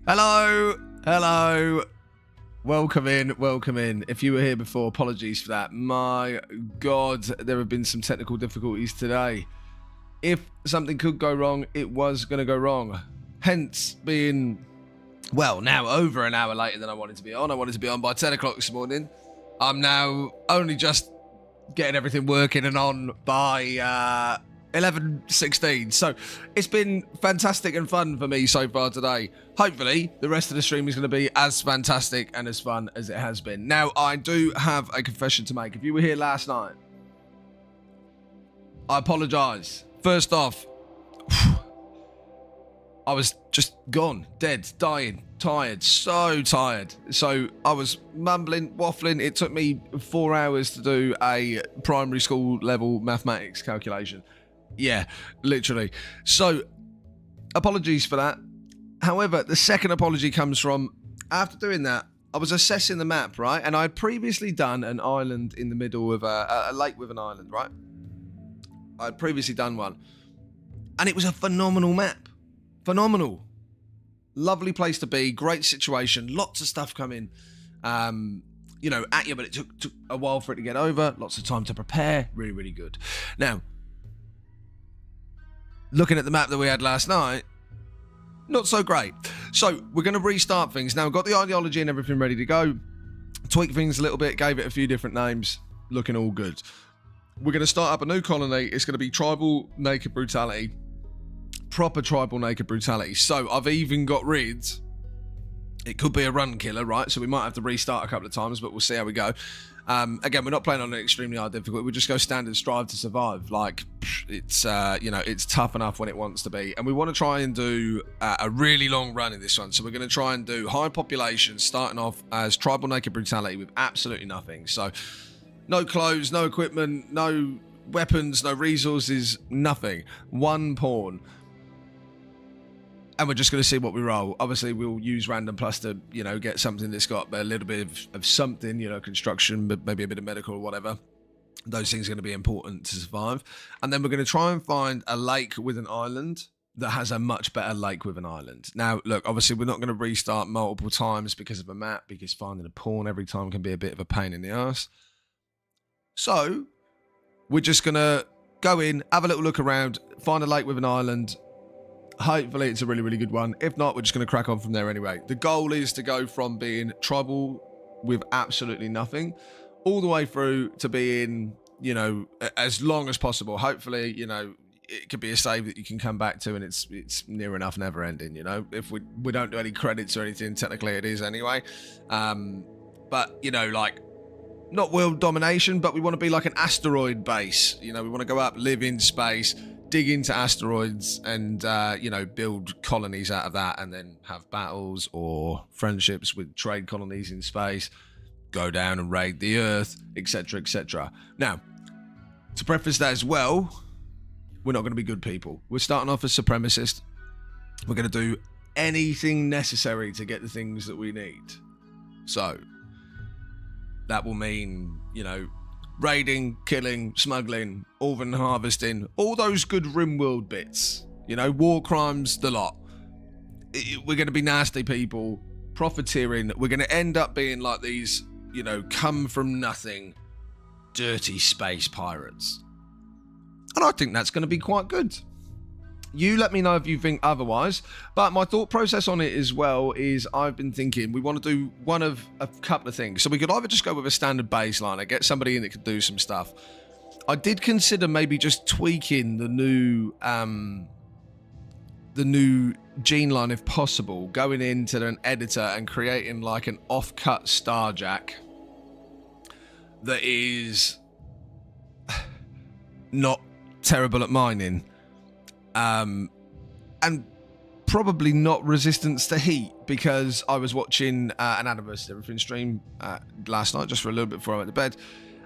Hello, hello. Welcome in, welcome in. If you were here before, apologies for that. My God, there have been some technical difficulties today. If something could go wrong, it was going to go wrong. Hence being, well, now over an hour later than I wanted to be on. I wanted to be on by 10 o'clock this morning. I'm now only just getting everything working and on by 11:16. So it's been fantastic and fun for me so far today. Hopefully the rest of the stream is going to be as fantastic and as fun as it has been. Now, I do have a confession to make. If you were here last night, I apologise. First off, I was just gone, dead, dying, tired, so tired. So I was mumbling, waffling. It took me 4 hours to do a primary school level mathematics calculation. Yeah, literally. So apologies for that. However, the second apology comes from, after doing that, I was assessing the map, right? And I'd previously done an island in the middle of a lake with an island, right? I'd previously done one. And it was a phenomenal map. Phenomenal. Lovely place to be. Great situation. Lots of stuff coming, you know, at you, but it took a while for it to get over. Lots of time to prepare. Really, really good. Now, looking at the map that we had last night, not so great. So we're going to restart things. Now, I've got the ideology and everything ready to go. Tweak things a little bit, gave it a few different names. Looking all good. We're going to start up a new colony. It's going to be Tribal Naked Brutality. Proper Tribal Naked Brutality. So I've even got rid... It could be a run killer, right? So we might have to restart a couple of times, but we'll see how we go. Again, we're not playing on an extremely hard difficulty. We just go standard strive to survive. Like, it's, you know, it's tough enough when it wants to be. And we want to try and do a really long run in this one. So we're going to try and do high population, starting off as Tribal Naked Brutality with absolutely nothing. So no clothes, no equipment, no weapons, no resources, nothing. One pawn. And we're just going to see what we roll. Obviously, we'll use Random Plus to, you know, get something that's got a little bit of something, you know, construction, but maybe a bit of medical or whatever. Those things are going to be important to survive. And then we're going to try and find a lake with an island that has a much better lake with an island. Now, look, obviously, we're not going to restart multiple times because of a map, because finding a pawn every time can be a bit of a pain in the ass. So, we're just going to go in, have a little look around, find a lake with an island. Hopefully it's a really, really good one. If not, we're just going to crack on from there anyway. The goal is to go from being tribal with absolutely nothing all the way through to being, you know, as long as possible. Hopefully, you know, it could be a save that you can come back to and it's near enough never ending, you know. If we don't do any credits or anything, technically it is anyway. But, you know, like, not world domination, but we want to be like an asteroid base. You know, we want to go up, live in space, dig into asteroids and, you know, build colonies out of that and then have battles or friendships with trade colonies in space, go down and raid the Earth, etc., etc. Now, to preface that as well, we're not going to be good people. We're starting off as supremacists. We're going to do anything necessary to get the things that we need. So, that will mean, you know, raiding, killing, smuggling, orphan harvesting, all those good Rimworld bits. You know, war crimes, the lot. We're going to be nasty people, profiteering. We're going to end up being like these, you know, come from nothing, dirty space pirates. And I think that's going to be quite good. You let me know if you think otherwise. But my thought process on it as well is I've been thinking we want to do one of a couple of things. So we could either just go with a standard baseline and get somebody in that could do some stuff. I did consider maybe just tweaking the new gene line if possible, going into an editor and creating like an off-cut Starjack that is not terrible at mining. And probably not resistance to heat, because I was watching an Adam vs Everything stream last night, just for a little bit before I went to bed,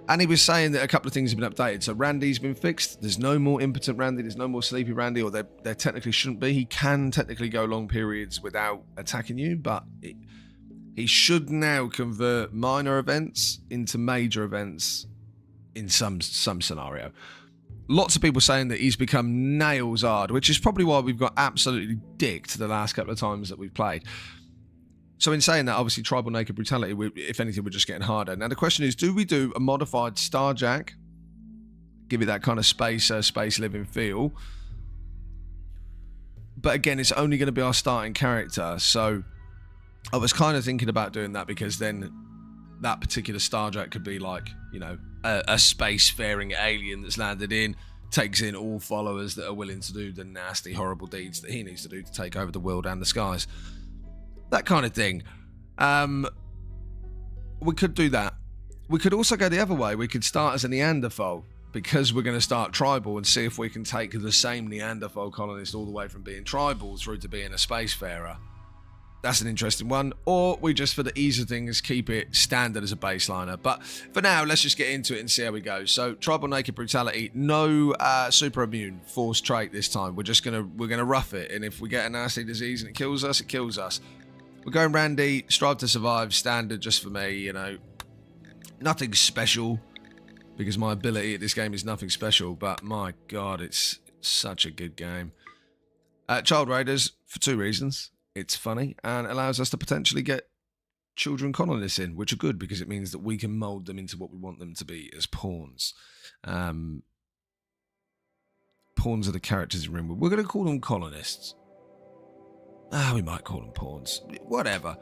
and he was saying that a couple of things have been updated. So Randy's been fixed. There's no more impotent Randy. There's no more sleepy Randy, or there technically shouldn't be. He can technically go long periods without attacking you, but he should now convert minor events into major events in some scenario. Lots of people saying that he's become nails hard, which is probably why we've got absolutely dicked the last couple of times that we've played. So in saying that, obviously, Tribal Naked Brutality, if anything, we're just getting harder. Now, the question is, do we do a modified Starjack, give it that kind of space living feel? But again, it's only going to be our starting character. So I was kind of thinking about doing that, because then that particular Starjack could be like, you know, a spacefaring alien that's landed in, takes in all followers that are willing to do the nasty, horrible deeds that he needs to do to take over the world and the skies. That kind of thing. We could do that. We could also go the other way. We could start as a Neanderthal, because we're going to start tribal, and see if we can take the same Neanderthal colonist all the way from being tribal through to being a spacefarer. That's an interesting one. Or we just, for the ease of things, keep it standard as a baseliner. But for now, let's just get into it and see how we go. So, Tribal Naked Brutality, no super immune force trait this time. We're gonna rough it, and if we get a nasty disease and it kills us, it kills us. We're going Randy, strive to survive, standard just for me, you know. Nothing special, because my ability at this game is nothing special, but my god, it's such a good game. Child Raiders, for 2 reasons. It's funny and allows us to potentially get children colonists in, which are good, because it means that we can mould them into what we want them to be as pawns. Pawns are the characters in Rimworld. We're going to call them colonists. We might call them pawns. Whatever.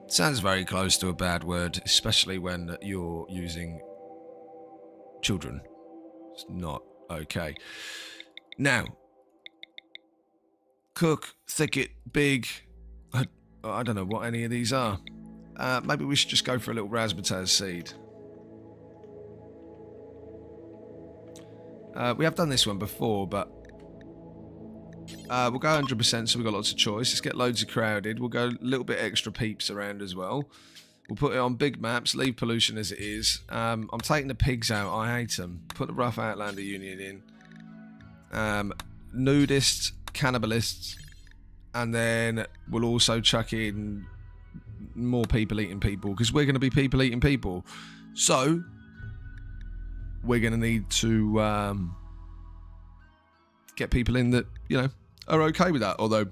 Sounds very close to a bad word, especially when you're using children. It's not okay. Now, Cook, Thicket, Big. I don't know what any of these are. Maybe we should just go for a little razzmatazz seed. We have done this one before, but we'll go 100%, so we've got lots of choice. Let's get loads of crowded. We'll go a little bit extra peeps around as well. We'll put it on big maps, leave pollution as it is. I'm taking the pigs out. I hate them. Put the rough Outlander Union in. Nudists, cannibalists, and then we'll also chuck in more people eating people, because we're going to be people eating people. So we're going to need to get people in that, you know, are okay with that, although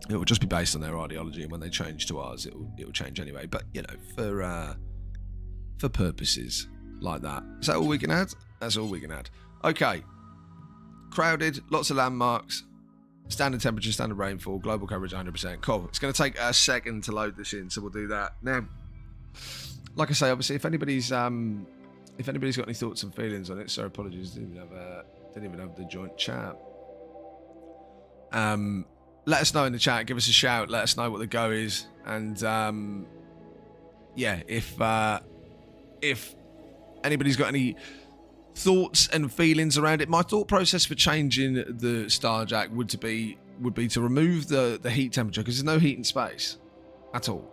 it will just be based on their ideology, and when they change to ours, it will change anyway. But you know, for purposes like that. Is that all we can add? That's all we can add. Okay. Crowded, lots of landmarks, standard temperature, standard rainfall, global coverage 100%. Cool. It's going to take a second to load this in, so we'll do that. Now, like I say, obviously, if anybody's got any thoughts and feelings on it, so apologies, didn't even have the joint chat. Let us know in the chat, give us a shout, let us know what the go is, and yeah, if anybody's got any thoughts and feelings around it. My thought process for changing the Starjack would be to remove the heat temperature, because there's no heat in space at all.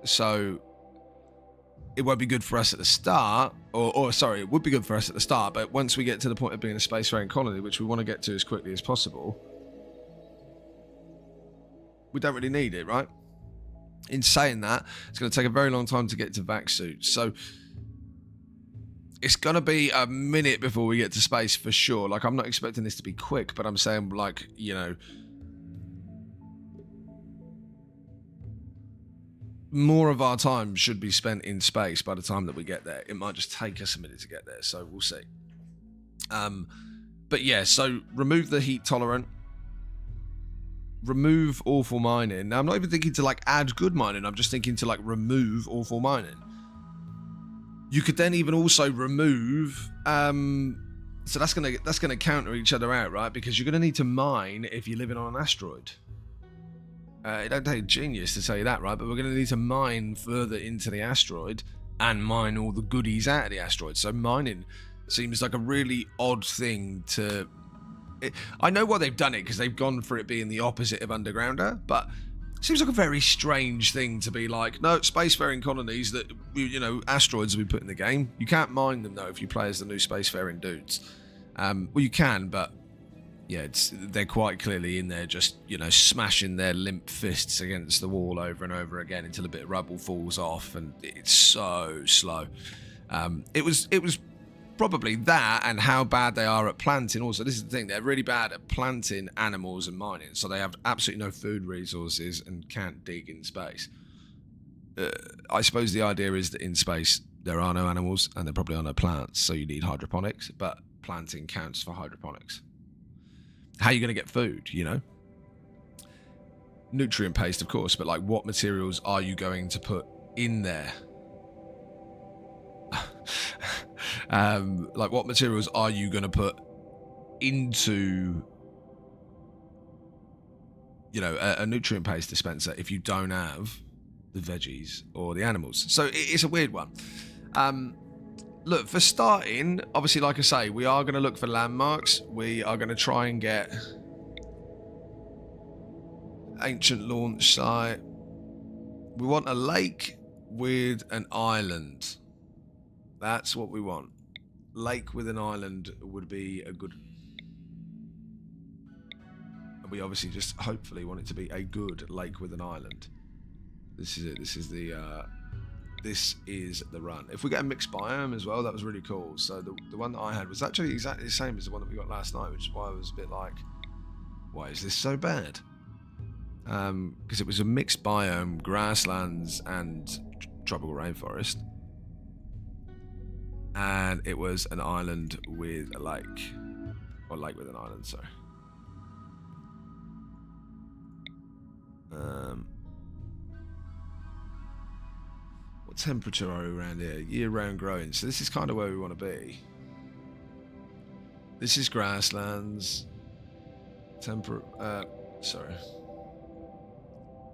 So it won't be good for us at the start, or sorry, it would be good for us at the start, but once we get to the point of being a spacefaring colony, which we want to get to as quickly as possible, we don't really need it, right? In saying that, it's going to take a very long time to get to vac suits, so it's going to be a minute before we get to space for sure. Like, I'm not expecting this to be quick, but I'm saying, like, you know, more of our time should be spent in space by the time that we get there. It might just take us a minute to get there, so we'll see. But yeah, so remove the heat tolerant. Remove awful mining. Now, I'm not even thinking to, like, add good mining. I'm just thinking to, like, remove awful mining. You could then even also remove, so that's gonna counter each other out, right? Because you're gonna need to mine if you're living on an asteroid. It don't take a genius to tell you that, right? But we're gonna need to mine further into the asteroid and mine all the goodies out of the asteroid. So mining seems like a really odd thing to. I know why they've done it, because they've gone for it being the opposite of Undergrounder, but seems like a very strange thing to be like, no, spacefaring colonies that, you know, asteroids will be put in the game. You can't mine them, though, if you play as the new spacefaring dudes. Well, you can, but yeah, they're quite clearly in there just, you know, smashing their limp fists against the wall over and over again until a bit of rubble falls off, and it's so slow. It was probably that, and how bad they are at planting. Also, this is the thing, they're really bad at planting animals and mining, so they have absolutely no food resources and can't dig in space. I suppose the idea is that in space there are no animals and there probably are no plants, so you need hydroponics, but planting counts for hydroponics. How are you going to get food, you know? Nutrient paste, of course, but like, what materials are you going to put in there? Like, what materials are you going to put into, you know, a nutrient paste dispenser if you don't have the veggies or the animals? So it's a weird one. Look, for starting, obviously, like I say, we are going to look for landmarks. We are going to try and get ancient launch site. We want a lake with an island. That's what we want. Lake with an island would be a good... And we obviously just hopefully want it to be a good lake with an island. This is it. This is the run. If we get a mixed biome as well, that was really cool. So the one that I had was actually exactly the same as the one that we got last night, which is why I was a bit like, why is this so bad? Because it was a mixed biome, grasslands and tropical rainforest. And it was an island with a lake. Or lake with an island, sorry. What temperature are we around here? Year-round growing. So this is kind of where we want to be. This is grasslands. Sorry.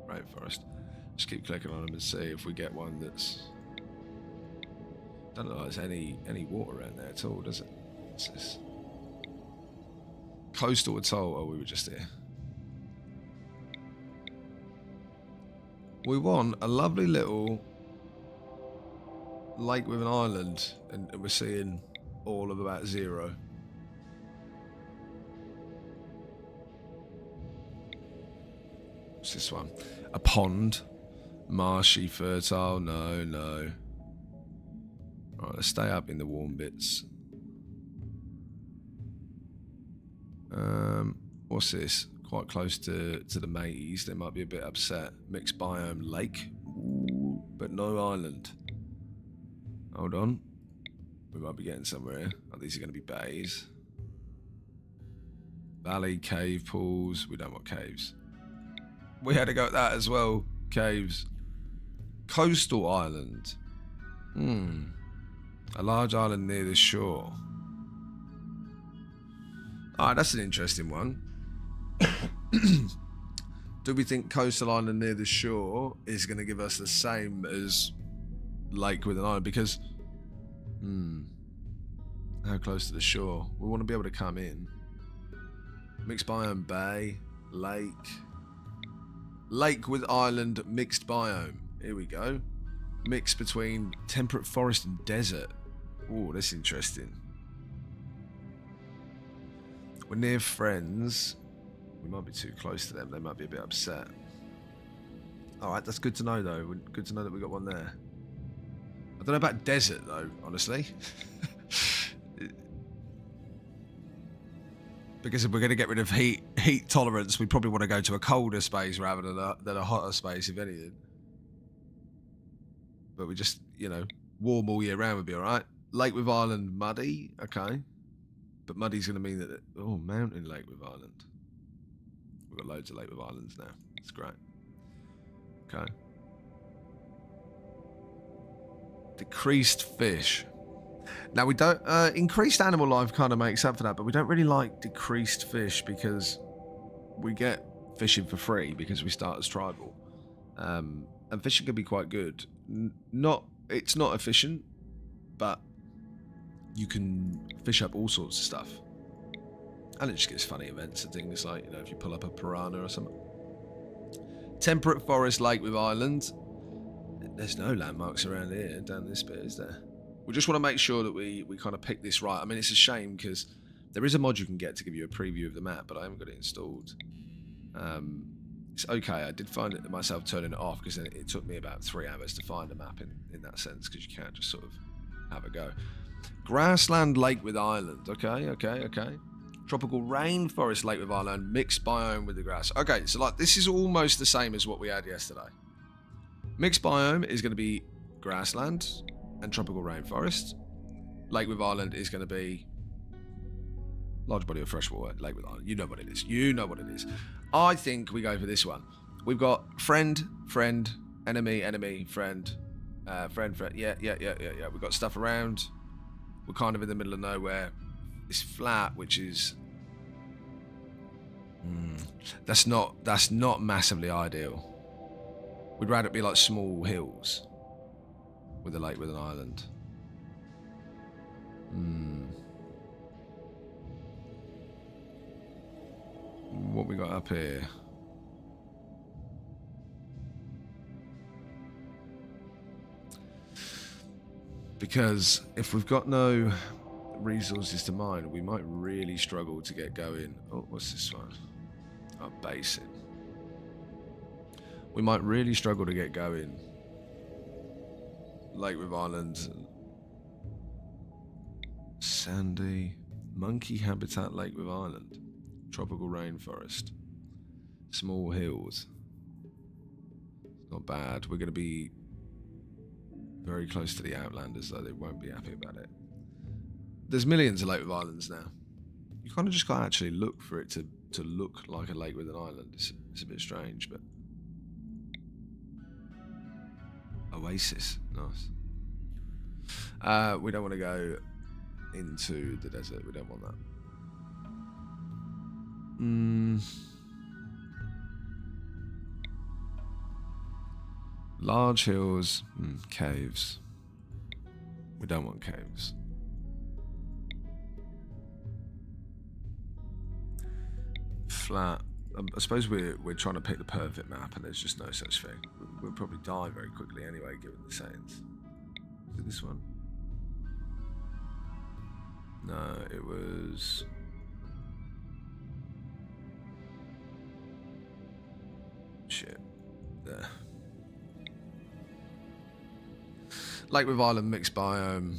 Rainforest. Just keep clicking on them and see if we get one that's... Don't know if there's any water around there at all, does it? What's this? Coastal atoll. Oh, we were just here. We want a lovely little lake with an island, and we're seeing all of about 0. What's this one? A pond. Marshy, fertile. No. Alright, let's stay up in the warm bits. What's this? Quite close to the mateys. They might be a bit upset. Mixed biome lake. Ooh, but no island. Hold on. We might be getting somewhere here. Oh, these are going to be bays. Valley, cave, pools. We don't want caves. We had to go at that as well. Caves. Coastal island. A large island near the shore. Alright, that's an interesting one. Do we think coastal island near the shore is going to give us the same as lake with an island? Because, how close to the shore? We want to be able to come in. Mixed biome bay, lake. Lake with island, mixed biome. Here we go. Mix between temperate forest and desert. Oh, that's interesting. We're near friends. We might be too close to them. They might be a bit upset. Alright, that's good to know though. Good to know that we got one there. I don't know about desert though, honestly. Because if we're going to get rid of heat tolerance, we probably want to go to a colder space rather than a hotter space, if anything. But we just, you know, warm all year round would be alright. Lake with island, muddy, okay. But muddy's going to mean that, mountain lake with island. We've got loads of lake with islands now. It's great. Okay. Decreased fish. Now we don't, increased animal life kind of makes up for that, but we don't really like decreased fish because we get fishing for free because we start as tribal. And fishing can be quite good. It's not efficient, but you can fish up all sorts of stuff. And it just gives funny events and things like, you know, if you pull up a piranha or something. Temperate forest lake with island. There's no landmarks around here down this bit, is there? We just want to make sure that we kind of pick this right. I mean, it's a shame because there is a mod you can get to give you a preview of the map, but I haven't got it installed. It's okay. I did find it myself turning it off because it took me about 3 hours to find a map in that sense, because you can't just sort of have a go. Grassland lake with island. Okay. Tropical rainforest lake with island. Mixed biome with the grass. Okay, so like this is almost the same as what we had yesterday. Mixed biome is going to be grassland and tropical rainforest. Lake with island is going to be large body of freshwater, lake with island. You know what it is. I think we go for this one. We've got friend, enemy, friend, friend. Yeah. We've got stuff around. We're kind of in the middle of nowhere. It's flat, which is that's not massively ideal. We'd rather it be like small hills with a lake with an island. What we got up here? Because if we've got no resources to mine, we might really struggle to get going. Oh, what's this one? Oh, basin. We might really struggle to get going. Lake with island. Sandy. Monkey habitat lake with island. Tropical rainforest. Small hills. Not bad. We're going to be very close to the Outlanders, though. They won't be happy about it. There's millions of lake with islands now. You kind of just got to actually look for it to look like a lake with an island. It's a bit strange, but... Oasis. Nice. We don't want to go into the desert. We don't want that. Large hills. Caves. We don't want caves. Flat. I suppose we're trying to pick the perfect map, and there's just no such thing. We'll probably die very quickly anyway, given the settings. Is it this one? No, it was... Shit. There. Lake with island, mixed biome.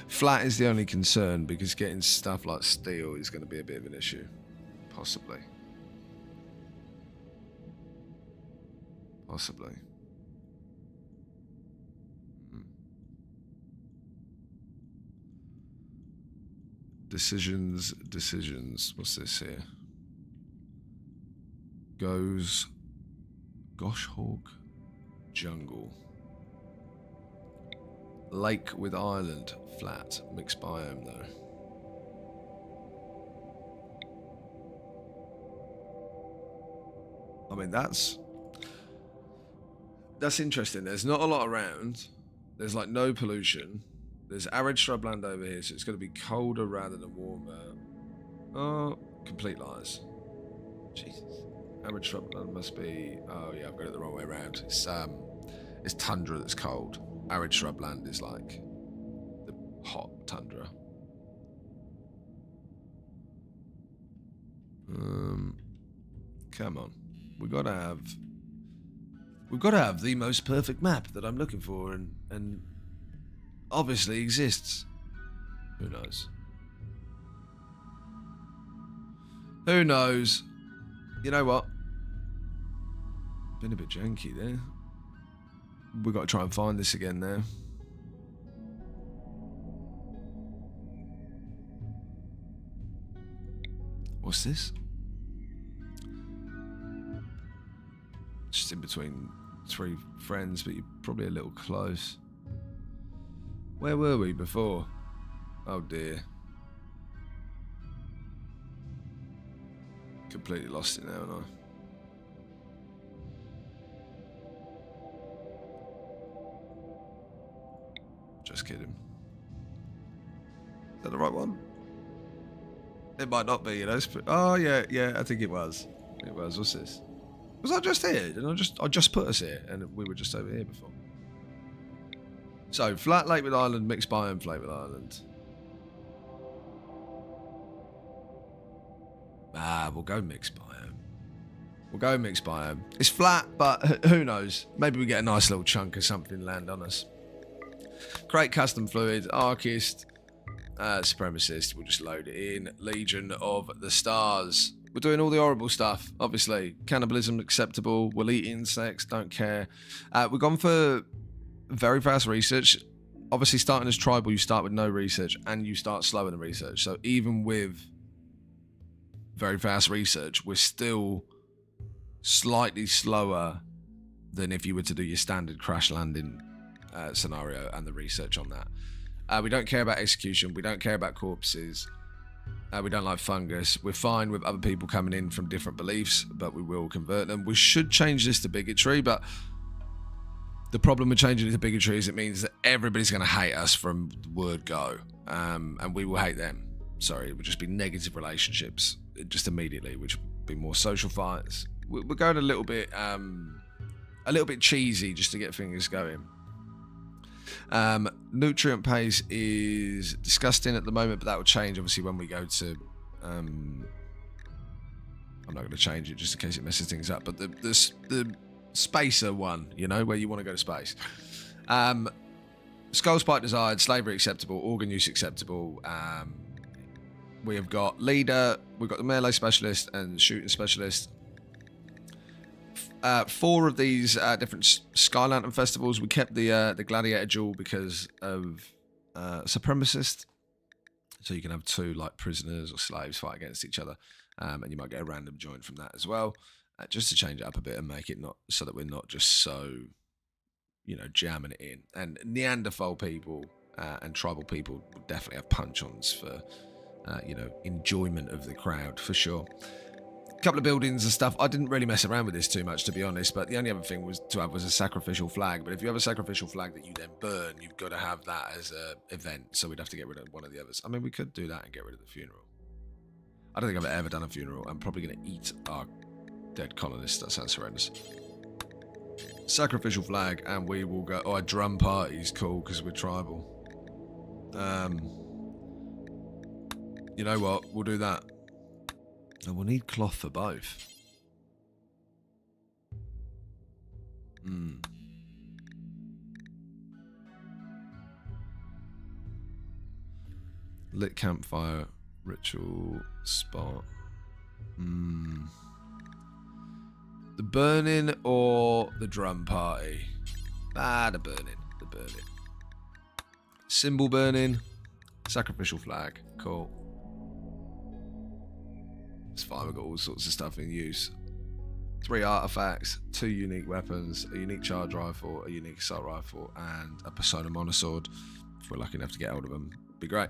Flat is the only concern, because getting stuff like steel is going to be a bit of an issue. Possibly. Decisions. What's this here? Goes Goshhawk Jungle. Lake with island, flat, mixed biome though. I mean, that's interesting. There's not a lot around. There's like no pollution. There's arid shrubland over here, so it's going to be colder rather than warmer. Oh, complete lies. Jesus. Arid shrubland must be... Oh yeah, I've got it the wrong way around. It's tundra that's cold. Arid shrubland is like the hot tundra. Come on. We've got to have the most perfect map that I'm looking for, and obviously exists. Who knows? Who knows? You know what? Been a bit janky there. We've got to try and find this again now. What's this? Just in between three friends, but you're probably a little close. Where were we before? Oh dear. Completely lost it now, haven't I? Just kidding. Is that the right one? It might not be, you know. Oh yeah, I think it was. It was. What's this? Was I just here? Did I just put us here, and we were just over here before? So flat lake with island, mixed biome, lake with island. We'll go mixed biome. It's flat, but who knows? Maybe we get a nice little chunk of something land on us. Create custom fluid, Archist, Supremacist, we'll just load it in. Legion of the Stars. We're doing all the horrible stuff, obviously. Cannibalism acceptable, we'll eat insects, don't care. We've gone for very fast research. Obviously, starting as tribal, you start with no research and you start slower than research. So even with very fast research, we're still slightly slower than if you were to do your standard crash landing scenario and the research on that. We don't care about execution. We don't care about corpses. We don't like fungus. We're fine with other people coming in from different beliefs, but we will convert them. We should change this to bigotry, but the problem with changing it to bigotry is it means that everybody's going to hate us from the word go, and we will hate them. Sorry, it would just be negative relationships just immediately, which would be more social fights. We're going a little bit cheesy just to get things going. Nutrient pace is disgusting at the moment, but that will change obviously when we go to. I'm not going to change it just in case it messes things up, but the spacer one, you know, where you want to go to space. Skull spike desired, slavery acceptable, organ use acceptable. We have got leader, we've got the melee specialist and shooting specialist. 4 of these different Sky Lantern festivals. We kept the gladiator duel because of supremacist, so you can have 2 like prisoners or slaves fight against each other, and you might get a random join from that as well. Just to change it up a bit and make it not so that we're not just so, you know, jamming it in. And Neanderthal people and tribal people would definitely have punch-ons for, you know, enjoyment of the crowd for sure. A couple of buildings and stuff. I didn't really mess around with this too much, to be honest, but the only other thing was to have was a sacrificial flag. But if you have a sacrificial flag that you then burn, you've got to have that as a event. So we'd have to get rid of one of the others. I mean, we could do that and get rid of the funeral. I don't think I've ever done a funeral. I'm probably going to eat our dead colonists. That sounds horrendous. Sacrificial flag, and we will go. Oh, a drum party is cool because we're tribal. You know what? We'll do that. And we'll need cloth for both. Lit campfire, ritual spot. The burning or the drum party? The burning. Symbol burning, sacrificial flag. Cool. It's fine, we've got all sorts of stuff in use. 3 artifacts, 2 unique weapons, a unique charge rifle, a unique assault rifle, and a persona monosword. If we're lucky enough to get hold of them, be great.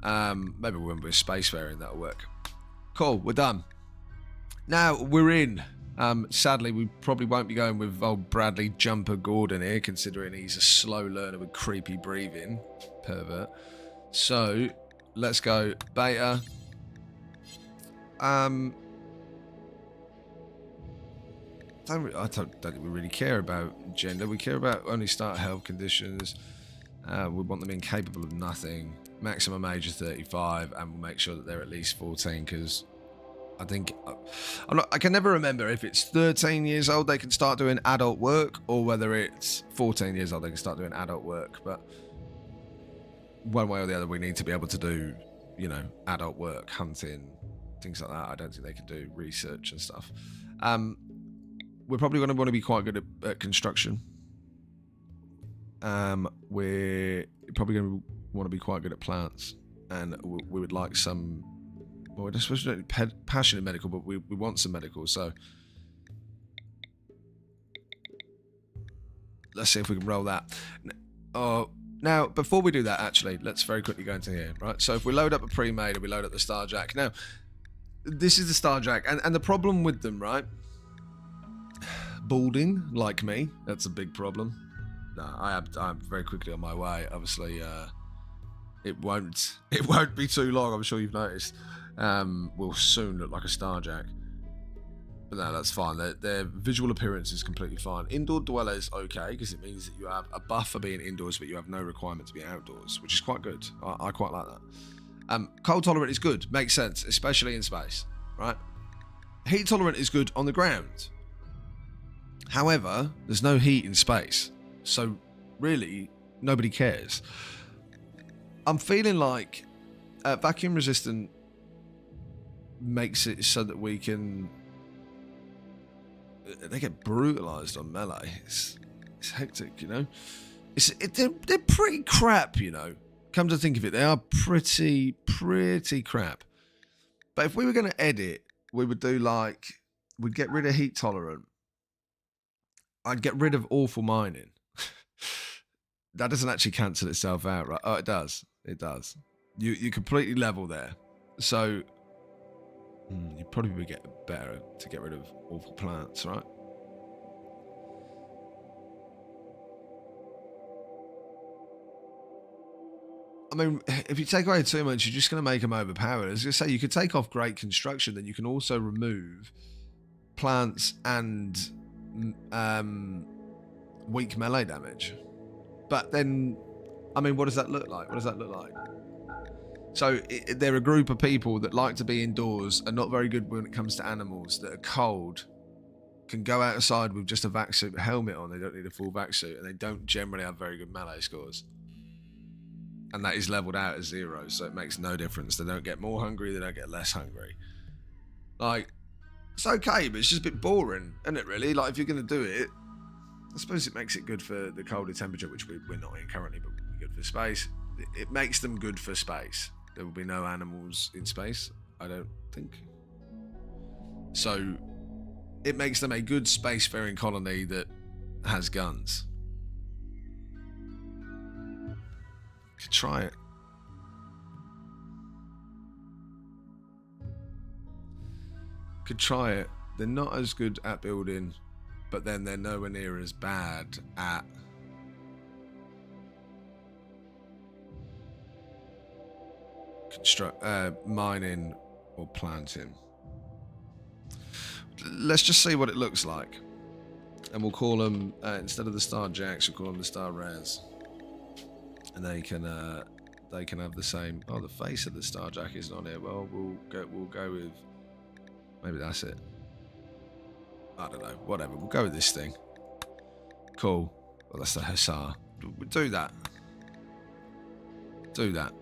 Maybe when we're spacefaring, that'll work. Cool, we're done. Now we're in. Sadly, we probably won't be going with old Bradley Jumper Gordon here, considering he's a slow learner with creepy breathing. Pervert. So, let's go beta. I don't think we really care about gender. We care about only start health conditions. We want them incapable of nothing. Maximum age is 35, and we'll make sure that they're at least 14, because I think I can never remember if it's 13 years old they can start doing adult work, or whether it's 14 years old they can start doing adult work. But one way or the other, we need to be able to do, you know, adult work, hunting, things like that. I don't think they can do research and stuff. We're probably going to want to be quite good at construction. We're probably going to want to be quite good at plants, and we would like some. Well, we're especially passionate in medical, but we want some medical. So let's see if we can roll that. Now, before we do that, actually, let's very quickly go into here, right? So if we load up a pre-made and we load up the Starjack. Now, this is the Starjack, and the problem with them, right? Balding, like me, that's a big problem. No, I'm very quickly on my way. Obviously, it won't be too long. I'm sure you've noticed. Will soon look like a Starjack. But no, that's fine. Their visual appearance is completely fine. Indoor dweller is okay, because it means that you have a buff for being indoors, but you have no requirement to be outdoors, which is quite good. I quite like that. Cold tolerant is good. Makes sense, especially in space, right? Heat tolerant is good on the ground. However, there's no heat in space. So really, nobody cares. I'm feeling like vacuum resistant makes it so that we can... They get brutalized on melee. It's hectic, you know? They're pretty crap, you know? Come to think of it, they are pretty crap. But if we were going to edit, we would do like... We'd get rid of heat tolerant. I'd get rid of awful mining. That doesn't actually cancel itself out, right? Oh, it does. It does. You completely level there. So you probably would get better to get rid of awful plants, right? I mean, if you take away too much, you're just going to make them overpowered. As I say, you could take off great construction, then you can also remove plants and weak melee damage. But then, I mean, what does that look like? What does that look like? So they're a group of people that like to be indoors, are not very good when it comes to animals, that are cold, can go outside with just a vac suit, a helmet on, they don't need a full vac suit, and they don't generally have very good melee scores. And that is leveled out as 0, so it makes no difference. They don't get more hungry, they don't get less hungry. Like, it's okay, but it's just a bit boring, isn't it, really? Like, if you're going to do it, I suppose it makes it good for the colder temperature, which we're not in currently, but would be good for space. It makes them good for space. There will be no animals in space, I don't think. So, it makes them a good spacefaring colony that has guns. Could try it. Could try it. They're not as good at building, but then they're nowhere near as bad at mining or planting. Let's just see what it looks like, and we'll call them instead of the Star Jacks, we'll call them the Star Rares, and they can have the same. Oh, the face of the Star Jack isn't on here. Well, we'll go with maybe that's it. I don't know. Whatever. We'll go with this thing. Cool. Well, that's the Hussar. We'll do that. Do that.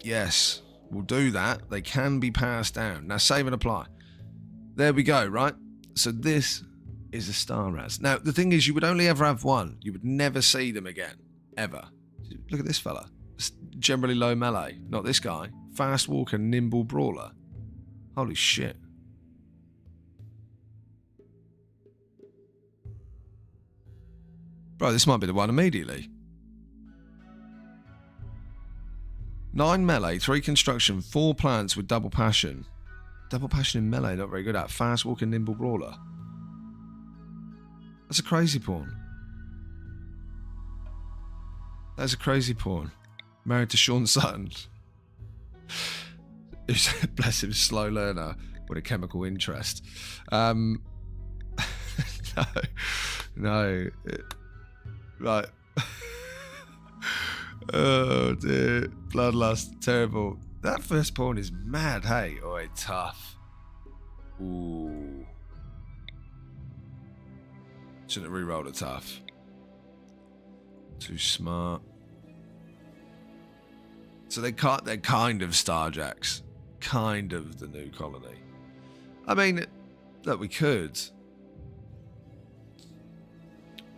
Yes, we'll do that. They can be passed down. Now, save and apply. There we go, right? So this is a Star Raz. Now, the thing is, you would only ever have one. You would never see them again. Ever. Look at this fella. It's generally low melee. Not this guy. Fast walker, nimble brawler. Holy shit. Bro, this might be the one immediately. 9 melee, 3 construction, 4 plants with double passion. Double passion in melee, not very good at. Fast walking, nimble brawler. That's a crazy pawn. That's a crazy pawn. Married to Sean Sutton. Who's a bless him, slow learner with a chemical interest. No. Right. Oh dear. Bloodlust. Terrible. That first pawn is mad, hey? Oi, tough. Ooh. Shouldn't have re-rolled a tough. Too smart. So they're kind of Starjacks. Kind of the new colony. I mean, look, we could.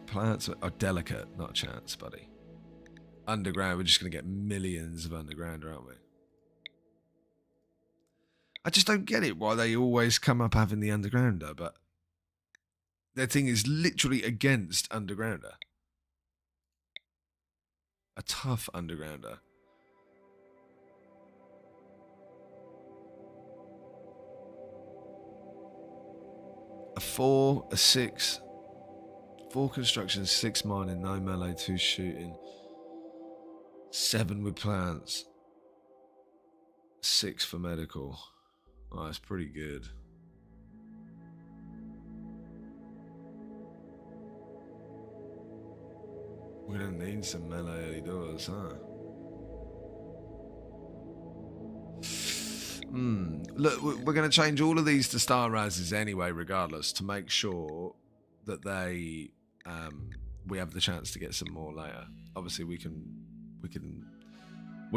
Plants are delicate, not a chance, buddy. Underground, we're just going to get millions of underground, aren't we? I just don't get it why they always come up having the undergrounder, but their thing is literally against undergrounder. A tough undergrounder. A 4, a 6, 4 construction, 6 mining, 9 melee, 2 shooting, 7 with plants, 6 for medical. Oh, that's pretty good. We're gonna need some melee early doors, huh? Look, we're going to change all of these to Star Razes anyway, regardless, to make sure that we have the chance to get some more later. Obviously, we can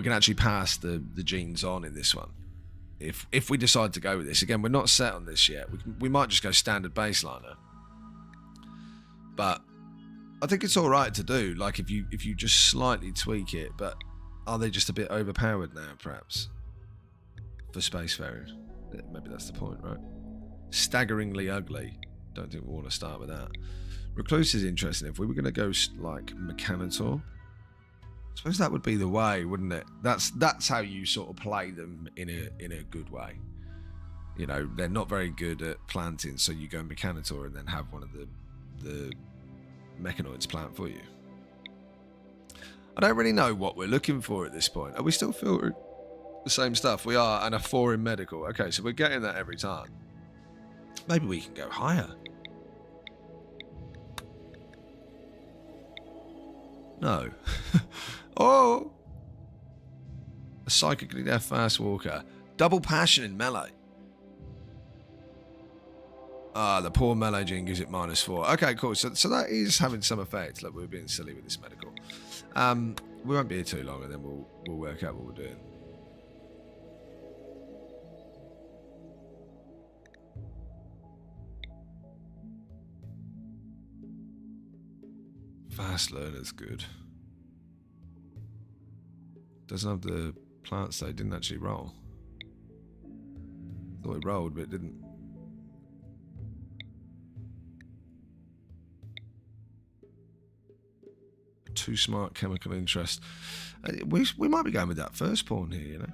actually pass the genes on in this one. If we decide to go with this, again, we're not set on this yet. We might just go standard baseliner, but I think it's all right to do. Like if you just slightly tweak it, but are they just a bit overpowered now, perhaps, for spacefaring? Maybe that's the point, right? Staggeringly ugly. Don't think we want to start with that. Recluse is interesting. If we were going to go like Mechanitor, I suppose that would be the way, wouldn't it? That's how you sort of play them in a good way. You know, they're not very good at planting, so you go Mechanitor and then have one of the mechanoids plant for you. I don't really know what we're looking for at this point. Are we still filtering the same stuff? We are, and a 4 in medical. Okay, so we're getting that every time. Maybe we can go higher. No. Oh! A psychically deaf fast walker. Double passion in melee. Ah, the poor melee gene gives it -4. Okay, cool. So that is having some effect. Look, we're being silly with this medical. We won't be here too long, and then we'll work out what we're doing. Fast learner's good. Doesn't have the plants though. Didn't actually roll. Thought it rolled, but it didn't. Too smart chemical interest. We might be going with that first pawn here, you know.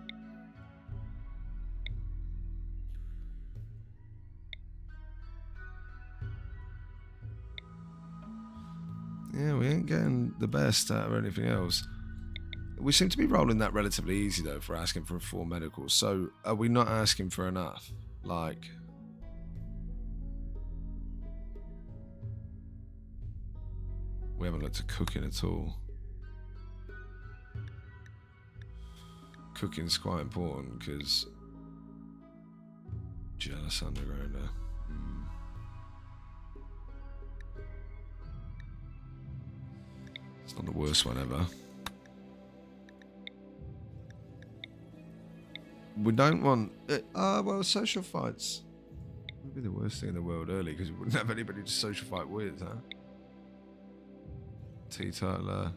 Yeah, we ain't getting the best out of anything else. We seem to be rolling that relatively easy though for asking for a 4 medical. So are we not asking for enough? Like, we haven't looked at cooking at all. Cooking's quite important because jealous undergrounder. It's not the worst one ever. We don't want well, social fights would be the worst thing in the world early because we wouldn't have anybody to social fight with, huh? Teetotaler,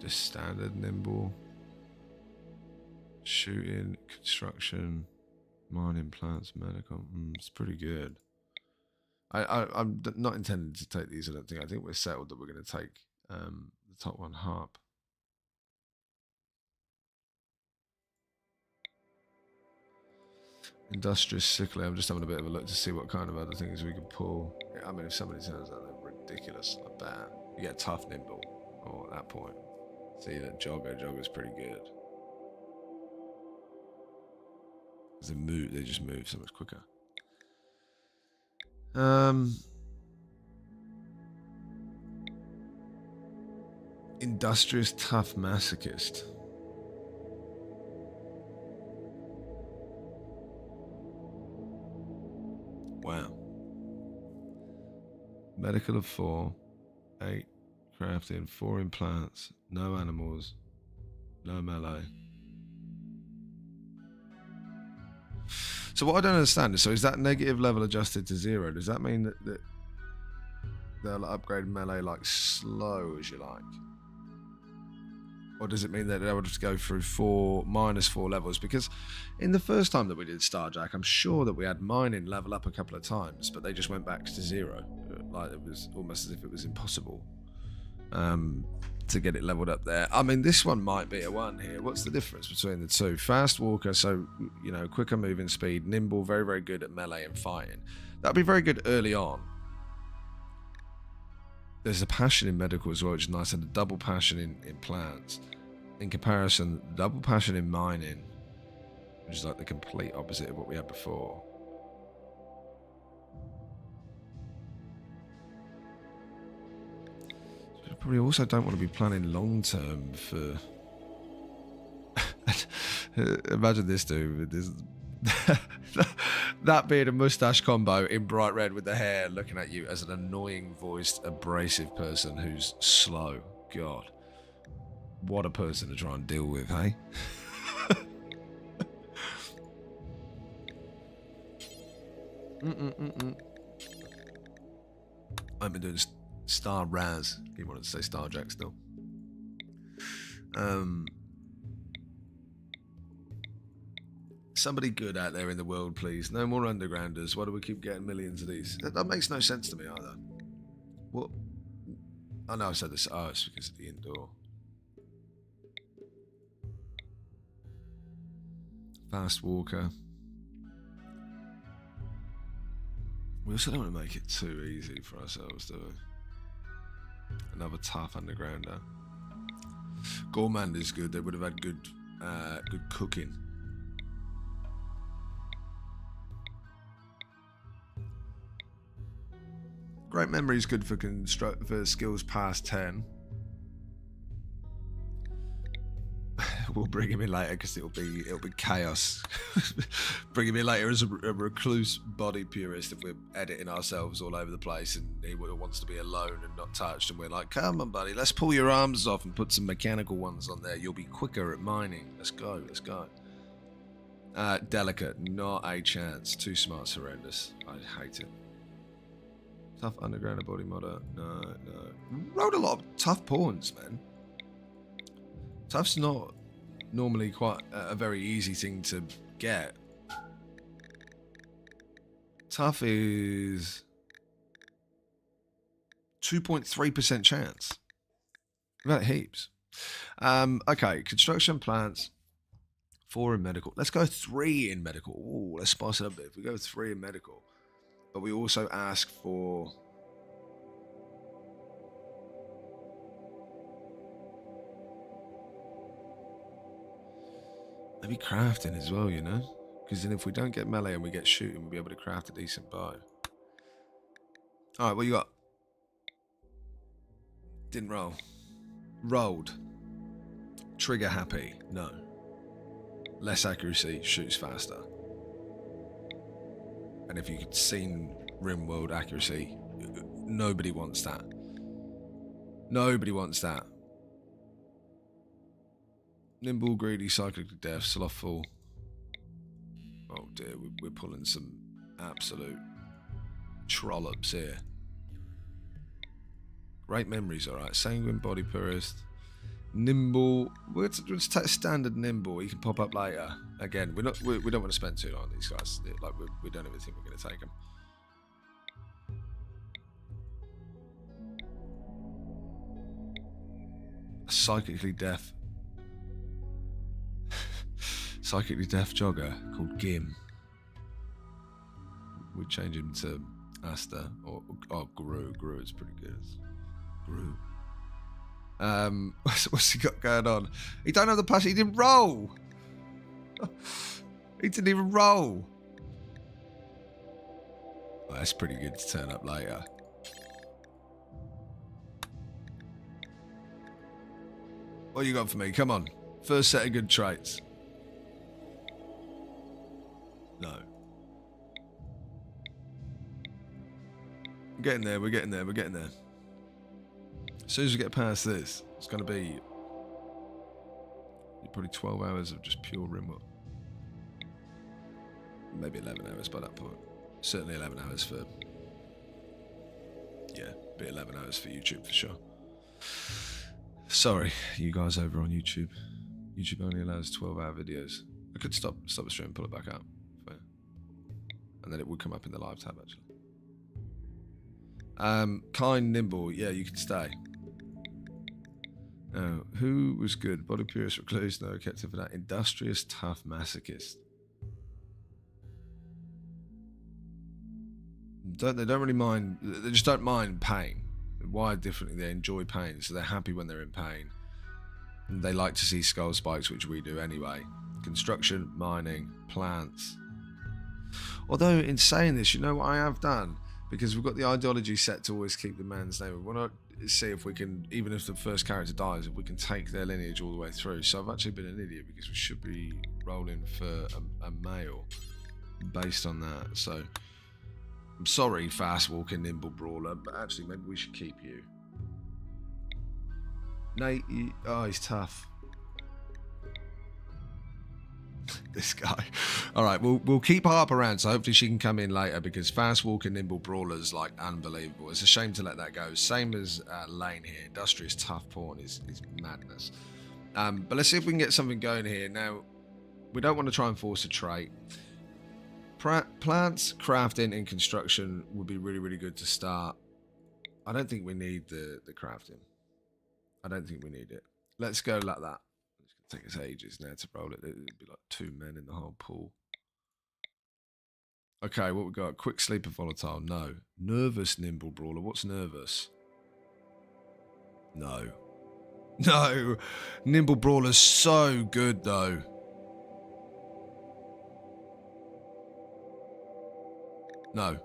just standard nimble, shooting, construction, mining, plants, medical. It's pretty good. I'm not intending to take these. I don't think. I think we're settled that we're going to take the top one, harp. Industrious sickly. I'm just having a bit of a look to see what kind of other things we could pull. I mean, if somebody turns out they're ridiculous, like bad, you get tough nimble. Or at that point, see that jogger's pretty good. They just move so much quicker. Industrious tough masochist. Wow. Medical of 4, 8 crafting, 4 implants, no animals, no melee. So what I don't understand is, so is that negative level adjusted to 0? Does that mean that they'll upgrade melee like slow as you like? Or does it mean that they would have to go through -4 levels? Because in the first time that we did Starjack, I'm sure that we had mining level up a couple of times, but they just went back to 0. Like it was almost as if it was impossible to get it leveled up there. I mean, this one might be a 1 here. What's the difference between the two? Fast walker, so, you know, quicker moving speed. Nimble, very, very good at melee and fighting. That'd be very good early on. There's a passion in medical as well, which is nice, and a double passion in plants. In comparison, double passion in mining, which is like the complete opposite of what we had before. So we probably also don't want to be planning long term for... Imagine this dude with That beard and mustache combo in bright red with the hair looking at you as an annoying voiced abrasive person who's slow. God, what a person to try and deal with, hey? I've been doing Star Raz. He wanted to say Star Jack still. Somebody good out there in the world, please. No more undergrounders. Why do we keep getting millions of these? That makes no sense to me either. What? I know I said this. Oh, it's because of the indoor. Fast walker. We also don't want to make it too easy for ourselves, do we? Another tough undergrounder. Gourmand is good. They would have had good cooking. Great memory is good for skills past 10. We'll bring him in later because it'll be chaos. Bring him in later as a recluse body purist if we're editing ourselves all over the place and he wants to be alone and not touched, and we're like, come on buddy, let's pull your arms off and put some mechanical ones on there. You'll be quicker at mining. Let's go. Delicate, not a chance. Too smart, horrendous. I hate it. Tough underground body modder. No. Rolled a lot of tough pawns, man. Tough's not normally quite a very easy thing to get. Tough is 2.3% chance. About heaps. Okay, construction plants. 4 in medical. Let's go 3 in medical. Ooh, let's spice it up a bit. If we go 3 in medical, but we also ask for maybe crafting as well, you know? Because then if we don't get melee and we get shooting, we'll be able to craft a decent bow. Alright, what you got? Didn't roll. Rolled. Trigger happy. No. Less accuracy, shoots faster. And if you've seen Rimworld accuracy, nobody wants that. Nobody wants that. Nimble, greedy, cyclic death, slothful. Oh dear, we're pulling some absolute trollops here. Great memories, alright. Sanguine, body purist. Nimble. Let's take standard nimble. You can pop up later. Again, we don't want to spend too long on these guys. Like we don't even think we're going to take them. A psychically deaf jogger called Gim. We change him to Asta or Gru. Gru is pretty good. Gru. What's he got going on? He don't have the pass. He didn't roll. He didn't even roll. Well, that's pretty good to turn up later. What you got for me? Come on. First set of good traits. No. We're getting there. As soon as we get past this, it's going to be probably 12 hours of just pure Rimworld. Maybe 11 hours by that point. Certainly 11 hours for... Yeah, be 11 hours for YouTube for sure. Sorry, you guys over on YouTube. YouTube only allows 12-hour videos. I could stop the stream and pull it back up. And then it would come up in the live tab, actually. Kind, nimble. Yeah, you can stay. Who was good? Body purist, recluse, no, kept it for that. Industrious, tough, masochist. They don't really mind. They just don't mind pain. They're wired differently. They enjoy pain, so they're happy when they're in pain. And they like to see skull spikes, which we do anyway. Construction, mining, plants. Although, in saying this, you know what I have done? Because we've got the ideology set to always keep the man's name. We want to see if we can, even if the first character dies, if we can take their lineage all the way through. So I've actually been an idiot because we should be rolling for a male. based on that. So I'm sorry, fast walking nimble brawler, but actually maybe we should keep you. Nate, oh, he's tough. This guy. All right, we'll keep Harp around, so hopefully she can come in later, because fast walking nimble brawler's like unbelievable. It's a shame to let that go. Same as Lane here. Industrious tough pawn is madness. But let's see if we can get something going here. Now, we don't want to try and force a trait. Plants, crafting, and construction would be really, really good to start. I don't think we need the crafting. I don't think we need it. Let's go like that. It's going to take us ages now to roll it. It'd be like 2 men in the whole pool. Okay, what we got? Quick sleeper volatile. No. Nervous nimble brawler. What's nervous? No. No. Nimble brawler's so good though. No.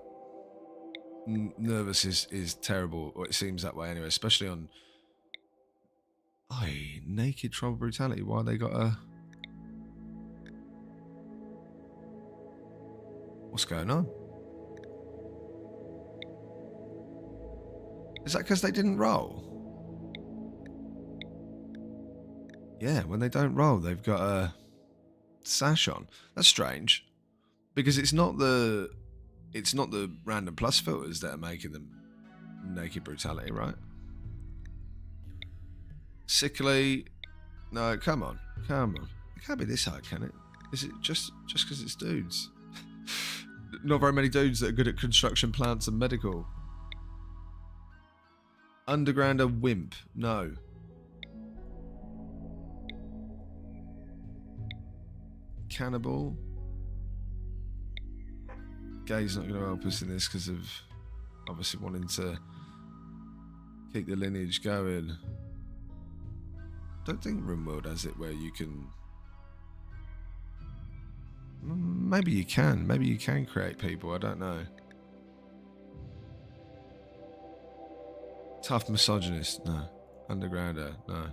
Nervous is terrible, or it seems that way anyway, especially on naked trouble brutality. Why they got a... What's going on? Is that because they didn't roll? Yeah, when they don't roll, they've got a sash on. That's strange, because it's not the random plus filters that are making them naked brutality, right? Sickly. No, come on. It can't be this hard, can it? Is it just because it's dudes? Not very many dudes that are good at construction, plants, and medical. Undergrounder wimp. No. Cannibal. Gay's not going to help us in this because of obviously wanting to keep the lineage going. Don't think Rimworld has it where you can... Maybe you can. Maybe you can create people. I don't know. Tough misogynist. No. Undergrounder. No.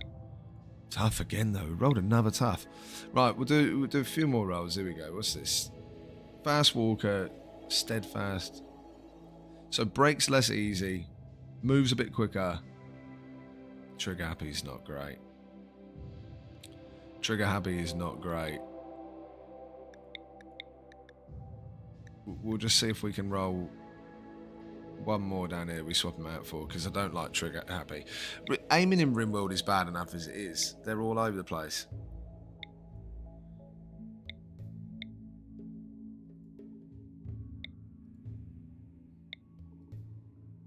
Tough again though. We rolled another tough. Right, we'll do a few more rolls. Here we go. What's this? Fast walker. Steadfast. So breaks less easy. Moves a bit quicker. Trigger happy is not great. Trigger happy is not great. We'll just see if we can roll one more down here we swap them out for, because I don't like trigger happy. Aiming in Rimworld is bad enough as it is. They're all over the place.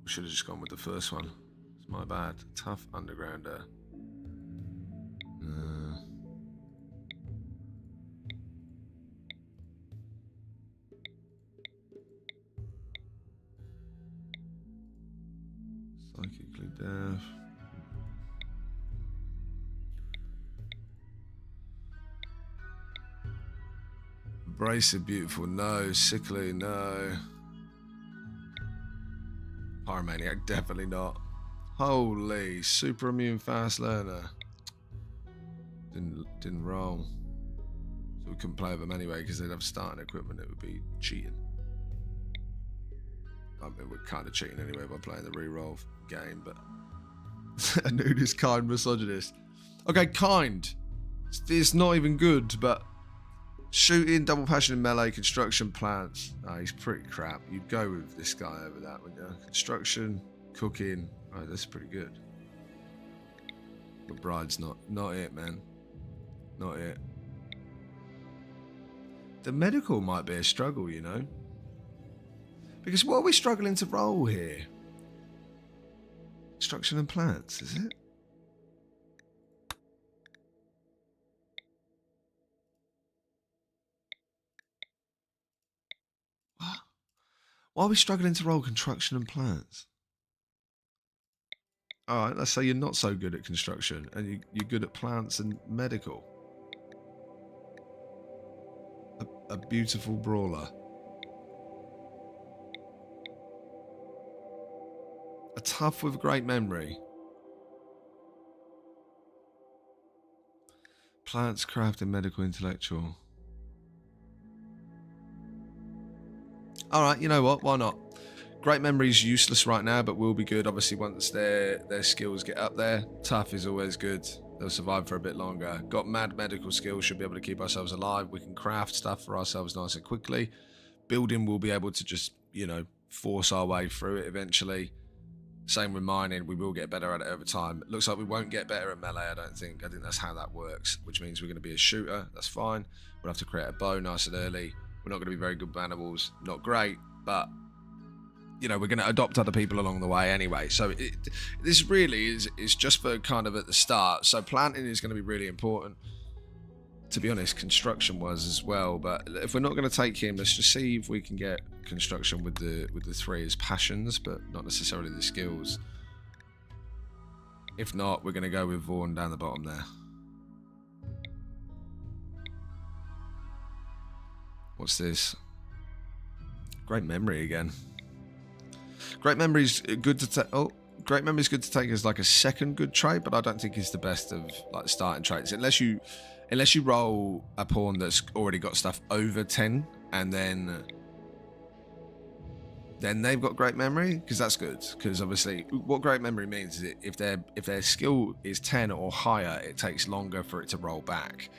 Should have just gone with the first one. It's my bad. Tough undergrounder. Psychically deaf. Abrasive beautiful, no. Sickly, no. Pyromaniac, definitely not. Holy, super immune fast learner. Didn't roll. So we couldn't play with them anyway because they'd have starting equipment. It would be cheating. I mean, we're kind of cheating anyway by playing the re-roll game, but a nudist, kind, misogynist. Okay, kind. It's not even good, but shooting, double passion in melee, construction, plants. Oh, he's pretty crap. You'd go with this guy over that, wouldn't you? Construction, cooking. Oh, that's pretty good. But bride's not it, man. Not it. The medical might be a struggle, you know. Because what are we struggling to roll here? Construction and plants, is it? What? Why are we struggling to roll construction and plants? Alright, let's say you're not so good at construction and you're good at plants and medical. A beautiful brawler. A tough with great memory. Plants, craft, and medical intellectual. All right, you know what? Why not? Great memory's useless right now, but will be good obviously once their skills get up there. Tough is always good. They'll survive for a bit longer. Got mad medical skills, should be able to keep ourselves alive. We can craft stuff for ourselves nice and quickly. Building, will be able to just, you know, force our way through it eventually. Same with mining, we will get better at it over time. It looks like we won't get better at melee, I don't think. I think that's how that works, which means we're going to be a shooter. That's fine. We'll have to create a bow nice and early. We're not going to be very good animals. Not great, but, you know, we're going to adopt other people along the way anyway. So this really is just for kind of at the start. So planting is going to be really important. To be honest, construction was as well, but if we're not going to take him, let's just see if we can get construction with the 3 as passions, but not necessarily the skills. If not, we're going to go with Vaughn down the bottom there. What's this? Great memory again. Great memory is good to take. Oh, great memory is good to take as like a second good trait, but I don't think it's the best of like starting traits unless you roll a pawn that's already got stuff over 10 and then they've got great memory, because that's good. Because obviously what great memory means is if their skill is 10 or higher, it takes longer for it to roll back,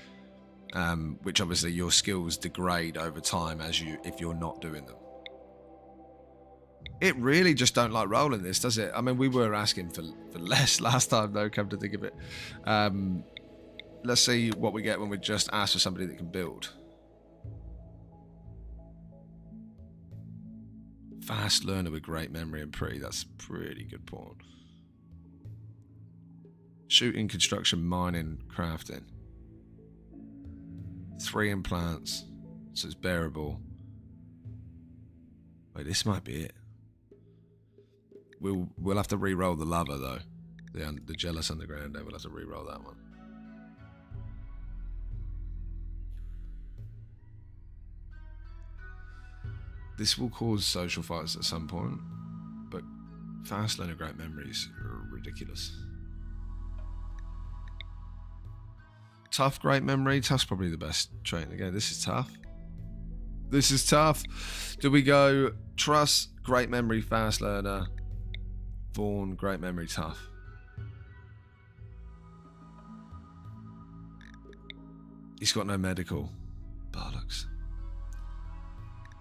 which obviously your skills degrade over time if you're not doing them. It really just don't like rolling this, does it? I mean, we were asking for less last time though, come to think of it. Let's see what we get when we just ask for somebody that can build. Fast learner with great memory and pretty. That's pretty good pawn. Shooting, construction, mining, crafting. 3 implants, so it's bearable. Wait, this might be it. We'll have to re-roll the lava though. The jealous underground. We'll have to re-roll that one. This will cause social fights at some point, but fast learner great memories are ridiculous. Tough great memory. Tough's probably the best trait. Again, this is tough. This is tough. Do we go trust, great memory, fast learner, Vaughn, great memory, tough? He's got no medical. Bollocks.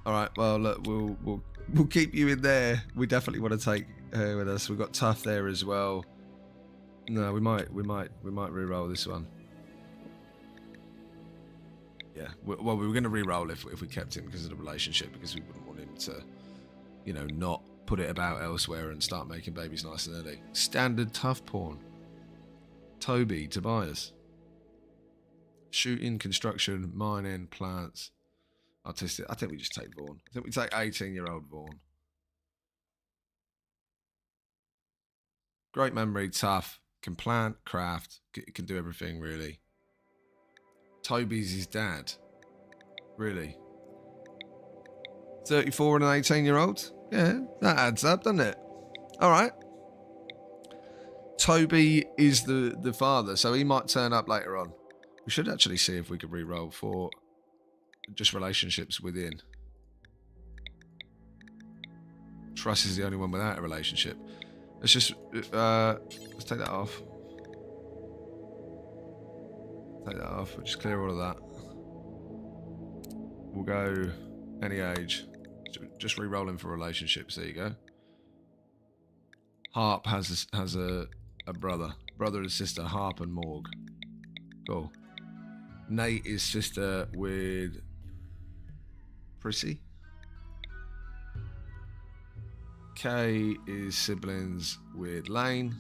All right, well, look, we'll keep you in there. We definitely want to take her with us. We've got tough there as well. No, we might re-roll this one. Yeah, well, we were going to re-roll if we kept him because of the relationship, because we wouldn't want him to, you know, not put it about elsewhere and start making babies nice and early. Standard tough pawn. Toby, Tobias. Shooting, construction, mining, plants. Artistic. I think we just take Vaughn. I think we take 18-year-old Vaughn. Great memory, tough, can plant, craft, can do everything really. Toby's his dad. Really? 34 and an 18-year-old? Yeah, that adds up, doesn't it? All right. Toby is the father, so he might turn up later on. We should actually see if we could re-roll for just relationships within. Trust is the only one without a relationship. Let's just let's take that off. Take that off. We'll just clear all of that. We'll go any age. Just re-rolling for relationships. There you go. Harp has a brother and sister. Harp and Morg. Cool. Nate is sister with Prissy. Kay is siblings with Lane.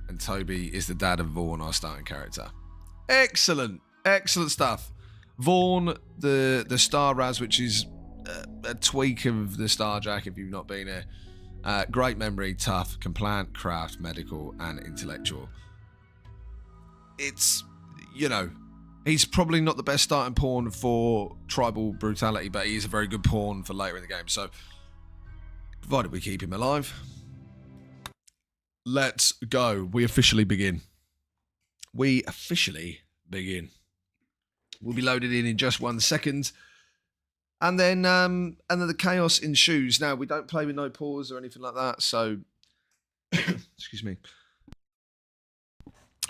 And Toby is the dad of Vaughn, our starting character. Excellent. Excellent stuff. Vaughn, the Star Raz, which is a tweak of the Star Jack if you've not been here. Great memory, tough, can plant, craft, medical, and intellectual. It's, you know, he's probably not the best starting pawn for tribal brutality, but he is a very good pawn for later in the game. So, provided we keep him alive, let's go. We officially begin. We officially begin. We'll be loaded in just 1 second. And then the chaos ensues. Now, we don't play with no pause or anything like that, so excuse me.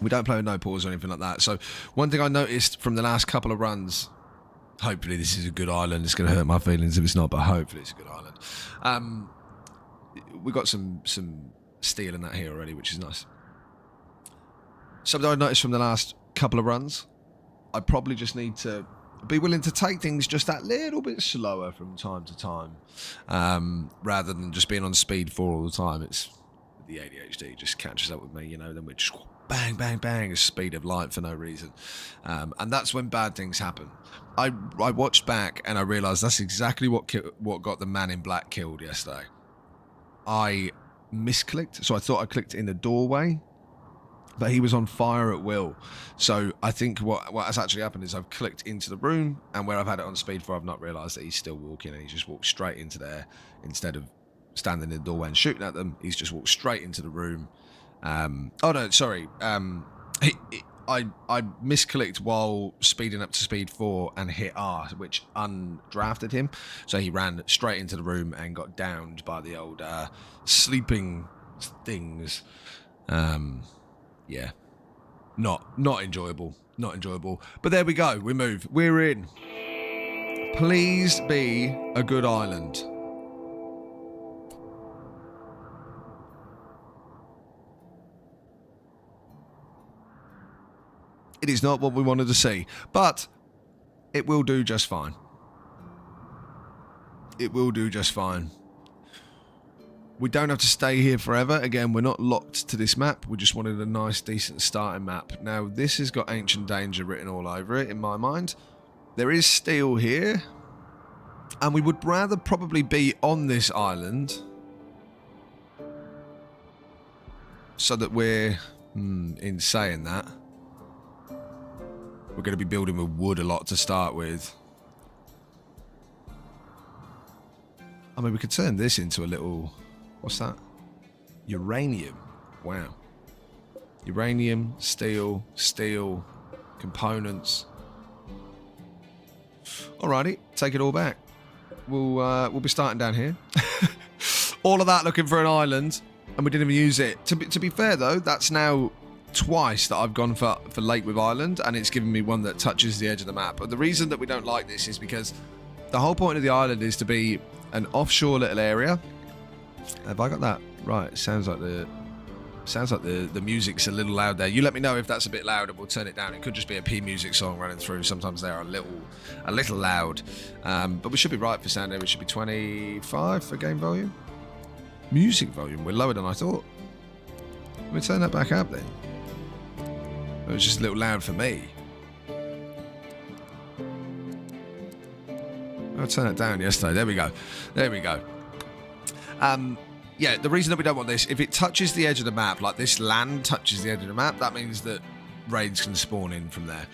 We don't play with no pause or anything like that. So one thing I noticed from the last couple of runs, hopefully this is a good island. It's going to hurt my feelings if it's not, but hopefully it's a good island. We got some steel in that here already, which is nice. Something I noticed from the last couple of runs, I probably just need to be willing to take things just that little bit slower from time to time, rather than just being on speed 4 all the time. It's the ADHD just catches up with me, you know. Then we're just bang, bang, bang, a speed of light for no reason, and that's when bad things happen. I watched back and I realised that's exactly what got the man in black killed yesterday. I misclicked, so I thought I clicked in the doorway, but he was on fire at will. So I think what has actually happened is I've clicked into the room, and where I've had it on speed 4, I've not realised that he's still walking, and he just walked straight into there instead of standing in the doorway and shooting at them. He's just walked straight into the room. Oh no, sorry. I misclicked while speeding up to speed 4 and hit R, which undrafted him. So he ran straight into the room and got downed by the old sleeping things. Yeah, not enjoyable. Not enjoyable. But there we go. We move. We're in. Please be a good island. It is not what we wanted to see, but it will do just fine. It will do just fine. We don't have to stay here forever. Again, we're not locked to this map. We just wanted a nice, decent starting map. Now, this has got Ancient Danger written all over it, in my mind. There is steel here, and we would rather probably be on this island so that we're, in saying that, we're going to be building with wood a lot to start with. I mean, we could turn this into a little... What's that? Uranium. Wow. Uranium, steel, components. Alrighty, take it all back. We'll be starting down here. All of that looking for an island, and we didn't even use it. To be fair though, that's now twice that I've gone for Lake with Island, and it's given me one that touches the edge of the map. But the reason that we don't like this is because the whole point of the island is to be an offshore little area. Have I got that right? Sounds like the music's a little loud there. You let me know if that's a bit loud and we'll turn it down. It could just be a P music song running through. Sometimes they are a little loud, but we should be right for sound area. It should be 25 for game volume. Music volume, we're lower than I thought. Let me turn that back up then. It was just a little loud for me. I'll turn it down yesterday. There we go. Yeah, the reason that we don't want this, if it touches the edge of the map, like this land touches the edge of the map, that means that raids can spawn in from there.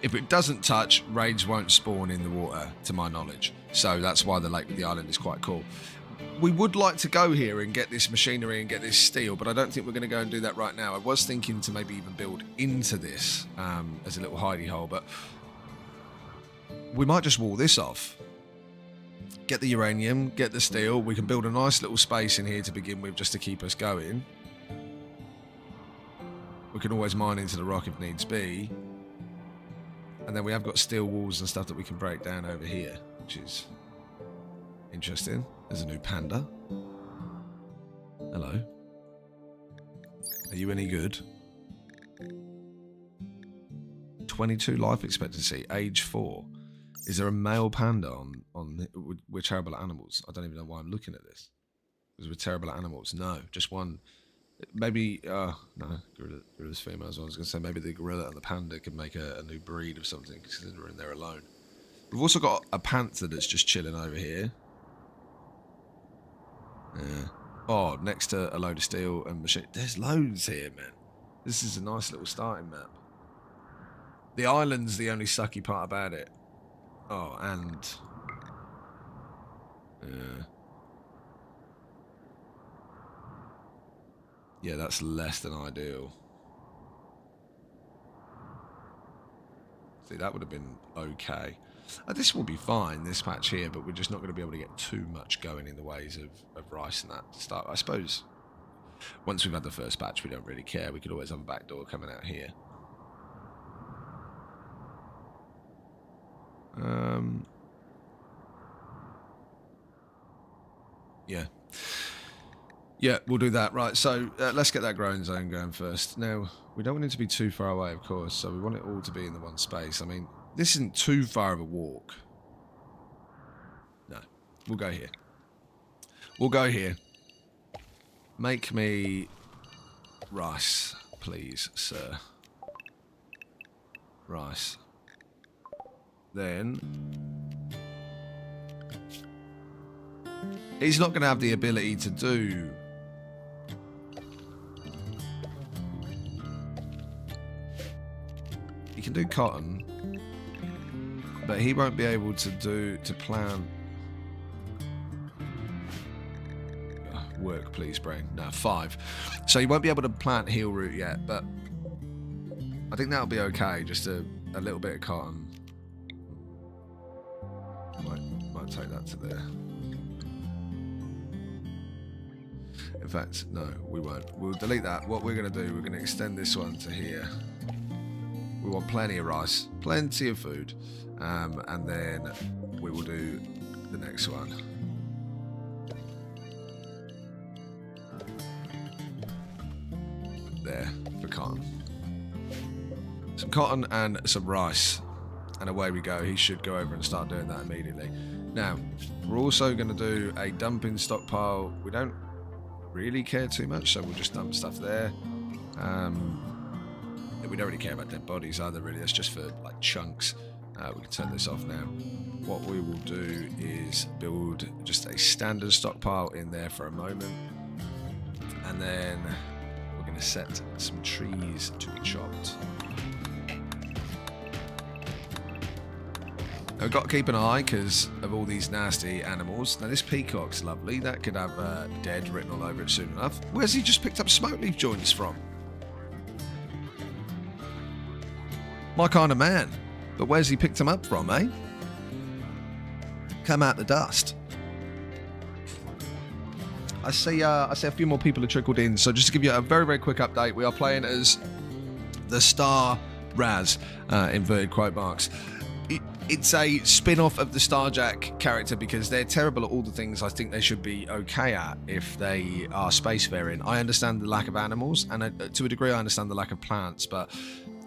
If it doesn't touch, raids won't spawn in the water, to my knowledge. So that's why the lake with the island is quite cool. We would like to go here and get this machinery and get this steel, but I don't think we're going to go and do that right now. I was thinking to maybe even build into this as a little hidey hole, but we might just wall this off. Get the uranium, get the steel. We can build a nice little space in here to begin with just to keep us going. We can always mine into the rock if needs be. And then we have got steel walls and stuff that we can break down over here, which is interesting. There's a new panda. Hello. Are you any good? 22 life expectancy, age 4. Is there a male panda on we're terrible at animals? I don't even know why I'm looking at this. Because we're terrible at animals. No, just one. Maybe, no, gorilla's females. I was going to say maybe the gorilla and the panda could make a new breed of something, considering they're alone. We've also got a panther that's just chilling over here. Yeah. Oh, next to a load of steel and machine. There's loads here, man. This is a nice little starting map. The island's the only sucky part about it. Oh, and... yeah, that's less than ideal. See, that would have been okay. This will be fine, this patch here, but we're just not going to be able to get too much going in the ways of rice and that to start. I suppose once we've had the first batch, we don't really care. We could always have a back door coming out here. Yeah. Yeah, we'll do that. Right, so let's get that growing zone going first. Now, we don't want it to be too far away, of course, so we want it all to be in the one space. I mean, this isn't too far of a walk. No, we'll go here. We'll go here. Make me rice, please, sir. Rice. Then he's not going to have the ability to do... He can do cotton, but he won't be able to plant... Work, please, brain. No, 5. So he won't be able to plant heel root yet, but I think that'll be okay. Just a little bit of cotton. Might take that to there. In fact, no, we won't. We'll delete that. What we're going to do, we're going to extend this one to here. We want plenty of rice, plenty of food, and then we will do the next one. There, for cotton. Some cotton and some rice. And away we go. He should go over and start doing that immediately. Now, we're also going to do a dumping stockpile. We don't really care too much, so we'll just dump stuff there. We don't really care about dead bodies either, really. That's just for, like, chunks. We can turn this off now. What we will do is build just a standard stockpile in there for a moment. And then we're going to set some trees to be chopped. Now, we've got to keep an eye because of all these nasty animals. Now, this peacock's lovely. That could have dead written all over it soon enough. Where's he just picked up smoke leaf joints from? My kind of man. But where's he picked them up from, eh? Come out the dust. I see a few more people have trickled in. So just to give you a very, very quick update, we are playing as the Star Raz, inverted quote marks. It's a spin-off of the Starjack character because they're terrible at all the things I think they should be okay at if they are spacefaring. I understand the lack of animals, and to a degree I understand the lack of plants, but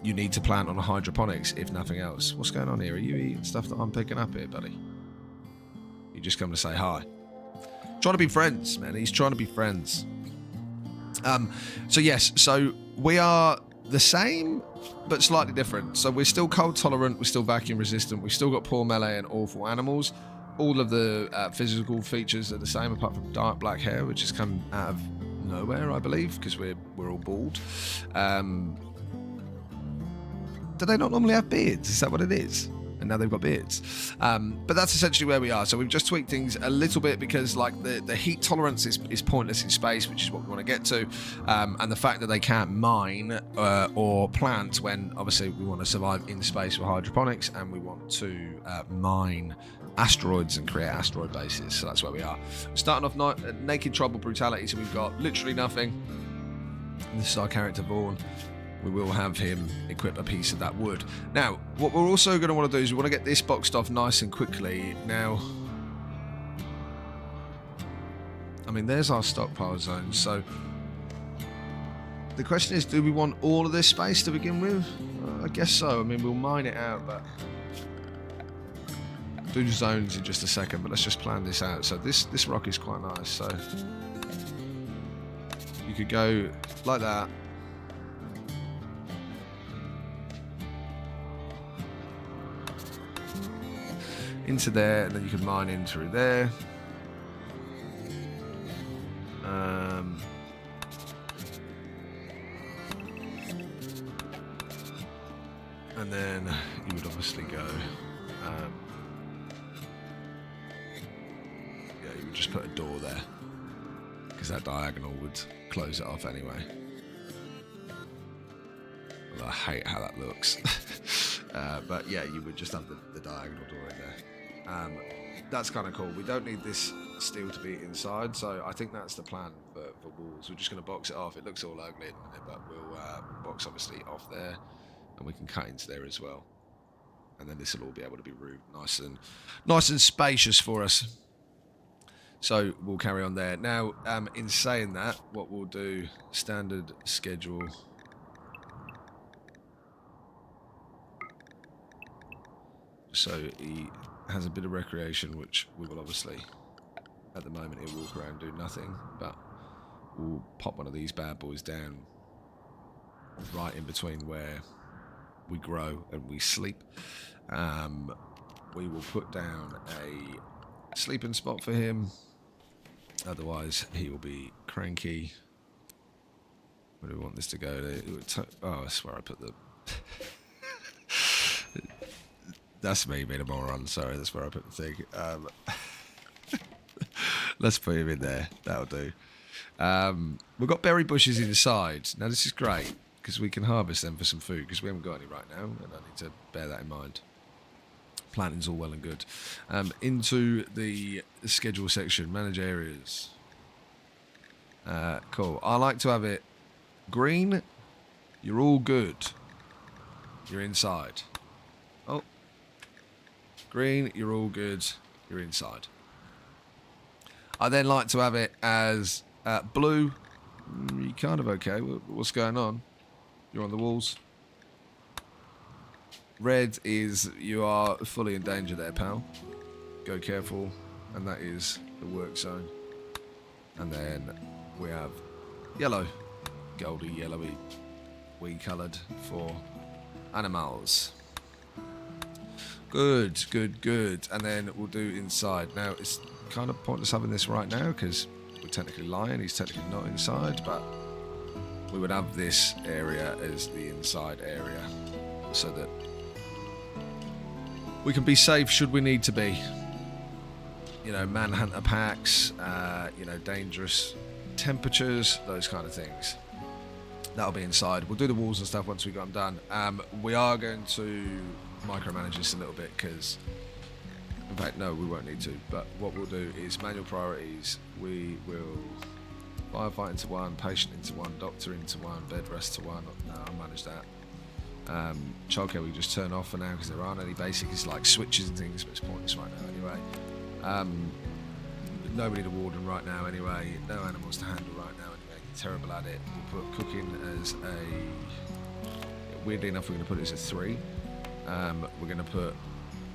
you need to plant on a hydroponics, if nothing else. What's going on here? Are you eating stuff that I'm picking up here, buddy? You just come to say hi. Trying to be friends, man. He's trying to be friends. So yes, so we are the same, but slightly different. So we're still cold tolerant, we're still vacuum resistant, we've still got poor melee and awful animals. All of the physical features are the same, apart from dark black hair, which has come out of nowhere, I believe, because we're all bald. Do they not normally have beards? Is that what it is? And now they've got beards. But that's essentially where we are. So we've just tweaked things a little bit because, like, the heat tolerance is pointless in space, which is what we want to get to. And the fact that they can't mine or plant when, obviously, we want to survive in space with hydroponics, and we want to mine asteroids and create asteroid bases. So that's where we are. We're starting off naked tribal brutality, so we've got literally nothing. And this is our character Vaughn. We will have him equip a piece of that wood. Now, what we're also going to want to do is we want to get this boxed off nice and quickly. Now, I mean, there's our stockpile zone. So the question is, do we want all of this space to begin with? I guess so. I mean, we'll mine it out, but do zones in just a second. But let's just plan this out. So this rock is quite nice. So you could go like that. Into there, and then you can mine in through there. And then you would obviously go, yeah, you would just put a door there, because that diagonal would close it off anyway. Well, I hate how that looks. But yeah, you would just have the diagonal door in there. That's kind of cool. We don't need this steel to be inside, so I think that's the plan for walls. We're just going to box it off. It looks all ugly in a minute, but we'll box obviously off there, and we can cut into there as well. And then this will all be able to be roofed nice and spacious for us. So we'll carry on there. Now, in saying that, what we'll do, standard schedule. So he has a bit of recreation, which we will obviously, at the moment, he'll walk around and do nothing, but we'll pop one of these bad boys down right in between where we grow and we sleep. We will put down a sleeping spot for him, otherwise he will be cranky. Where do we want this to go? Oh, I swear I put the... That's me being a moron, sorry, that's where I put the thing. Let's put him in there, that'll do. We've got berry bushes inside. Now this is great, because we can harvest them for some food, because we haven't got any right now, and I need to bear that in mind. Planning's all well and good. Into the schedule section, manage areas. Cool, I like to have it green, you're all good. You're inside. Oh. Green, you're all good, you're inside. I then like to have it as blue. You're kind of okay. What's going on? You're on the walls. Red is you are fully in danger there, pal. Go careful. And that is the work zone. And then we have yellow. Goldy, yellowy, wee coloured for animals. Good, good, good. And then we'll do inside. Now, it's kind of pointless having this right now because we're technically lying. He's technically not inside, but we would have this area as the inside area so that we can be safe should we need to be. You know, manhunter packs, you know, dangerous temperatures, those kind of things. That'll be inside. We'll do the walls and stuff once we've got them done. We are going to micromanage this a little bit because, in fact, no, we won't need to. But what we'll do is manual priorities. We will firefight into one, patient into one, doctor into one, bed rest to one. No, I'll manage that. Childcare we can just turn off for now because there aren't any basic. It's like switches and things, but it's pointless right now anyway. Nobody to warden right now anyway. No animals to handle right now anyway. Terrible at it. We'll put cooking as a... Weirdly enough, we're going to put it as a 3. We're going to put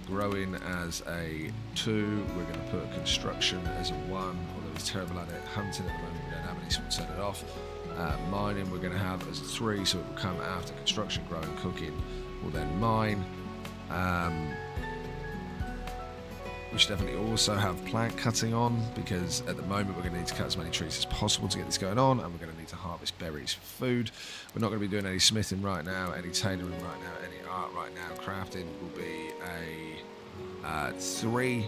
growing as a 2. We're going to put construction as a 1, although he's terrible at it. Hunting at the moment we don't have any, so we'll turn it off. Mining we're going to have as a 3, so it will come after construction, growing, cooking. We'll then mine. We should definitely also have plant cutting on because at the moment we're going to need to cut as many trees as possible to get this going on, and we're going to need to harvest berries for food. We're not going to be doing any smithing right now, any tailoring right now, any art right now. Crafting will be a 3,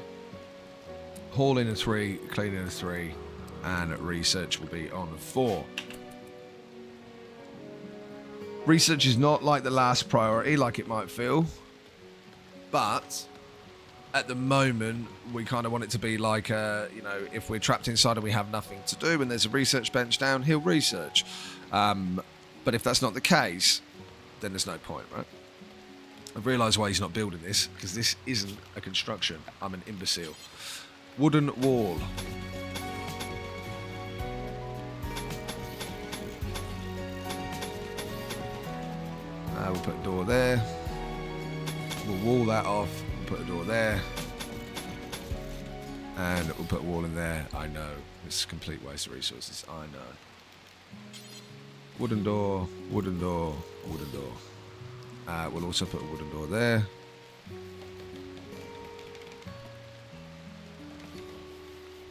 hauling a 3, cleaning a 3, and research will be on 4. Research is not like the last priority like it might feel, but at the moment we kind of want it to be like, you know, if we're trapped inside and we have nothing to do and there's a research bench down, he'll research. But if that's not the case, then there's no point, right? I've realised why he's not building this, because this isn't a construction. I'm an imbecile. Wooden wall. We'll put a door there. We'll wall that off. We'll put a door there. And we'll put a wall in there. I know. It's a complete waste of resources. I know. Wooden door, wooden door, wooden door. We'll also put a wooden door there.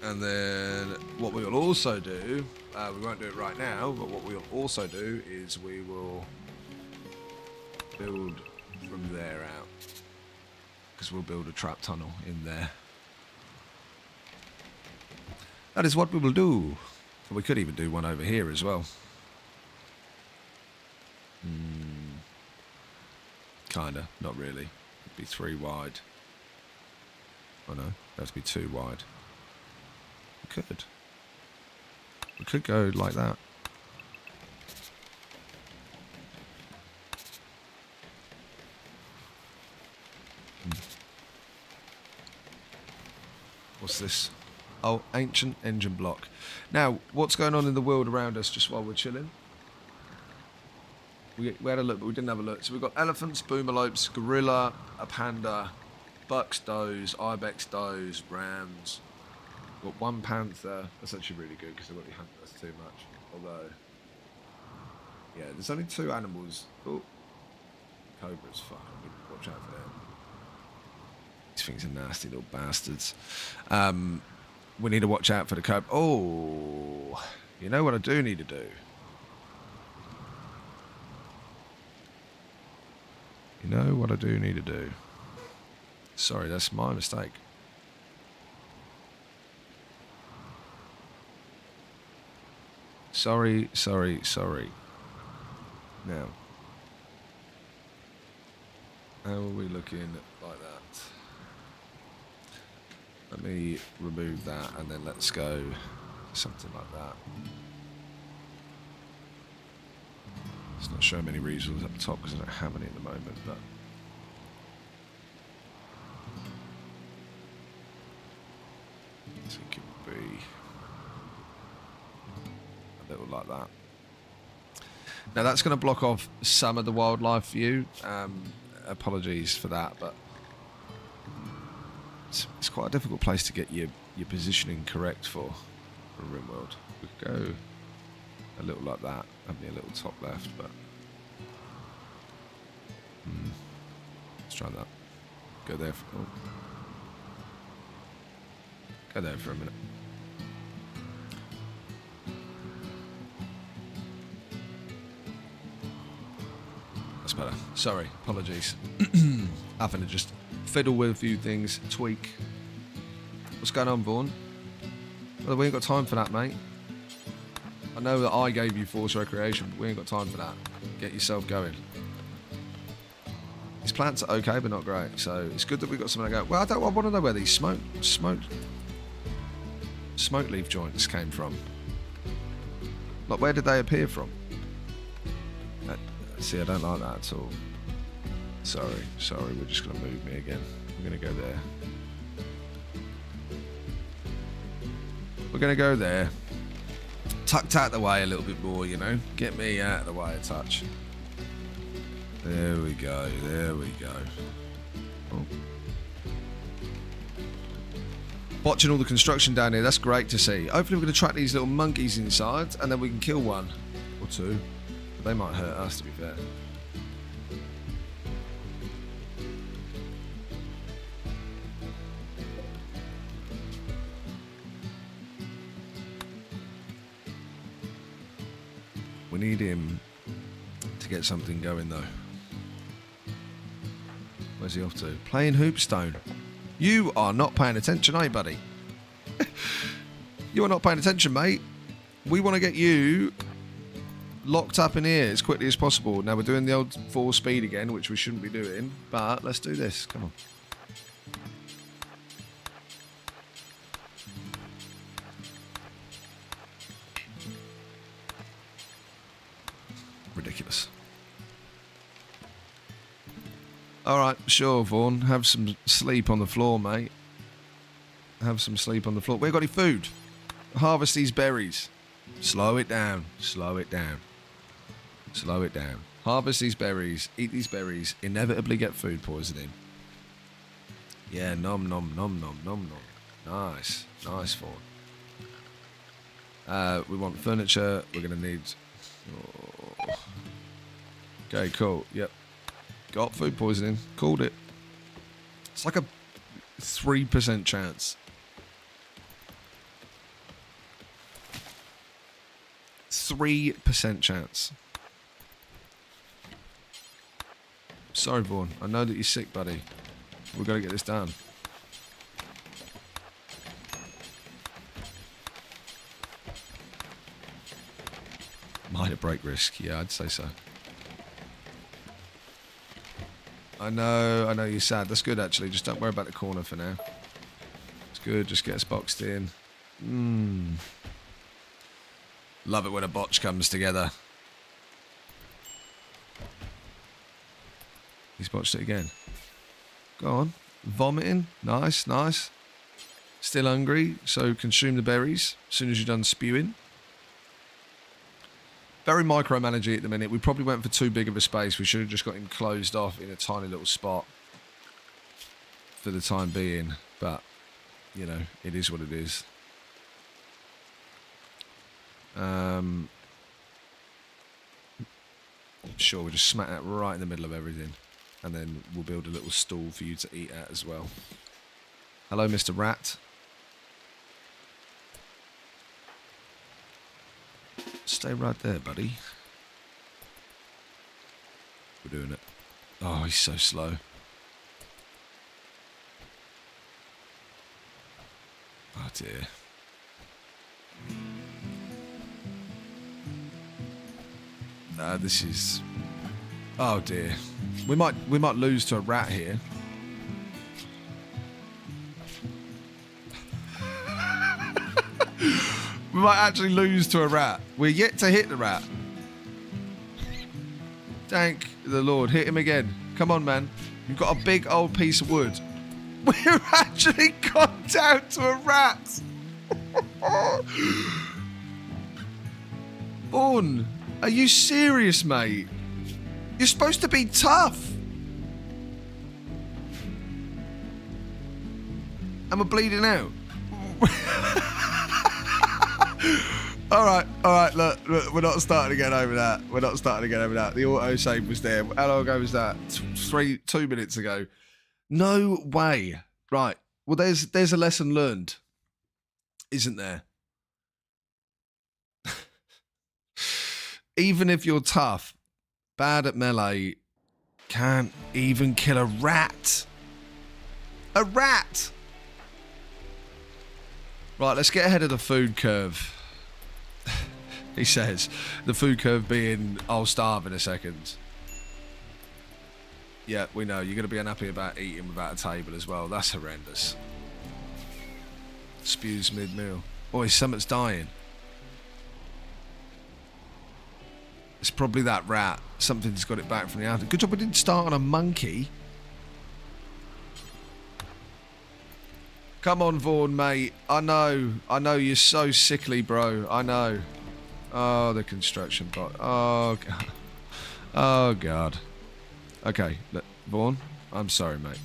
And then what we will also do, we won't do it right now, but what we'll also do is we will build from there out, because we'll build a trap tunnel in there. That is what we will do. But we could even do one over here as well. Kinda, not really. It'd be 3 wide. Oh no, that'd be 2 wide. We could. We could go like that. What's this? Oh, ancient engine block. Now, what's going on in the world around us just while we're chilling? We had a look, but we didn't have a look. So we've got elephants, boomalopes, gorilla, a panda, bucks, does, ibex, does, rams. We've got 1 panther. That's actually really good because they won't be hunting us too much. Although, yeah, there's only 2 animals. Oh, cobras. Fuck, I need to watch out for them. These things are nasty little bastards. We need to watch out for the cobra. Oh, you know what I do need to do? You know what I do need to do? Sorry, that's my mistake. Sorry. Now, how are we looking like that? Let me remove that and then let's go something like that. It's not showing many resources up the top because I don't have any at the moment, but I think it would be a little like that. Now that's going to block off some of the wildlife view. Apologies for that, but it's quite a difficult place to get your positioning correct for Rimworld. We could go a little like that, only a little top left, but let's try that. Go there for, go there for a minute. That's better. Sorry, apologies. Having to just fiddle with a few things, tweak. What's going on, Vaughn? Well, we ain't got time for that, mate. I know that I gave you forced recreation, but we ain't got time for that. Get yourself going. These plants are okay, but not great. So it's good that we got something to go. Well, I want to know where these smoke leaf joints came from. Like, where did they appear from? See, I don't like that at all. Sorry, we're just going to move me again. We're going to go there. We're going to go there. Tucked out the way a little bit more, you know. Get me out of the way a touch. There we go. Oh. Watching all the construction down here, that's great to see. Hopefully we're going to track these little monkeys inside and then we can kill 1 or 2. But they might hurt us, to be fair. We need him to get something going, though. Where's he off to? Playing Hoopstone. You are not paying attention, are you, buddy? You are not paying attention, mate. We want to get you locked up in here as quickly as possible. Now, we're doing the old 4 speed again, which we shouldn't be doing, but let's do this. Come on. Ridiculous. Alright, sure, Vaughn. Have some sleep on the floor, mate. Have some sleep on the floor. We ain't got any food. Harvest these berries. Slow it down. Harvest these berries. Eat these berries. Inevitably get food poisoning. Yeah, nom. Nice, Vaughn. We want furniture. We're going to need... Oh. Okay, cool. Yep. Got food poisoning. Called it. It's like a 3% chance. 3% chance. Sorry, Vaughn. I know that you're sick, buddy. We've got to get this done. Minor break risk. Yeah, I'd say so. I know you're sad. That's good, actually. Just don't worry about the corner for now. It's good. Just get us boxed in. Love it when a botch comes together. He's botched it again. Go on. Vomiting. Nice, nice. Still hungry, so consume the berries as soon as you're done spewing. Very micromanaging at the minute. We probably went for too big of a space. We should have just got him closed off in a tiny little spot for the time being. But, you know, it is what it is. Sure, we'll just smack that right in the middle of everything. And then we'll build a little stall for you to eat at as well. Hello, Mr. Rat. Stay right there, buddy. We're doing it. Oh, he's so slow. Oh, dear. This is... Oh, dear. We might lose to a rat here. We might actually lose to a rat. We're yet to hit the rat. Thank the Lord. Hit him again. Come on, man. You've got a big old piece of wood. We're actually gone down to a rat. Vaughn, are you serious, mate? You're supposed to be tough. And we're bleeding out. All right, look, we're not starting again over that. We're not starting again over that. The autosave was there. How long ago was that? 2 minutes ago. No way. Right. Well, there's a lesson learned, isn't there? Even if you're tough, bad at melee, can't even kill a rat. A rat! Right, let's get ahead of the food curve. He says. The food curve being, I'll starve in a second. Yeah, we know. You're going to be unhappy about eating without a table as well. That's horrendous. Spews mid-meal. Oh, his stomach's dying. It's probably that rat. Something's got it back from the outer. Good job we didn't start on a monkey. Come on, Vaughn, mate. I know you're so sickly, bro. I know. Oh, the construction bot. Oh, God. Oh, God. Okay, look, Vaughn, I'm sorry, mate.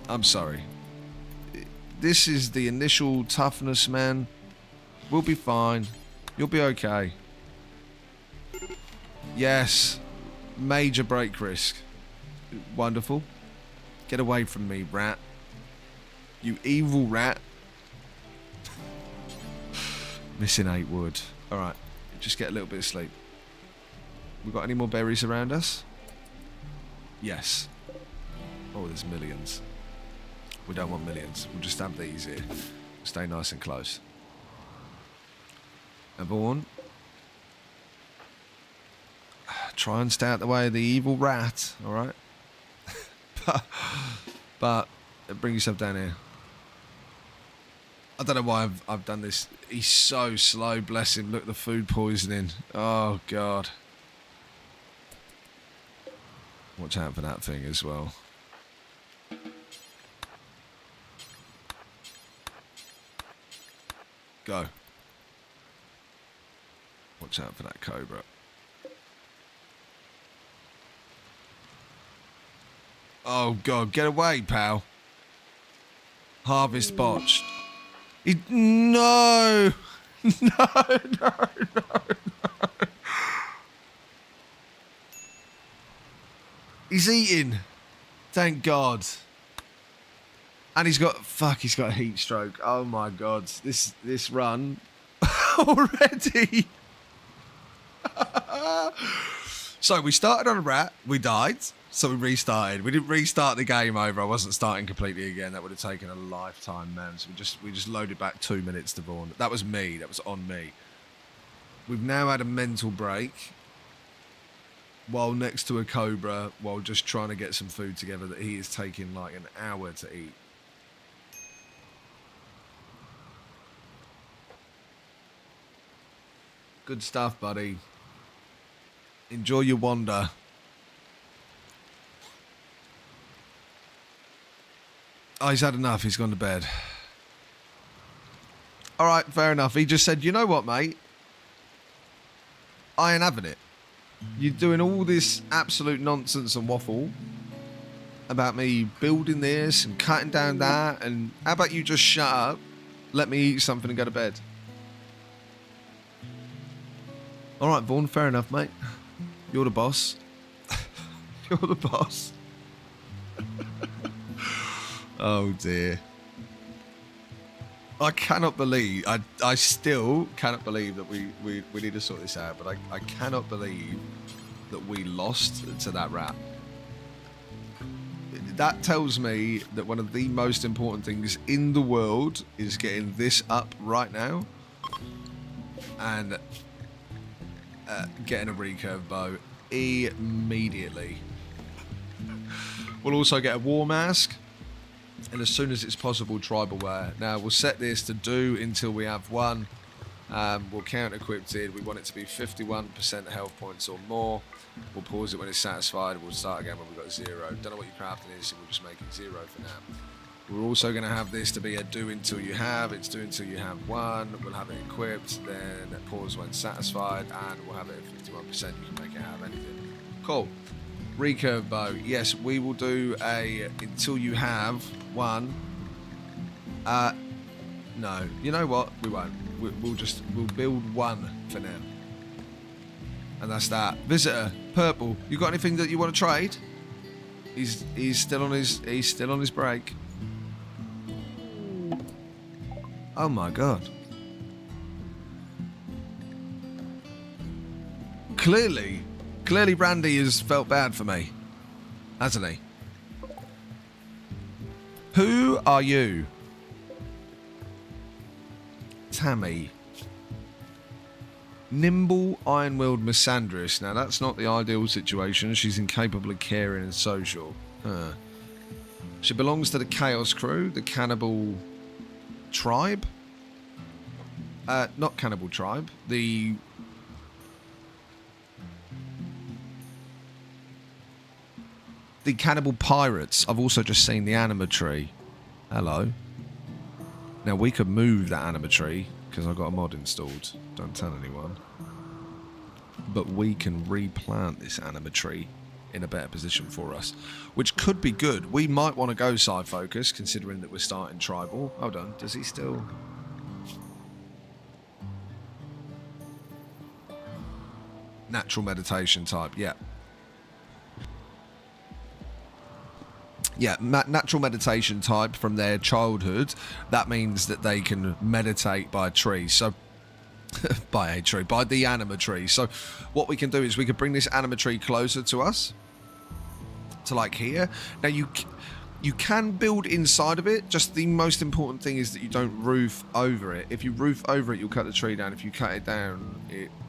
I'm sorry. This is the initial toughness, man. We'll be fine. You'll be okay. Yes. Major break risk. Wonderful. Get away from me, rat. You evil rat. Missing 8 wood. Alright, just get a little bit of sleep. We got any more berries around us? Yes. Oh, there's millions. We don't want millions. We'll just have these here. Stay nice and close. And Vaughn, try and stay out the way of the evil rat, alright? but bring yourself down here. I don't know why I've done this. He's so slow, bless him. Look at the food poisoning. Oh, God. Watch out for that thing as well. Go. Watch out for that cobra. Oh, God. Get away, pal. Harvest botched. No! No. He's eating. Thank God. And he's got a heat stroke. Oh my God. This run already. So we started on a rat, we died, so we restarted. We didn't restart the game over. I wasn't starting completely again. That would have taken a lifetime, man. So we just loaded back 2 minutes to Vaughn. That was me. That was on me. We've now had a mental break. while next to a cobra, while just trying to get some food together that he is taking like an hour to eat. Good stuff, buddy. Enjoy your wander. Oh, he's had enough. He's gone to bed. All right, fair enough. He just said, you know what, mate? I ain't having it. You're doing all this absolute nonsense and waffle about me building this and cutting down that, and how about you just shut up, let me eat something and go to bed? All right, Vaughn, fair enough, mate. You're the boss. You're the boss. Oh, dear. I cannot believe, I still cannot believe that we need to sort this out, but I cannot believe that we lost to that rat. That tells me that one of the most important things in the world is getting this up right now and getting a recurve bow immediately. We'll also get a war mask. And as soon as it's possible, tribal wear. Now, we'll set this to do until we have one. We'll count equipped it. We want it to be 51% health points or more. We'll pause it when it's satisfied. We'll start again when we've got 0. Don't know what your crafting is, so we'll just make it 0 for now. We're also going to have this to be a do until you have. It's do until you have 1. We'll have it equipped, then pause when satisfied, and we'll have it at 51%. You can make it out of anything. Cool. Recurve bow. Yes, we will do a until you have 1. No. You know what? We won't. We'll build 1 for now. And that's that. Visitor, purple. You got anything that you want to trade? He's still on his break. Oh my god. Clearly Randy has felt bad for me, hasn't he? Who are you? Tammy. Nimble Ironwilled Misandris. Now, that's not the ideal situation. She's incapable of caring and social. She belongs to the Chaos Crew, the Cannibal Tribe. Not Cannibal Tribe. The Cannibal Pirates. I've also just seen the anima tree. Hello. Now, we could move that anima tree because I've got a mod installed. Don't tell anyone. But we can replant this anima tree in a better position for us, which could be good. We might want to go side focus, considering that we're starting tribal. Hold on, does he still... Natural meditation type, yeah. Yeah, natural meditation type from their childhood. That means that they can meditate by a tree. So, by the anima tree. So, what we can do is we can bring this anima tree closer to us, to like here. Now, you can build inside of it. Just the most important thing is that you don't roof over it. If you roof over it, you'll cut the tree down. If you cut it down,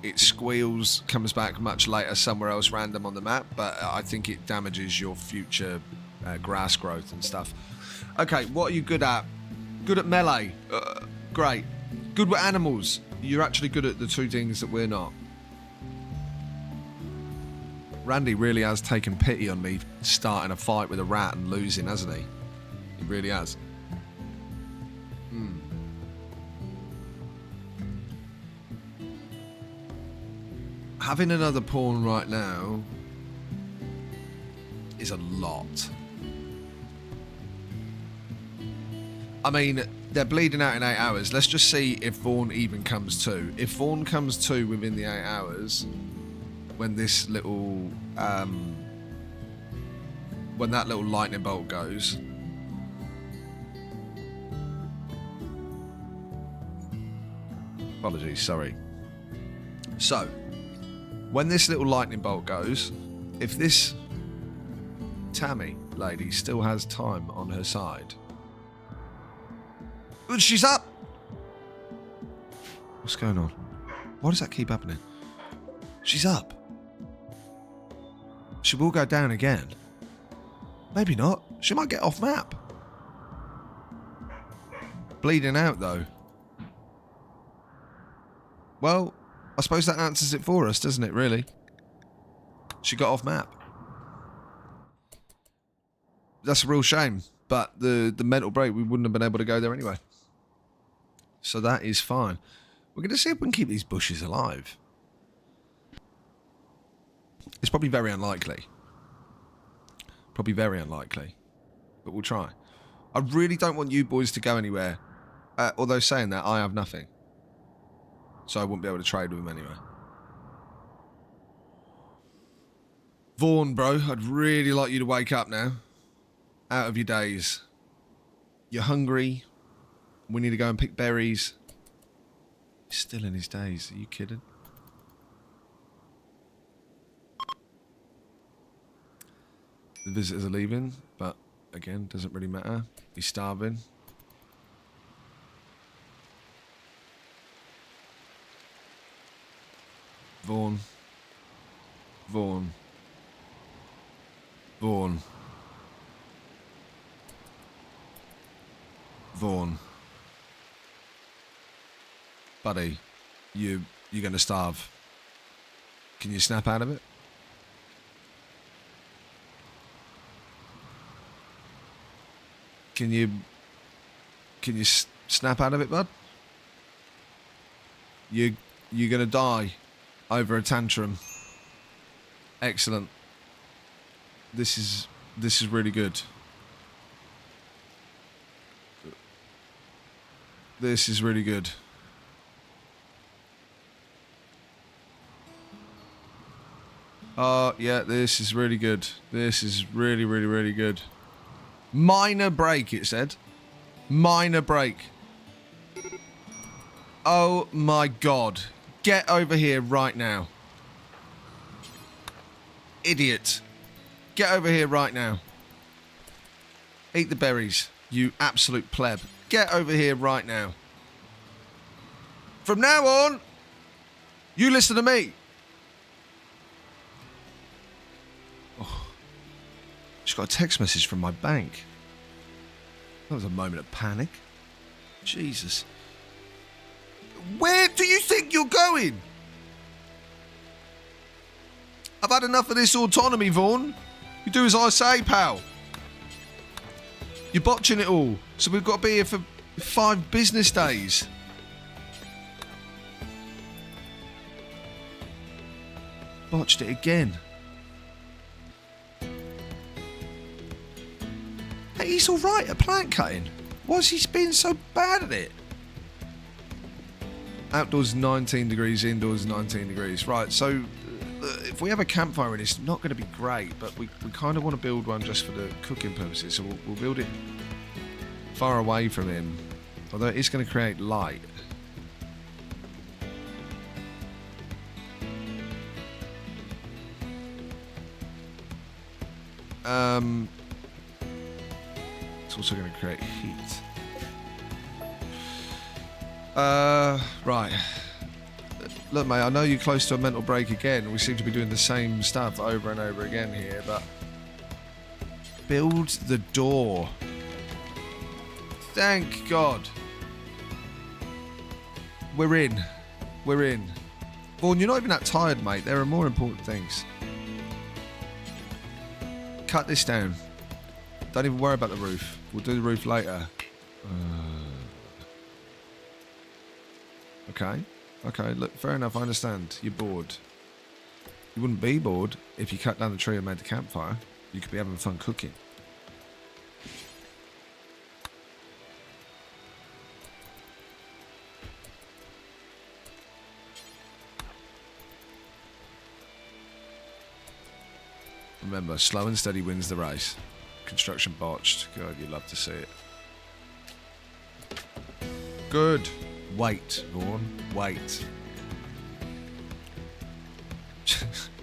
it squeals, comes back much later somewhere else random on the map. But I think it damages your future grass growth and stuff. Okay, what are you good at? Good at melee. Great. Good with animals. You're actually good at the 2 things that we're not. Randy really has taken pity on me starting a fight with a rat and losing, hasn't he? He really has. Having another pawn right now is a lot. I mean, they're bleeding out in 8 hours. Let's just see if Vaughn even comes to. If Vaughn comes to within the 8 hours, when this little, when that little lightning bolt goes, apologies, sorry. So, when this little lightning bolt goes, if this Tammy lady still has time on her side, she's up. What's going on? Why does that keep happening? She's up. She will go down again. Maybe not. She might get off map. Bleeding out, though. Well, I suppose that answers it for us, doesn't it, really? She got off map. That's a real shame. But the mental break, we wouldn't have been able to go there anyway. So that is fine. We're going to see if we can keep these bushes alive. It's probably very unlikely. Probably very unlikely. But we'll try. I really don't want you boys to go anywhere. Although saying that, I have nothing. So I wouldn't be able to trade with them anyway. Vaughn, bro, I'd really like you to wake up now. Out of your daze. You're hungry. We need to go and pick berries. He's still in his daze. Are you kidding? The visitors are leaving, but again, doesn't really matter. He's starving. Vaughn. Vaughn. Vaughn. Vaughn. Buddy, you're going to starve. Can you snap out of it? Can you snap out of it, bud? You're going to die over a tantrum. Excellent. This is really good. This is really good. Yeah, this is really good. This is really, really, really good. Minor break, it said. Minor break. Oh my god. Get over here right now. Idiot. Get over here right now. Eat the berries, you absolute pleb. Get over here right now. From now on, you listen to me. Oh, just got a text message from my bank. That was a moment of panic. Jesus. Where do you think you're going? I've had enough of this autonomy, Vaughn. You do as I say, pal. You're botching it all. So we've got to be here for 5 business days. Botched it again. Hey, he's alright at plant cutting. Why's he been so bad at it? Outdoors 19 degrees, indoors 19 degrees. Right, so if we have a campfire, and it's not going to be great, but we kind of want to build one just for the cooking purposes. So we'll build it far away from him. Although it is going to create light. It's also going to create heat. Right. Look, mate, I know you're close to a mental break again. We seem to be doing the same stuff over and over again here, but... Build the door. Thank God. We're in. We're in. Vaughn, you're not even that tired, mate. There are more important things. Cut this down. Don't even worry about the roof. We'll do the roof later. Okay. Okay, look, fair enough, I understand. You're bored. You wouldn't be bored if you cut down the tree and made the campfire. You could be having fun cooking. Remember, slow and steady wins the race. Construction botched. God, you'd love to see it. Good. Wait, Vaughn. Wait.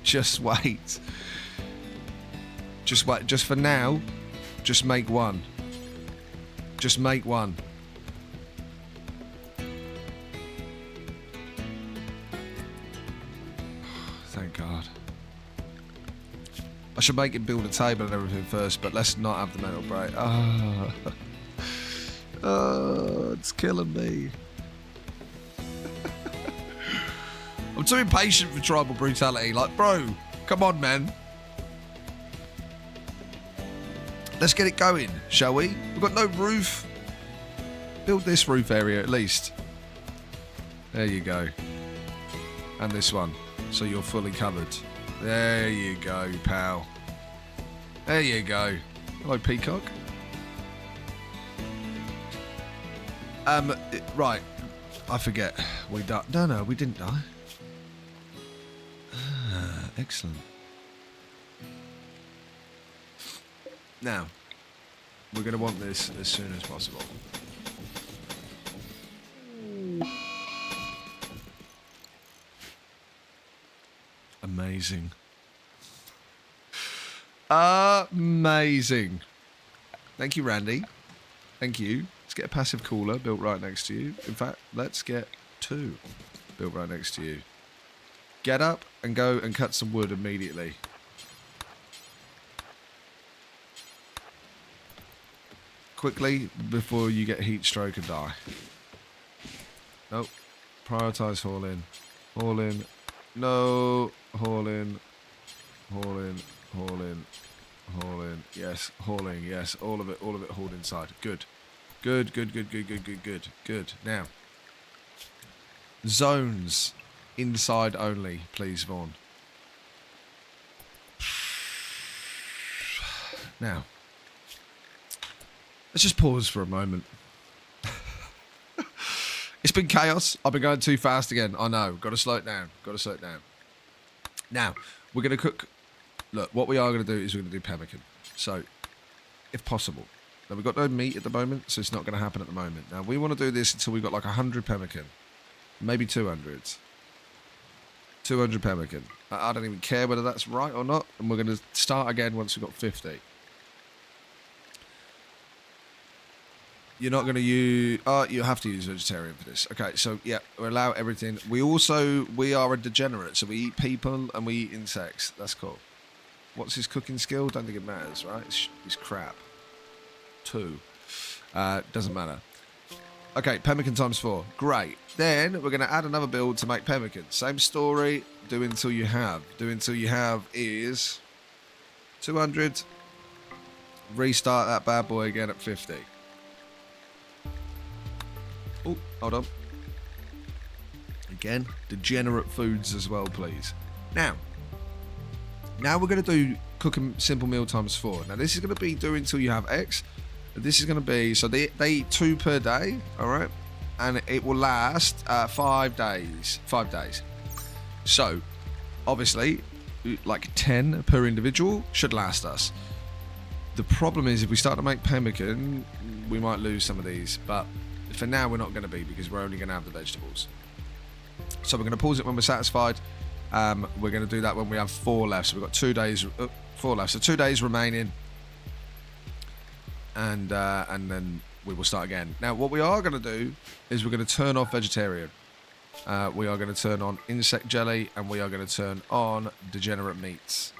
Just wait. Just wait. Just for now, just make one. Just make one. Thank God. I should make him build a table and everything first, but let's not have the mental break. Oh, it's killing me. I'm too impatient for tribal brutality. Like, bro, come on, man. Let's get it going, shall we? We've got no roof. Build this roof area at least. There you go. And this one, so you're fully covered. There you go, pal. There you go. Hello, peacock. Right. I forget. We died. No, we didn't die. Ah, excellent. Now, we're going to want this as soon as possible. Amazing. Amazing. Thank you, Randy. Thank you. Let's get a passive cooler built right next to you. In fact, let's get 2 built right next to you. Get up and go and cut some wood immediately. Quickly, before you get heat stroke and die. Nope. Prioritise haul in. Haul in. No. Haul in. Haul in. Haul in. Haul in. Yes. Hauling. Yes. All of it hauled inside. Good. Good. Now. Zones. Inside only, please, Vaughn. Now. Let's just pause for a moment. It's been chaos. I've been going too fast again. I know. Got to slow it down. Now, we're going to cook. Look, what we are going to do is we're going to do pemmican. So, if possible. Now, we've got no meat at the moment, so it's not going to happen at the moment. Now, we want to do this until we've got like 100 pemmican. Maybe 200. 200 pemmican. I don't even care whether that's right or not. And we're going to start again once we've got 50. You're not going to use... Oh, you have to use vegetarian for this. Okay, so, yeah, we allow everything. We are a degenerate, so we eat people and we eat insects. That's cool. What's his cooking skill? Don't think it matters, right? It's crap. 2. Doesn't matter. Okay, pemmican times 4. Great. Then we're going to add another build to make pemmican. Same story. Do until you have. Do until you have is 200. Restart that bad boy again at 50. Oh, hold on. Again, degenerate foods as well, please. Now we're going to do cooking simple meal times 4. Now, this is going to be do until you have X. This is going to be, so they eat 2 per day, all right? And it will last 5 days. 5 days. So, obviously, like 10 per individual should last us. The problem is if we start to make pemmican, we might lose some of these. But for now, we're not going to be because we're only going to have the vegetables. So we're going to pause it when we're satisfied. We're going to do that when we have 4 left. So we've got 2 days, 4 left. So 2 days remaining. And then we will start again. Now, what we are going to do is we're going to turn off vegetarian. We are going to turn on insect jelly, and we are going to turn on degenerate meats.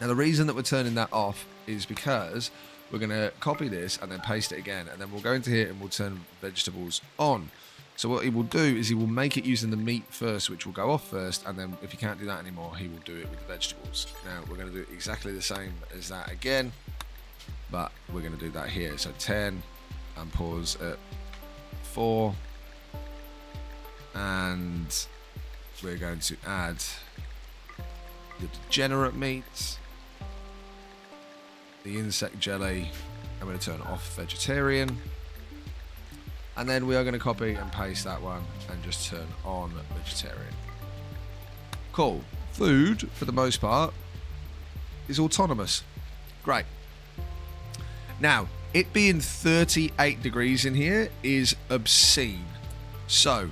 Now, the reason that we're turning that off is because we're going to copy this and then paste it again, and then we'll go into here and we'll turn vegetables on. So what he will do is he will make it using the meat first, which will go off first, and then if he can't do that anymore, he will do it with the vegetables. Now, we're going to do exactly the same as that again. But we're going to do that here. So 10 and pause at 4. And we're going to add the degenerate meats, the insect jelly. I'm going to turn off vegetarian. And then we are going to copy and paste that one and just turn on vegetarian. Cool. Food, for the most part, is autonomous. Great. Now, it being 38 degrees in here is obscene. So,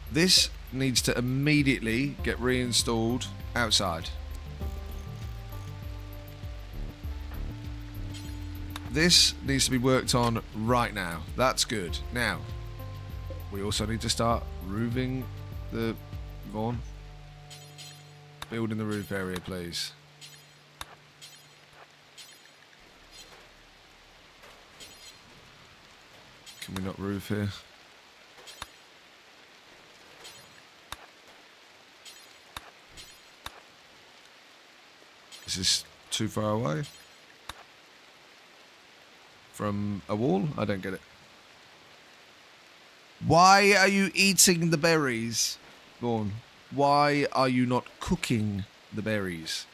this needs to immediately get reinstalled outside. This needs to be worked on right now. That's good. Now, we also need to start roofing the Vaughn. Building the roof area, please. Can we not roof here? Is this too far away from a wall? I don't get it. Why are you eating the berries, Vaughn? Why are you not cooking the berries?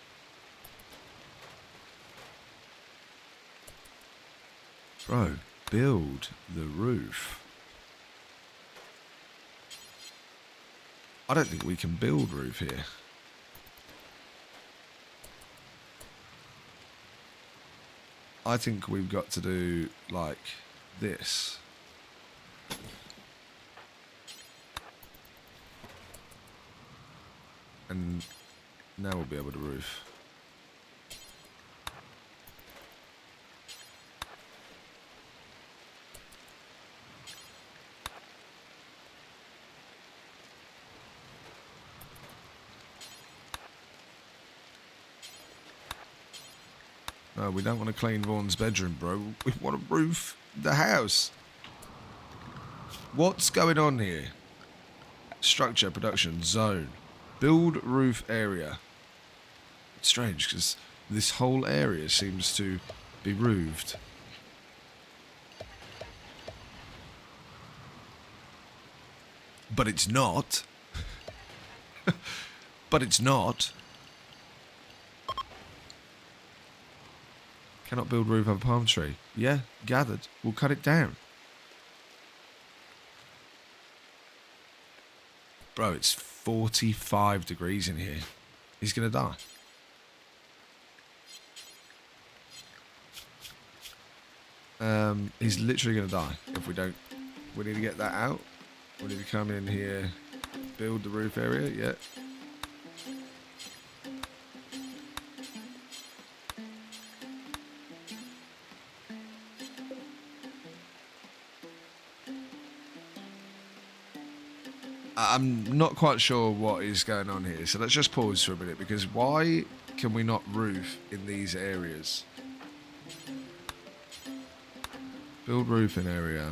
Bro, build the roof. I don't think we can build roof here. I think we've got to do like this. And now we'll be able to roof. No, we don't want to clean Vaughn's bedroom, bro. We want to roof the house. What's going on here? Structure, production, zone. Build roof area. It's strange because this whole area seems to be roofed. But it's not. But it's not. Cannot build roof of a palm tree. Yeah, gathered. We'll cut it down. Bro, it's 45 degrees in here. He's gonna die. He's literally gonna die if we don't. We need to get that out. We need to come in here, build the roof area. Yeah. I'm not quite sure what is going on here, so let's just pause for a minute, because why can we not roof in these areas? Build roofing area.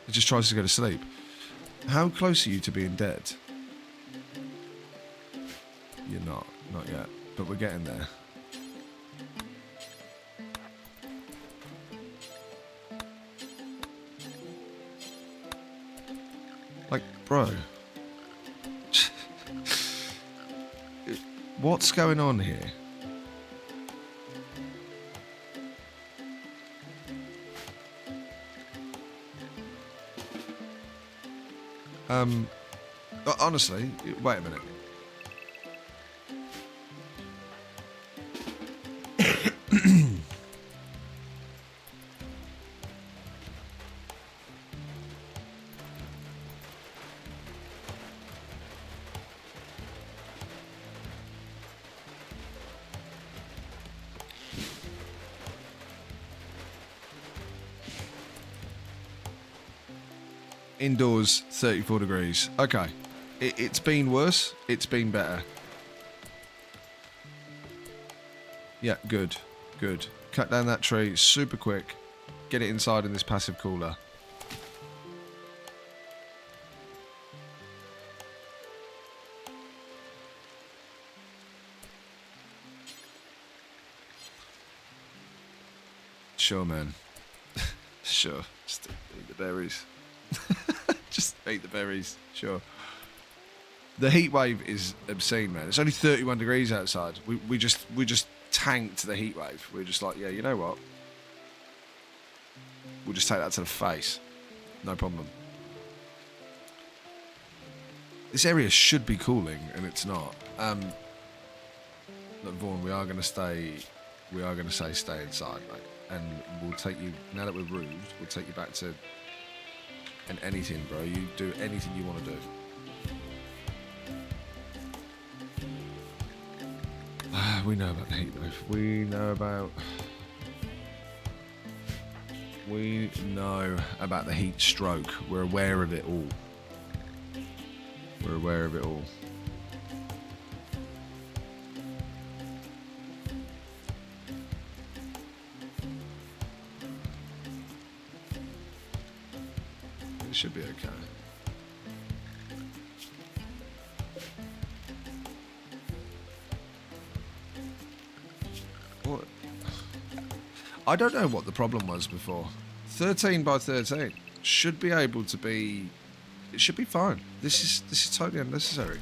It just tries to go to sleep. How close are you to being dead? You're not yet, but we're getting there. Like, bro. What's going on here? Honestly, wait a minute. Indoors, 34 degrees. Okay. It's been worse. It's been better. Yeah, good. Good. Cut down that tree super quick. Get it inside in this passive cooler. Sure, man. Sure. Just eat the berries. Just eat the berries. Sure. The heat wave is obscene, man. It's only 31 degrees outside. We just tanked the heat wave. We're just like, yeah, you know what? We'll just take that to the face. No problem. This area should be cooling, and it's not. Look, Vaughn, we are gonna say stay inside, mate. And we'll take you, now that we're roofed, we'll take you back to anything, bro. You do anything you want to do. We know about the heat wave. We know about the heat stroke. We're aware of it all. We're aware of it all. should be okay. What? I don't know what the problem was before. 13 by 13 should be able to be. It should be fine. This is totally unnecessary.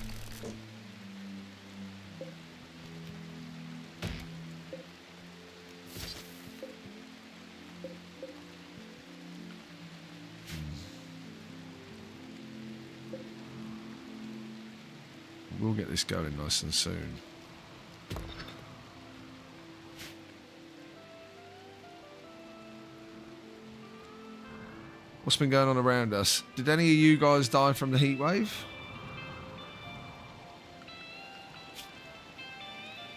We'll get this going nice and soon. What's been going on around us? Did any of you guys die from the heat wave?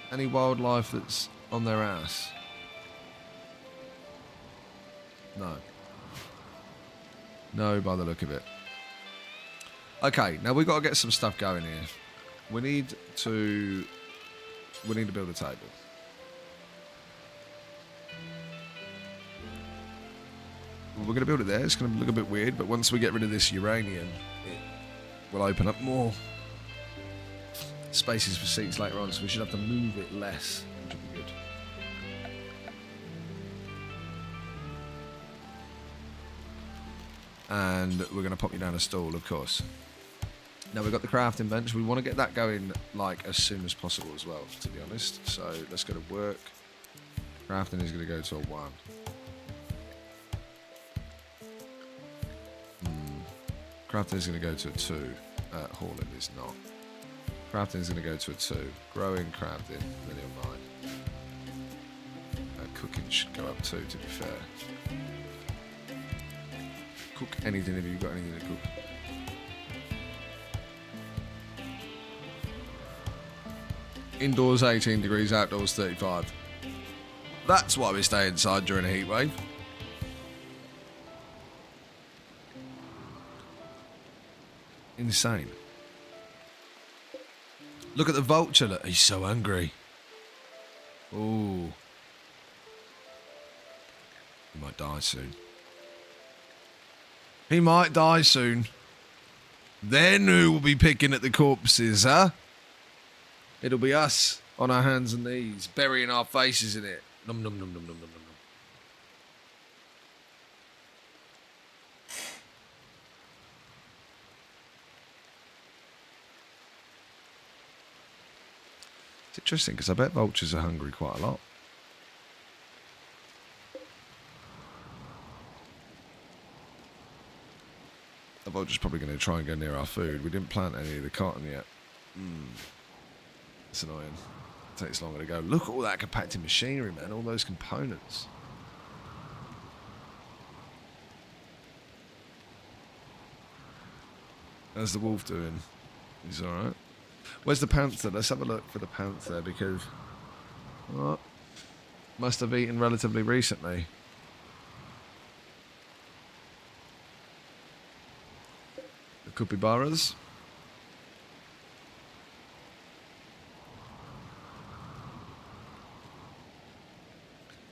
Any wildlife that's on their ass? No. No, by the look of it. Okay, now we've got to get some stuff going here. We need to build a table. We're going to build it there. It's going to look a bit weird, but once we get rid of this uranium, it will open up more spaces for seats later on, so we should have to move it less, which will be good. And we're going to pop you down a stall, of course. Now we've got the crafting bench. We want to get that going like as soon as possible as well, to be honest. So let's go to work. Crafting is going to go to a 1. Crafting is going to go to a 2. Hauling is not. Crafting is going to go to a 2. Growing, crafting, then he'll mine. Cooking should go up 2, to be fair. Cook anything if you've got anything to cook. Indoors 18 degrees, outdoors 35. That's why we stay inside during a heat wave. Insane. Look at the vulture. Look, he's so hungry. Ooh. He might die soon. He might die soon. Then who will be picking at the corpses, huh? It'll be us on our hands and knees, burying our faces in it. Nom nom nom nom nom nom nom. It's interesting because I bet vultures are hungry quite a lot. The vulture's probably going to try and go near our food. We didn't plant any of the cotton yet. It's annoying. It takes longer to go. Look at all that compacting machinery, man. All those components. How's the wolf doing? He's alright. Where's the panther? Let's have a look for the panther because... Oh, must have eaten relatively recently. The capybaras.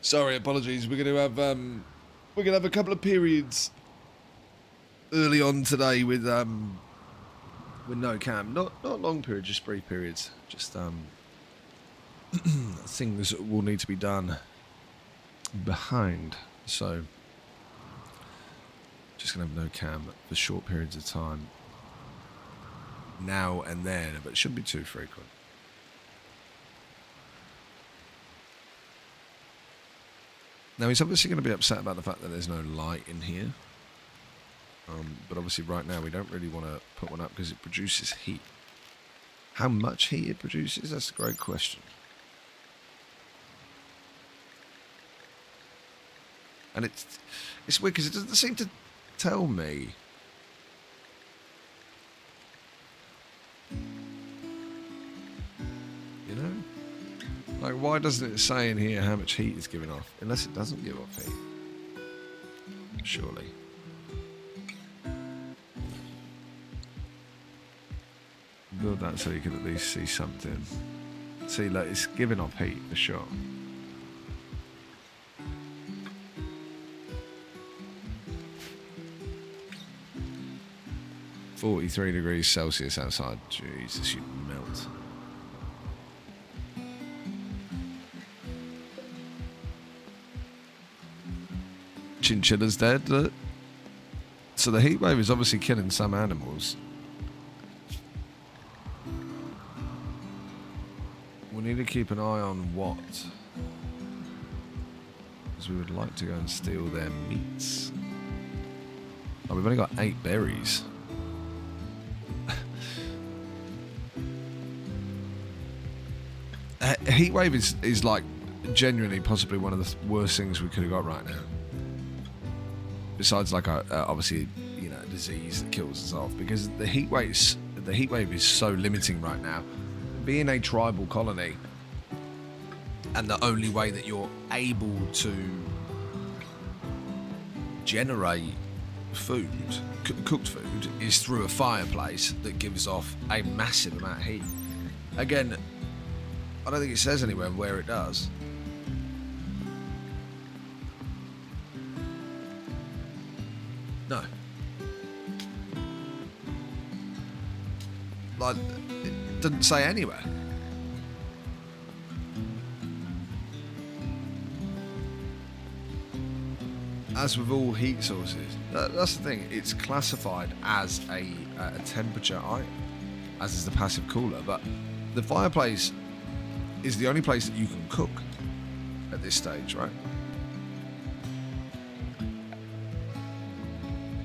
Sorry, apologies. We're going to have a couple of periods early on today with no cam. Not long periods, just brief periods. Just things that will need to be done behind. So just going to have no cam for short periods of time. Now and then, but it shouldn't be too frequent. Now, he's obviously going to be upset about the fact that there's no light in here. But obviously right now we don't really want to put one up because it produces heat. How much heat it produces? That's a great question. And it's weird because it doesn't seem to tell me. You know? Like, why doesn't it say in here how much heat it's giving off? Unless it doesn't give off heat. Surely. Build that so you can at least see something. See, like, it's giving off heat for sure. 43 degrees Celsius outside. Jesus, you'd melt. Chinchilla's dead. Look. So the heat wave is obviously killing some animals. We need to keep an eye on what. Because we would like to go and steal their meats. Oh, we've only got 8 berries. Heat wave is like genuinely possibly one of the worst things we could have got right now. Besides, like obviously, you know, a disease that kills us off, because the heat wave is so limiting right now. Being a tribal colony, and the only way that you're able to generate food, cooked food, is through a fireplace that gives off a massive amount of heat. Again, I don't think it says anywhere where it does. No. Like, it doesn't say anywhere. As with all heat sources, that's the thing. It's classified as a temperature item, as is the passive cooler. But the fireplace is the only place that you can cook at this stage, right?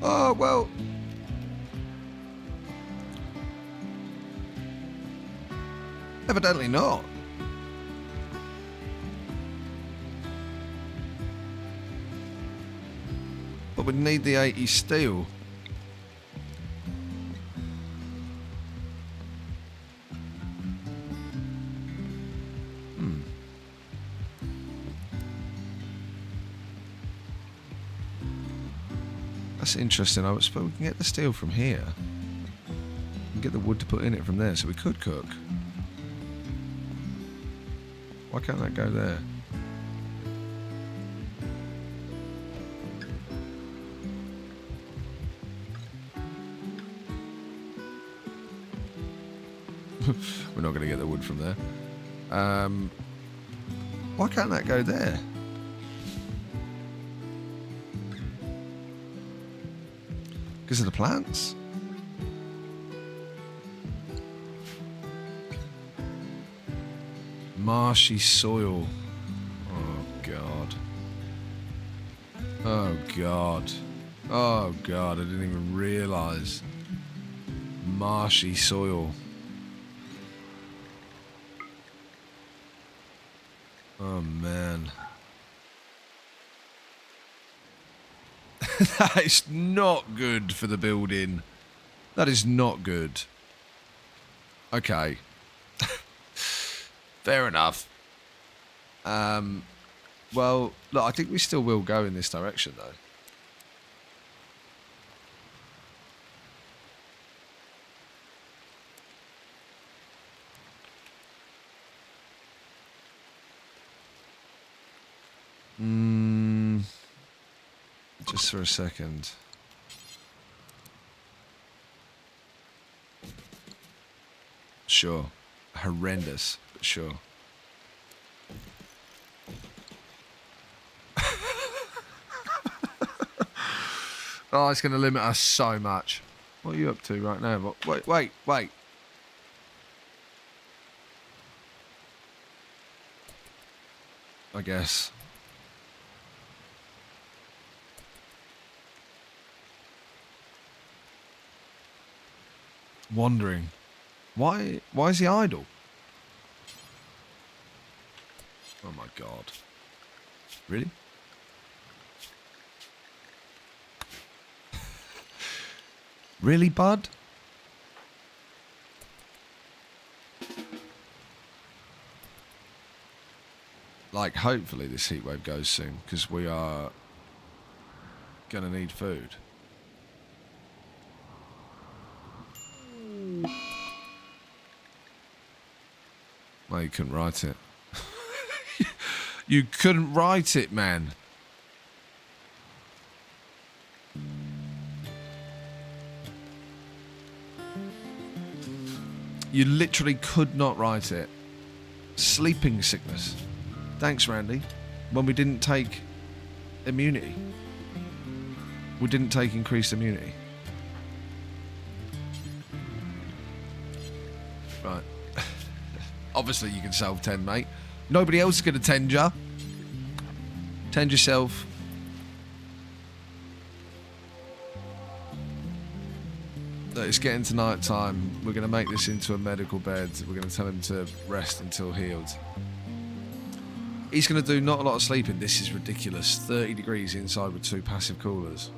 Oh, well. Evidently not. But we need the 80 steel. That's interesting. I suppose we can get the steel from here. We can get the wood to put in it from there, so we could cook. Why can't that go there? We're not going to get the wood from there. Why can't that go there? Because of the plants? Marshy soil. Oh, God. Oh, God. Oh, God. I didn't even realise. Marshy soil. Oh, man. That is not good for the building. That is not good. Okay. Fair enough. Well, look, I think we still will go in this direction, though. Just for a second. Sure. Horrendous, but sure. Oh, it's going to limit us so much. What are you up to right now? Wait. I guess. Wondering. Why is he idle? Oh my God. Really? Really, bud? Like, hopefully this heat wave goes soon, because we are gonna need food. Well, you couldn't write it. You couldn't write it, man. You literally could not write it. Sleeping sickness. Thanks, Randy. When we didn't take immunity. We didn't take increased immunity. Right. Obviously you can solve 10, mate. Nobody else is going to tend you. Tend yourself. Look, it's getting to night time. We're going to make this into a medical bed. We're going to tell him to rest until healed. He's going to do not a lot of sleeping. This is ridiculous. 30 degrees inside with 2 passive coolers.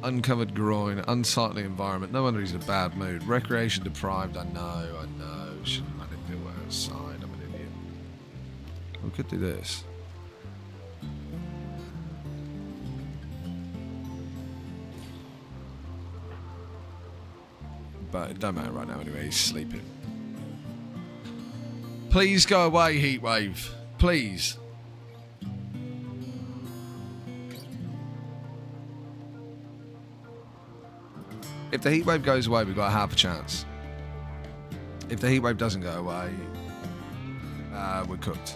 Uncovered groin, unsightly environment. No wonder he's in a bad mood. Recreation deprived. I know. Shouldn't have let him do it outside. I'm an idiot. We could do this. But it don't matter right now anyway. He's sleeping. Please go away, Heatwave. Please. If the heatwave goes away, we've got a half a chance. If the heatwave doesn't go away, we're cooked.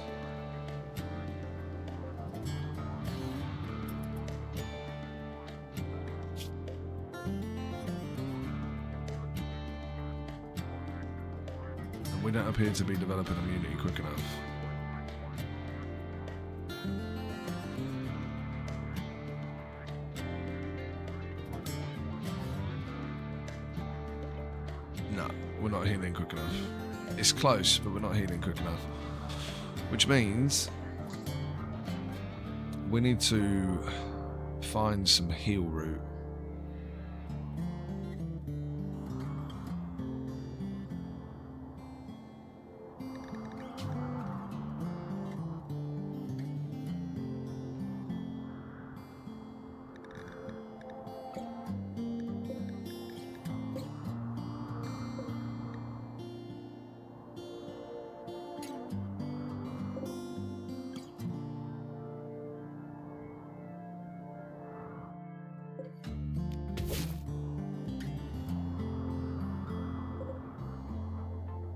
And we don't appear to be developing immunity quick enough. We're not healing quick enough. It's close, but we're not healing quick enough. Which means we need to find some heal route.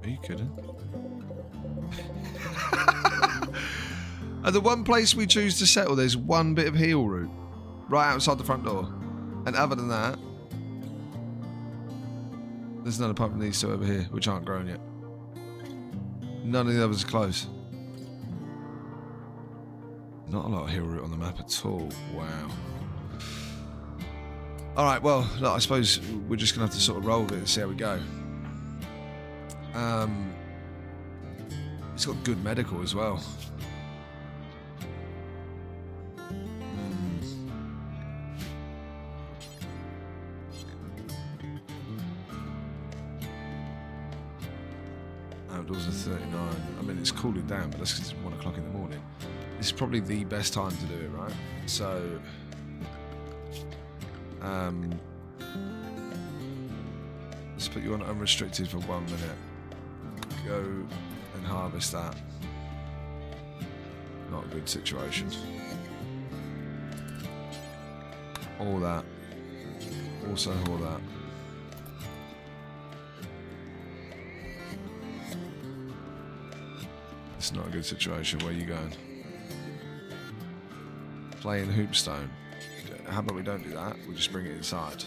Are you kidding? At the one place we choose to settle, there's one bit of heal route right outside the front door. And other than that, there's none apart from these two over here, which aren't grown yet. None of the others are close. Not a lot of heal route on the map at all. Wow. Alright, well, look, I suppose we're just going to have to sort of roll with it and see how we go. It's got good medical as well. Outdoors are 39. I mean, it's cooling down, but that's because it's 1 o'clock in the morning. This is probably the best time to do it, right? So, let's put you on unrestricted for 1 minute. Go and harvest that. Not a good situation. All that. Also all that. It's not a good situation. Where are you going? Playing hoopstone. How about we don't do that? We'll just bring it inside.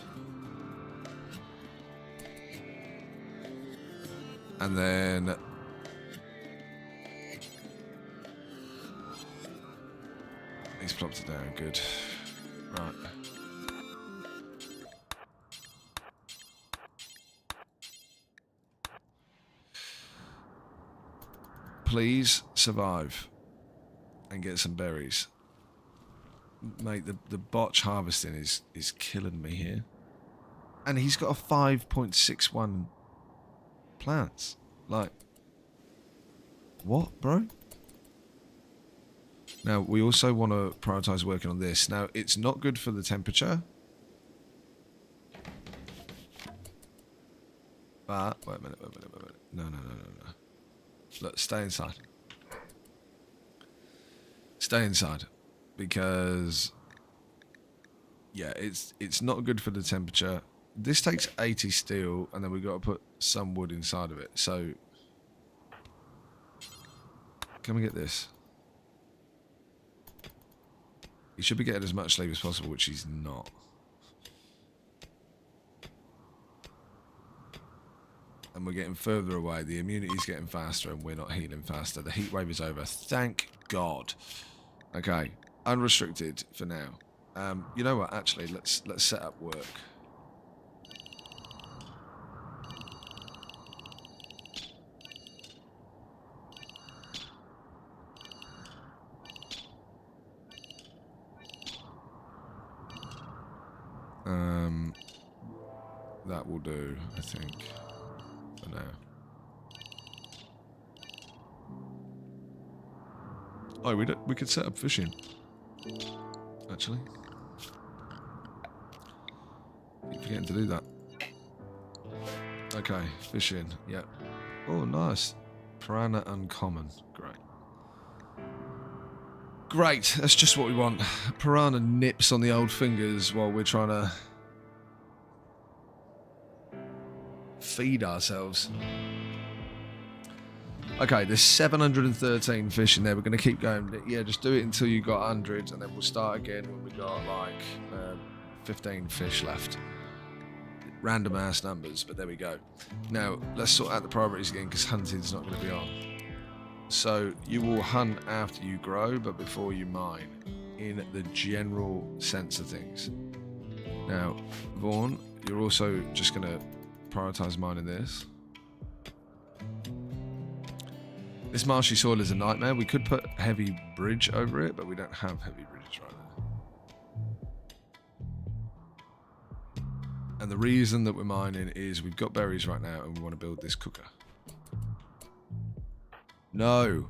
And then he's plopped it down. Good. Right. Please survive and get some berries. Mate, the botch harvesting is killing me here. And he's got a 5.61 plants. Like, what, bro? Now, we also want to prioritize working on this. Now, it's not good for the temperature. But, wait a minute. No. Look, stay inside. Stay inside. Because, yeah, it's not good for the temperature. this takes 80 steel, and then we've got to put some wood inside of it. So, can we get this? He should be getting as much sleep as possible, which he's not. And we're getting further away. The immunity's getting faster, and we're not healing faster. The heat wave is over. Thank God. Okay, unrestricted for now. You know what? Actually, let's set up work. That will do, I think, for now. Oh, we could set up fishing. Actually, keep forgetting to do that. Okay, fishing. Yep. Oh, nice. Piranha uncommon. Great. Great. That's just what we want. Piranha nips on the old fingers while we're trying to feed ourselves. Okay, there's 713 fish in there. We're going to keep going. Yeah, just do it until you got 100, and then we'll start again when we got like 15 fish left. Random ass numbers, but there we go. Now, let's sort out the priorities again, because hunting's not going to be on. So, you will hunt after you grow, but before you mine, in the general sense of things. Now, Vaughn, you're also just going to prioritize mining this. This marshy soil is a nightmare. We could put a heavy bridge over it, but we don't have heavy bridges right now. And the reason that we're mining is we've got berries right now and we want to build this cooker. No.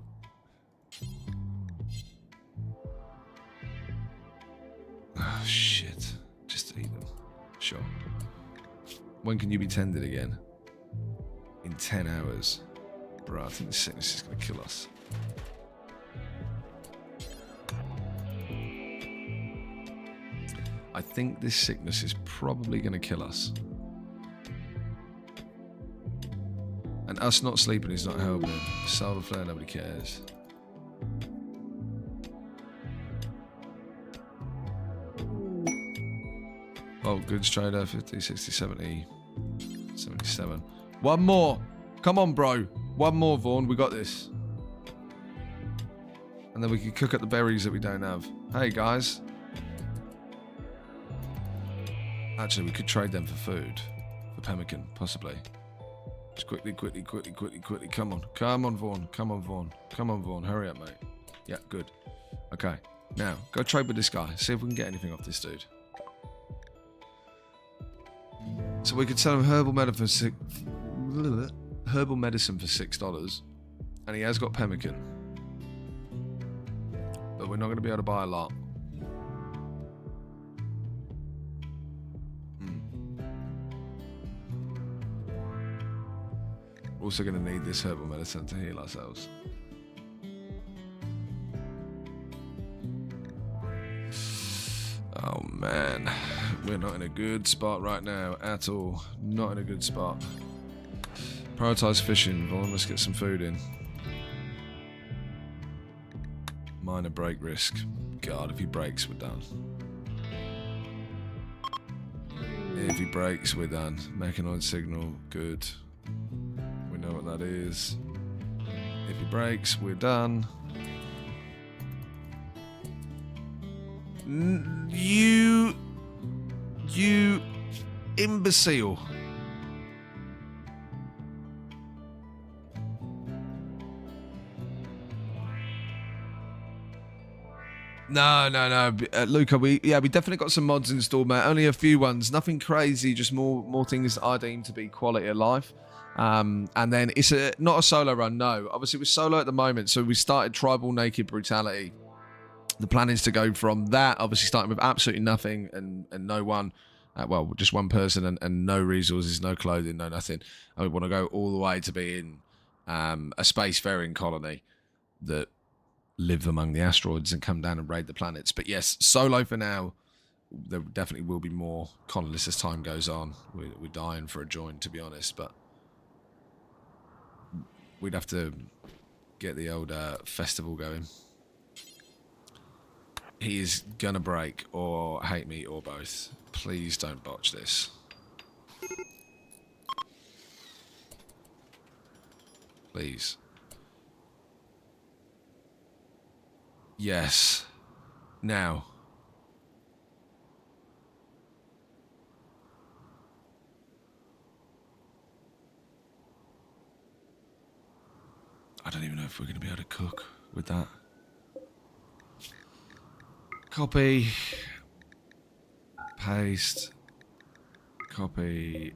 Oh, shit. Just eat them. Sure. When can you be tended again? In 10 hours. Bro, I think this sickness is going to kill us. I think this sickness is probably going to kill us. And us not sleeping is not helping. Solar flare, nobody cares. Oh, goods trader, 50, 60, 70, 77. One more. Come on, bro. One more, Vaughn. We got this. And then we can cook up the berries that we don't have. Hey, guys. Actually, we could trade them for food. For pemmican, possibly. Just quickly. Come on. Come on, Vaughn. Come on, Vaughn. Come on, Vaughn. Hurry up, mate. Yeah, good. Okay. Now, go trade with this guy. See if we can get anything off this dude. So we could sell him herbal medicine for $6, and he has got pemmican, but we're not going to be able to buy a lot. We're also going to need this herbal medicine to heal ourselves. Oh man, we're not in a good spot right now at all. Not in a good spot. Prioritize fishing, Vaughn. Let's get some food in. Minor break risk. God, if he breaks, we're done. If he breaks, we're done. Mechanoid signal, good. We know what that is. If he breaks, we're done. You imbecile. No, Luca, we definitely got some mods installed, mate. Only a few ones, nothing crazy, just more things that I deem to be quality of life. And then it's not a solo run, no. Obviously, we're solo at the moment, so we started Tribal Naked Brutality. The plan is to go from that, obviously starting with absolutely nothing and no one, well, just one person and no resources, no clothing, no nothing. I want to go all the way to being a spacefaring colony that live among the asteroids and come down and raid the planets. But yes, solo for now. there definitely will be more colonists as time goes on. We're dying for a join, to be honest, but we'd have to get the old festival going. He is gonna break or hate me or both. Please don't botch this. Please. Yes. Now. I don't even know if we're going to be able to cook with that. Copy. Paste. Copy.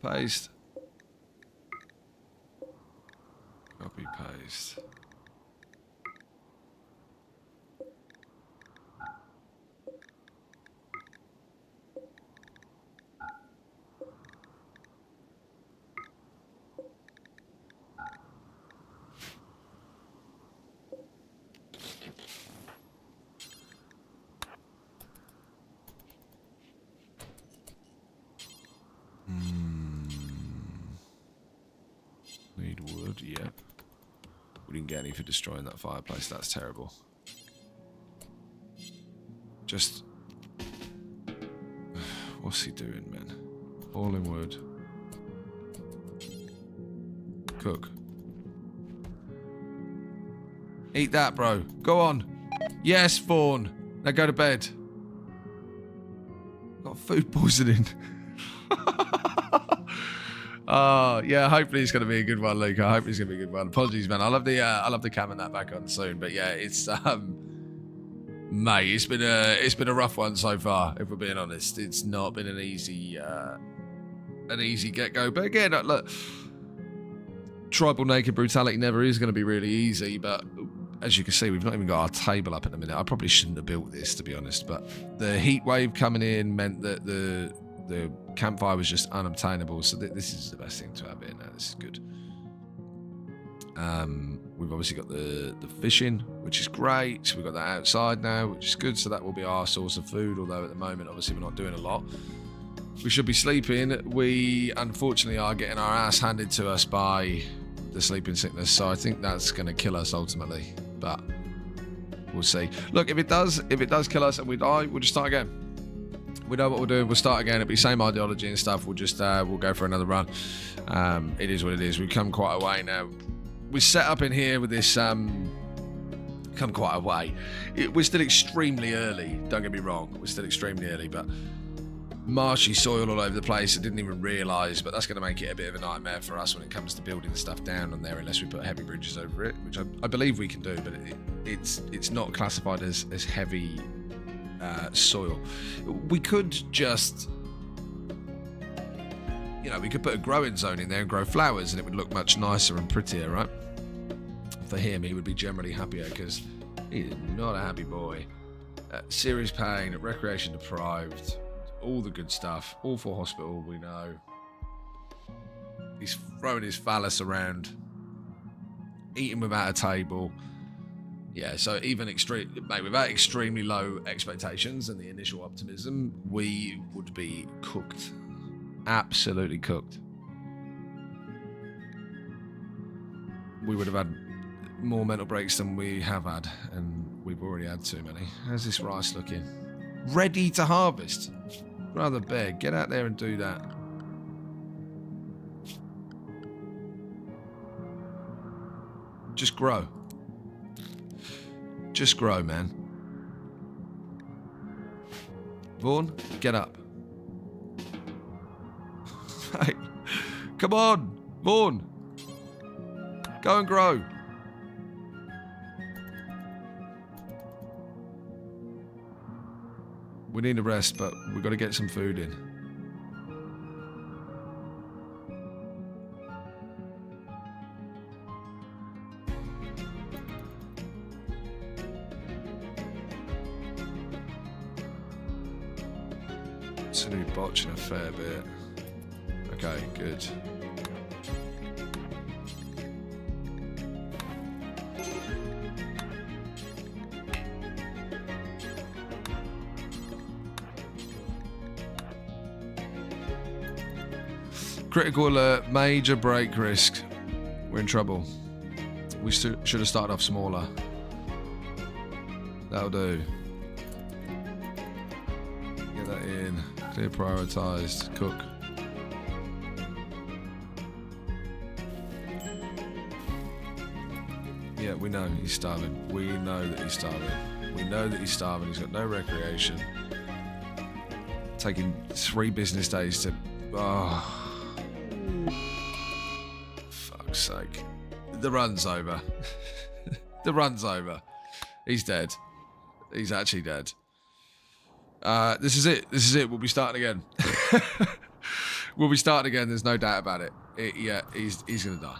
Paste. Copy, paste. Need wood, yep. We didn't get any for destroying that fireplace, that's terrible. Just... What's he doing, man? All in wood. Cook. Eat that, bro. Go on. Yes, Fawn. Now go to bed. Got food poisoning. Oh, yeah, hopefully it's going to be a good one, Luke. I hope it's going to be a good one. Apologies, man. I'll have the cam and that back on soon. But yeah, it's mate, it's been a rough one so far, if we're being honest. It's not been an easy get-go. But again, look, tribal naked brutality never is going to be really easy, but as you can see, we've not even got our table up at the minute. I probably shouldn't have built this, to be honest, but the heat wave coming in meant that the campfire was just unobtainable, so this is the best thing to have here now. This is good. We've obviously got the fishing, which is great. So we've got that outside now, which is good, so that will be our source of food, although at the moment, obviously, we're not doing a lot. We should be sleeping. We, unfortunately, are getting our ass handed to us by the sleeping sickness, so I think that's going to kill us ultimately, but we'll see. Look, if it does kill us and we die, we'll just start again. We know what we're doing. We'll start again. It'll be same ideology and stuff. We'll just we'll go for another run. It is what it is. We've come quite a way now. We're set up in here with this come quite a way. We're still extremely early. Don't get me wrong. We're still extremely early, but marshy soil all over the place. I didn't even realise, but that's going to make it a bit of a nightmare for us when it comes to building the stuff down on there, unless we put heavy bridges over it, which I believe we can do, but it's not classified as heavy soil. We could just, you know, we could put a growing zone in there and grow flowers and it would look much nicer and prettier, right? For him, he would be generally happier because he is not a happy boy. Serious pain, recreation deprived, all the good stuff, all for hospital, we know. He's throwing his phallus around, eating without a table. Yeah, so even without extremely low expectations and the initial optimism, we would be cooked. Absolutely cooked. We would have had more mental breaks than we have had, and we've already had too many. How's this rice looking? Ready to harvest. Rather big. Get out there and do that. Just grow. Just grow, man. Vaughn, get up. Hey, come on, Vaughn. Go and grow. We need a rest, but we've got to get some food in. Seem to be botching a fair bit. Okay, good. Critical alert, major break risk. We're in trouble. We should have started off smaller. That'll do. Get that in. Clear prioritized. Cook. Yeah, we know he's starving. We know that he's starving. We know that he's starving. He's got no recreation. Taking 3 business days to... Oh. Fuck's sake. The run's over. The run's over. He's dead. He's actually dead. This is it. This is it. We'll be starting again. We'll be starting again. There's no doubt about it. Yeah, he's going to die.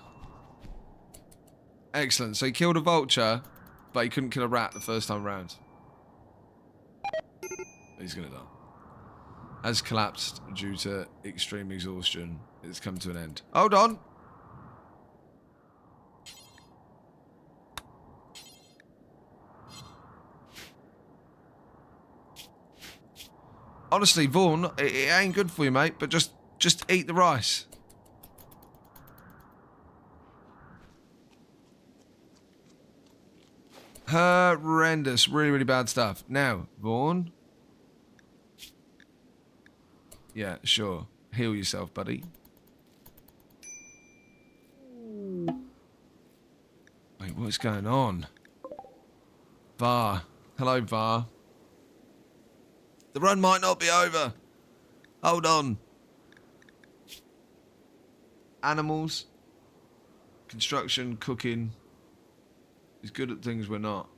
Excellent. So he killed a vulture, but he couldn't kill a rat the first time round. He's going to die. Has collapsed due to extreme exhaustion. It's come to an end. Hold on. Honestly, Vaughn, it ain't good for you, mate, but just eat the rice. Horrendous. Really, really bad stuff. Now, Vaughn. Yeah, sure. Heal yourself, buddy. Wait, what's going on? Var. Hello, Var. The run might not be over. Hold on. Animals. Construction, cooking. He's good at things we're not.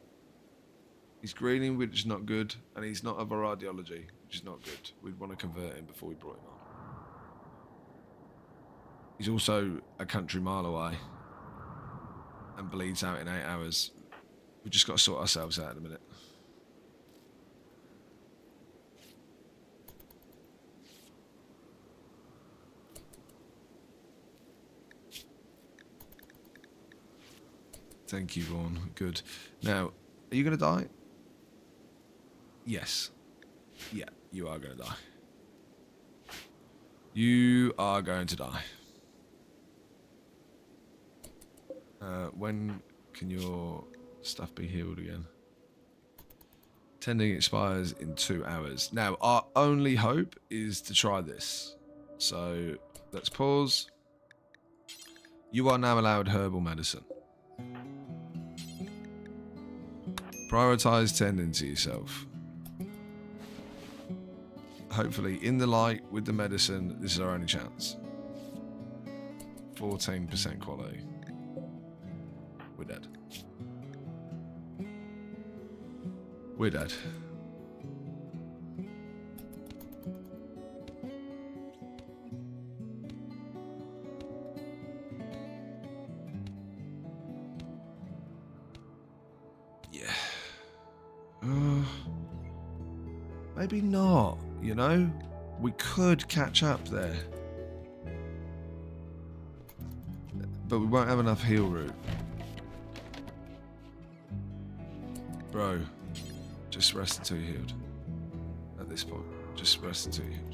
He's greening, which is not good. And he's not of our ideology, which is not good. We'd want to convert him before we brought him on. He's also a country mile away. And bleeds out in 8 hours. We've just got to sort ourselves out in a minute. Thank you, Vaughn. Good. Now, are you going to die? Yes. Yeah, you are going to die. You are going to die. When can your stuff be healed again? Tending expires in 2 hours. Now, our only hope is to try this. So, let's pause. You are now allowed herbal medicine. Prioritize tending to yourself. Hopefully, in the light with the medicine, this is our only chance. 14% quality. We're dead. We're dead. Maybe not, you know? We could catch up there. But we won't have enough heal root. Bro, just rest until you're healed. At this point, just rest until you're healed.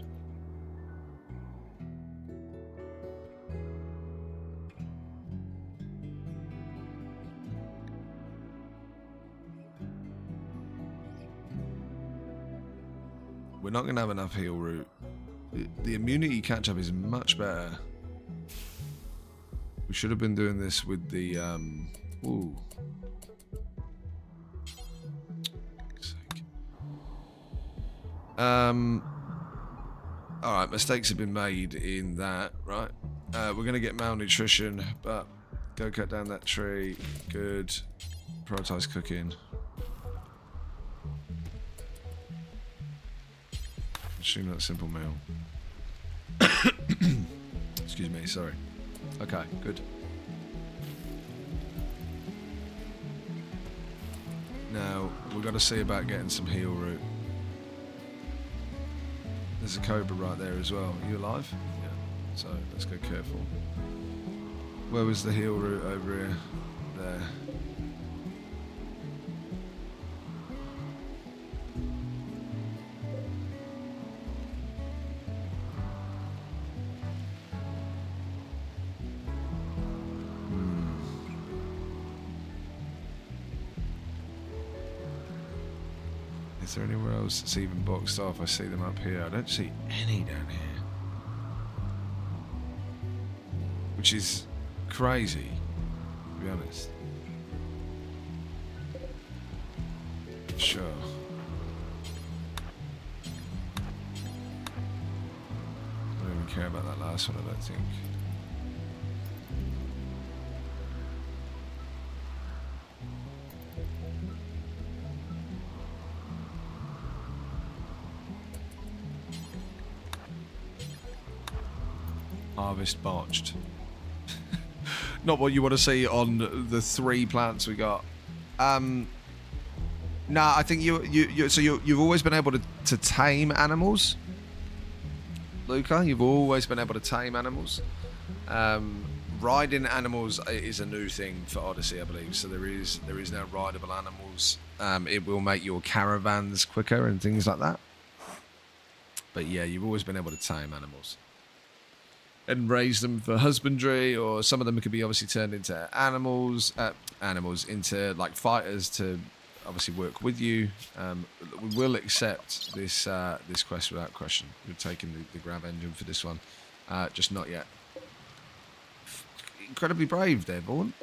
We're not going to have enough heal root. The immunity catch-up is much better. We should have been doing this with the... Ooh. Alright, mistakes have been made in that, right? We're going to get malnutrition, but go cut down that tree. Good. Prioritize cooking. Consume that simple meal. Excuse me, sorry. Okay, good. Now, we've got to see about getting some heal root. There's a cobra right there as well. Are you alive? Yeah. So, let's go careful. Where was the heal root? Over here. There. Is there anywhere else that's even boxed off? I see them up here. I don't see any down here. Which is crazy, to be honest. Sure. I don't even care about that last one, I don't think. Harvest botched. Not what you want to see on the 3 plants we got. Nah, I think you've always been able to tame animals, Luca. You've always been able to tame animals. Riding animals is a new thing for Odyssey, I believe. So there is now rideable animals. It will make your caravans quicker and things like that. But yeah, you've always been able to tame animals and raise them for husbandry, or some of them could be obviously turned into animals into like fighters to obviously work with you. We will accept this this quest without question. We're taking the grav engine for this one, just not yet. Incredibly brave there, Vaughn.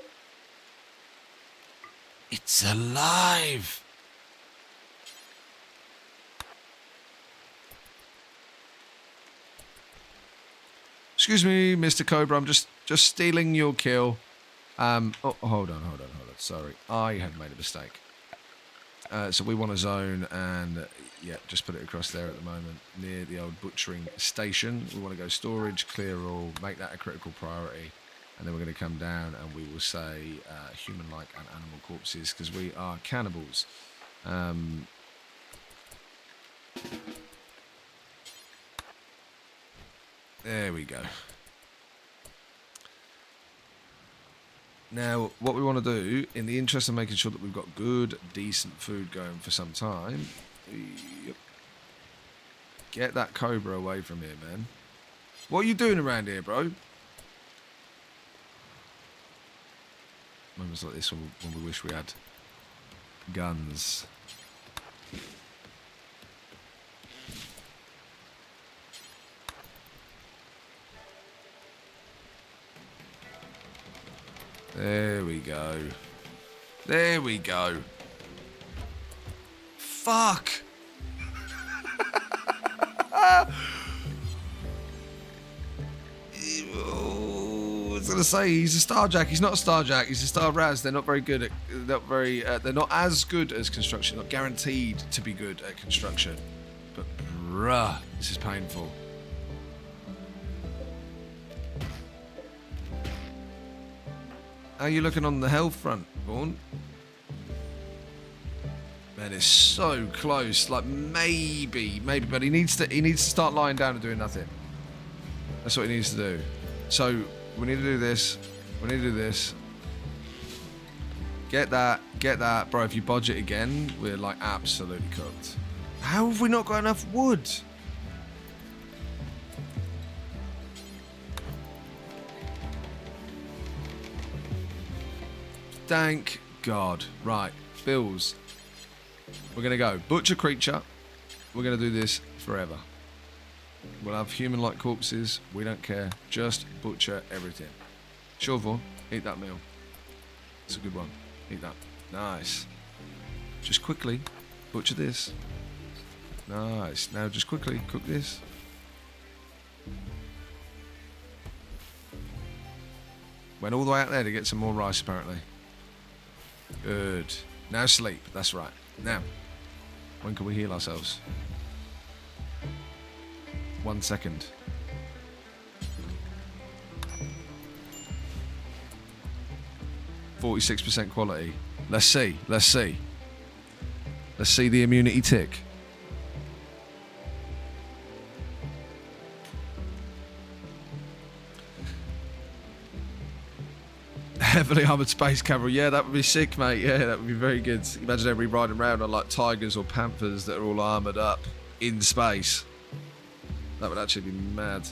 It's alive. Excuse me, Mr. Cobra, I'm just stealing your kill. Oh, hold on. Sorry, I had made a mistake. So we want a zone, and yeah, just put it across there at the moment, near the old butchering station. We want to go storage, clear all, make that a critical priority, and then we're going to come down and we will say human-like and animal corpses, because we are cannibals. There we go. Now, what we want to do, in the interest of making sure that we've got good, decent food going for some time, get that cobra away from here, man. What are you doing around here, bro? Moments like this when we wish we had guns. There we go. There we go. Fuck! I was gonna say he's a Starjack. He's not a Starjack. He's a Star Raz. They're not very good at. They're not as good as construction. Not guaranteed to be good at construction. But bruh, this is painful. How are you looking on the health front, Vaughn? Man, it's so close. Like maybe, but he needs to start lying down and doing nothing. That's what he needs to do. So we need to do this. We need to do this. Get that, bro. If you budget again, we're like absolutely cooked. How have we not got enough wood? Thank God. Right, bills. We're going to go butcher creature. We're going to do this forever. We'll have human-like corpses. We don't care. Just butcher everything. Sure, Vaughn. Eat that meal. It's a good one. Eat that. Nice. Just quickly butcher this. Nice. Now just quickly cook this. Went all the way out there to get some more rice, apparently. Good. Now sleep. That's right. Now, when can we heal ourselves? 1 second. %46 quality. Let's see. Let's see. Let's see the immunity tick. Heavily armored space cavalry. Yeah, that would be sick, mate. Yeah, that would be very good. Imagine everybody riding around on like tigers or panthers that are all armored up in space. That would actually be mad.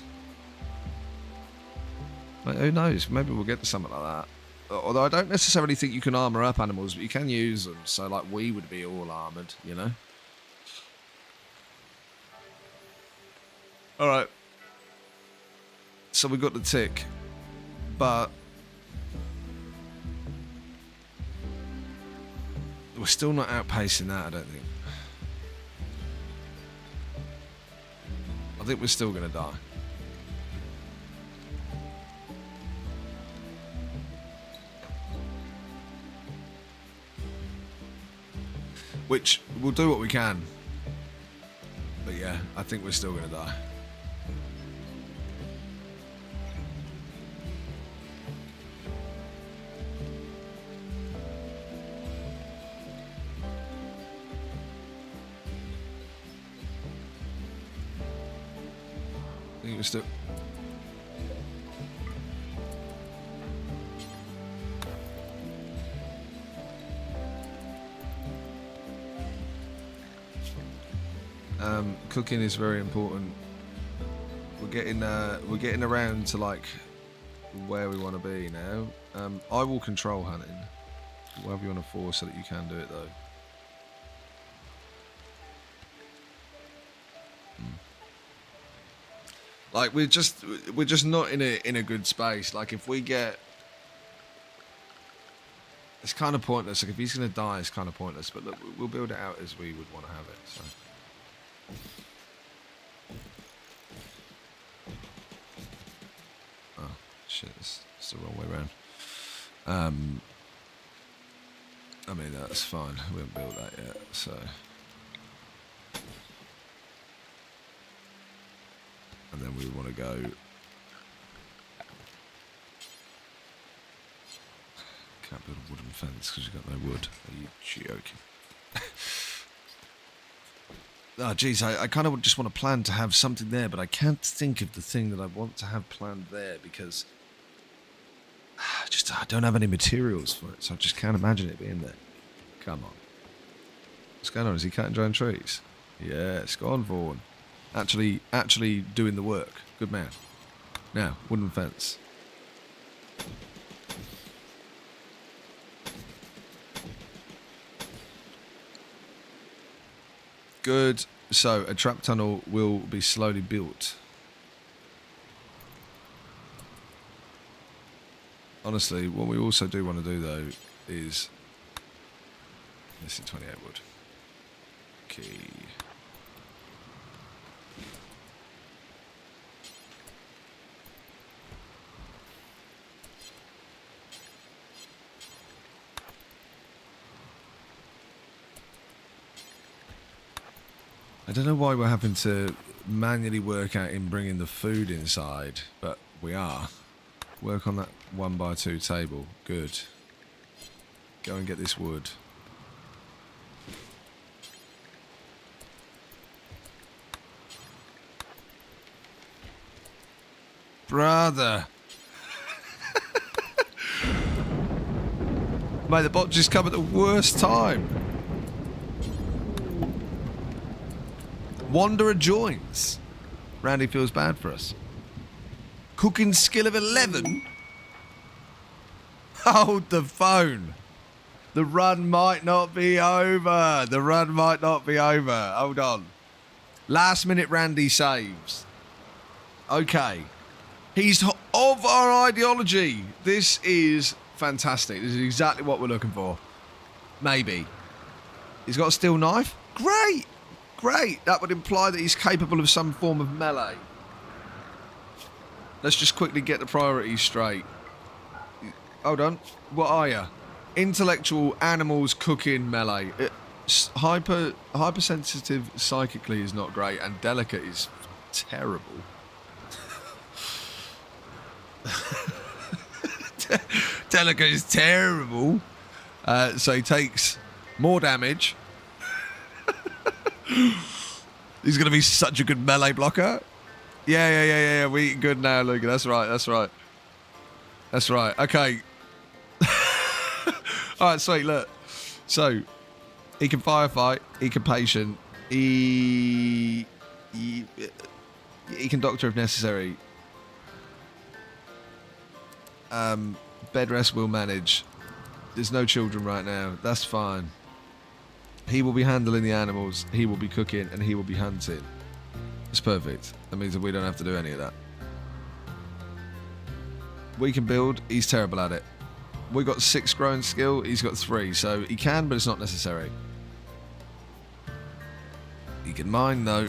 Like, who knows? Maybe we'll get to something like that. Although I don't necessarily think you can armor up animals, but you can use them. So like we would be all armored, you know? All right. So we got the tick, but we're still not outpacing that, I don't think. I think we're still going to die. Which, we'll do what we can. But yeah, I think we're still going to die. I think we're still... Cooking is very important. We're getting around to like where we want to be now. I will control hunting. Whatever you want to force so that you can do it though. Like we're just not in a good space. Like if we get, it's kind of pointless. Like if he's gonna die, it's kind of pointless. But look, we'll build it out as we would want to have it. So. Oh shit! It's the wrong way around. I mean that's fine. We haven't built that yet, so. And then we want to go. Can't build a wooden fence because you've got no wood. Are you joking? Oh, geez, I kind of just want to plan to have something there, but I can't think of the thing that I want to have planned there because I don't have any materials for it, so I just can't imagine it being there. Come on. What's going on? Is he cutting down trees? Yes, go on, Vaughan. Actually doing the work. Good man. Now, wooden fence. Good. So, a trap tunnel will be slowly built. Honestly, what we also do want to do, though, is... This is 28 wood. Okay. I don't know why we're having to manually work out in bringing the food inside, but we are. Work on that 1x2 table. Good. Go and get this wood. Brother. Mate, the bot just come at the worst time. Wanderer joins. Randy feels bad for us. Cooking skill of 11? Hold the phone. The run might not be over. The run might not be over. Hold on. Last minute Randy saves. Okay. He's of our ideology. This is fantastic. This is exactly what we're looking for. Maybe. He's got a steel knife? Great. Great. That would imply that he's capable of some form of melee. Let's just quickly get the priorities straight. Hold on. What are you? Intellectual, animals, cooking, melee. Hypersensitive psychically is not great, and delicate is terrible. Delicate is terrible. So he takes more damage. He's going to be such a good melee blocker. Yeah. We eating good now, Luke. That's right. That's right. Okay. All right, sweet. Look. So, he can firefight. He can patient. He can doctor if necessary. Bed rest will manage. There's no children right now. That's fine. He will be handling the animals, he will be cooking, and he will be hunting. It's perfect. That means that we don't have to do any of that. We can build. He's terrible at it. We got 6 growing skill. He's got 3. So he can, but it's not necessary. He can mine, though.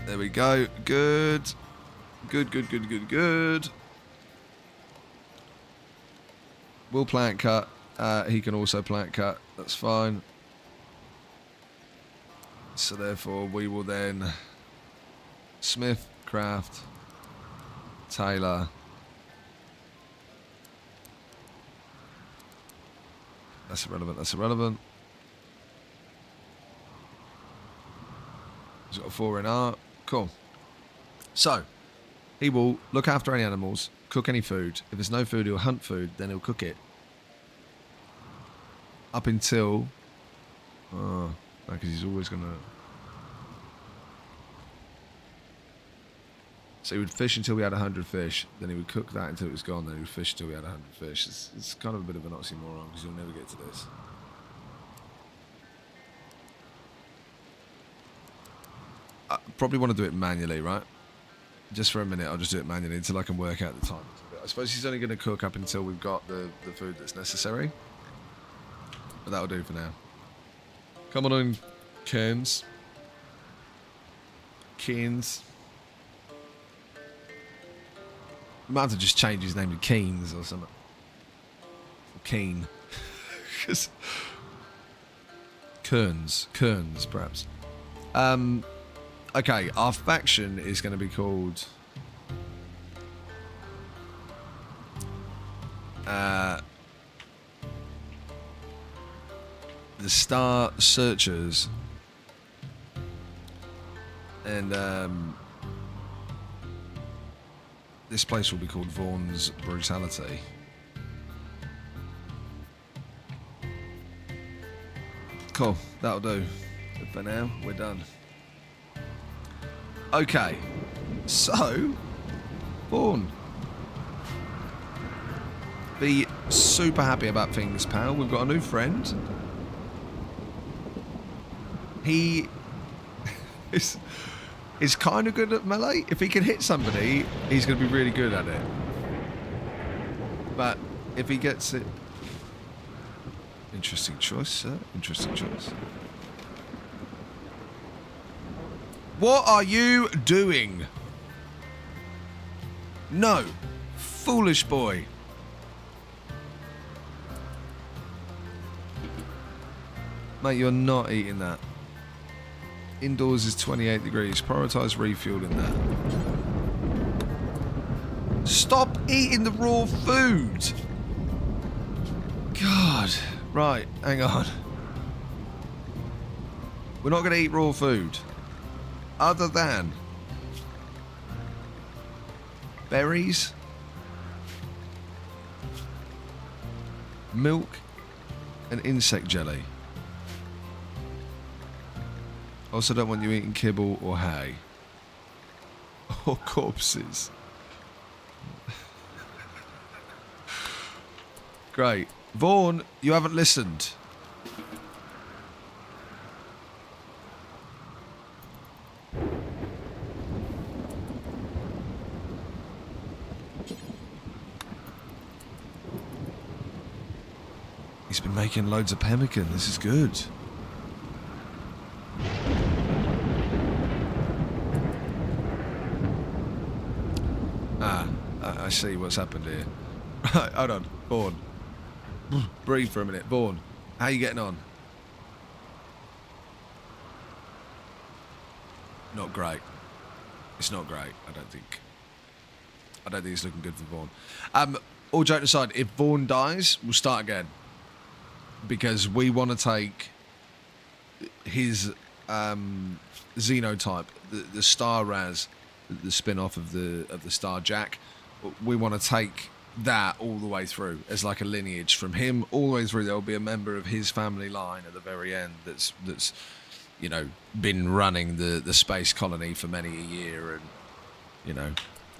There we go. Good. Good, good, good, good, good. We'll plant cut. He can also plant cut. That's fine. So therefore, we will then smith, craft, tailor. That's irrelevant. That's irrelevant. He's got a 4 in art. Cool. So, he will look after any animals, cook any food. If there's no food, he'll hunt food, then he'll cook it. Up until... Oh, because he's always going to... So he would fish until we had 100 fish, then he would cook that until it was gone, then he would fish until we had 100 fish. It's kind of a bit of an oxymoron, because you'll never get to this. I probably want to do it manually, right? Just for a minute, I'll just do it manually until I can work out the time. I suppose he's only going to cook up until we've got the food that's necessary. But that'll do for now. Come on in, Cairns. Cairns. Might have to just change his name to Keynes or something. Or Keen. Kearns, perhaps. Okay, our faction is going to be called... the Star Searchers. And, this place will be called Vaughn's Brutality. Cool, that'll do. But for now, we're done. Okay, so, Vaughn. Be super happy about things, pal. We've got a new friend. He is kind of good at melee. If he can hit somebody, he's going to be really good at it. But if he gets it... Interesting choice, sir. Interesting choice. What are you doing? No. Foolish boy. Mate, you're not eating that. Indoors is 28 degrees. Prioritise refueling that. Stop eating the raw food. God. Right, hang on. We're not going to eat raw food. Other than berries, milk, and insect jelly. Also don't want you eating kibble or hay. Or corpses. Great. Vaughn, you haven't listened. He's been making loads of pemmican. This is good. I see what's happened here. Right, hold on. Vaughn. Breathe for a minute. Vaughn, how are you getting on? Not great. It's not great, I don't think. I don't think it's looking good for Vaughn. All joking aside, if Vaughn dies, we'll start again. Because we want to take his xenotype, the Star Raz, the spin-off of the Star Jack. We want to take that all the way through as like a lineage from him all the way through. There'll be a member of his family line at the very end that's you know, been running the space colony for many a year and, you know,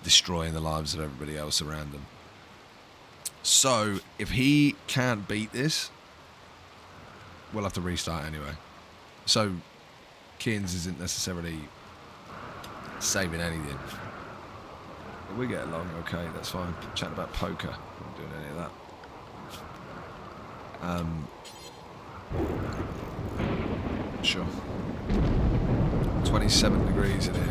destroying the lives of everybody else around them. So if he can't beat this, we'll have to restart anyway. So Keynes isn't necessarily saving anything. But we get along okay, that's fine. Chatting about poker, not doing any of that. Sure. 27 degrees in here.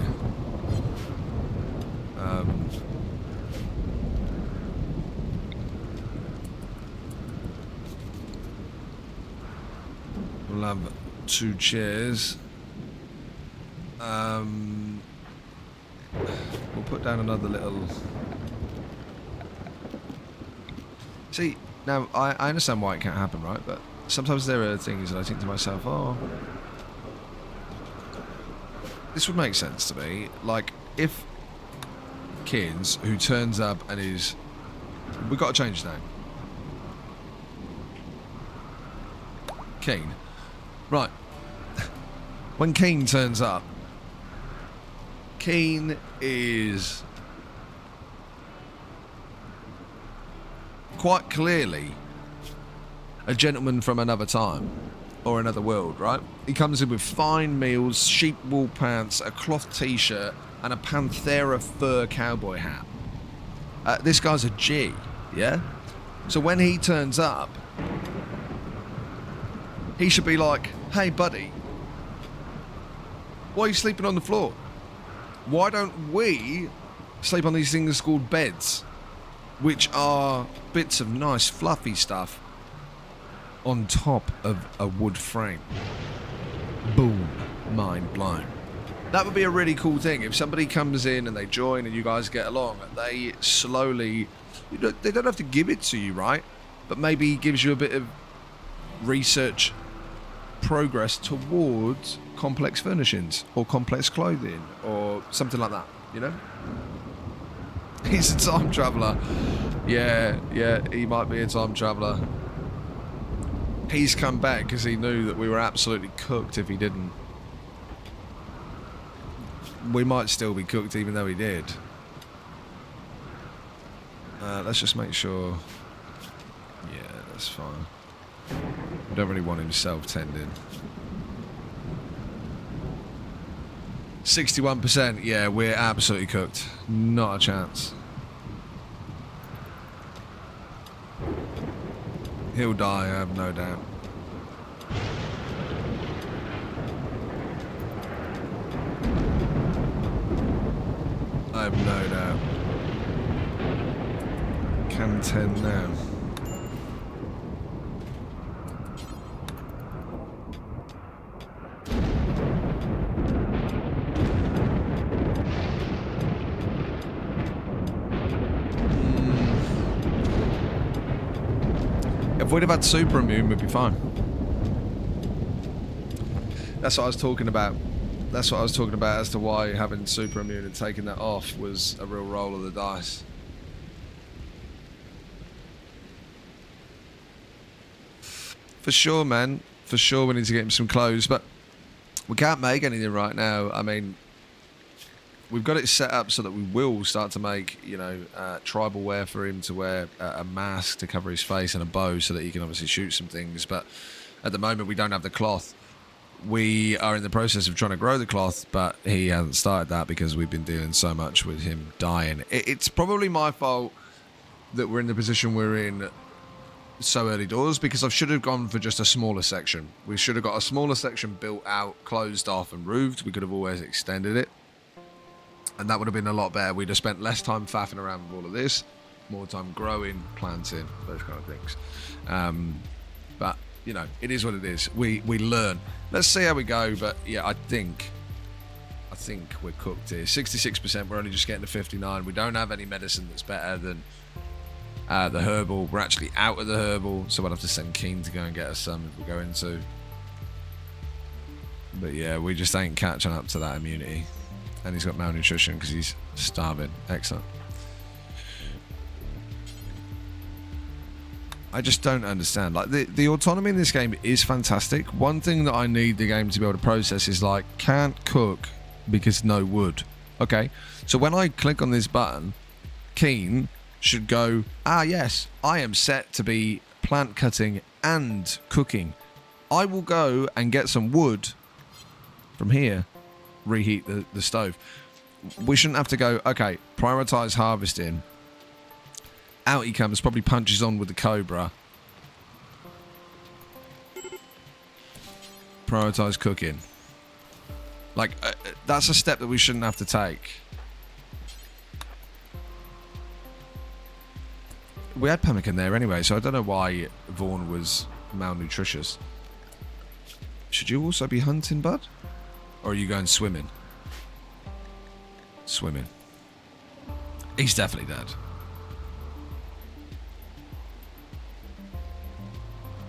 We'll have 2 chairs. We'll put down another little... See, now, I understand why it can't happen, right? But sometimes there are things that I think to myself, oh... This would make sense to me. Like, if Kins, who turns up and is... We've got to change his name. Keen. Right. When Keen turns up, Keen is quite clearly a gentleman from another time or another world, right? He comes in with fine meals, sheep wool pants, a cloth t-shirt and a Panthera fur cowboy hat. This guy's a G, yeah? So when he turns up, he should be like, hey buddy, why are you sleeping on the floor? Why don't we sleep on these things called beds, which are bits of nice fluffy stuff on top of a wood frame? Boom. Mind blown. That would be a really cool thing. If somebody comes in and they join and you guys get along, they slowly... they don't have to give it to you, right? But maybe gives you a bit of research progress towards complex furnishings or complex clothing or something like that, you know? He's a time traveller. Yeah, he might be a time traveller. He's come back because he knew that we were absolutely cooked if he didn't. We might still be cooked even though he did. Let's just make sure. Yeah, that's fine. I don't really want him self-tending. 61%, yeah, we're absolutely cooked. Not a chance. He'll die, I have no doubt. I have no doubt. Can 10 now. If we'd have had super immune, we'd be fine. That's what I was talking about. That's what I was talking about as to why having super immune and taking that off was a real roll of the dice. For sure, man. For sure we need to get him some clothes, but we can't make anything right now. I mean, we've got it set up so that we will start to make, you know, tribal wear for him to wear, a mask to cover his face and a bow so that he can obviously shoot some things. But at the moment, we don't have the cloth. We are in the process of trying to grow the cloth, but he hasn't started that because we've been dealing so much with him dying. It's probably my fault that we're in the position we're in so early doors, because I should have gone for just a smaller section. We should have got a smaller section built out, closed off and roofed. We could have always extended it. And that would have been a lot better. We'd have spent less time faffing around with all of this, more time growing, planting, those kind of things. But, you know, it is what it is. We learn. Let's see how we go. But, yeah, I think we're cooked here. 66%, we're only just getting to 59. We don't have any medicine that's better than the herbal. We're actually out of the herbal, so we'll have to send Keen to go and get us some if we go into. But, yeah, we just ain't catching up to that immunity. And he's got malnutrition because he's starving. Excellent. I just don't understand. Like, the autonomy in this game is fantastic. One thing that I need the game to be able to process is, like, can't cook because no wood. Okay, so when I click on this button, Keen should go, ah yes, I am set to be plant cutting and cooking. I will go and get some wood from here, reheat the stove. we shouldn't have to go, okay, prioritise harvesting. Out he comes, probably punches on with the cobra. Prioritise cooking. Like, that's a step that we shouldn't have to take. We had pemmican there anyway, so I don't know why Vaughn was malnutritious. Should you also be hunting, bud? Or are you going swimming? Swimming. He's definitely dead.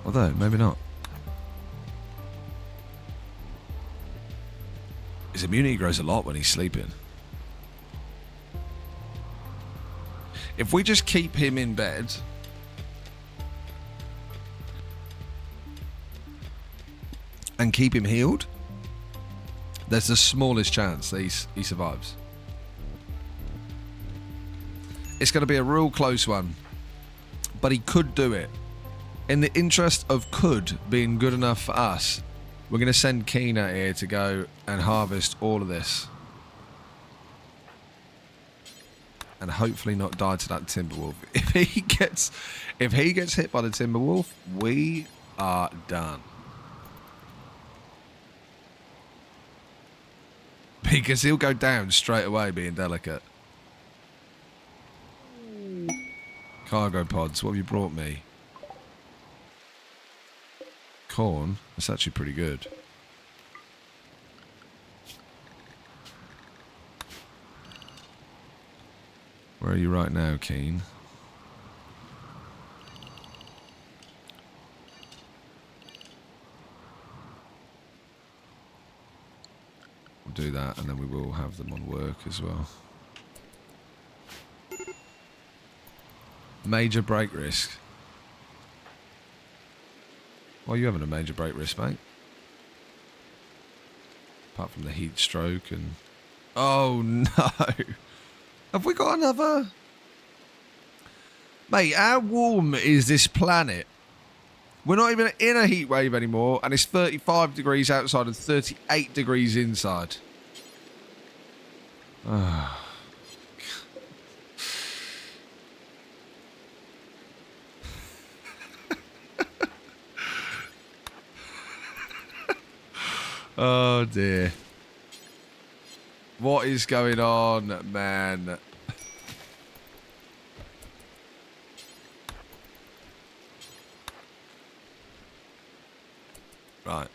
Although, maybe not. His immunity grows a lot when he's sleeping. If we just keep him in bed... and keep him healed, there's the smallest chance that he survives. It's going to be a real close one, but he could do it. In the interest of could being good enough for us, we're going to send Keen out here to go and harvest all of this. And hopefully not die to that Timberwolf. If he gets hit by the Timberwolf, we are done. Because he'll go down straight away being delicate. Cargo pods, what have you brought me? Corn? That's actually pretty good. Where are you right now, Keen? Do that, and then we will have them on work as well. Major break risk. Why are you having a major break risk, mate? Apart from the heat stroke and... Oh, no! Have we got another? Mate, how warm is this planet? We're not even in a heat wave anymore, and it's 35 degrees outside and 38 degrees inside. Oh. Oh dear. What is going on, man? Right.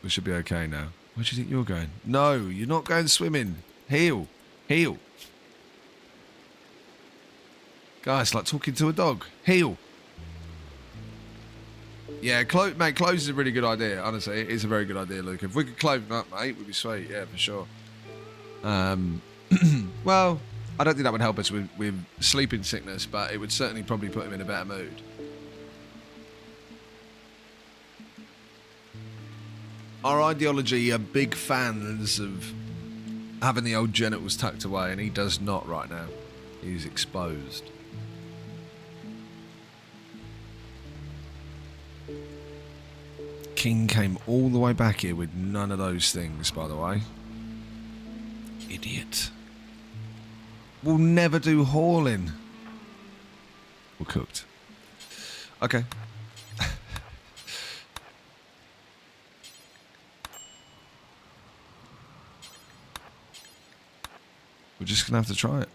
We should be okay now. Where do you think you're going? No, you're not going swimming. Heal. Heal. Guys, like talking to a dog. Heal. Yeah, mate, close is a really good idea. Honestly, it is a very good idea, Luke. If we could close him up, mate, we'd be sweet. Yeah, for sure. Well, I don't think that would help us with sleeping sickness, but it would certainly probably put him in a better mood. Our ideology are big fans of having the old genitals tucked away, and he does not right now. He's exposed. King came all the way back here with none of those things, by the way. Idiot. We'll never do hauling. We're cooked. Okay. We're just going to have to try it.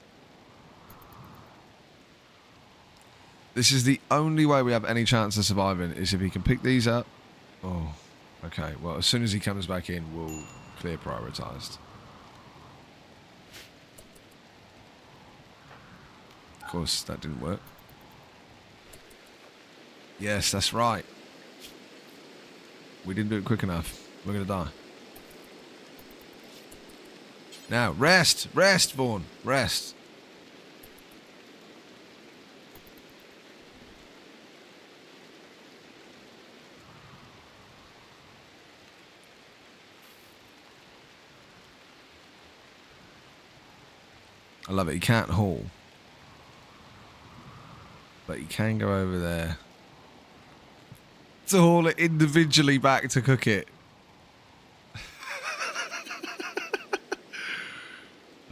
This is the only way we have any chance of surviving, is if he can pick these up. Oh, okay. Well, as soon as he comes back in, we'll clear prioritised. Of course, that didn't work. Yes, that's right. We didn't do it quick enough. We're going to die. Now, rest! Rest, Vaughn! Rest! I love it. He can't haul. But he can go over there to haul it individually back to cook it.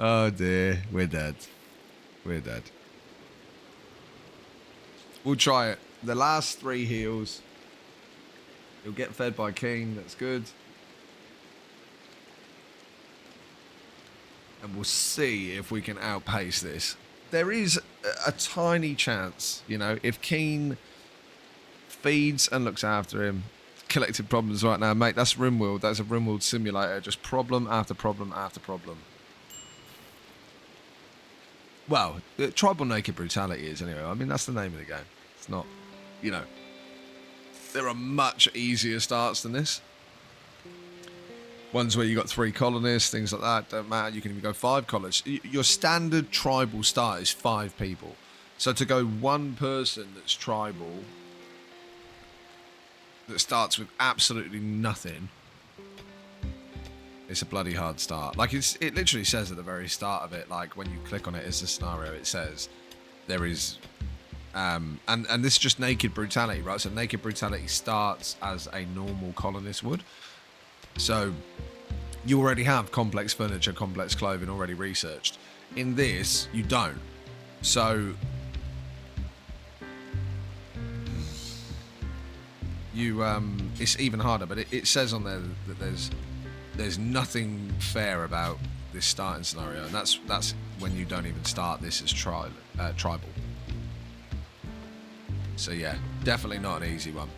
Oh dear, we're dead. We're dead. We'll try it. The last 3 heals. You'll get fed by King. That's good. And we'll see if we can outpace this. There is a tiny chance, you know, if Keen feeds and looks after him. Collective problems right now, mate. That's Rimworld. That's a Rimworld simulator. Just problem after problem after problem. Well, tribal naked brutality is anyway. I mean, that's the name of the game. It's not, you know. There are much easier starts than this. Ones where you got 3 colonists, things like that. Don't matter. You can even go 5 colonists. Your standard tribal start is 5 people. So to go 1 person that's tribal, that starts with absolutely nothing, it's a bloody hard start. Like it literally says at the very start of it, like when you click on it as a scenario, it says there is and this is just naked brutality, right? So naked brutality starts as a normal colonist would. So you already have complex furniture, complex clothing already researched. In this, you don't. So you it's even harder, but it says on there that there's nothing fair about this starting scenario, and that's when you don't even start this as tribal. So yeah, definitely not an easy one.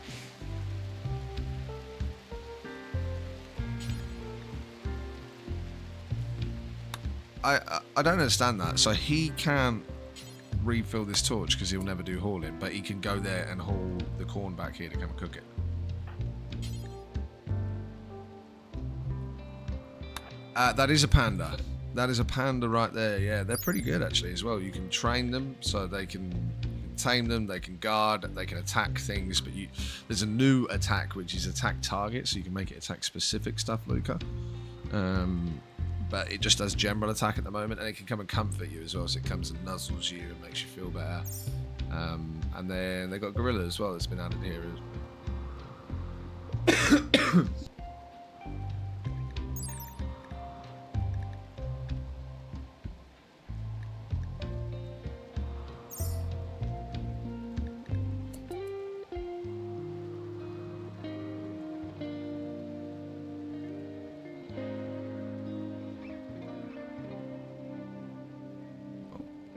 I don't understand that. So he can't refill this torch because he'll never do hauling, but he can go there and haul the corn back here to come and cook it. That is a panda. That is a panda right there. Yeah, they're pretty good actually as well. You can train them so they can tame them, they can guard, they can attack things, but there's a new attack which is attack target, so you can make it attack specific stuff, Luca. But it just does general attack at the moment, and it can come and comfort you as well, so it comes and nuzzles you and makes you feel better. And then they've got gorilla as well that's been added here.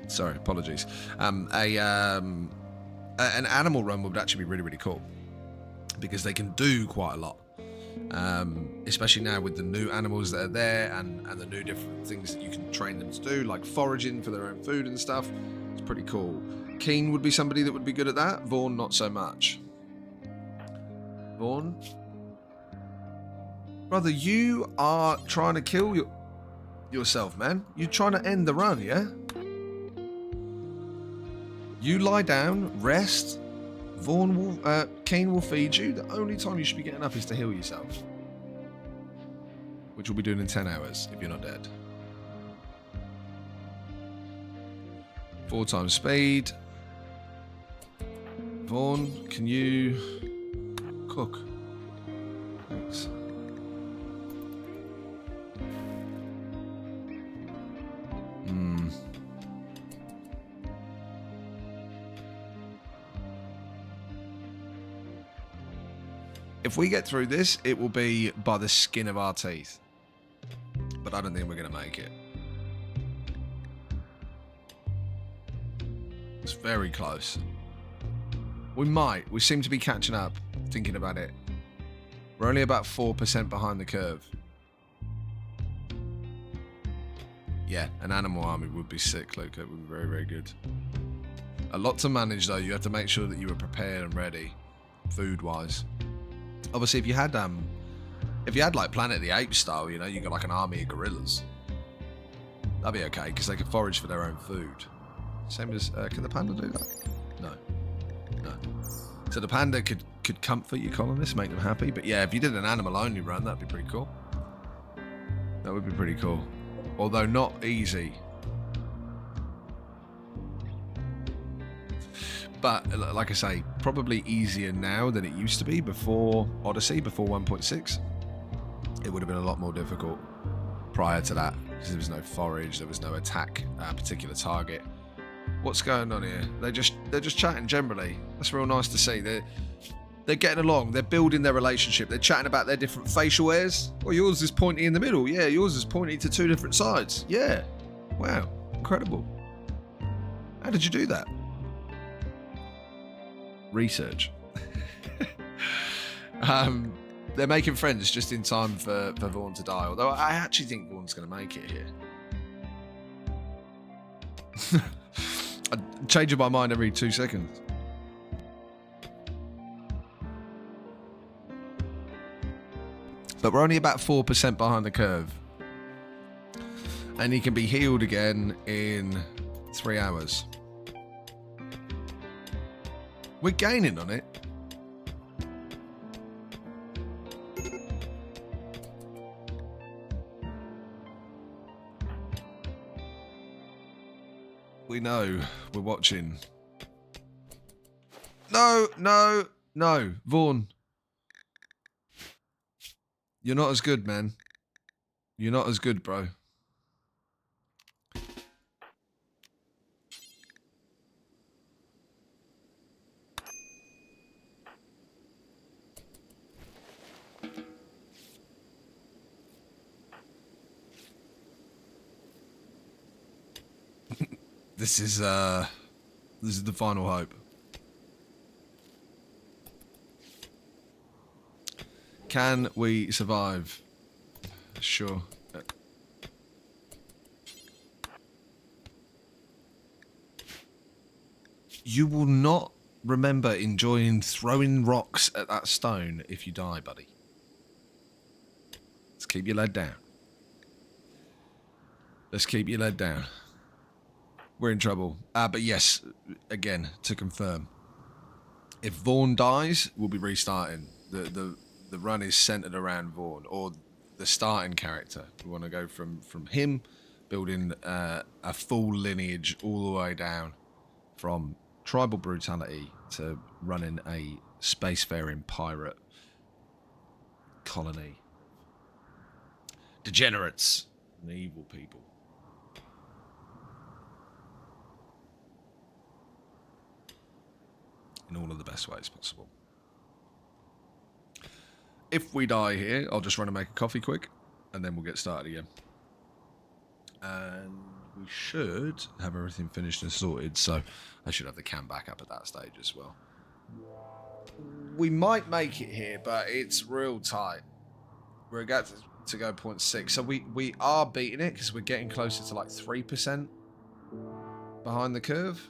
Sorry, apologies. An animal run would actually be really, really cool because they can do quite a lot. Especially now with the new animals that are there and the new different things that you can train them to do, like foraging for their own food and stuff. It's pretty cool. Keen would be somebody that would be good at that. Vaughn, not so much. Vaughn? Brother, you are trying to kill yourself, man. You're trying to end the run, yeah? You lie down, rest. Kane will feed you. The only time you should be getting up is to heal yourself, which we'll be doing in 10 hours if you're not dead. 4 times speed. Vaughn, can you cook? Thanks. If we get through this, it will be by the skin of our teeth. But I don't think we're going to make it. It's very close. We might. We seem to be catching up, thinking about it. We're only about 4% behind the curve. Yeah, an animal army would be sick, Luke. It would be very, very good. A lot to manage, though. You have to make sure that you are prepared and ready, food-wise. Obviously, if you had like Planet of the Apes style, you know, you got like an army of gorillas, that'd be okay because they could forage for their own food. Same as can the panda do that? No. So the panda could comfort your colonists, make them happy. But yeah, if you did an animal only run, that'd be pretty cool. That would be pretty cool, although not easy. But like I say, probably easier now than it used to be before Odyssey, before 1.6. It would have been a lot more difficult prior to that. because there was no forage, there was no attack particular target. What's going on here? They're just chatting generally. That's real nice to see. They're getting along. They're building their relationship. They're chatting about their different facial hairs. Well, yours is pointy in the middle. Yeah, yours is pointy to 2 different sides. Yeah. Wow. Incredible. How did you do that? Research. They're making friends just in time for Vaughn to die. Although I actually think Vaughn's going to make it here. I'm changing my mind every 2 seconds. But we're only about 4% behind the curve. And he can be healed again in 3 hours. We're gaining on it. We know. We're watching. No. Vaughn. You're not as good, man. You're not as good, bro. This is the final hope. Can we survive? Sure. You will not remember enjoying throwing rocks at that stone if you die, buddy. Let's keep your lead down. Let's keep your lead down. We're in trouble. But yes, again, to confirm, if Vaughn dies, we'll be restarting. The run is centered around Vaughn, or the starting character. We want to go from him, building a full lineage all the way down from tribal brutality to running a spacefaring pirate colony. Degenerates and evil people. In all of the best ways possible. If we die here, I'll just run and make a coffee quick, and then we'll get started again. And we should have everything finished and sorted, so I should have the cam back up at that stage as well. We might make it here, but it's real tight. We're about to go 0.6, so we are beating it because we're getting closer to like 3% behind the curve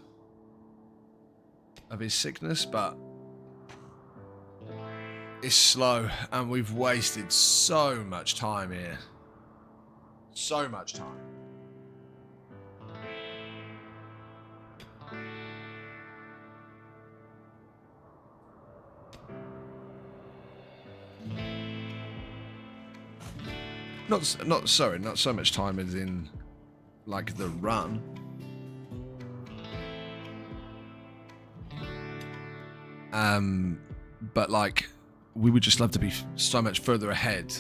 of his sickness, but it's slow, and we've wasted so much time here. So much time. Not so much time as in like the run. But like, we would just love to be so much further ahead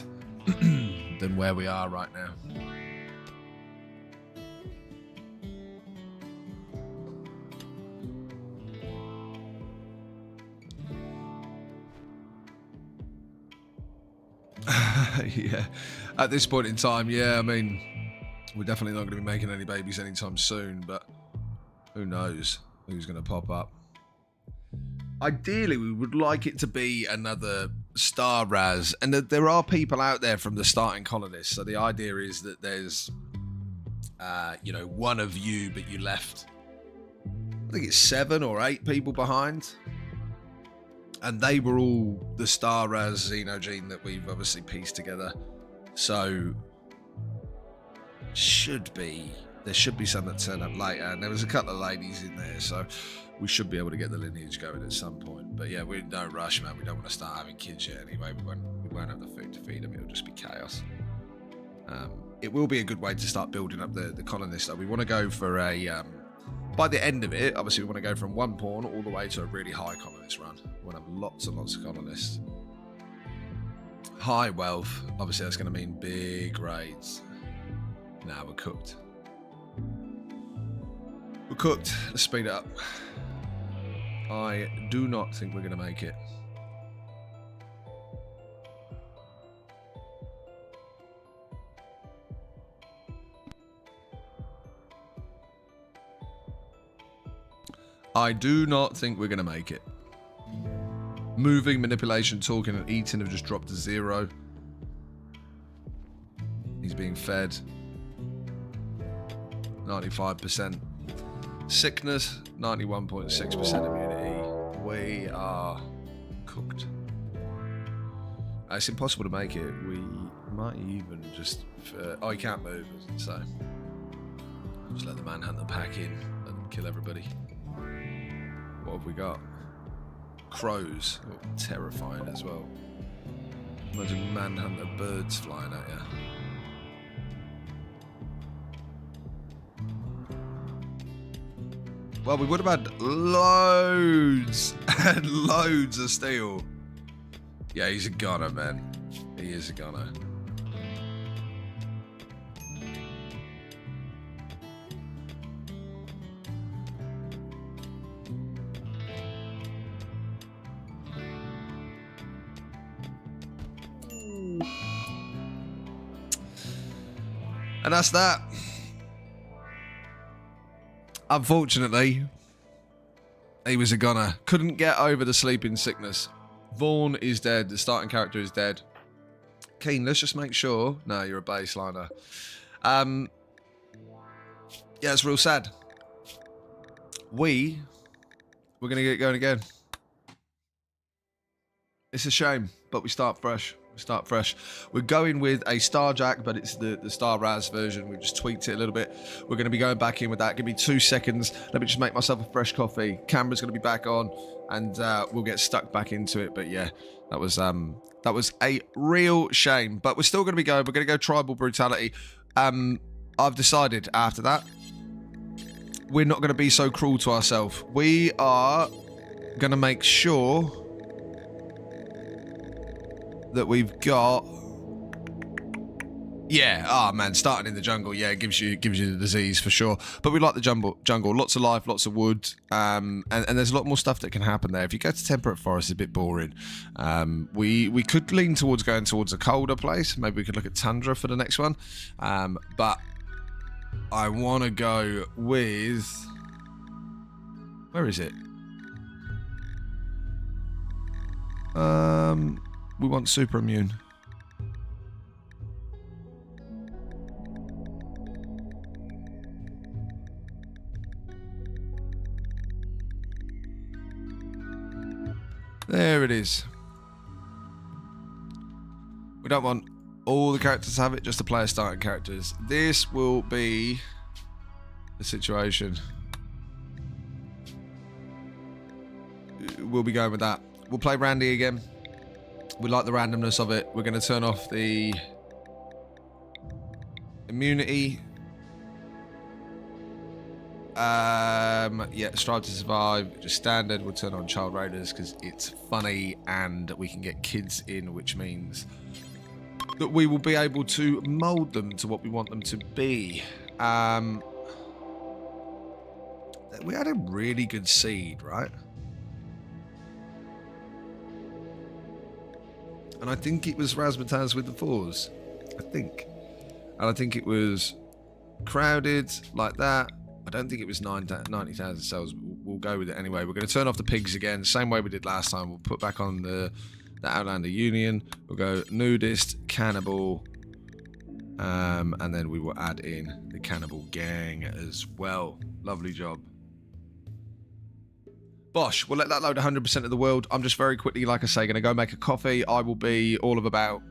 than where we are right now. Yeah, at this point in time, yeah, I mean, we're definitely not going to be making any babies anytime soon, but who knows who's going to pop up. Ideally, we would like it to be another Star Raz, and that there are people out there from the starting colonists. So the idea is that there's, one of you, but you left, I think it's 7 or 8 people behind, and they were all the Star Raz Xenogene that we've obviously pieced together. So there should be some that turn up later, and there was a couple of ladies in there, so we should be able to get the lineage going at some point. But yeah, we're in no rush, man. We don't want to start having kids yet anyway. We won't have the food to feed them. It'll just be chaos. It will be a good way to start building up the colonists, though. We want to go for a by the end of it, obviously we want to go from 1 pawn all the way to a really high colonist run. We want to have lots and lots of colonists. High wealth, obviously that's going to mean big raids. Nah, we're cooked. We're cooked. Let's speed it up. I do not think we're going to make it. I do not think we're going to make it. Moving, manipulation, talking, and eating have just dropped to 0. He's being fed. 95%. Sickness, 91.6% immunity. We are cooked. It's impossible to make it. We might even just... oh, he can't move, so... just let the manhunter pack in and kill everybody. What have we got? Crows. Oh, terrifying as well. Imagine manhunter birds flying at you. Well, we would have had loads and loads of steel. Yeah, he's a gunner, man. He is a gunner. And that's that. Unfortunately, he was a gunner. Couldn't get over the sleeping sickness. Vaughn is dead. The starting character is dead. Keen, let's just make sure. No, you're a baseliner. Yeah, it's real sad. We're going to get going again. It's a shame, but we start fresh. We're going with a Starjack, but it's the Star Raz version. We've just tweaked it a little bit. We're going to be going back in with that. Give me 2 seconds. Let me just make myself a fresh coffee. Camera's going to be back on, and we'll get stuck back into it. But yeah, that was a real shame. But we're still going to be going. We're going to go Tribal Brutality. I've decided after that, we're not going to be so cruel to ourselves. We are going to make sure that we've got, yeah, oh man, starting in the jungle, yeah, it gives you the disease for sure. But we like the jungle, lots of life, lots of wood, and there's a lot more stuff that can happen there. If you go to temperate forest, it's a bit boring. We could lean towards going towards a colder place. Maybe we could look at tundra for the next one. But I want to go with, where is it? We want super immune. There it is. We don't want all the characters to have it, just the player starting characters. This will be the situation. We'll be going with that. We'll play Randy again. We like the randomness of it. We're going to turn off the immunity. Yeah, strive to survive. Just standard. We'll turn on child raiders because it's funny and we can get kids in, which means that we will be able to mold them to what we want them to be. We had a really good seed, right? And I think it was Razzmatazz with the 4s. I think. And I think it was crowded like that. I don't think it was 90,000 cells. We'll go with it anyway. We're going to turn off the pigs again. Same way we did last time. We'll put back on the Outlander Union. We'll go nudist, cannibal. And then we will add in the cannibal gang as well. Lovely job. Bosh, we'll let that load 100% of the world. I'm just very quickly, like I say, going to go make a coffee. I will be all of about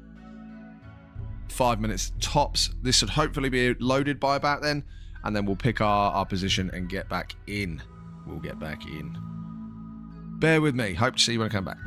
5 minutes tops. This should hopefully be loaded by about then. And then we'll pick our position and get back in. We'll get back in. Bear with me. Hope to see you when I come back.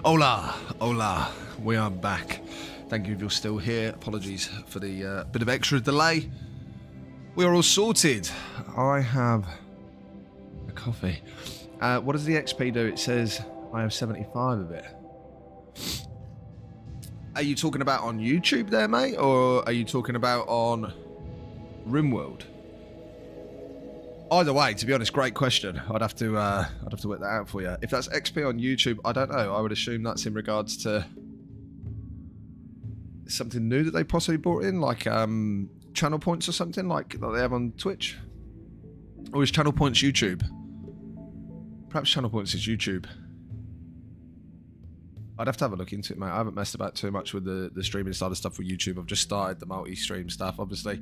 Hola, hola. We are back. Thank you if you're still here. Apologies for the bit of extra delay. We are all sorted. I have a coffee. What does the XP do? It says I have 75 of it. Are you talking about on YouTube there, mate? Or are you talking about on Rimworld? Either way, to be honest, great question. I'd have to work that out for you. If that's XP on YouTube, I don't know. I would assume that's in regards to something new that they possibly brought in, like channel points or something, like they have on Twitch. Or is channel points YouTube? Perhaps channel points is YouTube. I'd have to have a look into it, mate. I haven't messed about too much with the streaming side of stuff for YouTube. I've just started the multi-stream stuff. Obviously,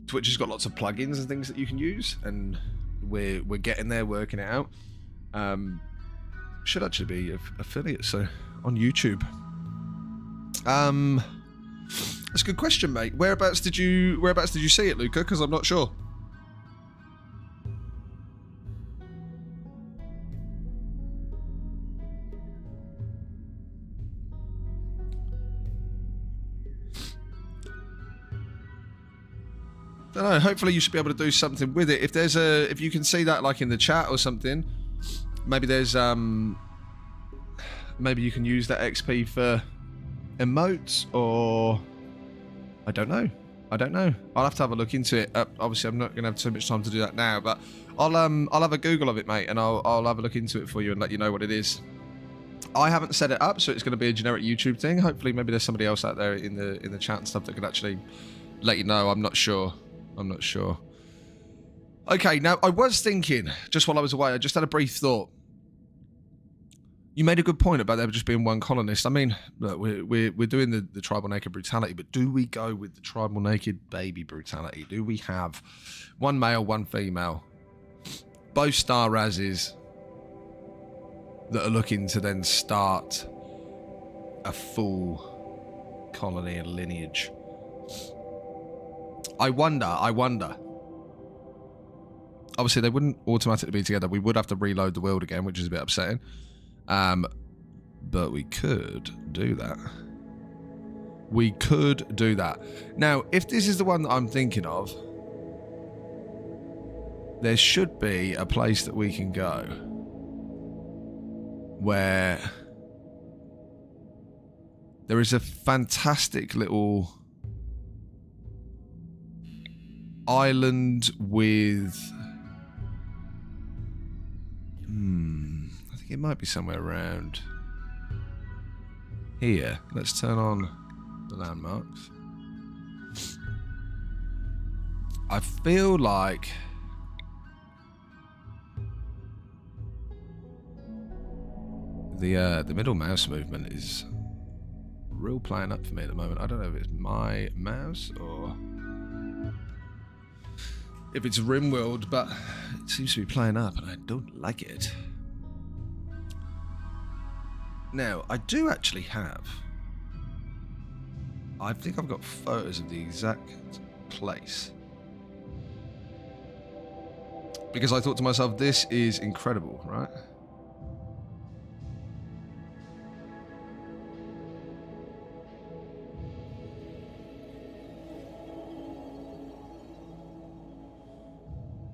Twitch has got lots of plugins and things that you can use, and we're getting there, working it out. Should actually be affiliates, so on YouTube. That's a good question, mate. Whereabouts did you see it, Luca? Because I'm not sure. Don't know. Hopefully, you should be able to do something with it. If you can see that, like in the chat or something, maybe there's maybe you can use that XP for emotes, or I don't know. I'll have to have a look into it. Obviously, I'm not going to have too much time to do that now, but I'll have a Google of it, mate, and I'll have a look into it for you and let you know what it is. I haven't set it up, so it's going to be a generic YouTube thing. Hopefully, maybe there's somebody else out there in the chat and stuff that could actually let you know. I'm not sure. Okay, now I was thinking, just while I was away, I just had a brief thought. You made a good point about there just being one colonist. I mean, look, we're doing the tribal naked brutality, but do we go with the tribal naked baby brutality? Do we have one male, one female, both star razzes that are looking to then start a full colony and lineage? I wonder. Obviously, they wouldn't automatically be together. We would have to reload the world again, which is a bit upsetting. But we could do that. Now, if this is the one that I'm thinking of, there should be a place that we can go where there is a fantastic little island with I think it might be somewhere around here. Let's turn on the landmarks. I feel like the middle mouse movement is real playing up for me at the moment. I don't know if it's my mouse or if it's Rimworld, but it seems to be playing up and I don't like it. Now, I do actually have... I think I've got photos of the exact place. Because I thought to myself, this is incredible, right?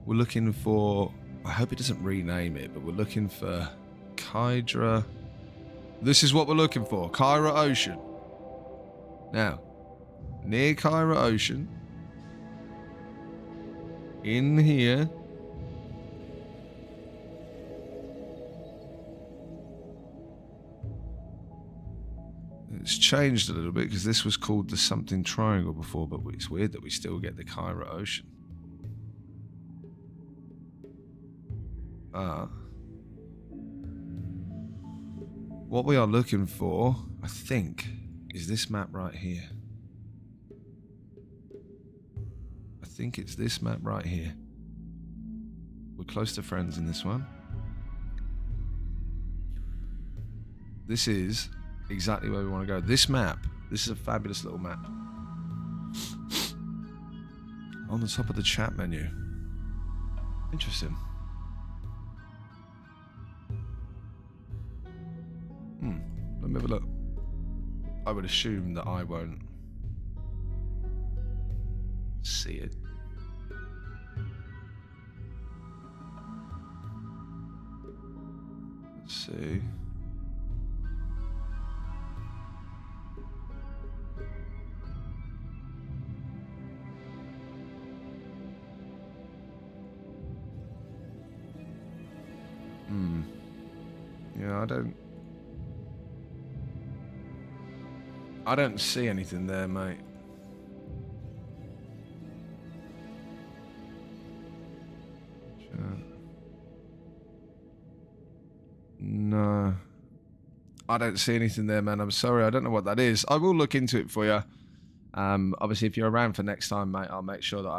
We're looking for... I hope it doesn't rename it, but we're looking for Kydra... This is what we're looking for. Kyra Ocean. Now, near Kyra Ocean, in here, it's changed a little bit because this was called the something triangle before, but it's weird that we still get the Kyra Ocean. What we are looking for, I think, is this map right here. I think it's this map right here. We're close to friends in this one. This is exactly where we want to go. This map, this is a fabulous little map. On the top of the chat menu. Interesting. Let I would assume that I won't see it. Let's see. Yeah, I don't see anything there, mate. No. I don't see anything there, man. I'm sorry. I don't know what that is. I will look into it for you. Obviously, if you're around for next time, mate, I'll make sure that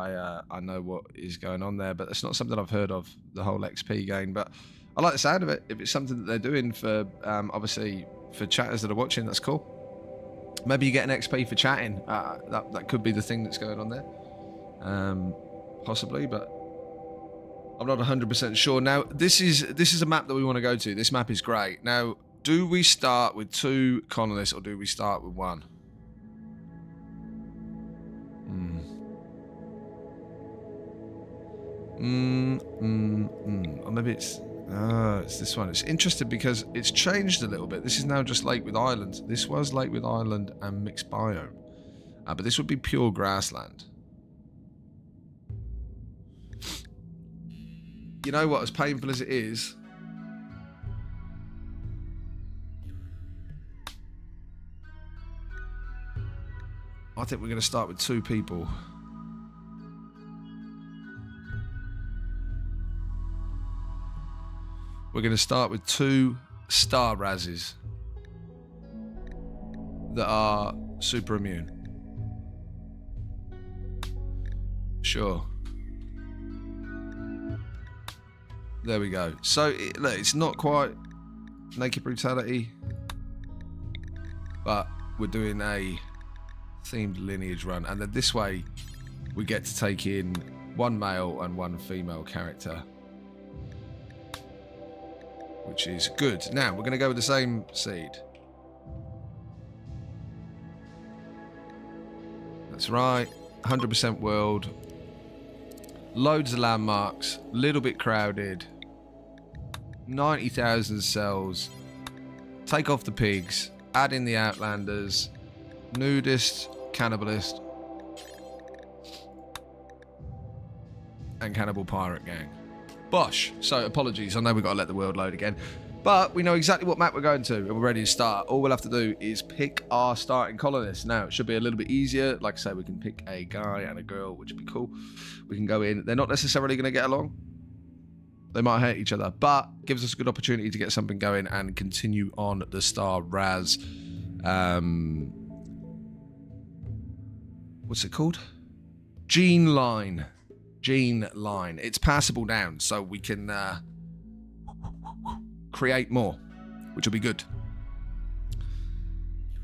I know what is going on there. But it's not something I've heard of, the whole XP gain. But I like the sound of it. If it's something that they're doing for, obviously, for chatters that are watching, that's cool. Maybe you get an XP for chatting. That could be the thing that's going on there. Possibly, but I'm not 100% sure. Now, this is a map that we want to go to. This map is great. Now, do we start with 2 colonists or do we start with 1? Or maybe it's this one. It's interesting because it's changed a little bit. This is now just Lake with Island. This was Lake with Island and mixed biome. But this would be pure grassland. You know what, as painful as it is, I think we're going to start with 2 people. We're going to start with 2 star Razzies that are super immune. Sure. There we go. So, look, it's not quite naked brutality, but we're doing a themed lineage run. And then this way, we get to take in 1 male and 1 female character, which is good. Now, we're going to go with the same seed. That's right. 100% world. Loads of landmarks. Little bit crowded. 90,000 cells. Take off the pigs. Add in the outlanders. Nudist. Cannibalist. And cannibal pirate gang. Bosh. So, apologies. I know we've got to let the world load again. But we know exactly what map we're going to, and we're ready to start. All we'll have to do is pick our starting colonists. Now, it should be a little bit easier. Like I say, we can pick a guy and a girl, which would be cool. We can go in. They're not necessarily going to get along. They might hate each other, but gives us a good opportunity to get something going and continue on the Star Raz. What's it called? Gene line. Gene line. It's passable down, so we can create more, which will be good.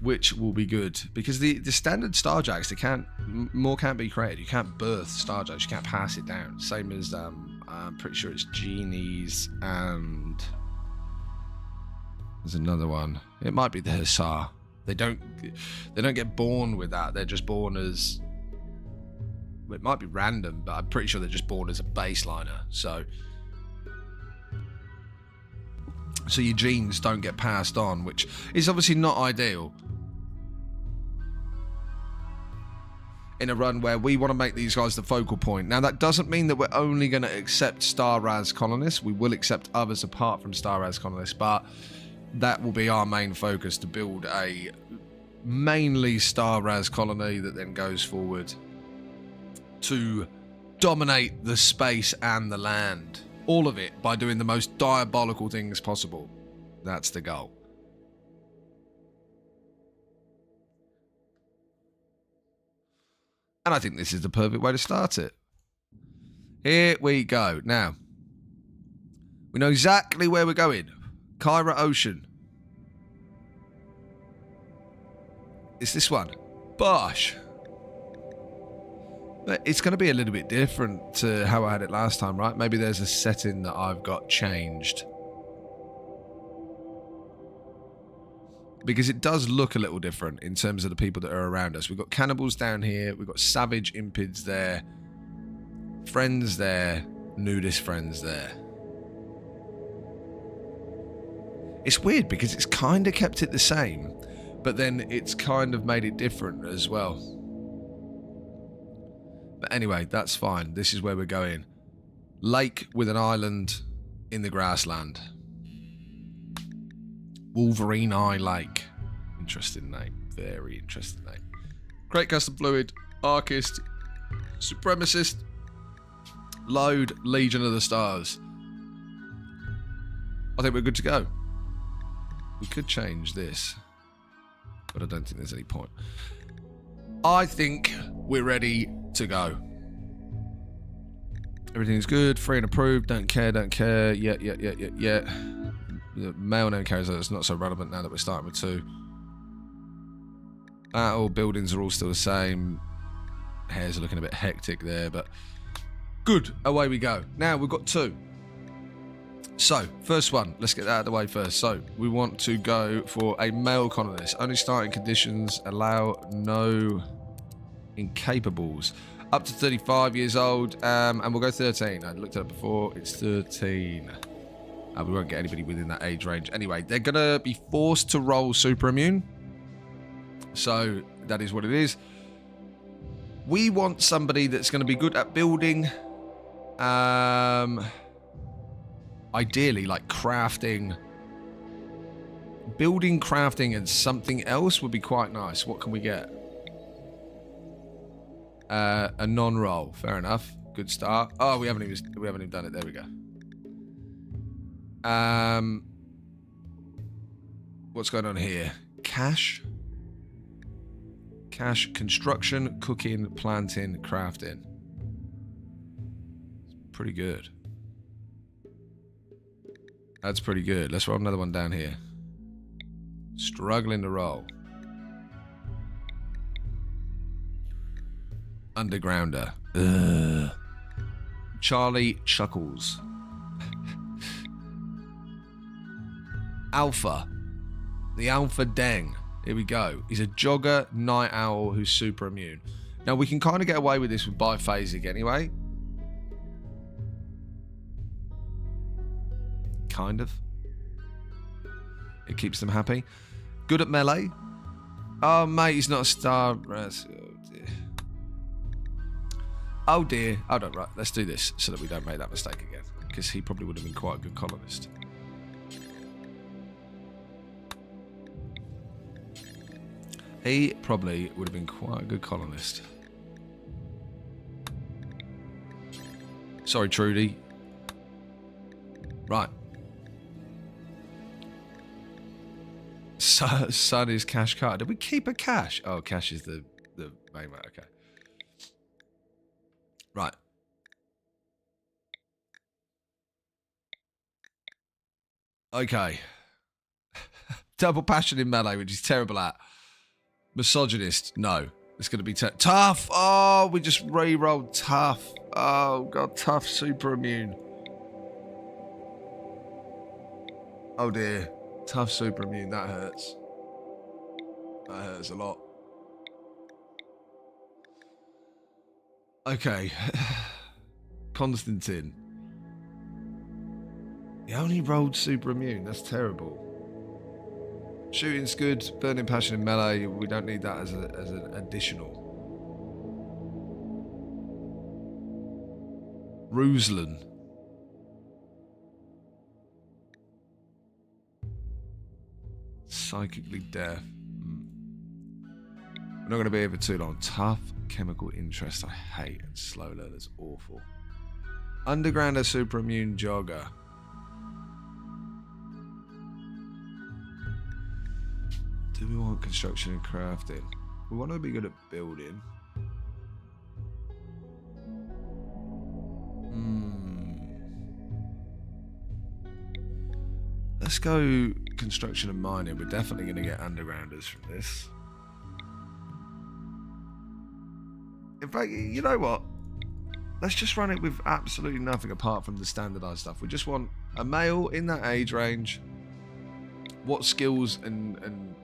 Which will be good because the standard Starjacks, more can't be created. You can't birth Starjacks. You can't pass it down. Same as I'm pretty sure it's Genies and there's another one. It might be the Hussar. They don't get born with that. They're just born as. It might be random, but I'm pretty sure they're just born as a baseliner. So your genes don't get passed on, which is obviously not ideal. In a run where we want to make these guys the focal point. Now, that doesn't mean that we're only going to accept Star Raz colonists. We will accept others apart from Star Raz colonists, but that will be our main focus, to build a mainly Star Raz colony that then goes forward to dominate the space and the land. All of it by doing the most diabolical things possible. That's the goal. And I think this is the perfect way to start it. Here we go. Now, we know exactly where we're going. Kyra Ocean. It's this one. Bosh. It's going to be a little bit different to how I had it last time, right? Maybe there's a setting that I've got changed. because it does look a little different in terms of the people that are around us. We've got cannibals down here. We've got savage impids there. Friends there. Nudist friends there. It's weird because it's kind of kept it the same, but then it's kind of made it different as well. But anyway, that's fine. This is where we're going. Lake with an island in the grassland. Wolverine Eye Lake. Interesting name. Very interesting name. Great Custom Fluid. Archist. Supremacist. Load. Legion of the Stars. I think we're good to go. We could change this, but I don't think there's any point. I think we're ready to go. Everything's good. Free and approved. Don't care. Don't care. Yeah. The male name carries that. It's not so relevant now that we're starting with 2. All buildings are all still the same. Hairs are looking a bit hectic there, but good. Away we go. Now we've got 2. So, first one. Let's get that out of the way first. So, we want to go for a male colonist. Only starting conditions. Allow no incapables. Up to 35 years old. And we'll go 13. I looked at it before. It's 13. We won't get anybody within that age range. Anyway, they're going to be forced to roll super immune. So, that is what it is. We want somebody that's going to be good at building. Ideally, like crafting. Building, crafting, and something else would be quite nice. What can we get? A non-roll. Fair enough. Good start. Oh, we haven't even done it. There we go. What's going on here? Cash, construction, cooking, planting, crafting. Pretty good. That's pretty good. Let's roll another one down here. Struggling to roll. Undergrounder. Ugh. Charlie chuckles. Alpha. The Alpha Deng. Here we go. He's a jogger, night owl who's super immune. Now, we can kind of get away with this with biphasic anyway. Kind of. It keeps them happy. Good at melee. Oh, mate, he's not a star. Oh, dear. Oh, dear. Oh, no, right. Let's do this so that we don't make that mistake again. Because he probably would have been quite a good colonist. He probably would have been quite a good colonist. Sorry, Trudy. Right. Son is cash card. Did we keep a cash? Oh, cash is the main one. Okay. Right. Okay. Double passion in melee, which is terrible at. Misogynist. No. It's going to be tough. Oh, we just re-rolled tough. Oh, God. Tough super immune. Oh, dear. Tough super immune. That hurts. That hurts a lot. Okay. Constantine. He only rolled super immune. That's terrible. Shooting's good. Burning passion in melee. We don't need that as an additional. Ruslan. Psychically deaf. We're not going to be here for too long. Tough chemical interest. I hate. And slow learner's awful. Undergrounder super immune jogger. Do we want construction and crafting? We want to be good at building. Let's go construction and mining. We're definitely going to get undergrounders from this. In fact, you know what? Let's just run it with absolutely nothing apart from the standardized stuff. We just want a male in that age range. What skills and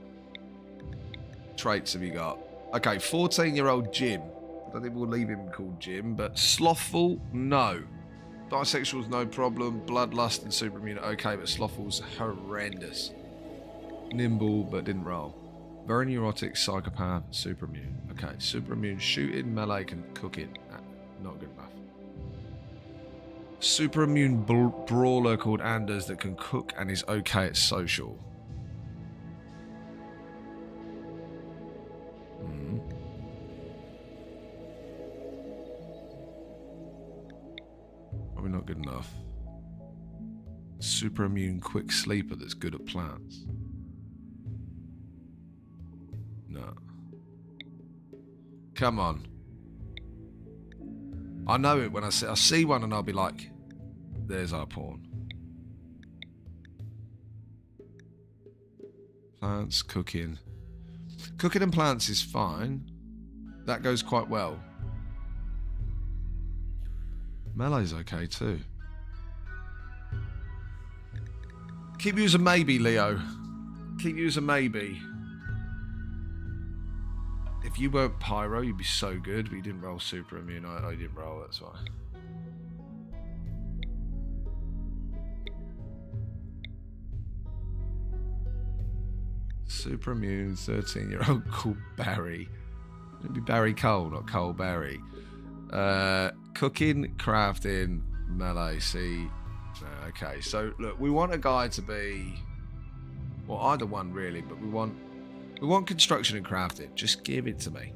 traits have you got? Okay, 14-year-old Jim. I don't think we'll leave him called Jim, but slothful, no. Bisexual's no problem. Bloodlust and superimmune, okay, but slothful's horrendous. Nimble, but didn't roll. Very neurotic, psychopath, superimmune. Okay, superimmune, shooting, melee, can cook it. Not good enough. Superimmune brawler called Anders that can cook and is okay at social. Probably not good enough. Superimmune quick sleeper that's good at plants. No. Come on. I know it when I see one and I'll be like, there's our pawn. Plants, cooking. Cooking and plants is fine. That goes quite well. Melee's okay too. Keep you as a maybe, Leo. Keep you as a maybe. If you weren't Pyro, you'd be so good, but you didn't roll superimmune. I didn't roll, that's why. Superimmune, 13-year-old called Barry. It'd be Barry Cole, not Cole Barry. Cooking, crafting, melee, see. Okay, so look, we want a guy to be, well, either one really, but we want construction and crafting. Just give it to me.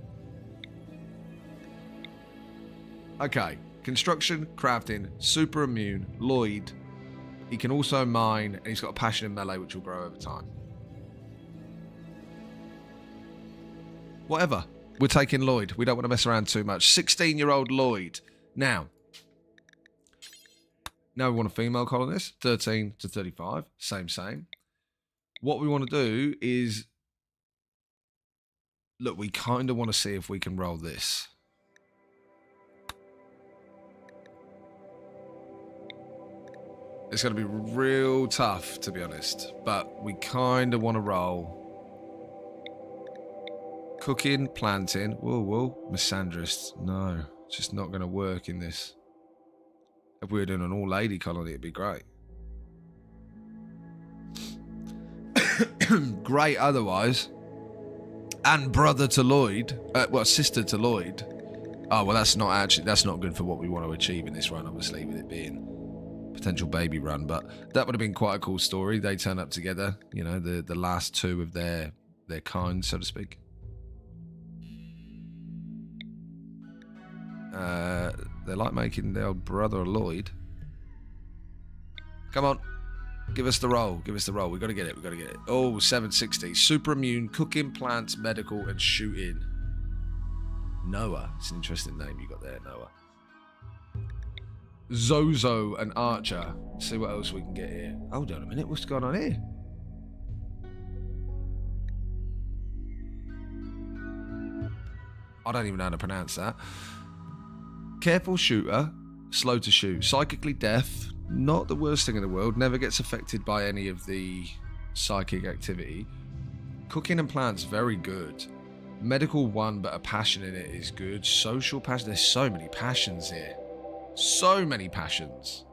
Okay, construction, crafting, superimmune, Lloyd. He can also mine, and he's got a passion in melee, which will grow over time. Whatever. We're taking Lloyd. We don't want to mess around too much. 16-year-old Lloyd. Now we want a female colonist, 13 to 35. Same. What we want to do is, look, we kind of want to see if we can roll this. It's going to be real tough, to be honest, but we kind of want to roll. Cooking, planting. Whoa. Misandrist. No, it's just not going to work in this. If we were doing an all-lady colony, it'd be great. Great otherwise. And brother to Lloyd. Well, sister to Lloyd. Oh, well, that's not good for what we want to achieve in this run, obviously, with it being potential baby run. But that would have been quite a cool story. They turn up together, you know, the last two of their kind, so to speak. They like making their old brother Lloyd. Come on. Give us the roll. We've got to get it. Oh, 760. Superimmune, cooking, plants, medical, and shooting. Noah. It's an interesting name you got there, Noah. Zozo and Archer. Let's see what else we can get here. Hold on a minute. What's going on here? I don't even know how to pronounce that. Careful shooter, slow to shoot. Psychically deaf, not the worst thing in the world. Never gets affected by any of the psychic activity. Cooking and plants, very good. Medical 1, but a passion in it is good. Social passion, there's so many passions here. So many passions.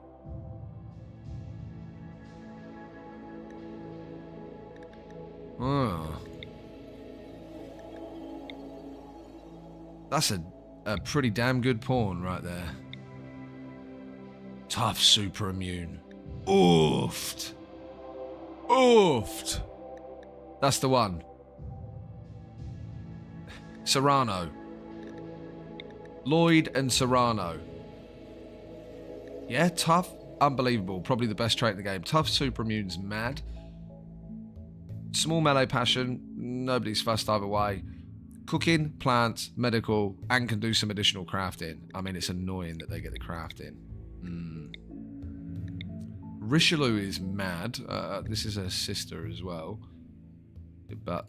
Oh. That's a pretty damn good pawn right there. Tough superimmune. Oofed. That's the one. Serrano. Lloyd and Serrano. Yeah, tough. Unbelievable. Probably the best trait in the game. Tough superimmune's mad. Small melee passion. Nobody's fussed either way. Cooking, plants, medical, and can do some additional crafting. I mean, it's annoying that they get the crafting. Richelieu is mad. This is her sister as well. But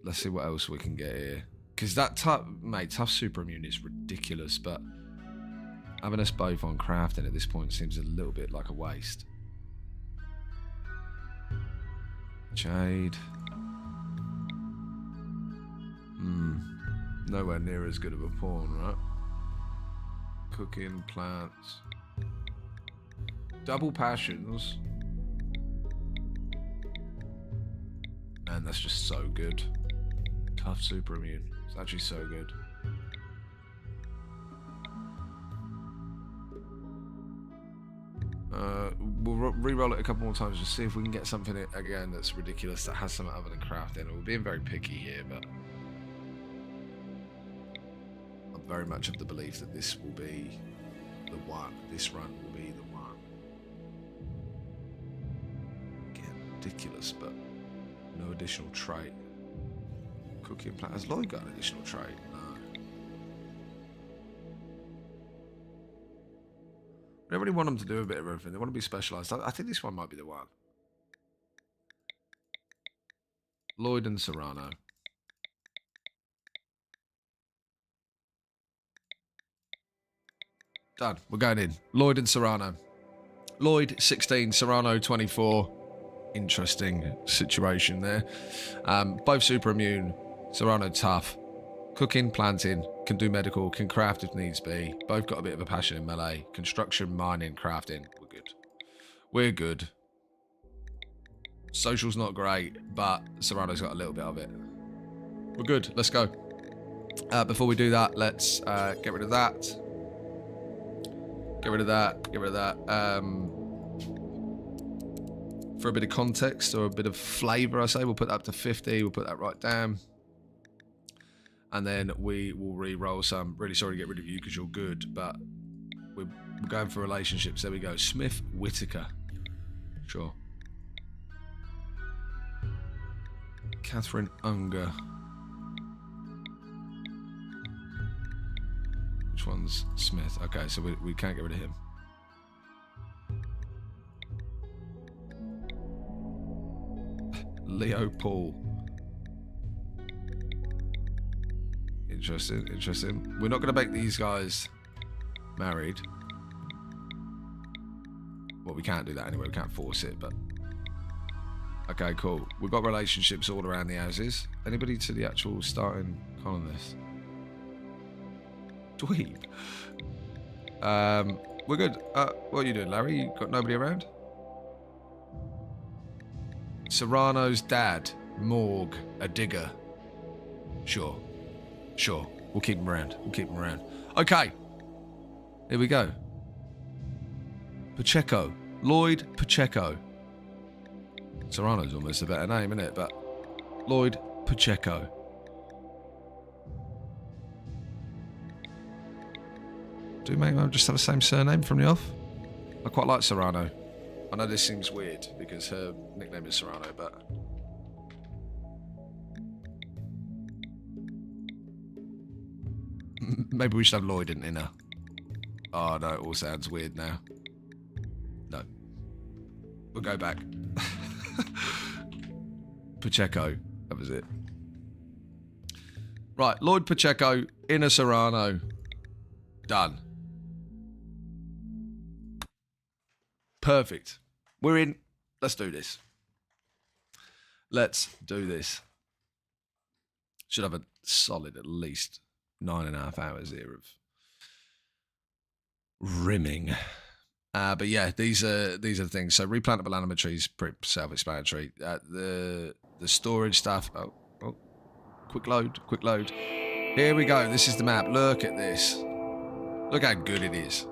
let's see what else we can get here. Because that tough superimmune is ridiculous, but having us both on crafting at this point seems a little bit like a waste. Jade. Nowhere near as good of a pawn, right? Cooking, plants. Double passions. Man, that's just so good. Tough super immune. It's actually so good. We'll re-roll it a couple more times to see if we can get something again that's ridiculous, that has something other than crafting. We're being very picky here, but I'm very much of the belief that this will be the one. This run will be the one. Again, ridiculous, but no additional trait. Cooking plant. Has Lloyd got an additional trait? No. I don't really want them to do a bit of everything. They want to be specialised. I think this one might be the one. Lloyd and Serrano. Done. We're going in. Lloyd and Serrano. Lloyd, 16. Serrano, 24. Interesting situation there. Both super immune. Serrano, tough. Cooking, planting, can do medical, can craft if needs be. Both got a bit of a passion in melee. Construction, mining, crafting. We're good. We're good. Social's not great, but Serrano's got a little bit of it. We're good. Let's go. Before we do that, let's get rid of that. Get rid of that. Get rid of that. For a bit of context or a bit of flavour, I say, we'll put that up to 50. We'll put that right down. And then we will re-roll some. Really sorry to get rid of you because you're good, but we're going for relationships. There we go. Smith Whitaker. Sure. Catherine Unger. Which one's Smith? Okay, so we can't get rid of him. Leo Paul. Interesting, interesting. We're not going to make these guys married. Well, we can't do that anyway. We can't force it, but... Okay, cool. We've got relationships all around the houses. Anybody to the actual starting colonist? Dweeb. We're good. What are you doing, Larry? You got nobody around? Serrano's dad. Morgue. A digger. Sure. Sure. We'll keep him around. We'll keep him around. Okay. Here we go. Pacheco. Lloyd Pacheco. Serrano's almost a better name, isn't it? But Lloyd Pacheco. Do maybe I just have the same surname from the off? I quite like Serrano. I know this seems weird because her nickname is Serrano, but... Maybe we should have Lloyd in Inner. Oh no, it all sounds weird now. No. We'll go back. Pacheco. That was it. Right, Lloyd Pacheco, Inner Serrano. Done. Perfect. We're in. Let's do this. Let's do this. Should have a solid at least 9.5 hours here of rimming. But yeah, these are the things. So replantable animal trees, pretty self-explanatory. The storage stuff. Oh, quick load. Here we go. This is the map. Look at this. Look how good it is.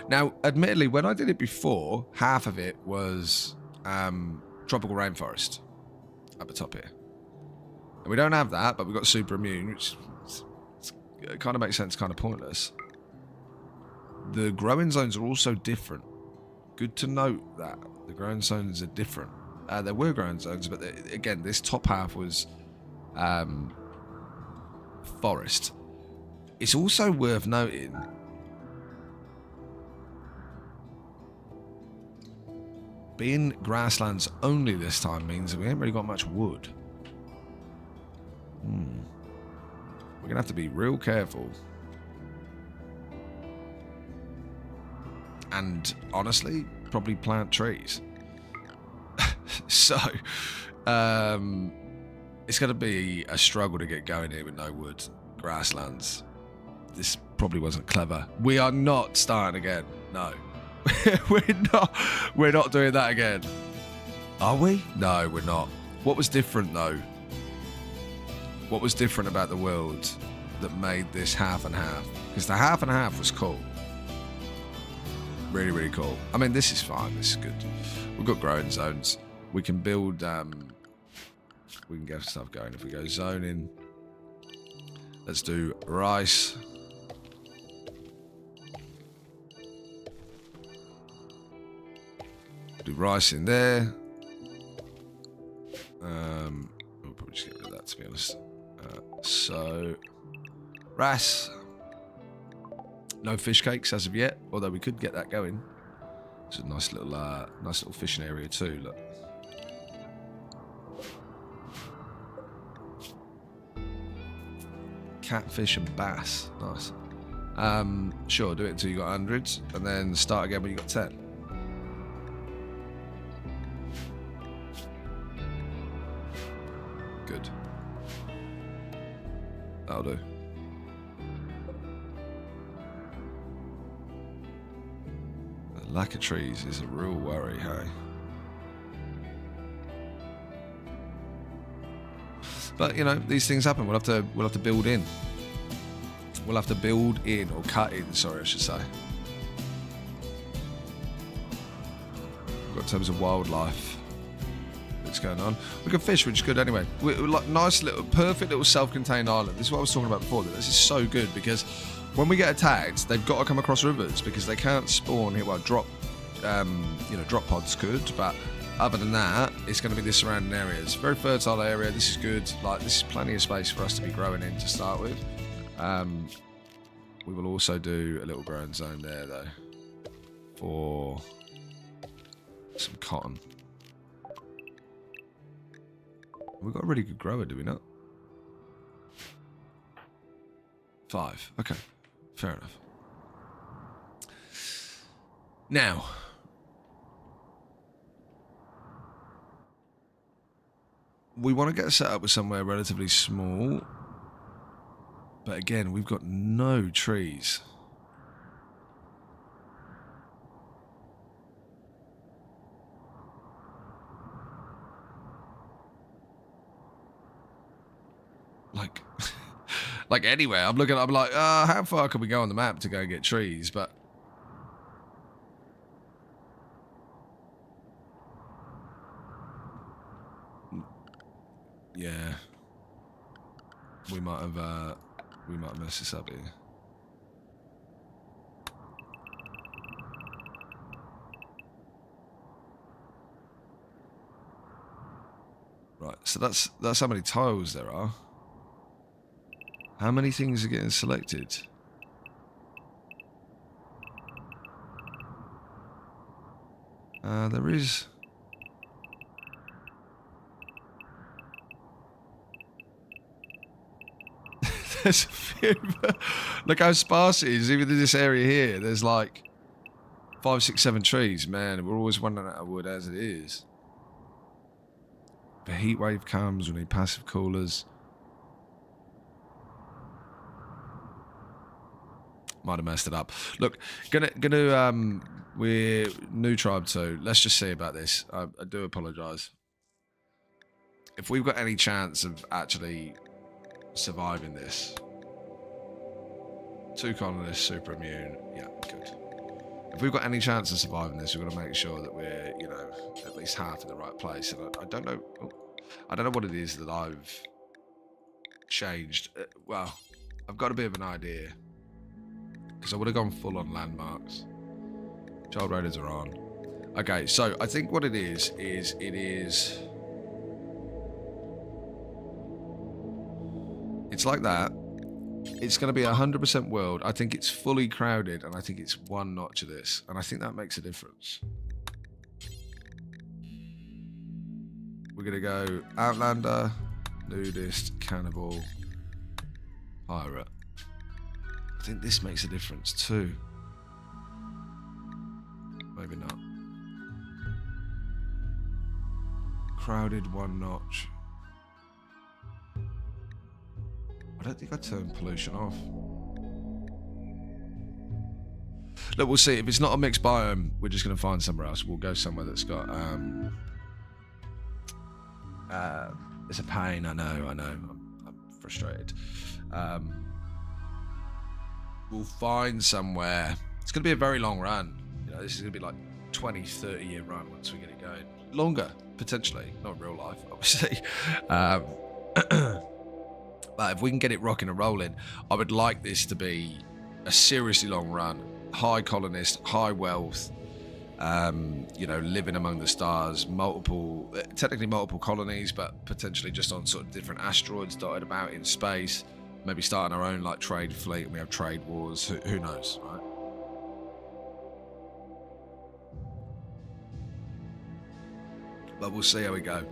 Now, admittedly, when I did it before, half of it was tropical rainforest at the top here. And we don't have that, but we've got super immune, which it kind of makes sense, kind of pointless. The growing zones are also different. Good to note that. The growing zones are different. There were growing zones, but again, this top half was forest. It's also worth noting being grasslands only this time means that we ain't really got much wood. We're going to have to be real careful. And honestly, probably plant trees. So, It's going to be a struggle to get going here with no wood. Grasslands. This probably wasn't clever. We are not starting again. No. We're not doing that again. Are we? No, we're not. What was different though? What was different about the world that made this half and half? Because the half and half was cool. Really, really cool. I mean, this is fine. This is good. We've got growing zones. We can build, we can get stuff going. If we go zoning, let's do rice. Do rice in there. We'll probably just get rid of that, to be honest. So, rice. No fish cakes as of yet, although we could get that going. It's a nice little fishing area too. Look. Catfish and bass, nice. Sure, do it until you got hundreds, and then start again when you got 10. Good. That'll do. The lack of trees is a real worry, hey? But you know, these things happen. We'll have to build in. We'll have to build in, or cut in, sorry, I should say. We've got tons of wildlife that's going on. We can fish, which is good anyway. We're like nice little, perfect little self-contained island. This is what I was talking about before. That this is so good because when we get attacked, they've got to come across rivers because they can't spawn here. Well, drop pods could, but other than that, it's going to be the surrounding areas. Very fertile area. This is good. Like, this is plenty of space for us to be growing in to start with. We will also do a little growing zone there, though, for some cotton. We've got a really good grower, do we not? 5. Okay. Fair enough. Now, we want to get set up with somewhere relatively small, but again, we've got no trees. Like anywhere. I'm like, how far can we go on the map to go and get trees? But yeah, we might have messed this up here. Right, so that's how many tiles there are. How many things are getting selected? There is. There's a few. Look how sparse it is. Even in this area here, there's like 5, 6, 7 trees. Man, we're always running out of wood as it is. The heat wave comes, we need passive coolers. Might have messed it up. Look, we're new tribe 2. Let's just see about this. I do apologise. If we've got any chance of actually surviving this. 2 colonists, super immune. Yeah, good. If we've got any chance of surviving this, we've got to make sure that we're, you know, at least half in the right place. And I don't know. I don't know what it is that I've changed. Well, I've got a bit of an idea. Because I would have gone full on landmarks. Child raiders are on. Okay, so I think what it is it's like that. It's going to be 100% world. I think it's fully crowded, and I think it's 1 notch of this, and I think that makes a difference. We're going to go Outlander, Nudist, Cannibal, Pirate. I think this makes a difference too. Maybe not. Crowded 1 notch. I don't think I turned pollution off. Look, we'll see. If it's not a mixed biome, we're just going to find somewhere else. We'll go somewhere that's got... it's a pain, I know. I'm frustrated. We'll find somewhere. It's going to be a very long run. You know, this is going to be like 20, 30 year run once we get it going. Longer, potentially. Not in real life, obviously. But if we can get it rocking and rolling, I would like this to be a seriously long run. High colonist, high wealth, you know, living among the stars, technically multiple colonies, but potentially just on sort of different asteroids dotted about in space. Maybe starting our own like trade fleet, and we have trade wars. Who knows, right? But we'll see how we go.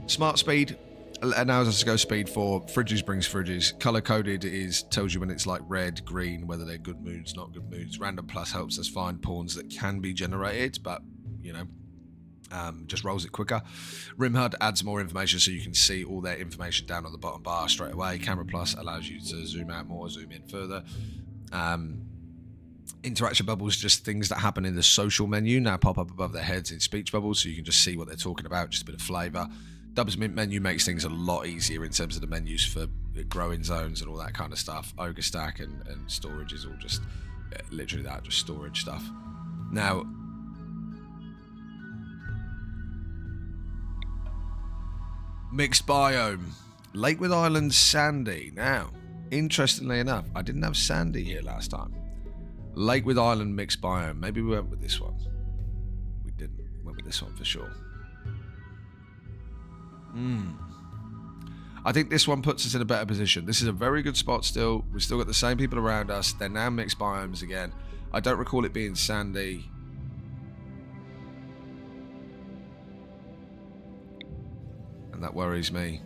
Smart speed allows us to go speed 4. Fridges brings fridges. Color coded tells you when it's like red, green, whether they're good moods, not good moods. Random plus helps us find pawns that can be generated, but you know, just rolls it quicker. Rimworld adds more information so you can see all their information down on the bottom bar straight away. Camera plus allows you to zoom out more, zoom in further. Interaction bubbles, just things that happen in the social menu, now pop up above their heads in speech bubbles, so you can just see what they're talking about, just a bit of flavour. Dub's Mint menu makes things a lot easier in terms of the menus for growing zones and all that kind of stuff. Ogre stack and storage is all just literally that, just storage stuff. Now, mixed biome. Lakewood Island sandy. Now, interestingly enough, I didn't have sandy here last time. Lakewood Island mixed biome. Maybe we went with this one. We didn't. We went with this one for sure. I think this one puts us in a better position. This is a very good spot still. We've still got the same people around us. They're now mixed biomes again. I don't recall it being sandy. And that worries me.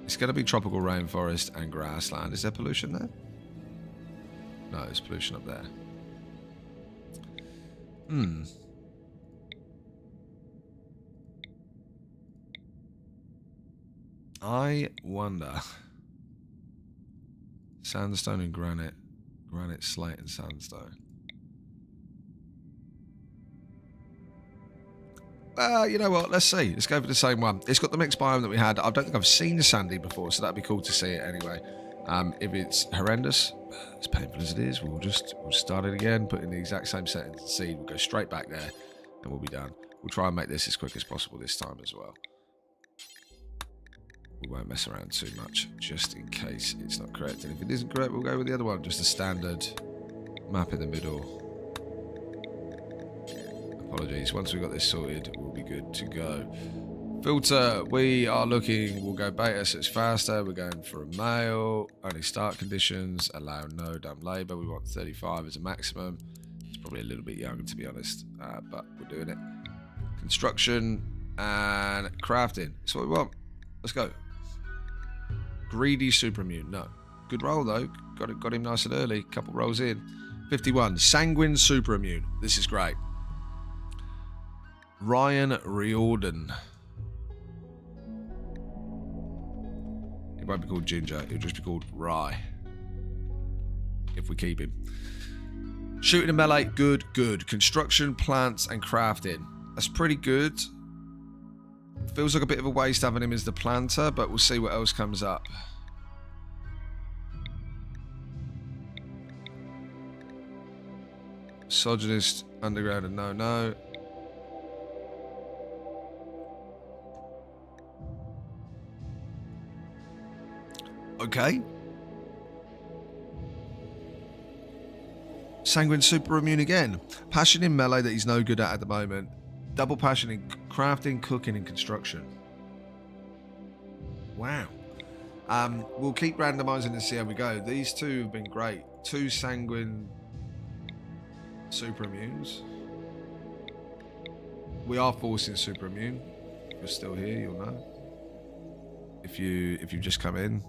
It's going to be tropical rainforest and grassland. Is there pollution there? No, there's pollution up there. I wonder. Sandstone and granite. Granite, slate and sandstone. You know what? Let's see. Let's go for the same one. It's got the mixed biome that we had. I don't think I've seen a sandy before, so that'd be cool to see it anyway. If it's horrendous, as painful as it is, we'll start it again, put in the exact same settings and seed. We'll go straight back there, and we'll be done. We'll try and make this as quick as possible this time as well. We won't mess around too much, just in case it's not correct. And if it isn't correct, we'll go with the other one, just a standard map in the middle. Apologies. Once we've got this sorted, we'll be good to go. Filter, we are looking, we'll go beta, so it's faster. We're going for a male, only start conditions, allow no dumb labour. We want 35 as a maximum. It's probably a little bit young, to be honest, but we're doing it. Construction and crafting. That's what we want. Let's go. Greedy superimmune. No. Good roll, though. Got him nice and early. Couple rolls in. 51. Sanguine superimmune. This is great. Ryan Riordan. It won't be called Ginger. It'll just be called Rye. If we keep him. Shooting and melee. Good, good. Construction, plants, and crafting. That's pretty good. Feels like a bit of a waste having him as the planter, but we'll see what else comes up. Misogynist, underground, and no. Okay. Sanguine superimmune again. Passion in melee that he's no good at the moment. Double passion in crafting, cooking, and construction. Wow. We'll keep randomizing and see how we go. These two have been great. 2 sanguine superimmunes. We are forcing superimmune. If you're still here, you'll know. If you've just come in,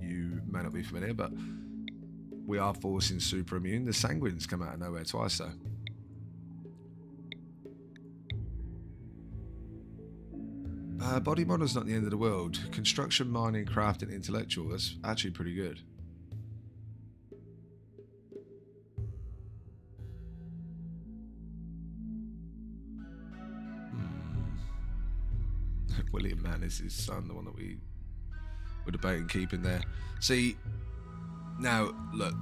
you may not be familiar, but we are forcing superimmune. The sanguines come out of nowhere twice, though. Body model's not the end of the world. Construction, mining, crafting, intellectual. That's actually pretty good. William Mann is his son, the one that we were debating keeping there. See, now look,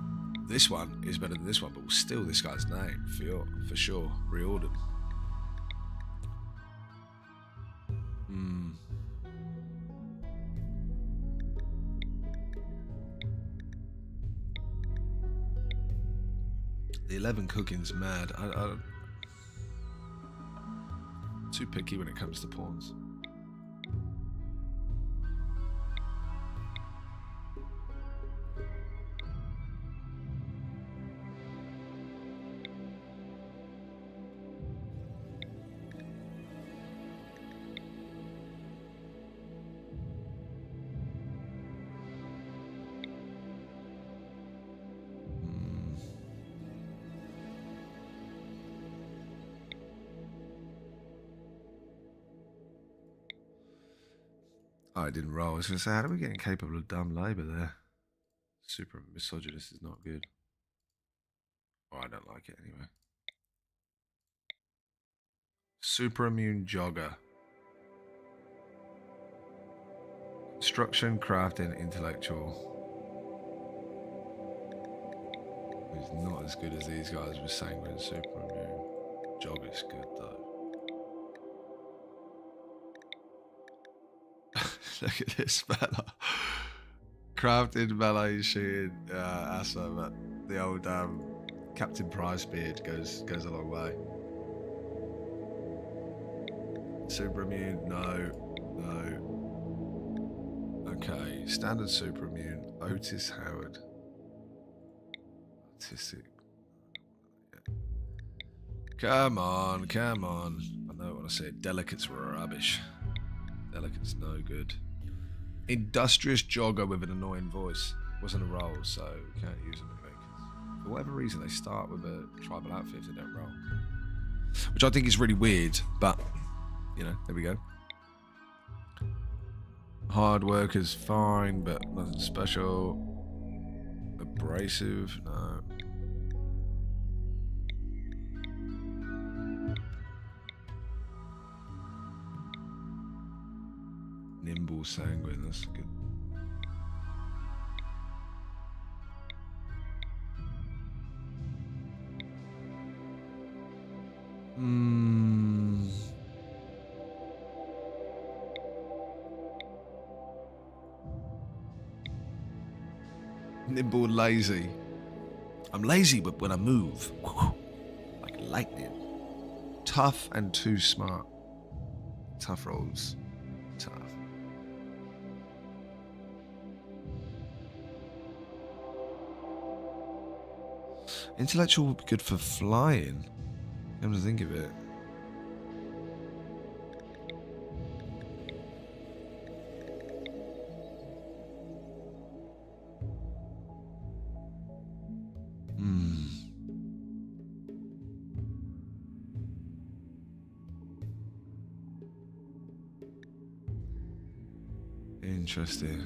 this one is better than this one, but we'll steal this guy's name for sure. Reordered. The 11 cooking's mad. I'm too picky when it comes to pawns. I didn't roll. I was going to say, how do we get incapable of dumb labour there? Super misogynist is not good. Oh, I don't like it anyway. Super immune jogger. Construction, crafting, intellectual. He's not as good as these guys with sanguine. Super immune. Jogger's good though. Look at this fella. Crafted, melee, shooting, Asa, but the old Captain Price beard goes a long way. Super immune, no. Okay, standard super immune. Otis Howard. Autistic. Come on. I know what I said. Delicate's rubbish. Delicate's no good. Industrious jogger with an annoying voice. Wasn't a roll, so we can't use them anyway. For whatever reason, they start with a tribal outfit if they don't roll. Which I think is really weird, but, you know, there we go. Hard workers, fine, but nothing special. Abrasive, no. Nimble, sanguine, that's good. Nimble, lazy. I'm lazy, but when I move, like lightning. Tough and too smart. Tough rolls. Tough. Intellectual would be good for flying. Come to think of it. Interesting.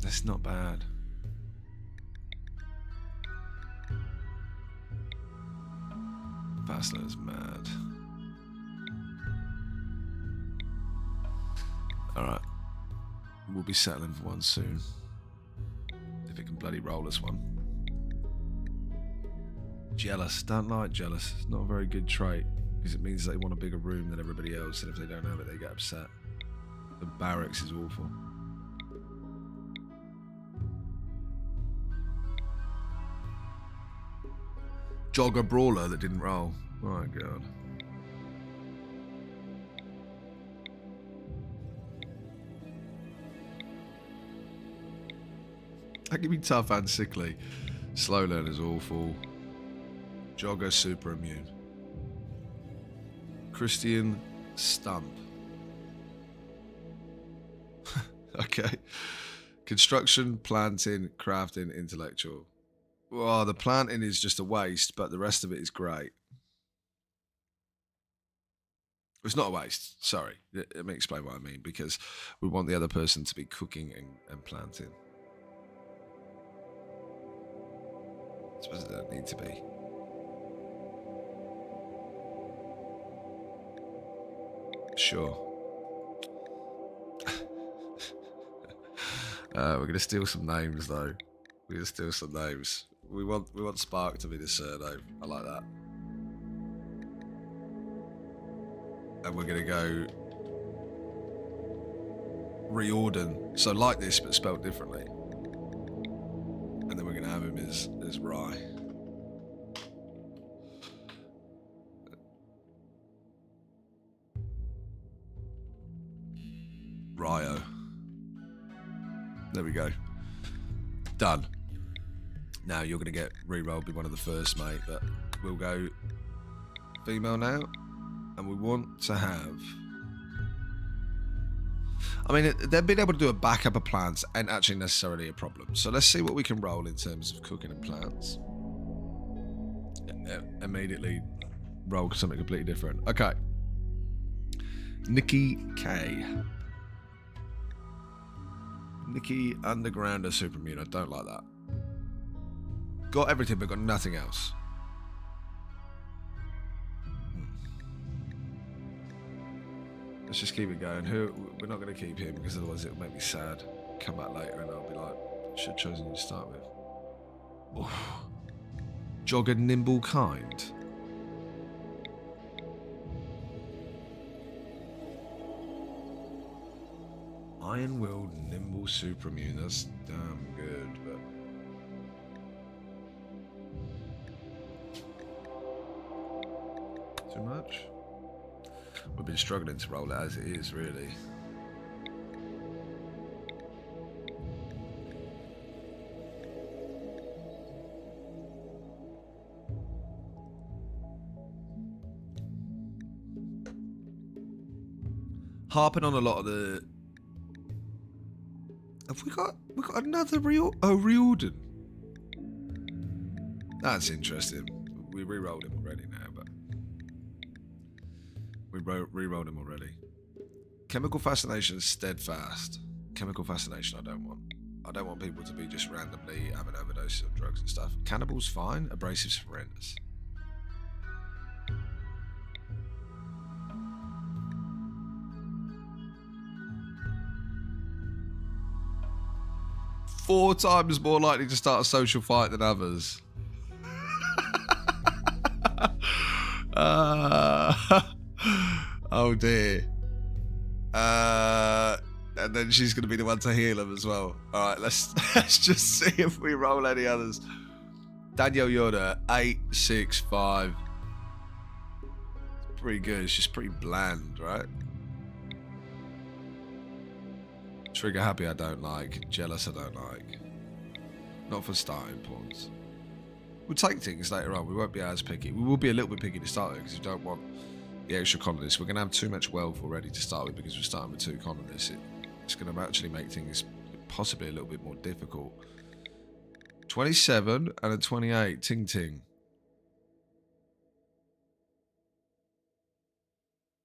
That's not bad. Vasler's mad. Alright. We'll be settling for one soon. If it can bloody roll us one. Jealous. Don't like jealous. It's not a very good trait. Because it means they want a bigger room than everybody else, and if they don't have it, they get upset. The barracks is awful. Jogger brawler that didn't roll. My god. That can be tough and sickly. Slow learner's awful. Jogger super immune. Christian Stump. Okay. Construction, planting, crafting, intellectual. Well, the planting is just a waste, but the rest of it is great. It's not a waste. Sorry. Let me explain what I mean, because we want the other person to be cooking and planting. I suppose it doesn't need to be. Sure. We're going to steal some names, though. We're going to steal some names. We want Spark to be the surname. I like that. And we're going to go Riordan. So like this, but spelled differently. And then we're going to have him as Rye. Ryo. There we go. Done. Now you're going to get re-rolled, be one of the first, mate, but we'll go female now. And we want to have... I mean, them being able to do a backup of plants ain't actually necessarily a problem. So let's see what we can roll in terms of cooking and plants. Immediately roll something completely different. Okay. Nikki K. Nikki Undergrounder Supermune. I don't like that. Got everything, but got nothing else. Let's just keep it going. We're not going to keep him, because otherwise it'll make me sad. Come back later and I'll be like, should have chosen you to start with. Oof. Jogger Nimble Kind. Iron-willed Nimble Supermune. That's damn good, but... Too much? We've been struggling to roll it as it is, really. Harping on a lot of the... Have we got another Riordan? That's interesting. We re-rolled him already now, but we re-rolled him already. Chemical Fascination, Steadfast. Chemical Fascination I don't want. I don't want people to be just randomly having overdoses of drugs and stuff. Cannibal's fine. Abrasive's horrendous. Four times more likely to start a social fight than others. Oh dear. And then she's going to be the one to heal him as well. All right, let's just see if we roll any others. Danielle Yoda, 865. It's pretty good. It's just pretty bland, right? Trigger Happy I don't like. Jealous I don't like. Not for starting points. We'll take things later on. We won't be as picky. We will be a little bit picky to start with, because we don't want the extra colonists. We're going to have too much wealth already to start with, because we're starting with 2 colonists. It's going to actually make things possibly a little bit more difficult. 27 and a 28. Ting ting.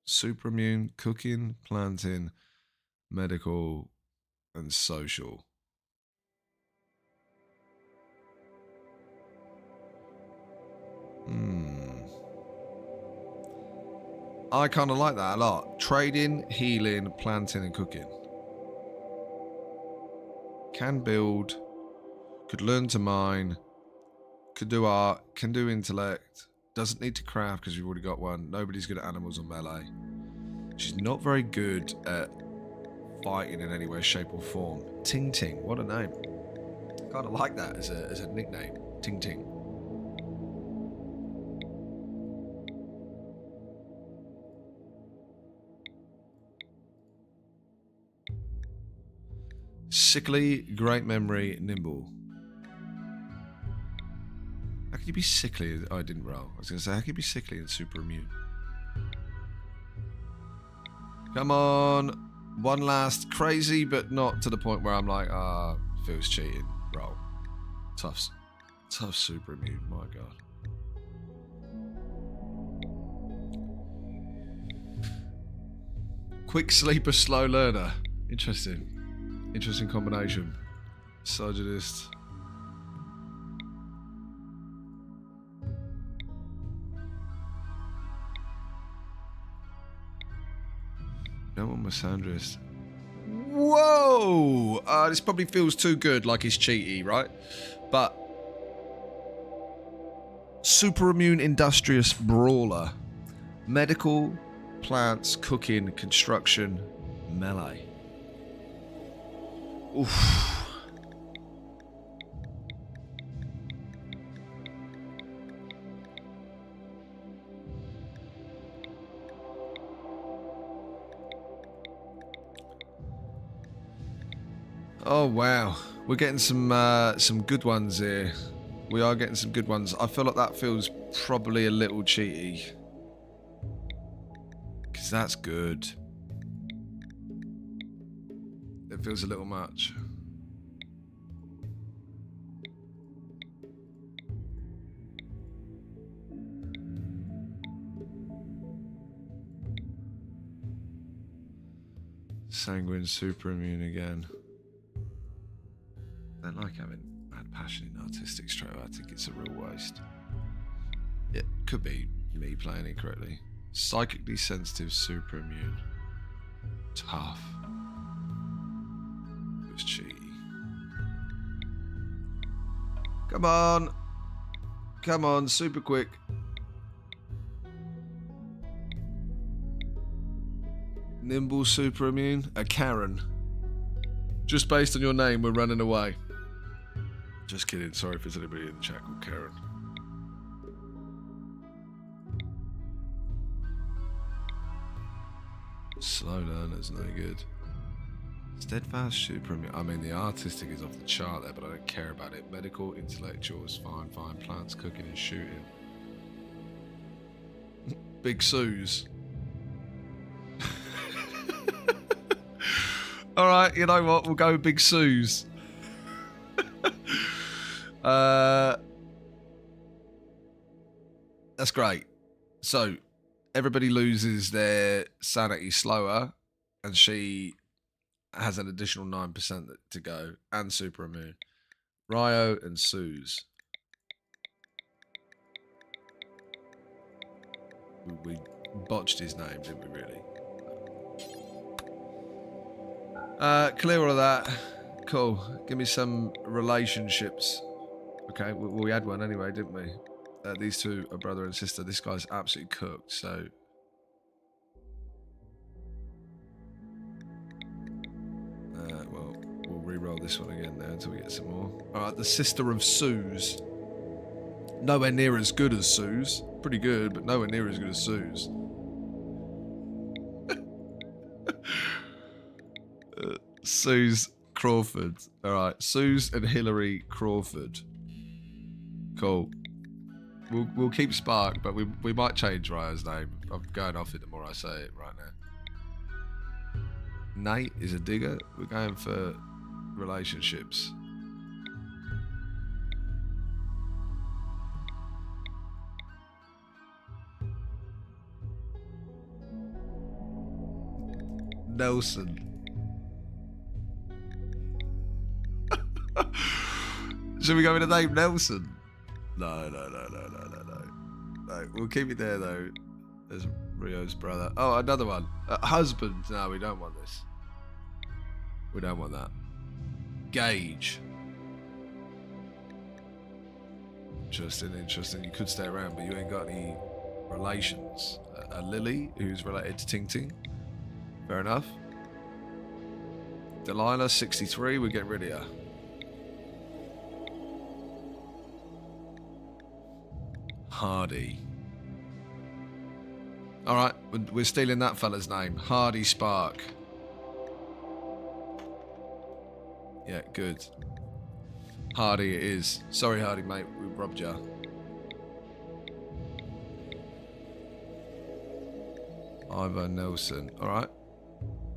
Superimmune, cooking, planting, medical, and social. I kind of like that a lot. Trading, healing, planting, and cooking. Can build. Could learn to mine. Could do art. Can do intellect. Doesn't need to craft because we've already got one. Nobody's good at animals or melee. She's not very good at fighting in any way, shape, or form. Ting Ting, what a name. Kind of like that as a nickname. Ting Ting. Sickly, great memory, nimble. How can you be sickly? Oh, I didn't roll. I was going to say, how can you be sickly and super immune? Come on. One last crazy, but not to the point where I'm like, feels cheating. Roll. Tough super immune, my god. Quick sleeper, slow learner. Interesting. Interesting combination. Misogynist. No one misandrist. Whoa! This probably feels too good, like it's cheaty, right? But super immune, industrious brawler, medical, plants, cooking, construction, melee. Oof. Oh wow, we're getting some good ones here. We are getting some good ones. I feel like that feels probably a little cheaty, because that's good. It feels a little much. Sanguine, super immune again. I don't like having mad passion in artistic straight away. I think it's a real waste. It could be me playing it correctly. Psychically sensitive, super immune. Tough. It was cheaty. Come on. Come on, super quick. Nimble, super immune. A Karen. Just based on your name, we're running away. Just kidding. Sorry if there's anybody in the chat called Karen. Slow learner's no good. Steadfast, super immune. I mean, the artistic is off the chart there, but I don't care about it. Medical, intellectual is fine. Plants, cooking and shooting. Big Suze. Alright, you know what? We'll go with Big Suze. That's great. So, everybody loses their sanity slower, and she has an additional 9% to go, and super immune. Ryo and Suze. We botched his name, didn't we, really? Clear all of that. Cool. Give me some relationships. Okay, we had one anyway, didn't we? These two are brother and sister. This guy's absolutely cooked, so... well, we'll re-roll this one again now until we get some more. Alright, the sister of Suze. Nowhere near as good as Suze. Pretty good, but nowhere near as good as Suze. Suze Crawford. Alright, Suze and Hillary Crawford. Cool. We'll keep Spark, but we might change Ryo's name. I'm going off it the more I say it right now. Nate is a digger. We're going for relationships. Nelson. Should we go with the name Nelson? No. We'll keep it there though. There's Rio's brother. Oh, another one. Husband. No, we don't want this. We don't want that. Gage. Interesting. You could stay around, but you ain't got any relations. Lily, who's related to Ting Ting. Fair enough. Delilah, 63. We're getting rid of her. Hardy. Alright, we're stealing that fella's name. Hardy Spark. Yeah, good. Hardy it is. Sorry, Hardy, mate. We robbed you. Ivor Nelson. Alright.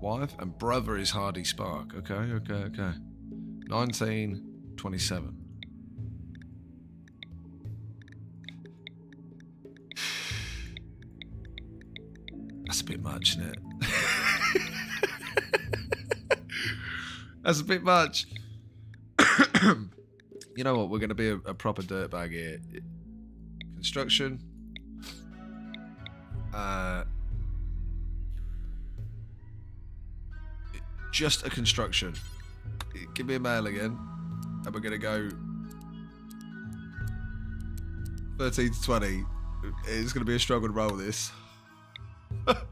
wife, and brother is Hardy Spark. Okay. 1927. That's a bit much, isn't it? That's a bit much. You know what? We're going to be a proper dirtbag here. Construction. Just a construction. Give me a male again. And we're going to go 13 to 20. It's going to be a struggle to roll this. But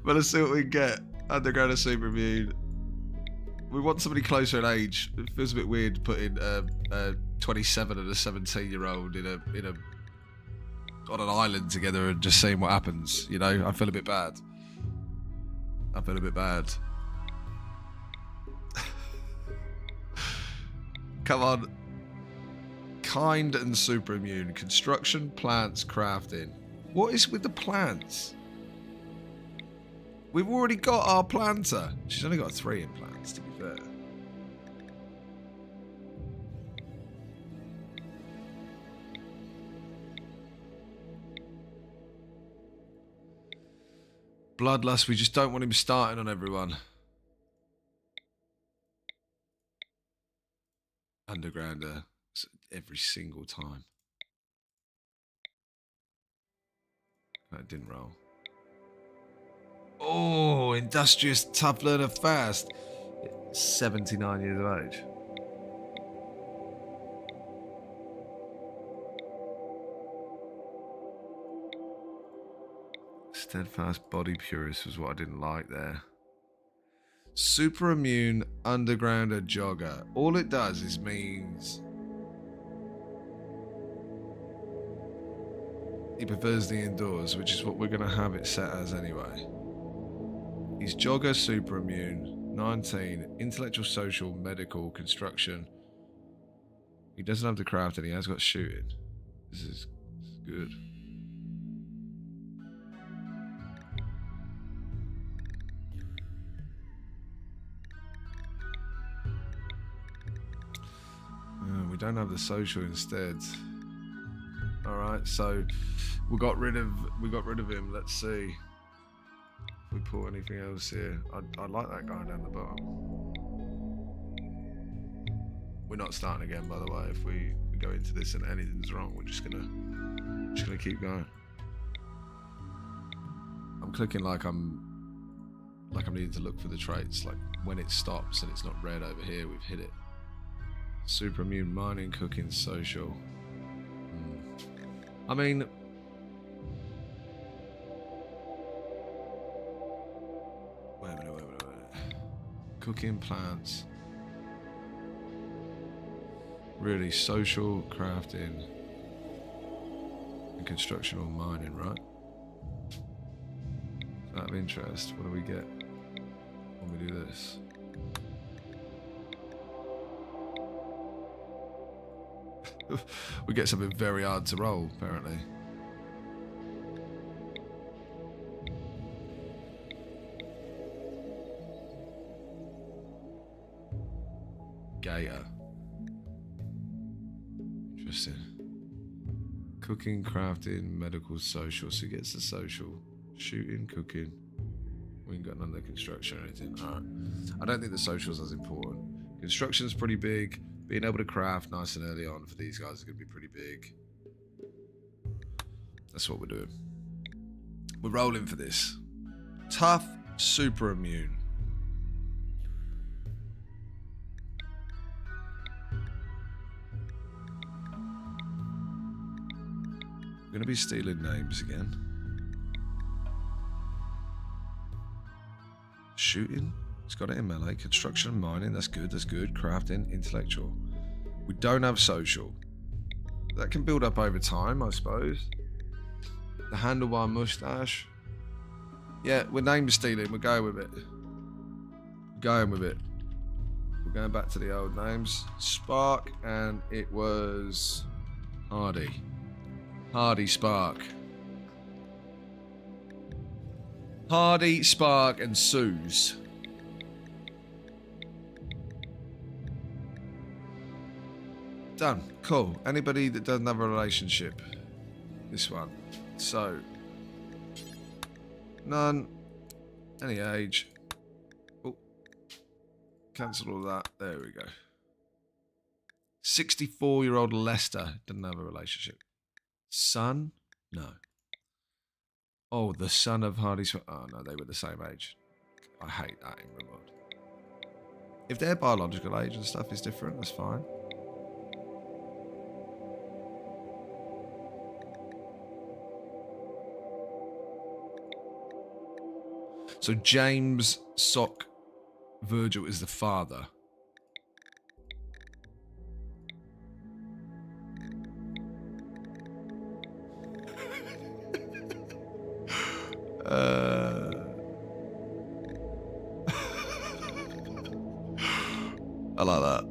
let's see what we can get. Underground and super immune. We want somebody closer in age. It feels a bit weird putting a 27 and a 17-year-old in a on an island together and just seeing what happens. You know, I feel a bit bad. Come on. Kind and super immune. Construction, plants, crafting. What is with the plants? We've already got our planter. She's only got 3 in plants, to be fair. Bloodlust, we just don't want him starting on everyone. Undergrounder, every single time. That didn't roll. Oh, industrious, tough learner, fast. 79 years of age. Steadfast body purist was what I didn't like there. Super immune undergrounder jogger. All it does is means he prefers the indoors, which is what we're going to have it set as anyway. He's jogger, super immune, 19, intellectual, social, medical, construction. He doesn't have the craft and he has got shooting. This is good. We don't have the social instead. All right, so we got rid of him. Let's see if we pull anything else here. I like that guy down the bottom. We're not starting again, by the way. If we go into this and anything's wrong, we're just gonna keep going. I'm clicking like I'm needing to look for the traits. Like when it stops and it's not red over here, we've hit it. Super immune, mining, cooking, social. I mean, wait a minute. Cooking, plants. Really, social, crafting, and construction or mining, right? Out of interest, what do we get when we do this? We get something very hard to roll, apparently. Gator. Interesting. Cooking, crafting, medical, social. So he gets the social. Shooting, cooking. We ain't got none of the construction or anything. Alright. I don't think the social's as important. Construction's pretty big. Being able to craft nice and early on for these guys is going to be pretty big. That's what we're doing. We're rolling for this. Tough, super immune. We're going to be stealing names again. Shooting. It's got it in melee. Construction and mining. That's good. Crafting. Intellectual. We don't have social. That can build up over time, I suppose. The handlebar mustache. Yeah, we're name stealing. We're going with it. We're going back to the old names. Spark, and it was Hardy. Hardy Spark. Hardy, Spark, and Suze. Done. Cool. Anybody that doesn't have a relationship? This one. So, none. Any age. Oh, cancel all that. There we go. 64-year-old Lester doesn't have a relationship. Son? No. Oh, the son of Hardy. Oh no, they were the same age. I hate that in Rimworld. If their biological age and stuff is different, that's fine. So James Sock Virgil is the father. I like that.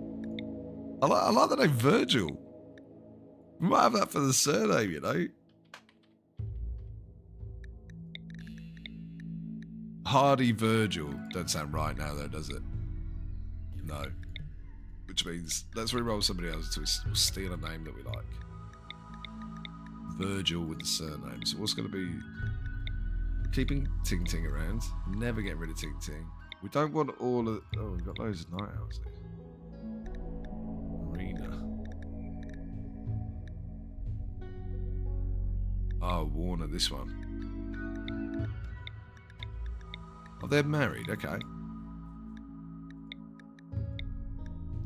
I like the name Virgil. We might have that for the surname, you know. Hardy Virgil. Don't sound right now, though, does it? No. Which means let's re-roll somebody else to steal a name that we like. Virgil with the surname. So what's going to be? Keeping Ting Ting around. Never getting rid of Ting Ting. We don't want all of. Oh, we've got loads of night owls here. Marina. Oh, Warner, this one. Oh, they're married. Okay.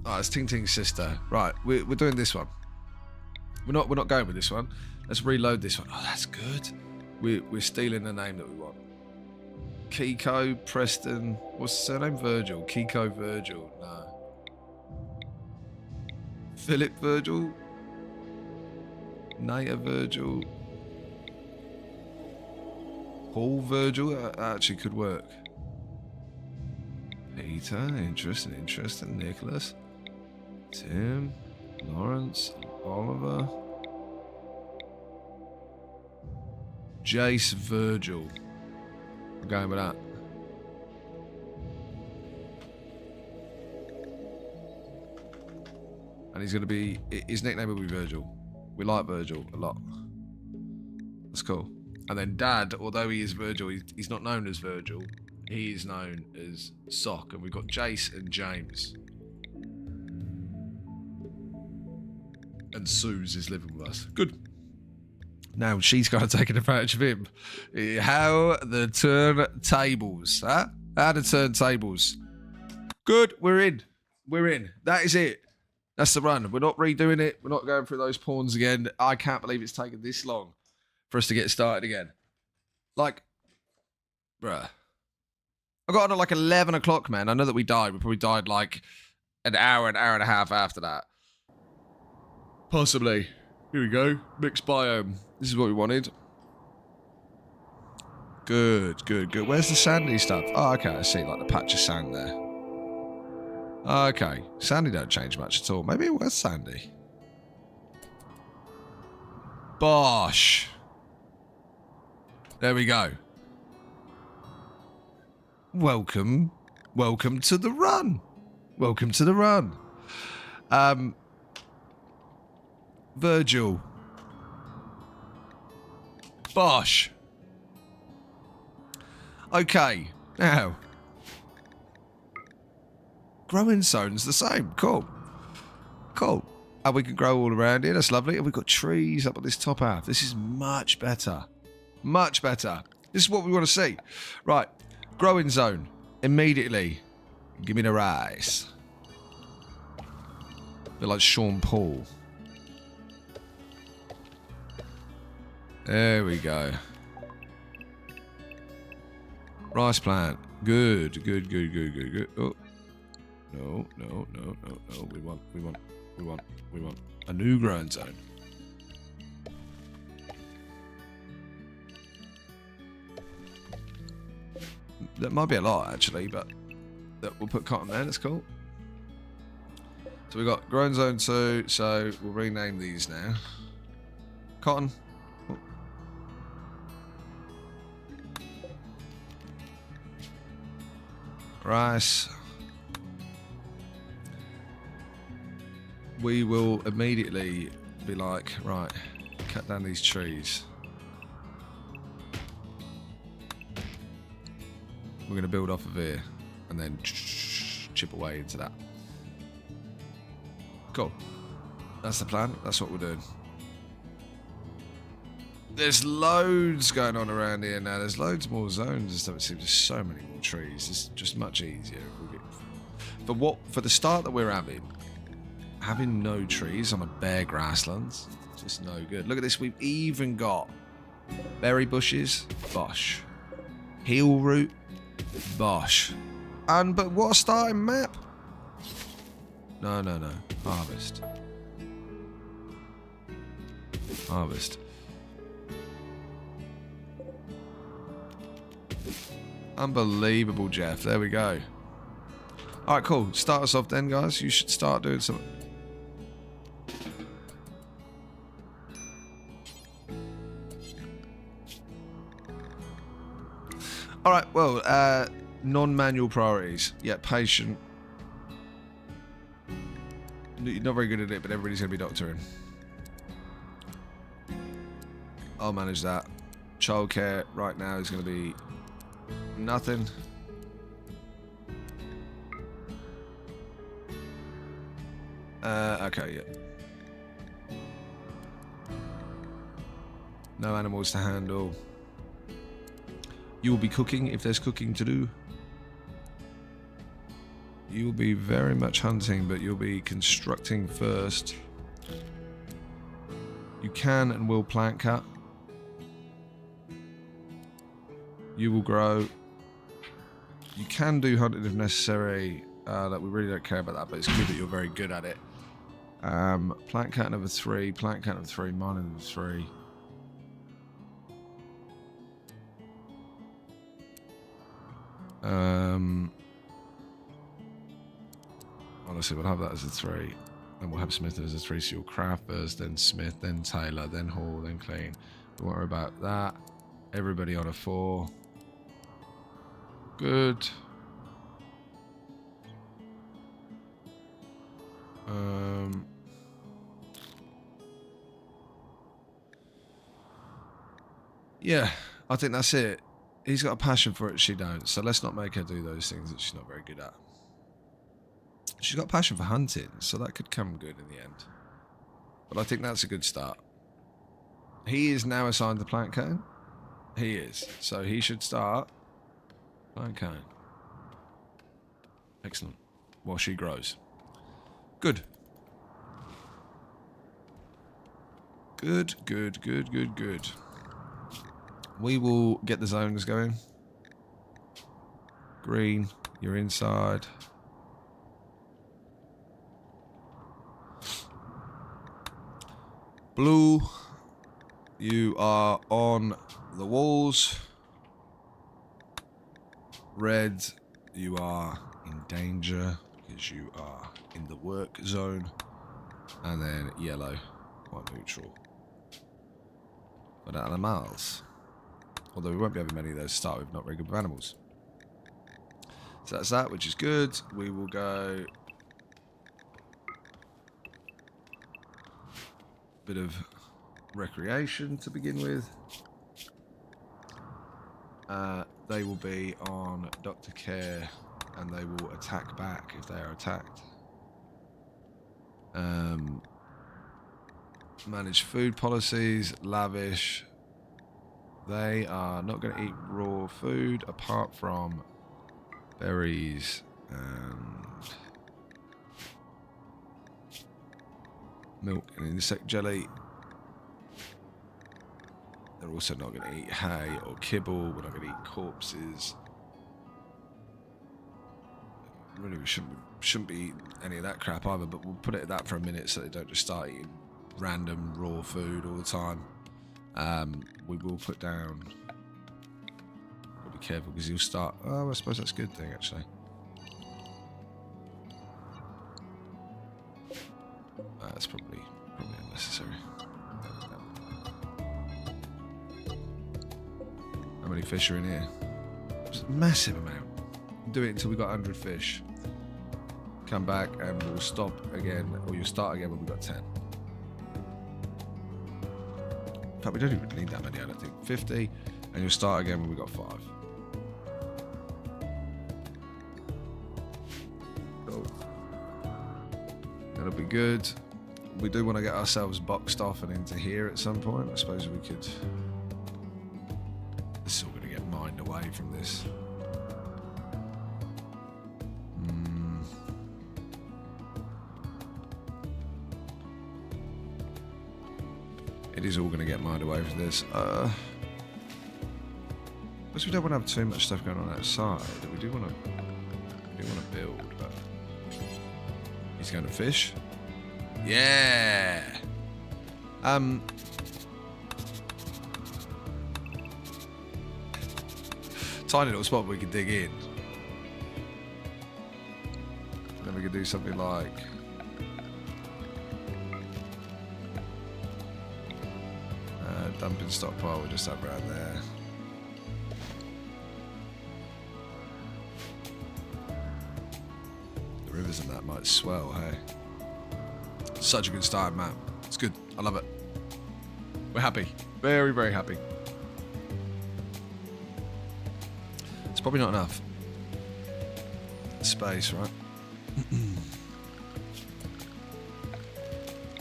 Oh, it's Ting Ting's sister. Right, we're doing this one. We're not going with this one. Let's reload this one. Oh, that's good. We're stealing the name that we want. Kiko, Preston. What's the surname? Virgil. Kiko Virgil. No. Philip Virgil. Naya Virgil. Paul Virgil. That actually could work. Peter. Interesting. Nicholas. Tim. Lawrence. Oliver. Jace Virgil. I'm going with that. And he's going to be... His nickname will be Virgil. We like Virgil a lot. That's cool. And then Dad, although he is Virgil, he's not known as Virgil. He is known as Sock. And we've got Jace and James. And Suze is living with us. Good. Now she's got to take advantage of him. How the turntables, huh? How the turntables. Good, we're in. We're in. That is it. That's the run. We're not redoing it. We're not going through those pawns again. I can't believe it's taken this long for us to get started again. Like, bruh. I got on at like 11 o'clock, man. I know that we died. We probably died like an hour and a half after that. Possibly. Here we go. Mixed biome. This is what we wanted. Good. Where's the sandy stuff? Oh, okay. I see like the patch of sand there. Okay. Sandy don't change much at all. Maybe it was sandy. Bosh. There we go. Welcome to the run. Welcome to the run. Virgil. Bosh. Okay, now. Growing zone's the same. Cool. And we can grow all around here. That's lovely. And we've got trees up at this top half. This is much better. Much better. This is what we want to see. Right. Growing zone. Immediately. Give me the rice. A bit like Sean Paul. There we go. Rice plant. Good. Oh. No. We want a new growing zone. That might be a lot actually, but we'll put cotton there. That's cool. So we've got growing zone 2. So we'll rename these now. Cotton. Oh. Rice. we will immediately be like, right, cut down these trees. We're going to build off of here and then chip away into that. Cool. That's the plan. That's what we're doing. There's loads going on around here now. There's loads more zones and stuff. It seems there's so many more trees. It's just much easier. For the start that we're having no trees on a bare grasslands, just no good. Look at this. We've even got berry bushes. Bosh. Heel root. Bosh. But what a starting map. No. Harvest. Harvest. Unbelievable, Jeff. There we go. Alright, cool. Start us off then, guys. You should start doing some... Alright, well, non-manual priorities. Yeah, patient. You're not very good at it, but everybody's going to be doctoring. I'll manage that. Childcare right now is going to be nothing. Okay, yeah. No animals to handle. You will be cooking if there's cooking to do. You will be very much hunting, but you'll be constructing first. You can and will plant cut. You will grow. You can do hunting if necessary. That we really don't care about that, but it's good that you're very good at it. Plant cut number 3, plant cut number 3, mine number 3. Honestly, we'll have that as a 3. And we'll have Smith as a 3, so you'll craft first, then Smith, then Taylor, then Hall, then Clean. Don't worry about that. Everybody on a 4. Good. Yeah, I think that's it. He's got a passion for it, she don't. So let's not make her do those things that she's not very good at. She's got a passion for hunting, so that could come good in the end. But I think that's a good start. He is now assigned to plant cutting. He is. So he should start plant cutting. Excellent. While she grows. Good. Good. We will get the zones going. Green, you're inside. Blue, you are on the walls. Red, you are in danger because you are in the work zone. And then yellow, quite neutral. But animals. Although we won't be having many of those to start with, not very good with animals. So that's that, which is good. We will go... bit of recreation to begin with. They will be on Doctor Care, and they will attack back if they are attacked. Manage food policies, lavish. They are not going to eat raw food apart from berries and milk and insect jelly. They're also not going to eat hay or kibble. We're not going to eat corpses. Really, we shouldn't be eating any of that crap either, but we'll put it at that for a minute so they don't just start eating random raw food all the time. We will put down... We'll be careful because he'll start... Oh, I suppose that's a good thing, actually. That's probably unnecessary. How many fish are in here? It's a massive amount. Do it until we got 100 fish. come back and we'll stop again, or you'll start again when we've got 10. In fact, we don't even need that many, I don't think. 50, and you'll start again when we've got 5. Cool. That'll be good. We do want to get ourselves boxed off and into here at some point. I suppose we could... This is all going to get mined away from this. It is all going to get mined away from this. Because we don't want to have too much stuff going on outside. We do want to build, but... He's going to fish. Yeah. Tiny little spot we can dig in. And then we could do something like dumping stockpile. We'll just have around there. The rivers and that might swell. Hey. Such a good start, man. It's good. I love it. We're happy. Very, very happy. It's probably not enough space, right?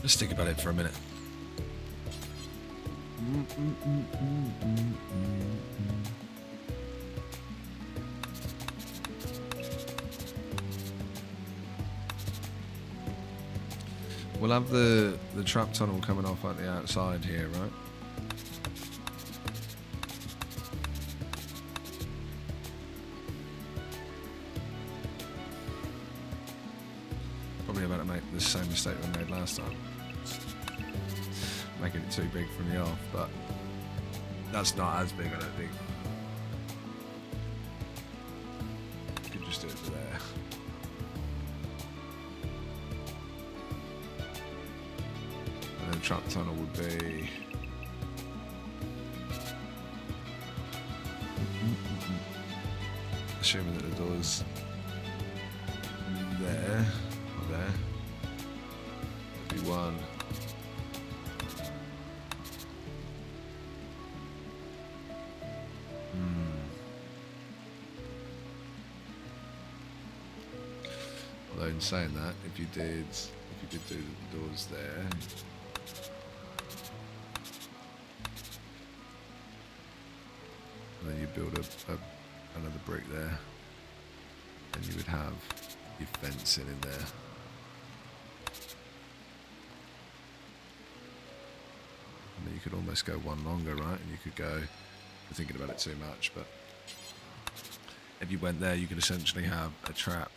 Let's think about it for a minute. We'll have the trap tunnel coming off at the outside here, right? Probably about to make the same mistake we made last time. Making it too big from the off, but that's not as big, I don't think. Could just do it to there. And then the trap tunnel would be... Assuming that the door's there, or there. That'd be one. Although in saying that, if you did do the doors there, and then you build another brick there, and you would have your fencing in there. And then you could almost go one longer, right? And you could go, I'm thinking about it too much, but if you went there, you could essentially have a trap.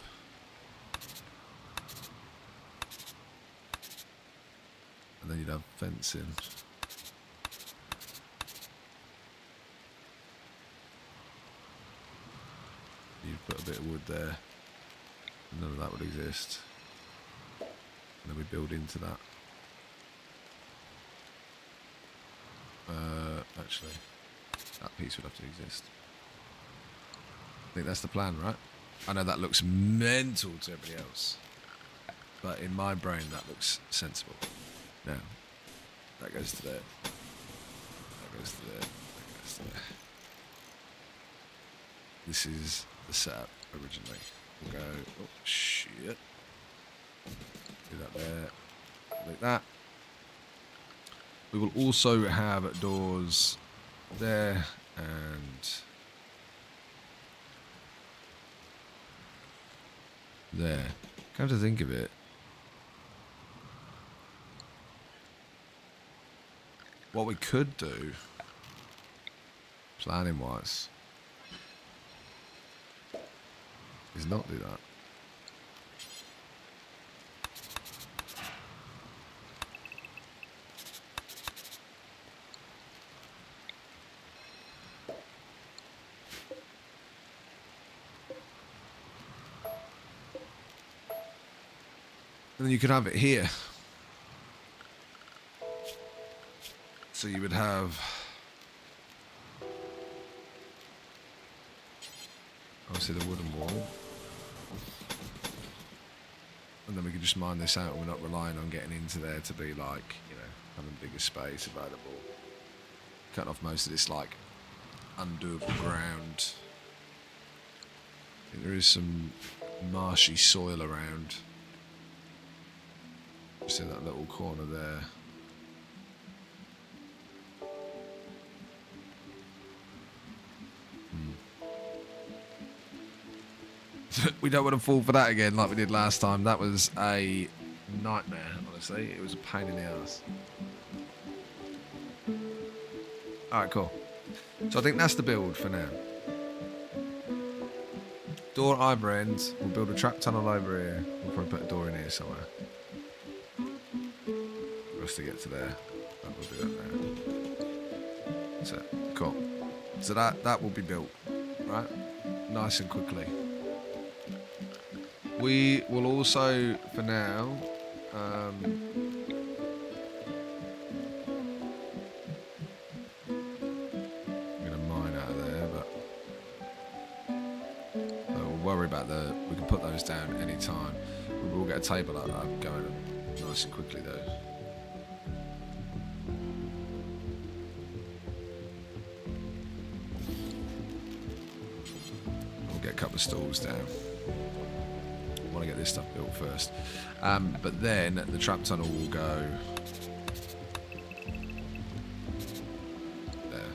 And then you'd have fencing. You'd put a bit of wood there. None of that would exist. And then we build into that. Actually, that piece would have to exist. I think that's the plan, right? I know that looks mental to everybody else, but in my brain that looks sensible. Now, that goes to there. That goes to there. That goes to there. This is the setup originally. We'll go, oh shit. Do that there. Like that. We will also have doors there and there. Come to think of it, what we could do, planning wise, is not do that. And then you could have it here. So you would have obviously the wooden wall. And then we can just mine this out. We're not relying on getting into there to be like, you know, having bigger space available. Cut off most of this like undoable ground. I think there is some marshy soil around. Just in that little corner there. We don't want to fall for that again like we did last time. That was a nightmare, honestly. It was a pain in the ass. Alright, cool. So I think that's the build for now. Door at either end. We'll build a trap tunnel over here. We'll probably put a door in here somewhere. For us to get to there. We'll do that now. So, cool. So that will be built. Right? Nice and quickly. We will also, for now, I'm going to mine out of there, but we'll worry about we can put those down any time. We will get a table like that going nice and quickly though. We'll get a couple of stalls down. Want to get this stuff built first, but then the trap tunnel will go there,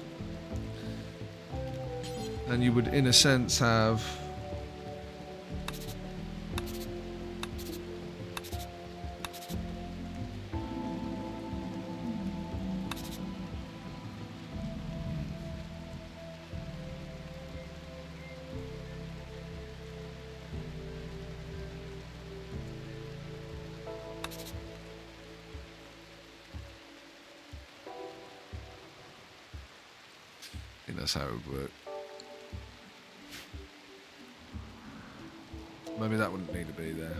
and you would in a sense have that's how it would work. Maybe that wouldn't need to be there.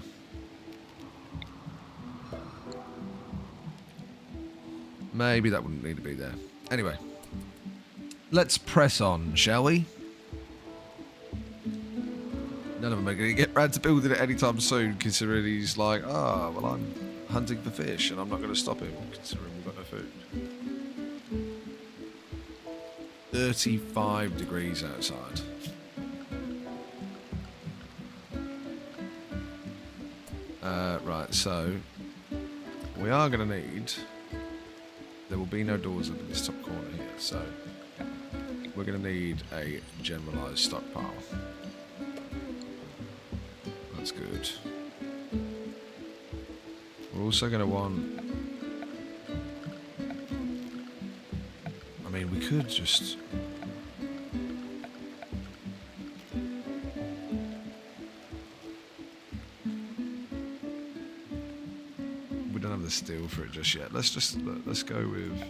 Maybe that wouldn't need to be there. Anyway, let's press on, shall we? None of them are going to get round to building it anytime soon, considering he's like, oh, well, I'm hunting for fish, and I'm not going to stop him, considering we've got no food. 35 degrees outside. Right, so we are going to need... There will be no doors up in this top corner here, so we're going to need a generalised stockpile. That's good. We're also going to want... I mean, we could just... We don't have the steel for it just yet. Let's go with...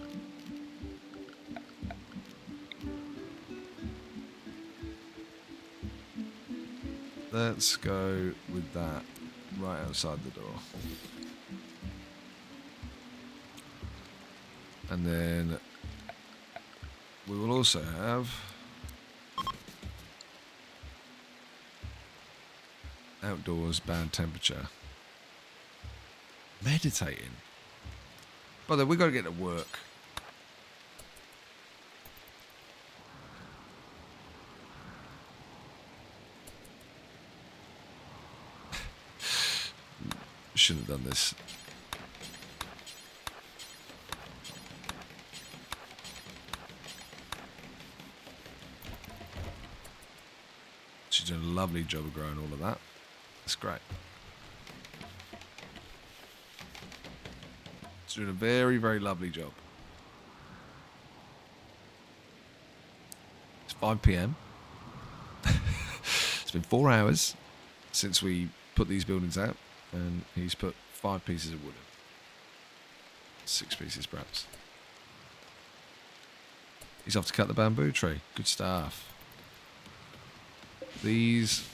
Let's go with that right outside the door. And then we will also have outdoors, bad temperature. Meditating. By the way, we got to get to work. Shouldn't have done this. She's doing a lovely job of growing all of that. That's great. She's doing a very, very lovely job. It's 5 p.m. It's been 4 hours since we put these buildings out, and he's put 5 pieces of wood in. 6 pieces, perhaps. He's off to cut the bamboo tree. Good stuff. These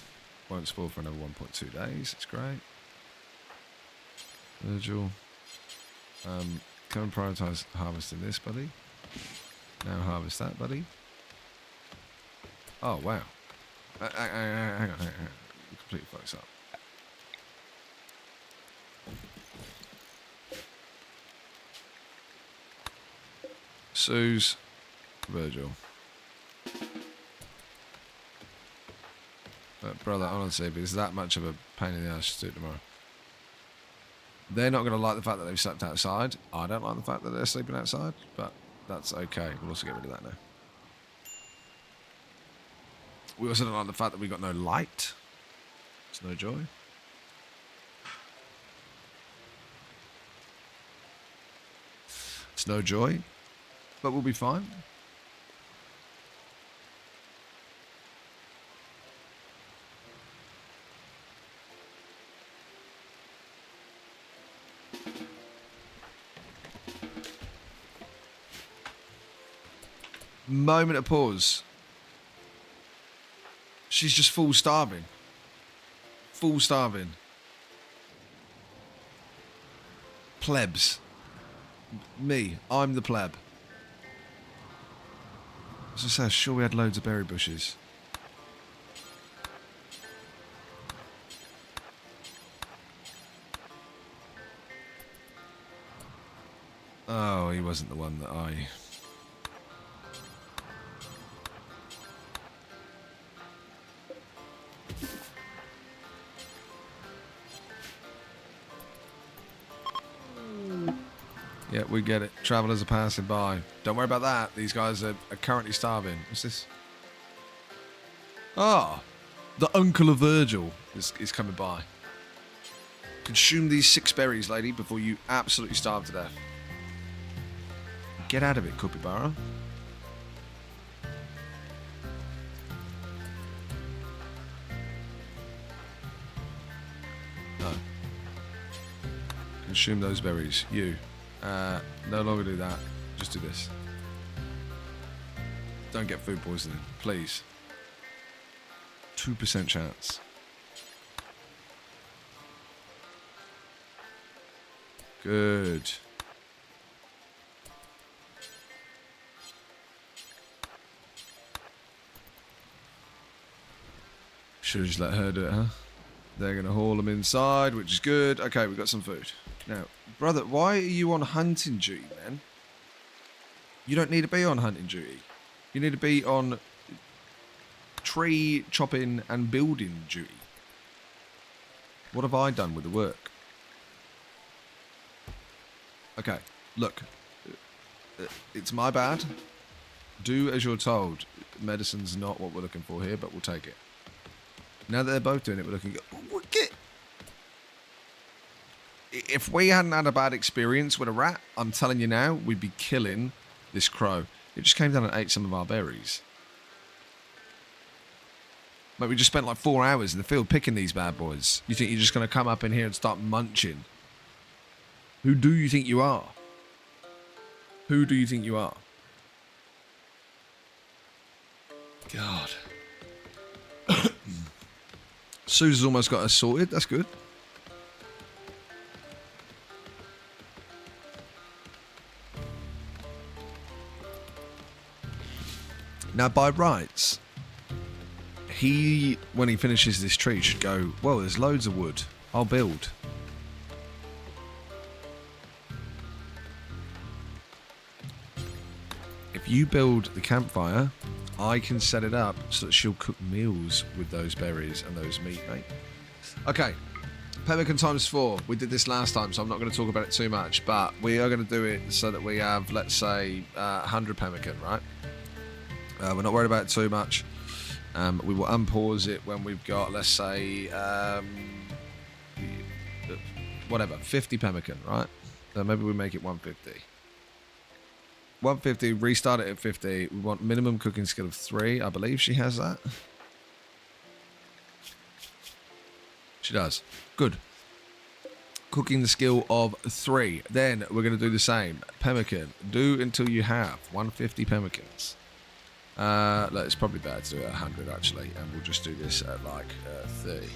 won't spoil for another 1.2 days. It's great. Virgil. Come and prioritise harvesting this, buddy. Now harvest that, buddy. Oh, wow. Hang on. Completely fucks up. Suze, Virgil. But brother, honestly, if it's that much of a pain in the ass to do it tomorrow. They're not going to like the fact that they've slept outside. I don't like the fact that they're sleeping outside, but that's okay. We'll also get rid of that now. We also don't like the fact that we've got no light. It's no joy. It's no joy, but we'll be fine. Moment of pause. She's just full starving. Full starving. Plebs. Me. I'm the pleb. As I say, sure we had loads of berry bushes. Oh, he wasn't the one that I... Yeah, we get it. Travelers are passing by. Don't worry about that. These guys are currently starving. What's this? Ah, the uncle of Virgil is coming by. Consume these 6 berries, lady, before you absolutely starve to death. Get out of it, Capybara. No. Consume those berries. You. No longer do that. Just do this. Don't get food poisoning, please. 2% chance. Good. Should have just let her do it, huh? They're going to haul them inside, which is good. Okay, we've got some food. Now, brother, why are you on hunting duty, man? You don't need to be on hunting duty. You need to be on tree chopping and building duty. What have I done with the work? Okay, look. It's my bad. Do as you're told. Medicine's not what we're looking for here, but we'll take it. Now that they're both doing it, we're looking... If we hadn't had a bad experience with a rat, I'm telling you now, we'd be killing this crow. It just came down and ate some of our berries. Like, we just spent like 4 hours in the field picking these bad boys. You think you're just going to come up in here and start munching? Who do you think you are? Who do you think you are? God. Susan's almost got us sorted. That's good. Now, by rights, he, when he finishes this tree, should go, well, there's loads of wood. I'll build. If you build the campfire, I can set it up so that she'll cook meals with those berries and those meat, mate. Okay, pemmican times 4. We did this last time, so I'm not going to talk about it too much, but we are going to do it so that we have, let's say, 100 pemmican, right? We're not worried about it too much. We will unpause it when we've got, let's say, whatever, 50 pemmican, right? Maybe we make it 150. 150, restart it at 50. We want minimum cooking skill of 3. I believe she has that. She does. Good. Cooking the skill of 3. Then we're going to do the same. Pemmican. Do until you have 150 pemmicans. Look, it's probably better to do it at 100 actually, and we'll just do this at like 30.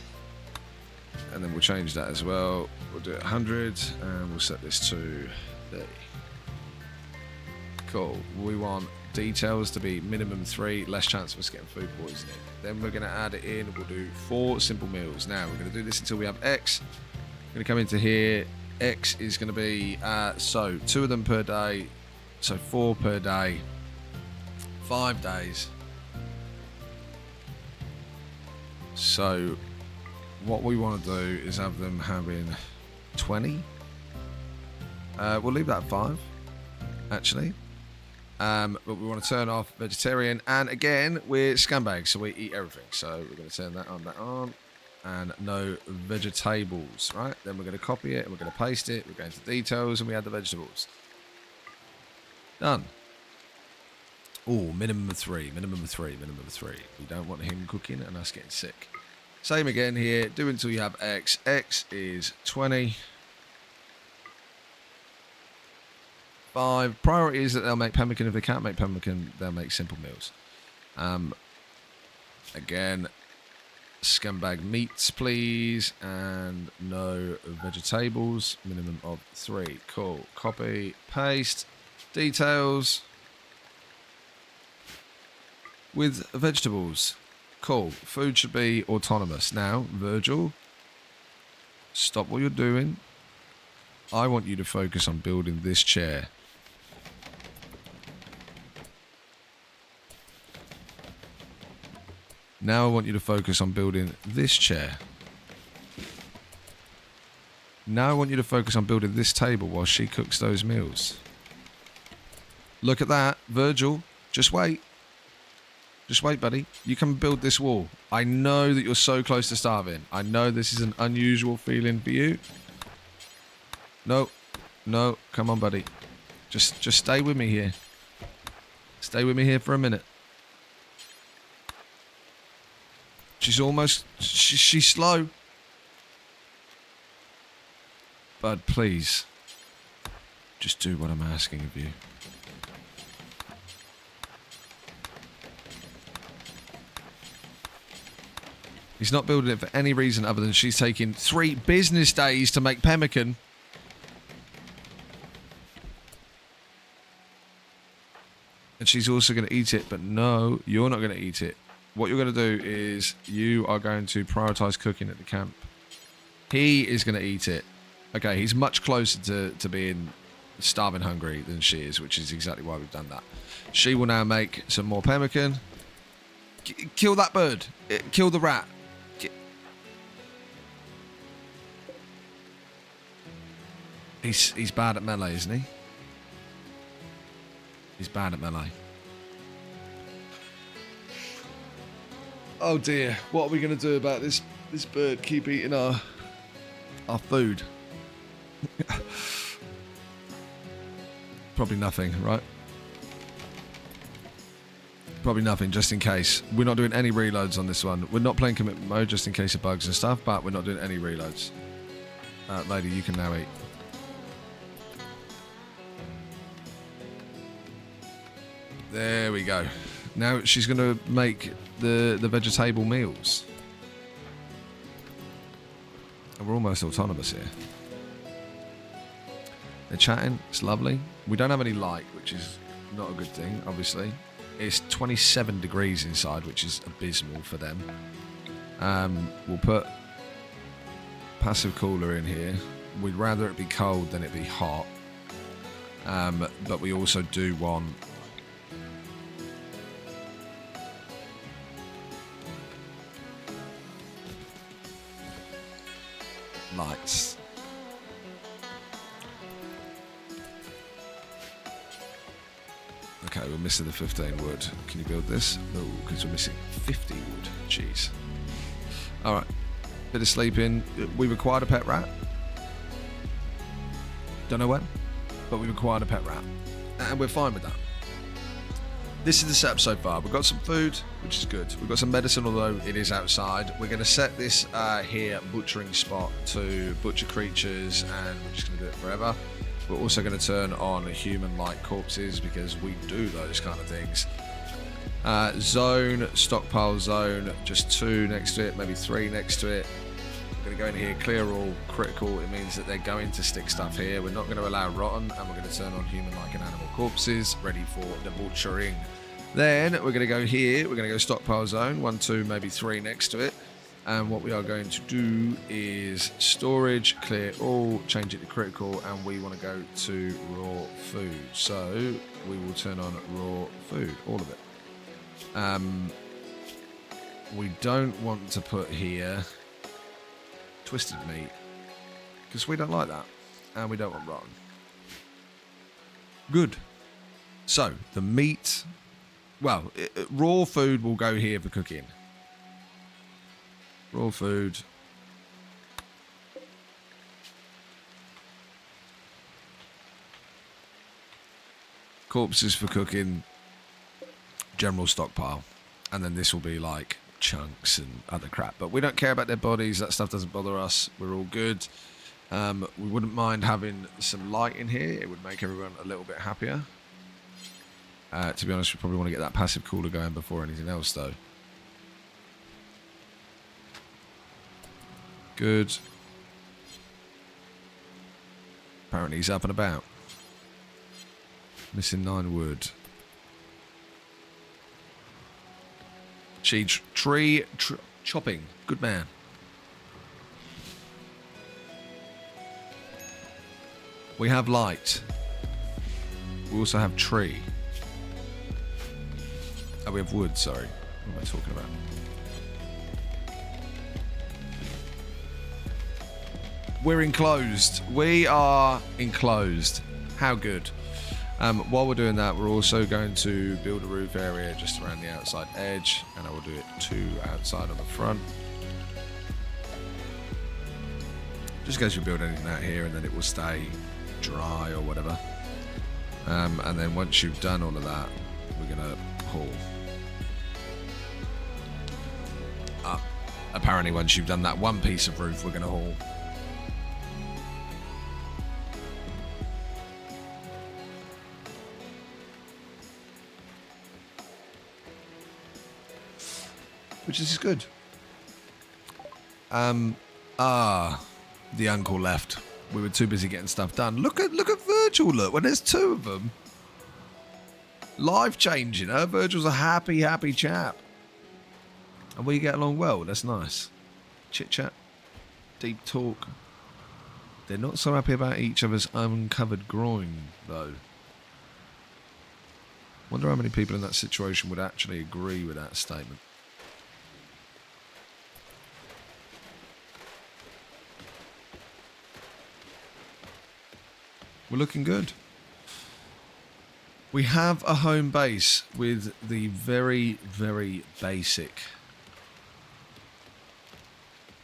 And then we'll change that as well. We'll do it 100, and we'll set this to 30. Cool. We want details to be minimum 3, less chance of us getting food poisoning. Then we're going to add it in. We'll do 4 simple meals. Now we're going to do this until we have X. We're going to come into here. X is going to be so 2 of them per day. So 4 per day. 5 days. So what we want to do is have them having 20. We'll leave that at 5, actually. But we want to turn off vegetarian. And again, we're scumbags, so we eat everything. So we're going to turn that on. And no vegetables, right? Then we're going to copy it, and we're going to paste it. We're going to details, and we add the vegetables. Done. Oh, minimum of 3. We don't want him cooking and us getting sick. Same again here. Do until you have X. X is 20. 5. Priority is that they'll make pemmican. If they can't make pemmican, they'll make simple meals. Again, scumbag meats, please. And no vegetables. Minimum of 3. Cool. Copy. Paste. Details. With vegetables. Cool. Food should be autonomous. Now, Virgil, stop what you're doing. I want you to focus on building this chair. Now I want you to focus on building this chair. Now I want you to focus on building this table while she cooks those meals. Look at that. Virgil, just wait. Just wait, buddy. You can build this wall. I know that you're so close to starving. I know this is an unusual feeling for you. No. No. Come on, buddy. Just stay with me here. Stay with me here for a minute. She's almost... She's slow. Bud, please. Just do what I'm asking of you. He's not building it for any reason other than she's taking 3 business days to make pemmican. And she's also going to eat it, but no, you're not going to eat it. What you're going to do is you are going to prioritize cooking at the camp. He is going to eat it. Okay, he's much closer to being starving hungry than she is, which is exactly why we've done that. She will now make some more pemmican. Kill that bird. Kill the rat. He's bad at melee, isn't he? He's bad at melee. Oh dear, what are we going to do about this bird keep eating our food? Probably nothing, right? Probably nothing, just in case. We're not doing any reloads on this one. We're not playing commitment mode, just in case of bugs and stuff, but we're not doing any reloads. Lady, you can now eat. There we go. Now she's going to make the vegetable meals. And we're almost autonomous here. They're chatting. It's lovely. We don't have any light, which is not a good thing, obviously. It's 27 degrees inside, which is abysmal for them. We'll put passive cooler in here. We'd rather it be cold than it be hot. But we also do want... lights. Okay, we're missing the 15 wood. Can you build this? No, because we're missing 50 wood. Jeez. Alright. Bit of sleeping. We've acquired a pet rat. Don't know when, but we've acquired a pet rat. And we're fine with that. This is the setup so far. We've got some food, which is good. We've got some medicine, although it is outside. We're going to set this here butchering spot to butcher creatures, and we're just going to do it forever. We're also going to turn on human-like corpses, because we do those kind of things. Zone, stockpile zone, just 2 next to it, maybe 3 next to it. We're going to go in here, clear all, critical. It means that they're going to stick stuff here. We're not going to allow rotten, and we're going to turn on human-like and animal corpses, ready for the butchering. Then we're going to go here. We're going to go stockpile zone, 1, 2, maybe 3 next to it. And what we are going to do is storage, clear all, change it to critical, and we want to go to raw food. So we will turn on raw food, all of it. We don't want to put here twisted meat because we don't like that, and we don't want rotten. Good. So the meat, well, raw food will go here for cooking. Raw food. Corpses for cooking. General stockpile. And then this will be like chunks and other crap. But we don't care about their bodies. That stuff doesn't bother us. We're all good. We wouldn't mind having some light in here. It would make everyone a little bit happier. To be honest, we probably want to get that passive cooler going before anything else, though. Good. Apparently he's up and about. Missing 9 wood. Tree chopping. Good man. We have light. We also have tree. Oh, we have wood, sorry. What am I talking about? We're enclosed. We are enclosed. How good. While we're doing that, we're also going to build a roof area just around the outside edge, and I will do it 2 outside on the front. Just in case we build anything out here and then it will stay dry or whatever. And then once you've done all of that, we're going to haul. Apparently once you've done that one piece of roof, we're going to haul. Which is good. The uncle left. We were too busy getting stuff done. Look at Virgil, look, when there's 2 of them. Life changing, huh? Virgil's a happy chap. And we get along well, that's nice. Chit chat, deep talk. They're not so happy about each other's uncovered groin, though. Wonder how many people in that situation would actually agree with that statement. We're looking good. We have a home base with the very, very basic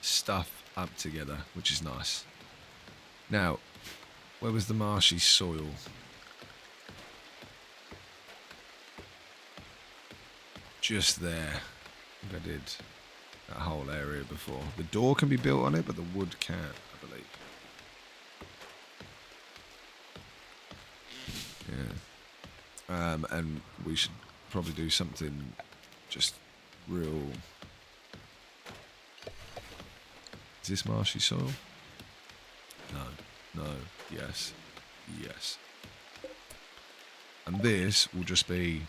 stuff up together, which is nice. Now, where was the marshy soil? Just there. I think I did that whole area before. The door can be built on it, but the wood can't, I believe. Yeah. And we should probably do something just real. Is this marshy soil? No, yes. And this will just be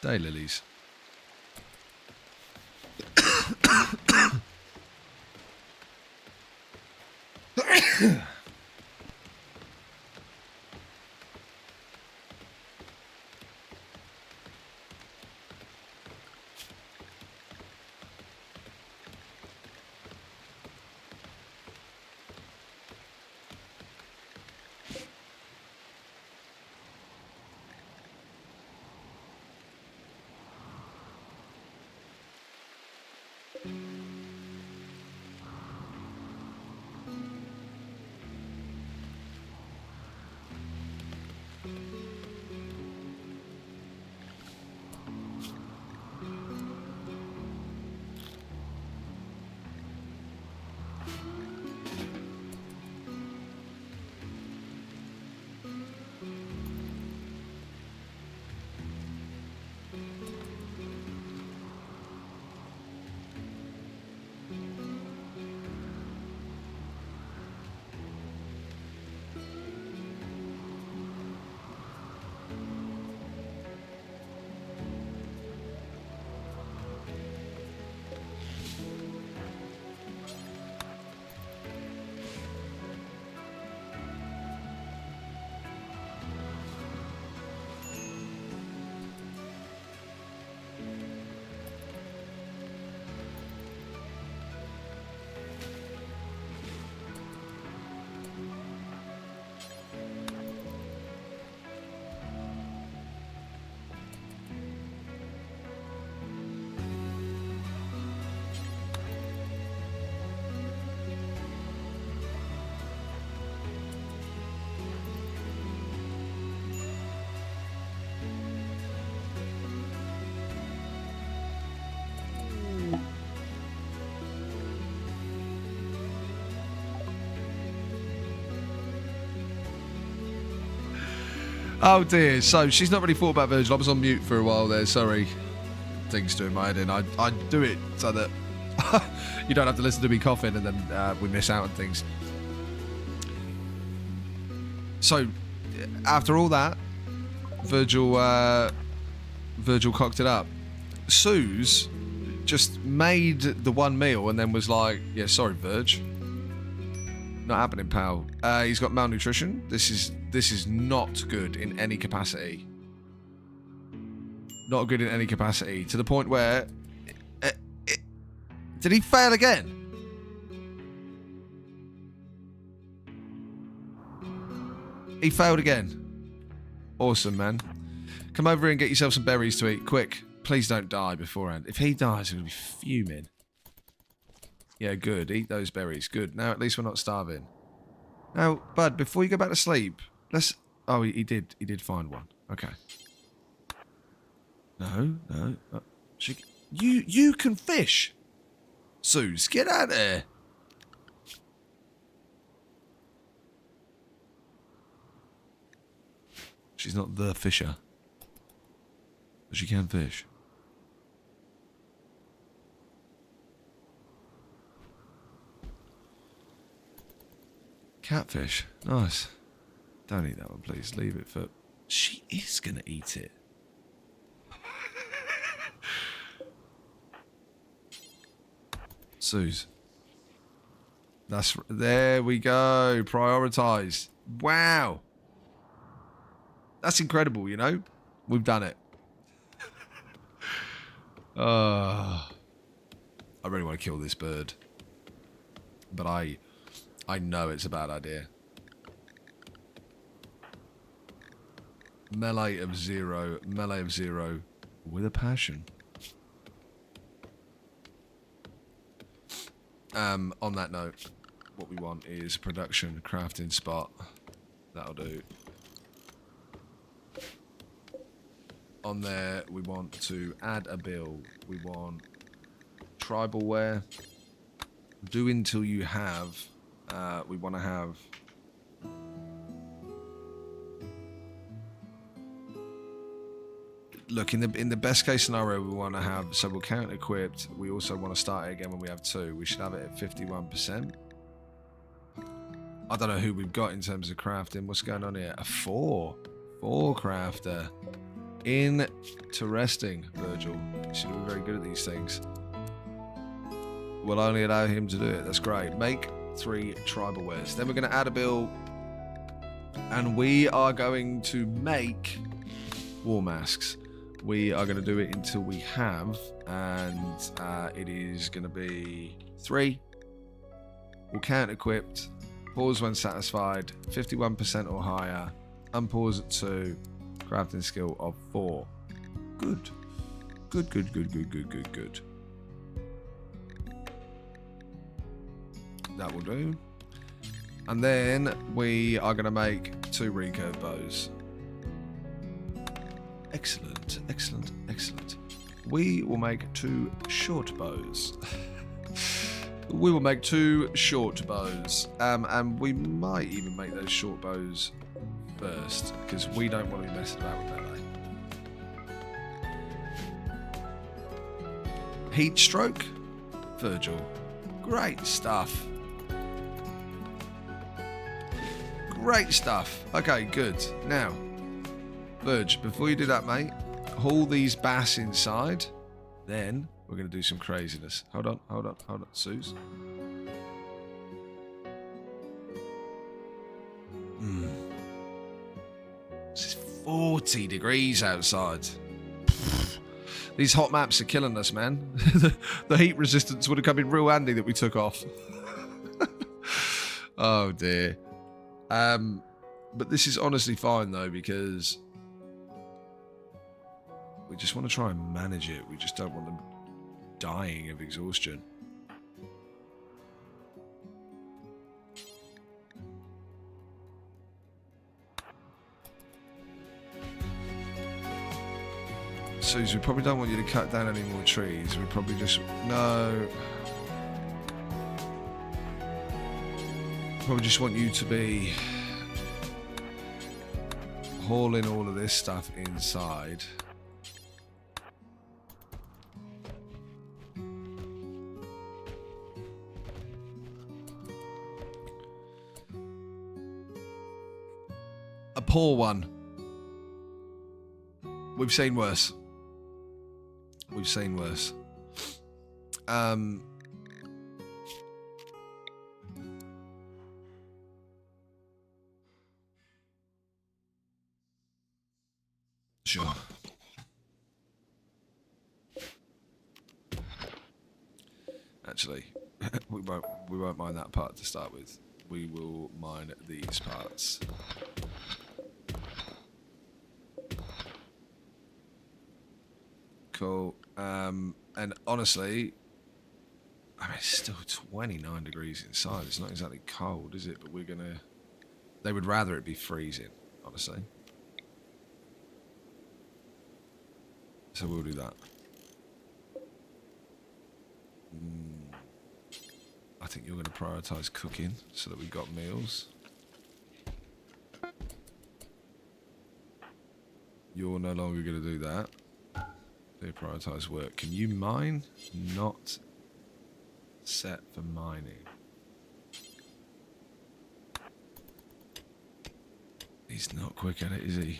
daylilies. Oh dear. So she's not really thought about Virgil. I was on mute for a while there. Sorry. Things doing my head in. I do it so that you don't have to listen to me coughing and then we miss out on things. So after all that, Virgil cocked it up. Suze just made the one meal and then was like, yeah, sorry, Virg. Not happening, pal. He's got malnutrition. This is not good in any capacity. Not good in any capacity. To the point where... did he fail again? He failed again. Awesome, man. Come over here and get yourself some berries to eat. Quick. Please don't die beforehand. If he dies, he'll be fuming. Yeah, good. Eat those berries. Good. Now at least we're not starving. Now, bud, before you go back to sleep, let's... Oh, he did. He did find one. Okay. No. You can fish. Suze, get out of there. She's not the fisher. But she can fish. Catfish. Nice. Don't eat that one, please. Leave it for... She is going to eat it. Suze. There we go. Prioritise. Wow. That's incredible, you know? We've done it. I really want to kill this bird. But I know it's a bad idea. Melee of zero with a passion. On that note, what we want is production crafting spot. That'll do. On there, we want to add a bill. We want tribal wear. Do until you have. We want to have. Look, in the best case scenario, we want to have. So we'll count equipped. We also want to start it again when we have 2. We should have it at 51%. I don't know who we've got in terms of crafting. What's going on here? A 4 crafter. Interesting, Virgil. You should be very good at these things. We'll only allow him to do it. That's great. Make 3 tribal wares. Then we're going to add a bill. And we are going to make war masks. We are going to do it until we have. And it is going to be 3. We'll count equipped. Pause when satisfied. 51% or higher. Unpause at 2. Crafting skill of 4. Good. Good. That will do. And then we are going to make 2 recurve bows. Excellent. We will make 2 short bows. We will make 2 short bows. And we might even make those short bows first, because we don't want to be messing about with melee. Heat stroke, Virgil. Great stuff. Okay, good. Now, Virg, before you do that, mate, haul these bass inside. Then we're going to do some craziness. Hold on, Suze. It's 40 degrees outside. These hot maps are killing us, man. The heat resistance would have come in real handy that we took off. Oh dear. But this is honestly fine though, because we just want to try and manage it. We just don't want them dying of exhaustion. Suze, we probably don't want you to cut down any more trees. We probably just... No. Probably just want you to be hauling all of this stuff inside. A poor one. We've seen worse. We've seen worse. Sure. Actually, we won't mine that part to start with. We will mine these parts. Cool. And honestly, I mean, it's still 29 degrees inside. It's not exactly cold, is it? But we're gonna. They would rather it be freezing, honestly. So we'll do that. I think you're going to prioritise cooking so that we've got meals. You're no longer going to do that. They prioritise work. Can you mine? Not set for mining. He's not quick at it, is he?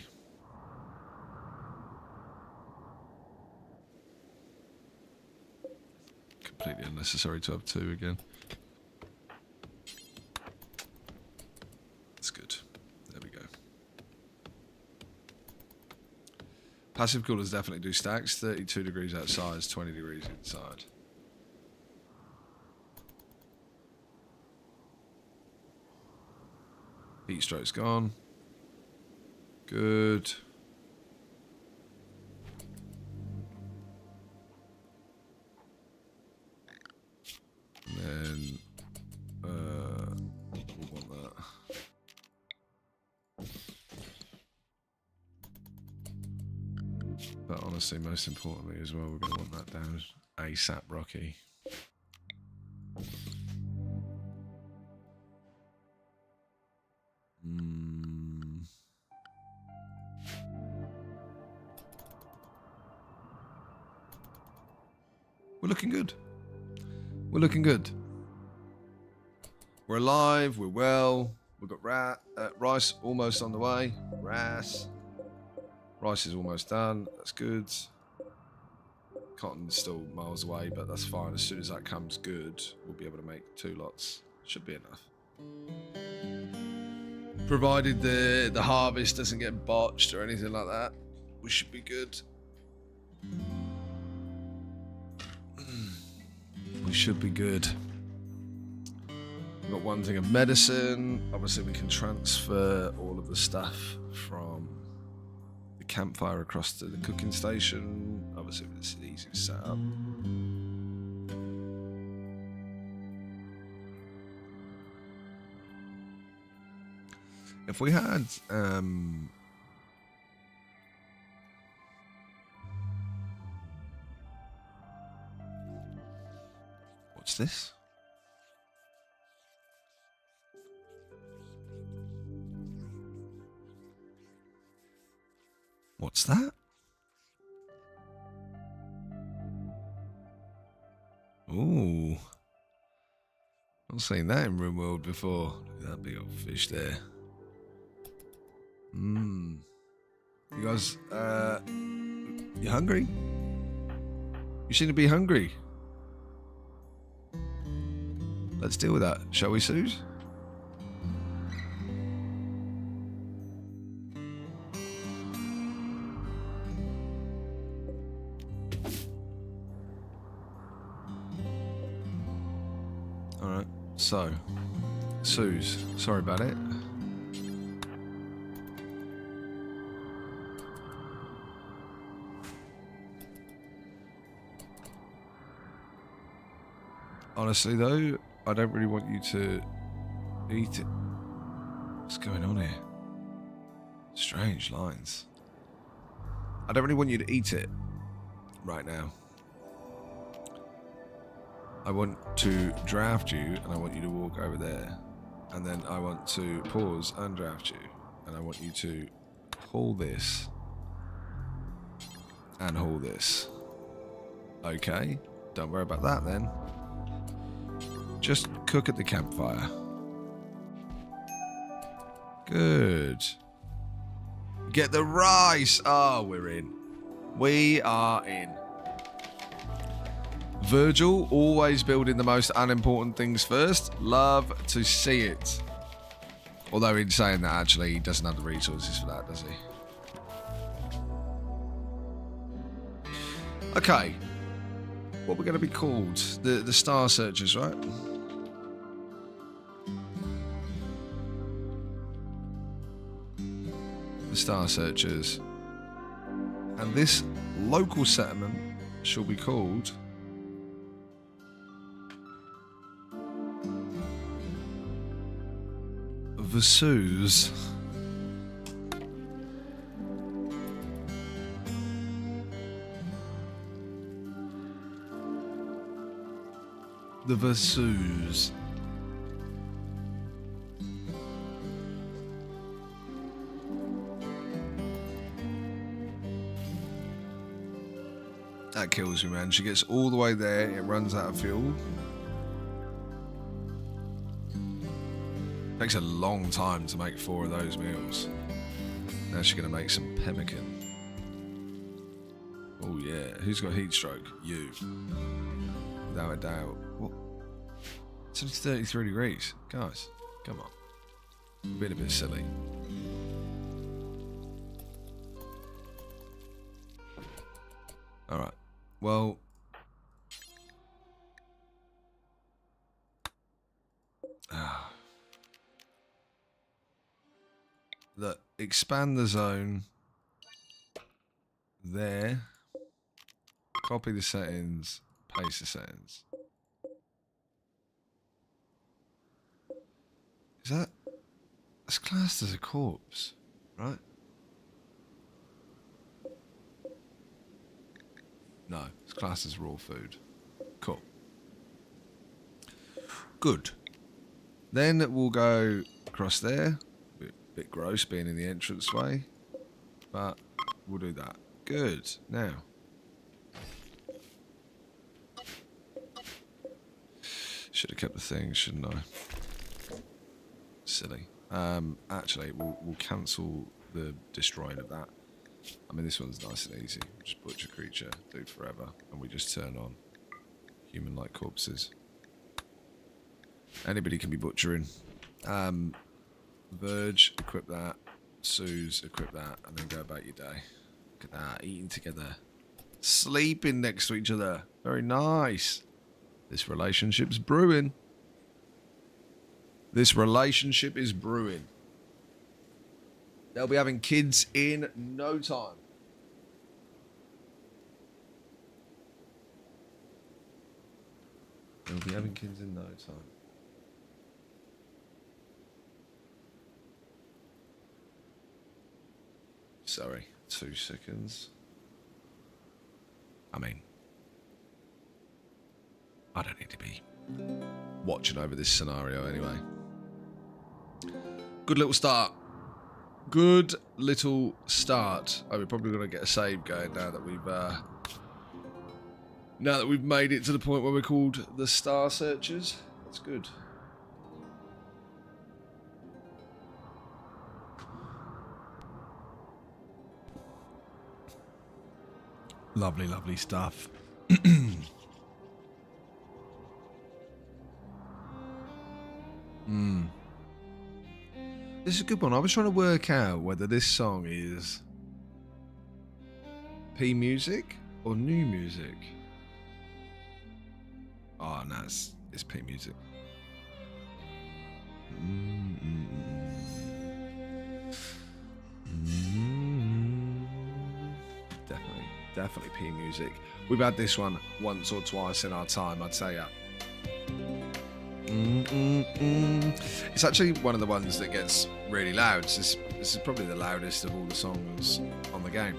Completely unnecessary to have two again. That's good. There we go. Passive coolers definitely do stacks. 32 degrees outside, 20 degrees inside. Heat stroke's gone. Good. And then we'll want that. But honestly, most importantly as well, we're going to want that down ASAP, Rocky. We're looking good. We're looking good. We're alive. We're well. We've got rice almost on the way. Rice is almost done. That's good. Cotton's still miles away, but that's fine. As soon as that comes good, we'll be able to make 2 lots. Should be enough. Provided the harvest doesn't get botched or anything like that, we should be good. We should be good. We've got 1 thing of medicine. Obviously, we can transfer all of the stuff from the campfire across to the cooking station. Obviously, this is easy to set up. If we had what's this? What's that? Ooh. I've seen that in Rimworld before. Look at that big old fish there. You guys, you hungry? You seem to be hungry. Let's deal with that, shall we, Suze? Alright, so, Suze, sorry about it. Honestly, though, I don't really want you to eat it. What's going on here? Strange lines. I don't really want you to eat it right now. I want to draft you, and I want you to walk over there. And then I want to pause and draft you. And I want you to haul this. And haul this. Okay. Don't worry about that then. Just cook at the campfire. Good. Get the rice. Oh, we're in. We are in. Virgil, always building the most unimportant things first. Love to see it. Although in saying that, actually, he doesn't have the resources for that, does he? Okay. What we're going to be called? The Star Searchers, right? The Star Searchers. And this local settlement shall be called Vesuvius. The Vesuvius. That kills me, man. She gets all the way there, it runs out of fuel. Takes a long time to make 4 of those meals. Now she's going to make some pemmican. Oh yeah, who's got heat stroke? You. Without a doubt. What? It's only 33 degrees. Guys, come on. Been a bit silly. Alright. Well. Look, expand the zone. There. Copy the settings. Paste the settings. Is that... That's classed as a corpse, right? No, it's classed as raw food. Cool. Good. Then we'll go across there. Bit gross being in the entranceway, but we'll do that. Good. Now. Should have kept the thing, shouldn't I? Silly. Actually, we'll cancel the destroying of that. I mean, this one's nice and easy. Just butcher creature, do it forever, and we just turn on human-like corpses. Anybody can be butchering. Verge, equip that. Suze, equip that, and then go about your day. Look at that, eating together. Sleeping next to each other. Very nice. This relationship's brewing. This relationship is brewing. They'll be having kids in no time. They'll be having kids in no time. Sorry, 2 seconds. I mean, I don't need to be watching over this scenario anyway. Good little start. Good little start. Oh, we're probably going to get a save going now that we've made it to the point where we're called the Star Searchers. That's good. Lovely, lovely stuff. This is a good one. I was trying to work out whether this song is P music or new music. Oh, no, it's P music. Definitely P music. We've had this one once or twice in our time, I'd say. It's actually one of the ones that gets really loud. This is probably the loudest of all the songs on the game.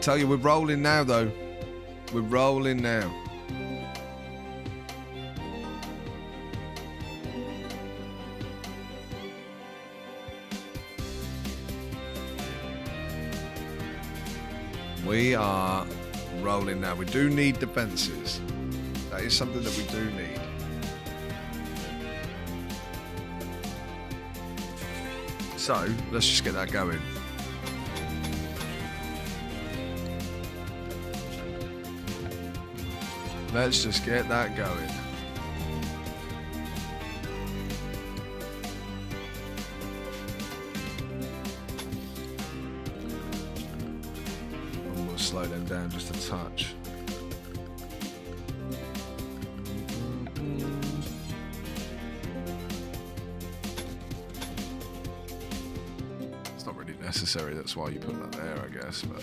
Tell you, we're rolling now, though. We're rolling now. We are rolling now. We do need defences. That is something that we do need. So, let's just get that going. Let's just get that going. And we'll slow them down just a touch. It's not really necessary, that's why you put that there, I guess, but...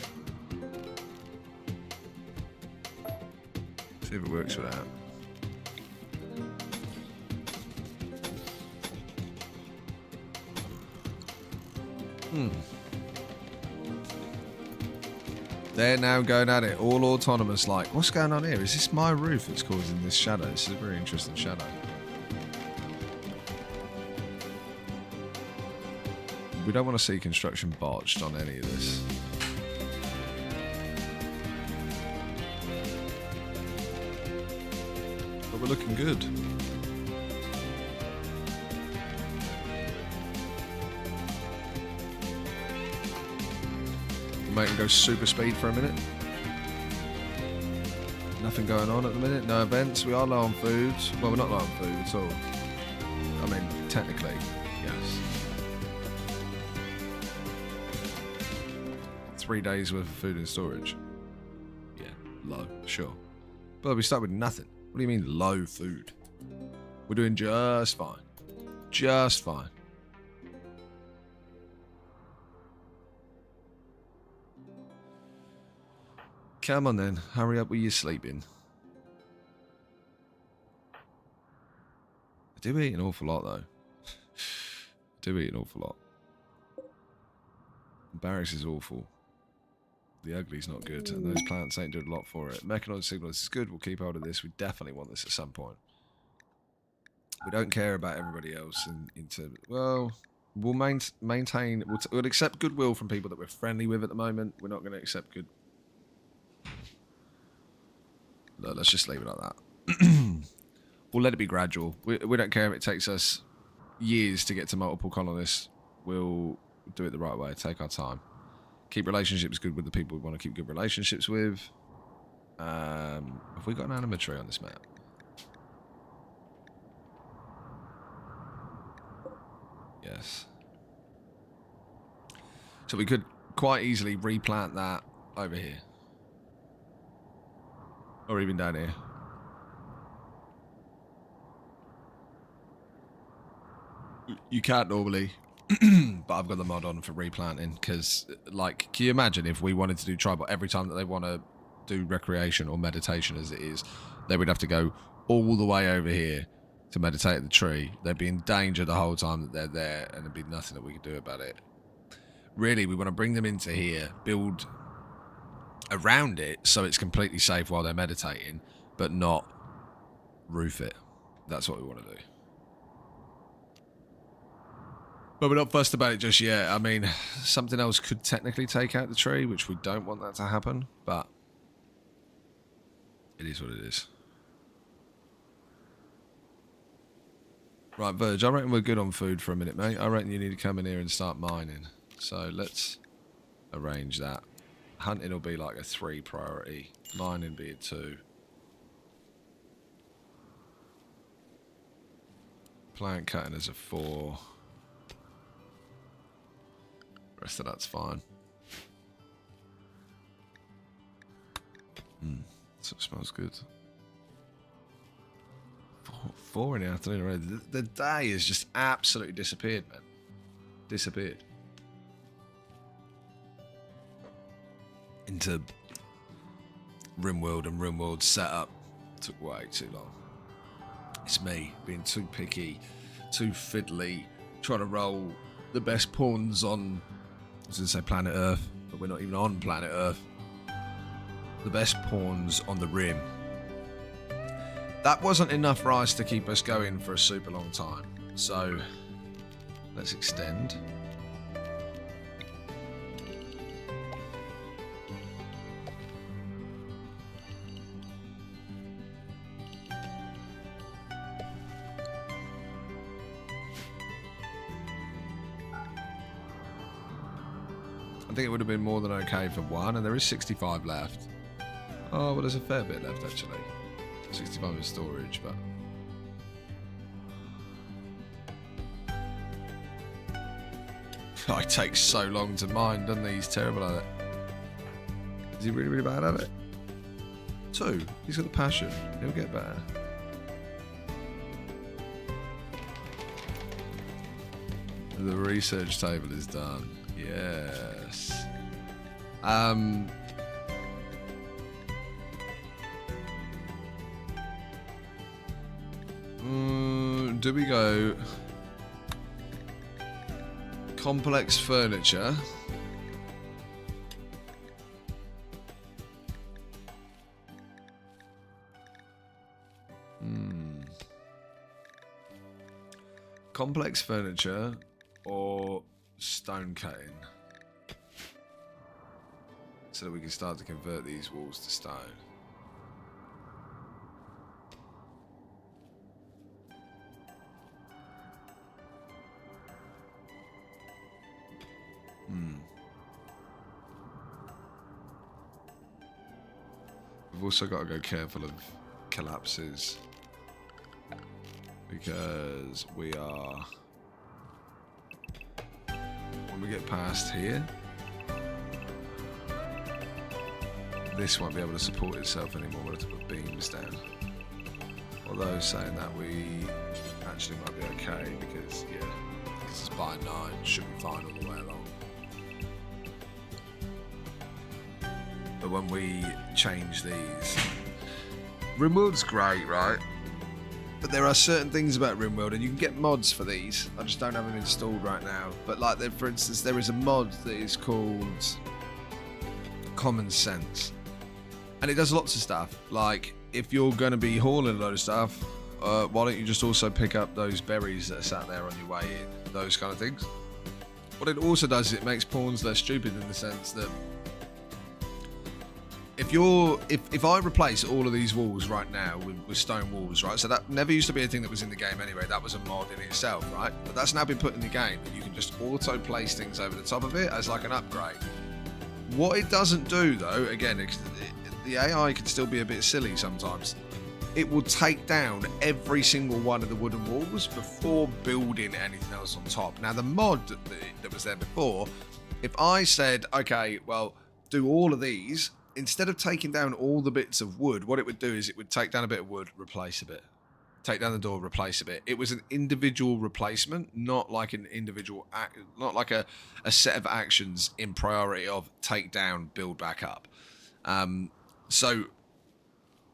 see if it works with that. They're now going at it, all autonomous like. What's going on here? Is this my roof that's causing this shadow? This is a very interesting shadow. We don't want to see construction botched on any of this. But we're looking good. Make them go super speed for a minute. Nothing going on at the minute. No events. We are low on food. Well, we're not low on food at all. I mean, technically, yes. 3 days worth of food in storage. Yeah, low, sure. But we start with nothing. What do you mean low food? We're doing just fine. Just fine. Come on then, hurry up with your sleeping. I do eat an awful lot though. I do eat an awful lot. Barracks is awful. The ugly's not good, and those plants ain't doing a lot for it. Mechanoid signals is good, we'll keep hold of this. We definitely want this at some point. We don't care about everybody else well, we'll maintain, we'll accept goodwill from people that we're friendly with at the moment. We're not going to accept good... No, let's just leave it like that. We'll let it be gradual. We don't care if it takes us years to get to multiple colonists. We'll do it the right way, take our time. Keep relationships good with the people we want to keep good relationships with. Have we got an animatory on this map? Yes. So we could quite easily replant that over here. Or even down here. You can't normally, but I've got the mod on for replanting because, like, can you imagine if we wanted to do tribal every time that they want to do recreation or meditation as it is, they would have to go all the way over here to meditate at the tree. They'd be in danger the whole time that they're there, and there'd be nothing that we could do about it. Really, we want to bring them into here, build around it so it's completely safe while they're meditating, but not roof it. That's what we want to do. But we're not fussed about it just yet. I mean, something else could technically take out the tree, which we don't want that to happen, but it is what it is. Right, Verge, I reckon we're good on food for a minute, mate. I reckon you need to come in here and start mining. So let's arrange that. Hunting will be like a 3 priority. Mining be a 2. Plant cutting is a 4. Rest of that's fine. So it smells good. 4 in the afternoon already. The day has just absolutely disappeared, man. Disappeared. Into Rimworld and Rimworld setup took way too long. It's me being too picky, too fiddly, trying to roll the best pawns on, I was going to say planet Earth, but we're not even on planet Earth. The best pawns on the Rim. That wasn't enough rice to keep us going for a super long time. So let's extend. think it would have been more than okay for one, and there is 65 left. Oh, well, there's a fair bit left, actually. 65 is storage, but... Oh, it takes so long to mine, doesn't he? He's terrible at it. Is he really, really bad at it? 2. He's got the passion. He'll get better. The research table is done. Yes. Do we go complex furniture? Complex furniture or stone cutting, so that we can start to convert these walls to stone. We've also got to go careful of collapses, because we are, when we get past here, this won't be able to support itself anymore. We'll have to put beams down. Although saying that, we actually might be okay, because yeah, because it's by 9, should be fine all the way along. But when we change these, Rimworld's great, right? But there are certain things about Rimworld, and you can get mods for these. I just don't have them installed right now. But like, for instance, there is a mod that is called Common Sense, and it does lots of stuff. Like, if you're going to be hauling a load of stuff, why don't you just also pick up those berries that are sat there on your way in? Those kind of things. What it also does is it makes pawns less stupid, in the sense that if I replace all of these walls right now with stone walls, right? So that never used to be a thing that was in the game anyway. That was a mod in itself, right? But that's now been put in the game, that you can just auto place things over the top of it as like an upgrade. What it doesn't do, though, again, the AI can still be a bit silly sometimes. It will take down every single one of the wooden walls before building anything else on top. Now, the mod that was there before, if I said, okay, well, do all of these, instead of taking down all the bits of wood, what it would do is it would take down a bit of wood, replace a bit. Take down the door, replace a bit. It was an individual replacement, not like an individual not like a set of actions in priority of take down, build back up. So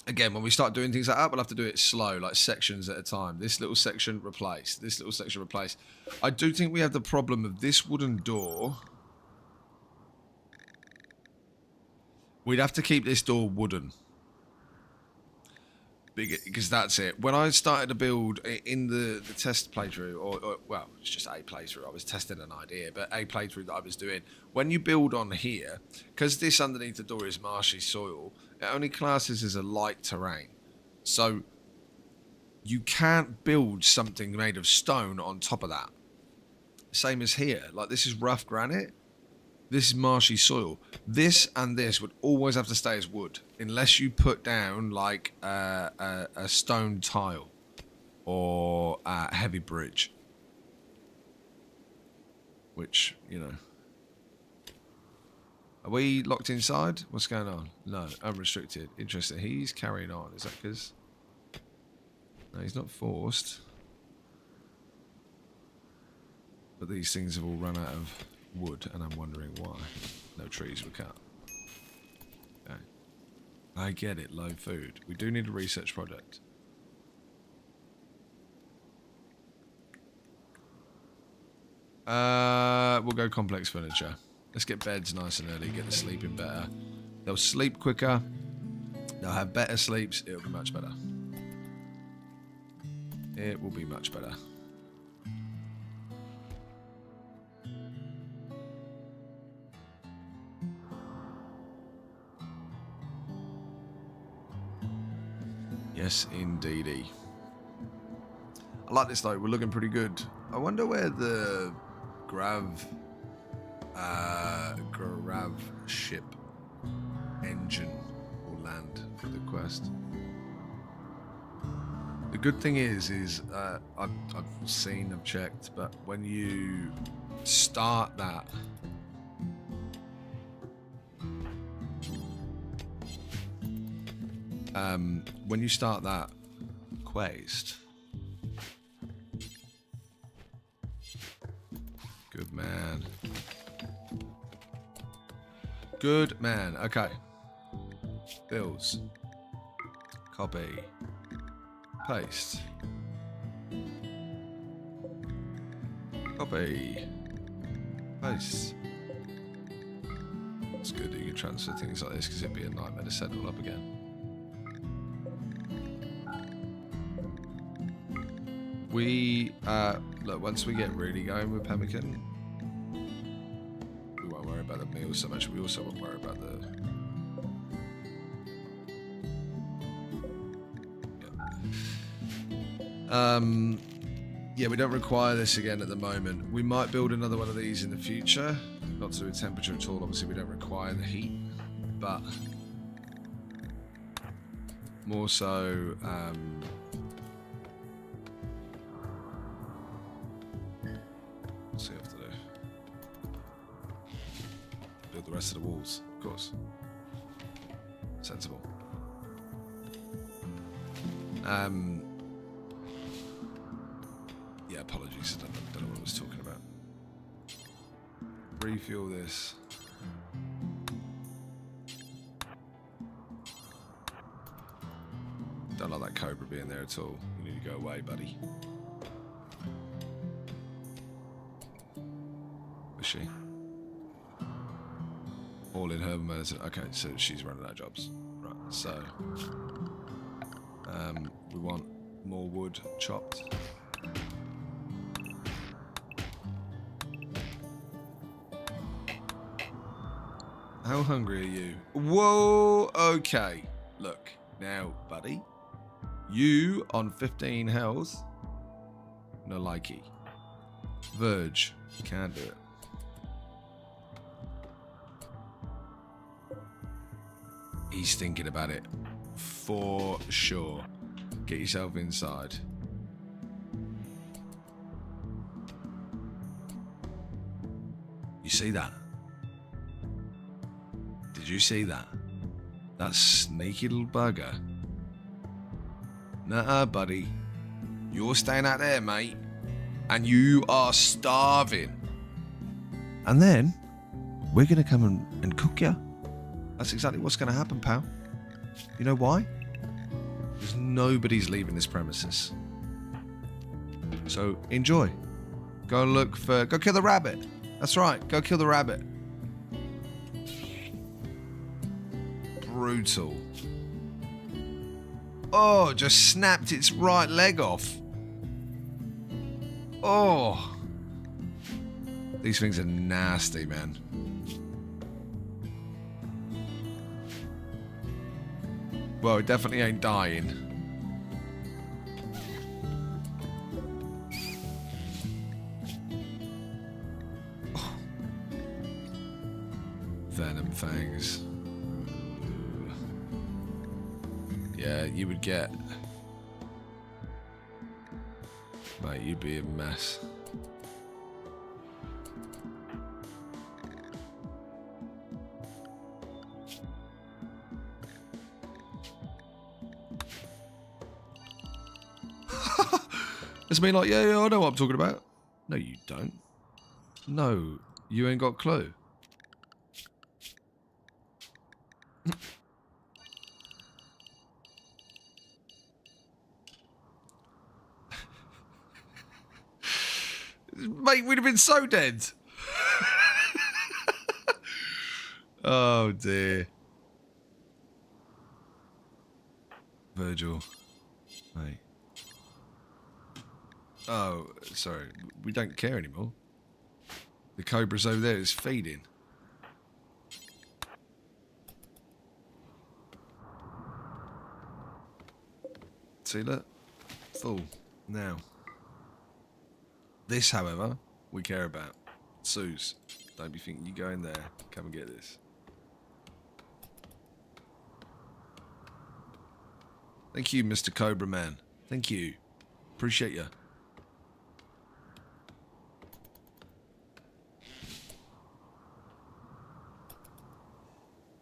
again, when we start doing things like that, we'll have to do it slow, like sections at a time. This little section, replace. This little section, replace. I do think we have the problem of this wooden door. We'd have to keep this door wooden, because that's it. When I started to build in the test playthrough, or well, it's just a playthrough, I was testing an idea, but a playthrough that I was doing, when you build on here, because this underneath the door is marshy soil, it only classes as a light terrain. So you can't build something made of stone on top of that. Same as here, like this is rough granite. This is marshy soil. This and this would always have to stay as wood, unless you put down like a stone tile or a heavy bridge. Which, you know. Are we locked inside? What's going on? No, unrestricted. Interesting. He's carrying on. Is that because... No, he's not forced. But these things have all run out of wood, and I'm wondering why. No trees were cut. Okay. I get it, low food. We do need a research project. We'll go complex furniture. Let's get beds nice and early, get the sleeping better. They'll sleep quicker. They'll have better sleeps. It'll be much better. It will be much better. Yes, indeedy. I like this though. We're looking pretty good. I wonder where the grav Grav ship engine will land for the quest. The good thing is I've seen, I've checked, but when you start that, quest, good man. Good man. Okay. Bills. Copy. Paste. Copy. Paste. It's good that you can transfer things like this because it'd be a nightmare to set it all up again. We, look, once we get really going with pemmican, we won't worry about the meals so much. We also won't worry about the... Yeah, we don't require this again at the moment. We might build another one of these in the future. Not to do with temperature at all. Obviously, we don't require the heat, but more so... what's we have to do? Build the rest of the walls, of course. Sensible. Yeah, apologies. I don't know what I was talking about. Refuel this. Don't like that cobra being there at all. You need to go away, buddy. Is she? All in her medicine. Okay, so she's running out of jobs. Right, so we want more wood chopped. How hungry are you? Whoa, okay. Look, now, buddy. You on 15 health. No likey. Verge. Can't do it. He's thinking about it. For sure. Get yourself inside. You see that? Did you see that? That sneaky little bugger. Nuh-uh, buddy. You're staying out there, mate. And you are starving. And then, we're going to come and cook you. That's exactly what's going to happen, pal. You know why? Because nobody's leaving this premises. So, enjoy. Go kill the rabbit. That's right, go kill the rabbit. Brutal. Oh, just snapped its right leg off. Oh. These things are nasty, man. Well, it definitely ain't dying. Oh. Venom fangs. Yeah, you would get... Mate, you'd be a mess. It's me like, yeah, I know what I'm talking about. No, you don't. No, you ain't got a clue. Mate, we'd have been so dead. Oh, dear. Virgil. Mate. Oh, sorry. We don't care anymore. The cobra's over there is feeding. See that? Full. Now. This, however, we care about. Suze. Don't be thinking you go in there. Come and get this. Thank you, Mr. Cobra Man. Thank you. Appreciate you.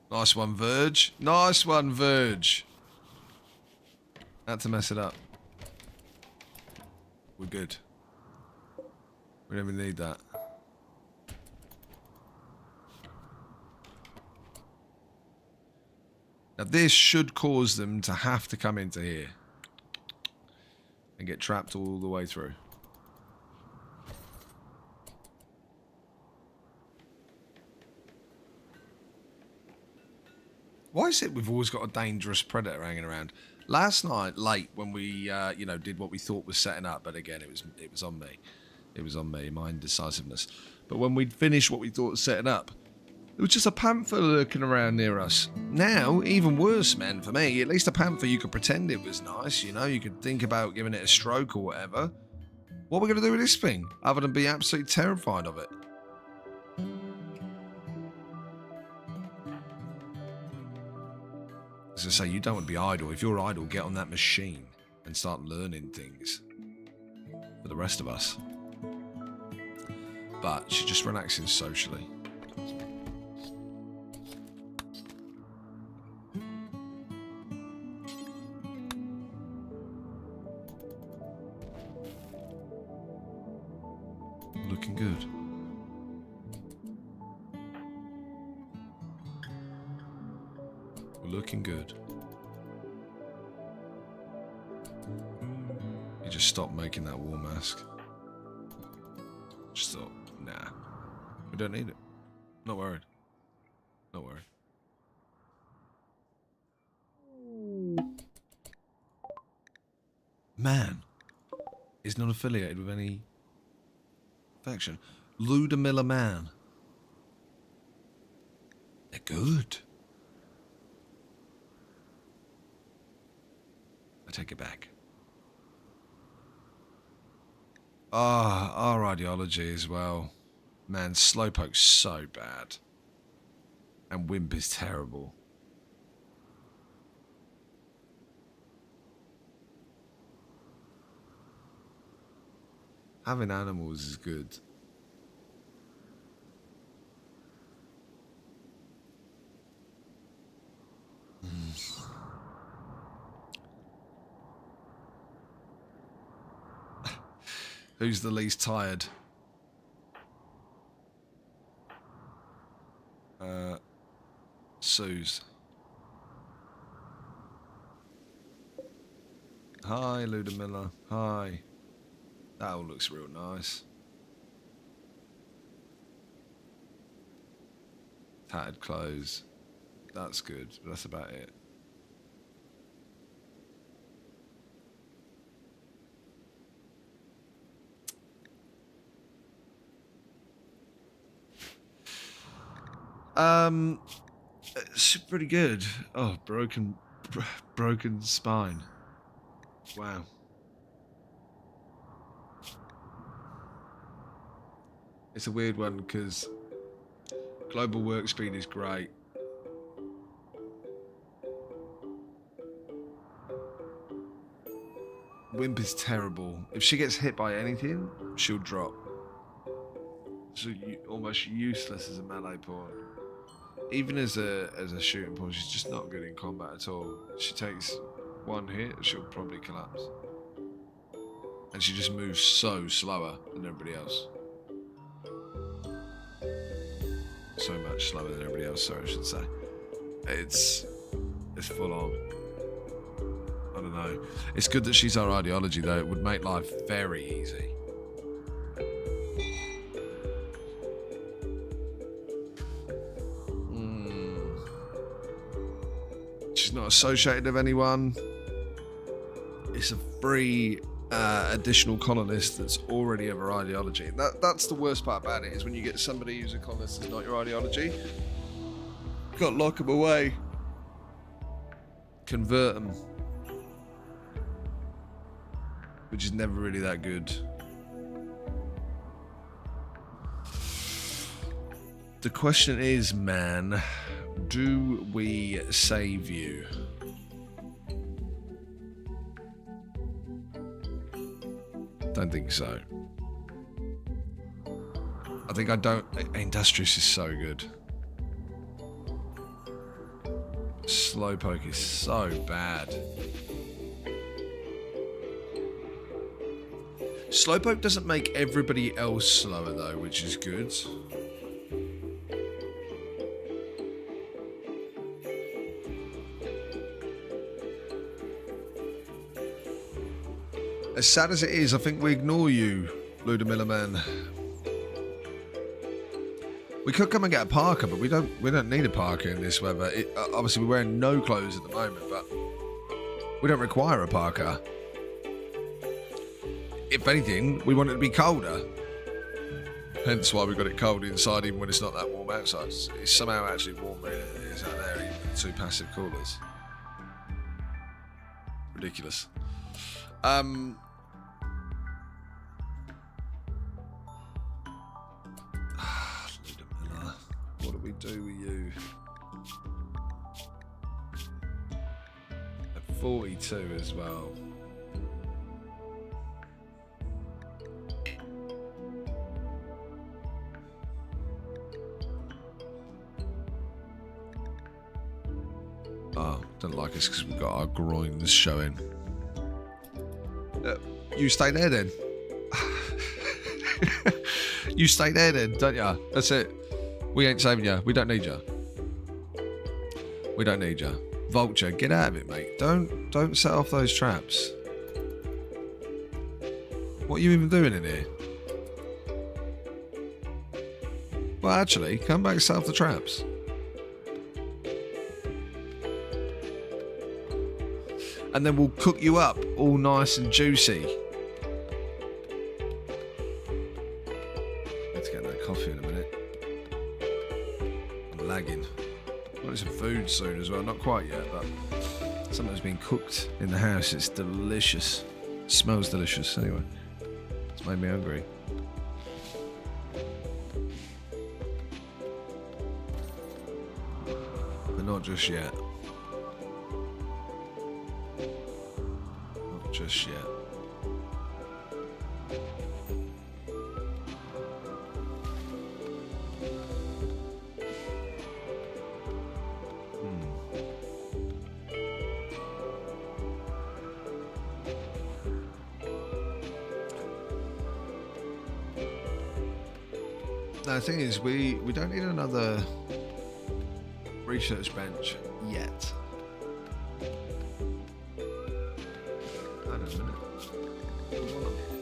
Nice one, Verge. Nice one, Verge. Had to mess it up. We're good. We don't even need that. Now this should cause them to have to come into here and get trapped all the way through. Why is it we've always got a dangerous predator hanging around? Last night, late, when we, you know, did what we thought was setting up, but again, it was on me. It was on me, my indecisiveness. But when we'd finished what we thought was setting up, there was just a panther lurking around near us. Now, even worse, man, for me. At least a panther, you could pretend it was nice, you know? You could think about giving it a stroke or whatever. What are we going to do with this thing, other than be absolutely terrified of it? As I say, you don't want to be idle. If you're idle, get on that machine and start learning things for the rest of us. But she's just relaxing socially. Looking good. We're looking good. You just stopped making that war mask. Just thought, nah, we don't need it. Not worried. Not worried. Man is not affiliated with any faction. Ludmilla Man. They're good. I take it back. Ah, our ideology as well. Man, Slowpoke's so bad. And Wimp is terrible. Having animals is good. Who's the least tired? Suze. Hi, Ludmilla. Hi. That all looks real nice. Tattered clothes. That's good. But that's about it. It's pretty good. Oh, broken spine. Wow. It's a weird one because global work speed is great. Wimp is terrible. If she gets hit by anything, she'll drop. So almost useless as a melee pawn. Even as a shooting pawn, she's just not good in combat at all. She takes one hit, she'll probably collapse. And she just moves so slower than everybody else. So much slower than everybody else, sorry, I should say. It's full on. I don't know. It's good that she's our ideology, though. It would make life very easy. She's not associated with anyone. It's a free additional colonist that's already of her ideology. That's the worst part about it, is when you get somebody who's a colonist that's not your ideology. You've got to lock them away. Convert them. Which is never really that good. The question is, man, do we save you? Don't think so. I think I don't. Industrious is so good. Slowpoke is so bad. Slowpoke doesn't make everybody else slower though, which is good. As sad as it is, I think we ignore you, Ludamilla Man. We could come and get a parka, but we don't need a parka in this weather. Obviously, we're wearing no clothes at the moment, but we don't require a parka. If anything, we want it to be colder. Hence why we got it cold inside, even when it's not that warm outside. It's somehow actually warmer than it is out there, even with 2 passive coolers. Ridiculous. What do we do with you? At 42 as well. Oh, don't like us because we've got our groins showing. You stay there then. You stay there then, don't ya? That's it. We ain't saving you. We don't need you. We don't need you. Vulture, get out of it, mate. Don't set off those traps. What are you even doing in here? Well, actually, come back and set off the traps. And then we'll cook you up all nice and juicy. Let's get that coffee in a minute. I'm lagging. I want some food soon as well. Not quite yet, but something's been cooked in the house. It's delicious. It smells delicious anyway. It's made me hungry. But not just yet. Just yet. Now, the thing is, we don't need another research bench yet.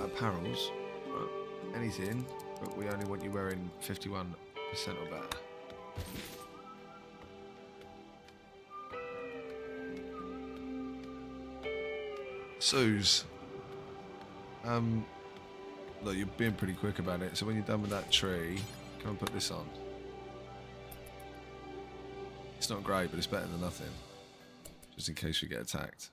Apparels, right, anything, but we only want you wearing 51% or better. Suze, look, you're being pretty quick about it, so when you're done with that tree, come and put this on. It's not great, but it's better than nothing, just in case we get attacked.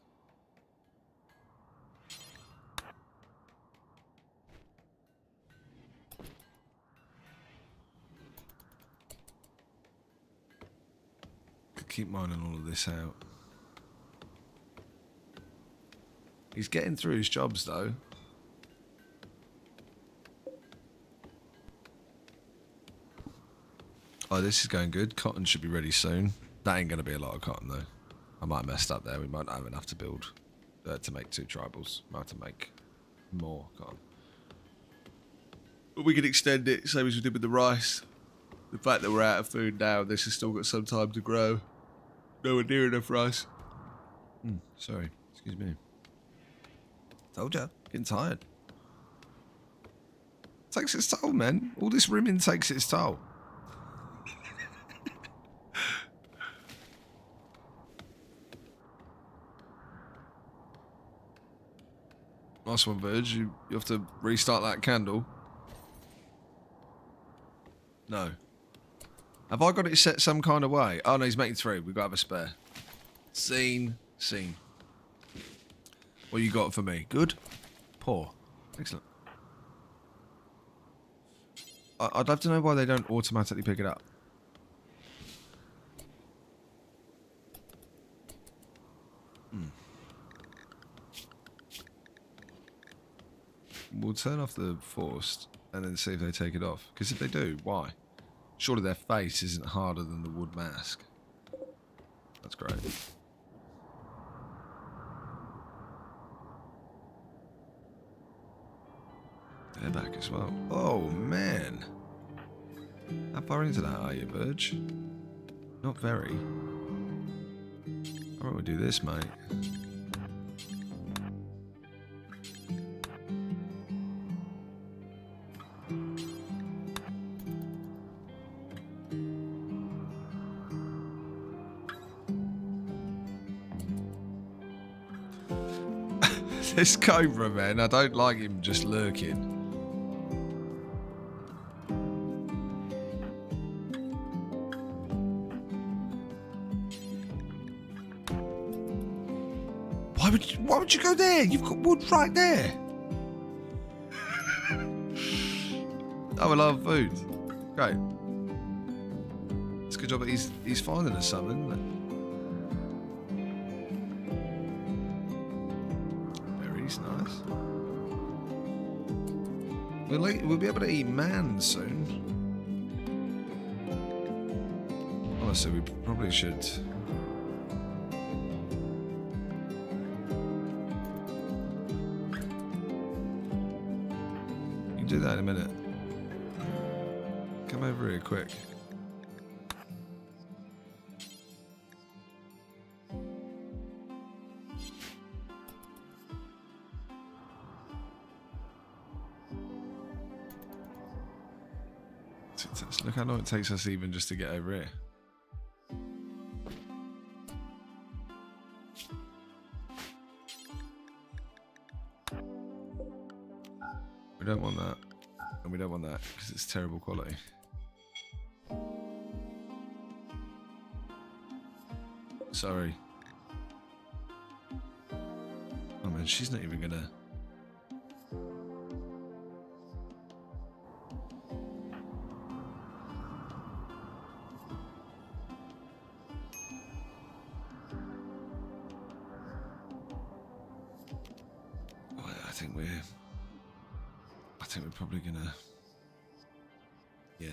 Keep mining all of this out. He's getting through his jobs though. Oh, this is going good. Cotton should be ready soon. That ain't going to be a lot of cotton though. I might have messed up there. We might not have enough to build to make 2 tribals. Might have to make more cotton. But we can extend it, same as we did with the rice. The fact that we're out of food now, this has still got some time to grow. Nowhere near enough rice. Sorry, excuse me. Told ya, getting tired. Takes its toll, man. All this rimming takes its toll. Nice one, Verge. You have to restart that candle. No. Have I got it set some kind of way? Oh no, he's making 3. We've got to have a spare. Scene. What you got for me? Good? Poor. Excellent. I'd love to know why they don't automatically pick it up. we'll turn off the forced and then see if they take it off. Because if they do, why? Surely their face isn't harder than the wood mask. That's great. They're back as well. Oh, man. How far into that are you, Verge? Not very. Why don't we do this, mate? This Cobra, man, I don't like him just lurking. Why would you go there? You've got wood right there. Oh, I love food. Great. It's a good job that he's finding us something, isn't it? Nice. We'll be able to eat man soon. Honestly, we probably should. You can do that in a minute. Come over here quick. Look how long it takes us even just to get over here. We don't want that. And we don't want that because it's terrible quality. Sorry. Oh man, she's not even gonna... I think we're probably gonna, yeah.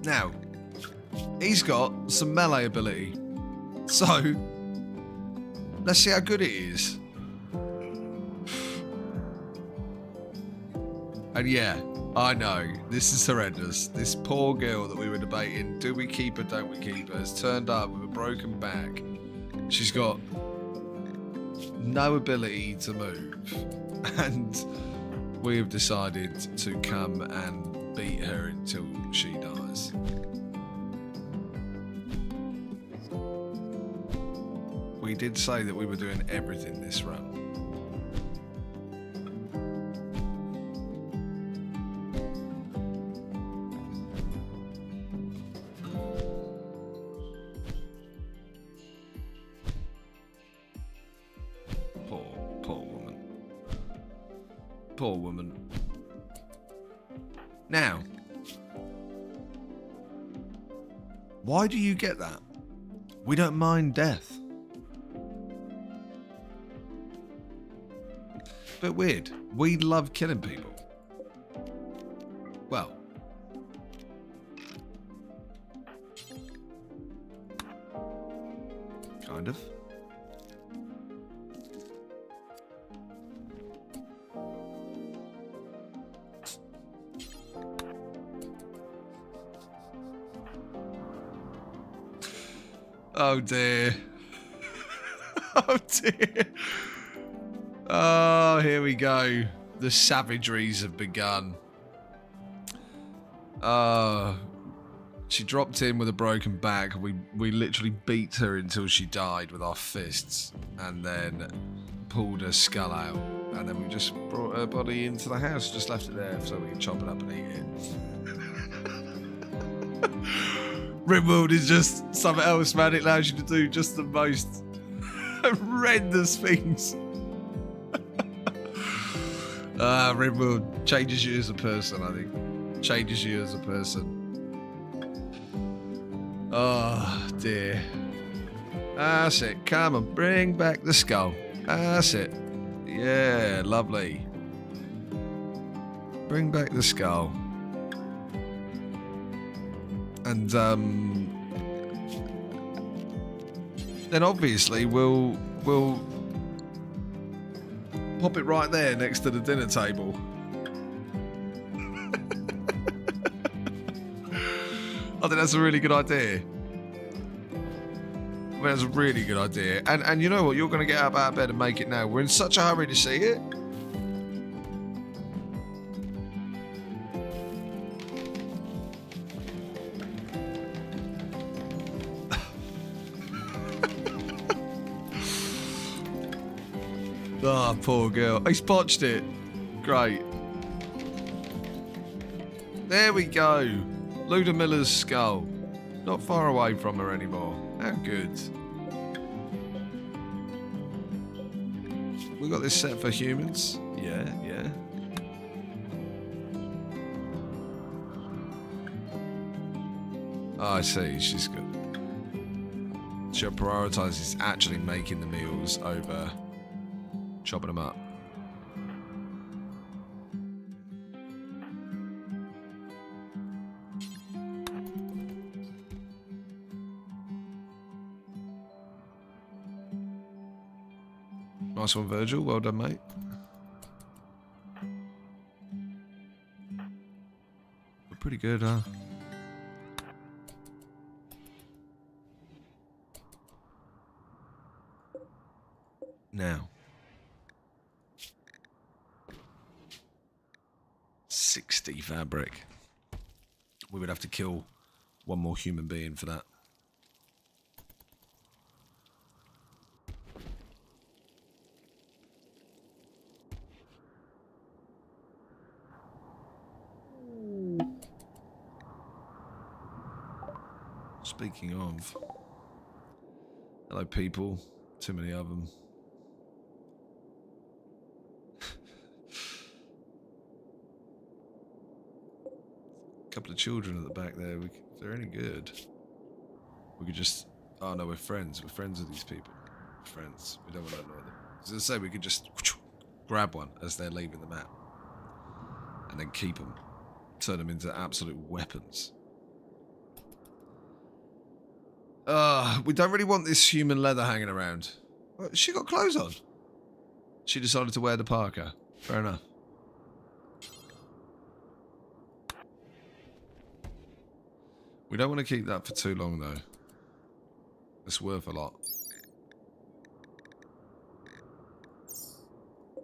Now, he's got some melee ability, so let's see how good it is. And yeah, I know, this is horrendous. This poor girl that we were debating, do we keep her, don't we keep her, has turned up with a broken back. She's got no ability to move. And we have decided to come and beat her until she dies. We did say that we were doing everything this run. Poor woman. Now, why do you get that? We don't mind death. Bit weird. We love killing people. Well, kind of. Oh dear. Oh dear. Oh, here we go. The savageries have begun. She dropped in with a broken back. We literally beat her until she died with our fists, and then pulled her skull out, and then we just brought her body into the house, just left it there so we can chop it up and eat it. Rimworld is just something else, man. It allows you to do just the most horrendous things. Rimworld changes you as a person, I think. Changes you as a person. Oh, dear. That's it. Come on, bring back the skull. That's it. Yeah, lovely. Bring back the skull. And then obviously we'll pop it right there next to the dinner table. I think that's a really good idea. I think that's a really good idea. And you know what? You're going to get up out of bed and make it now. We're in such a hurry to see it. Oh, poor girl. He's botched it. Great. There we go. Luda Miller's skull. Not far away from her anymore. How good. We got this set for humans. Yeah, yeah. Oh, I see. She's good. She'll prioritise actually making the meals over chopping them up. Nice one, Virgil. Well done, mate. We're pretty good, huh? Now. 60 fabric. We would have to kill one more human being for that. Speaking of, hello people, too many of them. Couple of children at the back there. If they're any good, we could just. Oh no, we're friends. We're friends with these people. We're friends. We don't want to annoy them. As I say, we could just grab one as they're leaving the map, and then keep them, turn them into absolute weapons. We don't really want this human leather hanging around. Well, she got clothes on. She decided to wear the parka. Fair enough. We don't want to keep that for too long, though. It's worth a lot.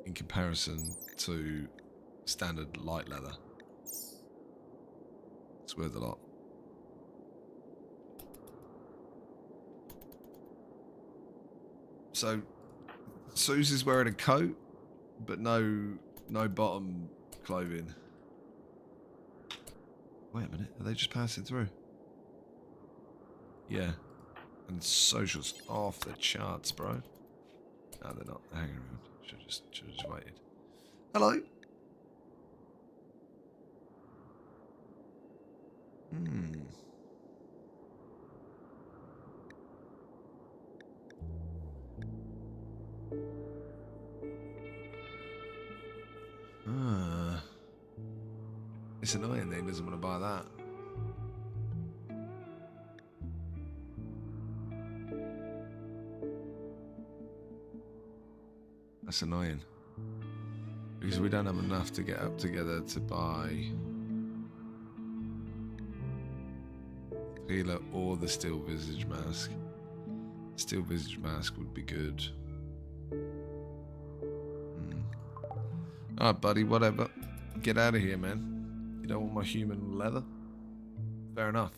In comparison to standard light leather. It's worth a lot. So, Susie's wearing a coat, but no bottom clothing. Wait a minute, are they just passing through? Yeah. And socials off the charts, bro. No, they're not. They're hanging around. Should have just waited. Hello. It's annoying that he doesn't want to buy that. That's annoying. Because we don't have enough to get up together to buy Healer or the Steel Visage Mask. Steel Visage Mask would be good. Alright, buddy, whatever. Get out of here, man. You don't want my human leather? Fair enough.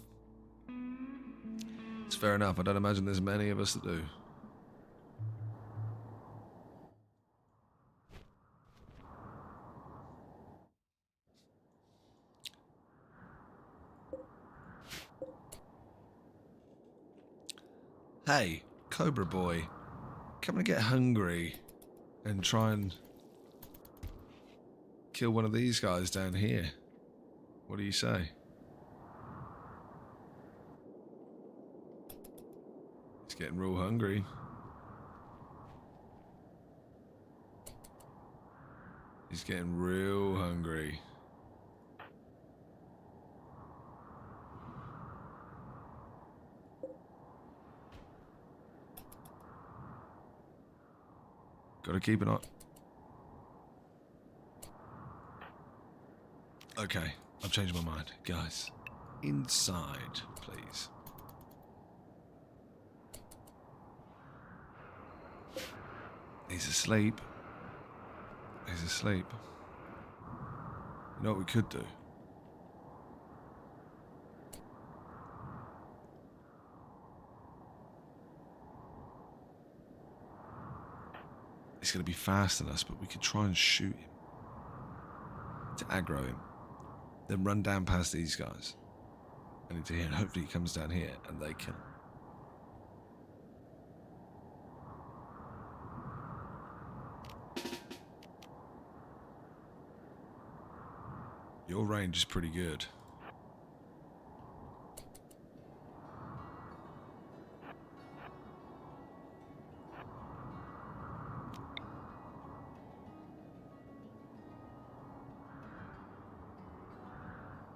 It's fair enough. I don't imagine there's many of us that do. Hey, Cobra Boy, come and get hungry and try and kill one of these guys down here. What do you say? getting real hungry. He's getting real hungry. Gotta keep an eye. Okay, I've changed my mind. Guys, inside, please. He's asleep. He's asleep. You know what we could do? He's going to be faster than us, but we could try and shoot him to aggro him. Then run down past these guys and into here, and hopefully he comes down here and they kill him. Your range is pretty good.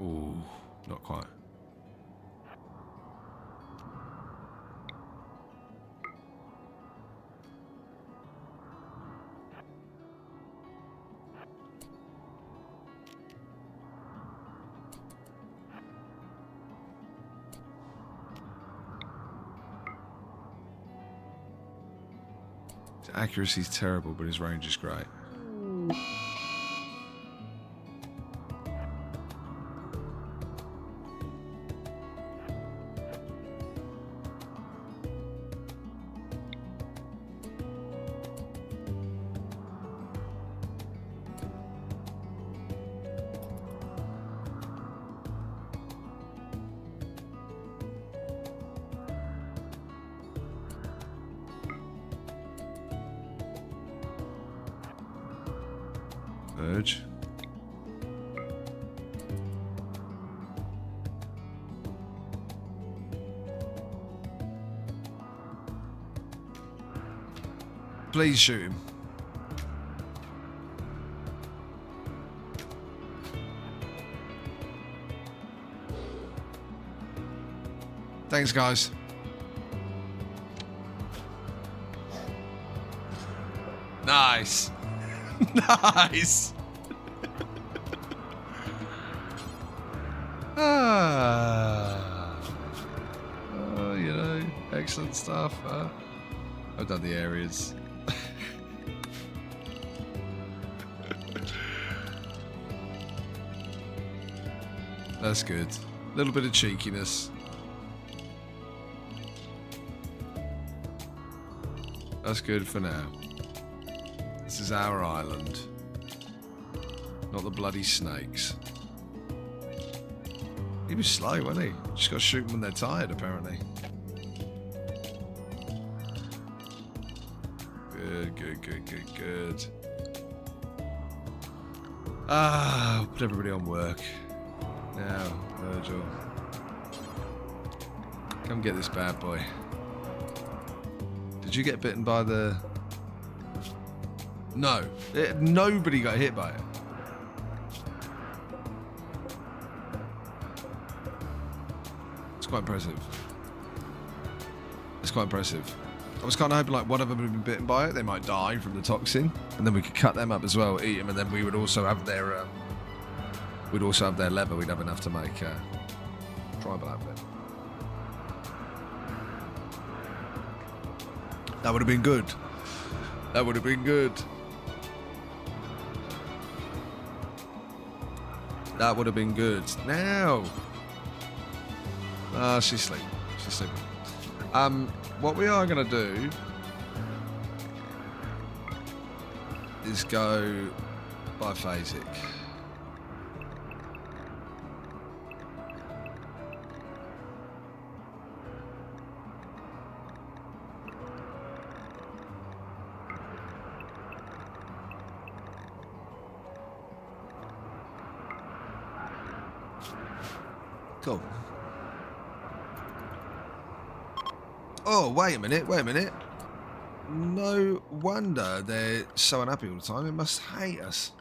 Ooh, not quite. His accuracy's terrible, but his range is great. Urge. Please shoot him. Thanks, guys. Nice. Nice. You know, excellent stuff. I've done the areas. That's good. A little bit of cheekiness. That's good for now. This is our island. Not the bloody snakes. He was slow, wasn't he? Just got to shoot them when they're tired, apparently. Good, good, good, good, good. Ah, put everybody on work. Now, Virgil. Come get this bad boy. Did you get bitten by the... No. Nobody got hit by it. It's quite impressive. It's quite impressive. I was kind of hoping like one of them had been bitten by it, they might die from the toxin, and then we could cut them up as well, eat them, and then we would also have their leather. We'd have enough to make tribal outfit. That would have been good. That would have been good. That would have been good. Now. She's sleeping. She's sleeping. What we are going to do is go biphasic. Cool. Oh, wait a minute, wait a minute. No wonder they're so unhappy all the time. They must hate us.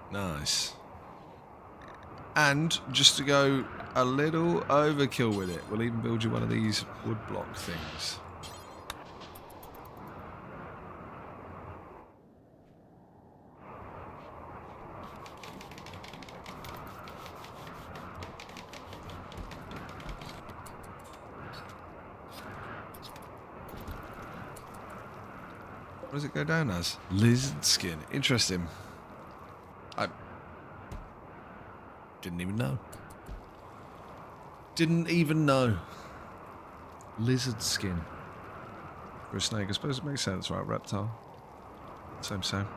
Nice. And just to go a little overkill with it, we'll even build you one of these wood block things. What does it go down as? Lizard skin. Interesting. I didn't even know. Didn't even know. Lizard skin. For a snake, I suppose it makes sense, right? Reptile. Same. Same.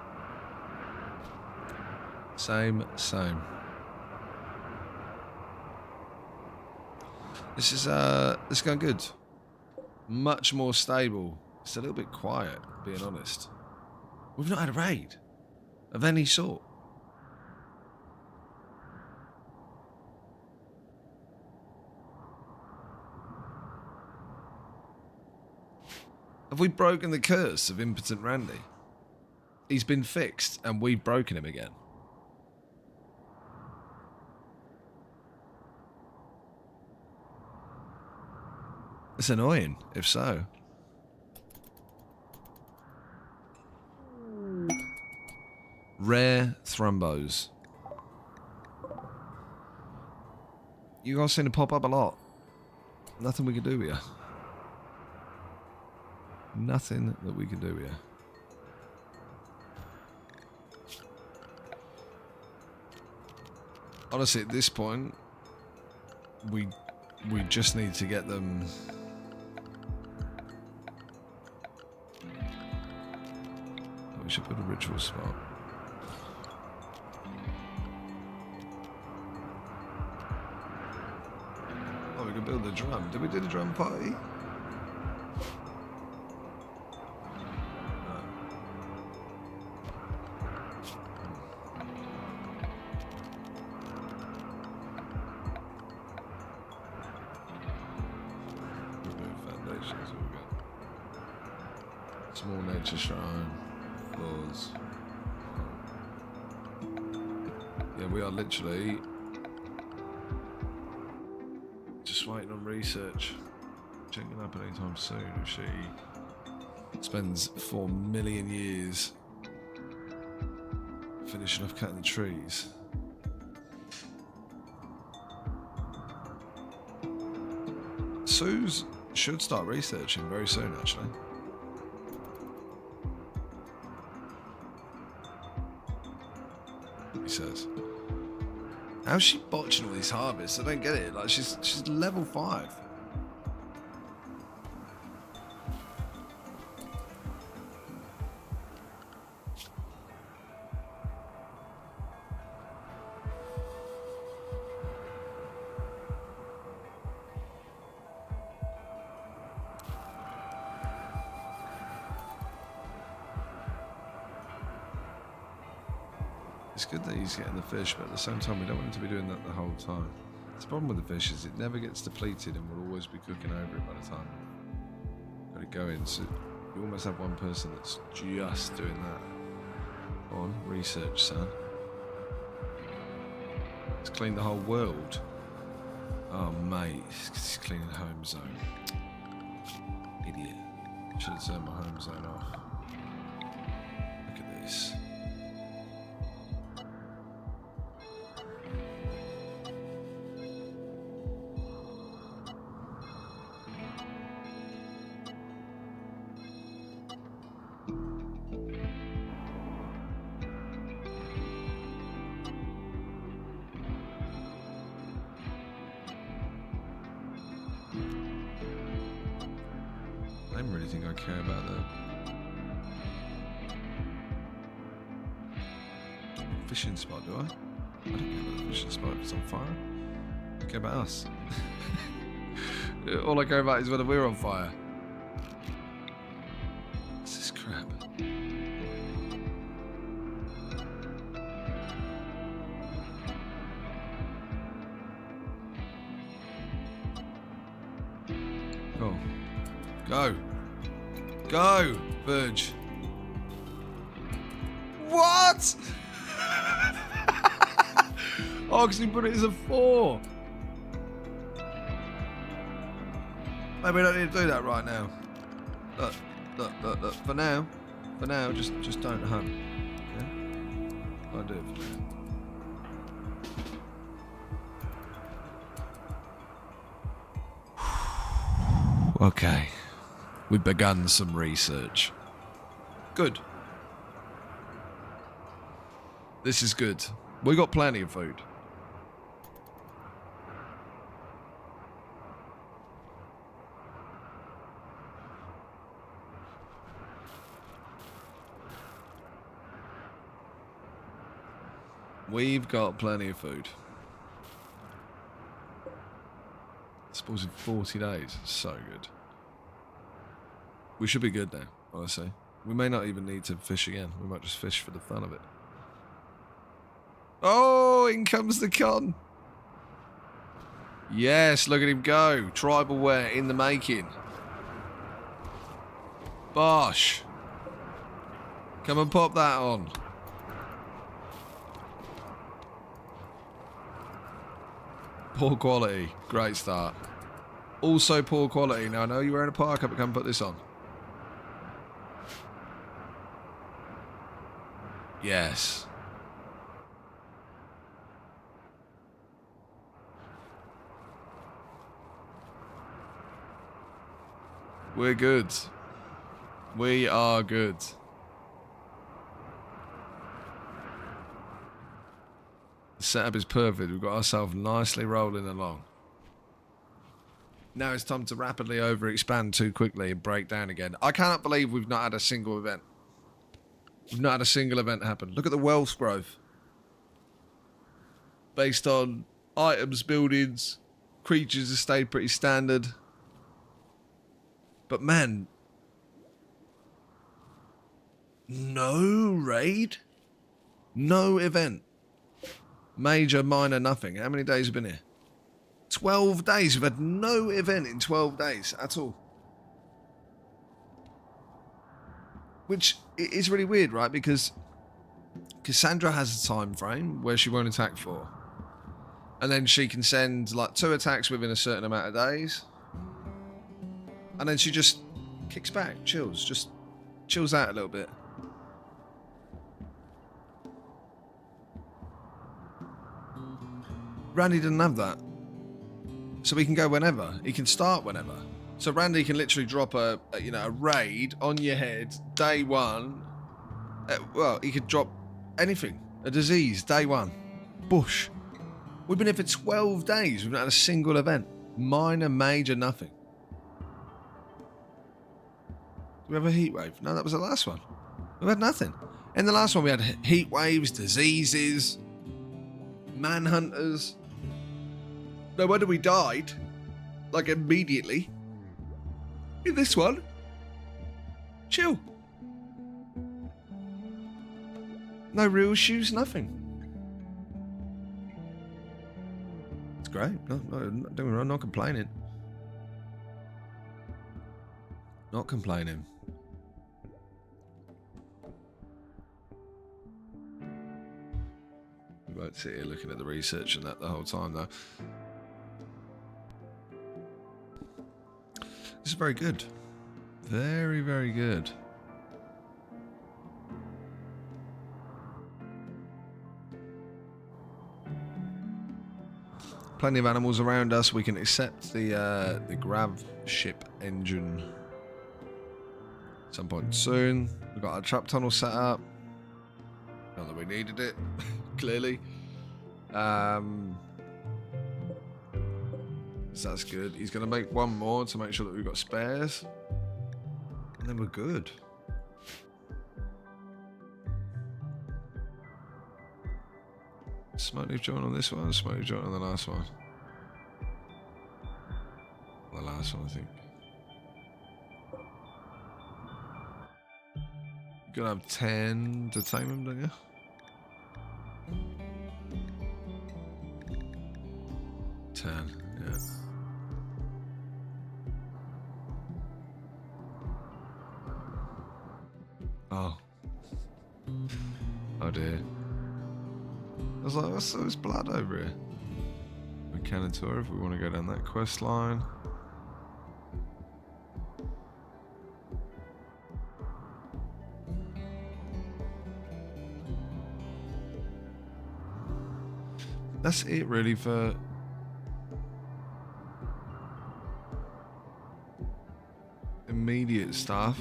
This is going good. Much more stable. It's a little bit quiet, being honest. We've not had a raid of any sort. Have we broken the curse of impotent Randy? He's been fixed and we've broken him again. It's annoying, if so. Rare thrombos. You guys seem to pop up a lot. Nothing we can do here. Nothing that we can do here. Honestly, at this point, we just need to get them. Oh, we should put a ritual spot. Oh, we can build the drum. Did we do the drum party? Small nature shrine, floors. Yeah, we are literally just waiting on research. She ain't gonna happen anytime soon if she spends 4 million years finishing off cutting the trees. Suze should start researching very soon, actually. He says. How's she botching all these harvests? I don't get it. Like she's level 5. It's good that he's getting the fish, but at the same time, we don't want him to be doing that the whole time. The problem with the fish is it never gets depleted and we'll always be cooking over it by the time got it going. So you almost have one person that's just doing that. Go on, research, son. Let's clean the whole world. Oh, mate, he's cleaning the home zone. Idiot. Should have turned my home zone off. Look at this. I don't really think I care about that. fishing spot, do I? I don't care about the fishing spot if it's on fire. I care about us. All I care about is whether we're on fire. What's this crap? Oh. Go. Go, Verge. What? Oh, because he put it as a 4. Maybe we don't need to do that right now. Look. For now, just don't hunt. Yeah? I'll do it for now. Okay. We've begun some research. Good. This is good. We got plenty of food. We've got plenty of food. I suppose in 40 days. So good. We should be good now, honestly. We may not even need to fish again. We might just fish for the fun of it. Oh, in comes the con. Yes, look at him go. Tribal wear in the making. Bosh. Come and pop that on. Poor quality. Great start. Also poor quality. Now, I know you're wearing a parka, but come put this on. Yes. We're good. We are good. The setup is perfect. We've got ourselves nicely rolling along. Now it's time to rapidly overexpand too quickly and break down again. I cannot believe we've not had a single event. We've not had a single event happen. Look at the wealth growth. Based on items, buildings, creatures have stayed pretty standard. But man, no raid, no event. Major, minor, nothing. How many days have been here? 12 days. We've had no event in 12 days at all. Which is really weird, right? Because Cassandra has a time frame where she won't attack for. And then she can send like 2 attacks within a certain amount of days. And then she just kicks back, chills, just chills out a little bit. Randy doesn't have that. So he can go whenever. He can start whenever. So Randy can literally drop a raid on your head day 1. Well, he could drop anything. A disease, day 1. Bush. We've been here for 12 days. We've not had a single event. Minor, major, nothing. We have a heat wave? No, that was the last one. We've had nothing. In the last one, we had heat waves, diseases, manhunters. No wonder we died, like immediately. In this one, chill. No real issues, nothing. It's great. No, don't get me wrong, not complaining. Not complaining. We won't sit here looking at the research and that the whole time, though. This is very good. Very, very good. Plenty of animals around us. We can accept the grav ship engine at some point soon. We've got our trap tunnel set up. Not that we needed it, clearly. So that's good. He's going to make one more to make sure that we've got spares. And then we're good. Smoke leaf joint on this one, smoke leaf joint on the last one. The last one, I think. You're gonna have 10 to tame them, don't you? Yeah. Oh. Oh dear. I was like, what's this blood over here? Mechanitor, if we want to go down that quest line. That's it really for immediate stuff.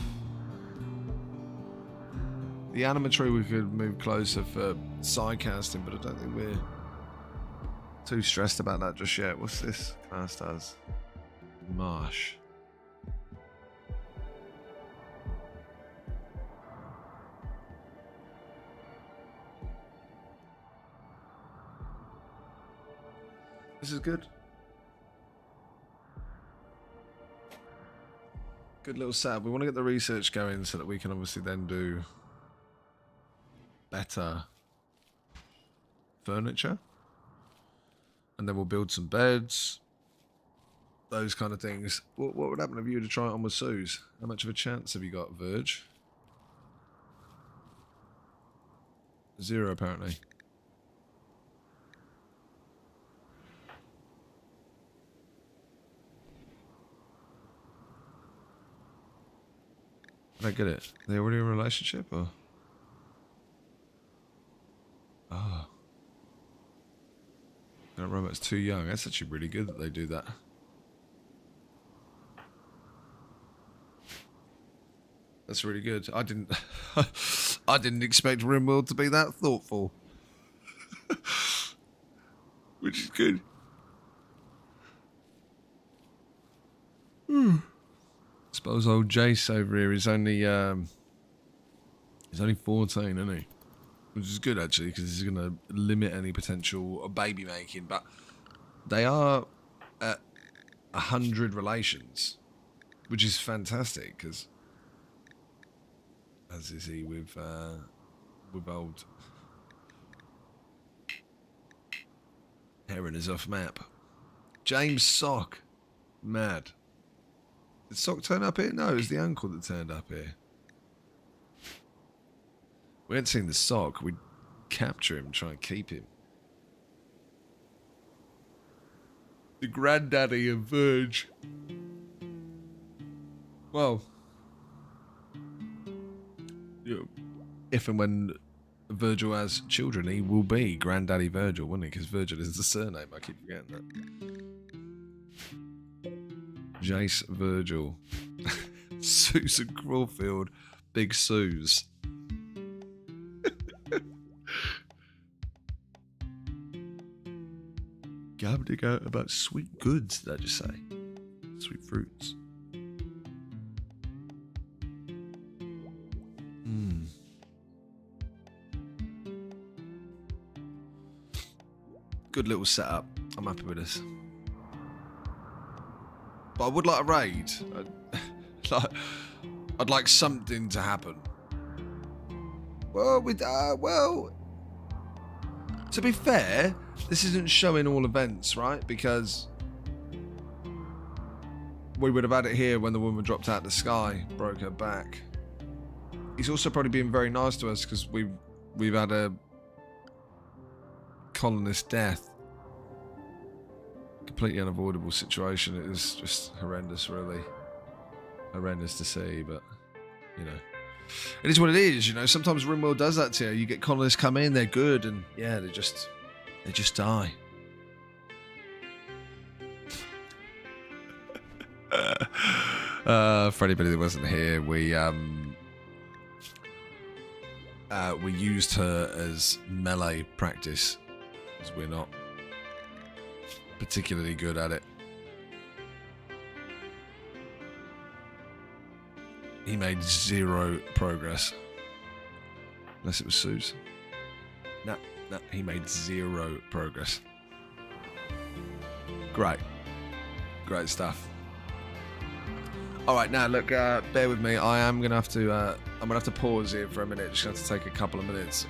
The animatory we could move closer for side casting, but I don't think we're too stressed about that just yet. What's this class does? Marsh. This is good. Good little setup. We want to get the research going so that we can obviously then do better furniture. And then we'll build some beds. Those kind of things. What would happen if you were to try it on with Suze? How much of a chance have you got, Verge? 0, apparently. I don't get it. Are they already in a relationship, or? Oh. That robot's too young. That's actually really good that they do that. That's really good. I didn't expect Rimworld to be that thoughtful. Which is good. Suppose old Jace over here is only he's only 14, isn't he? Which is good actually, because this is going to limit any potential baby making. But they are at 100 relations, which is fantastic. Because as is he with old Heron is off map. James Sock, mad. Did Sock turn up here? No, it was the uncle that turned up here. We hadn't seen the Sock. We'd capture him, try and keep him. The granddaddy of Verge. Well, you know, if and when Virgil has children, he will be Granddaddy Virgil, wouldn't he? Because Virgil is the surname. I keep forgetting that. Jace Virgil. Susan Crawfield. Big Suze. Gabbing out about sweet goods, did I just say? Sweet fruits. Good little setup. I'm happy with this. But I would like a raid. I'd like something to happen. Well, to be fair, this isn't showing all events, right? Because we would have had it here when the woman dropped out of the sky, broke her back. He's also probably being very nice to us because we've had a colonist death. Completely unavoidable situation. It is just horrendous, really. Horrendous to see, but you know, it is what it is. You know, sometimes Rimworld does that to you. You get colonists come in, they're good, and yeah, they just die. For anybody that wasn't here, we used her as melee practice, because we're not particularly good at it. He made 0 progress. Unless it was Suze. Nah, No, he made 0 progress. Great. Great stuff. All right, now look, bear with me. I'm gonna have to pause here for a minute. Just have to take a couple of minutes.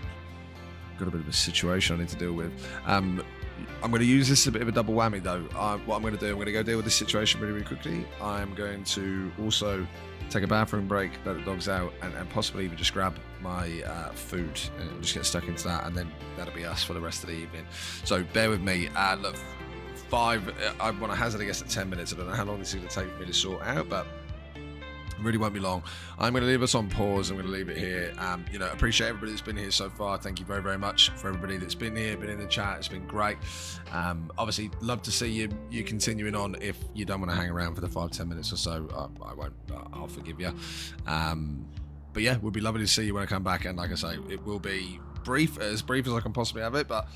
Got a bit of a situation I need to deal with. I'm going to use this as a bit of a double whammy, though. What I'm going to do, I'm going to go deal with this situation really, really quickly. I'm going to also take a bathroom break, let the dogs out, and possibly even just grab my food and just get stuck into that, and then that'll be us for the rest of the evening. So bear with me. Look, I want to hazard, I guess, at 10 minutes. I don't know how long this is going to take me to sort out, but really won't be long. I'm going to leave us on pause. I'm going to leave it here. Appreciate everybody that's been here so far. Thank you very, very much for everybody that's been here, been in the chat. It's been great. Obviously, love to see you continuing on. If you don't want to hang around for the 5-10 minutes or so, I won't. I'll forgive you. But yeah, it would be lovely to see you when I come back. And like I say, it will be as brief as I can possibly have it. But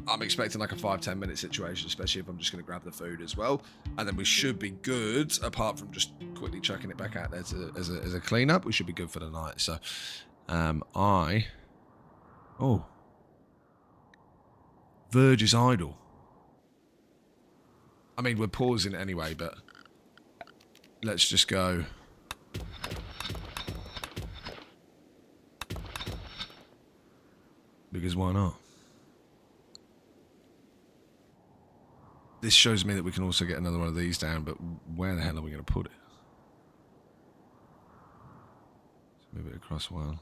I'm expecting like a 5-10 minute situation, especially if I'm just going to grab the food as well, and then we should be good. Apart from just quickly chucking it back out there as a clean up, we should be good for the night. So, Verge is idle. I mean, we're pausing anyway, but let's just go. Because why not? This shows me that we can also get another one of these down, but where the hell are we going to put it? Let's move it across one.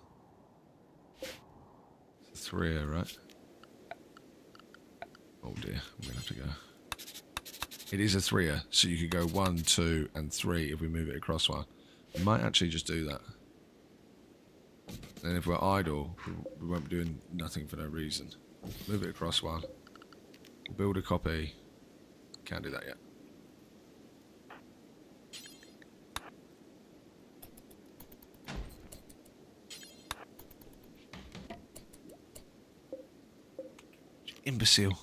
It's a 3 right? Oh dear, I'm going to have to go. It is a 3 so you could go 1, 2, and 3 if we move it across one. We might actually just do that. And if we're idle, we won't be doing nothing for no reason. Move it across one. Build a copy. Can't do that yet. Imbecile.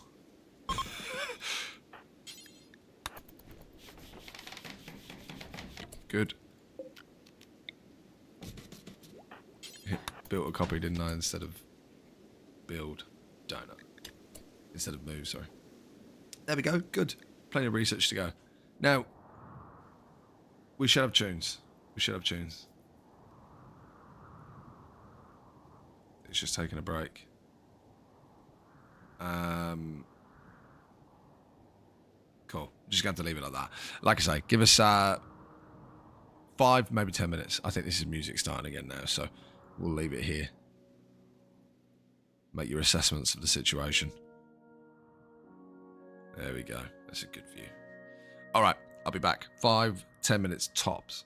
Good. Built a copy, didn't I, instead of build. Donut. Instead of move, sorry. There we go. Good. Plenty of research to go. Now, we should have tunes. We should have tunes. It's just taking a break. Cool. Just going to have to leave it like that. Like I say, give us 5, maybe 10 minutes. I think this is music starting again now, so we'll leave it here. Make your assessments of the situation. There we go. That's a good view. All right, I'll be back. 5-10 minutes tops.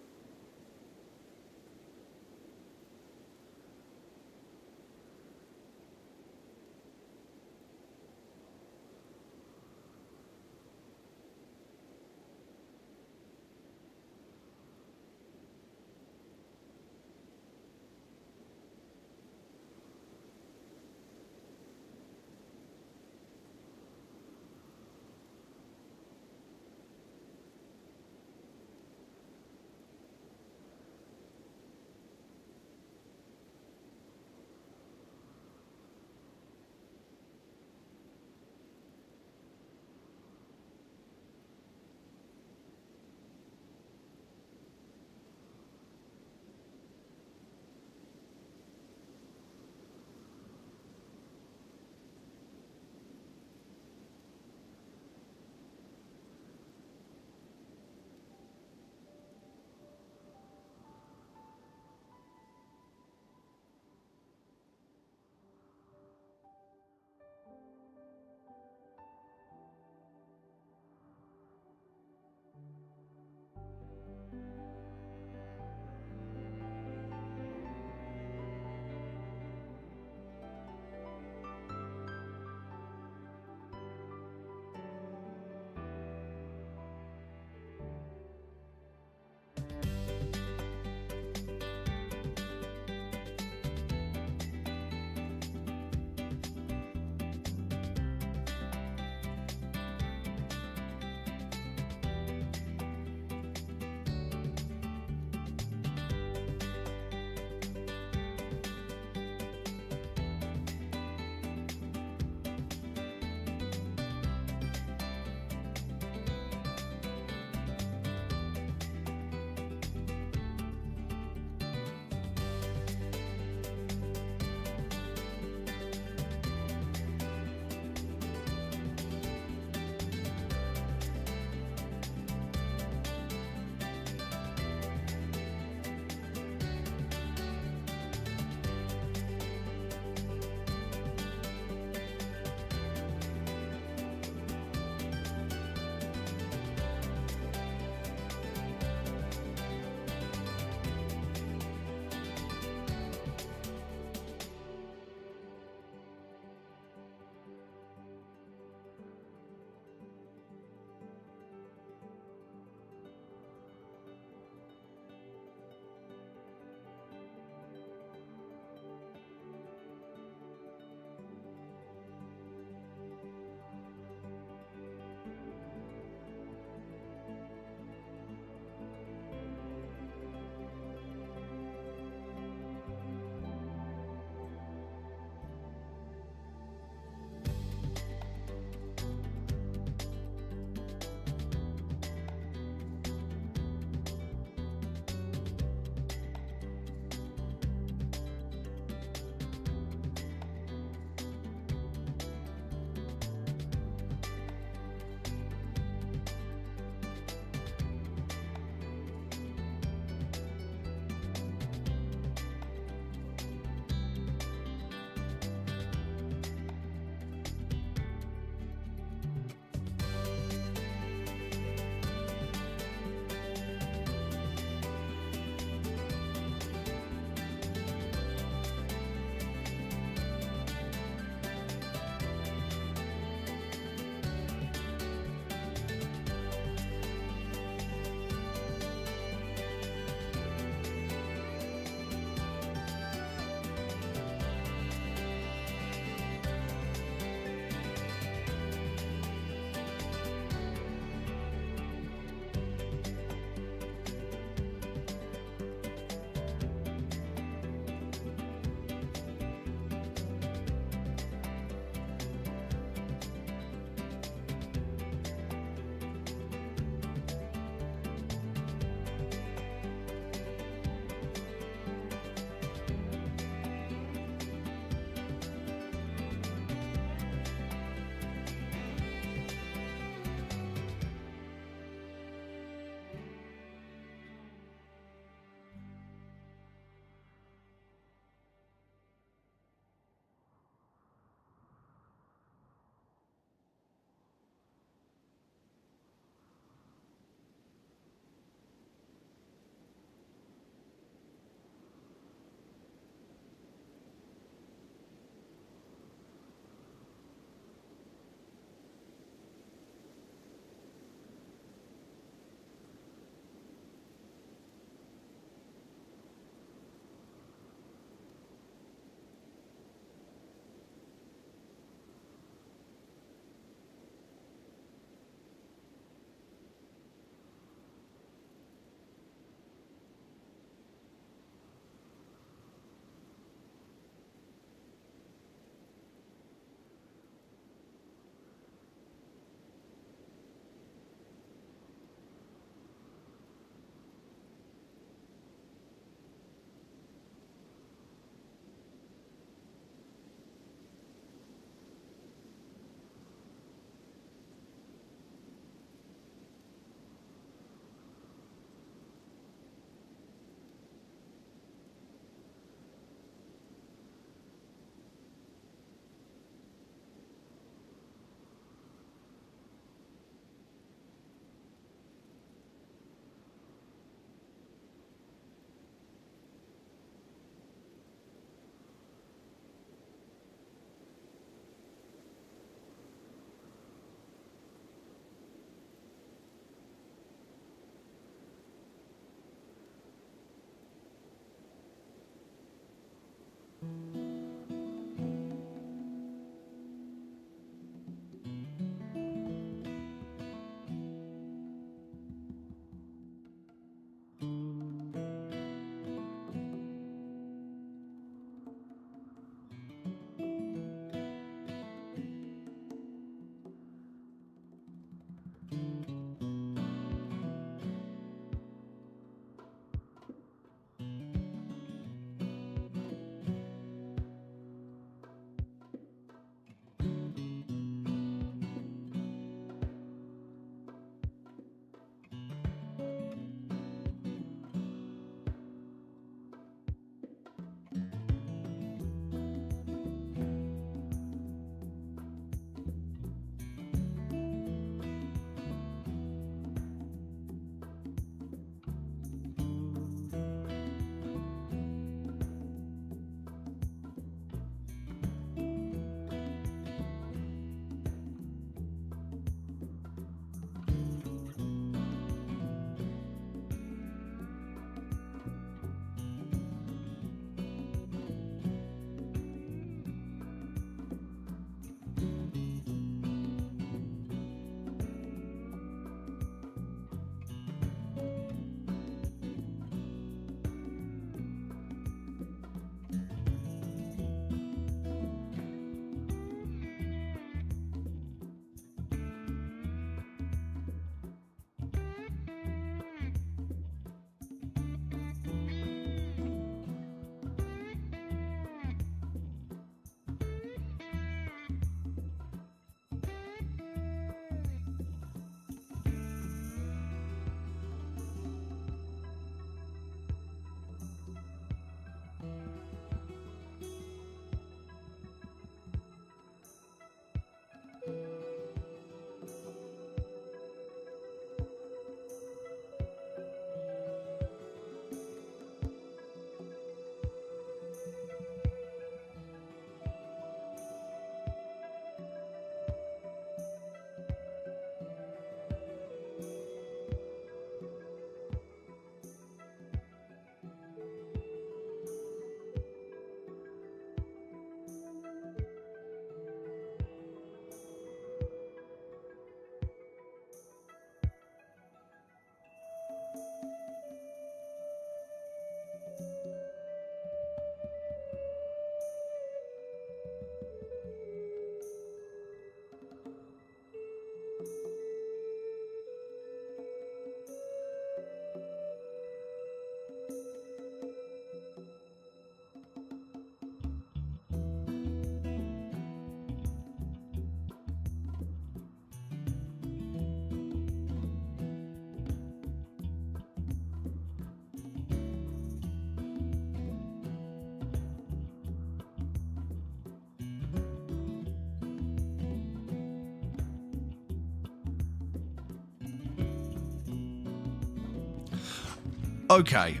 Okay.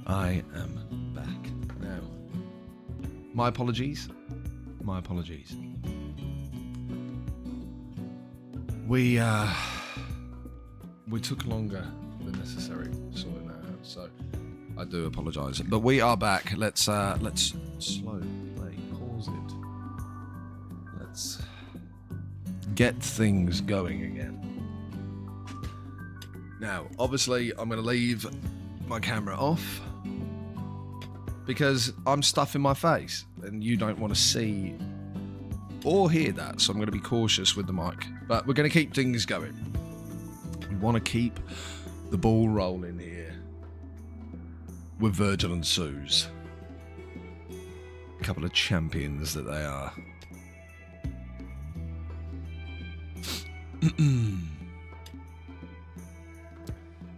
I am back. Now, my apologies. We took longer than necessary sorting that out, so I do apologise. But we are back. Let's slow play, pause it. Let's get things going again. Now, obviously, I'm going to leave my camera off because I'm stuffing my face and you don't want to see or hear that, so I'm going to be cautious with the mic. But we're going to keep things going. We want to keep the ball rolling here with Virgil and Suze. A couple of champions that they are.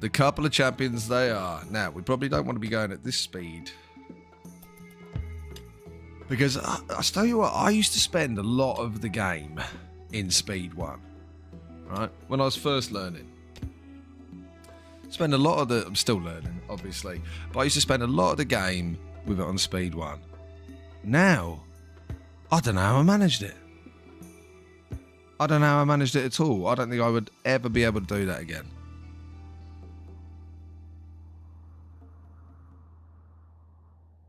The couple of champions they are. Now, we probably don't want to be going at this speed. Because, I'll tell you what, I used to spend a lot of the game in speed 1. Right? When I was first learning. I'm still learning, obviously. But I used to spend a lot of the game with it on speed 1. Now, I don't know how I managed it. I don't know how I managed it at all. I don't think I would ever be able to do that again.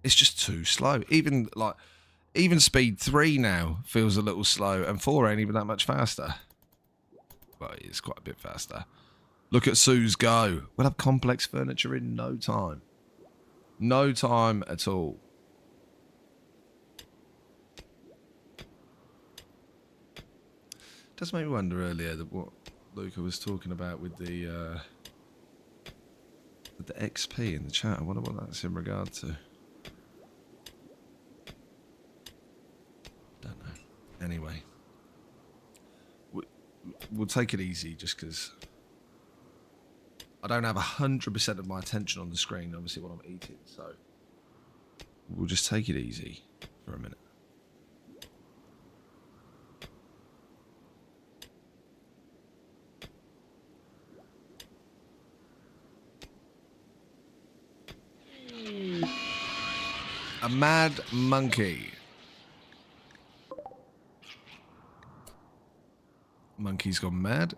It's just too slow. Even speed 3 now feels a little slow, and 4 ain't even that much faster. Well, it's quite a bit faster. Look at Suze go. We'll have complex furniture in no time. No time at all. Does make me wonder earlier that what Luca was talking about with the XP in the chat. I wonder what that's in regard to. Don't know. Anyway, we'll take it easy just because I don't have 100% of my attention on the screen, obviously, while I'm eating. So we'll just take it easy for a minute. A mad monkey. Monkey's gone mad.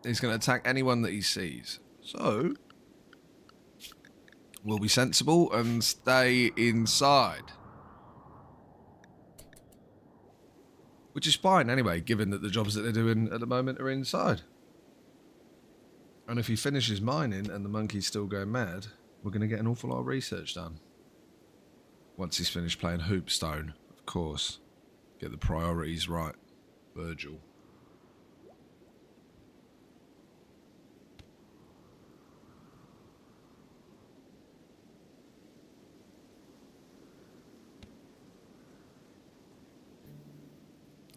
He's going to attack anyone that he sees. So, we'll be sensible and stay inside. Which is fine anyway, given that the jobs that they're doing at the moment are inside. And if he finishes mining and the monkey's still going mad, we're going to get an awful lot of research done. Once he's finished playing Hoopstone, of course. Get the priorities right. Virgil.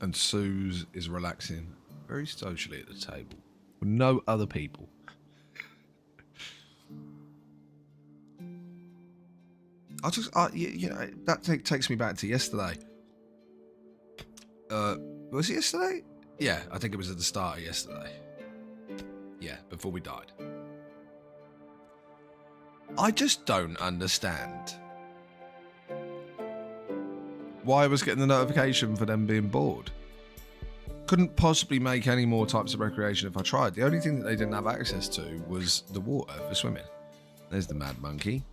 And Suze is relaxing very socially at the table. With no other people. You know, that takes me back to yesterday. Was it yesterday? Yeah, I think it was at the start of yesterday. Yeah, before we died. I just don't understand why I was getting the notification for them being bored. Couldn't possibly make any more types of recreation if I tried. The only thing that they didn't have access to was the water for swimming. There's the mad monkey.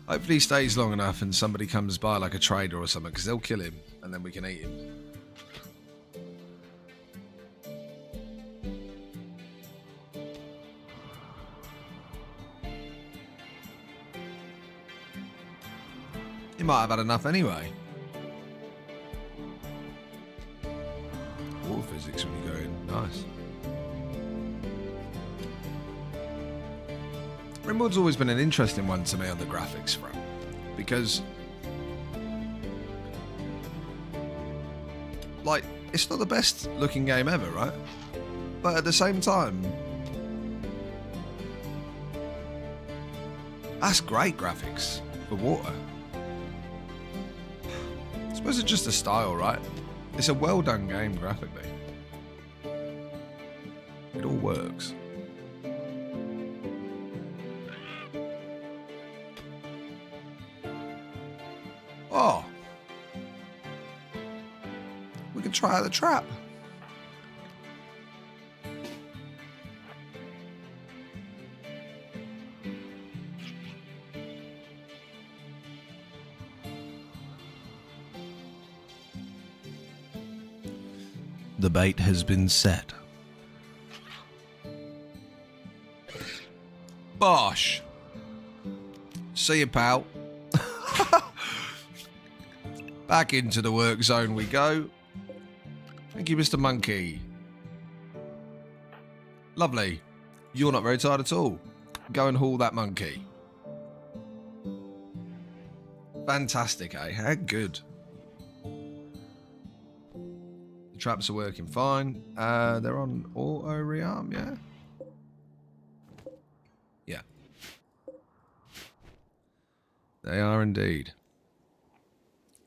Hopefully he stays long enough and somebody comes by like a trader or something, because they'll kill him and then we can eat him. He might have had enough anyway. Water physics when you go in. Nice. Rimworld's always been an interesting one to me on the graphics front, because like, it's not the best looking game ever, right? But at the same time, that's great graphics for water. I suppose it's just a style, right? It's a well done game graphically. It it all works. Oh, we can try out the trap. The bait has been set. Bosh. See you, pal. Back into the work zone we go. Thank you, Mr. Monkey. Lovely. You're not very tired at all. Go and haul that monkey. Fantastic, eh? How good. The traps are working fine. They're on auto rearm, yeah? Yeah. They are indeed.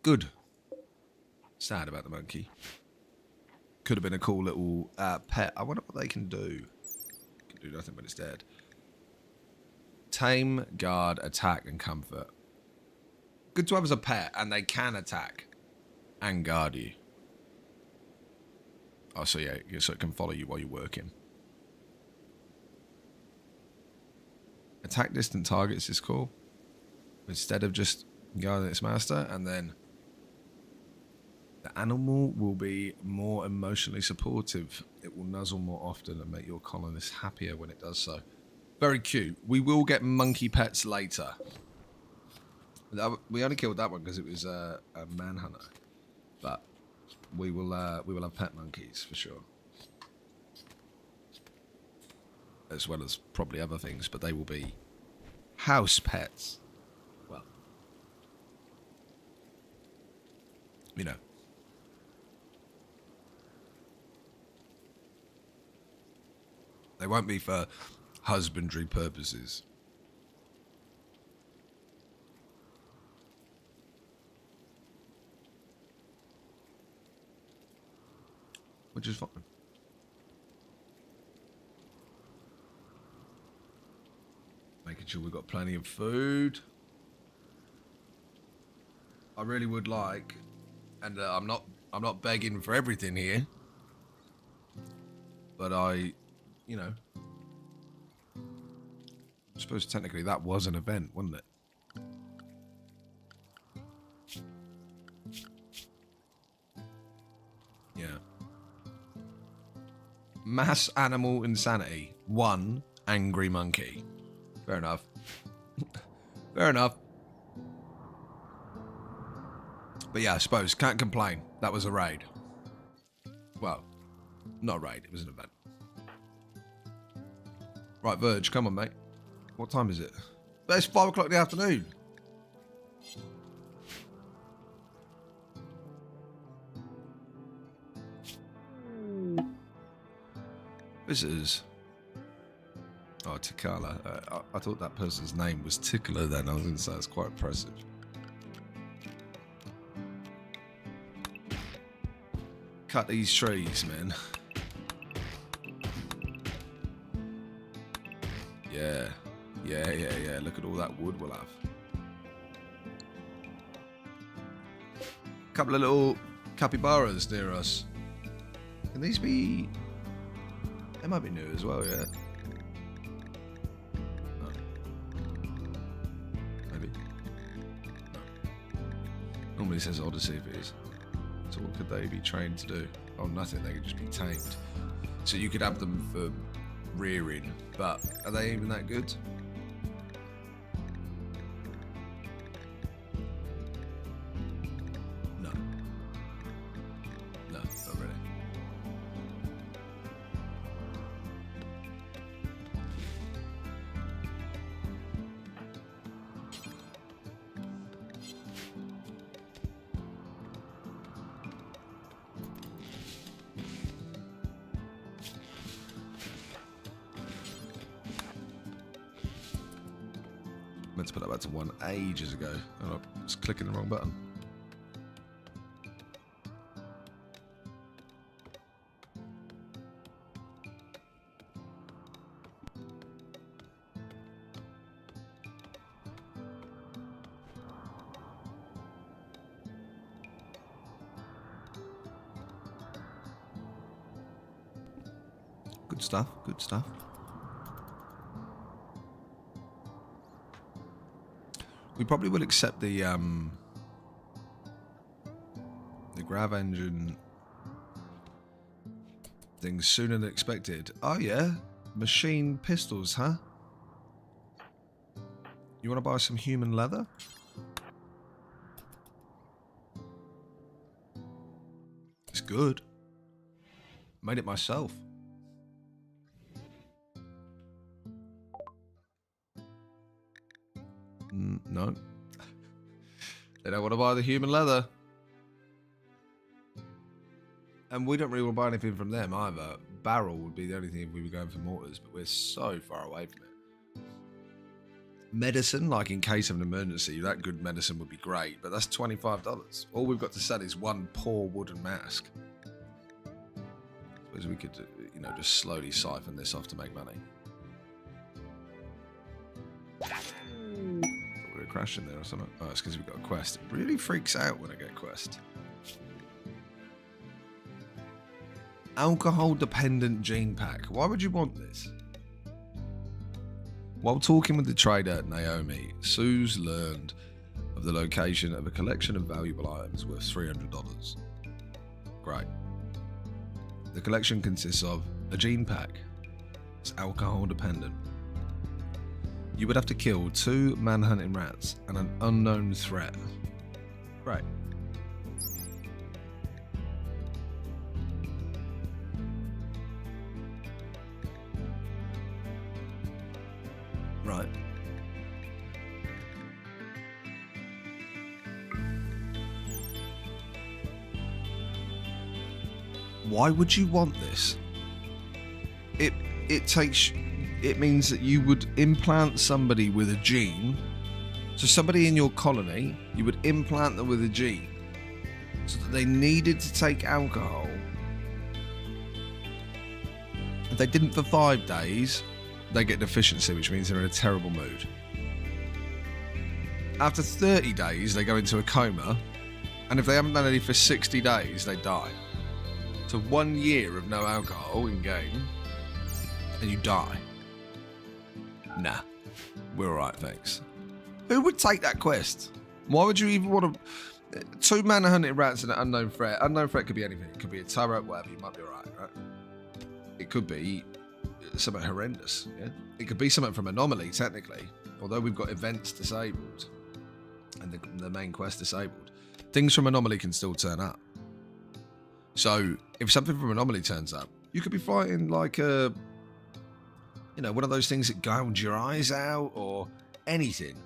Good. Sad about the monkey. Could have been a cool little pet. I wonder what they can do. Can do nothing when it's dead. Tame, guard, attack, and comfort. Good to have as a pet, and they can attack and guard you. Oh, so yeah, so it can follow you while you're working. Attack distant targets is cool. Instead of just guarding its master, and then the animal will be more emotionally supportive. It will nuzzle more often and make your colonists happier when it does so. Very cute. We will get monkey pets later. We only killed that one because it was a manhunter, but we will have pet monkeys for sure, as well as probably other things. But they will be house pets. Well, you know. They won't be for husbandry purposes. Which is fine. Making sure we've got plenty of food. I really would like, and I'm not begging for everything here, but you know, I suppose technically that was an event, wasn't it? Yeah. Mass animal insanity. 1 angry monkey. Fair enough. Fair enough. But yeah, I suppose. Can't complain. That was a raid. Well, not a raid. It was an event. Right, Verge, come on, mate. What time is it? But it's 5 o'clock in the afternoon. Visitors. Oh, Tikala. I thought that person's name was Tickler then. I was going to say it's quite impressive. Cut these trees, man. Yeah. Yeah. Look at all that wood we'll have. A couple of little capybaras near us. Can these be... They might be new as well, yeah. No. Maybe. No. Normally it says Odyssey if it is. So what could they be trained to do? Oh, nothing. They could just be tamed. So you could have them for rearing, but are they even that good? No. No, not really. Meant to put that back to 1 ages ago. Oh, I was clicking the wrong button. Good stuff. Good stuff. We probably will accept the grav engine things sooner than expected. Oh yeah, machine pistols, huh? You want to buy some human leather? It's good. Made it myself. No. They don't want to buy the human leather. And we don't really want to buy anything from them either. Barrel would be the only thing if we were going for mortars, but we're so far away from it. Medicine, like in case of an emergency, that good medicine would be great, but that's $25. All we've got to sell is one poor wooden mask. Suppose we could, you know, just slowly siphon this off to make money. Thought we were crashing there or something. Oh, it's because we've got a quest. It really freaks out when I get a quest. Alcohol-dependent gene pack. Why would you want this? While talking with the trader Naomi, Sue's learned of the location of a collection of valuable items worth $300. Great. The collection consists of a gene pack. It's alcohol-dependent. You would have to kill 2 manhunting rats and an unknown threat. Great. Right. Why would you want this? It means that you would implant somebody with a gene. So somebody in your colony, you would implant them with a gene so that they needed to take alcohol. If they didn't for 5 days, they get deficiency, which means they're in a terrible mood. After 30 days, they go into a coma, and if they haven't done any for 60 days, they die. So 1 year of no alcohol in game, and you die. Nah, we're alright, thanks. Who would take that quest? Why would you even want to... 2 manhunting rats and an unknown threat. Unknown threat could be anything. It could be a turret, whatever, you might be alright, right? It could be something horrendous, yeah? It could be something from Anomaly, technically. Although we've got events disabled and the main quest disabled, things from Anomaly can still turn up. So if something from Anomaly turns up, you could be fighting like a, you know, one of those things that gouge your eyes out or anything.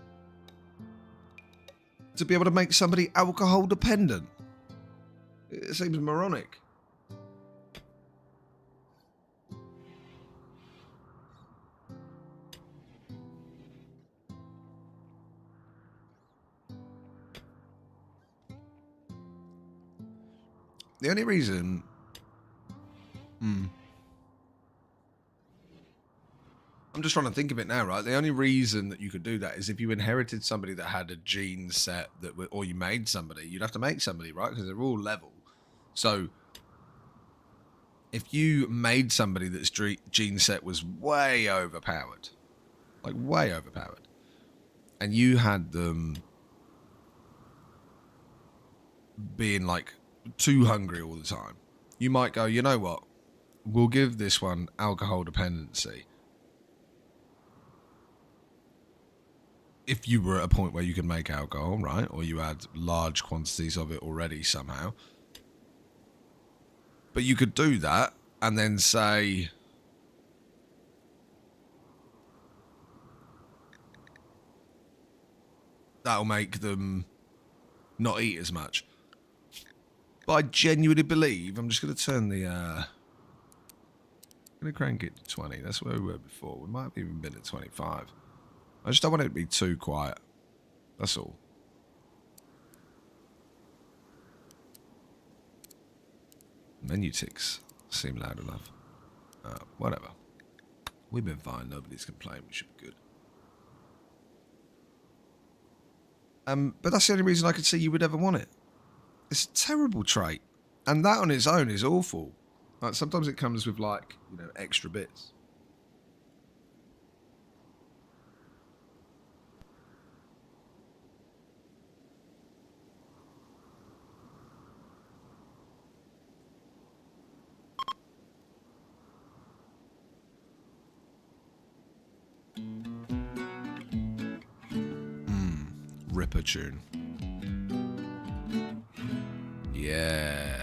To be able to make somebody alcohol dependent. It seems moronic. The only reason... I'm just trying to think of it now, right? The only reason that you could do that is if you inherited somebody that had a gene set, that, or you made somebody. You'd have to make somebody, right? Because they're all level. So if you made somebody that's gene set was way overpowered, like way overpowered, and you had them being like too hungry all the time, you might go, you know what, we'll give this one alcohol dependency. If you were at a point where you could make alcohol, right, or you had large quantities of it already somehow, but you could do that and then say, that'll make them not eat as much. But I genuinely believe, I'm just going to turn the, I'm going to crank it to 20. That's where we were before. We might have even been at 25. I just don't want it to be too quiet. That's all. Menu ticks seem loud enough. Whatever. We've been fine. Nobody's complained. We should be good. But that's the only reason I could see you would ever want it. It's a terrible trait. And that on its own is awful. Like sometimes it comes with like, you know, extra bits. Ripper tune. Yeah.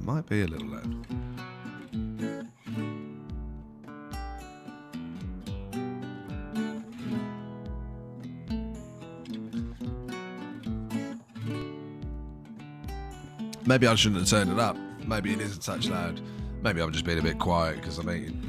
Might be a little loud. Maybe I shouldn't have turned it up. Maybe it is a touch loud. Maybe I'm just being a bit quiet because I'm eating.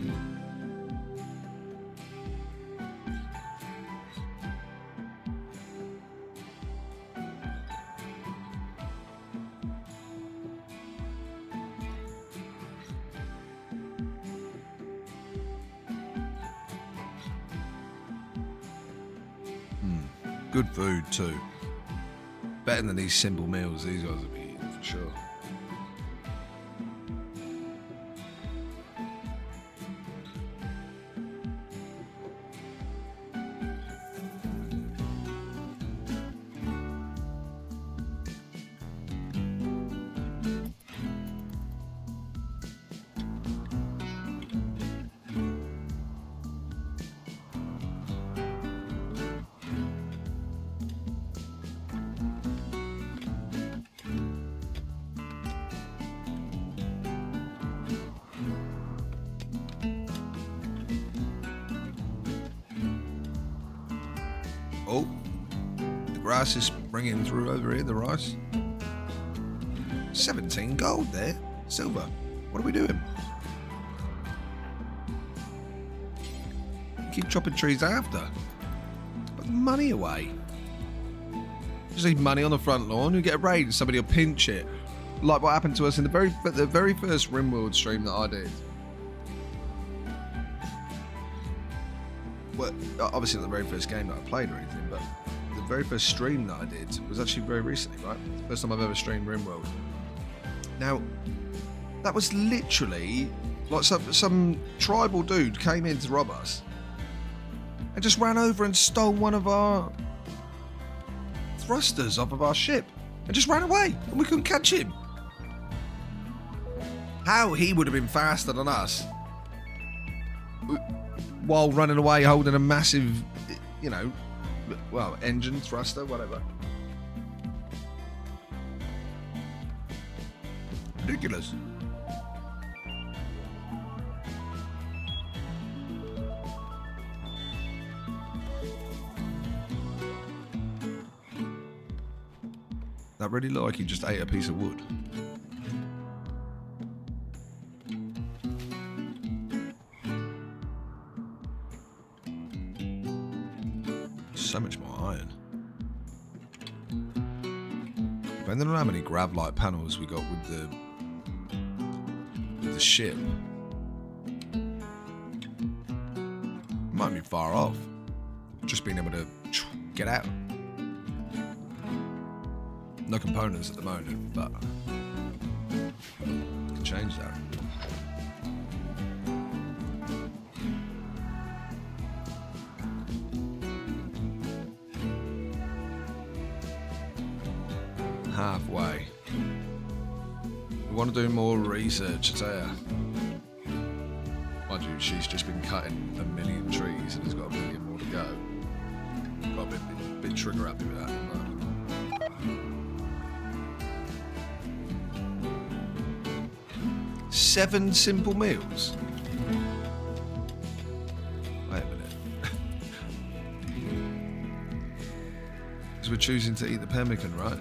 Good food too. Better than these simple meals these guys will be eating for sure. Oh, the grass is bringing through over here, the rice. 17 gold there. Silver. What are we doing? Keep chopping trees after. Put the money away. Just leave money on the front lawn, you get a raid and somebody will pinch it. Like what happened to us in the very first Rimworld stream that I did. Well, obviously not the very first game that I played or anything, but the very first stream that I did was actually very recently, right? First time I've ever streamed Rimworld. Now, that was literally like some tribal dude came in to rob us and just ran over and stole one of our thrusters off of our ship and just ran away and we couldn't catch him. How he would have been faster than us while running away holding a massive, you know, well, engine, thruster, whatever. Ridiculous. That really looked like he just ate a piece of wood. So much more iron. Depending on how many grav-like panels we got with the ship, might be far off. Just being able to get out. No components at the moment, but can change that. Halfway. We want to do more research, I tell ya. Mind you, she's just been cutting 1 million trees and there's got 1 million more to go. Got a bit trigger happy with that. 7 simple meals? Wait a minute. Because we're choosing to eat the pemmican, right?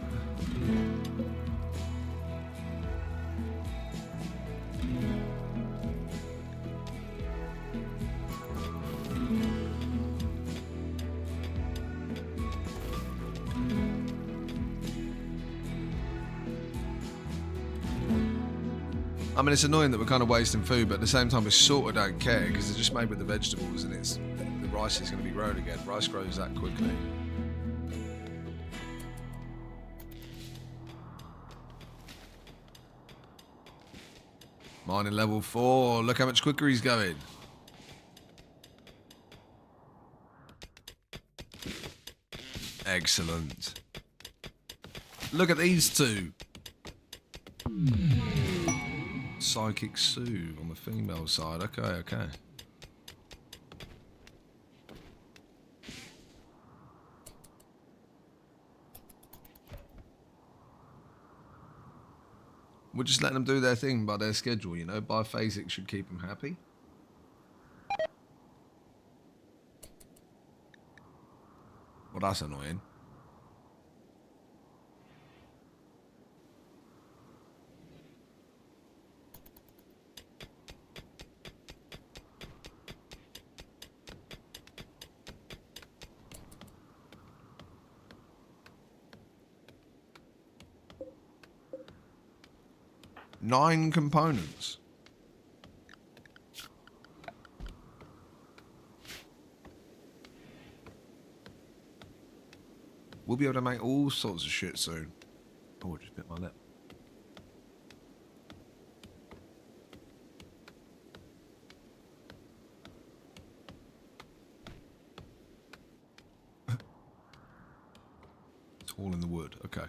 I mean, it's annoying that we're kind of wasting food, but at the same time, we sort of don't care because it's just made with the vegetables and the rice is going to be grown again. Rice grows that quickly. Mining level 4. Look how much quicker he's going. Excellent. Look at these two. Psychic Sue on the female side. Okay, okay. We're just letting them do their thing by their schedule, you know. Biphasic should keep them happy. Well, that's annoying. Nine components. We'll be able to make all sorts of shit soon. Oh, I just bit my lip. It's all in the wood. Okay.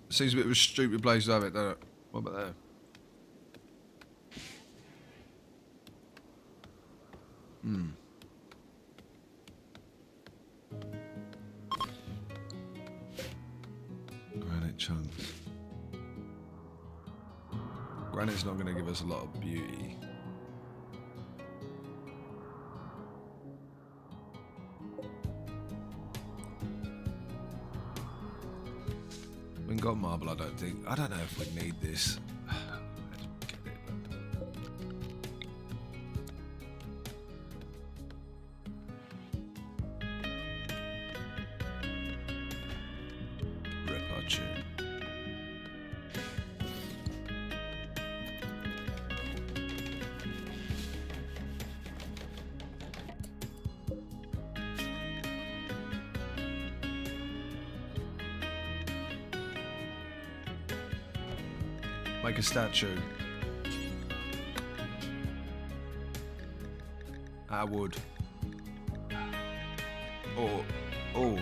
Seems a bit of a stupid place to have it, doesn't it? What about there? Granite chunks. Granite's not going to give us a lot of beauty. We ain't got marble, I don't think. I don't know if we need this. Let's get it, but... Rip our tune. Make a statue. I would. Or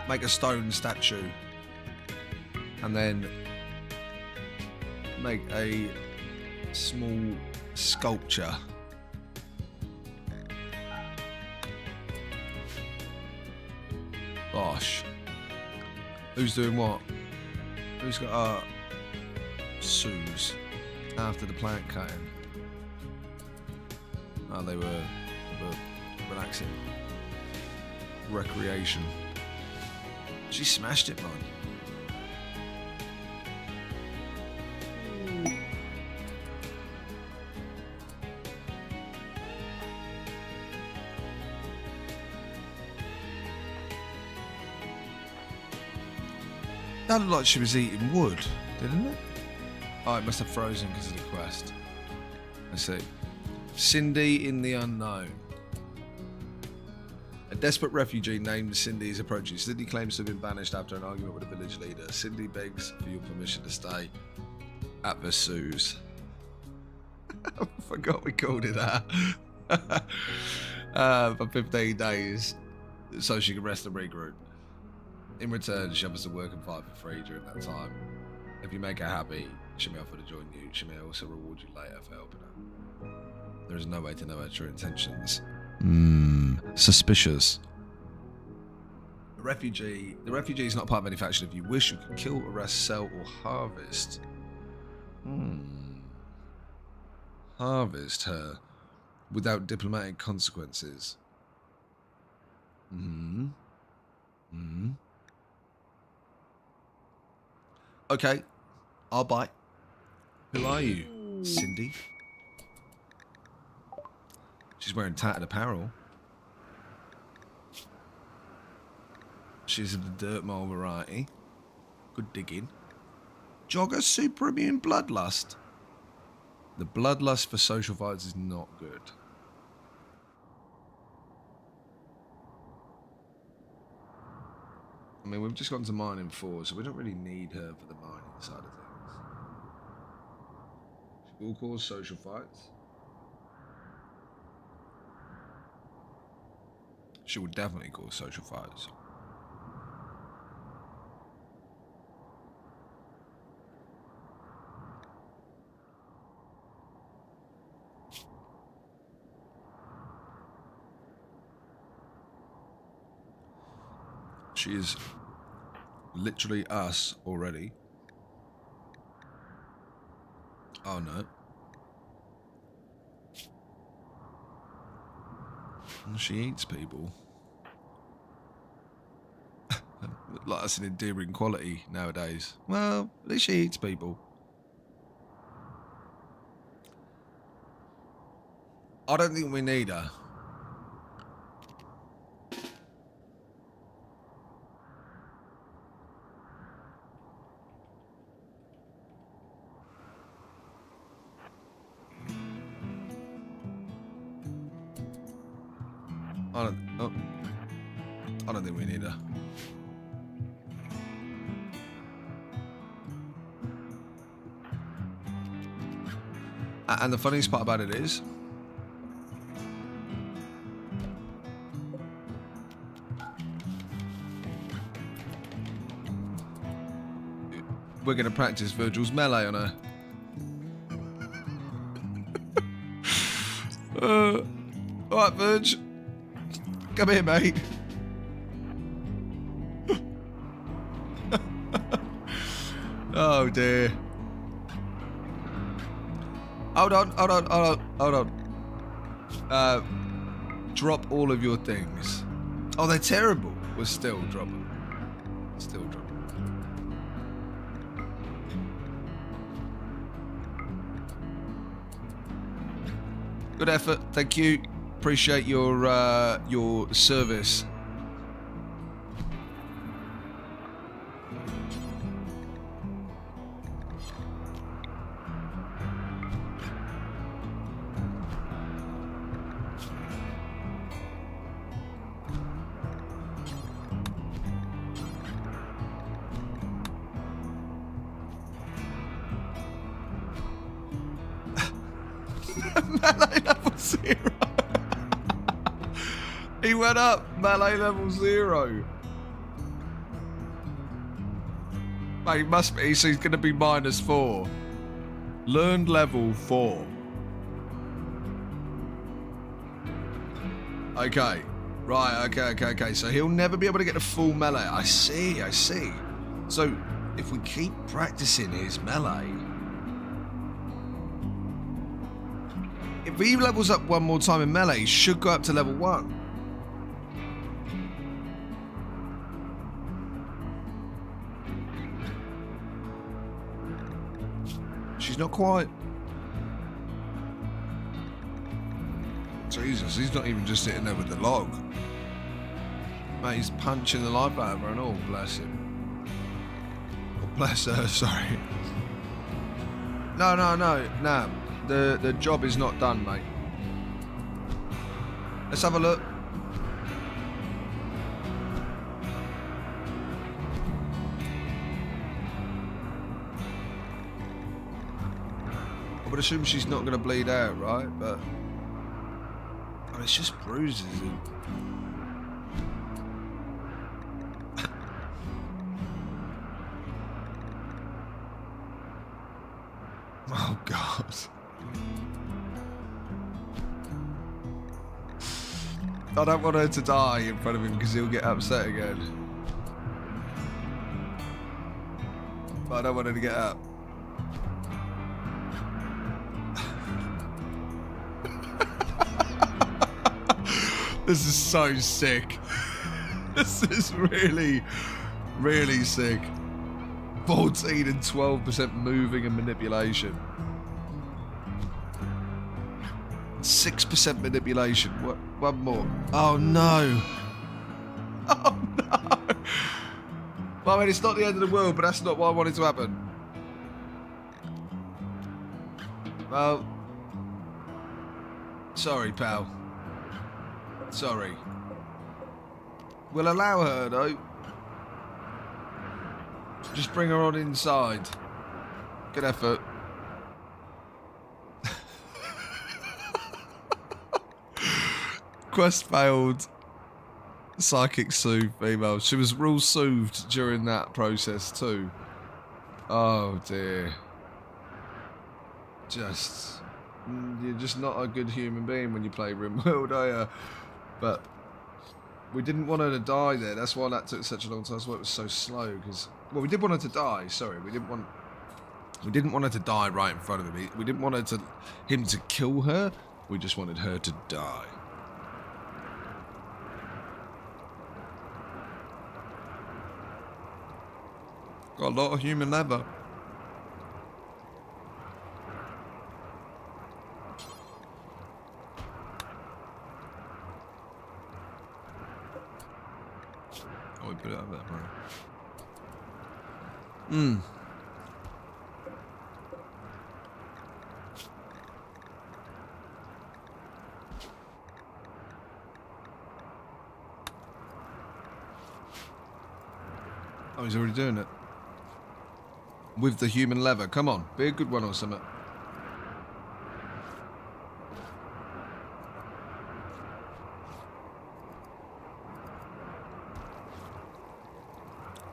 make a stone statue. And then make a small sculpture. Gosh. Who's doing what? Who's got Sue's after the plant cutting? Oh, they were relaxing. Recreation. She smashed it, man. That looked like she was eating wood, didn't it? Oh, it must have frozen because of the quest. I see. Cindy in the unknown. A desperate refugee named Cindy is approaching. Cindy claims to have been banished after an argument with a village leader. Cindy begs for your permission to stay at the Sue's. I forgot we called it that. For 15 days, so she can rest and regroup. In return, she offers to work and fight for free during that time. If you make her happy, she may offer to join you. She may also reward you later for helping her. There is no way to know her true intentions. Suspicious. The refugee is not part of any faction. If you wish, you can kill, arrest, sell, or harvest. Harvest her without diplomatic consequences. Okay, I'll buy. Who are you, Cindy? She's wearing tattered apparel. She's of the dirt mole variety. Good digging. Jogger super immune bloodlust. The bloodlust for social fights is not good. mean, we've just gone to mining 4, so we don't really need her for the mining side of things. She will cause social fights. She will definitely cause social fights. She is literally us already. Oh no. She eats people. Like that's an endearing quality nowadays. Well, at least she eats people. I don't think we need her. I don't think we need her. And the funniest part about it is, we're going to practice Virgil's melee on her. Alright, Virg. Come here, mate. Oh dear. Hold on. Drop all of your things. Oh, they're terrible. We'll still drop them. Still drop them. Good effort. Thank you. Appreciate your service. Melee level 0. He went up. Melee level 0. Mate, must be. So he's going to be -4. Learned level 4. Okay. Right, okay. So he'll never be able to get the full melee. I see. So if we keep practicing his melee, if he levels up one more time in melee, he should go up to level 1. She's not quite. Jesus, he's not even just sitting there with the log. Mate, he's punching the life out of her and all. Bless him. Oh, bless her, sorry. No. The job is not done, mate. Let's have a look. I would assume she's not going to bleed out, right? But I mean, it's just bruises. Oh God. I don't want her to die in front of him because he'll get upset again. But I don't want her to get up. This is so sick. This is really, really sick. 14 and 12% moving and manipulation. 6% manipulation. What? One more. Oh no. Oh no. Well, I mean, it's not the end of the world, but that's not what I wanted to happen. Well, sorry, pal. Sorry. We'll allow her, though. Just bring her on inside. Good effort. Quest failed. Psychic soothe female. She was rule soothed during that process too. Oh dear. You're just not a good human being when you play Rimworld, are you? But we didn't want her to die there. That's why that took such a long time. That's why it was so slow. Because, well, we did want her to die. Sorry, we didn't want her to die right in front of him. We didn't want him to kill her. We just wanted her to die. Got a lot of human leather. Oh, we put it over there, right? Oh, he's already doing it. With the human leather. Come on, be a good one or something.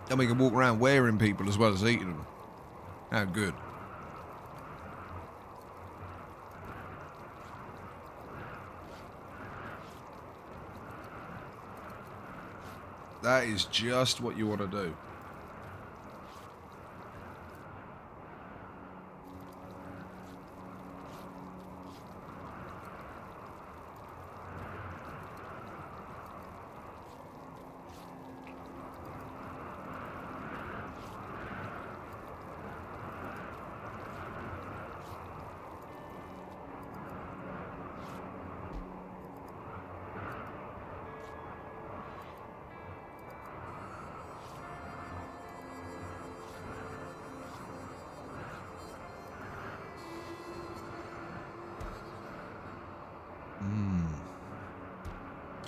Then we can walk around wearing people as well as eating them. How good. That is just what you want to do.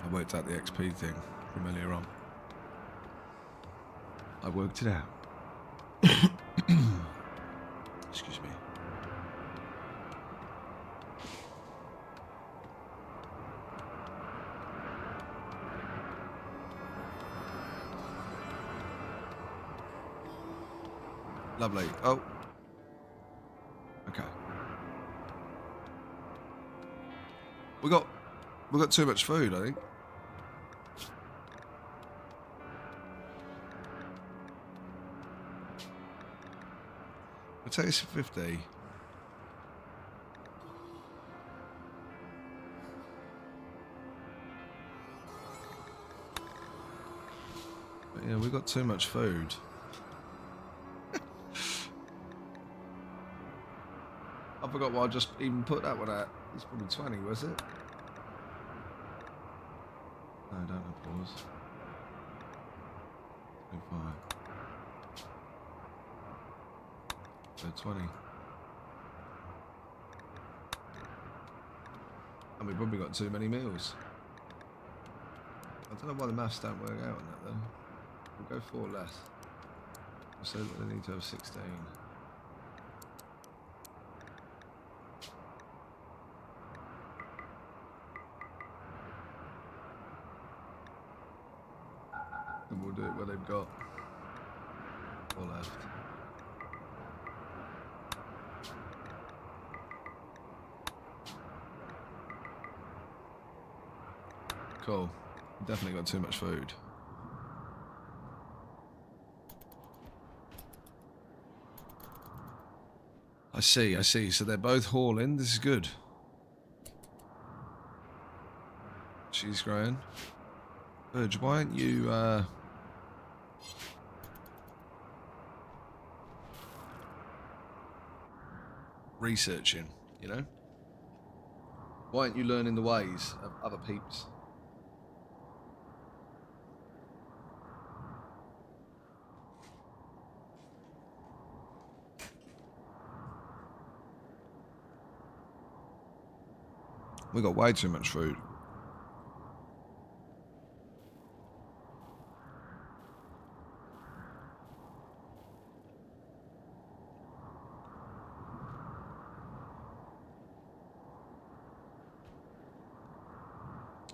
I worked out the XP thing from earlier on. I worked it out. Excuse me. Lovely. Oh. Okay. We got too much food, I think. We'll take this for 50. But yeah, we've got too much food. I forgot why I just even put that one out. It's probably 20, was it? No, don't have pause. 25. So 20. And we've probably got too many meals. I don't know why the maths don't work out on that though. We'll go 4 less. So they need to have 16. And we'll do it where they've got 4 left. Cool. Definitely got too much food. I see. So they're both hauling. This is good. She's growing. Urge, why aren't you, researching, you know? Why aren't you learning the ways of other peeps? We got way too much food.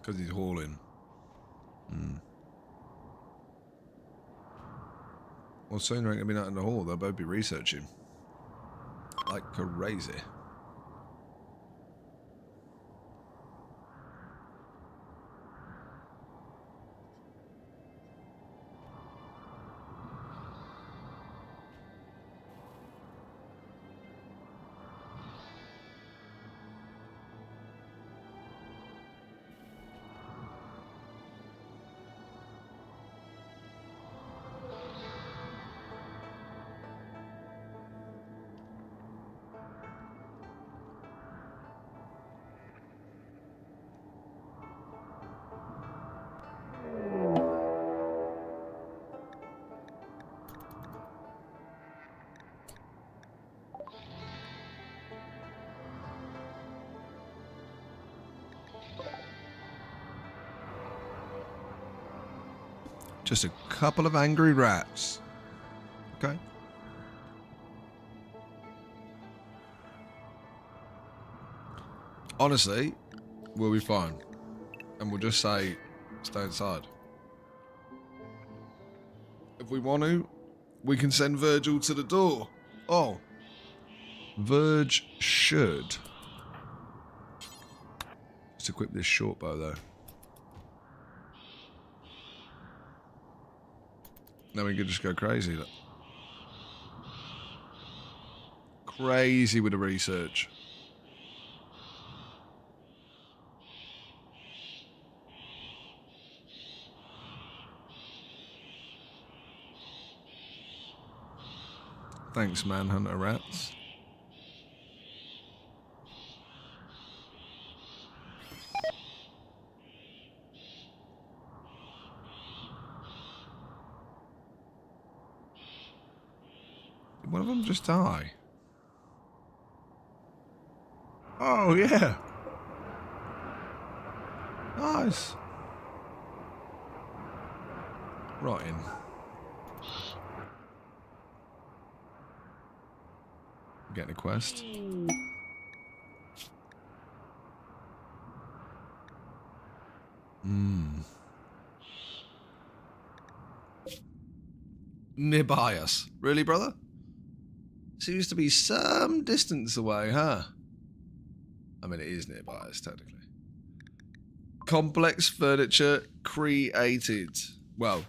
Because he's hauling. Well, soon there ain't gonna be nothing to haul. They'll both be researching. Like crazy. Just a couple of angry rats. Okay. Honestly, we'll be fine. And we'll just say, stay inside. If we want to, we can send Virgil to the door. Oh. Verge should. Let's equip this short bow, though. Then we could just go crazy. Look. Crazy with the research. Thanks, Manhunter Rats. Did one of them just die? Oh, yeah. Nice. Right in. Getting a quest. Nearby us. Really, brother? Seems to be some distance away, huh? I mean, it is nearby us, technically. Complex furniture created. Well,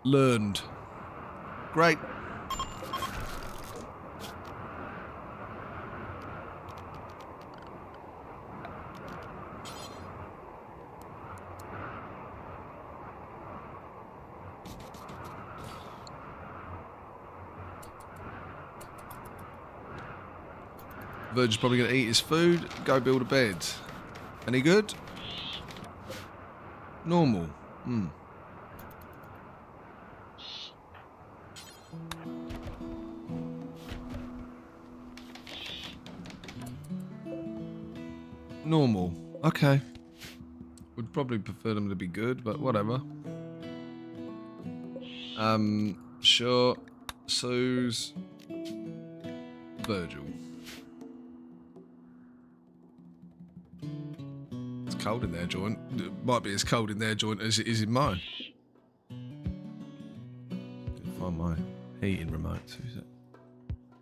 learned. Great. Virgil's probably going to eat his food, go build a bed. Any good? Normal. Normal. Okay. Would probably prefer them to be good, but whatever. Sure. Sue's Virgil. It's cold in their joint. It might be as cold in their joint as it is in mine. Can't find my heating remote. Who's it?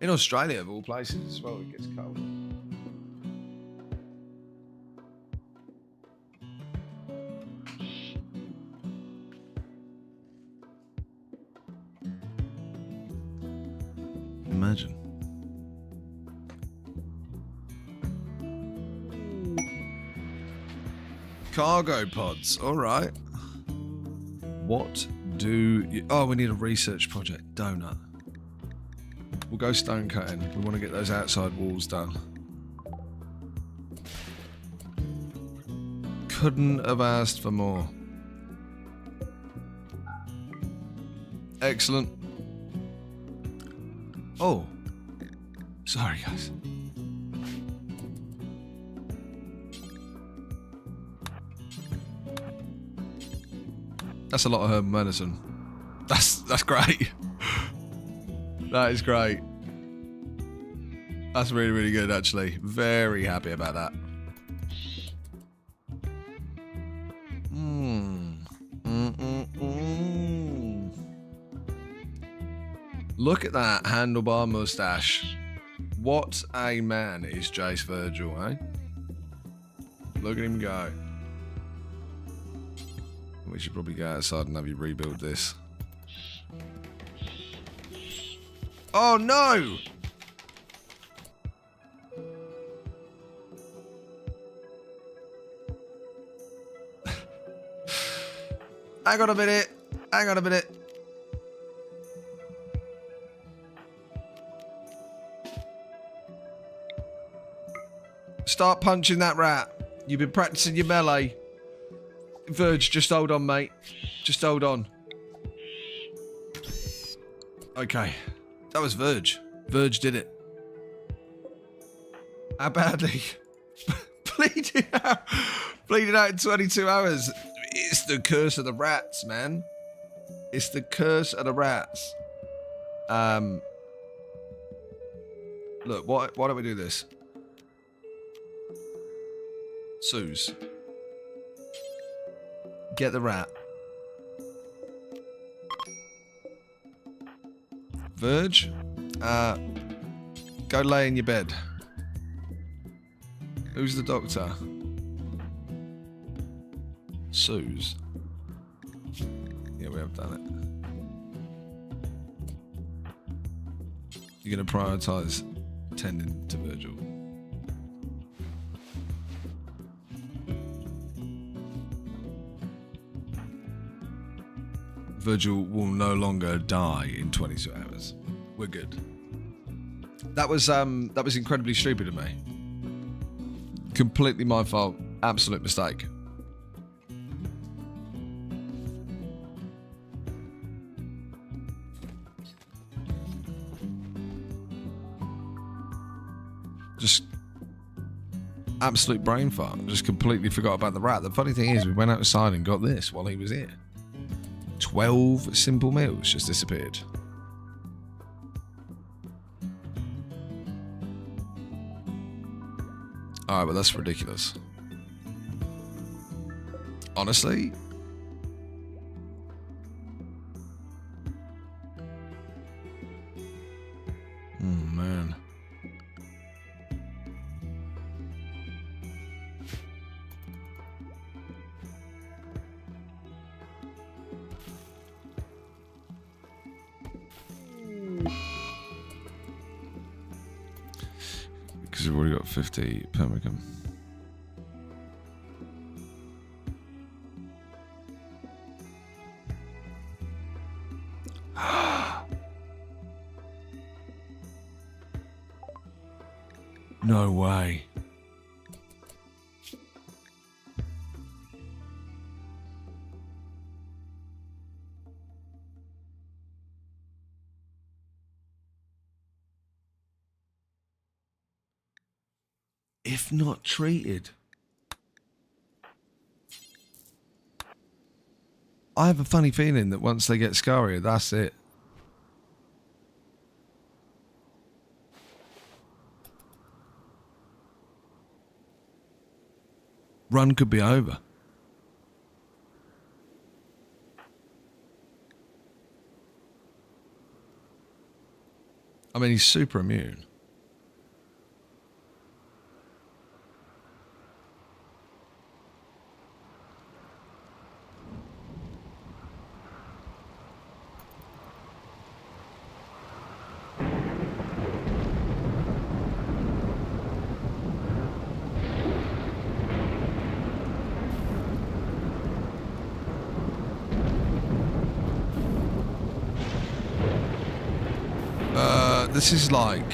In Australia, of all places, as well, it gets cold. Imagine. Cargo pods. All right. What do you... Oh, we need a research project. Donut. We'll go stone cutting. We want to get those outside walls done. Couldn't have asked for more. Excellent. Oh. Sorry, guys. That's a lot of herbal medicine. That's great. That is great. That's really, really good, actually. Very happy about that. Look at that handlebar mustache. What a man is Jace Virgil, eh? Look at him go. We should probably go outside and have you rebuild this. Oh no! Hang on a minute. Hang on a minute. Start punching that rat. You've been practicing your melee. Verge, just hold on, mate. Just hold on. Okay. That was Verge. Verge did it. How badly? Bleeding out. Bleeding out in 22 hours. It's the curse of the rats, man. It's the curse of the rats. Look, why don't we do this? Suze. Get the rat. Verge, go lay in your bed. Who's the doctor? Suze. Yeah, we have done it. You're going to prioritise tending to Virgil. Virgil will no longer die in 22 hours. We're good. That was incredibly stupid of me. Completely my fault. Absolute mistake. Just absolute brain fart. Just completely forgot about the rat. The funny thing is, we went outside and got this while he was here. 12 simple meals just disappeared. Alright, but that's ridiculous. Honestly. Oh, man. Because we've already got 50 permacum. No way. If not treated. I have a funny feeling that once they get scarier, that's it. Run could be over. I mean, he's super immune. This is like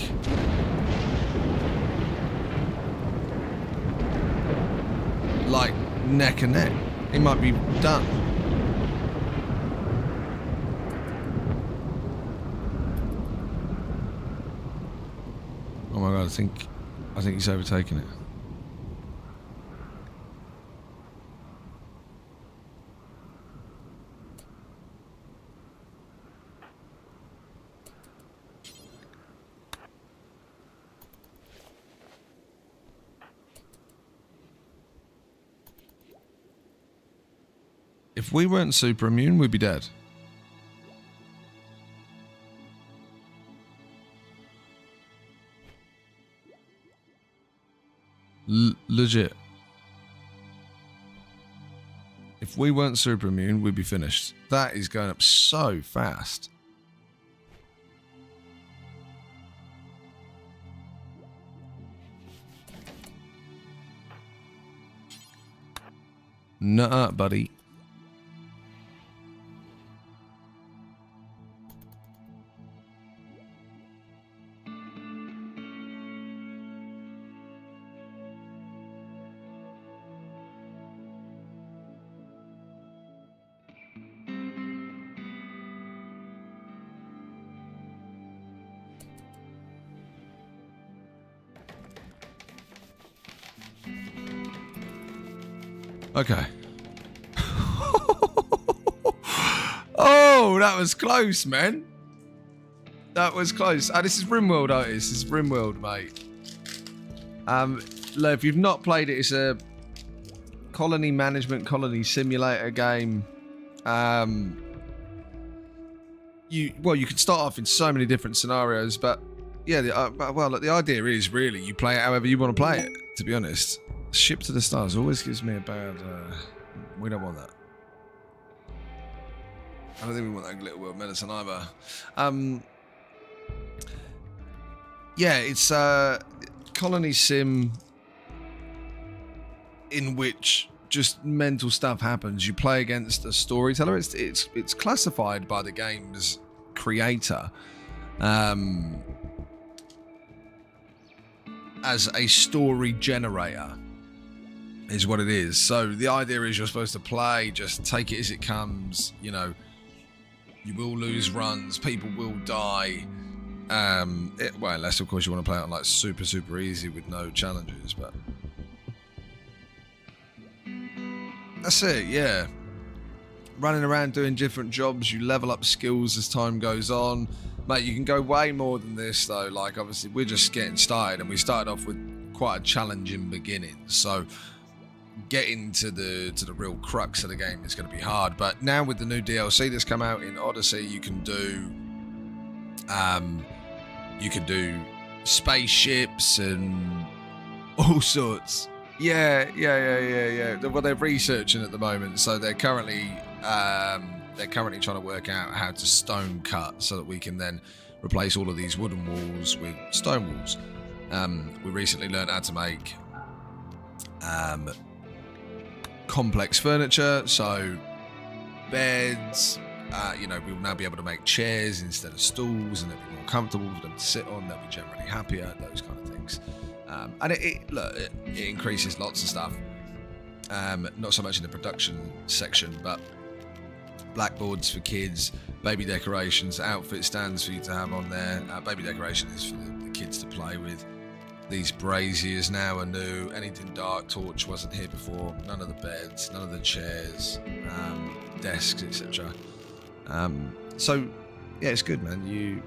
neck and neck. He might be done. Oh my god, I think he's overtaken it. If we weren't super immune, we'd be dead. Legit. If we weren't super immune, we'd be finished. That is going up so fast. Nuh-uh, buddy. Okay. Oh, that was close, man. That was close. This is Rimworld Odyssey. This is Rimworld, mate. Look, if you've not played it, it's a colony management, colony simulator game. You can start off in so many different scenarios, but yeah, the idea is really you play it however you want to play it. To be honest, ship to the stars always gives me a bad. We don't want that. I don't think we want that glitter world medicine either. Yeah, it's a colony sim in which just mental stuff happens. You play against a storyteller. It's classified by the game's creator as a story generator, is what it is. So the idea is you're supposed to play, just take it as it comes. You know, you will lose runs, people will die. Well, unless of course you want to play it on like super easy with no challenges, but that's it. Yeah, running around doing different jobs, you level up skills as time goes on, mate. You can go way more than this though. Like obviously we're just getting started, and we started off with quite a challenging beginning, so getting to the real crux of the game is going to be hard. But now with the new DLC that's come out in Odyssey, you can do spaceships and all sorts. Yeah. Well, they're researching at the moment, so they're currently trying to work out how to stone cut so that we can then replace all of these wooden walls with stone walls. We recently learned how to make complex furniture, so beds. We'll now be able to make chairs instead of stools, and they'll be more comfortable for them to sit on. They'll be generally happier, those kind of things. And it increases lots of stuff. Not so much in the production section, but blackboards for kids, baby decorations, outfit stands for you to have on there. Baby decoration is for the kids to play with. These braziers now are new. Anything dark torch wasn't here before. None of the beds, none of the chairs, desks, etc. So yeah, it's good, man. You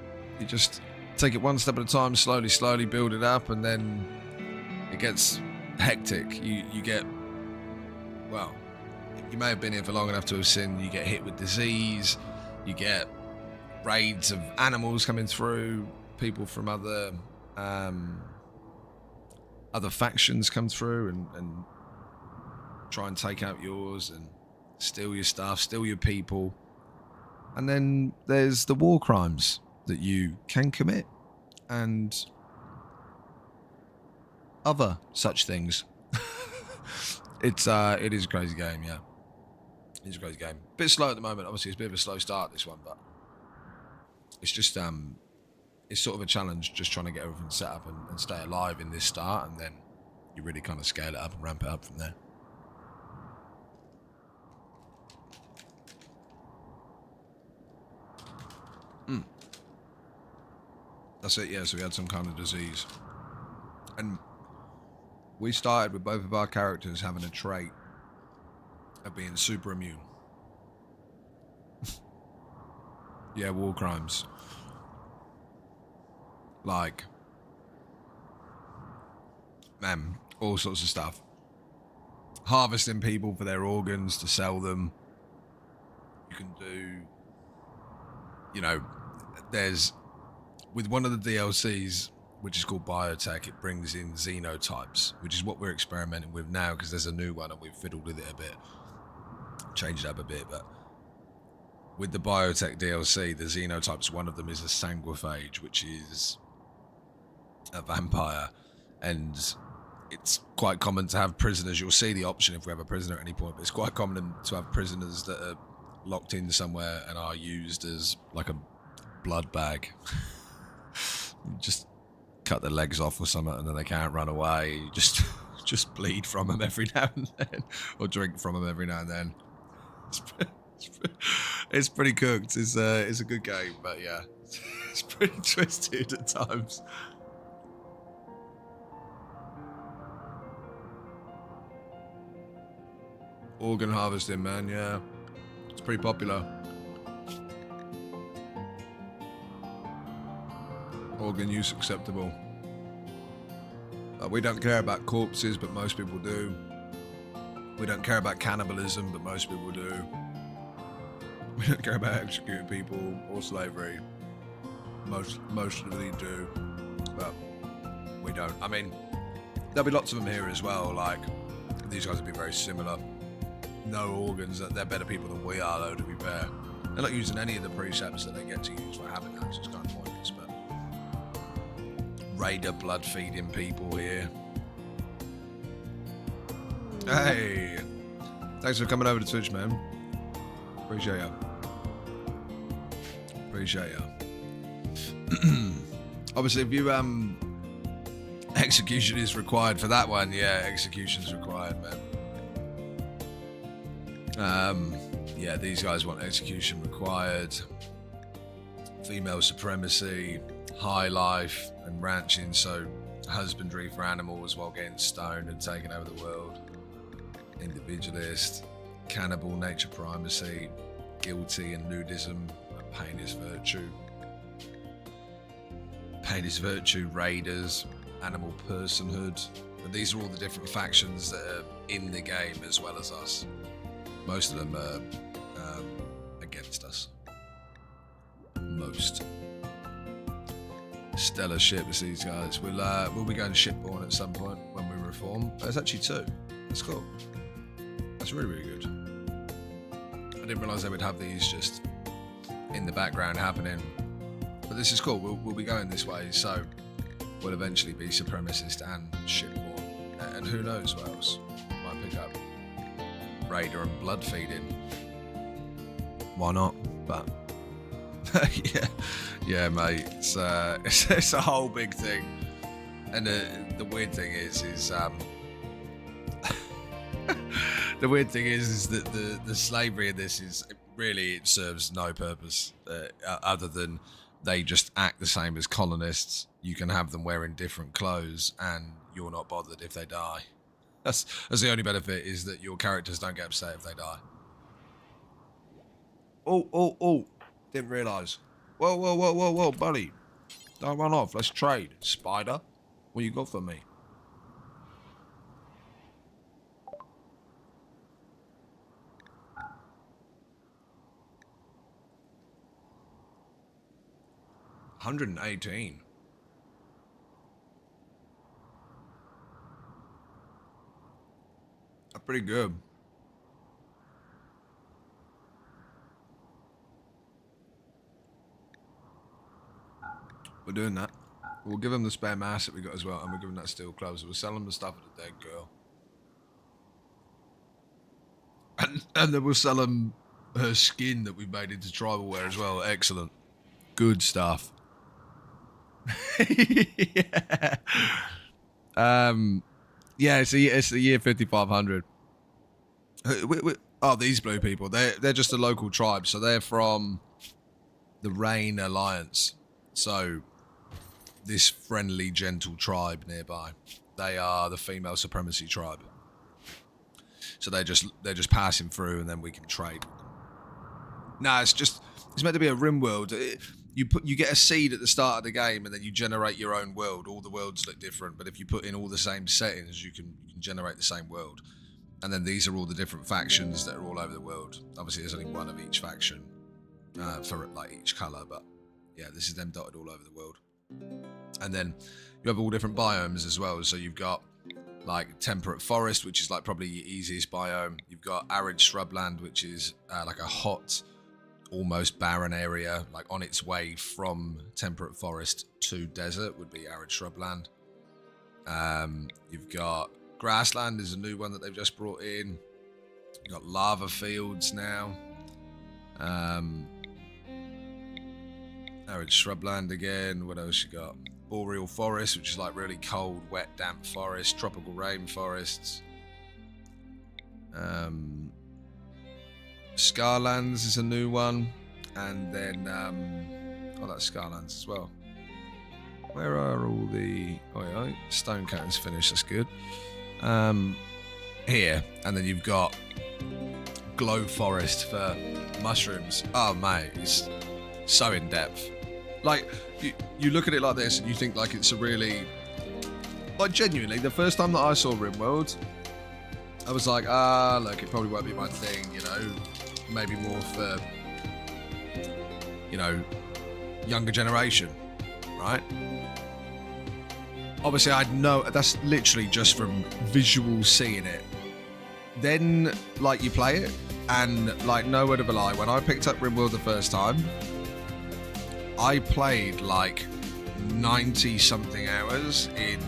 just take it one step at a time, slowly build it up, and then it gets hectic. You get, well, you may have been here for long enough to have seen you get hit with disease, you get raids of animals coming through, people from other factions come through and try and take out yours and steal your stuff, steal your people. And then there's the war crimes that you can commit and other such things. It is a crazy game, yeah. It's a crazy game. Bit slow at the moment, obviously. It's a bit of a slow start, this one, but it's just it's sort of a challenge just trying to get everything set up and stay alive in this start, and then you really kind of scale it up and ramp it up from there. That's it, yeah. So we had some kind of disease, and we started with both of our characters having a trait of being super immune. Yeah, war crimes. Like, man, all sorts of stuff. Harvesting people for their organs to sell them. You can do, there's, with one of the DLCs, which is called biotech, it brings in xenotypes, which is what we're experimenting with now because there's a new one and we've fiddled with it a bit, changed it up a bit. But with the biotech DLC, the xenotypes, one of them is a sanguiphage, which is a vampire, and it's quite common to have prisoners. You'll see the option if we have a prisoner at any point, but it's quite common to have prisoners that are locked in somewhere and are used as like a blood bag. Just cut their legs off or something and then they can't run away. You just bleed from them every now and then, or drink from them every now and then. It's pretty cooked. It's a good game, but yeah, it's pretty twisted at times. Organ harvesting, man, yeah. It's pretty popular. Organ use acceptable. We don't care about corpses, but most people do. We don't care about cannibalism, but most people do. We don't care about executing people or slavery. Most of them do, but we don't. I mean, there'll be lots of them here as well. Like, these guys will be very similar. No organs. They're better people than we are, though, to be fair. They're not using any of the precepts that they get to use for habitats. It's kind of pointless, but raider blood feeding people here. Hey, thanks for coming over to Twitch, man. Appreciate ya. Appreciate ya. Obviously, if you execution is required for that one, yeah, execution's required, man. Yeah, these guys want execution required. Female supremacy, high life and ranching, so husbandry for animals while getting stoned and taking over the world. Individualist, cannibal, nature primacy, guilty and nudism, and pain is virtue. Pain is virtue, raiders, animal personhood. And these are all the different factions that are in the game as well as us. Most of them are against us. Most. Stellar ships, these guys. We'll be going shipborne at some point when we reform. There's actually 2. That's cool. That's really, really good. I didn't realise they would have these just in the background happening. But this is cool. We'll be going this way, so we'll eventually be supremacist and shipborne. And who knows what else might pick up. Raider and blood feeding. Why not? But yeah, mate. It's a whole big thing. And the weird thing is the weird thing is that the slavery in this is really, it serves no purpose other than they just act the same as colonists. You can have them wearing different clothes and you're not bothered if they die. That's the only benefit, is that your characters don't get upset if they die. Oh, didn't realise. Whoa, buddy. Don't run off, let's trade. Spider, what you got for me? $118. That's pretty good. We're doing that. We'll give him the spare mask that we got as well, and we'll give him that steel gloves. We'll sell him the stuff of the dead girl. And then we'll sell him her skin that we made into tribal wear as well. Excellent. Good stuff. Yeah. Yeah, it's the year 5500. Oh, these blue people. They're just a local tribe, so they're from the Rain Alliance. So this friendly, gentle tribe nearby. They are the female supremacy tribe. So they're just passing through, and then we can trade. No, it's meant to be a Rimworld. You get a seed at the start of the game, and then you generate your own world. All the worlds look different, but if you put in all the same settings, you can generate the same world. And then these are all the different factions that are all over the world. Obviously, there's only one of each faction for like each color, but yeah, this is them dotted all over the world. And then you have all different biomes as well. So you've got like temperate forest, which is like probably your easiest biome. You've got arid shrubland, which is like a hot, almost barren area, like on its way from temperate forest to desert would be arid shrubland. You've got grassland is a new one that they've just brought in. You've got lava fields now. Arid shrubland again. What else you got? Boreal forest, which is like really cold, wet, damp forest. Tropical rain forests. Scarlands is a new one. And then, that's Scarlands as well. Where are all the... Oh, yeah, Stone Catton's finished, that's good. Here. And then you've got Glow Forest for mushrooms. Oh, mate, it's so in-depth. Like, you look at it like this and you think like it's a really... Like, genuinely, the first time that I saw Rimworld, I was like, look, it probably won't be my thing, you know? Maybe more for, you know, younger generation, right? Obviously, I'd know that's literally just from visual seeing it. Then, like, you play it, and, like, no word of a lie, when I picked up Rimworld the first time, I played, like, 90-something hours in...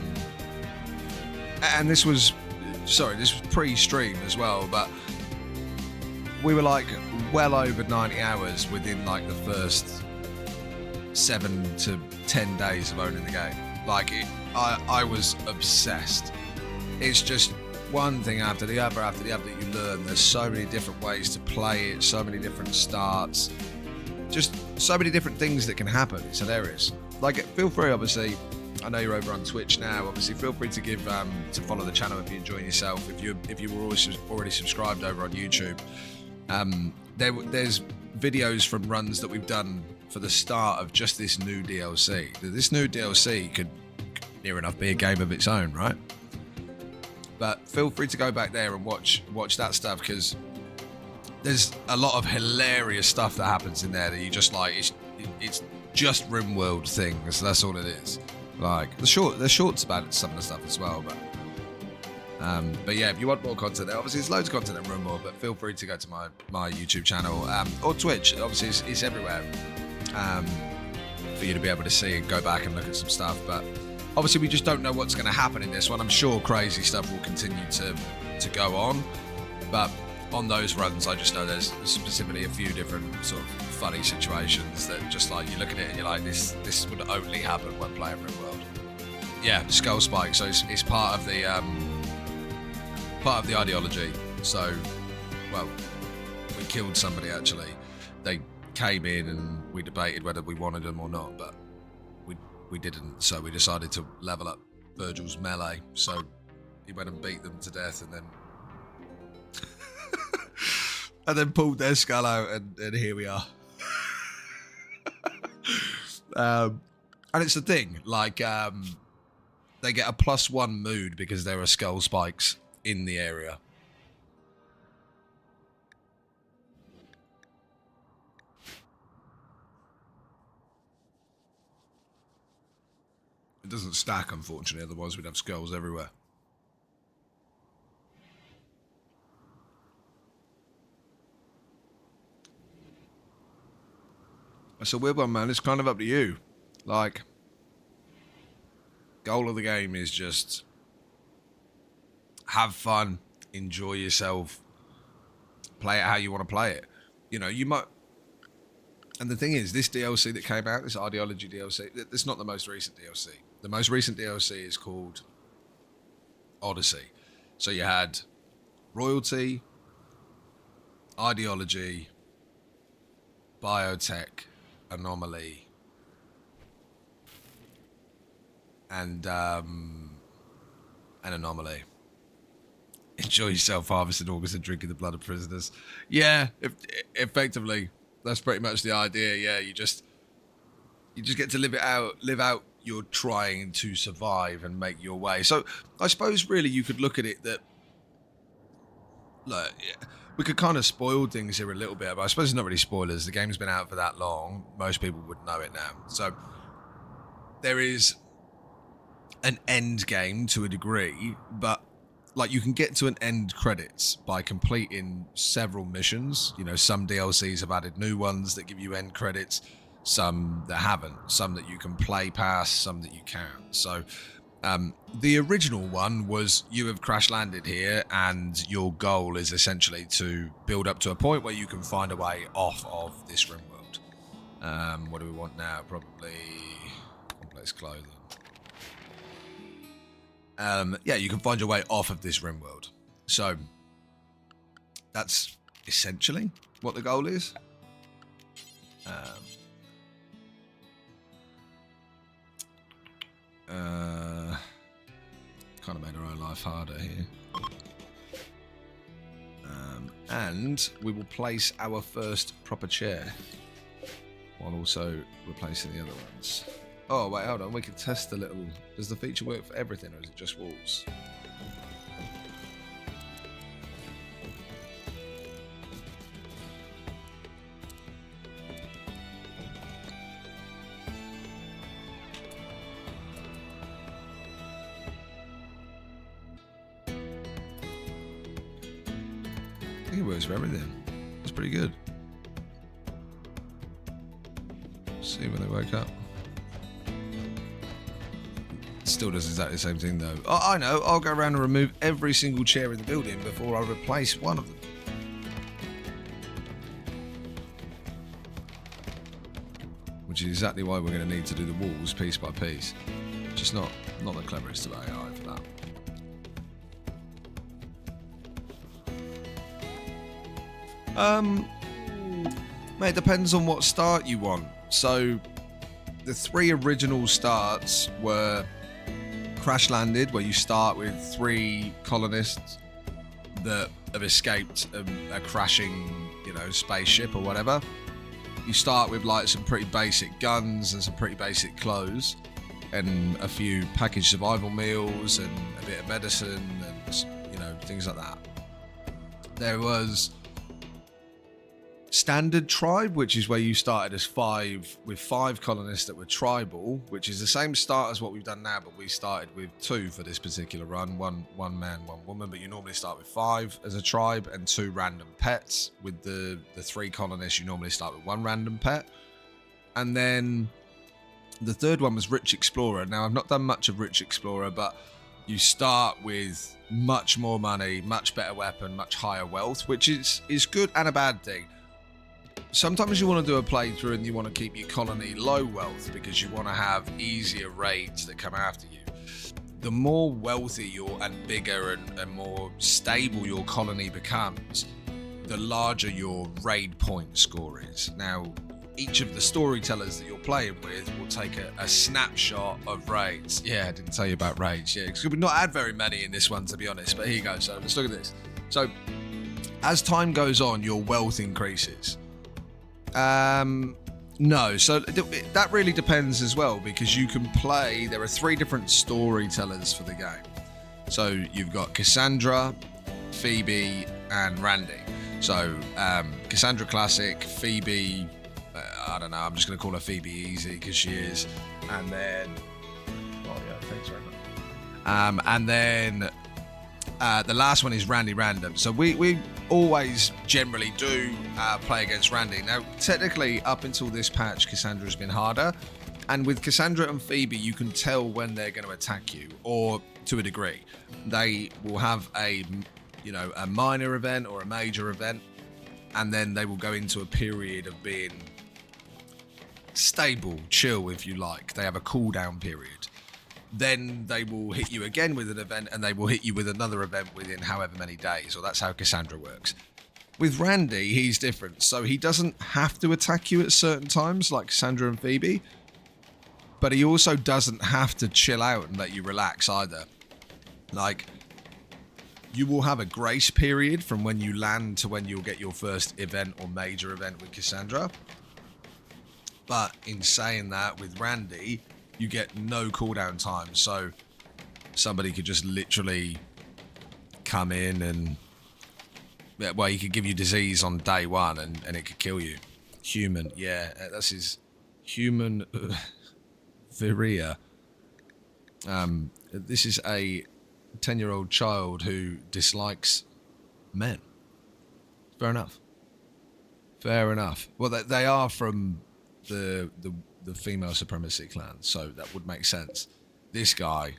And this was pre-stream as well, but we were, like, well over 90 hours within, like, the first 7 to 10 days of owning the game. Like, I was obsessed. It's just one thing after the other that you learn. There's so many different ways to play it, so many different starts, just so many different things that can happen. It's hilarious. Like, feel free, obviously, I know you're over on Twitch now, obviously feel free to give to follow the channel if you're enjoying yourself. If you were already subscribed over on YouTube, there's videos from runs that we've done for the start of just this new DLC. This new DLC could near enough be a game of its own, right? But feel free to go back there and watch that stuff, because there's a lot of hilarious stuff that happens in there that you just like. It's just Rimworld things. That's all it is. Like there's shorts about some of the stuff as well, but yeah, if you want more content there, obviously there's loads of content in Rimworld, but feel free to go to my YouTube channel or Twitch. Obviously it's everywhere for you to be able to see and go back and look at some stuff. But obviously we just don't know what's going to happen in this one. I'm sure crazy stuff will continue to go on, but on those runs I just know there's specifically a few different sort of funny situations that just like you look at it and you're like, this would only happen when playing Rimworld. Yeah, Skull Spike. So it's part of the ideology. So, well, we killed somebody actually. They came in and we debated whether we wanted them or not, but we didn't. So we decided to level up Virgil's melee. So he went and beat them to death, and then and then pulled their skull out, and here we are. And it's the thing, like they get a +1 mood because there are skull spikes in the area. It doesn't stack, unfortunately, otherwise we'd have skulls everywhere. It's a weird one, man. It's kind of up to you. Like, goal of the game is just have fun, enjoy yourself, play it how you want to play it. You know, you might... And the thing is, this DLC that came out, this Ideology DLC, it's not the most recent DLC. The most recent DLC is called Odyssey. So you had Royalty, Ideology, Biotech, Anomaly, and an Anomaly. Enjoy yourself harvesting August and drinking the blood of prisoners. Yeah, effectively, that's pretty much the idea. Yeah, you just get to live out your trying to survive and make your way. So I suppose really you could look at it that, look, we could kind of spoil things here a little bit, but I suppose it's not really spoilers. The game's been out for that long. Most people would know it now. So there is an end game to a degree, but like you can get to an end credits by completing several missions. You know, some DLCs have added new ones that give you end credits, some that haven't, some that you can play past, some that you can't. So the original one was you have crash landed here and your goal is essentially to build up to a point where you can find a way off of this Rimworld. What do we want now? Probably complex clothing. Yeah, you can find your way off of this Rimworld. So that's essentially what the goal is. Kind of made our own life harder here. And we will place our first proper chair while also replacing the other ones. Oh, wait, hold on. We can test a little. Does the feature work for everything, or is it just walls? I think it works for everything. It's pretty good. See when they wake up. Still does exactly the same thing though. Oh, I know, I'll go around and remove every single chair in the building before I replace one of them. Which is exactly why we're going to need to do the walls piece by piece. Just not the cleverest of AI for that. Mate, it depends on what start you want. So the 3 original starts were crash landed, where you start with 3 colonists that have escaped a crashing, you know, spaceship or whatever. You start with like some pretty basic guns and some pretty basic clothes and a few packaged survival meals and a bit of medicine and, you know, things like that. There was Standard Tribe, which is where you started as 5 with 5 colonists that were tribal, which is the same start as what we've done now, but we started with 2 for this particular run, one man, 1 woman. But you normally start with 5 as a tribe and 2 random pets. With the 3 colonists, you normally start with 1 random pet. And then the 3rd one was Rich Explorer. Now, I've not done much of Rich Explorer, but you start with much more money, much better weapon, much higher wealth, which is good and a bad thing. Sometimes you want to do a playthrough and you want to keep your colony low wealth because you want to have easier raids that come after you. The more wealthy and bigger and more stable your colony becomes, the larger your raid point score is. Now, each of the storytellers that you're playing with will take a snapshot of raids. Yeah, I didn't tell you about raids. Yeah, because we've not had very many in this one, to be honest. But here you go. So let's look at this. So as time goes on, your wealth increases. No, so that really depends as well, because you can play, there are 3 different storytellers for the game. So you've got Cassandra, Phoebe, and Randy. So Cassandra Classic, Phoebe, I don't know, I'm just going to call her Phoebe Easy because she is. And then, oh yeah, thanks very much. And then the last one is Randy Random. So we always generally do play against Randy. Now, technically, up until this patch, Cassandra's been harder. And with Cassandra and Phoebe, you can tell when they're going to attack you, or to a degree. They will have a minor event or a major event, and then they will go into a period of being stable, chill, if you like. They have a cooldown period. Then they will hit you again with an event, and they will hit you with another event within however many days, or that's how Cassandra works. With Randy, he's different. So he doesn't have to attack you at certain times like Cassandra and Phoebe, but he also doesn't have to chill out and let you relax either. Like, you will have a grace period from when you land to when you'll get your first event or major event with Cassandra. But in saying that, with Randy, you get no cooldown time, so somebody could just literally come in and, well, he could give you disease on day 1 and it could kill you. Human, yeah, that's his human viria. This is a 10-year-old child who dislikes men. Fair enough. Fair enough. Well, they are from the female supremacy clan, so that would make sense. This guy,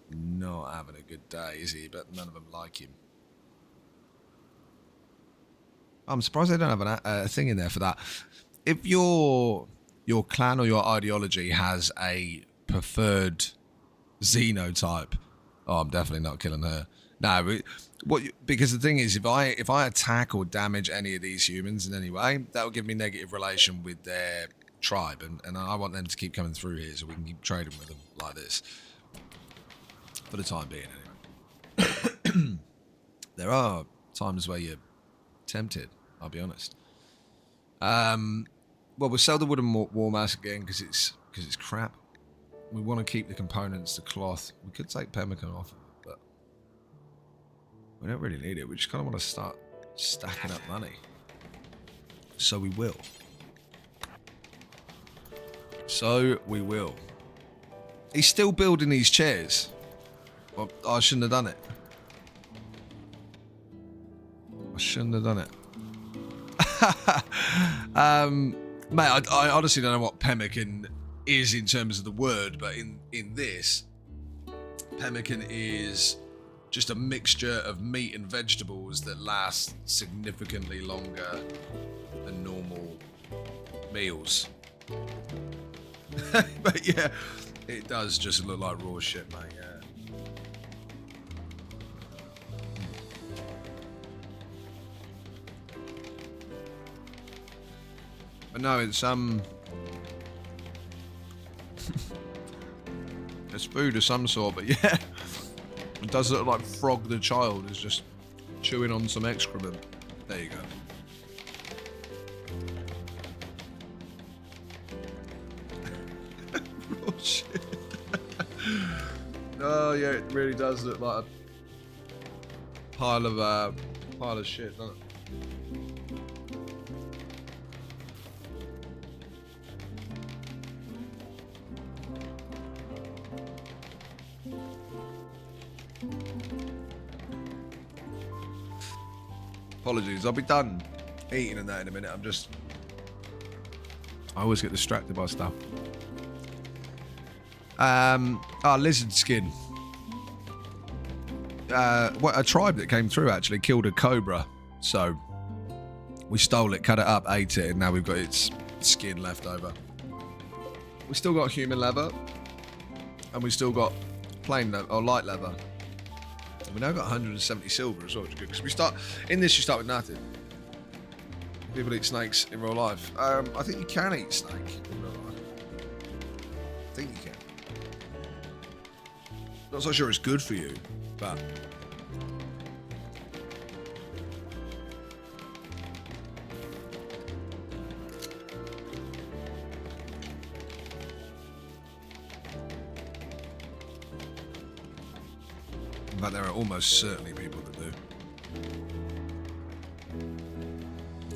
not having a good day, is he? But none of them like him. I'm surprised they don't have a thing in there for that. If your clan or your ideology has a preferred xenotype, oh, I'm definitely not killing her. No, but because the thing is, if I attack or damage any of these humans in any way, that will give me negative relation with their tribe, and I want them to keep coming through here so we can keep trading with them like this for the time being. Anyway, there are times where you're tempted. I'll be honest. Well, we'll sell the wooden wall mask again because it's crap. We want to keep the components, the cloth. We could take pemmican off, but we don't really need it. We just kind of want to start stacking up money. So we will. So we will. He's still building these chairs. Well, I shouldn't have done it. I shouldn't have done it. Mate, I honestly don't know what pemmican is in terms of the word, but in this, pemmican is just a mixture of meat and vegetables that last significantly longer than normal meals. But yeah, it does just look like raw shit, mate. Yeah. But no, it's it's food of some sort, but yeah, it does look like Frog the Child is just chewing on some excrement. There you go. Oh shit. Oh yeah, it really does look like a pile of shit, doesn't it? Apologies, I'll be done eating and that in a minute. I always get distracted by stuff. Lizard skin. A tribe that came through actually killed a cobra, so we stole it, cut it up, ate it, and now we've got its skin left over. We still got human leather, and we still got plain leather, or light leather. And we now got 170 silver as well, which is good. Because you start with nothing. People eat snakes in real life. I think you can eat snake in real life. I think you can. Not so sure it's good for you, but but there are almost certainly people that do.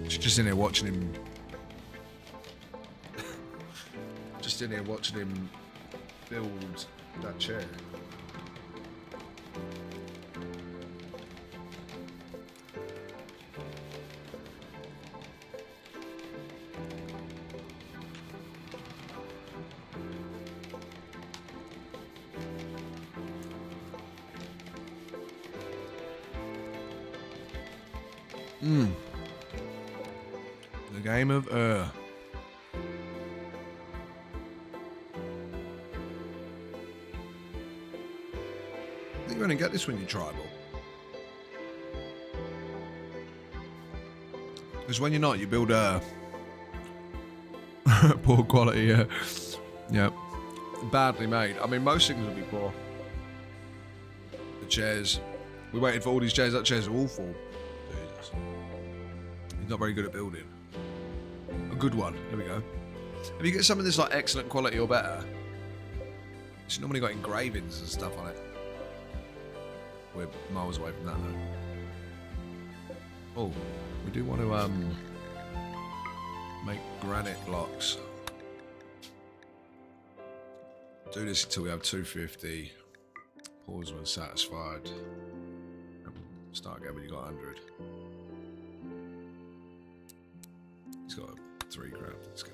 Just in here watching him. Just in here watching him build that chair. The game of I think you only get this when you're tribal. Because when you're not, you build poor quality. Yeah, badly made. I mean, most things will be poor. The chairs. We waited for all these chairs. That chairs are awful. Jesus. He's not very good at building. A good one. There we go. If you get something that's like excellent quality or better, it's normally got engravings and stuff on it. We're miles away from that though. Oh, we do want to make granite blocks. Do this until we have 250. Pause when satisfied. Start again when you got 100. He's got 3 grand. Let's go.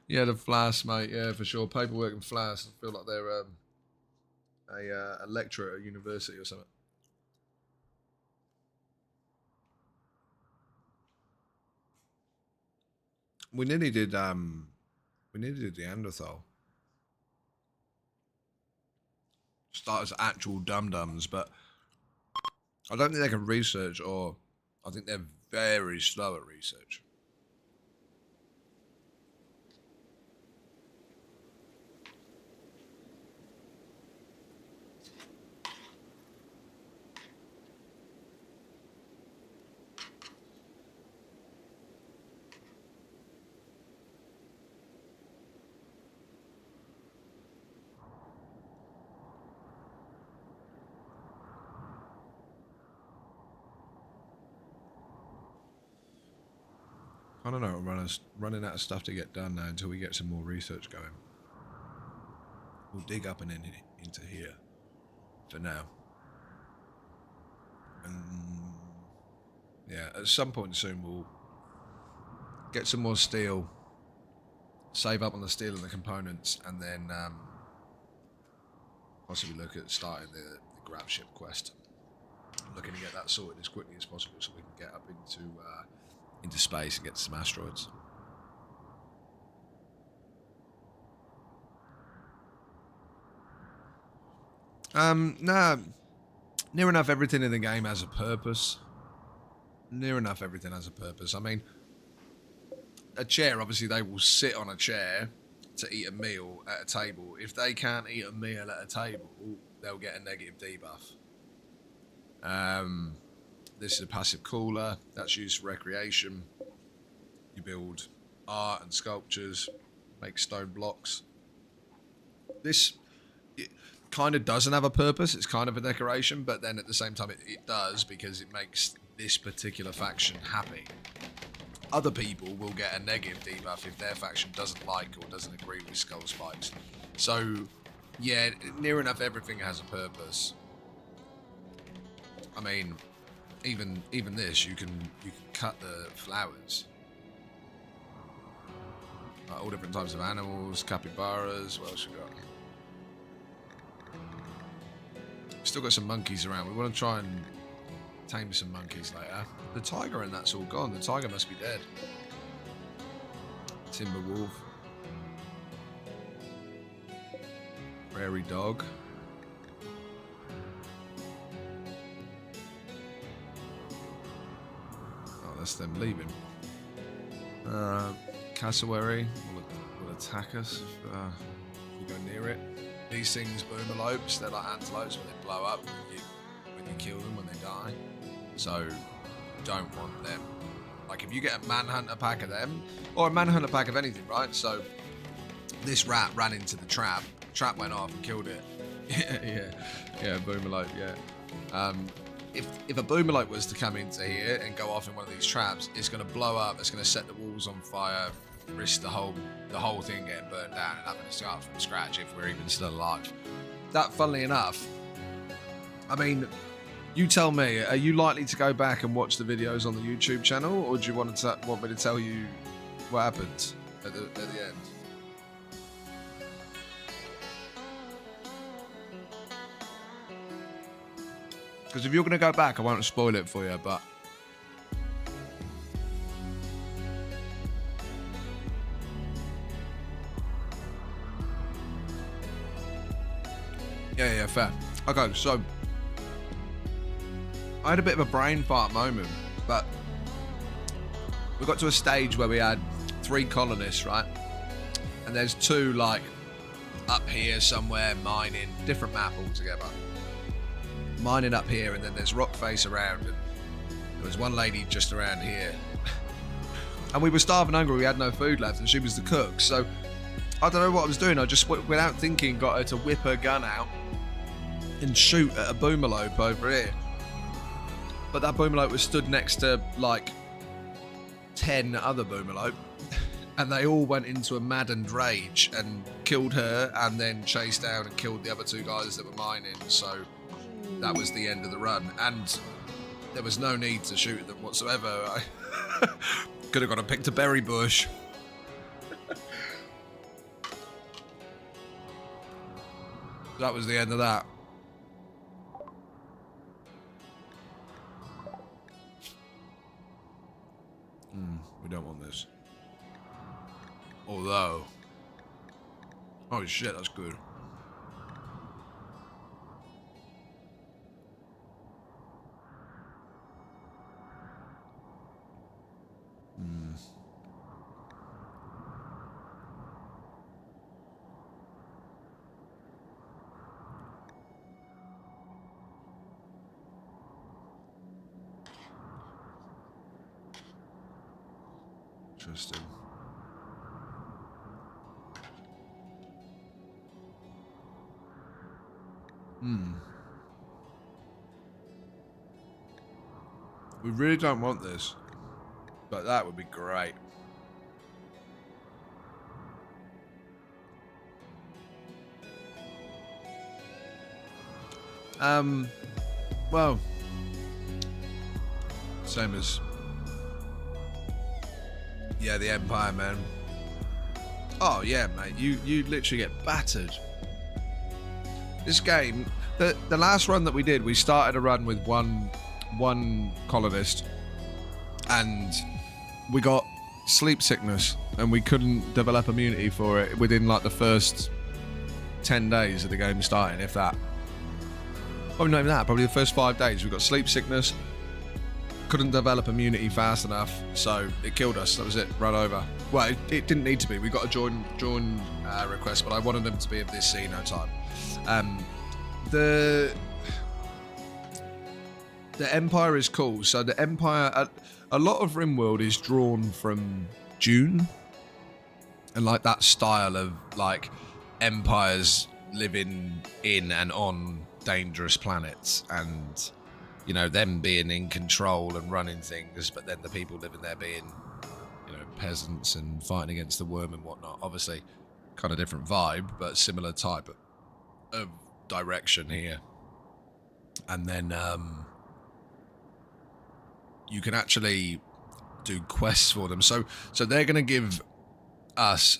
Yeah, the flask, mate. Yeah, for sure. Paperwork and flask. I feel like they're a lecturer at a university or something. We nearly did Neanderthal. Start as actual dum-dums, but I don't think they can research, or I think they're very slow at research. I don't know, we're running out of stuff to get done now until we get some more research going. We'll dig up and into here for now. And yeah, at some point soon we'll get some more steel, save up on the steel and the components, and then possibly look at starting the grab ship quest. I'm looking to get that sorted as quickly as possible so we can get up into space and get to some asteroids. Nah, near enough everything in the game has a purpose. Near enough everything has a purpose. I mean, a chair, obviously they will sit on a chair to eat a meal at a table. If they can't eat a meal at a table, they'll get a negative debuff. This is a passive cooler that's used for recreation. You build art and sculptures, make stone blocks. This kind of doesn't have a purpose. It's kind of a decoration, but then at the same time it does, because it makes this particular faction happy. Other people will get a negative debuff if their faction doesn't like or doesn't agree with skull spikes. So yeah, near enough everything has a purpose. I mean, even this, you can cut the flowers. Like all different types of animals, capybaras. What else we got? Still got some monkeys around. We want to try and tame some monkeys later. The tiger and that's all gone. The tiger must be dead. Timber wolf. Prairie dog. Oh, that's them leaving. Cassowary will attack us if we go near it. These things, boomalopes, they're like antelopes when they blow up when you kill them, when they die. So don't want them. Like if you get a manhunter pack of them, or a manhunter pack of anything, right? So this rat ran into the trap went off and killed it. yeah, boomalope, yeah. If a boomalope was to come into here and go off in one of these traps, it's going to blow up, it's going to set the walls on fire, risk the whole thing getting burnt down and having to start from scratch if we're even still alive. That, funnily enough, I mean, you tell me, are you likely to go back and watch the videos on the YouTube channel, or do you want me to tell you what happened at the end? Because if you're going to go back, I won't spoil it for you, but... Yeah, fair. Okay, so... I had a bit of a brain fart moment, but... We got to a stage where we had 3 colonists, right? And there's 2, like, up here somewhere, mining, different map altogether. Mining up here, and then there's rock face around, and there was one lady just around here. And we were starving hungry, we had no food left, and she was the cook. So I don't know what I was doing. I just, without thinking, got her to whip her gun out and shoot at a boomalope over here. But that boomalope was stood next to, like, 10 other Boomerlope, and they all went into a maddened rage and killed her, and then chased down and killed the other 2 guys that were mining. So that was the end of the run, and there was no need to shoot them whatsoever. I could have gone and picked a berry bush. That was the end of that. We don't want this. Although, oh shit, that's good. Interesting. We really don't want this, but that would be great. Well, same as, yeah, the Empire, man. Oh yeah, mate, you literally get battered. This game, the last run that we did, we started a run with one colonist, and we got sleep sickness, and we couldn't develop immunity for it within like the first 10 days of the game starting, if that. Probably not even that, probably the first 5 days. We got sleep sickness, couldn't develop immunity fast enough, so it killed us. That was it, run over. Well, it didn't need to be. We got a join request, but I wanted them to be of this scene no time. The Empire is cool. So the Empire, a lot of Rimworld is drawn from Dune, and like that style of like empires living in and on dangerous planets, and you know, them being in control and running things, but then the people living there being, you know, peasants and fighting against the worm and whatnot. Obviously, kind of different vibe, but similar type of direction here. And then you can actually do quests for them. So they're going to give us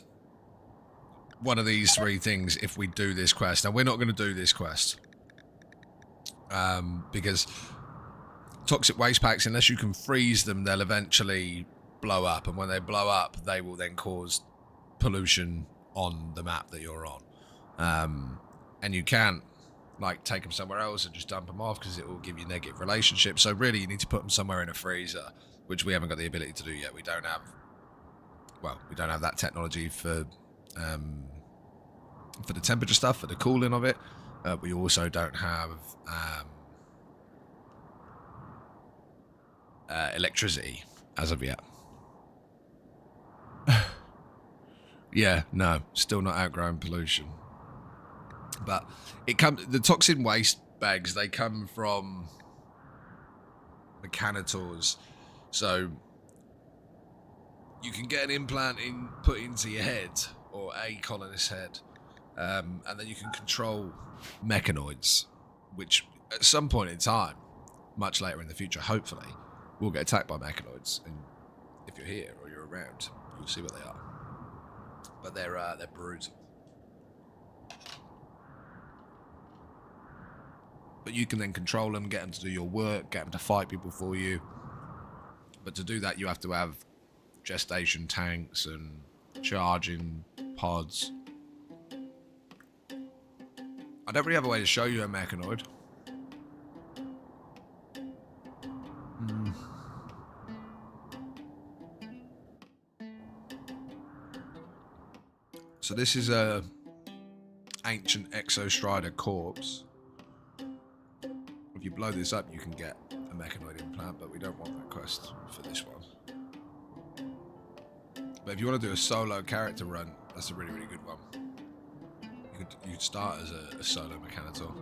one of these 3 things if we do this quest. Now, we're not going to do this quest because toxic waste packs, unless you can freeze them, they'll eventually blow up, and when they blow up, they will then cause pollution on the map that you're on. And you can't like take them somewhere else and just dump them off because it will give you negative relationships. So really, you need to put them somewhere in a freezer, which we haven't got the ability to do yet. We don't have that technology for the temperature stuff, for the cooling of it. We also don't have electricity as of yet. Yeah, no, still not outgrowing pollution. But the toxin waste bags, they come from mechanitors. So you can get an implant put into your head, or a colonist's head, and then you can control mechanoids, which at some point in time, much later in the future, hopefully, will get attacked by mechanoids. And if you're here or you're around, you'll see what they are. But they're brutal. But you can then control them, get them to do your work, get them to fight people for you. But to do that, you have to have gestation tanks and charging pods. I don't really have a way to show you a mechanoid. So this is a ancient Exostrider corpse. If you blow this up, you can get a mechanoid implant, but we don't want that quest for this one. But if you want to do a solo character run, that's a really, really good one. You could start as a solo mechanitor.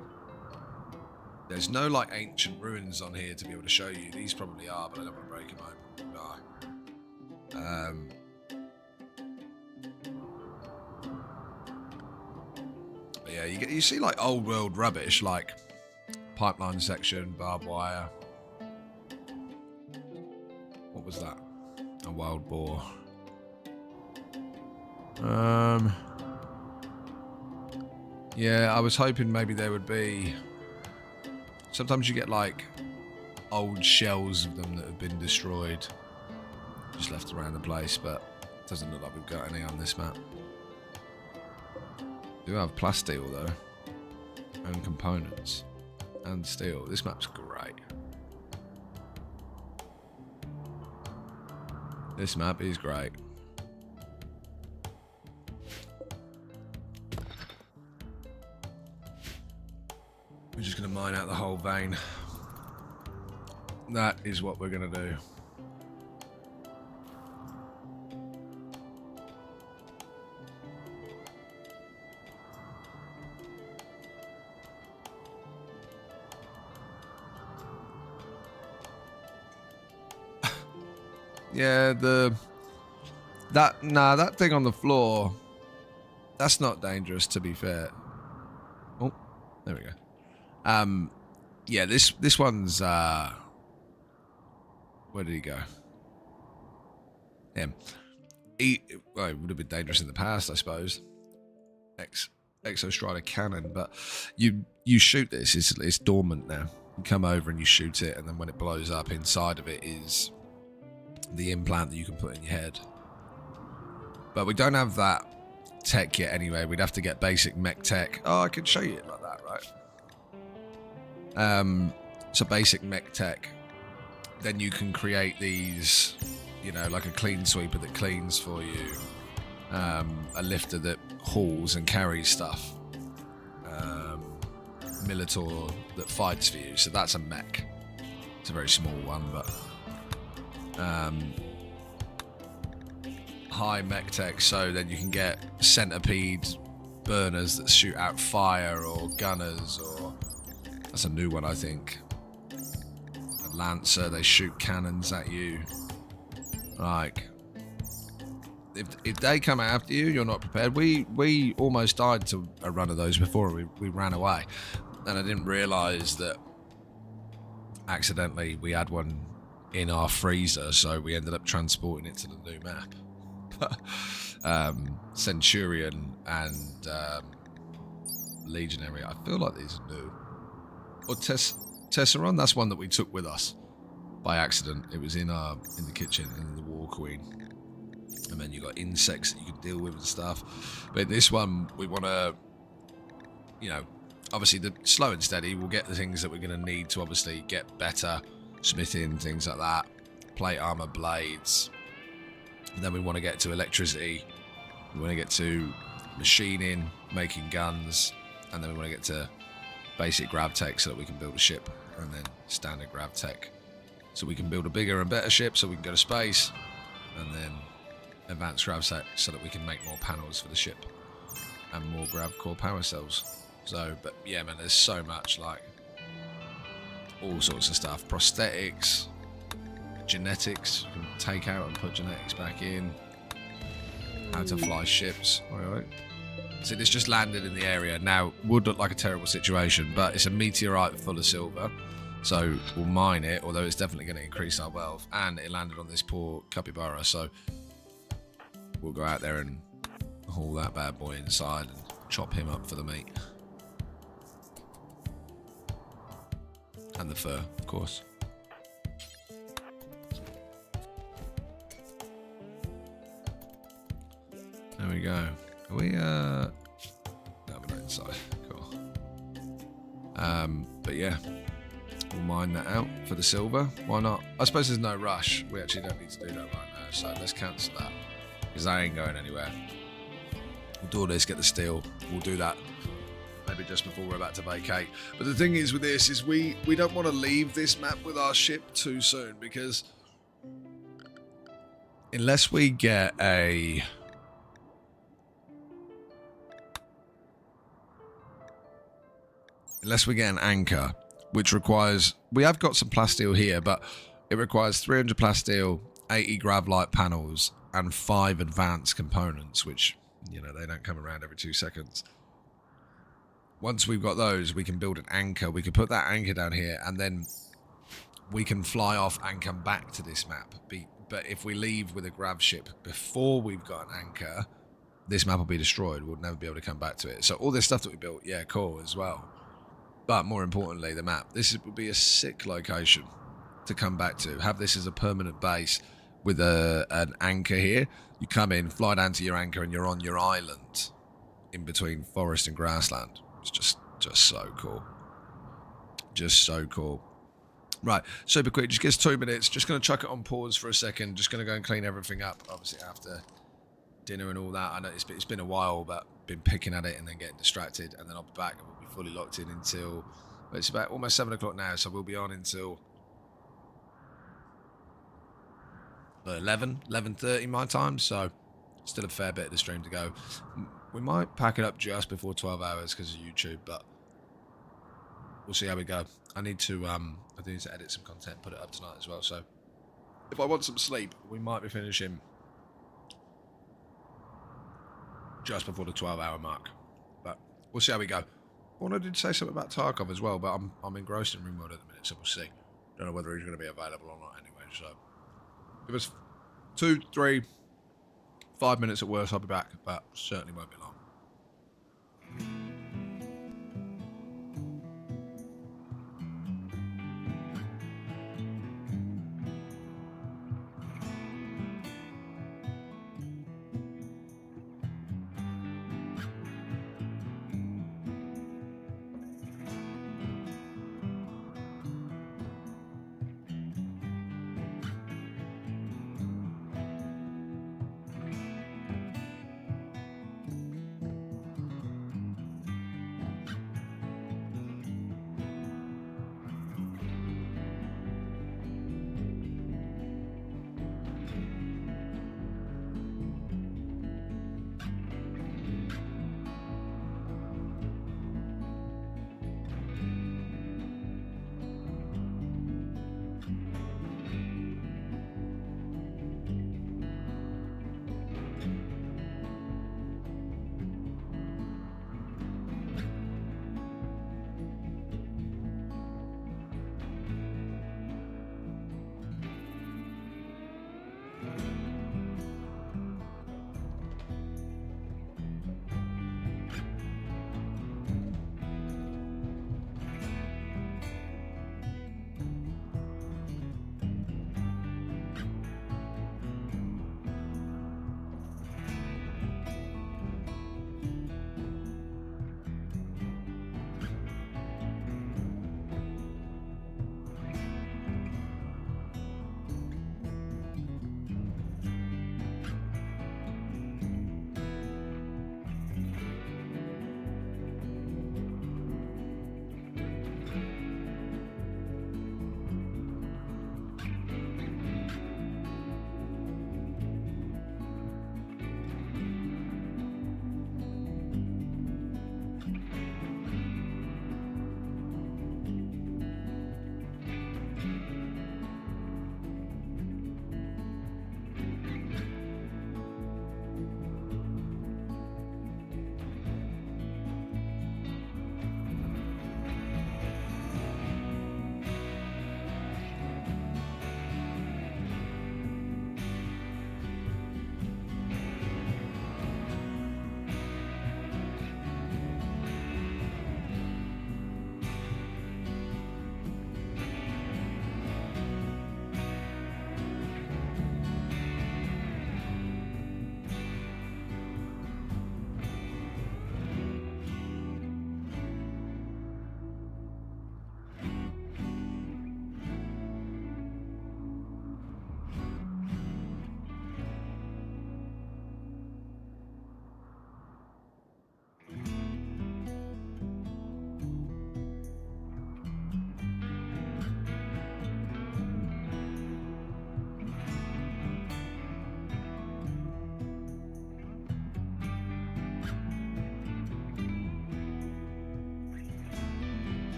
There's no like ancient ruins on here to be able to show you. These probably are, but I don't want to break them open. No. But yeah, you see like old world rubbish, like pipeline section, barbed wire. What was that? A wild boar. Yeah, I was hoping maybe there would be. Sometimes you get like old shells of them that have been destroyed, just left around the place, but it doesn't look like we've got any on this map. We do have plasteel though, and components, and steel. This map's great. This map is great. We're just going to mine out the whole vein. That is what we're going to do. Yeah, that thing on the floor, that's not dangerous, to be fair. Oh, there we go. Yeah, this one's where did he go? Him. Well, it would have been dangerous in the past, I suppose. Exo Strider cannon, but you shoot this. It's dormant now. You come over and you shoot it, and then when it blows up, inside of it is the implant that you can put in your head. But we don't have that tech yet anyway. We'd have to get basic mech tech. Oh, I can show you it like that, right? So basic mech tech. Then you can create these, you know, like a clean sweeper that cleans for you, a lifter that hauls and carries stuff, Militor that fights for you. So that's a mech. It's a very small one, but high mech tech. So then you can get centipede burners that shoot out fire, or gunners, or that's a new one, I think. A lancer, they shoot cannons at you. Like, if they come after you, you're not prepared. We almost died to a run of those before. We ran away, and I didn't realise that accidentally we had one in our freezer, so we ended up transporting it to the new map. Centurion and Legionary, I feel like these are new. Or Tesseron, that's one that we took with us by accident. It was in the kitchen, in the War Queen. And then you got insects that you could deal with and stuff. But this one, we want to, you know, obviously the slow and steady, we'll get the things that we're going to need to obviously get better, smithing, things like that, plate armor, blades. And then we want to get to electricity, we want to get to machining, making guns, and then we want to get to basic grav tech so that we can build a ship, and then standard grav tech so we can build a bigger and better ship so we can go to space, and then advanced grav tech so that we can make more panels for the ship and more grav core power cells. So, but yeah, man, there's so much, like all sorts of stuff, prosthetics, genetics, you can take out and put genetics back in, how to fly ships. Alright. So this just landed in the area. Now, would look like a terrible situation, but it's a meteorite full of silver, so we'll mine it, although it's definitely going to increase our wealth, and it landed on this poor capybara, so we'll go out there and haul that bad boy inside and chop him up for the meat. And the fur, of course. There we go. Are we, no, we're not inside. Cool. But yeah, we'll mine that out for the silver. Why not? I suppose there's no rush. We actually don't need to do that right now, so let's cancel that, because that ain't going anywhere. We'll do all this, get the steel. We'll do that maybe just before we're about to vacate. But the thing is with this is we don't want to leave this map with our ship too soon, because unless we get an anchor, which requires, we have got some plasteel here, but it requires 300 plasteel 80 grav light panels, and 5 advanced components, which, you know, they don't come around every 2 seconds. Once we've got those, we can build an anchor. We can put that anchor down here, and then we can fly off and come back to this map. But if we leave with a grav ship before we've got an anchor, this map will be destroyed. We'll never be able to come back to it. So all this stuff that we built, yeah, cool as well. But more importantly, the map. This would be a sick location to come back to. Have this as a permanent base with an anchor here. You come in, fly down to your anchor, and you're on your island in between forest and grassland. It's just so cool. Just so cool. Right, super quick. Just gives 2 minutes. Just going to chuck it on pause for a second. Just going to go and clean everything up. Obviously, after dinner and all that. I know it's been a while, but been picking at it and then getting distracted, and then I'll be back and we'll be fully locked in until, well, it's about almost 7 o'clock now, so we'll be on until 11:30 my time, so still a fair bit of the stream to go. We might pack it up just before 12 hours because of YouTube, but we'll see how we go. I do need to edit some content, put it up tonight as well, so if I want some sleep, we might be finishing just before the 12-hour mark, but we'll see how we go. Well, I did say something about Tarkov as well, but I'm engrossed in Rimworld at the minute, so we'll see. Don't know whether he's going to be available or not anyway, so give us 2, 3, 5 minutes at worst, I'll be back, but certainly won't be long.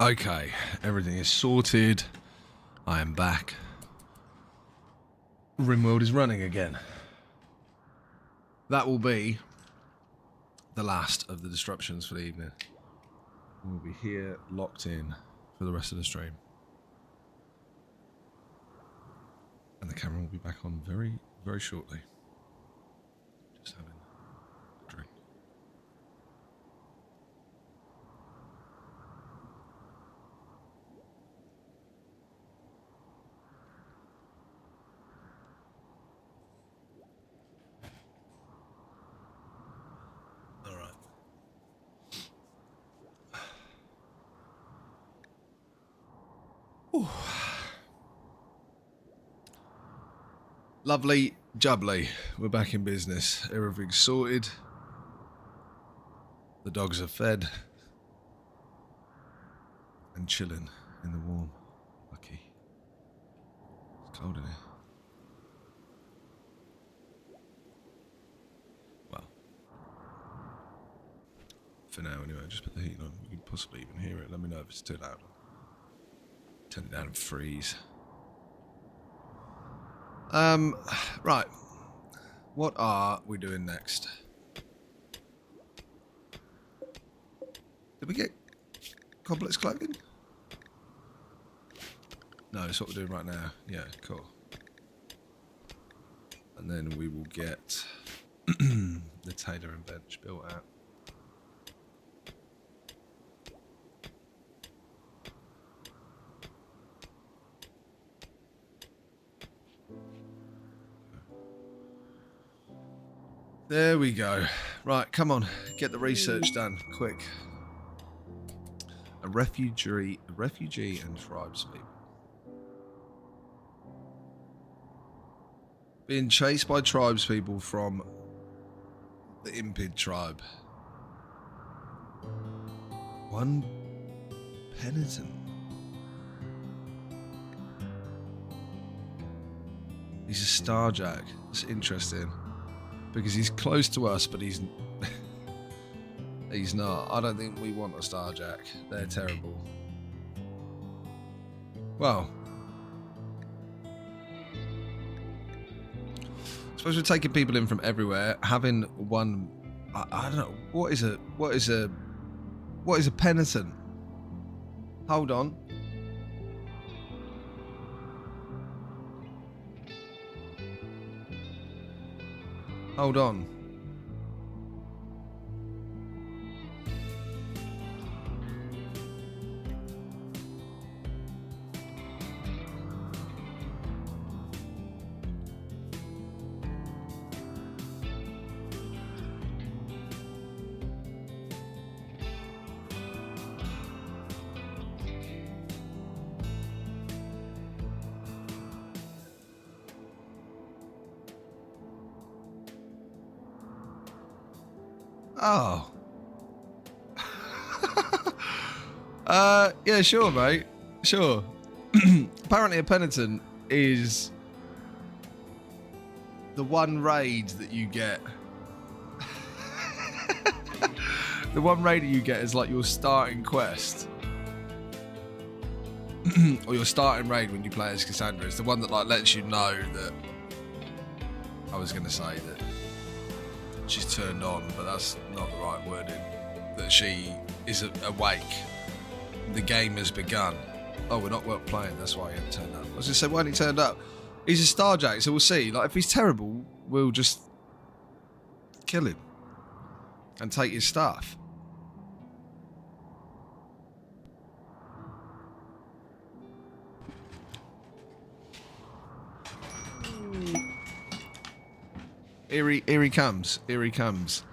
Okay, everything is sorted. I am back. Rimworld is running again. That will be the last of the disruptions for the evening. We'll be here locked in for the rest of the stream. And the camera will be back on very, very shortly. Just having a drink. All right. Ooh. Lovely jubbly. We're back in business. Everything's sorted. The dogs are fed. And chilling in the warm. Lucky. It's cold in here. Well. For now anyway, just put the heat on. You can possibly even hear it. Let me know if it's too loud. Turn it down and freeze. Right. What are we doing next? Did we get complex clothing? No, it's what we're doing right now. Yeah, cool. And then we will get the tailor and bench built out. There we go. Right, come on. Get the research done. Quick. A refugee and tribespeople. Being chased by tribespeople from the Impid tribe. One penitent. He's a starjack. That's interesting. Because he's close to us, but he's he's not. I don't think we want a starjack. They're terrible. Well, I suppose we're taking people in from everywhere. Having one, I don't know. What is a penitent? Hold on. Hold on. Oh. Yeah, sure, mate. Sure. Apparently a penitent is the one raid that you get. The one raid that you get is like your starting quest. Or your starting raid when you play as Cassandra. It's the one that like lets you know that I was gonna say that she's turned on, but that's not the right wording. That she is awake. The game has begun. Oh, we're not worth playing, that's why he hasn't turned up. I was going to say, why hasn't he turned up? He's a starjack, so we'll see. Like, if he's terrible, we'll just kill him and take his stuff. Here he comes. Here he comes.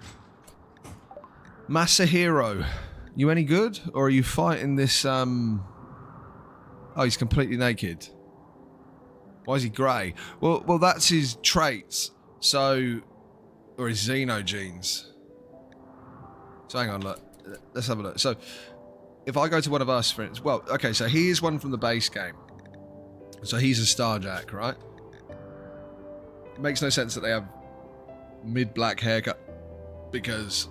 Masahiro, you any good? Or are you fighting this, Oh, he's completely naked. Why is he grey? Well, that's his traits. So, or his xenogenes. So hang on, look. Let's have a look. So, if I go to one of us, for instance, well, okay, so he is one from the base game. So he's a starjack, right? It makes no sense that they have mid-black haircut because,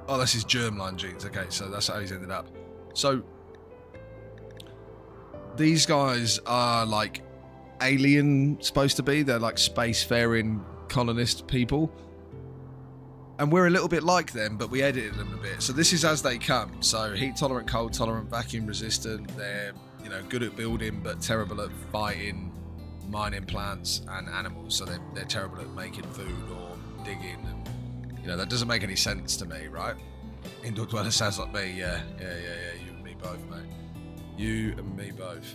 oh, that's his germline genes. Okay, so that's how he's ended up. So These guys are like alien supposed to be. They're like spacefaring colonist people. And we're a little bit like them, but we edited them a bit. So this is as they come. So heat tolerant, cold tolerant, vacuum resistant. They're, you know, good at building, but terrible at fighting, mining plants and animals. So they're terrible at making food or digging. And, you know, that doesn't make any sense to me, right? Indoor dweller sounds like me. Yeah. You and me both, mate. You and me both.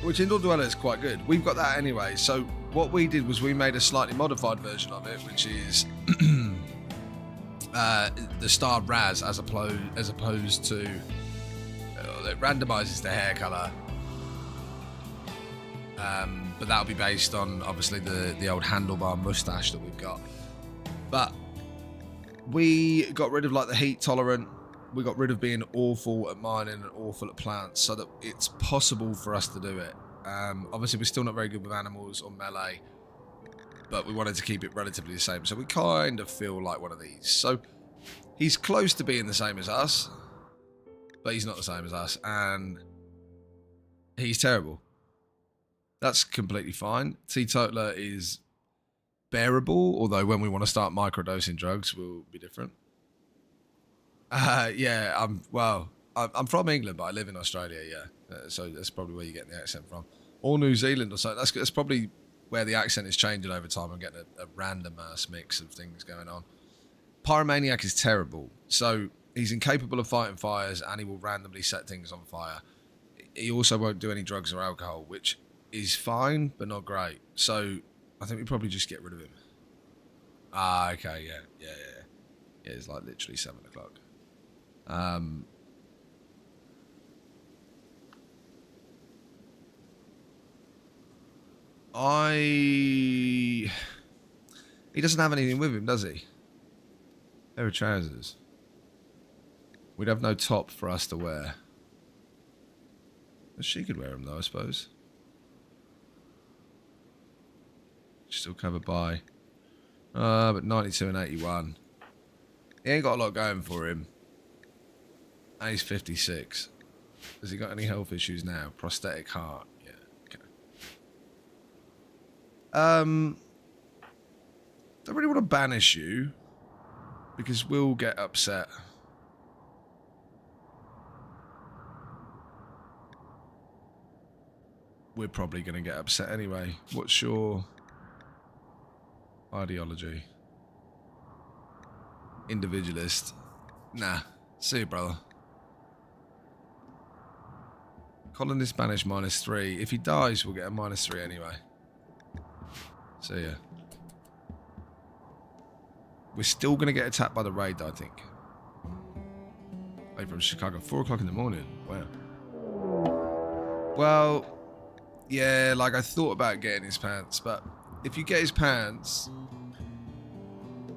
Which indoor dweller is quite good. We've got that anyway. So what we did was we made a slightly modified version of it, which is the starred Raz as opposed to it randomizes the hair color, but that'll be based on obviously the old handlebar mustache that we've got. But we got rid of like the heat tolerant. We got rid of being awful at mining and awful at plants, so that it's possible for us to do it. Obviously, we're still not very good with animals or melee, but we wanted to keep it relatively the same. So we kind of feel like one of these. So he's close to being the same as us, but he's not the same as us, and he's terrible. That's completely fine. Teetotaler is bearable, although when we want to start microdosing drugs, we'll be different. Yeah, I'm from England, but I live in Australia, yeah. So that's probably where you're getting the accent from. Or New Zealand or so. That's probably where the accent is changing over time. I'm getting a random ass mix of things going on. Pyromaniac is terrible. So he's incapable of fighting fires, and he will randomly set things on fire. He also won't do any drugs or alcohol, which is fine, but not great. So I think we probably just get rid of him. Okay, yeah. Yeah, it's like literally 7 o'clock. He doesn't have anything with him, does he? Pair of trousers. We'd have no top for us to wear. She could wear them though, I suppose. She's still covered by but 92 and 81. He ain't got a lot going for him. And he's 56. Has he got any health issues now? Prosthetic heart. Yeah, okay. Don't really want to banish you, because we'll get upset. We're probably going to get upset anyway. What's your ideology? Individualist. Nah. See you, brother. Colonist Spanish -3. If he dies, we'll get a -3 anyway. See ya. We're still going to get attacked by the raid, I think. Hey, from Chicago, 4 o'clock in the morning. Wow. Well, yeah, like I thought about getting his pants, but if you get his pants...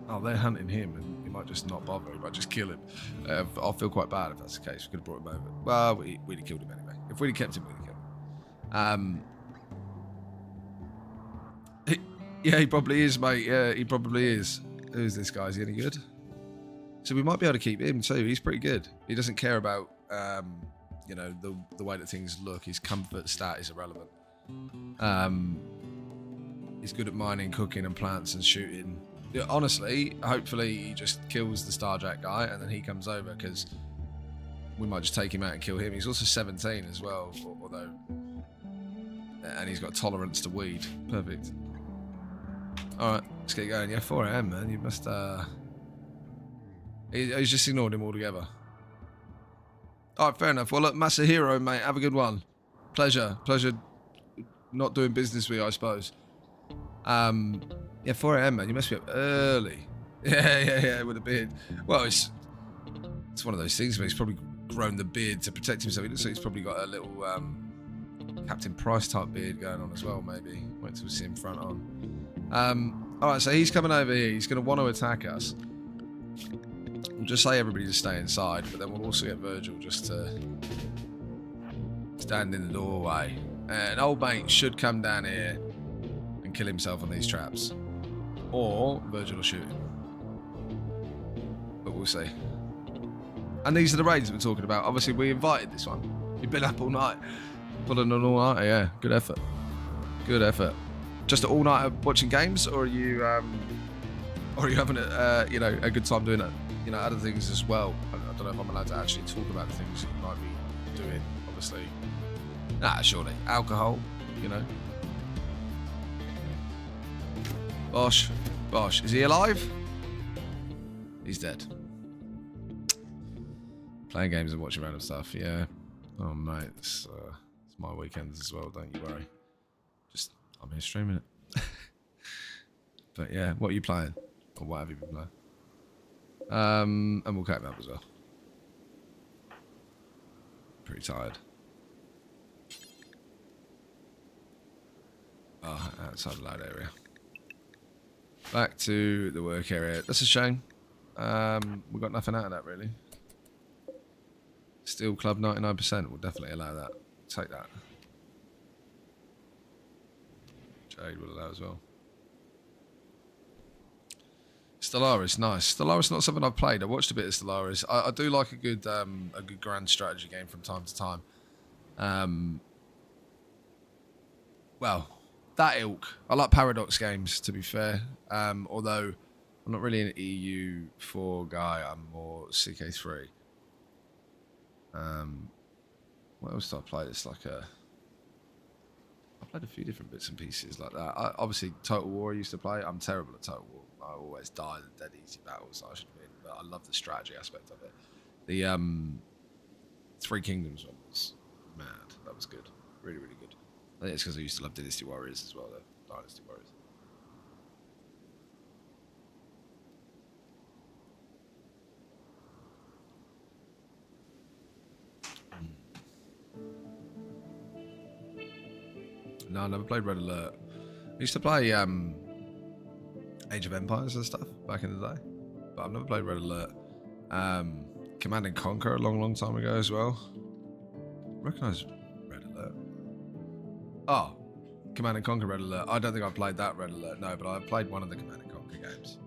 Oh, they're hunting him, and he might just not bother. He might just kill him. I'll feel quite bad if that's the case. We could have brought him over. Well, we'd have killed him anyway. If we'd have kept him, we'd have killed him. Yeah, he probably is, mate. Yeah, he probably is. Who's this guy? Is he any good? So we might be able to keep him too. He's pretty good. He doesn't care about, you know, the way that things look. His comfort stat is irrelevant. He's good at mining, cooking, and plants and shooting. Yeah, honestly, hopefully he just kills the Starjack guy and then he comes over, because we might just take him out and kill him. He's also 17 as well, although, and he's got tolerance to weed. Perfect. All right, let's get going. Yeah, 4 AM, man. You must. He's just ignored him altogether. All right, fair enough. Well, look, Masahiro, mate. Have a good one. Pleasure not doing business with you, I suppose. Yeah, 4 AM, man. You must be up early. Yeah, with a beard. Well, it's one of those things where he's probably grown the beard to protect himself. He looks like he's probably got a little Captain Price type beard going on as well, maybe. Wait till we see him front on. Alright, so he's coming over here. He's going to want to attack us. We'll just say everybody to stay inside, but then we'll also get Virgil just to stand in the doorway. And old mate should come down here and kill himself on these traps. Or Virgil will shoot him. But we'll see. And these are the raids that we're talking about. Obviously, we invited this one. You've been up all night. Pulling an all-nighter, yeah. Good effort. Good effort. Just an all-nighter watching games, or are you having a good time doing it? You know, other things as well. I don't know if I'm allowed to actually talk about the things that you might be doing. Obviously, surely alcohol. You know. Bosh, is he alive? He's dead. Playing games and watching random stuff, yeah. Oh mate, it's my weekends as well, don't you worry. I'm here streaming it. But yeah, what are you playing? Or what have you been playing? And we'll catch up as well. Pretty tired. Oh, outside the loud area. Back to the work area. That's a shame. We got nothing out of that really. Steel Club 99%. We'll definitely allow that. Take that. Jade will allow as well. Stellaris, nice. Stellaris not something I've played. I watched a bit of Stellaris. I do like a good grand strategy game from time to time. Well, that ilk. I like Paradox games, to be fair. Although I'm not really an EU4 guy. I'm more CK3. What else did I play? It's like I played a few different bits and pieces like that. Obviously, Total War I used to play. I'm terrible at Total War. I always die in dead easy battles. I should win, but I love the strategy aspect of it. The Three Kingdoms one was mad. That was good. Really, really good. I think it's because I used to love Dynasty Warriors as well, though. Dynasty Warriors. No, I never played Red Alert. I used to play Age of Empires and stuff back in the day, but I've never played Red Alert. Command and Conquer a long time ago as well. I recognise Red Alert. Oh, Command and Conquer Red Alert. I don't think I played that Red Alert, no, but I played one of the Command and Conquer games.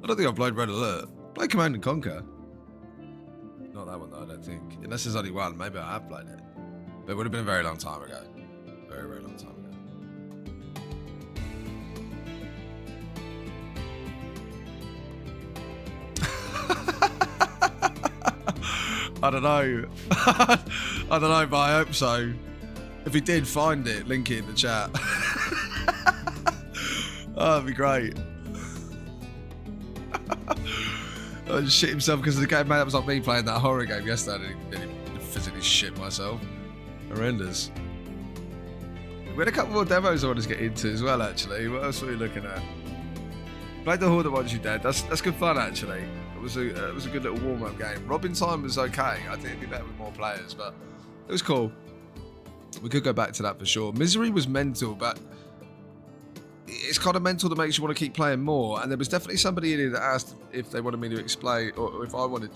I don't think I've played Red Alert. Played Command and Conquer. Not that one though, I don't think. Unless there's only one, maybe I have played it. But it would have been a very long time ago. Very, very long time ago. I don't know. I don't know, but I hope so. If he did find it, link it in the chat. Oh, that'd be great. I just shit himself because the game, man, that was like me playing that horror game yesterday. I didn't physically shit myself. Horrendous. We had a couple more demos I wanted to get into as well, actually. What else were we looking at? Played the Horde once you dead. That's good fun, actually. It was a good little warm-up game. Robin Time was okay. I think it'd be better with more players, but it was cool. We could go back to that for sure. Misery was mental, but it's kind of mental that makes you want to keep playing more. And there was definitely somebody in here that asked if they wanted me to explain, or if I wanted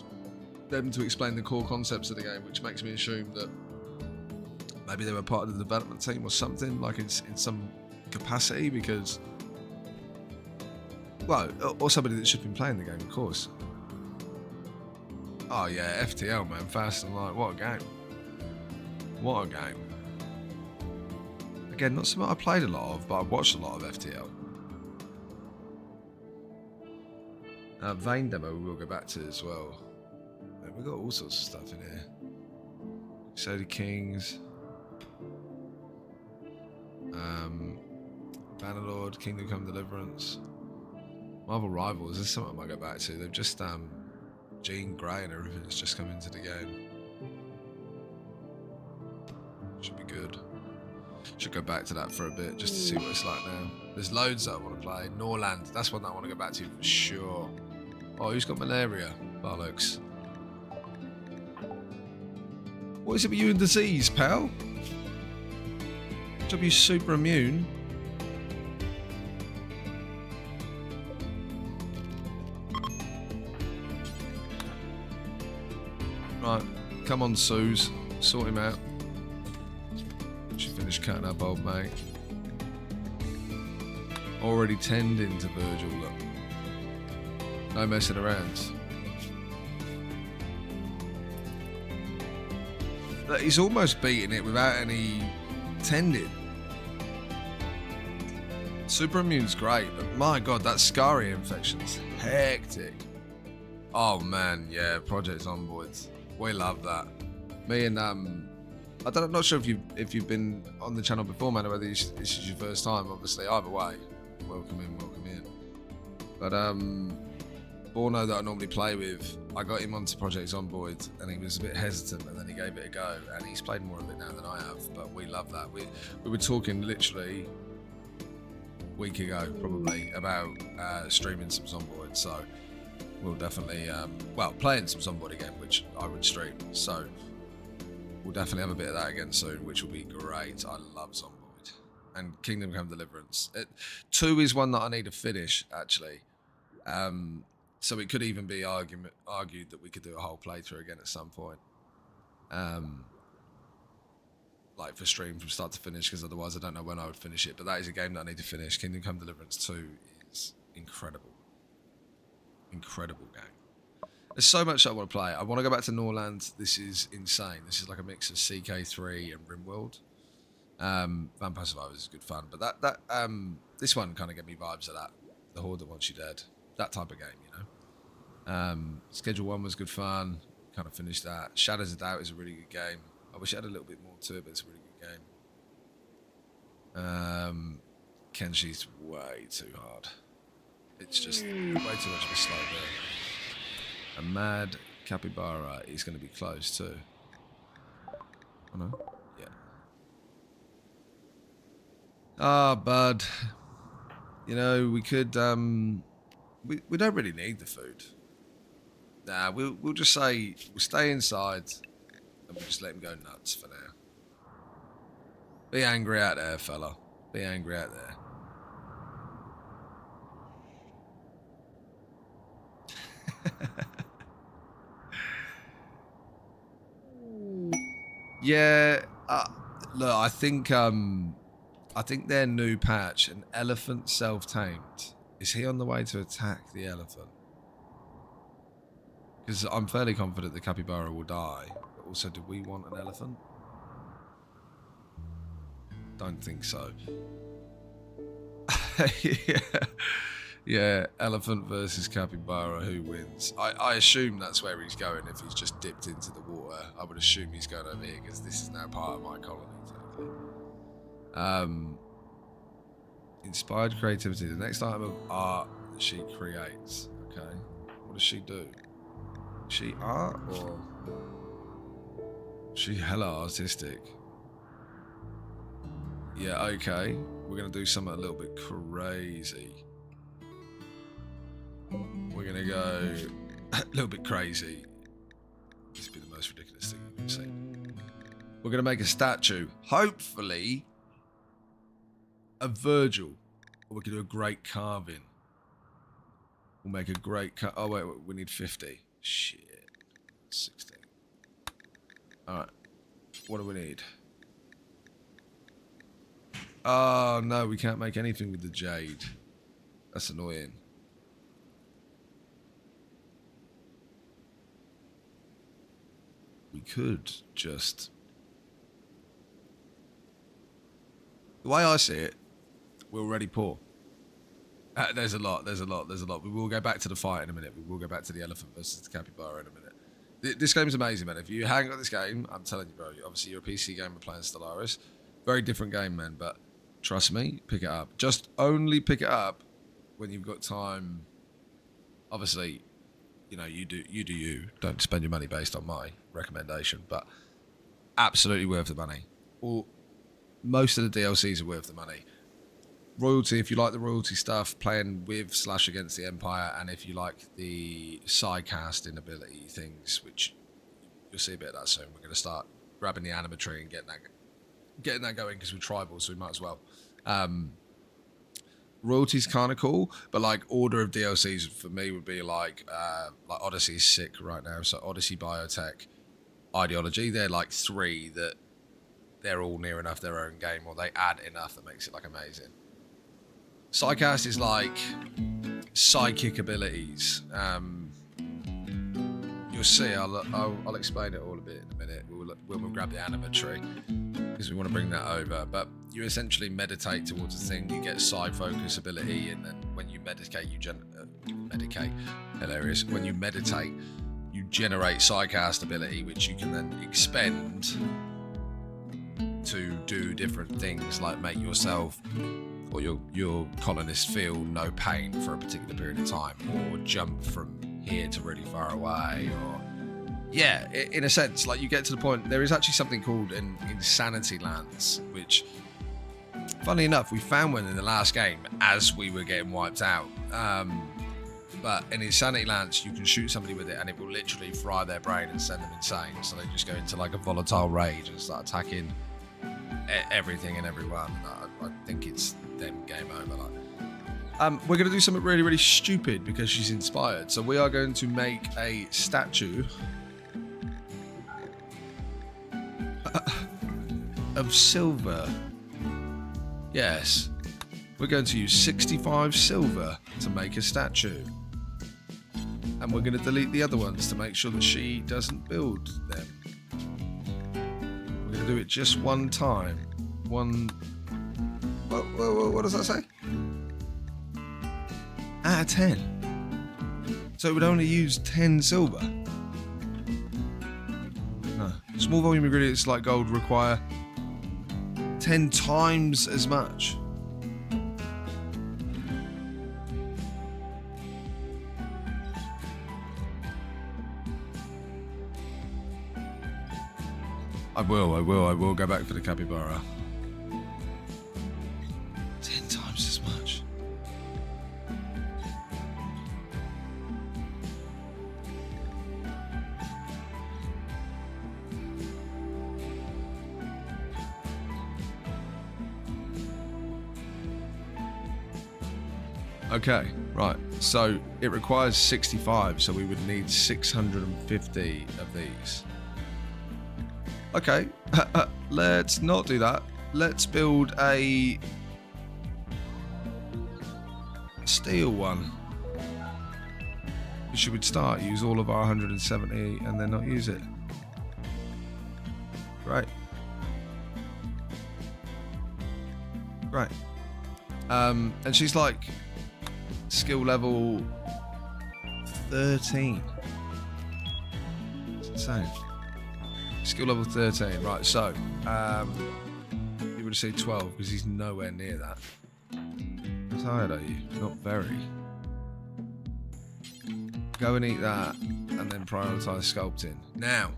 them to explain the core concepts of the game, which makes me assume that maybe they were part of the development team or something, like in some capacity, because, well, or somebody that should have been playing the game, of course. Oh yeah, FTL, man, Fast and Light, what a game. What a game. Again, not something I played a lot of, but I watched a lot of FTL. Vane demo we will go back to as well. Man, we've got all sorts of stuff in here. Soda Kings. Bannerlord, Kingdom Come Deliverance. Marvel Rivals, this is something I might go back to. They've just, Jean Grey and everything has just come into the game. Should be good. Should go back to that for a bit just to see what it's like now. There's loads that I want to play. Norland, that's one that I want to go back to for sure. Oh, who's got malaria? Bollocks. What is it with you and disease, pal? Job you super immune. Right, come on, Suze. Sort him out. She finished cutting up old mate. Already tending to Virgil, look. No messing around. But he's almost beating it without any tending. Super immune's great, but my god, that Scary infection's hectic. Oh man, yeah, Project Zomboids. We love that. Me and I'm not sure if you've been on the channel before, man, or whether this is your first time. Obviously, either way, welcome in, welcome in. But Borno that I normally play with, I got him onto Project Zomboid, and he was a bit hesitant, and then he gave it a go, and he's played more of it now than I have. But we love that. We were talking literally a week ago, probably, about streaming some Zomboid. So we'll definitely, playing some Zomboid again, which I would stream. So we'll definitely have a bit of that again soon, which will be great. I love Zomboid. And Kingdom Come Deliverance. 2 is one that I need to finish, actually. So it could even be argued that we could do a whole playthrough again at some point. Like for stream from start to finish, because otherwise I don't know when I would finish it. But that is a game that I need to finish. Kingdom Come Deliverance 2 is incredible. Incredible game. There's so much I want to play. I want to go back to Norland. This is insane. This is like a mix of CK3 and Rimworld. Vampire Survivors is good fun, but this one kind of gave me vibes of that. The Horde That Wants You Dead. That type of game, you know. Schedule 1 was good fun. Kind of finished that. Shadows of Doubt is a really good game. I wish it had a little bit more to it, but it's a really good game. Kenshi's way too hard. It's just way too much of a slow burn. A Mad Capybara is going to be close too. Oh no? Yeah. Ah, bud. You know, we could, we don't really need the food. Nah, we'll just say, we'll stay inside and we'll just let him go nuts for now. Be angry out there, fella. Be angry out there. Yeah, look, I think their new patch, an elephant self-tamed. Is he on the way to attack the elephant? Because I'm fairly confident the capybara will die. But also, do we want an elephant? Don't think so. Yeah, elephant versus capybara, who wins? I assume that's where he's going if he's just dipped into the water. I would assume he's going over here because this is now part of my colony, technically. Inspired creativity. The next item of art that she creates. Okay. What does she do? Is she art or is she hella artistic? Yeah, okay. We're going to do something a little bit crazy. We're going to go a little bit crazy. This would be the most ridiculous thing you've ever seen. We're going to make a statue, hopefully, of Virgil. Or we could do a great carving. We'll make a great oh, wait, we need 50. Shit. 16. Alright. What do we need? Oh, no, we can't make anything with the jade. That's annoying. We could just... The way I see it, we're already poor. There's a lot. We will go back to the fight in a minute. We will go back to the elephant versus the capybara in a minute. This game's amazing, man. If you haven't got this game, I'm telling you, bro, obviously you're a PC gamer playing Stellaris. Very different game, man, but trust me, pick it up. Just only pick it up when you've got time. Obviously, you know, you do you. Don't spend your money based on my recommendation, but absolutely worth the money. Or most of the DLCs are worth the money. Royalty, if you like the royalty stuff, playing with / against the Empire, and if you like the side casting ability things, which you'll see a bit of that soon. We're going to start grabbing the animatry and getting that going because we're tribal, so we might as well. Royalty's kind of cool, but like order of DLCs for me would be like Odyssey is sick right now. So Odyssey, Biotech, Ideology, they're like 3 that they're all near enough their own game, or they add enough that makes it like amazing. Psycast is like psychic abilities. You'll you'll see. I'll explain it all a bit in a minute. We'll grab the animatory because we want to bring that over. But you essentially meditate towards a thing. You get side focus ability, and then when you medicate, medicate. Hilarious. When you meditate, you generate psycast ability, which you can then expend to do different things, like make yourself or your colonists feel no pain for a particular period of time, or jump from here to really far away, or yeah, in a sense, like you get to the point. There is actually something called an insanity lance, which, funnily enough, we found one in the last game as we were getting wiped out. But an insanity lance, you can shoot somebody with it and it will literally fry their brain and send them insane. So they just go into like a volatile rage and start attacking everything and everyone. I think it's then game over. Like, we're going to do something really, really stupid because she's inspired. So we are going to make a statue of silver. Yes. We're going to use 65 silver to make a statue. And we're going to delete the other ones to make sure that she doesn't build them. We're going to do it just one time. What does that say? Out of 10. So it would only use 10 silver. No. Small volume ingredients like gold require 10 times as much. I will go back for the capybara. 10 times as much. Okay, right. So it requires 65, so we would need 650 of these. Okay, let's not do that. Let's build a steel one. She would use all of our 170 and then not use it. Right. Right. And she's like skill level 13. It's insane. Skill level 13, right, so you would have said 12 because he's nowhere near that. How tired are you? Not very. Go and eat that and then prioritise sculpting. Now,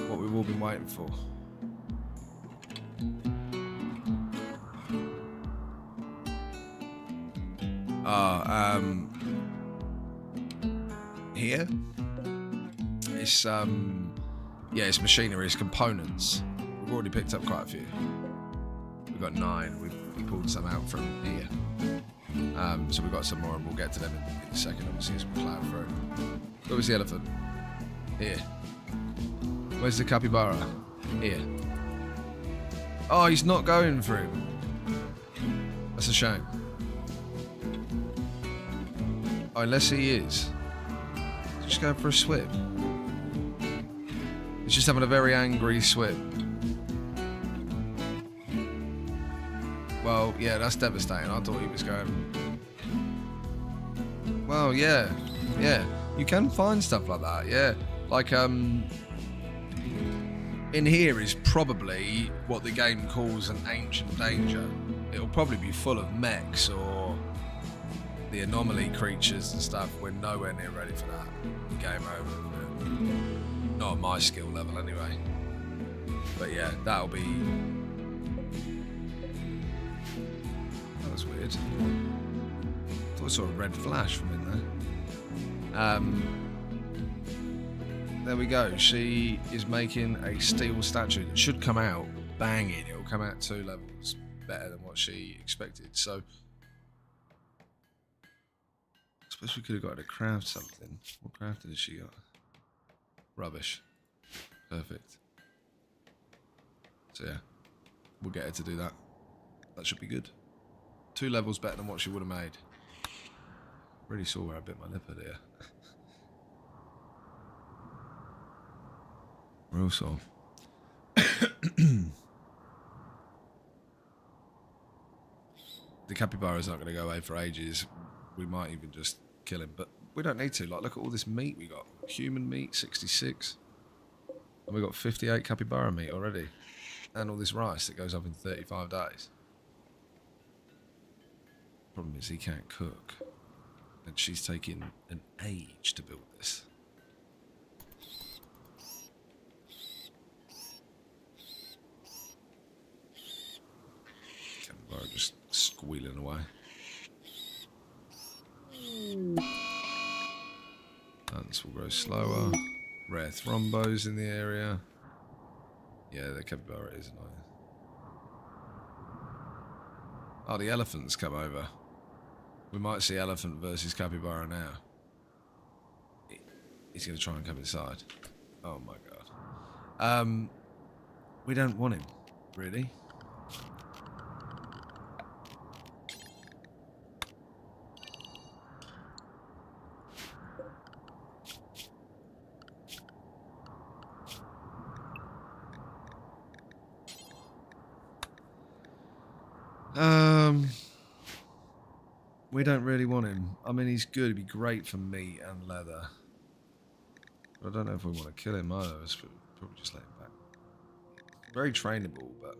what we've all been waiting for. Here? It's it's machinery, it's components. We've already picked up quite a few. We've got 9. We've pulled some out from here. So we've got some more and we'll get to them in a second, obviously, as we plow through. Where was the elephant? Here. Where's the capybara? Here. Oh, he's not going through. That's a shame. Oh, unless he is. Just going for a swim. He's just having a very angry swim. Well, yeah, that's devastating. I thought he was going... Well, yeah. You can find stuff like that, yeah. Like, in here is probably what the game calls an ancient danger. It'll probably be full of mechs or the anomaly creatures and stuff. We're nowhere near ready for that. Game over. Not at my skill level anyway. But yeah, that'll be... That was weird. I thought I saw a red flash from in there. There we go. She is making a steel statue that should come out banging. It'll come out 2 levels better than what she expected. So I suppose we could have got her to craft something. What crafting has she got? Rubbish. Perfect. So yeah, we'll get her to do that. That should be good. 2 levels better than what she would have made. Really saw where I bit my lip at here. Real sore. The capybara's not going to go away for ages. We might even just kill him, but we don't need to. Like, look at all this meat we got. Human meat, 66. And we got 58 capybara meat already. And all this rice that goes up in 35 days. Problem is he can't cook. And she's taking an age to build this. Capybara just squealing away. Plants will grow slower. Rare thrombos in the area. Yeah, the capybara is annoying. Oh, the elephants come over. We might see elephant versus capybara now. He's going to try and come inside. Oh my god. We don't want him, really. We don't really want him. I mean, he's good. He'd be great for meat and leather. But I don't know if we want to kill him either. Probably just let him back. Very trainable, but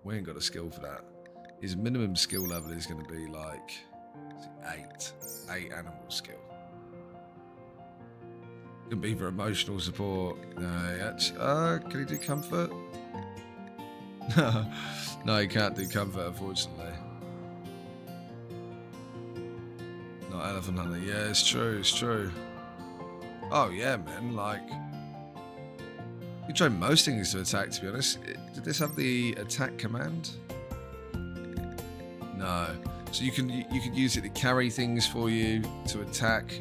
we ain't got a skill for that. His minimum skill level is going to be like 8 animal skill. Can be for emotional support. No, can he do comfort? No, he can't do comfort, unfortunately. Not elephant hunter. Yeah, it's true, it's true. Oh yeah, man, like you train most things to attack, to be honest. Did this have the attack command? No. So you can use it to carry things for you, to attack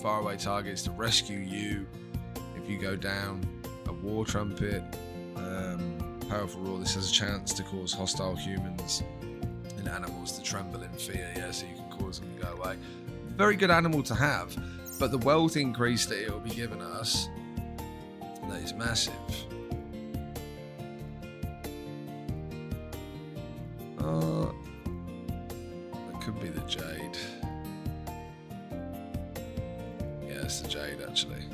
faraway targets, to rescue you if you go down. A war trumpet, powerful roar. This has a chance to cause hostile humans and animals to tremble in fear. Yeah, so you can cause them to go away. Very good animal to have, but the wealth increase that it will be giving us, that is massive. That could be the jade. Yeah, it's the jade actually.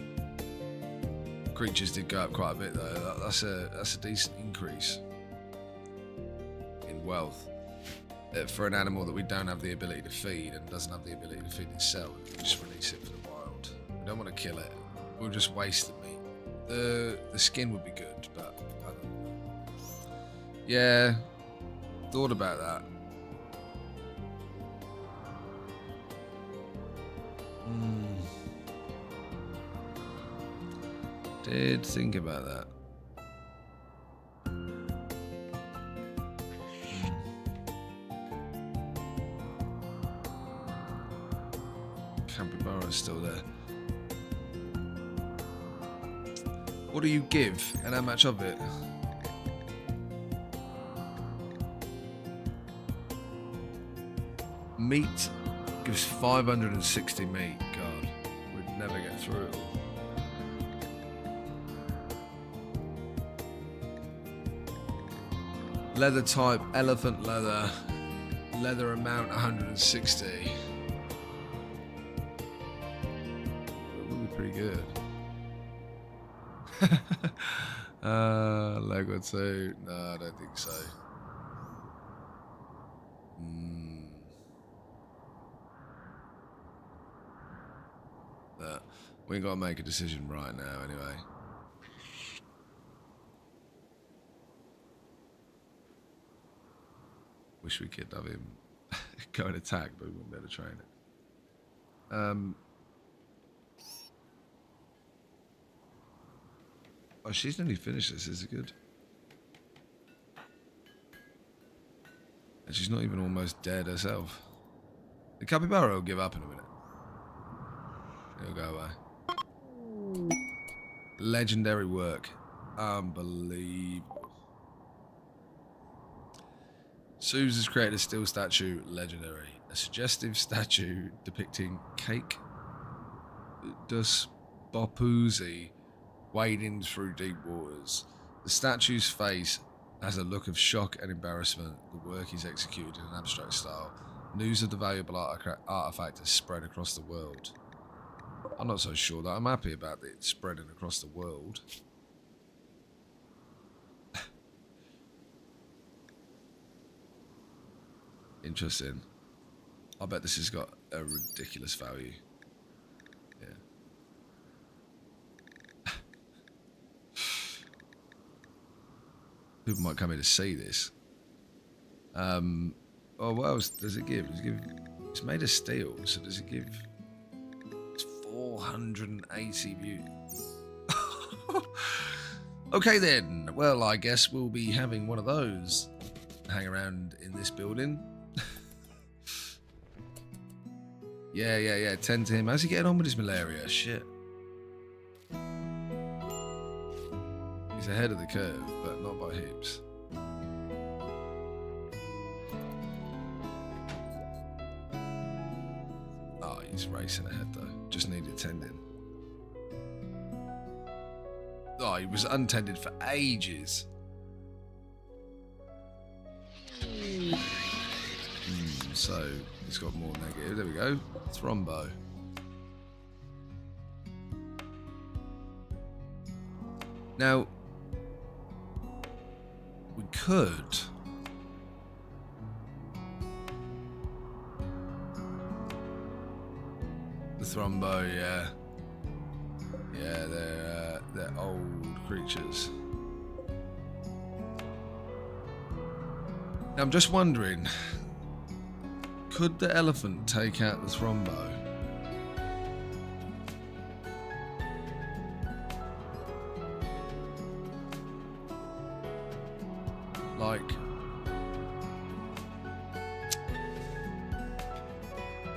Creatures did go up quite a bit though. That's a decent increase in wealth. For an animal that we don't have the ability to feed and doesn't have the ability to feed itself, we just release it for the wild. We don't want to kill it. We'll just waste the meat. The skin would be good, but I don't know. Yeah, thought about that. Did think about that. Capybara's still there. What do you give and how much of it? Meat gives 560 meat. God, we'd never get through it all. Leather type, elephant leather. Leather amount 160. That would be pretty good. Lego 2. No, I don't think so. We ain't got to make a decision right now anyway. Wish we could have him go and attack, but we wouldn't be able to train it. Oh, she's nearly finished this. Is it good? And she's not even almost dead herself. The capybara will give up in a minute. It'll go away. Legendary work. Unbelievable. Suze has created a steel statue, legendary. A suggestive statue depicting Cake Dus Bopuzi wading through deep waters. The statue's face has a look of shock and embarrassment. The work is executed in an abstract style. News of the valuable artifact has spread across the world. I'm not so sure that I'm happy about it spreading across the world. Interesting. I bet this has got a ridiculous value. Yeah. People might come here to see this. Oh, what else does it give? Does it give? It's made of steel, so does it give? It's 480 views. Okay then. Well, I guess we'll be having one of those hang around in this building. Yeah. Tend to him. How's he getting on with his malaria? Shit. He's ahead of the curve, but not by heaps. Oh, he's racing ahead though. Just needed tending. Oh, he was untended for ages. So he's got more negative. There we go. Thrombo. Now, we could the Thrombo, yeah, they're old creatures. Now I'm just wondering, could the elephant take out the Thrombo? Like,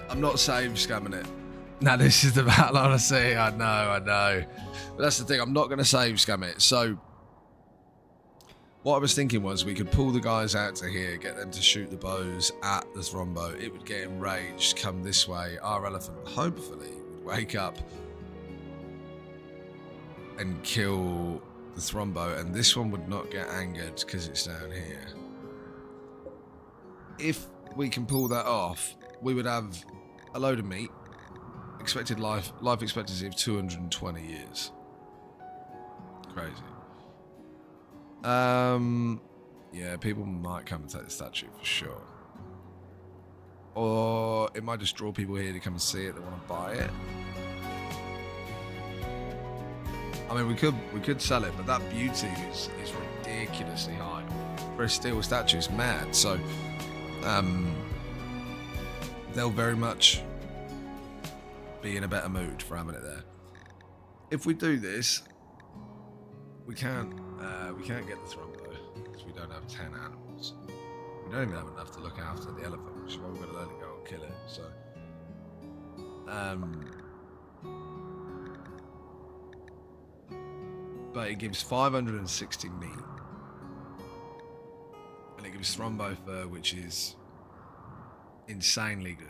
I'm not save scamming it. Now this is the Battle Odyssey. I know. But that's the thing. I'm not going to save scam it. So what I was thinking was we could pull the guys out to here, get them to shoot the bows at the Thrombo. It would get enraged, come this way. Our elephant hopefully would wake up and kill the Thrombo, and this one would not get angered because it's down here. If we can pull that off, we would have a load of meat. Expected life expectancy of 220 years. Crazy. Yeah, people might come and take the statue for sure. Or it might just draw people here to come and see it, they want to buy it. I mean, we could sell it, but that beauty is ridiculously high. For a steel statue, it's mad. So, they'll very much be in a better mood for having it there. If we do this, we can't get the Thrombo because we don't have 10 animals. We don't even have enough to look after the elephant, which is why we're going to let it go and kill it. So, but it gives 560 meat, and it gives Thrombo fur, which is insanely good.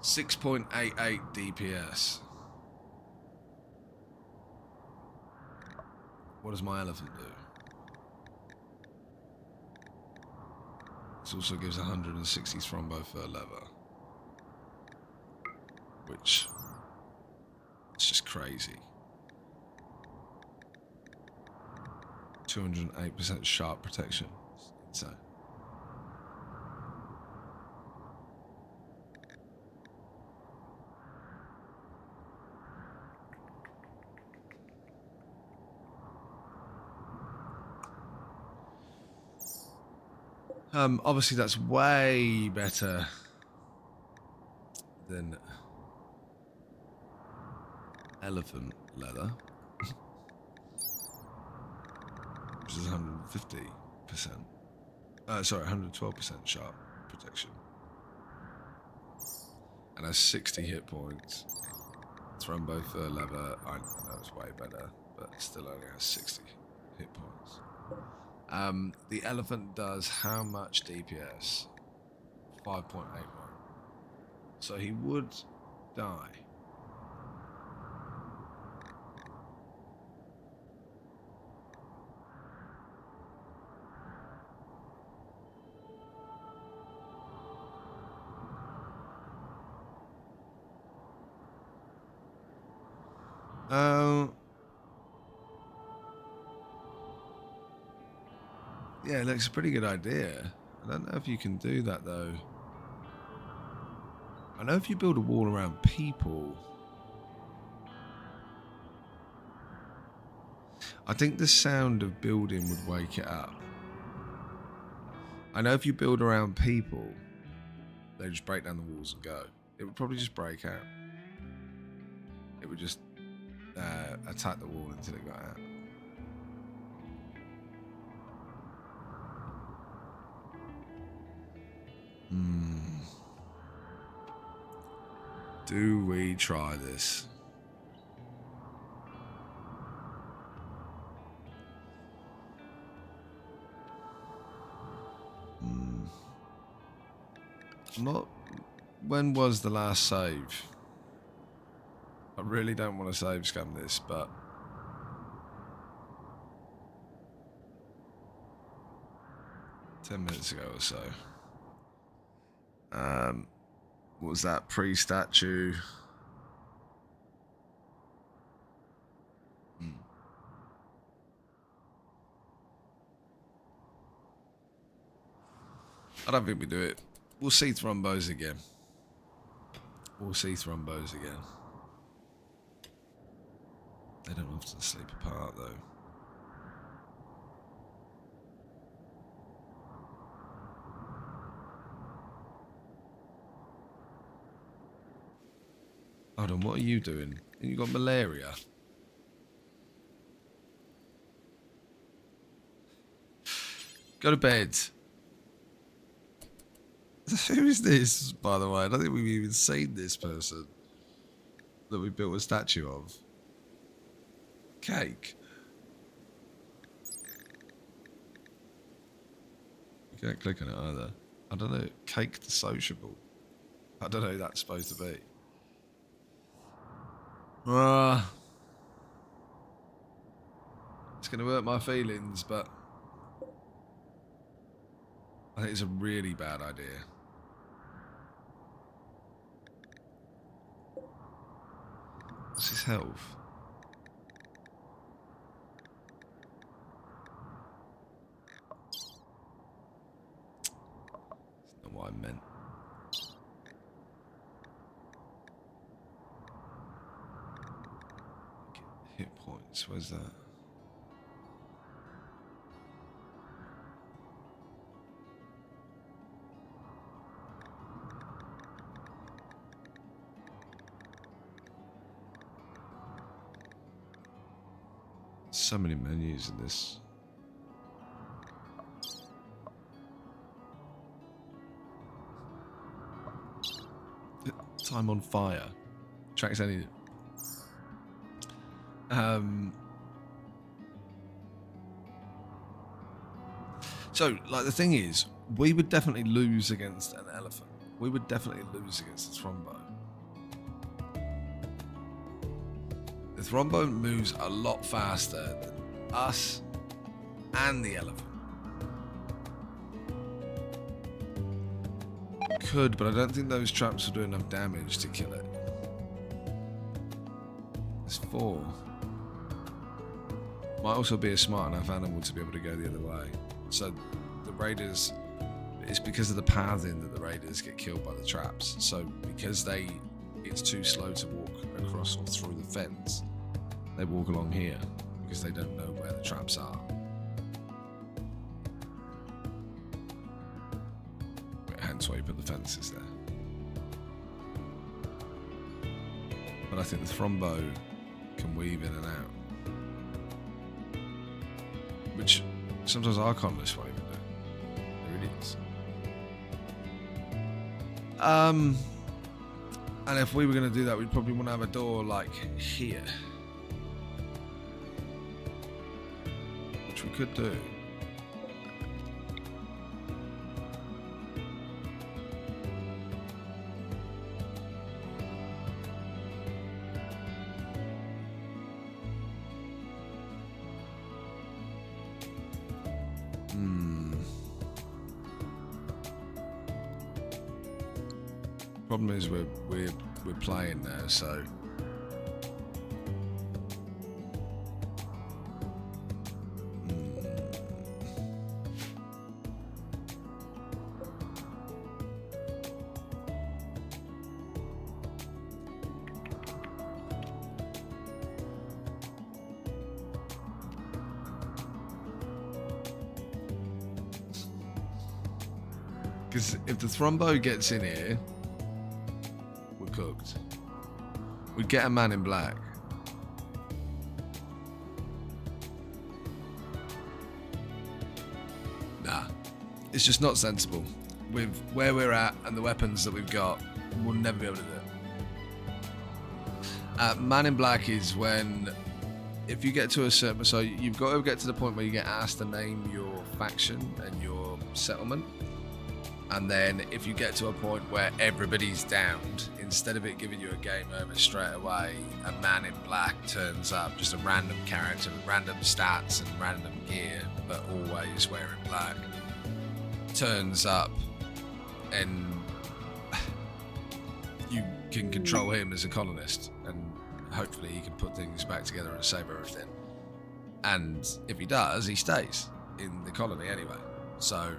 6.88 DPS. What does my elephant do? This also gives 160 Thrombo fur leather, which it's just crazy. 208% sharp protection. It's insane. Obviously that's way better than elephant leather, which is 150%. Sorry, 112% sharp protection, and has 60 hit points. Thrombo fur leather, I know it's way better, but it still only has 60 hit points. The elephant does how much DPS? 5.81. So he would die. Yeah, it looks a pretty good idea. I don't know if you can do that though. I know if you build a wall around people, I think the sound of building would wake it up. I know if you build around people, they just break down the walls and go. It would probably just break out. It would just attack the wall until it got out. Do we try this? Not. When was the last save? I really don't want to save scam this, but $10 ago or so. What was that? Pre-statue. I don't think we do it. We'll see thrombos again. We'll see thrombos again. They don't often sleep apart though. Hold on, what are you doing? You got malaria? Go to bed. Who is this, by the way? I don't think we've even seen this person that we built a statue of. Cake. You can't click on it either. I don't know. Cake the sociable. I don't know who that's supposed to be. It's going to hurt my feelings, but I think it's a really bad idea. What's his health? That's not what I meant. Hit points, where's that? So many menus in this. Time on fire. Tracks any. So, like, the thing is, we would definitely lose against an elephant. We would definitely lose against a thrombo. The thrombo moves a lot faster than us and the elephant. Could, but I don't think those traps will do enough damage to kill it. There's 4. Might also be a smart enough animal to be able to go the other way. So the raiders, it's because of the pathing that the raiders get killed by the traps. So because it's too slow to walk across or through the fence, they walk along here because they don't know where the traps are. Hence why you put the fences there. But I think the thrombo can weave in and out, which sometimes Archonless won't even do. They're idiots. And if we were going to do that, we'd probably want to have a door like here, which we could do. Problem is we're playing now, so. Because if the Thrombo gets in here, we're cooked. We'd get a man in black. Nah, it's just not sensible. With where we're at and the weapons that we've got, we'll never be able to do it. Man in black is when, if you get to a certain, so you've got to get to the point where you get asked to name your faction and your settlement. And then if you get to a point where everybody's downed, instead of it giving you a game over straight away, a man in black turns up, just a random character with random stats and random gear, but always wearing black, turns up, and you can control him as a colonist, and hopefully he can put things back together and save everything. And if he does, he stays in the colony anyway. So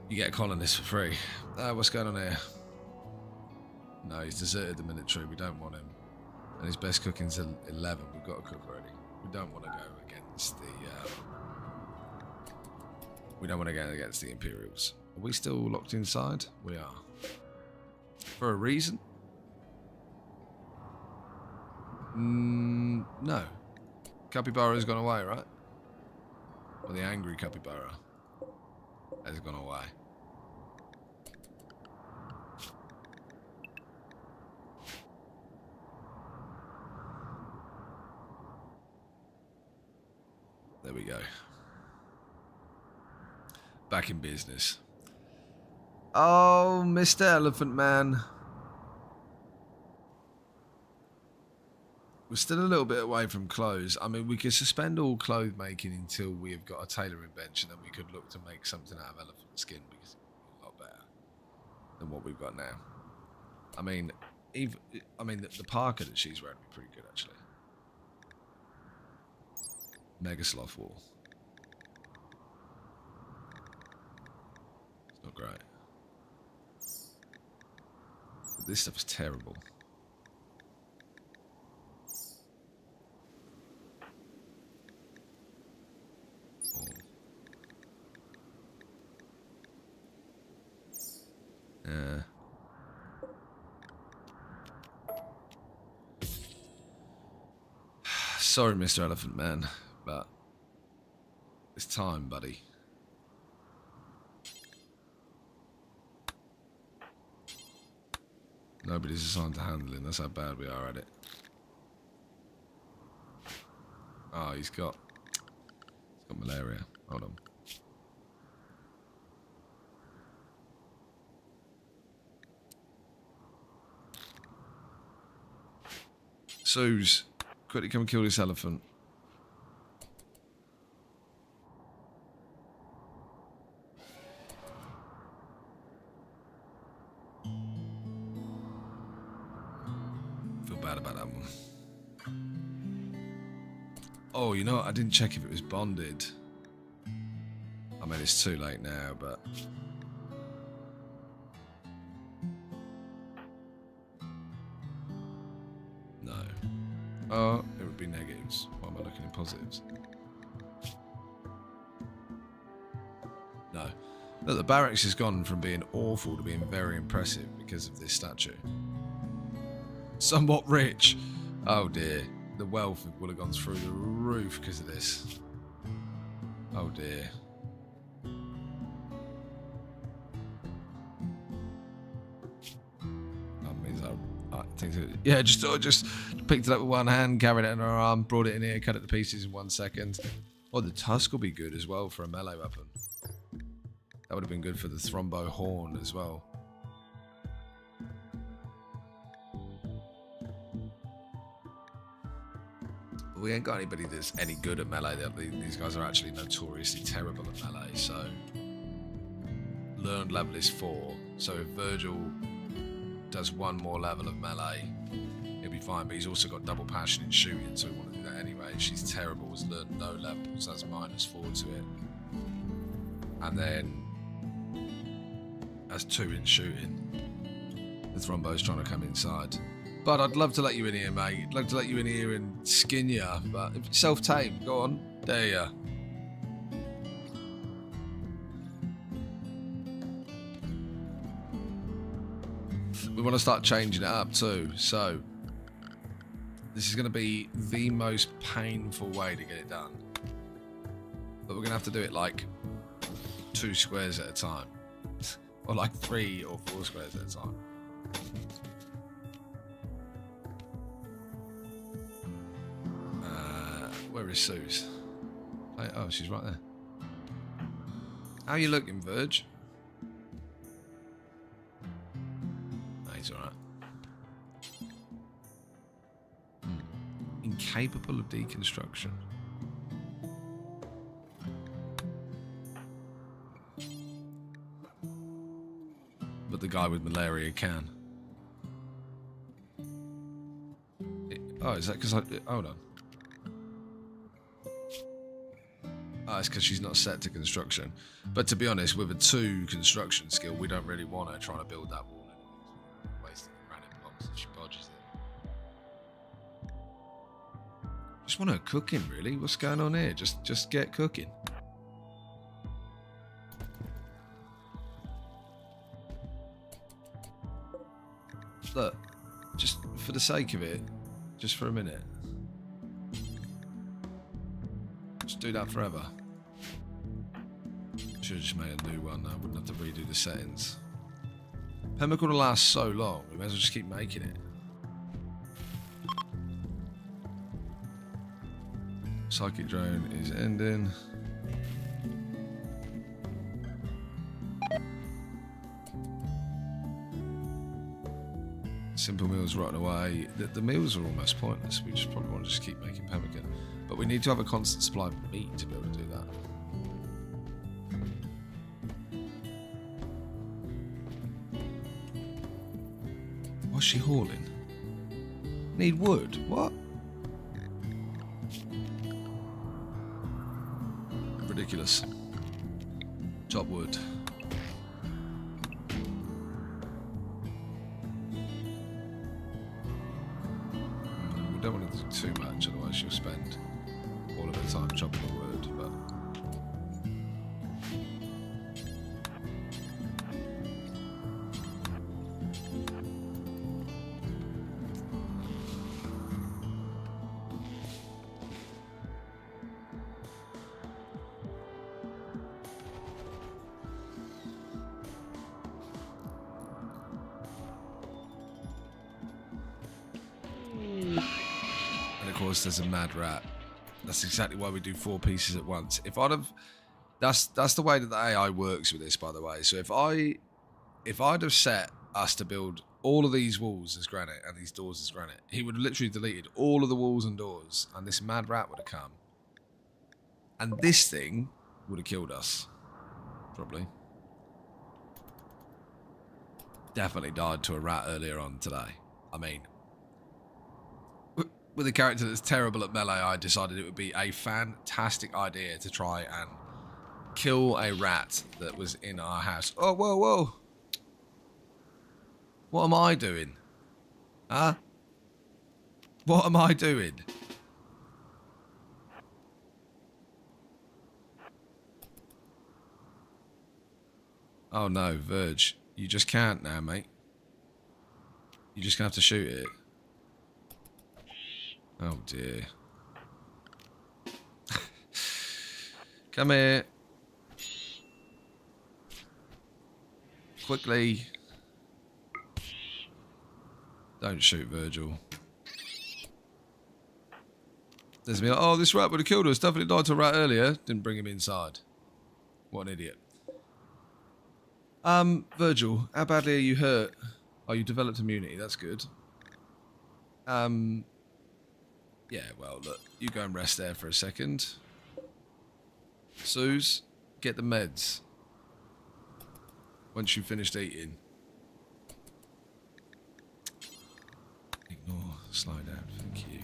you get a colonist for free. What's going on here? No, he's deserted the military. We don't want him. And his best cooking's 11. We've got a cook already. We don't want to go against the. We don't want to go against the Imperials. Are we still locked inside? We are. For a reason? No. Capybara's gone away, right? Or the angry capybara has gone away. There we go. Back in business. Oh, Mr. Elephant Man. We're still a little bit away from clothes. I mean, we could suspend all clothes making until we have got a tailoring bench, and then we could look to make something out of elephant skin, because it's a lot better than what we've got now. I mean, the parka that she's wearing would be pretty good, actually. Mega sloth wool. It's not great. But this stuff is terrible. Oh. Yeah. Sorry, Mr. Elephant Man, but it's time, buddy. Nobody's assigned to handling. That's how bad we are at it. Oh, he's got malaria. Hold on. Suze, quickly come kill this elephant. Feel bad about that one. Oh, you know what? I didn't check if it was bonded. I mean, it's too late now, but... No. Oh, it would be negatives. Why am I looking at positives? No. Look, the barracks has gone from being awful to being very impressive because of this statue. Somewhat rich. Oh dear. The wealth will have gone through the roof because of this. Oh dear. That means I think that, yeah, just picked it up with one hand, carried it in her arm, brought it in here, cut it to pieces in 1 second. Oh, the tusk will be good as well for a melee weapon. That would have been good for the Thrombo horn as well. We ain't got anybody that's any good at melee. These guys are actually notoriously terrible at melee, so learned level is 4, So if Virgil does one more level of melee, he'll be fine. But he's also got double passion in shooting, so we want to do that anyway. She's terrible. Has learned no level, so that's -4 to it. And then that's 2 in shooting. The Thrombo's trying to come inside. But I'd love to let you in here, mate. I'd love to let you in here and skin you. But if you're self-tamed, go on. There you. We want to start changing it up too. So this is going to be the most painful way to get it done. But we're going to have to do it like 2 squares at a time. Or like 3 or 4 squares at a time. Where is Suze? Oh, she's right there. How you looking, Verge? No, he's alright. Incapable of deconstruction. But the guy with malaria can. Oh, is that because I... Hold on. Oh, it's because she's not set to construction. But to be honest, with a 2 construction skill, we don't really want her trying to build that wall anyway. Wasting random blocks if she bodges it. Just want her cooking, really. What's going on here? Just get cooking. Look, just for the sake of it, just for a minute. Just do that forever. Should have just made a new one. I wouldn't have to redo the settings. Permacle will last so long, we may as well just keep making it. Psychic drone is ending. Simple meals right away. The meals are almost pointless. We just probably want to just keep making pemmican. But we need to have a constant supply of meat to be able to do that. What's she hauling? Need wood? What? Ridiculous. Chop wood. We don't want to do too much, otherwise she'll spend all of her time chopping the wood, but... And of course there's a mad rat. That's exactly why we do 4 pieces at once. If I'd have... That's the way that the AI works with this, by the way. So if I'd have set us to build all of these walls as granite and these doors as granite, he would have literally deleted all of the walls and doors, and this mad rat would have come. And this thing would have killed us. Probably. Definitely died to a rat earlier on today. I mean... With a character that's terrible at melee, I decided it would be a fantastic idea to try and kill a rat that was in our house. Oh, whoa, whoa. What am I doing? Huh? What am I doing? Oh no, Verge. You just can't now, mate. You're just gonna have to shoot it. Oh dear. Come here. Quickly. Don't shoot, Virgil. There's me like, oh, this rat would have killed us. Definitely died to a rat earlier. Didn't bring him inside. What an idiot. Virgil, how badly are you hurt? Oh, you developed immunity. That's good. Yeah, well, look, you go and rest there for a second. Suze, get the meds. Once you've finished eating. Slow down, thank you.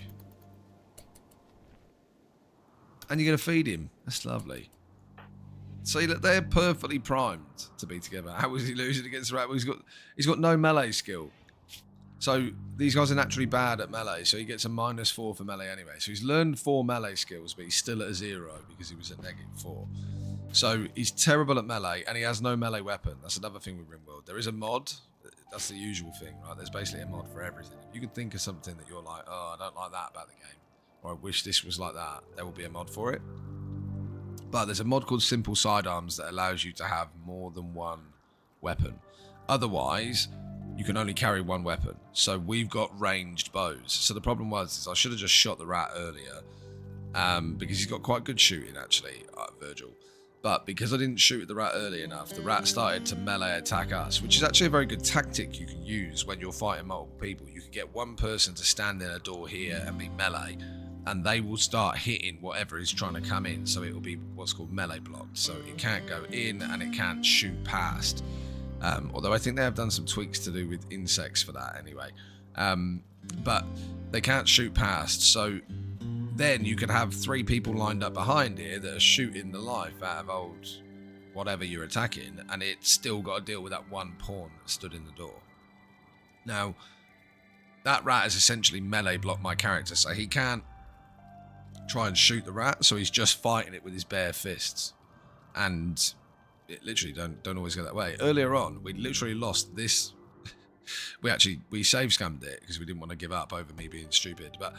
And you're going to feed him. That's lovely. See, look, they're perfectly primed to be together. How was he losing against the rat? Well, he's got no melee skill. So these guys are naturally bad at melee, so he gets a -4 for melee anyway. So he's learned 4 melee skills, but he's still at a 0 because he was at -4. So he's terrible at melee, and he has no melee weapon. That's another thing with Rimworld. There is a mod. That's the usual thing, right? There's basically a mod for everything. If you can think of something that you're like, oh, I don't like that about the game, or I wish this was like that, there will be a mod for it. But there's a mod called Simple Sidearms that allows you to have more than one weapon. Otherwise, you can only carry one weapon. So we've got ranged bows. So the problem was I should have just shot the rat earlier, because he's got quite good shooting, actually, Virgil. But because I didn't shoot the rat early enough, the rat started to melee attack us, which is actually a very good tactic you can use when you're fighting multiple people. You can get one person to stand in a door here and be melee, and they will start hitting whatever is trying to come in, so it will be what's called melee blocked. So it can't go in and it can't shoot past. Although I think they have done some tweaks to do with insects for that anyway. But they can't shoot past, so then you could have 3 people lined up behind here that are shooting the life out of old whatever you're attacking, and it's still got to deal with that one pawn that stood in the door. Now, that rat has essentially melee blocked my character, so he can't try and shoot the rat, so he's just fighting it with his bare fists. And it literally don't always go that way. Earlier on, we literally lost this. we save scammed it because we didn't want to give up over me being stupid, but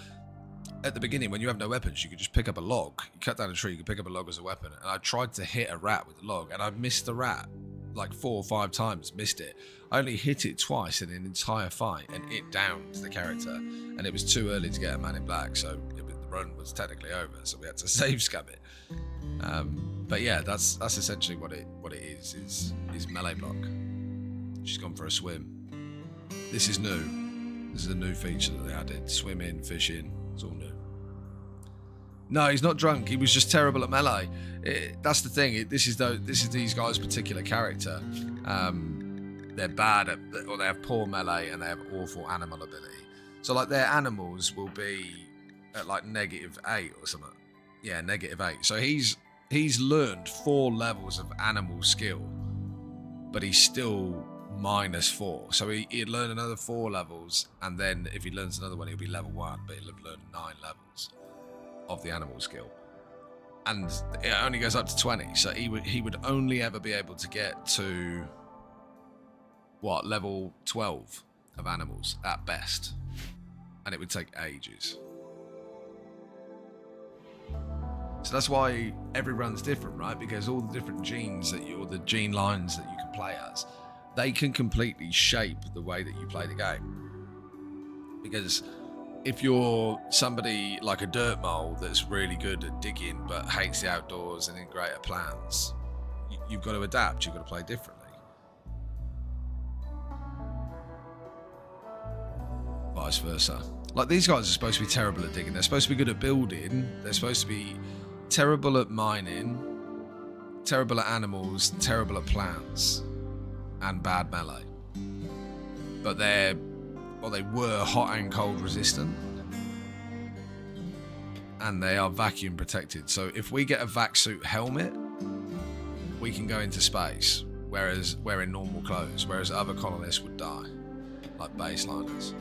at the beginning, when you have no weapons, you could just pick up a log. You cut down a tree, you could pick up a log as a weapon. And I tried to hit a rat with the log, and I missed the rat like 4 or 5 times, missed it. I only hit it twice in an entire fight, and it downed the character. And it was too early to get a man in black, so the run was technically over, so we had to save scam it. But yeah, that's essentially what it is melee block. She's gone for a swim. This is new. This is a new feature that they added. Swimming, fishing, it's all new. No, he's not drunk. He was just terrible at melee. That's the thing. This is these guys' particular character. They're bad at, or they have poor melee, and they have awful animal ability. So like their animals will be at like -8 or something. Yeah, -8. So he's learned 4 levels of animal skill, but he's still -4. So he'd learn another 4 levels, and then if he learns another one, he'll be level 1, but he'll have learned 9 levels of the animal skill. And it only goes up to 20, so he would only ever be able to get to level 12 of animals at best, and it would take ages. So that's why every run's different, right? Because all the different genes or the gene lines that you can play as, they can completely shape the way that you play the game. Because if you're somebody like a dirt mole that's really good at digging but hates the outdoors and isn't great at plants, you've got to adapt, you've got to play differently. Vice versa. Like, these guys are supposed to be terrible at digging, they're supposed to be good at building, they're supposed to be terrible at mining, terrible at animals, terrible at plants, and bad melee. But they were hot and cold resistant, and they are vacuum protected. So if we get a vac suit helmet, we can go into space, whereas wearing normal clothes, whereas other colonists would die, like baseliners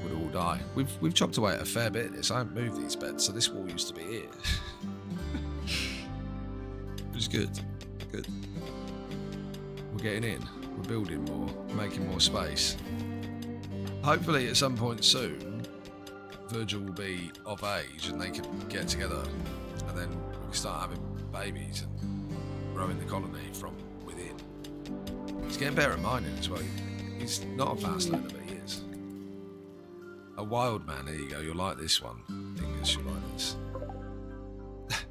would all die. We've chopped away at a fair bit of this. I haven't moved these beds, so this wall used to be here. It was good. We're getting in, we're building more, making more space. Hopefully at some point soon, Virgil will be of age and they can get together, and then we can start having babies and growing the colony from within. He's getting better at mining as well. He's not a fast learner, but he is. A wild man, there you go, you'll like this one. Dingus, you'll like this.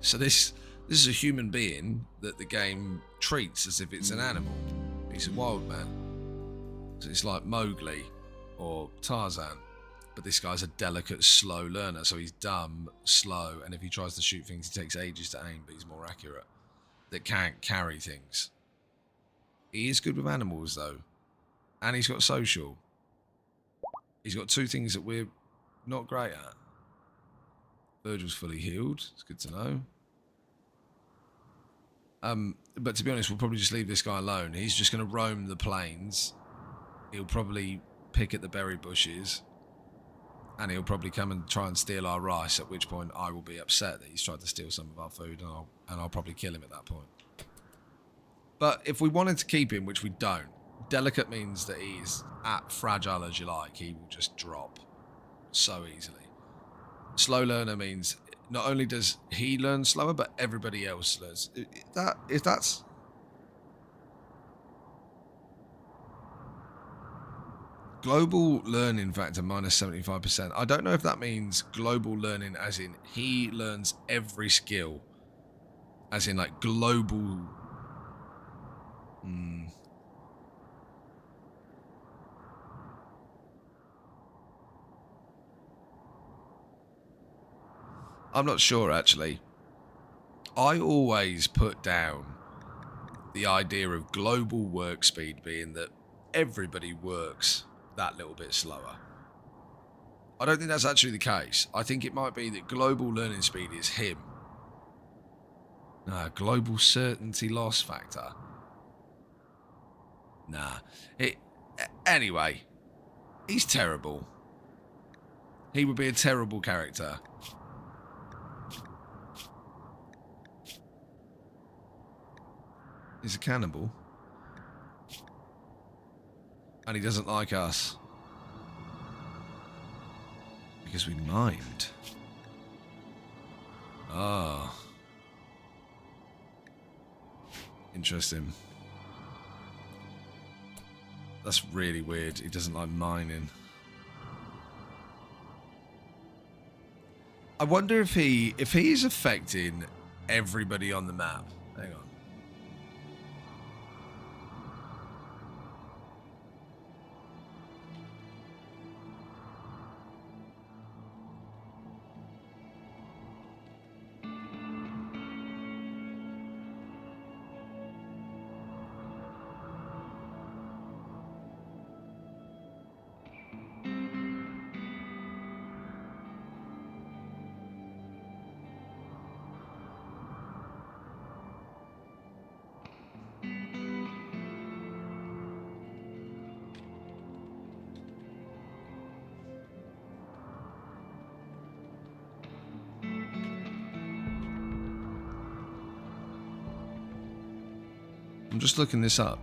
So this is a human being that the game treats as if it's an animal. He's a wild man. So it's like Mowgli or Tarzan, but this guy's a delicate, slow learner, so he's dumb, slow, and if he tries to shoot things, it takes ages to aim, but he's more accurate. That can't carry things. He is good with animals, though, and he's got social. He's got two things that we're not great at. Virgil's fully healed. It's good to know. But to be honest, we'll probably just leave this guy alone. He's just going to roam the plains. He'll probably pick at the berry bushes. And he'll probably come and try and steal our rice, at which point I will be upset that he's tried to steal some of our food, and I'll probably kill him at that point. But if we wanted to keep him, which we don't, delicate means that he's at fragile as you like. He will just drop so easily. Slow learner means not only does he learn slower, but everybody else learns. If that's... Global learning factor minus 75%. I don't know if that means global learning as in he learns every skill. As in like global... I'm not sure, actually. I always put down the idea of global work speed being that everybody works that little bit slower. I don't think that's actually the case. I think it might be that global learning speed is him. Nah, global certainty loss factor. Nah. Anyway, he's terrible. He would be a terrible character. He's a cannibal. And he doesn't like us. Because we mind. Ah. Interesting. That's really weird. He doesn't like mining. I wonder if he's affecting everybody on the map. Hang on. I'm just looking this up.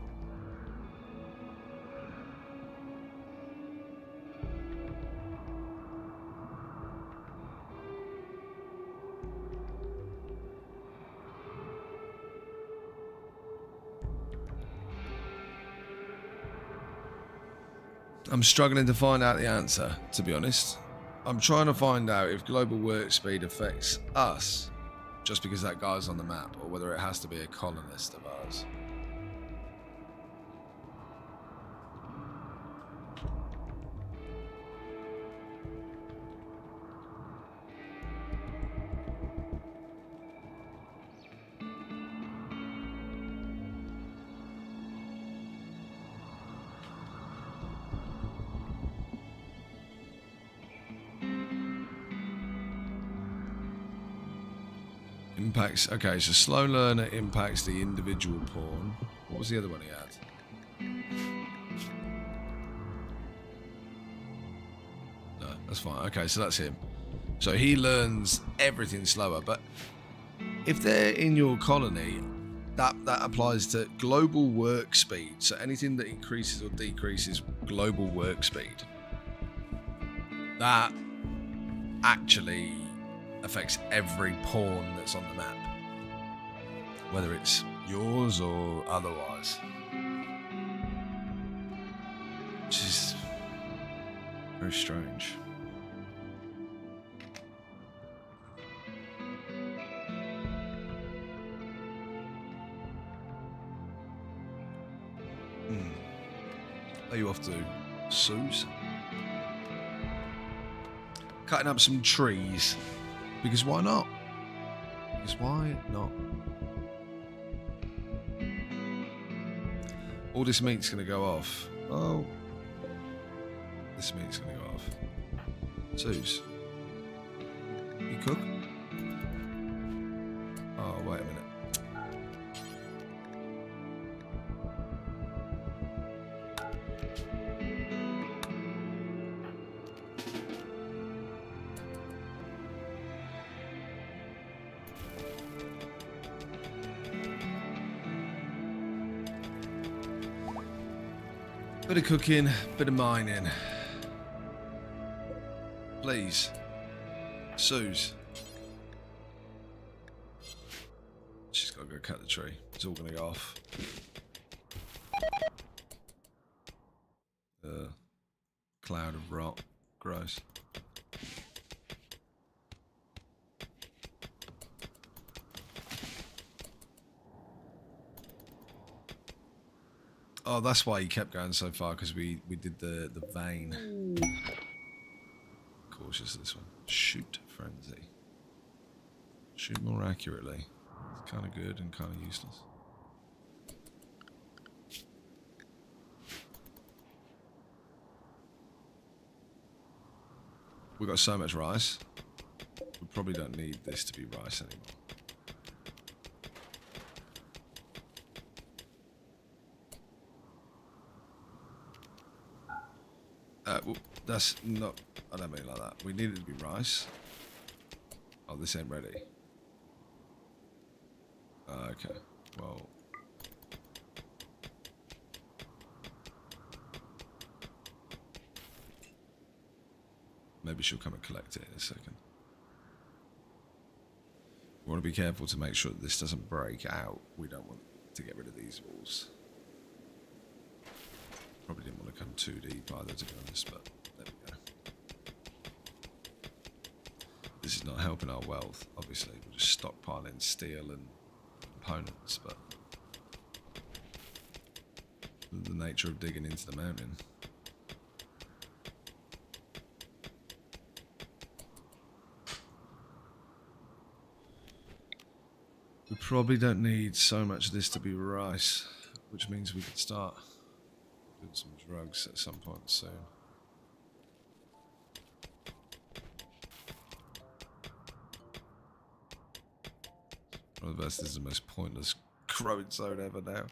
I'm struggling to find out the answer, to be honest. I'm trying to find out if global work speed affects us just because that guy's on the map, or whether it has to be a colonist of ours. Impacts. Okay, so slow learner impacts the individual pawn. What was the other one he had? No, that's fine. Okay, so that's him. So he learns everything slower. But if they're in your colony, that applies to global work speed. So anything that increases or decreases global work speed, that actually affects every pawn that's on the map, whether it's yours or otherwise, which is very strange. Are you off to Sue's? Cutting up some trees. Because why not? Because why not? All this meat's going to go off. Oh. This meat's gonna go off. Suze, you cook? Oh, wait a minute. Bit of cooking, bit of mining. Please. Suze. She's got to go cut the tree. It's all going to go off. Cloud of rot. Gross. Oh, that's why he kept going so far, because we did the vein. Cautious this one. Shoot frenzy. Shoot more accurately. It's kind of good and kind of useless. We've got so much rice. We probably don't need this to be rice anymore. Well, that's not... I don't mean it like that. We need it to be rice. Oh, this ain't ready. Okay. Well... maybe she'll come and collect it in a second. We want to be careful to make sure that this doesn't break out. We don't want to get rid of these walls. Probably didn't want to come too deep either, to be honest, but there we go. This is not helping our wealth, obviously. We're just stockpiling steel and components, but the nature of digging into the mountain. We probably don't need so much of this to be rice, which means we could start doing some drugs at some point soon. One of the best, this is the most pointless growing zone ever now.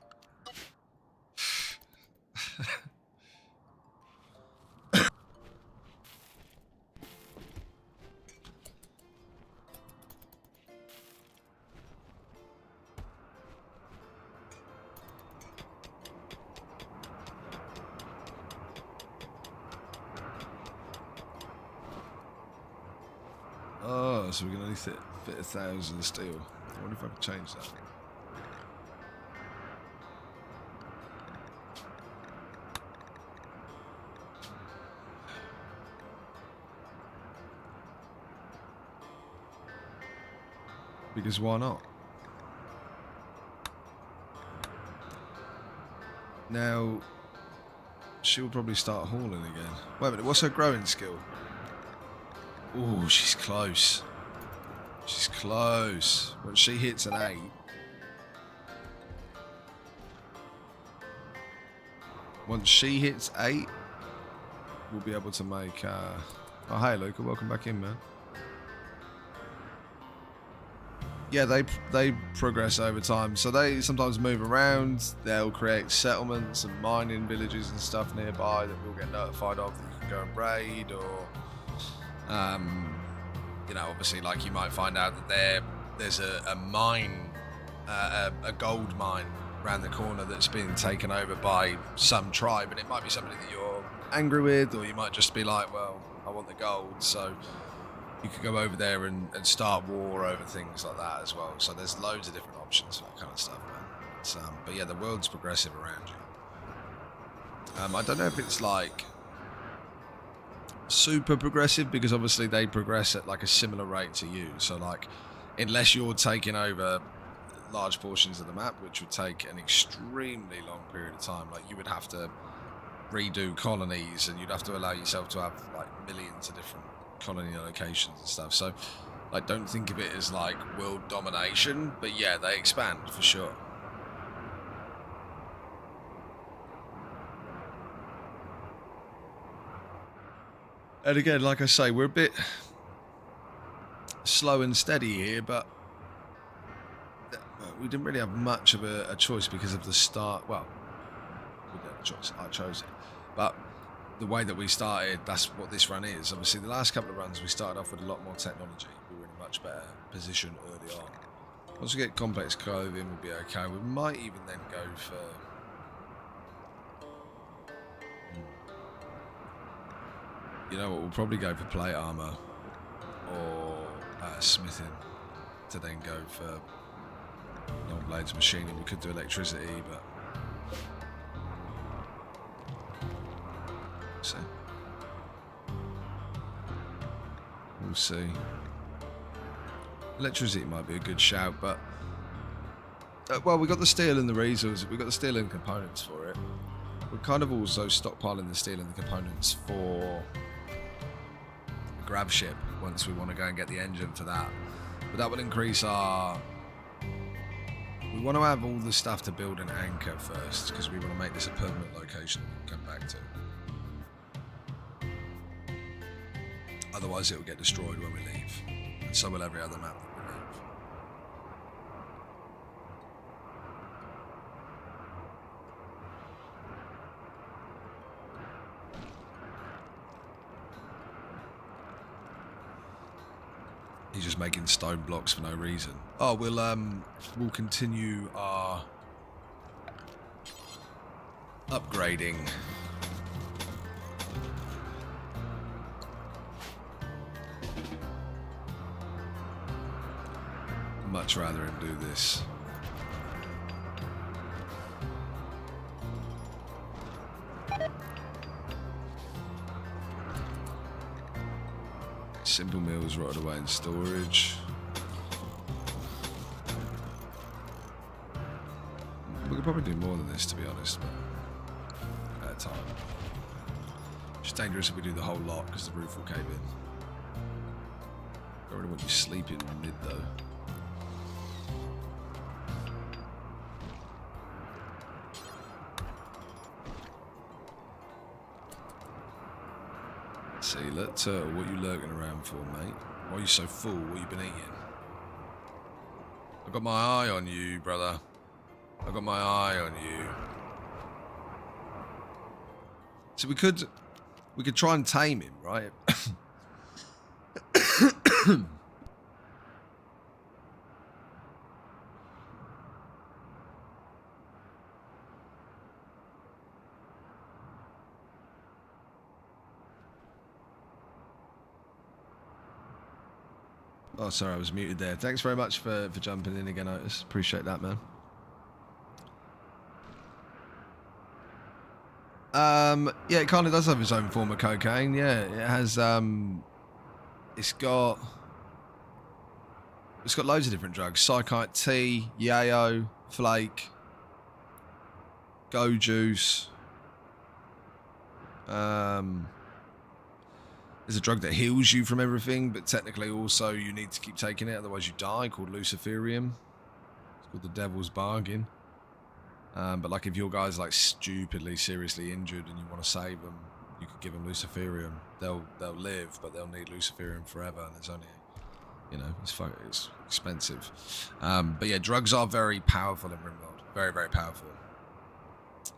Oh, so we can only fit 1,000 steel. I wonder if I can change that. Because why not? Now, she'll probably start hauling again. Wait a minute, what's her growing skill? Ooh, she's close. She's close. When she hits an 8. Once she hits 8, we'll be able to make... Oh, hey, Luca. Welcome back in, man. Yeah, they progress over time. So they sometimes move around. They'll create settlements and mining villages and stuff nearby that we'll get notified of that you can go and raid, or... you know, obviously, like, you might find out that there's a mine, a gold mine around the corner that's been taken over by some tribe, and it might be somebody that you're angry with, or you might just be like, well, I want the gold, so you could go over there and start war over things like that as well. So there's loads of different options for that kind of stuff, man. But yeah, the world's progressive around you. I don't know if it's like super progressive, because obviously they progress at like a similar rate to you. So like, unless you're taking over large portions of the map, which would take an extremely long period of time, like you would have to redo colonies, and you'd have to allow yourself to have like millions of different colony locations and stuff. So like, don't think of it as like world domination, but yeah, they expand for sure. And again, like I say, we're a bit slow and steady here, but we didn't really have much of a choice because of the start. Well, we didn't have a choice. I chose it. But the way that we started, that's what this run is. Obviously, the last couple of runs, we started off with a lot more technology. We were in a much better position early on. Once we get complex clothing, we'll be okay. We might even then go for... You know what, we'll probably go for plate armor or smithing to then go for long blades machining. We could do electricity, but... See. We'll see. Electricity might be a good shout, but well, we got the steel and the resources. We got the steel and components for it. We're kind of also stockpiling the steel and the components for a grab ship once we want to go and get the engine for that. But that will increase our... We want to have all the stuff to build an anchor first because we want to make this a permanent location we can come back to. Otherwise, it will get destroyed when we leave, and so will every other map that we leave. He's just making stone blocks for no reason. Oh, we'll continue our upgrading. Much rather him do this. Simple meals rotted away in storage. We could probably do more than this, to be honest, but at a time. It's dangerous if we do the whole lot because the roof will cave in. I really want you sleeping mid though. See, look, Turtle, what you lurking around for, mate? Why are you so full? What you been eating? I've got my eye on you, brother. I've got my eye on you. So we could try and tame him, right? Oh, sorry, I was muted there. Thanks very much for jumping in again, Otis. Appreciate that, man. Yeah, it kind of does have its own form of cocaine. Yeah, it has. It's got loads of different drugs: Psychite T, Yayo, Flake, Go Juice. There's a drug that heals you from everything, but technically also you need to keep taking it, otherwise you die, called Luciferium. It's called the Devil's Bargain. But like if your guy's like stupidly, seriously injured and you want to save them, you could give them Luciferium. They'll live, but they'll need Luciferium forever, and it's only, you know, it's expensive. But yeah, drugs are very powerful in Rimworld. Very, very powerful.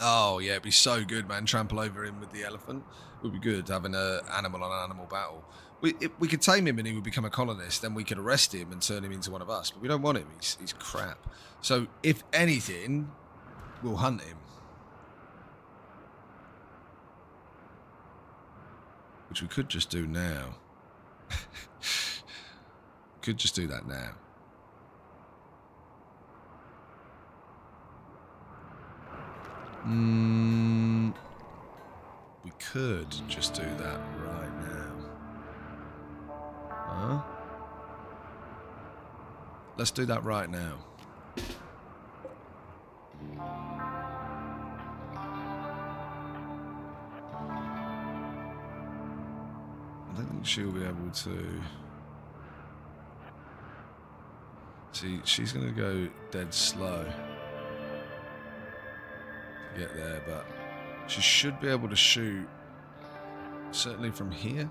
Oh yeah, it'd be so good, man. Trample over him with the elephant. It would be good having an animal on animal battle. We could tame him and he would become a colonist. Then we could arrest him and turn him into one of us. But we don't want him. He's crap. So if anything, we'll hunt him. Which we could just do now. Could just do that now. We could just do that right now. Huh? Let's do that right now. I don't think she'll be able to... See, she's going to go dead slow to get there, but she should be able to shoot, certainly from here.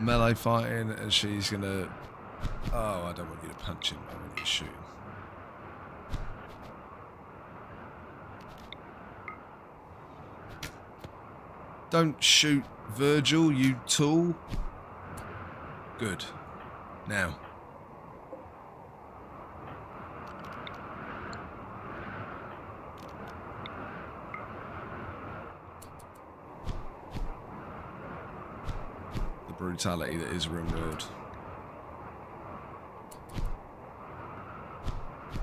melee fighting, and she's gonna... Oh, I don't want you to punch him, I want you to shoot him. Don't shoot Virgil, you tool. Good. Now. The brutality that is Rimworld.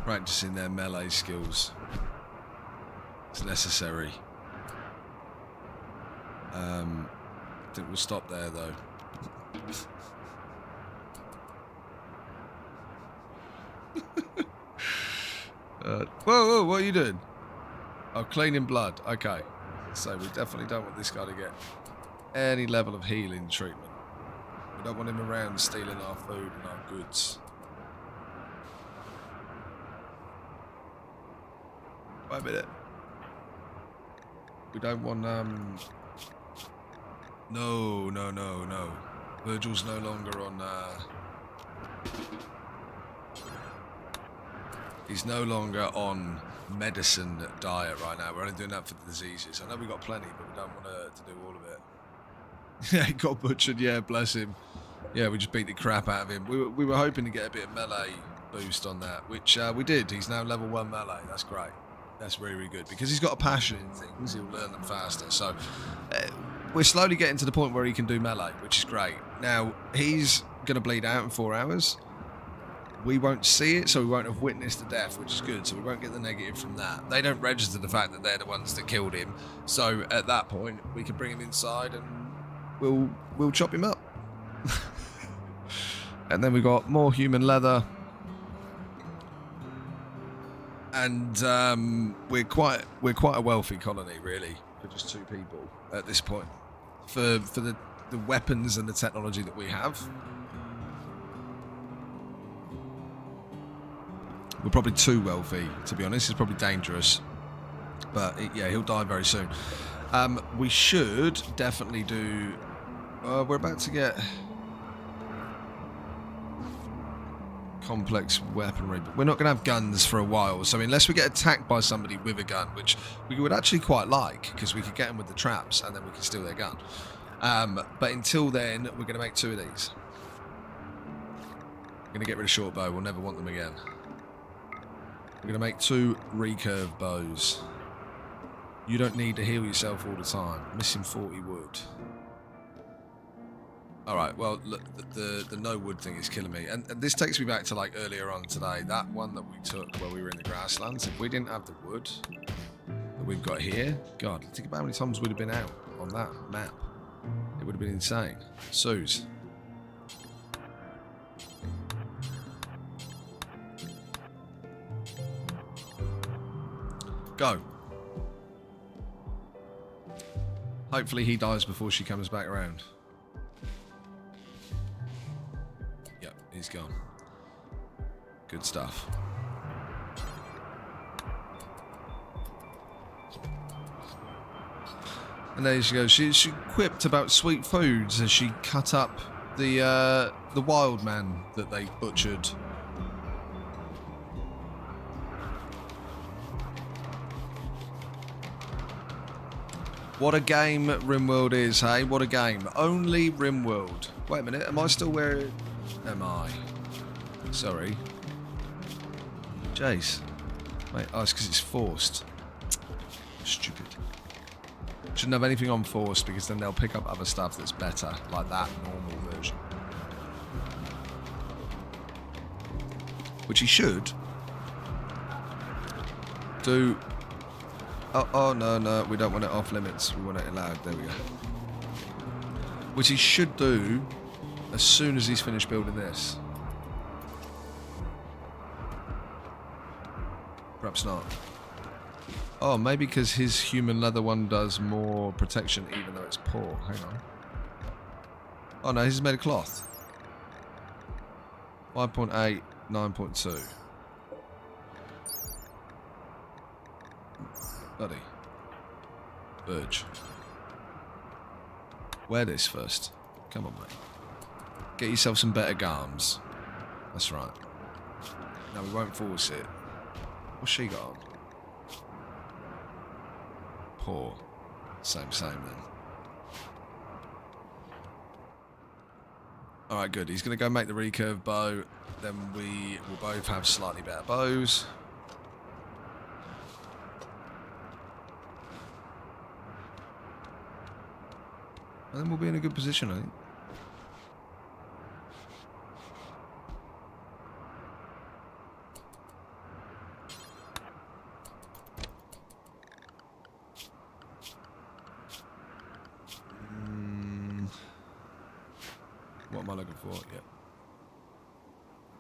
Practicing their melee skills. It's necessary. I think we'll stop there though. Whoa, what are you doing? Oh, cleaning blood. Okay. So we definitely don't want this guy to get any level of healing treatment. We don't want him around stealing our food and our goods. Wait a minute. We don't want, No. Virgil's no longer on, he's no longer on medicine diet right now. We're only doing that for the diseases. I know we've got plenty, but we don't want to do all of it. Yeah, he got butchered. Yeah, bless him. Yeah, we just beat the crap out of him. We were hoping to get a bit of melee boost on that, which we did. He's now level 1 melee. That's great. That's really, really good. Because he's got a passion in things, he'll learn them faster. So we're slowly getting to the point where he can do melee, which is great. Now, he's going to bleed out in 4 hours. We won't see it, so we won't have witnessed the death, which is good. So we won't get the negative from that. They don't register the fact that they're the ones that killed him. So at that point, we can bring him inside and we'll chop him up. And then we got more human leather. And we're quite a wealthy colony, really, for just 2 people at this point. For the weapons and the technology that we have, we're probably too wealthy, to be honest. It's probably dangerous, but yeah, he'll die very soon. We should definitely do. We're about to get complex weaponry, but we're not going to have guns for a while. So unless we get attacked by somebody with a gun, which we would actually quite like, because we could get them with the traps and then we can steal their gun. But until then, we're going to make 2 of these. We're going to get rid of short bow. We'll never want them again. We're going to make 2 recurve bows. You don't need to heal yourself all the time. Missing 40 wood. Alright, well, look, the no wood thing is killing me. And this takes me back to, like, earlier on today. That one that we took where we were in the grasslands. If we didn't have the wood that we've got here, God, think about how many times we'd have been out on that map. It would have been insane. Suze. Go. Hopefully he dies before she comes back around. Yep, he's gone. Good stuff. And there she goes. She quipped about sweet foods as she cut up the wild man that they butchered. What a game Rimworld is, hey? What a game. Only Rimworld. Wait a minute, am I still where... Am I? Sorry. Jace. Wait, oh, it's because it's forced. Stupid. Shouldn't have anything on forced, because then they'll pick up other stuff that's better, like that normal version. Which he should do... Oh, no, we don't want it off limits. We want it allowed. There we go. Which he should do as soon as he's finished building this. Perhaps not. Oh, maybe because his human leather one does more protection even though it's poor. Hang on. Oh, no, he's made of cloth. 5.8, 9.2. Buddy. Birch. Wear this first. Come on, mate. Get yourself some better gums. That's right. No, we won't force it. What's she got on? Poor. Same then. Alright, good. He's going to go make the recurve bow. Then we will both have slightly better bows. And then we'll be in a good position, I think. What am I looking for?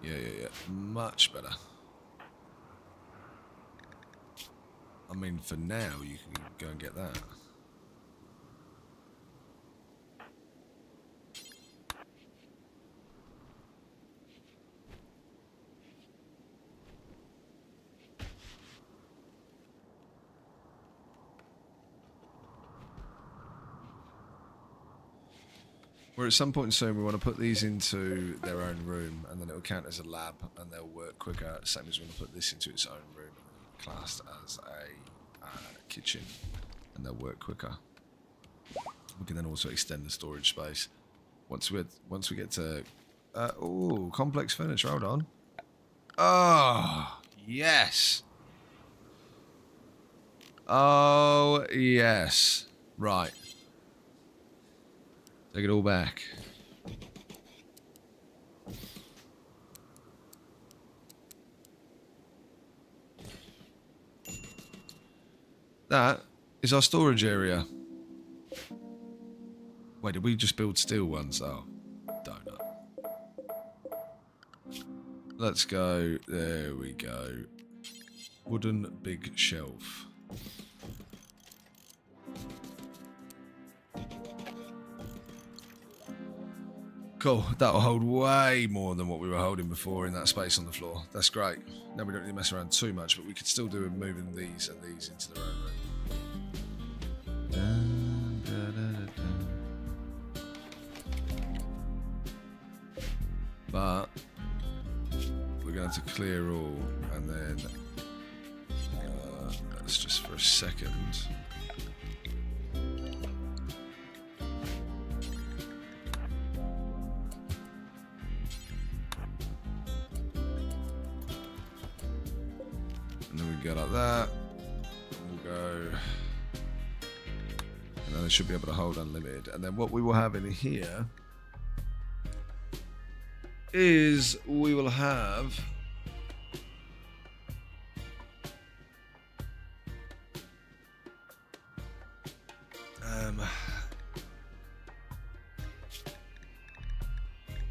Yeah. Much better. I mean, for now, you can go and get that. Where at some point soon we want to put these into their own room, and then it will count as a lab, and they'll work quicker. Same as we want to put this into its own room, classed as a kitchen, and they'll work quicker. We can then also extend the storage space once we get to oh, complex furniture. Hold on. Oh yes. Oh yes. Right. Take it all back. That is our storage area. Wait, did we just build steel ones? Oh, donut. Let's go. There we go. Wooden big shelf. Cool, that'll hold way more than what we were holding before in that space on the floor. That's great. Now we don't need to mess around too much, but we could still do with moving these and these into their own room. But we're going to clear all, and then that's just for a second. Go like that. We'll go, and then it should be able to hold unlimited. And then what we will have in here is we will have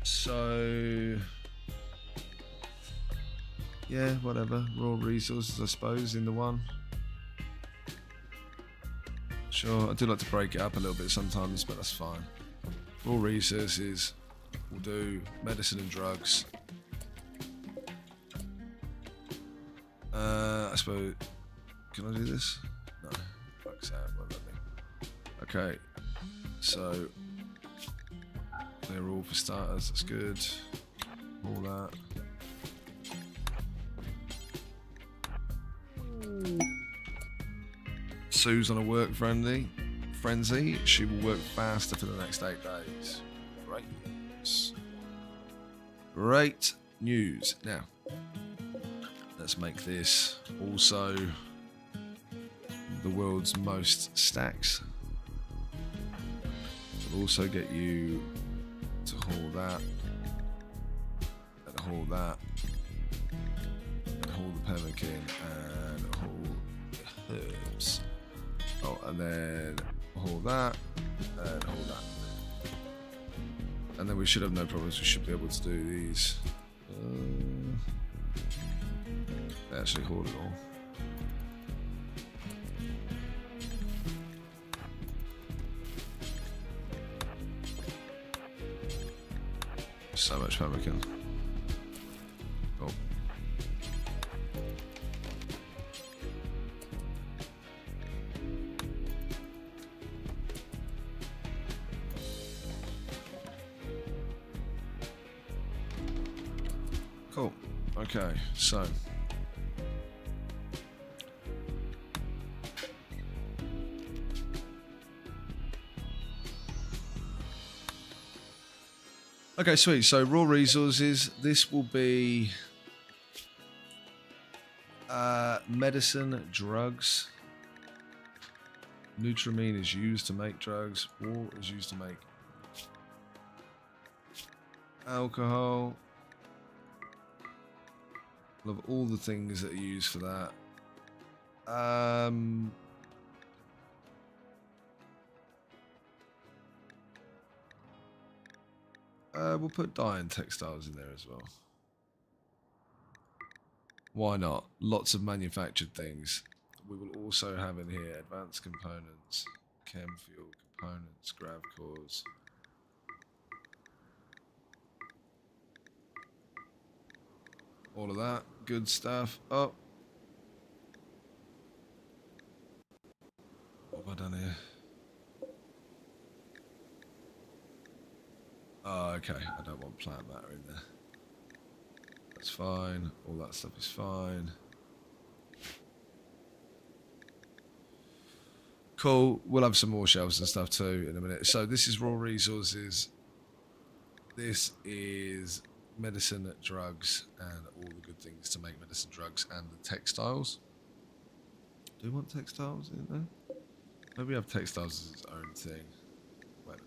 so. Yeah, whatever. Raw resources, I suppose, in the one. Sure, I do like to break it up a little bit sometimes, but that's fine. Raw resources, we'll do medicine and drugs. I suppose, can I do this? No, fuck's out, won't let me. Okay, so they're all for starters, that's good. All that. Sue's on a work frenzy. She will work faster for the next 8 days. Great news. Great news. Now, let's make this also the world's most stacks. We'll also get you to haul that, and haul that, and haul the pemmican, and haul the herbs. Oh, and then haul that, and haul that. And then we should have no problems. We should be able to do these. Actually haul it all. So much pemmican. Oh. Cool. Okay, so okay, sweet. So raw resources. This will be medicine, drugs. Nutramine is used to make drugs. War is used to make alcohol. Love all the things that are used for that. We'll put dye and textiles in there as well. Why not? Lots of manufactured things. We will also have in here advanced components, chem fuel components, grav cores. All of that good stuff. Oh, what have I done here? Oh, okay. I don't want plant matter in there. That's fine. All that stuff is fine. Cool. We'll have some more shelves and stuff too in a minute. So this is raw resources. This is medicine, drugs, and all the good things to make medicine, drugs, and the textiles. Do we want textiles in there? Maybe have textiles as its own thing. Wait.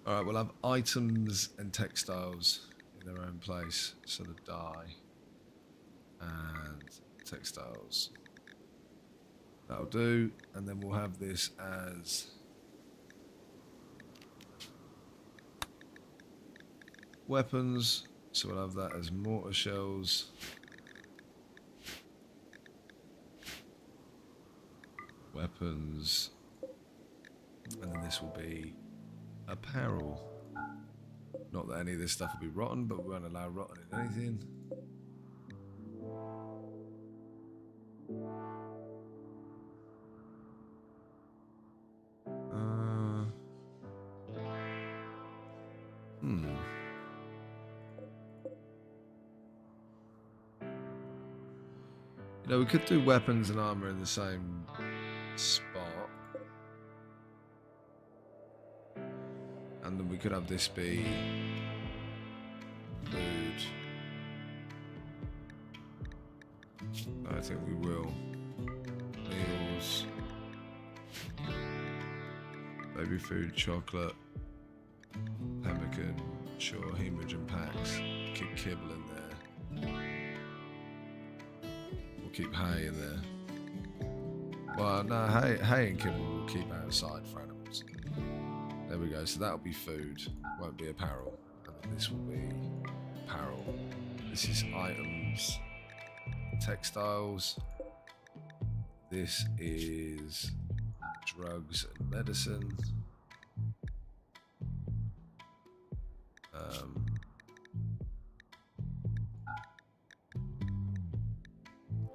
Alright, we'll have items and textiles in their own place. So the dye and textiles. That'll do. And then we'll have this as weapons. So we'll have that as mortar shells. Weapons. And then this will be apparel. Not that any of this stuff will be rotten, but we won't allow rotten in anything. You know, we could do weapons and armor in the same spot. And then we could have this be food. I think we will. Meals. Baby food, chocolate. Pemmican. Sure, hemogen packs. Keep kibble in there. We'll keep hay in there. Well, no, hay and kibble we'll keep outside for animals. There we go, so that'll be food, won't be apparel. And then this will be apparel. This is items, textiles. This is drugs and medicine.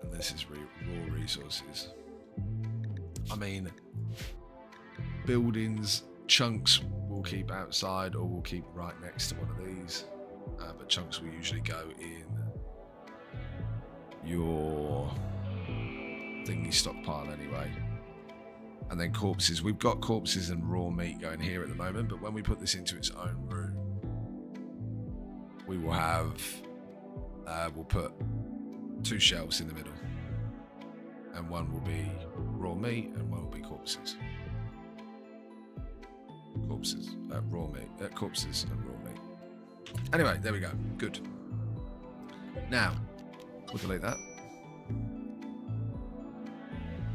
And this is raw resources. I mean, buildings, chunks we'll keep outside or we'll keep right next to one of these, but chunks will usually go in your thingy stockpile anyway. And then corpses, we've got corpses and raw meat going here at the moment, but when we put this into its own room, we will have we'll put 2 shelves in the middle, and one will be raw meat and one will be corpses. Corpses and raw meat. Anyway, there we go. Good. Now we'll delete that,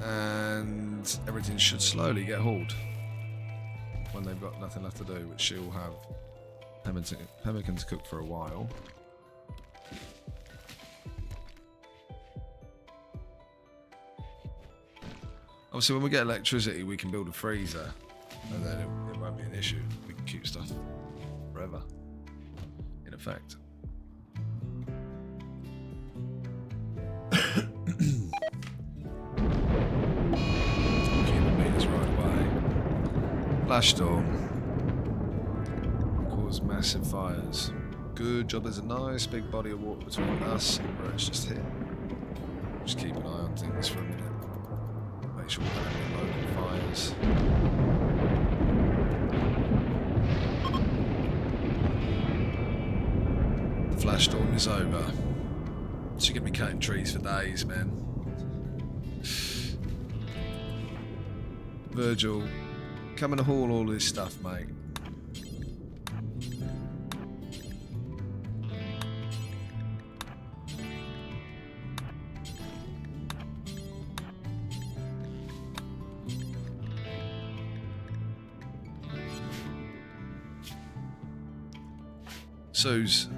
and everything should slowly get hauled when they've got nothing left to do, which she'll have pemmican to cook for a while. Obviously, when we get electricity, we can build a freezer, and then it won't be an issue. We can keep stuff forever, in effect. Flash storm. Cause massive fires. Good job, there's a nice big body of water between us and where it's just hit. Just keep an eye on things for a minute. Make sure we don't have any local fires. The flash storm is over. So you're going to be cutting trees for days, man. Virgil, come and haul all this stuff, mate. Suze,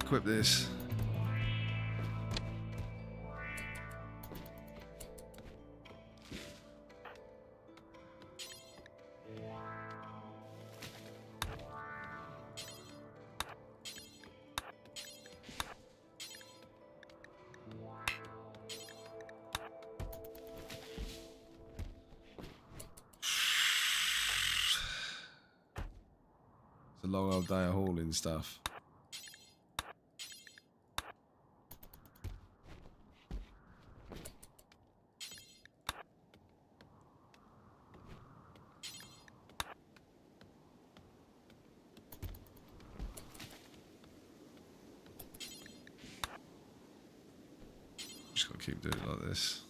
equip this. It's a long old day of hauling stuff. Just gotta keep doing it like this.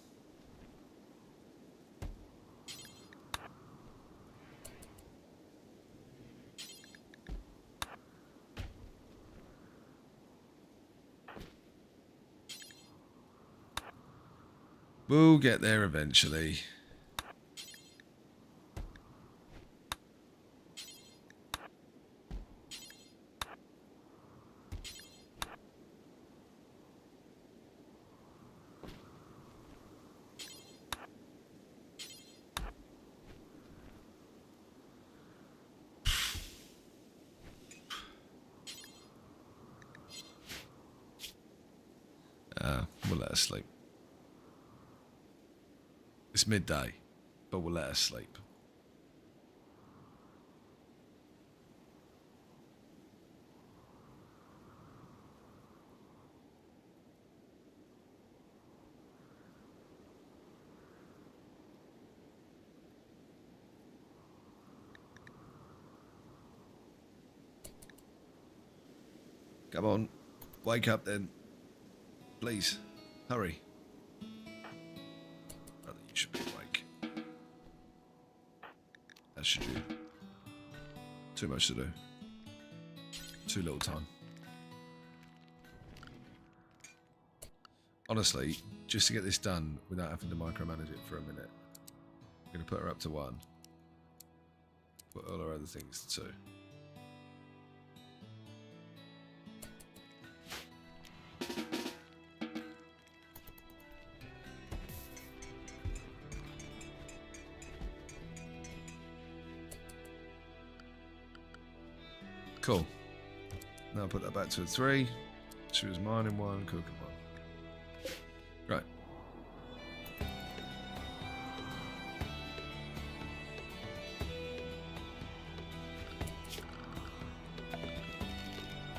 We'll get there eventually. We'll let her sleep. It's midday, but we'll let her sleep. Come on, wake up then. Please, hurry. Brother, you should be awake. As should you. Too much to do. Too little time. Honestly, just to get this done without having to micromanage it for a minute, I'm going to put her up to 1. Put all our other things to 2. Cool. Now I'll put that back to a 3. She was mining 1, cooking 1. Right.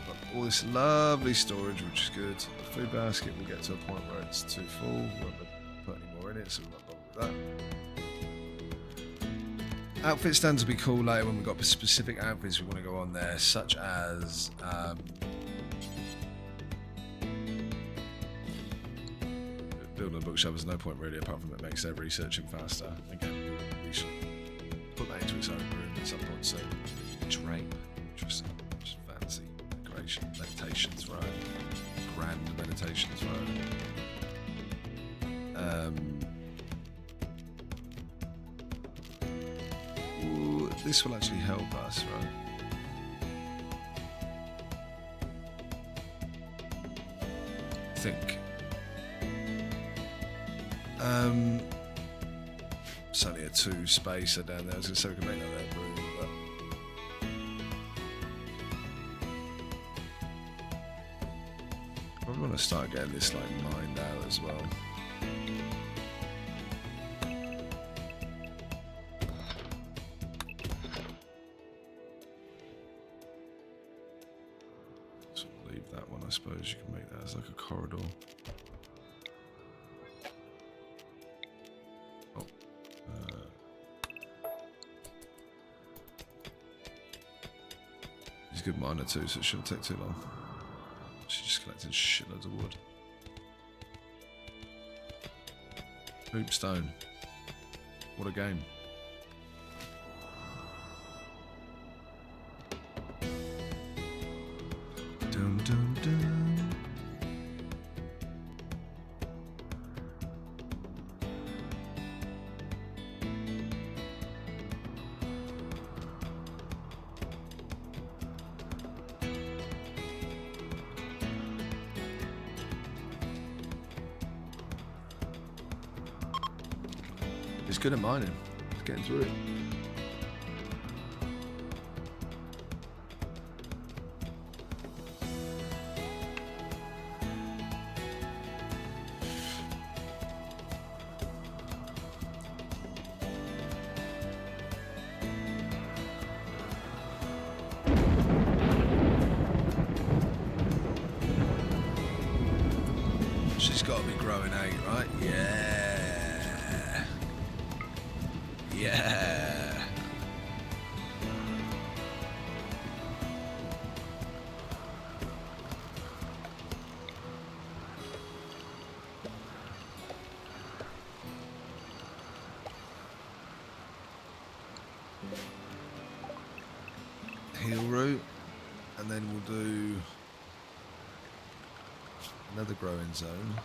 Got all this lovely storage, which is good. Food basket will get to a point where it's too full. We won't put any more in it, so we're not bothered with that. Outfit stands will be cool later when we've got specific outfits we want to go on there, such as building a bookshelf is no point really, apart from it makes their researching faster. Again, we should put that into its own room at some point soon. Drape, interesting, just fancy decoration, meditation throne, grand meditation throne. This will actually help us, right? I think. It's only a 2 spacer down there. I was going to say we can make that room, but probably want to start getting this like mined out as well. that one, I suppose you can make that as like a corridor. Oh. He's a good miner too, so it shouldn't take too long. She's just collecting shitloads of wood. Hoopstone. What a game. Dun, dun, dun. It's good at mining. It's getting through it. She's got to be growing 8, right? Yeah. Yeah. Heal route, and then we'll do another growing zone.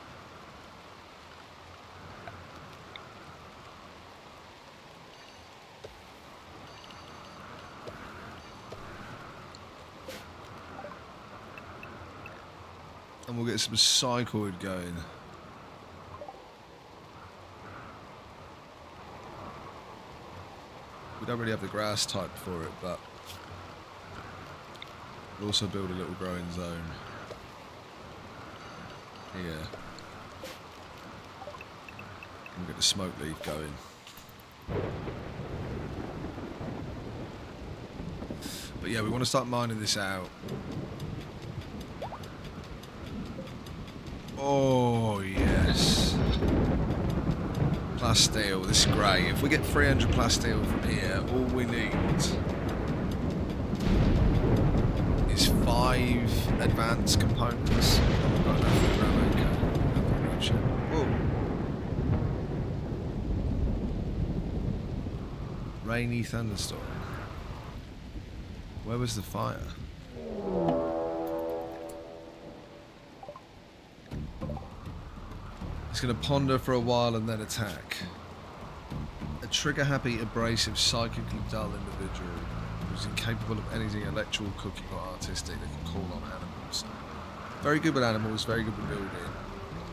And we'll get some cycloid going. We don't really have the grass type for it, but we'll also build a little growing zone here. We'll get the smoke leaf going. But yeah, we want to start mining this out. Oh, yes. Plasteel, this is great. If we get 300 plasteel from here, all we need is 5 advanced components. Oh, we've got enough. Whoa. Rainy thunderstorm. Where was the fire? It's going to ponder for a while and then attack. A trigger-happy, abrasive, psychically dull individual who's incapable of anything electrical, cooking, or artistic that can call on animals. Very good with animals, very good with building.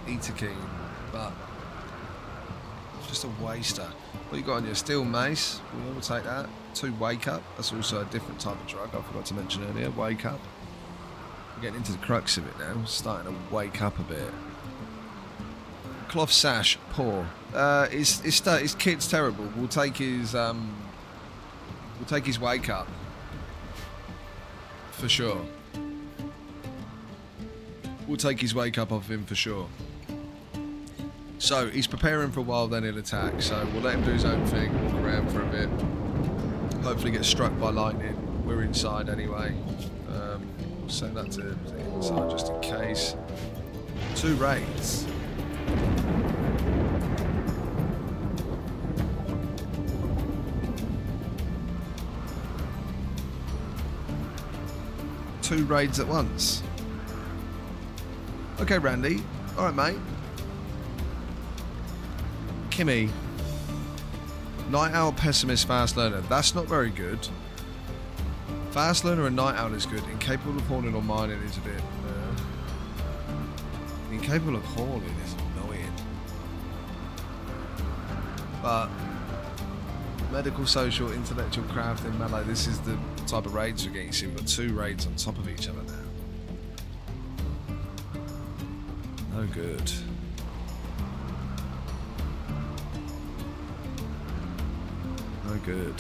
Eater keen, but just a waster. What you got on your steel mace? We'll take that. 2 wake up. That's also a different type of drug I forgot to mention earlier. Wake up. We're getting into the crux of it now. Starting to wake up a bit. Cloth sash, poor. His kit's terrible. We'll take his wake up for sure. We'll take his wake up off him for sure. So he's preparing for a while, then he'll attack. So we'll let him do his own thing, walk around for a bit. Hopefully get struck by lightning. We're inside anyway. We'll send that to inside just in case. 2 raids. Two raids at once. Okay, Randy. Alright, mate. Kimmy. Night Owl, Pessimist, Fast Learner. That's not very good. Fast Learner and Night Owl is good. Incapable of hauling or mining is a bit... incapable of hauling is annoying. But... medical, social, intellectual, crafting, melee. This is the type of raids we're getting. So we've got 2 raids on top of each other now. No good. No good.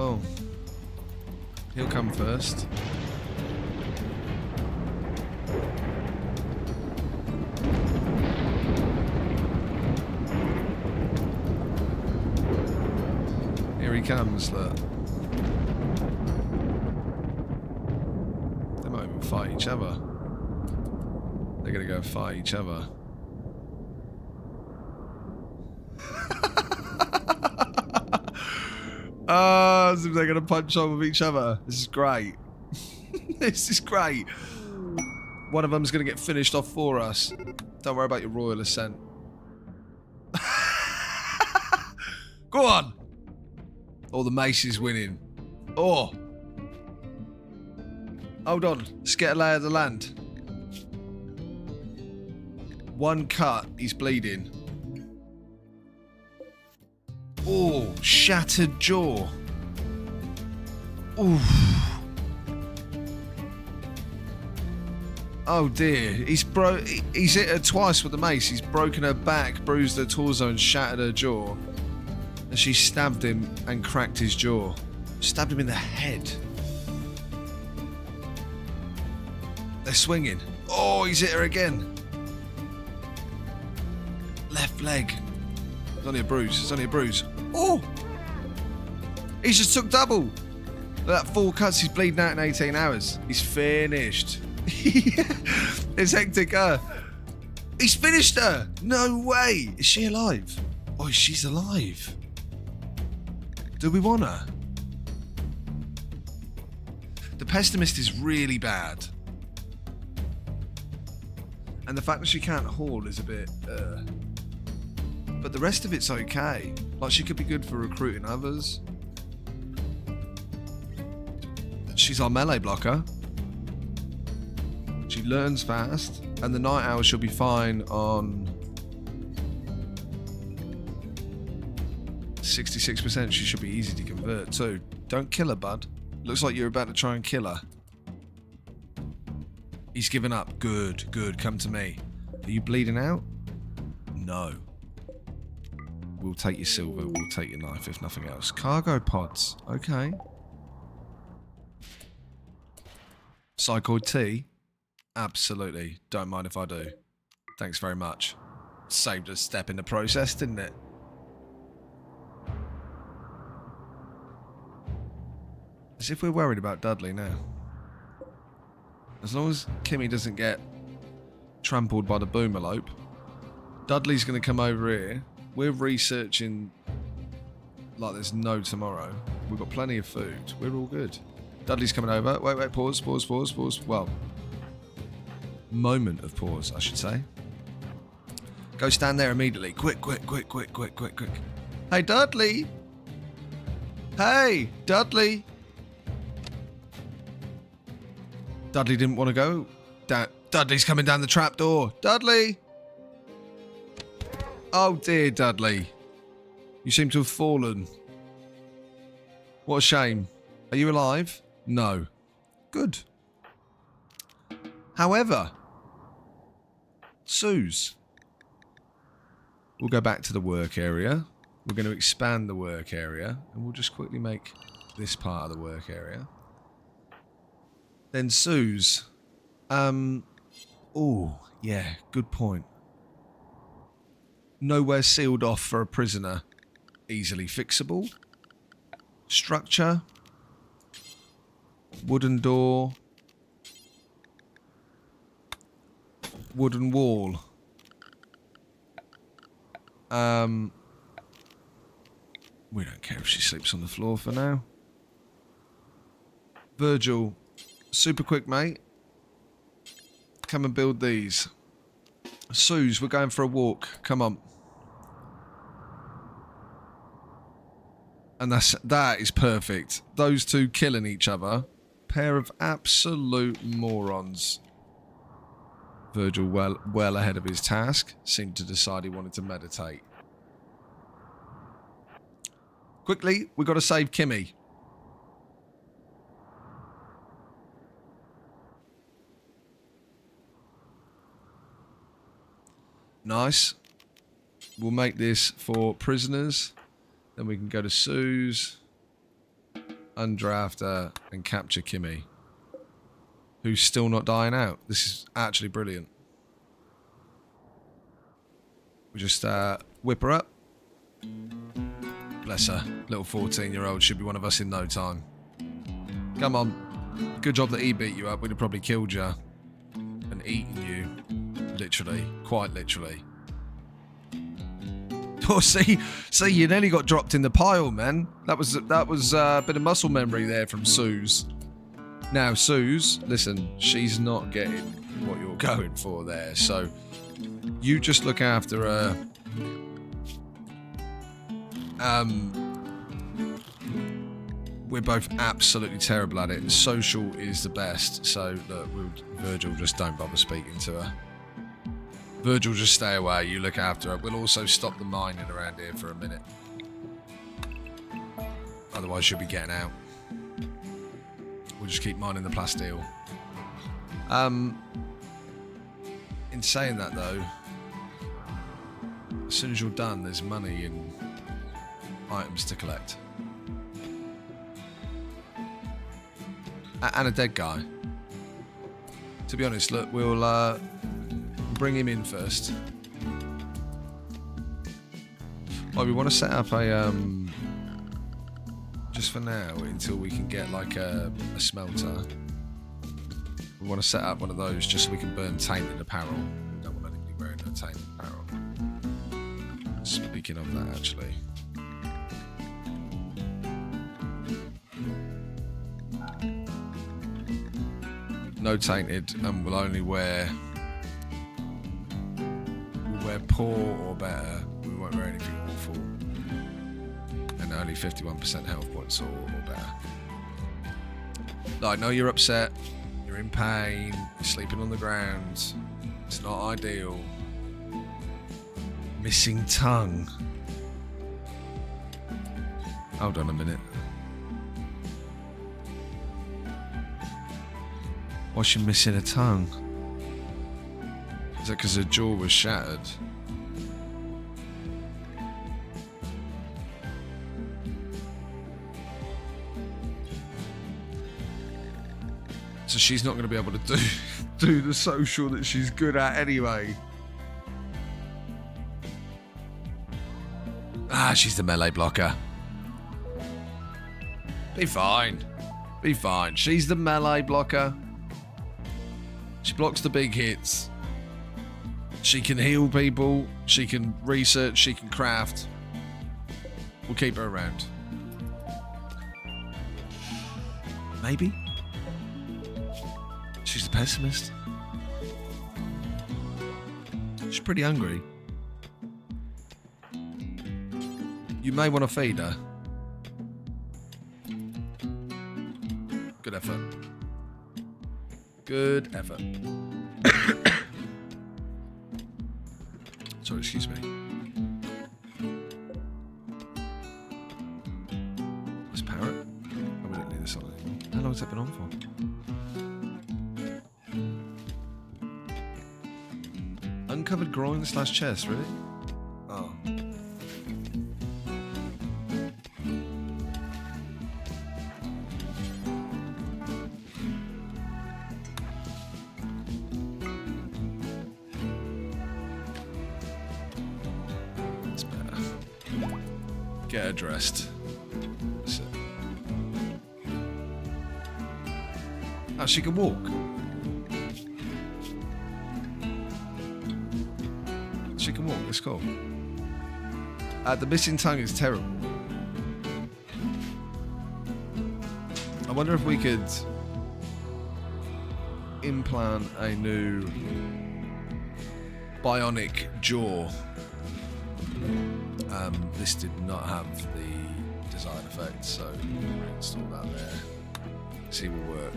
well, he'll come first. Here he comes, look. They might even fight each other. They're gonna go fight each other. As if they're gonna punch on with each other. This is great. This is great. One of them's gonna get finished off for us. Don't worry about your royal ascent. Go on! Oh, the mace is winning. Oh! Hold on. Let's get a lay of the land. One cut, he's bleeding. Oh, shattered jaw. Oof. Oh dear, he's hit her twice with the mace. He's broken her back, bruised her torso and shattered her jaw. And she stabbed him and cracked his jaw. Stabbed him in the head. They're swinging. Oh, he's hit her again. Left leg. It's only a bruise. It's only a bruise. Oh! He's just took double. Look at that 4 cuts. He's bleeding out in 18 hours. He's finished. It's hectic. He's finished her. No way. Is she alive? Oh, she's alive. Do we want her? The pessimist is really bad. And the fact that she can't haul is a bit... But the rest of it's okay. Like, she could be good for recruiting others. She's our melee blocker. She learns fast. And the night owl she'll be fine on... 66%. She should be easy to convert too. Don't kill her, bud. Looks like you're about to try and kill her. He's given up. Good, good. Come to me. Are you bleeding out? No. We'll take your silver. We'll take your knife, if nothing else. Cargo pods. Okay. Psychoid tea? Absolutely. Don't mind if I do. Thanks very much. Saved a step in the process, didn't it? As if we're worried about Dudley now. As long as Kimmy doesn't get trampled by the boomalope, Dudley's going to come over here. We're researching like there's no tomorrow. We've got plenty of food. We're all good. Dudley's coming over. Wait, pause. Well, moment of pause, I should say. Go stand there immediately. Quick. Hey, Dudley! Hey, Dudley! Dudley didn't want to go. Dudley's coming down the trapdoor. Dudley! Oh dear, Dudley. You seem to have fallen. What a shame. Are you alive? No. Good. However, Suze. We'll go back to the work area. We're going to expand the work area. And we'll just quickly make this part of the work area. Then Suze. Oh, yeah, good point. Nowhere sealed off for a prisoner. Easily fixable. Structure. Wooden door. Wooden wall. We don't care if she sleeps on the floor for now. Virgil. Super quick, mate. Come and build these. Suze, we're going for a walk. Come on. And that is perfect. Those two killing each other. Pair of absolute morons. Virgil well ahead of his task. Seemed to decide he wanted to meditate. Quickly, we've got to save Kimmy. Nice. We'll make this for prisoners. Then we can go to Suze. undraft her, and capture Kimmy, who's still not dying out. This is actually brilliant. We just whip her up. Bless her. Little 14-year-old should be one of us in no time. Come on. Good job that he beat you up. We'd have probably killed you and eaten you. Literally. Quite literally. Oh, see, you nearly got dropped in the pile, man. That was a bit of muscle memory there from Suze. Now, Suze, listen, she's not getting what you're going for there. So, you just look after her. We're both absolutely terrible at it. Social is the best. So, look, Virgil, just don't bother speaking to her. Virgil, just stay away. You look after her. We'll also stop the mining around here for a minute. Otherwise, she'll be getting out. We'll just keep mining the plasteel. In saying that, though, as soon as you're done, there's money and items to collect. And a dead guy. To be honest, look, we'll bring him in first. Oh, we want to set up a just for now until we can get like a smelter. We want to set up one of those just so we can burn tainted apparel. We don't want anybody wearing no tainted apparel. Speaking of that, actually. No tainted, and we'll only wear poor or better. We won't wear anything awful. And only 51% health points or better. I know you're upset, you're in pain, you're sleeping on the ground. It's not ideal. Missing tongue. Hold on a minute. Why's she missing a tongue? Is that because her jaw was shattered? So she's not going to be able to do the social that she's good at anyway. Ah, she's the melee blocker. Be fine. Be fine. She's the melee blocker. She blocks the big hits. She can heal people. She can research. She can craft. We'll keep her around. Maybe. She's the pessimist. She's pretty hungry. You may want to feed her. Good effort. Good effort. Sorry, excuse me. This parrot? Oh, we don't need this on anymore. How long has that been on for? Uncovered groin / chest, really? Oh. It's better. Get her dressed. That's it. Oh, she can walk. She can walk, it's cool. The missing tongue is terrible. I wonder if we could implant a new bionic jaw. This did not have the desired effect, so we'll install that there. See, will work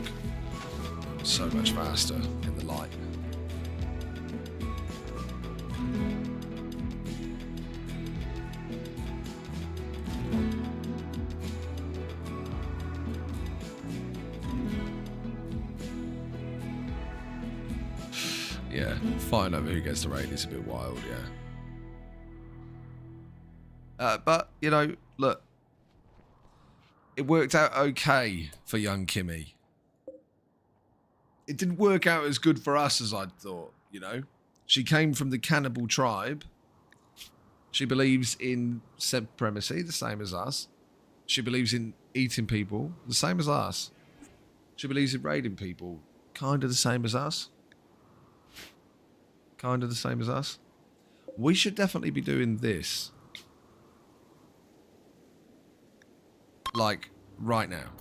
so much faster in the light. Yeah, fighting over who gets the raid is a bit wild, yeah. But, you know, look. it worked out okay for young Kimmy. It didn't work out as good for us as I'd thought, you know. She came from the cannibal tribe. She believes in supremacy, the same as us. She believes in eating people, the same as us. She believes in raiding people, kind of the same as us. Kind of the same as us. We should definitely be doing this. Like, right now.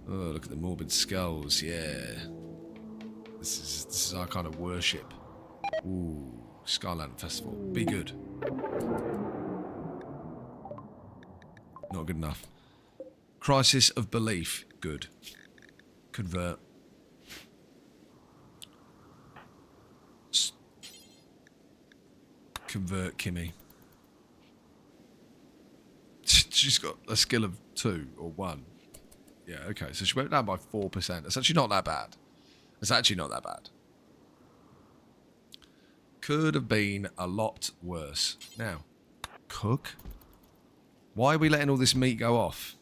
Oh, look at the morbid skulls, yeah. This is our kind of worship. Ooh, Skyland Festival. Be good. Not good enough. Crisis of belief. Good. Convert. Convert Kimmy. She's got a skill of 2 or 1. Yeah, okay. So she went down by 4%. It's actually not that bad. It's actually not that bad. Could have been a lot worse. Now, cook. Why are we letting all this meat go off?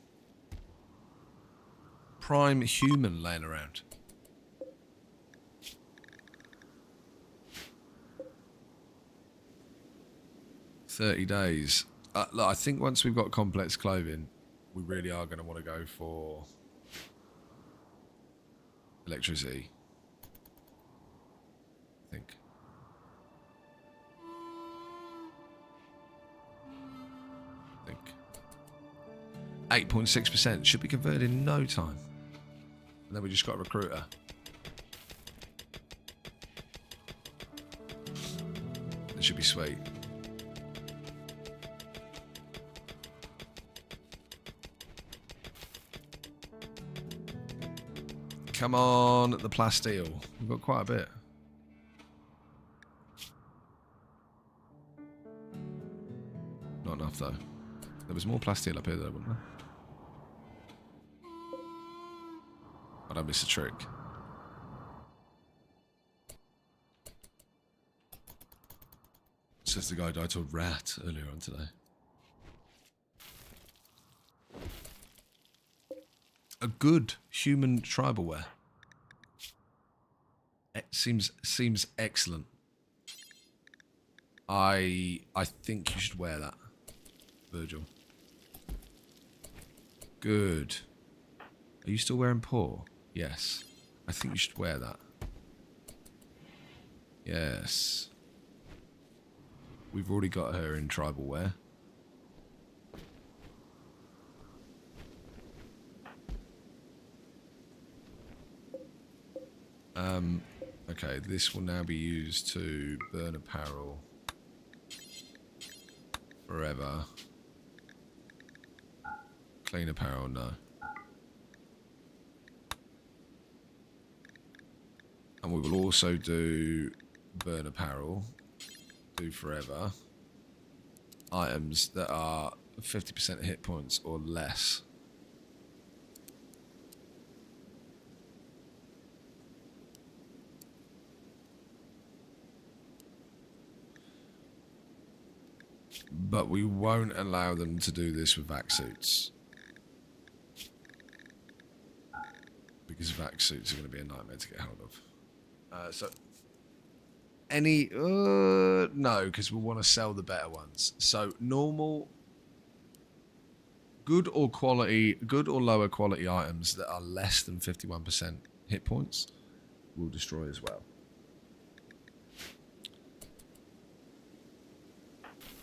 Prime human laying around. $30 days. Look, I think once we've got complex clothing, we really are going to want to go for electricity. I think. 8.6% should be converted in no time. And then we just got a recruiter. It should be sweet. Come on, the plasteel. We've got quite a bit. Not enough though. There was more plasteel up here though, wasn't there? I don't miss a trick. Says the guy died to a rat earlier on today. A good human tribal wear. It seems excellent. I think you should wear that, Virgil. Good. Are you still wearing poor? Yes. I think you should wear that. Yes. We've already got her in tribal wear. Okay, this will now be used to burn apparel forever. Clean apparel, no. And we will also do burn apparel, do forever, items that are 50% hit points or less. But we won't allow them to do this with vac suits. Because vac suits are going to be a nightmare to get hold of. So, any... no, because we want to sell the better ones. So, normal... Good or lower quality items that are less than 51% hit points will destroy as well.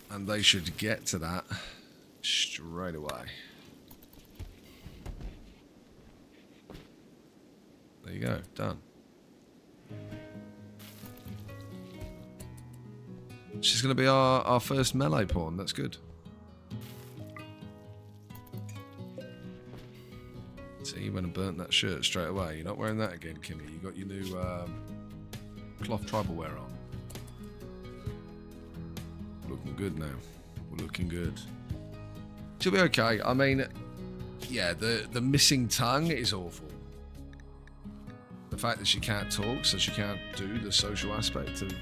And they should get to that straight away. There you go, done. She's going to be our first melee pawn, that's good. See, you went and burnt that shirt straight away. You're not wearing that again, Kimmy. You got your new cloth tribal wear on. Looking good now. We're looking good. She'll be okay. I mean, yeah, the missing tongue is awful. The fact that she can't talk, so she can't do the social aspect of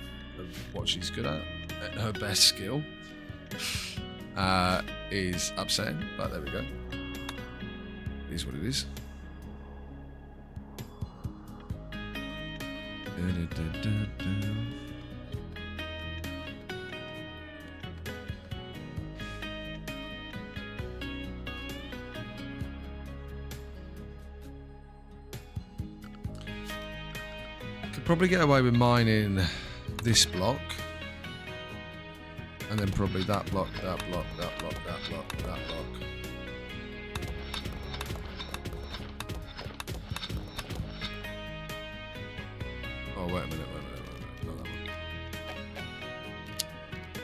what she's good at her best skill, is upsetting, but there we go. is what it is. Could probably get away with mining this block. And then probably that block, that block, that block, that block, that block. Oh, wait a minute, not that one.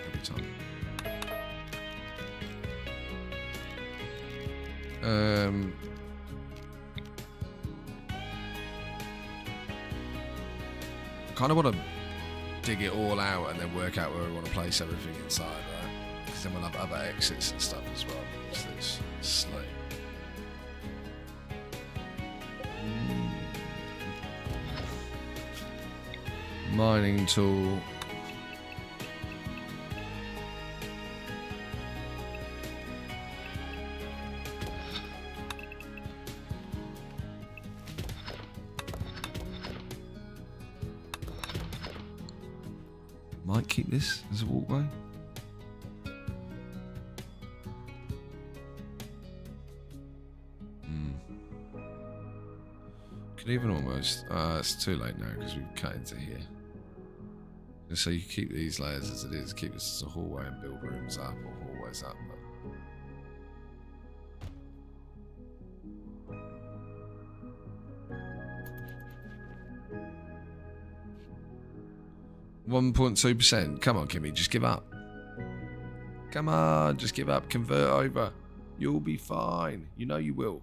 Every time. I kind of want to dig it all out and then work out where we want to place everything inside, right? Because then we'll have other exits and stuff as well. So it's slow. Mining tool. Might keep this as a walkway. Could even almost. It's too late now because we've cut into here. So you keep these layers as it is, keep this as a hallway and build rooms up or hallways up. But 1.2%. Come on, Kimmy, just give up. Come on, just give up. Convert over. You'll be fine. You know you will.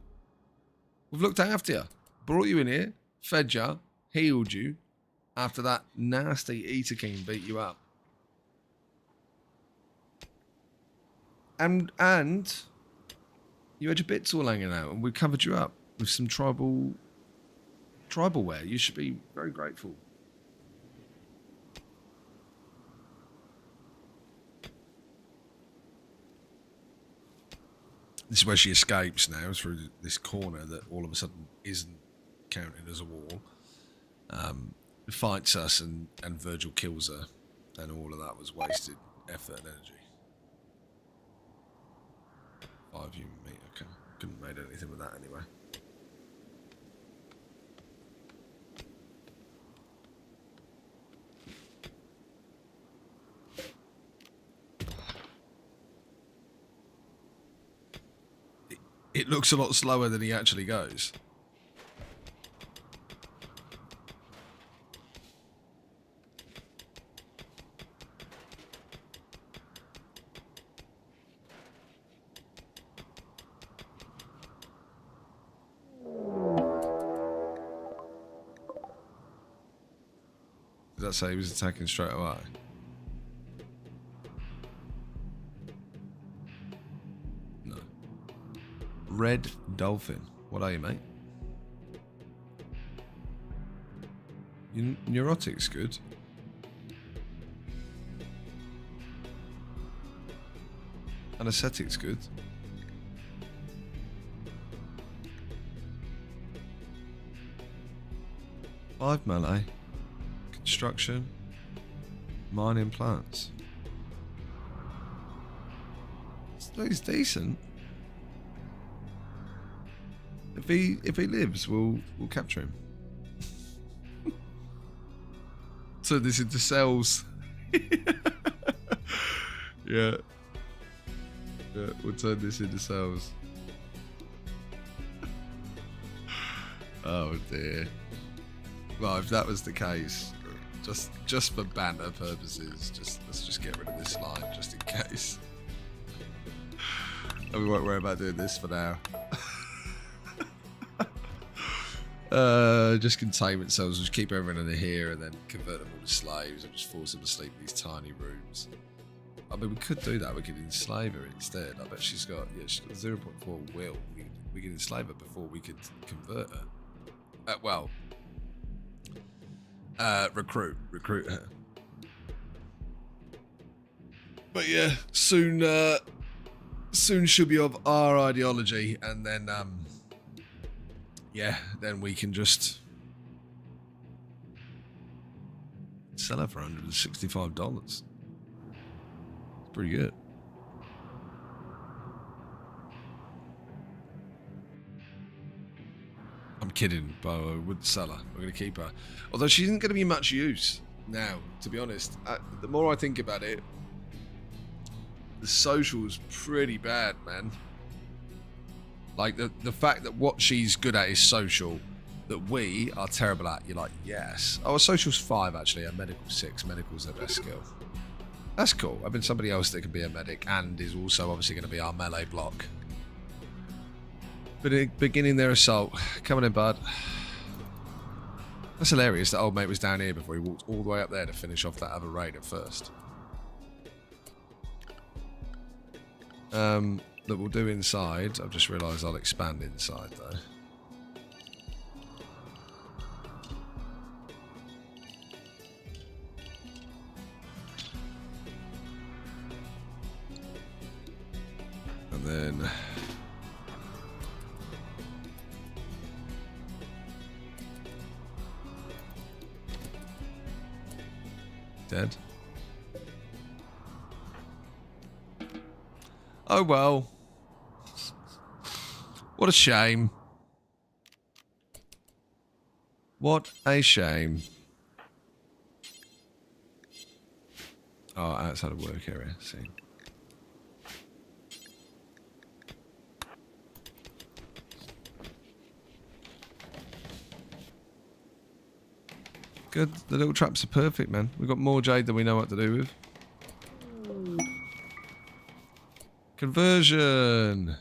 We've looked after you. Brought you in here. Fed you. Healed you. After that nasty Eater King beat you up. And you had your bits all hanging out and we covered you up with some tribal wear. You should be very grateful. This is where she escapes now, through this corner that all of a sudden isn't counted as a wall. Fights us and Virgil kills her, and all of that was wasted effort and energy. 5 human meat, okay. Couldn't have made anything with that anyway. It looks a lot slower than he actually goes. Did that say he was attacking straight away? No. Red Dolphin. What are you, mate? Neurotic's good. Anesthetic's good. Five melee. Construction. Mining plants. He's decent. If he lives, we'll capture him. Turn this into cells. Yeah. Yeah, we'll turn this into cells. Oh dear. Well, if that was the case, just for banter purposes, let's just get rid of this line just in case. And we won't worry about doing this for now. Just containment cells, just keep everyone in here and then convert them all to slaves and just force them to sleep in these tiny rooms. I mean, we could do that. We could enslave her instead. I bet she's got 0.4 will. We could enslave her before we could convert her. Recruit her. But yeah, soon she'll be of our ideology, and then yeah, then we can just sell her for $165. It's pretty good. I'm kidding, but I wouldn't sell her. We're going to keep her. Although she isn't going to be much use now, to be honest. The more I think about it, the social's pretty bad, man. Like, the fact that what she's good at is social, that we are terrible at. You're like, yes. Oh, social's 5, actually. A medical 6. Medical's their best skill. That's cool. I've been somebody else that can be a medic and is also obviously going to be our melee block. But beginning their assault. Coming in, bud. That's hilarious that old mate was down here before he walked all the way up there to finish off that other raid at first. That we'll do inside. I've just realised I'll expand inside though. And then dead. Oh well. What a shame. What a shame. Oh, outside of work area. See. Good. The little traps are perfect, man. We've got more jade than we know what to do with. Conversion.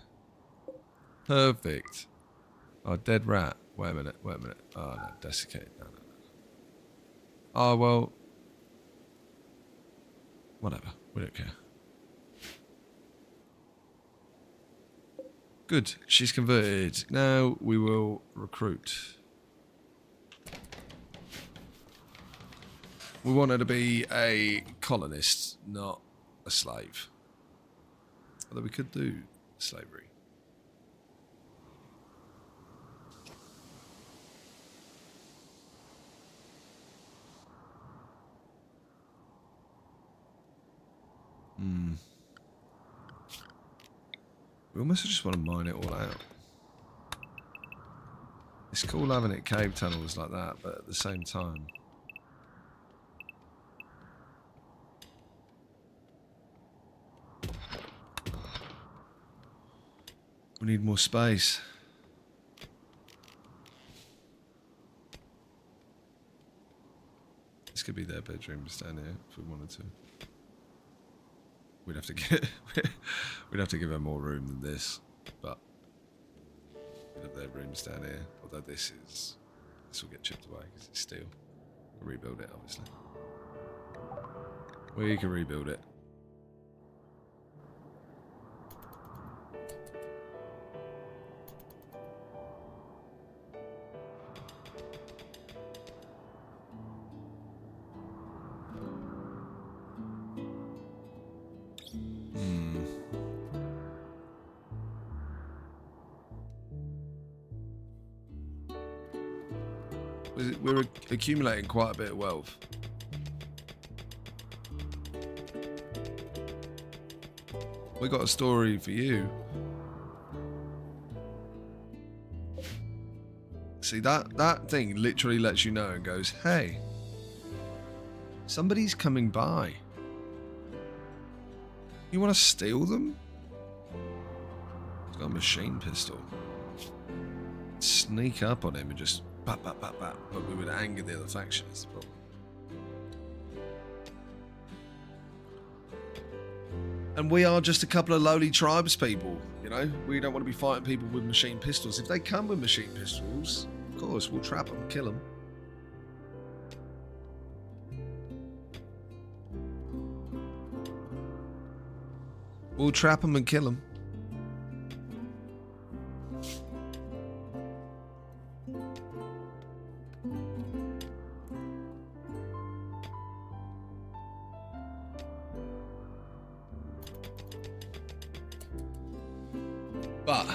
Perfect. Oh, dead rat. Wait a minute. Wait a minute. Oh, no. Desiccate. No, no, no. Oh, well. Whatever. We don't care. Good. She's converted. Now we will recruit. We want her to be a colonist, not a slave. Although we could do slavery. We almost just want to mine it all out. It's cool having it cave tunnels like that, but at the same time... we need more space. This could be their bedrooms down here if we wanted to. We'd have to get we'd have to give her more room than this, but we'd have their rooms down here. Although this will get chipped away because it's steel. We'll rebuild it, obviously. We can rebuild it. We're accumulating quite a bit of wealth. We got a story for you. See, that thing literally lets you know and goes, hey, somebody's coming by. You want to steal them? He's got a machine pistol. Sneak up on him and just bat, bat, bat, bat. But we would anger the other faction, is the problem. And we are just a couple of lowly tribes people, you know? We don't want to be fighting people with machine pistols. If they come with machine pistols, of course, we'll trap them, kill them. We'll trap them and kill them. But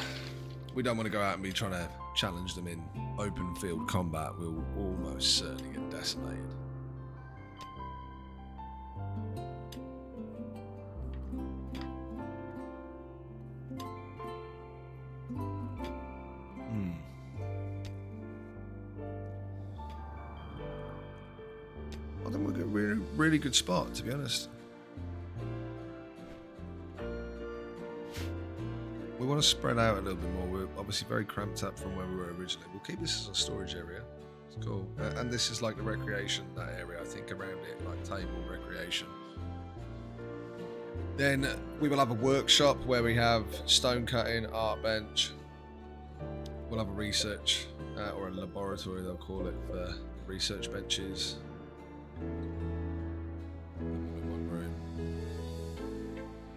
we don't want to go out and be trying to challenge them in open field combat, we'll almost certainly get decimated. I think we're in a really good spot, to be honest. We want to spread out a little bit more. We're obviously very cramped up from where we were originally. We'll keep this as a storage area. It's cool. And this is like the recreation, that area, I think, around it, like table recreation. Then we will have a workshop where we have stone cutting, art bench. We'll have a research or a laboratory, they'll call it, for research benches. In one room.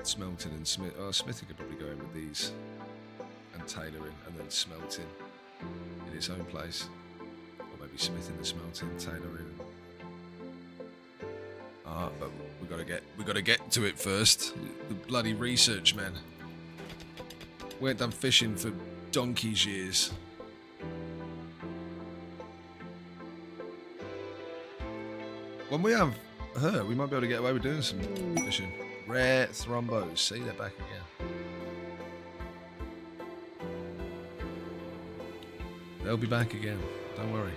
Smelting and smithing could probably go in with these, and tailoring, and then smelting in its own place, or maybe smithing and smelting, tailoring. But we gotta get to it first. The bloody research, man. We ain't done fishing for donkey's years. When we have her, we might be able to get away with doing some fishing. Rare thrombos. See, they're back again. They'll be back again. Don't worry.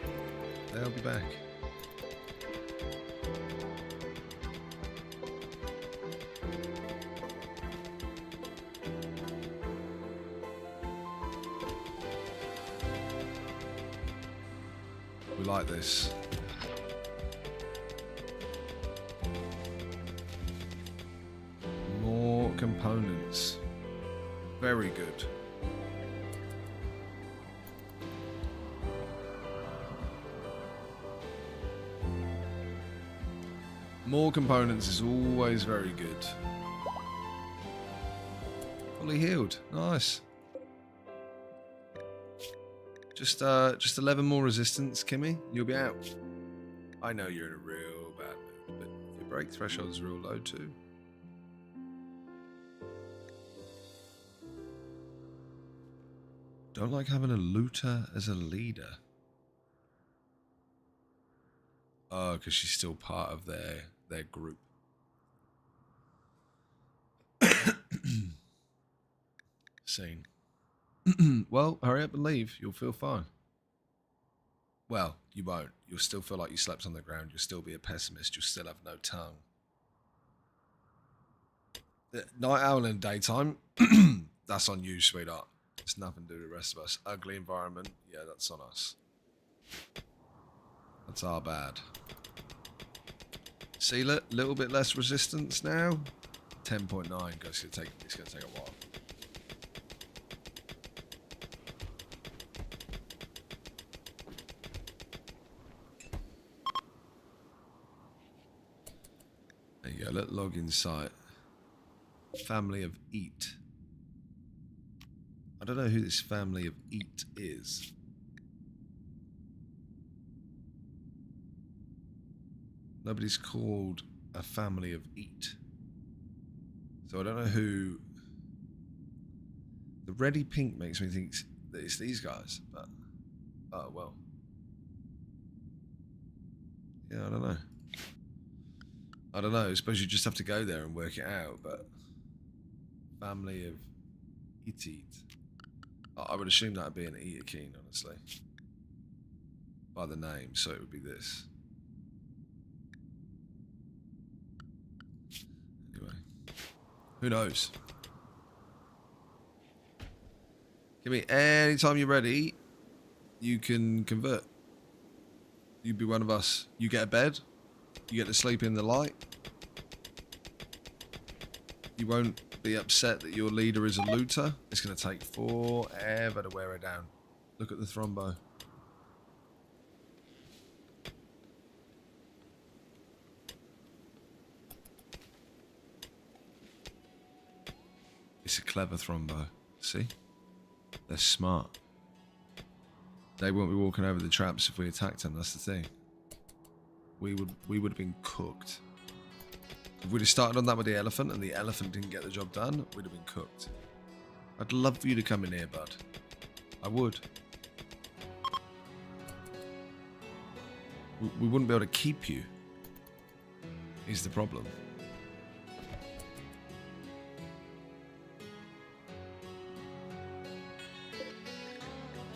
They'll be back. We like this. Components. Very good. More components is always very good. Fully healed. Nice. Just 11 more resistance, Kimmy. You'll be out. I know you're in a real bad mood, but your break threshold is real low too. Don't like having a looter as a leader. Oh, because she's still part of their group. Scene. Well, hurry up and leave. You'll feel fine. Well, you won't. You'll still feel like you slept on the ground. You'll still be a pessimist. You'll still have no tongue. Night owl in daytime. That's on you, sweetheart. It's nothing to do with the rest of us. Ugly environment, yeah, that's on us. That's our bad. Seal it, little bit less resistance now. 10.9, it's gonna take a while. There you go, let login site. Family of Eat. I don't know who this family of Eat is. Nobody's called a family of Eat. So I don't know who. The reddy pink makes me think that it's these guys, but oh well. Yeah, I don't know. I don't know. I suppose you just have to go there and work it out, but family of Eat. I would assume that would be an Eater-Keen, honestly. By the name, so it would be this. Anyway. Who knows? Give me anytime you're ready, you can convert. You be one of us. You get a bed. You get to sleep in the light. You won't be upset that your leader is a looter. It's going to take forever to wear her down. Look at the thrombo. It's a clever thrombo. See? They're smart. They won't be walking over the traps if we attacked them. That's the thing. We would have been cooked. If we'd have started on that with the elephant and the elephant didn't get the job done, we'd have been cooked. I'd love for you to come in here, bud. I would. We wouldn't be able to keep you. Is the problem.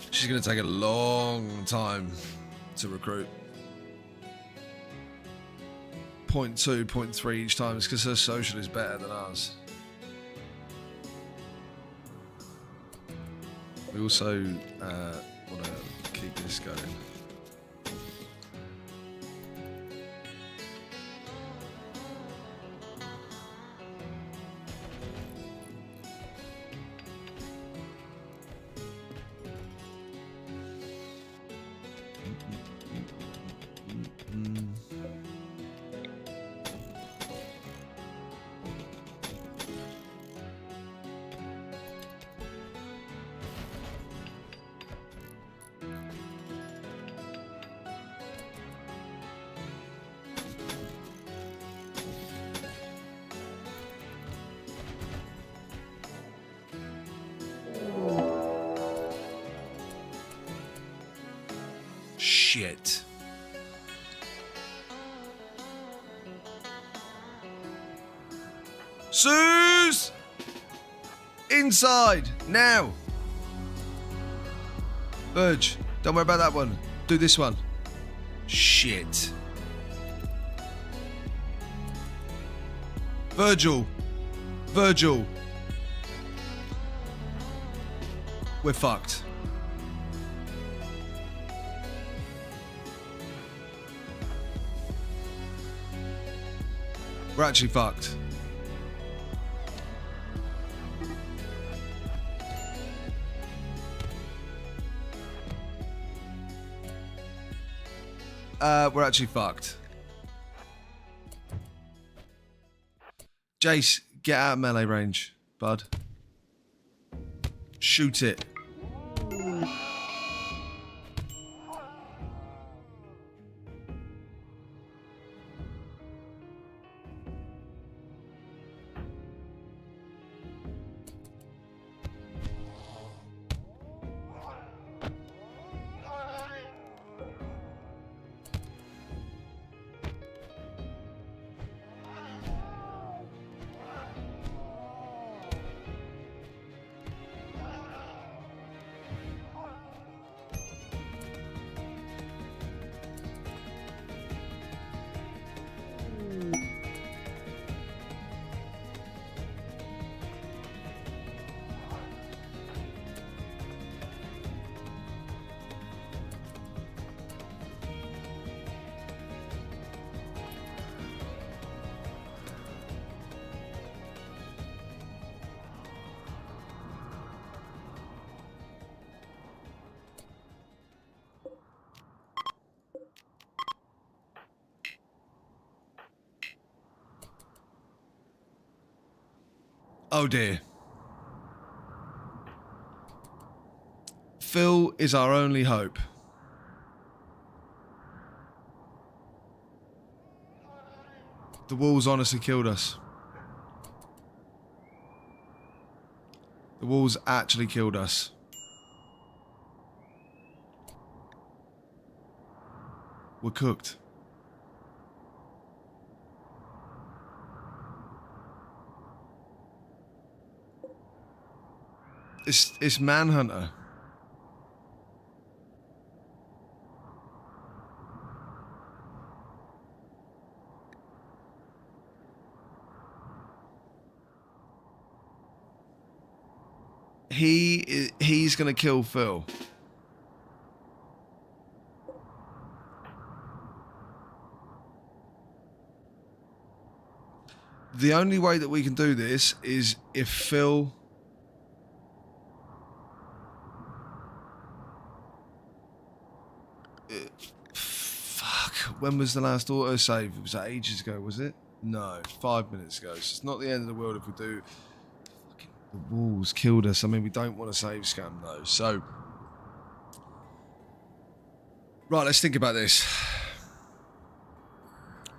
She's going to take a long time to recruit. 0.2, 0.3 each time. It's because her social is better than ours. We also want to keep this going. Shit. Suze! Inside! Now! Verge, don't worry about that one. Do this one. Shit. Virgil. Virgil. We're fucked. We're actually fucked. We're actually fucked. Jace, get out of melee range, bud. Shoot it. Oh dear. Phil is our only hope. The wolves honestly killed us. The wolves actually killed us. We're cooked. It's Manhunter. He's gonna kill Phil. The only way that we can do this is if Phil... Fuck. When was the last autosave? It was that ages ago, was it? No, 5 minutes ago. So it's not the end of the world if we do. Fucking, the wolves killed us. I mean, we don't want to save scam though. So, right, let's think about this.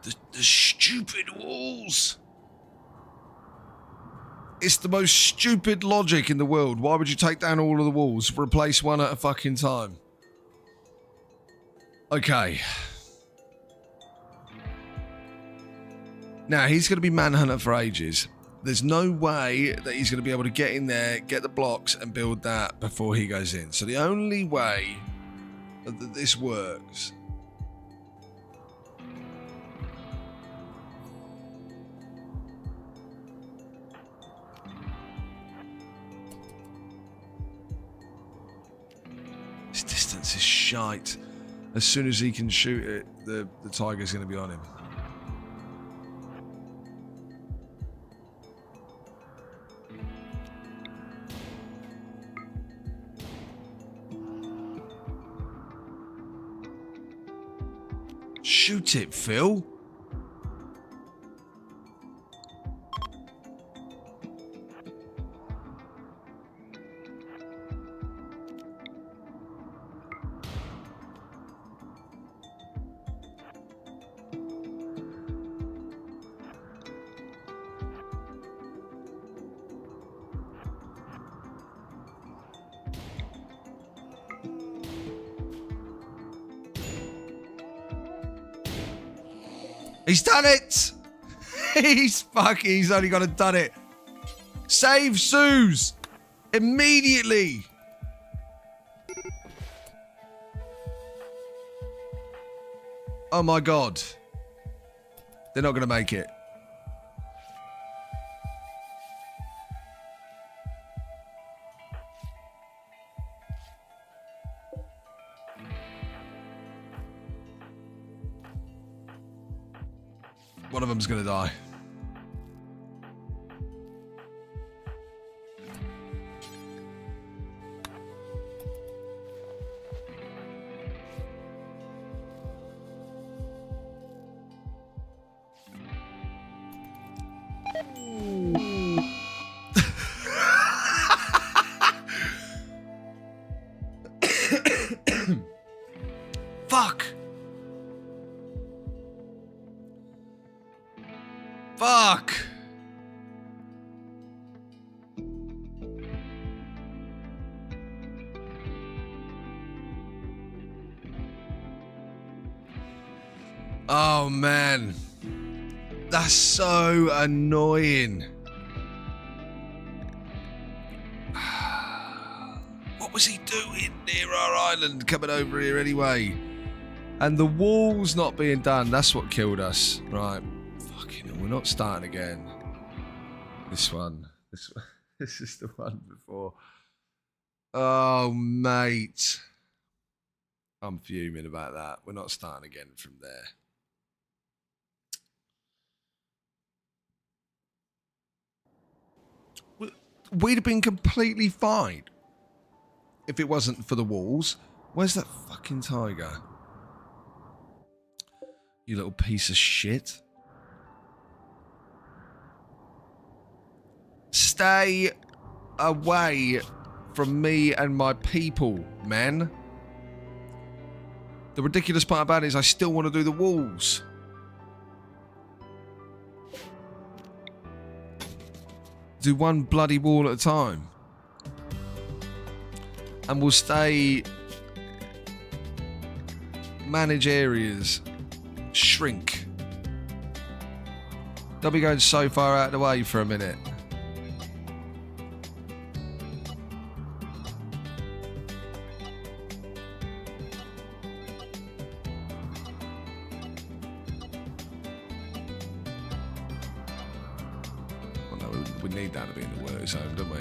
The stupid wolves. It's the most stupid logic in the world. Why would you take down all of the walls? Replace one at a fucking time. Okay. Now, he's going to be manhunter for ages. There's no way that he's going to be able to get in there, get the blocks, and build that before he goes in. So the only way that this works... This distance is shite. As soon as he can shoot it, the tiger's going to be on him. Shoot it, Phil. He's done it! He's only got to done it. Save Suze! Immediately! Oh my god. They're not going to make it. One of them's going to die. Fuck. Fuck! Oh man, that's so annoying. What was he doing near our island coming over here anyway? And the wall's not being done, that's what killed us. Right. We're not starting again. This one. This is the one before. Oh, mate. I'm fuming about that. We're not starting again from there. We'd have been completely fine if it wasn't for the walls. Where's that fucking tiger? You little piece of shit. Stay away from me and my people, man. The ridiculous part about it is I still want to do the walls. Do one bloody wall at a time. And we'll stay... manage areas. Shrink. They'll be going so far out of the way for a minute. We need that to be in the work zone, don't we?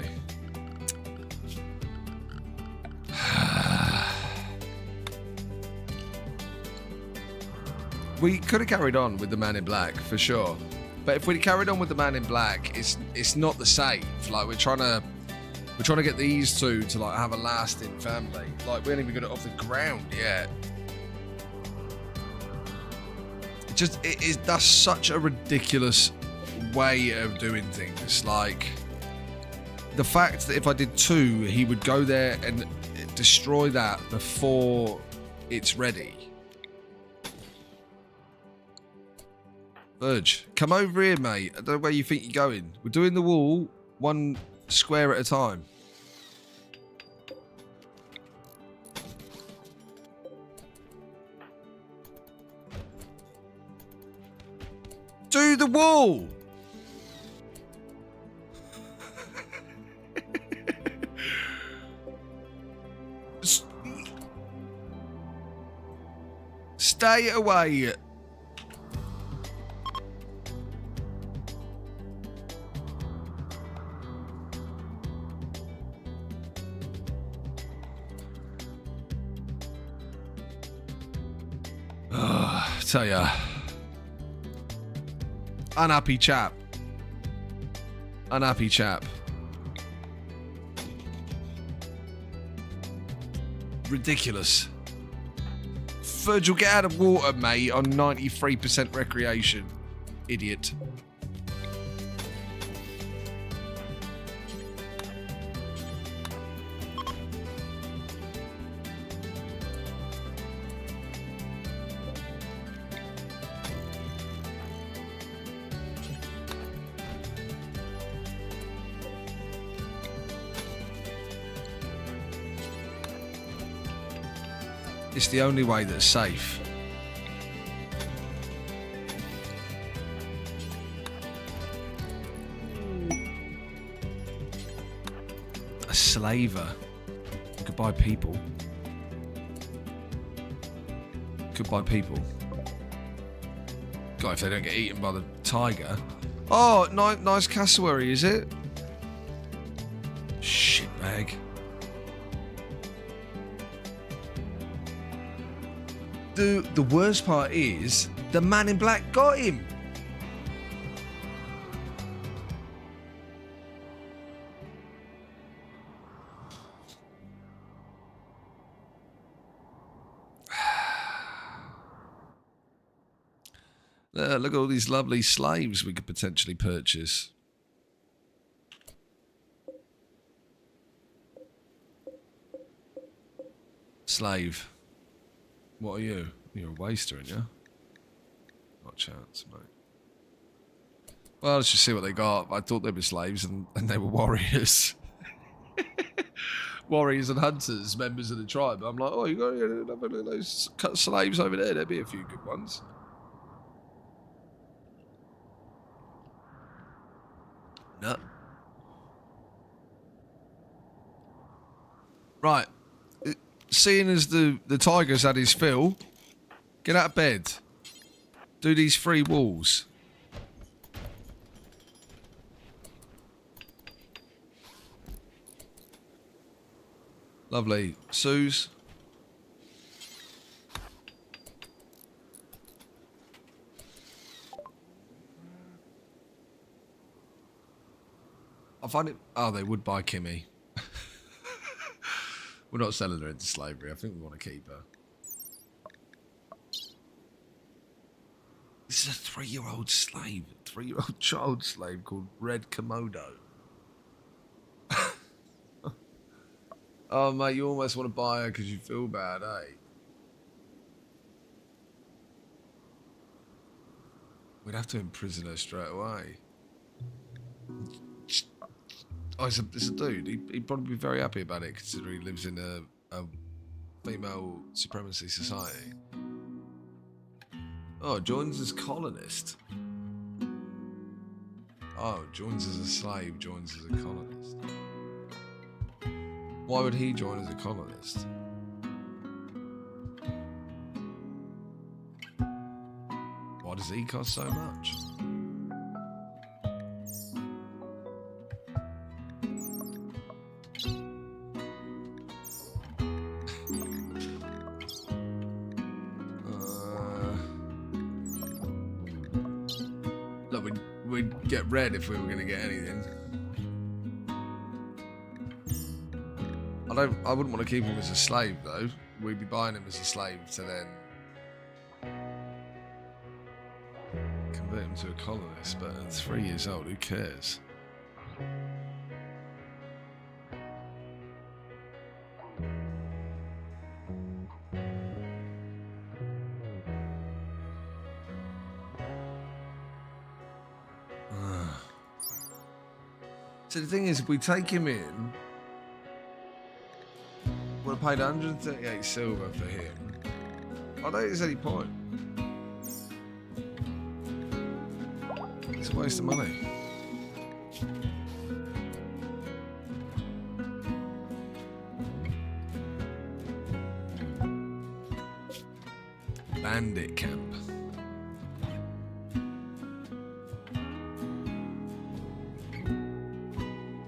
We could have carried on with the Man in Black for sure, but if we carried on with the Man in Black, it's not the same. Like we're trying to get these two to like have a lasting family. Like we haven't even got it off the ground yet. That's such a ridiculous way of doing things. Like the fact that if I did 2, he would go there and destroy that before it's ready. Verge, come over here, mate. I don't know where you think you're going. We're doing the wall one square at a time. Do the wall. Stay away. Tell ya. Unhappy chap. Unhappy chap. Ridiculous. Virgil, get out of water, mate, on 93% recreation. Idiot. It's the only way that's safe. A slaver. You could buy people. Could buy people. God, if they don't get eaten by the tiger. Oh, nice cassowary, is it? Shitbag. The worst part is the man in black got him. Look at all these lovely slaves we could potentially purchase. Slave. What are you? You're a waster, aren't you? Not a chance, mate. Well, let's just see what they got. I thought they were slaves and they were warriors. Warriors and hunters, members of the tribe. I'm like, oh, you got another of those slaves over there. There'd be a few good ones. No. Right. Seeing as the tiger's had his fill, get out of bed. Do these 3 walls. Lovely. Suze. I find it... Oh, they would buy Kimmy. We're not selling her into slavery. I think we want to keep her. This is a 3-year-old slave. 3-year-old child slave called Red Komodo. Oh, mate, you almost want to buy her because you feel bad, eh? We'd have to imprison her straight away. Oh, it's a dude. He'd probably be very happy about it, considering he lives in a female supremacy society. Oh, joins as colonist. Oh, joins as a slave, joins as a colonist. Why would he join as a colonist? Why does he cost so much? Look, we'd get red if we were going to get anything. I wouldn't want to keep him as a slave, though. We'd be buying him as a slave to then convert him to a colonist. But at 3 years old, who cares? So the thing is, if we take him in, we'll have paid 138 silver for him. I don't think there's any point. It's a waste of money. Bandit camp.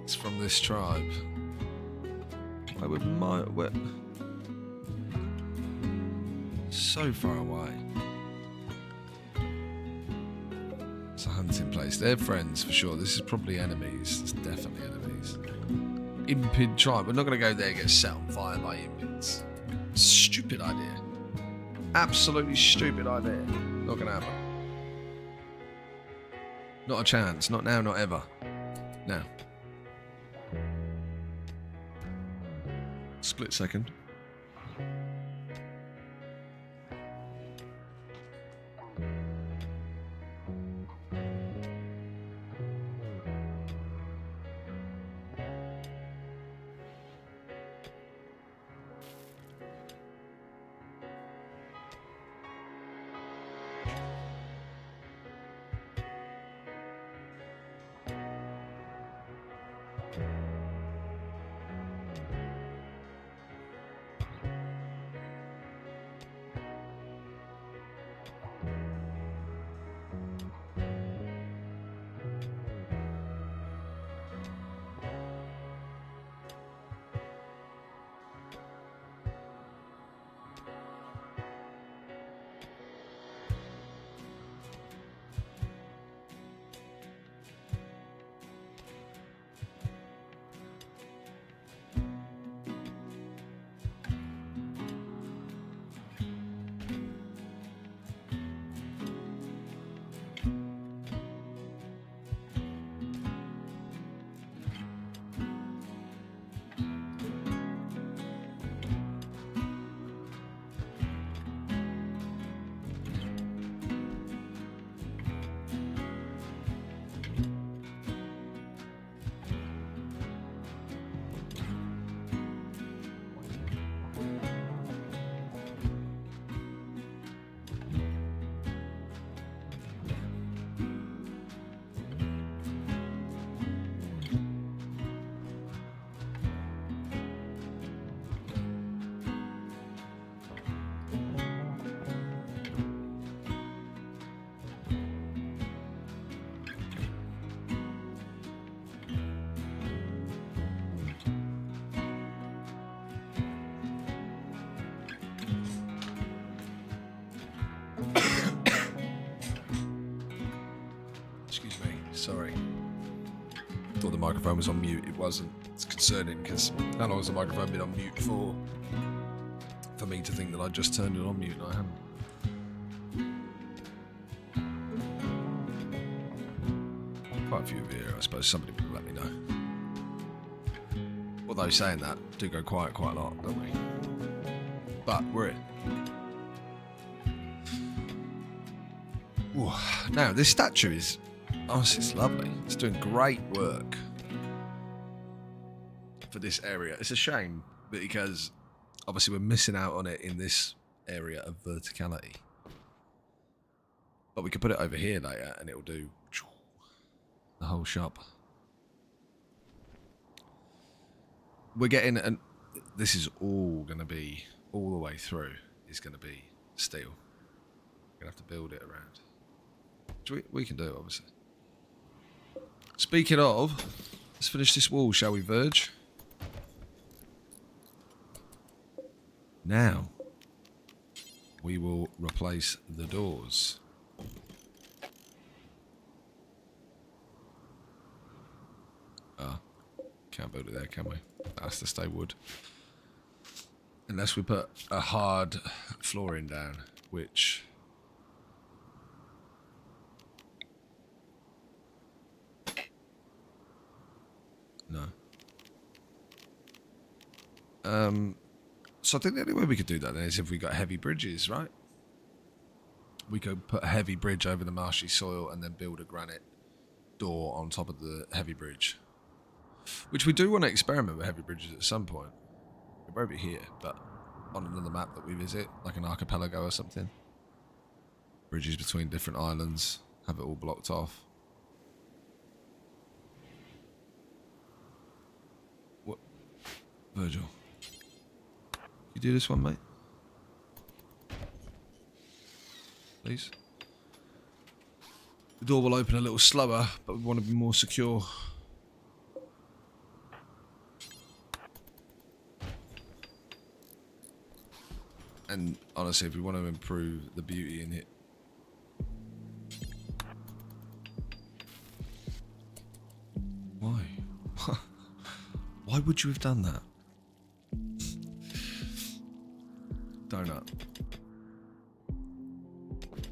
It's from this tribe. We're so far away. It's a hunting place. They're friends for sure. This is probably enemies. It's definitely enemies. Impid tribe. We're not going to go there and get set on fire by impids. Stupid idea. Absolutely stupid idea. Not going to happen. Not a chance. Not now, not ever. Now. Split second. Sorry. Thought the microphone was on mute. It wasn't. It's concerning because how long has the microphone been on mute for? For me to think that I just turned it on mute and I haven't. Quite a few of you here, I suppose somebody will let me know. Although saying that, do go quiet quite a lot, don't we? But we're in. Ooh. Now, this statue is... honestly, it's lovely. It's doing great work for this area. It's a shame because obviously we're missing out on it in this area of verticality. But we could put it over here later and it'll do the whole shop. We're getting, and this is all going to be, all the way through, is going to be steel. We're going to have to build it around. Which we can do, obviously. Speaking of, let's finish this wall, shall we, Verge? Now, we will replace the doors. Can't build it there, can we? That has to stay wood. Unless we put a hard flooring down, which... no. So I think the only way we could do that then is if we got heavy bridges, right? We could put a heavy bridge over the marshy soil and then build a granite door on top of the heavy bridge. Which we do want to experiment with heavy bridges at some point. It won't be here, but on another map that we visit, like an archipelago or something. Bridges between different islands, have it all blocked off. Virgil. You do this one, mate? Please. The door will open a little slower, but we want to be more secure. And honestly, if we want to improve the beauty in it. Why? Why would you have done that? Donut.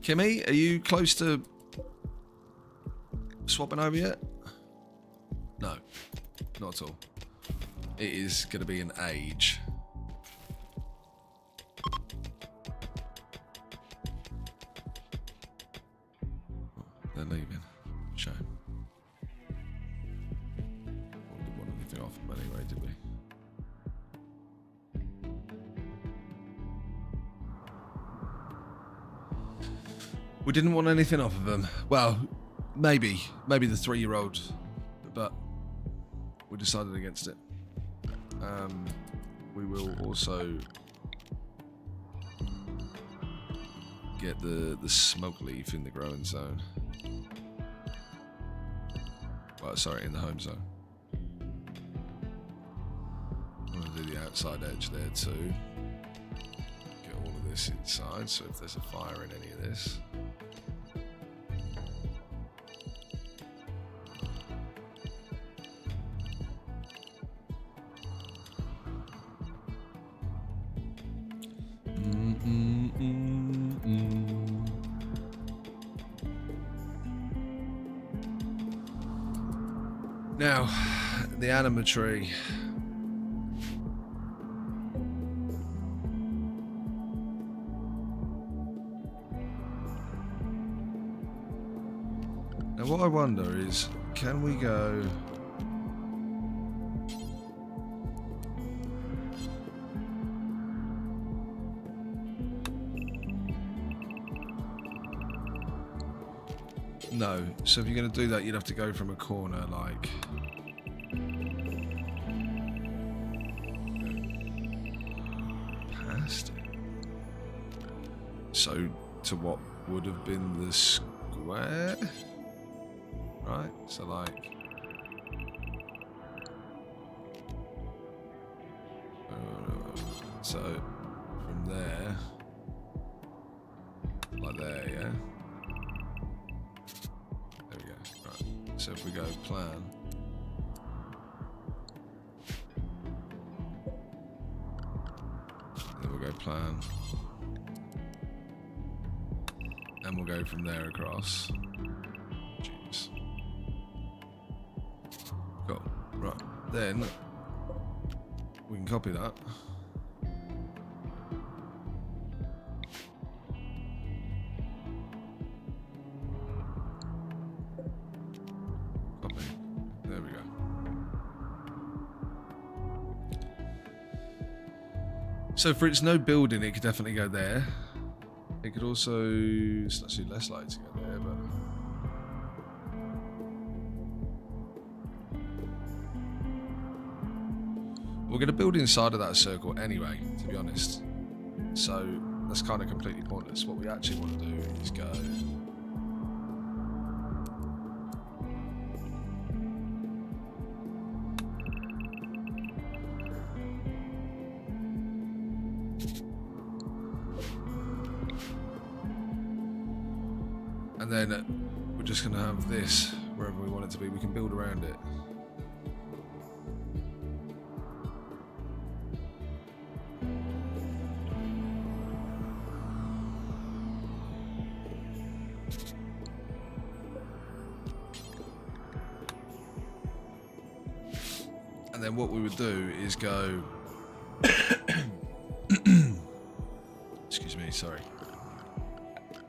Kimmy, are you close to swapping over yet? No, not at all. It is going to be an age. They're leaving. Shame. We didn't want anything off them anyway, did we? We didn't want anything off of them. Well, maybe the 3-year-old, but we decided against it. We will also get the smoke leaf in the growing zone. Well, sorry, in the home zone. I'm going to do the outside edge there too. Get all of this inside, so if there's a fire in any of this. Now, the animatree. Now, what I wonder is, can we go... No, so if you're going to do that, you'd have to go from a corner, like... past it. So, to what would have been the square? Right, so like... so, from there... like there, yeah? There we go, right. So if we go plan... then we'll go plan... and we'll go from there across. Jeez. Cool. Right. Then we can copy that. Copy. There we go. So for its no building, it could definitely go there. It could also, it's actually less likely to go there, but we're going to build inside of that circle anyway, to be honest. So that's kind of completely pointless. What we actually want to do is go and then we're just going to have this wherever we want it to be. We can build around it. And then what we would do is go... excuse me, sorry.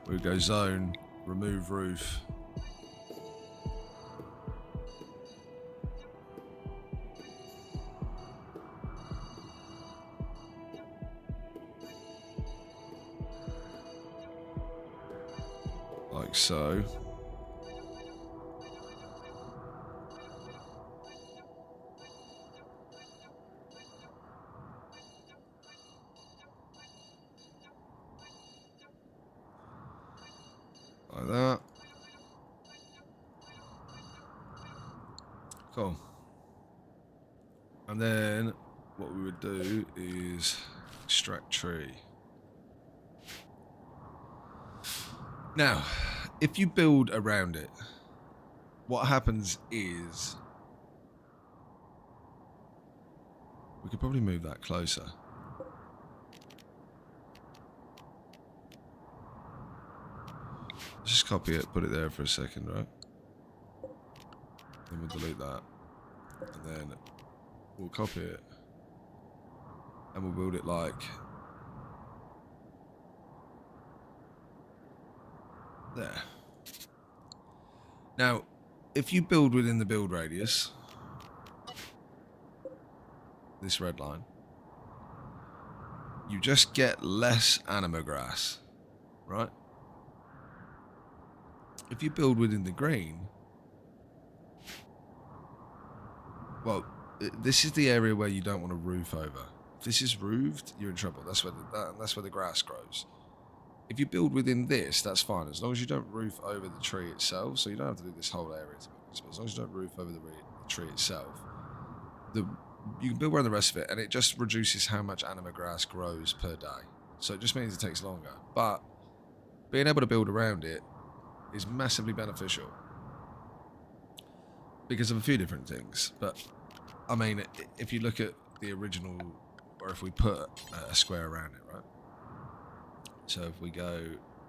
We would go zone, remove roof. Like so. like that. Cool. And then what we would do is extract tree. Now, if you build around it, what happens is we could probably move that closer. Let's just copy it, put it there for a second, right? Then we'll delete that. And then we'll copy it. And we'll build it like there. Now, if you build within the build radius, this red line, you just get less anima grass, right? If you build within the green, well, this is the area where you don't want to roof over. If this is roofed, you're in trouble. That's where the grass grows. If you build within this, that's fine, as long as you don't roof over the tree itself. So you don't have to do this whole area to build this, but as long as you don't roof over the tree itself, you can build around the rest of it, and it just reduces how much anima grass grows per day. So it just means it takes longer. But being able to build around it is massively beneficial because of a few different things. But I mean, if you look at the original, or if we put a square around it, right? So if we go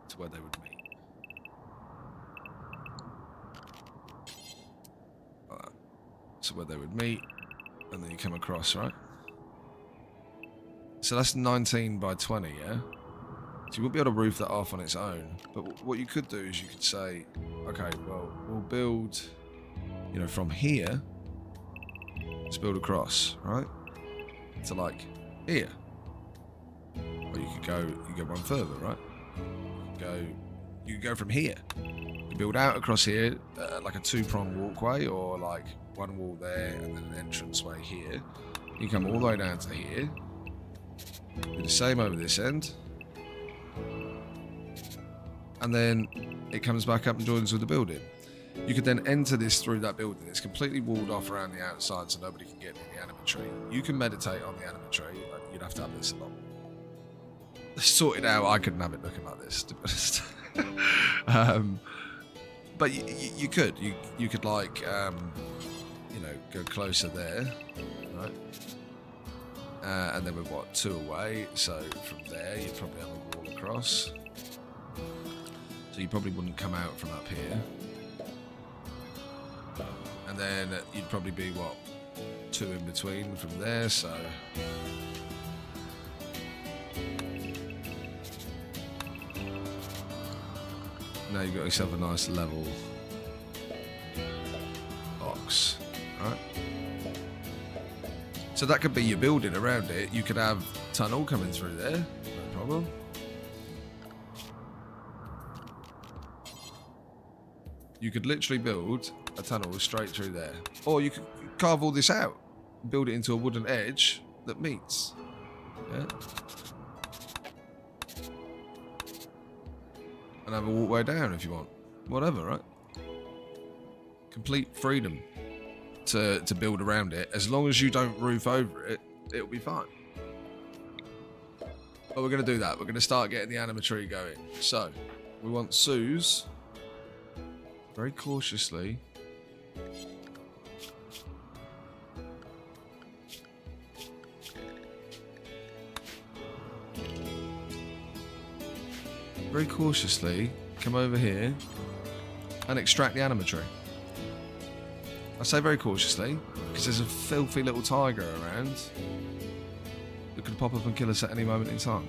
to where they would meet, like that. So where they would meet, and then you come across, right? So that's 19 by 20, yeah? So you won't be able to roof that off on its own. But what you could do is you could say, okay, well, we'll build, you know, from here, let's build across, right? To like here. Or you could go one further, right? You could go from here. You build out across here, like a two-pronged walkway, or like one wall there and then an entranceway here. You come all the way down to here. Do the same over this end. And then it comes back up and joins with the building. You could then enter this through that building. It's completely walled off around the outside, so nobody can get in the anima tree. You can meditate on the anima tree. You'd have to have this a lot sorted out. I couldn't have it looking like this, to be honest. But you could. You could like, you know, go closer there, right? And then we're what, 2 away. So from there, you'd probably have a wall across. So you probably wouldn't come out from up here. And then you'd probably be, what, 2 in between from there, so... Now you've got yourself a nice level box, right? So that could be your building around it. You could have tunnel coming through there, no problem. You could literally build a tunnel straight through there. Or you could carve all this out, build it into a wooden edge that meets. Yeah. And have a walkway down if you want. Whatever, right? Complete freedom to build around it. As long as you don't roof over it, it'll be fine. But we're going to do that. We're going to start getting the anima tree going. So, we want Sue's very cautiously. Very cautiously come over here and extract the anima tree. I say very cautiously because there's a filthy little tiger around that could pop up and kill us at any moment in time.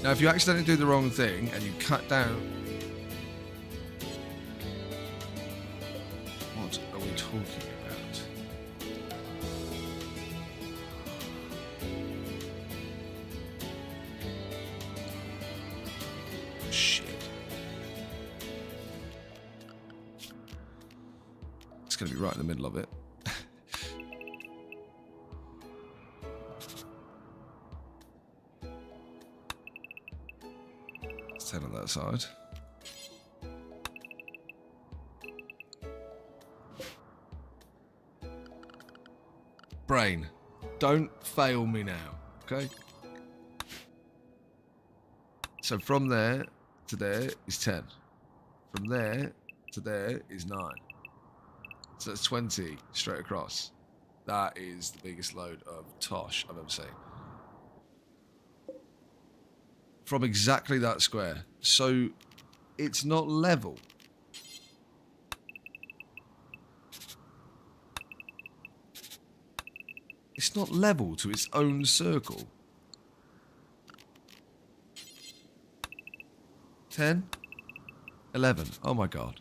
Now, if you accidentally do the wrong thing and you cut down... What are we talking about? Shit. It's going to be right in the middle of it. It's 10 on that side. Brain, don't fail me now, okay? So from there to there is 10. From there to there is 9. So that's 20 straight across. That is the biggest load of tosh I've ever seen. From exactly that square. So it's not level. It's not level to its own circle. 10, 11. Oh my god.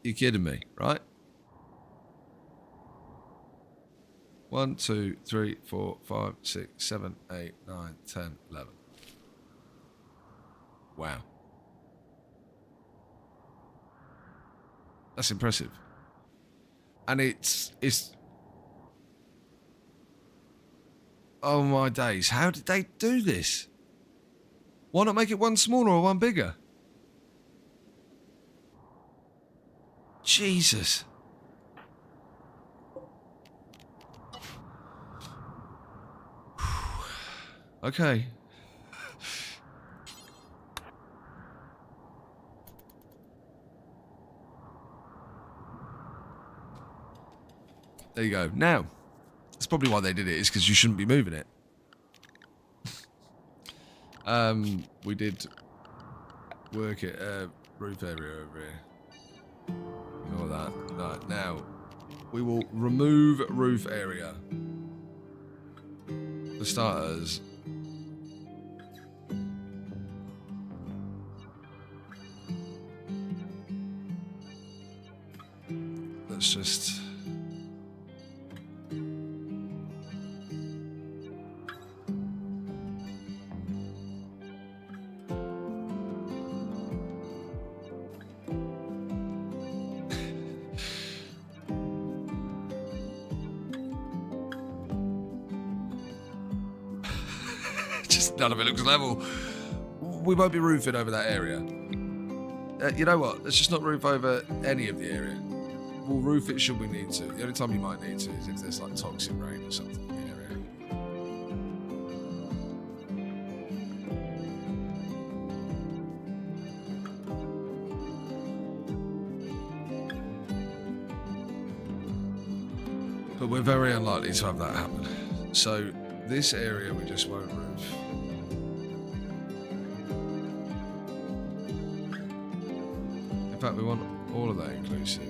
You're kidding me, right? 1, 2, 3, 4, 5, 6, 7, 8, 9, 10, 11. Wow. That's impressive. And it's oh my days, how did they do this? Why not make it one smaller or one bigger? Jesus. Okay. There you go. Now, that's probably why they did it, is because you shouldn't be moving it. We did work at a roof area over here. Ignore that. Right, now, we will remove roof area. For starters, let's just... None of it looks level. We won't be roofing over that area. You know what? Let's just not roof over any of the area. We'll roof it should we need to. The only time you might need to is if there's like toxic rain or something in the area. But we're very unlikely to have that happen. So this area we just won't roof. In fact, we want all of that inclusive.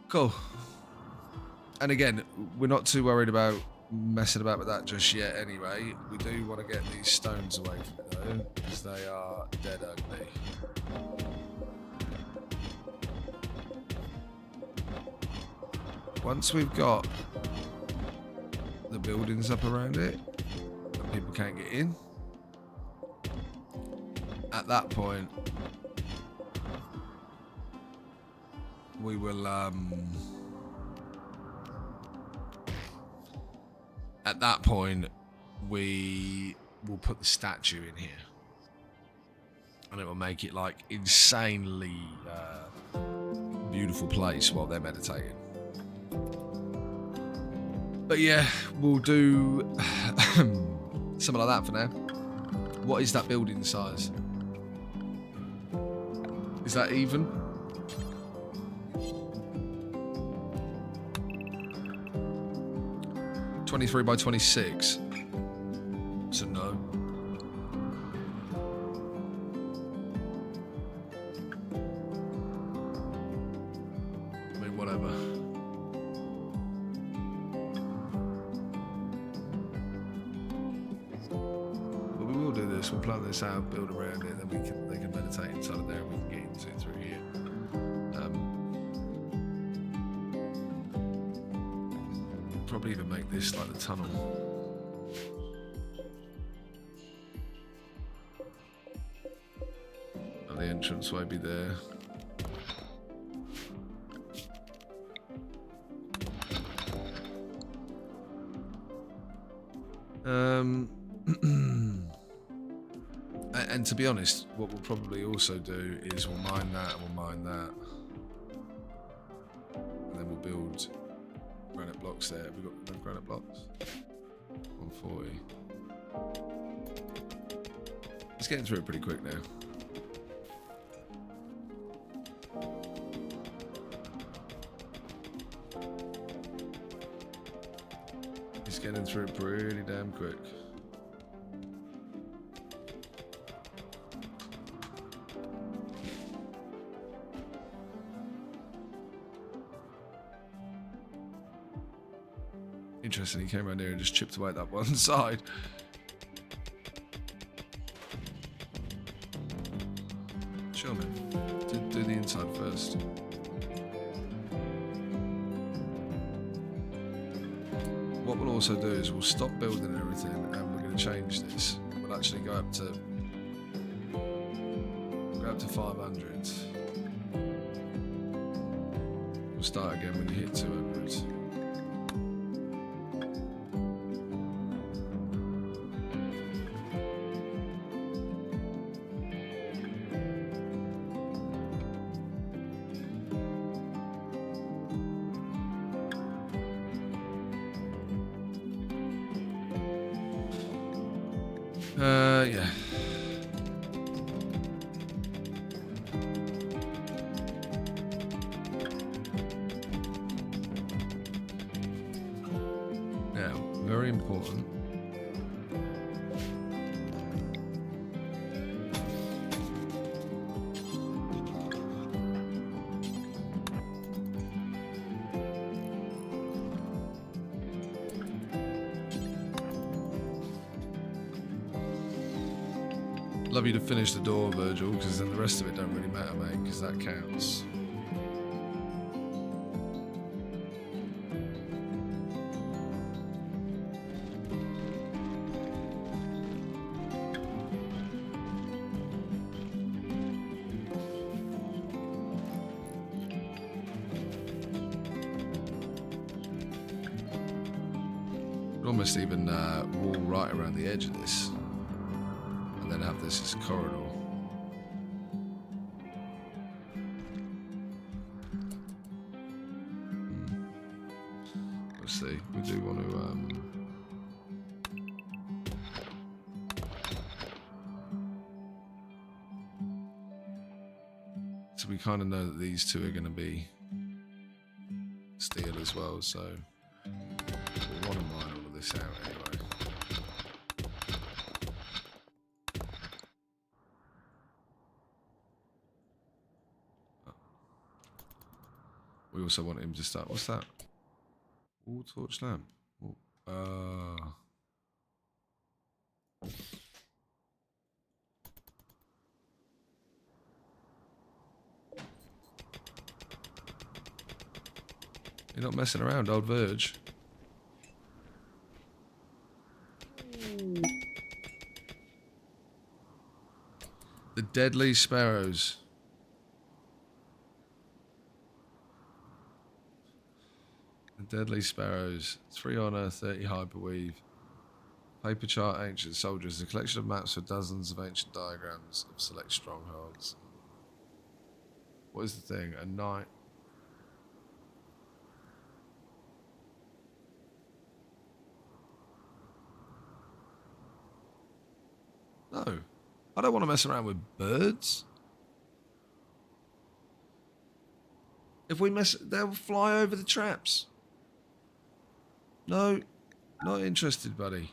Cool. And again, we're not too worried about messing about with that just yet anyway. We do want to get these stones away from it though, because they are dead ugly. Once we've got the buildings up around it and people can't get in, at that point we will at that point, we will put the statue in here. And it will make it like insanely beautiful place while they're meditating. But yeah, we'll do something like that for now. What is that building size? Is that even? (23 by 26). So no. I mean, whatever. But we will do this. We'll plan this out, build around it, then they can meditate inside of there, and we can get into it through here. probably even make this like the tunnel. And the entrance way be there. And to be honest, what we'll probably also do is we'll mine that and we'll mine that. And then we'll build granite blocks there. Have we got enough granite blocks? 140. It's getting through it pretty quick now. It's getting through it pretty damn quick. Interesting, he came around here and just chipped away at that one side. Sure, man. Do the inside first. What we'll also do is we'll stop building everything and we're going to change this. We'll actually go up to 500. We'll start again when you hit 200. Yeah. Now, very important. Love you to finish the door, Virgil, because then the rest of it don't really matter, mate, because that counts. Could almost even wall right around the edge of this. And then have this as a corridor. Let's see. We do want to. So we kind of know that these two are going to be steel as well. So we'll want to mine all of this out anyway. We also want him to start. What's that? All torch lamp. You're not messing around, old Verge. The deadly sparrows. Deadly Sparrows, 3 honor, 30 hyperweave. Paper chart, ancient soldiers, a collection of maps for dozens of ancient diagrams of select strongholds. What is the thing? A knight. No, I don't want to mess around with birds. If we mess, they'll fly over the traps. No, not interested, buddy.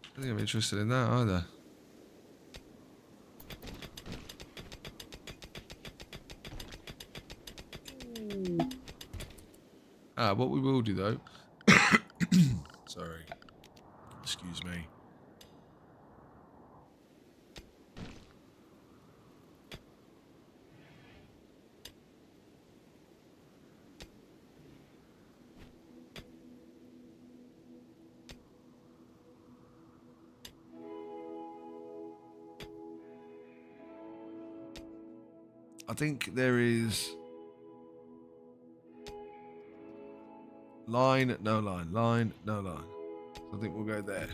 I don't think I'm interested in that either. What we will do though. Sorry. Excuse me. I think there is line, no line, line, no line. So I think we'll go there.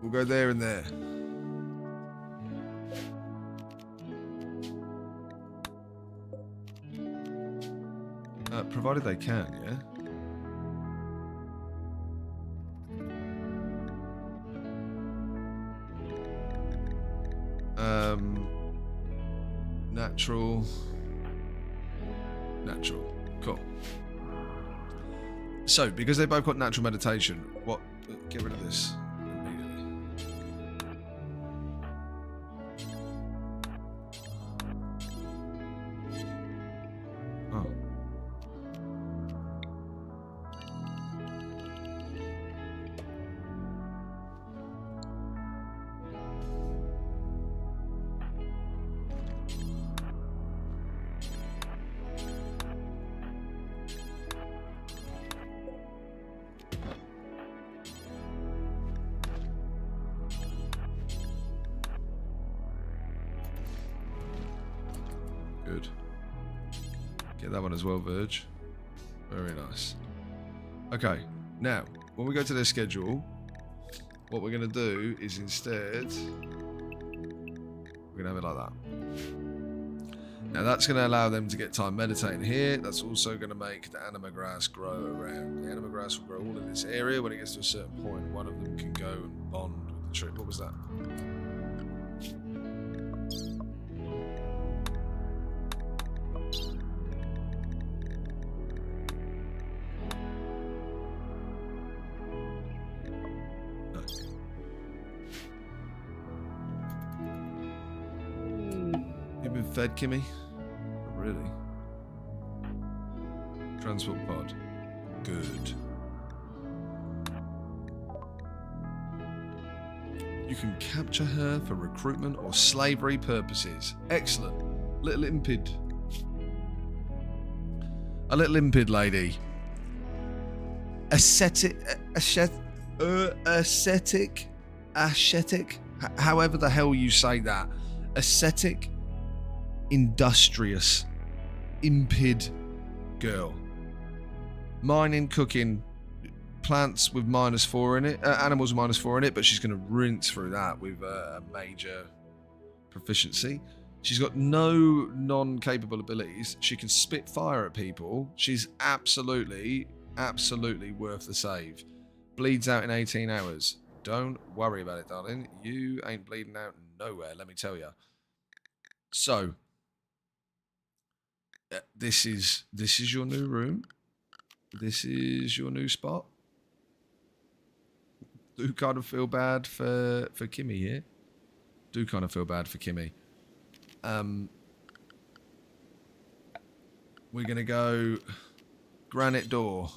We'll go there and there. Provided they can, yeah? Natural. Natural. Cool. So, because they both got natural meditation, what... Get rid of this immediately. Oh. Good. Get that one as well, Verge. Very nice. Okay, now, when we go to their schedule, what we're going to do is instead, we're going to have it like that. Now, that's going to allow them to get time meditating here. That's also going to make the anima grass grow around. The anima grass will grow all in this area. When it gets to a certain point, one of them can go and bond with the tree. What was that? Fed, Kimmy? Not really. Transport pod. Good. You can capture her for recruitment or slavery purposes. Excellent. Little impid. A little impid lady. Ascetic. However the hell you say that. Ascetic. Industrious, impid girl. Mining, cooking, plants with -4 in it, animals with -4 in it, but she's going to rinse through that with a major proficiency. She's got no non-capable abilities. She can spit fire at people. She's absolutely worth the save. Bleeds out in 18 hours. Don't worry about it, darling. You ain't bleeding out nowhere, let me tell you. So, this is your new room. This is your new spot. Do kind of feel bad for Kimmy here. Do kind of feel bad for Kimmy. We're gonna go granite door,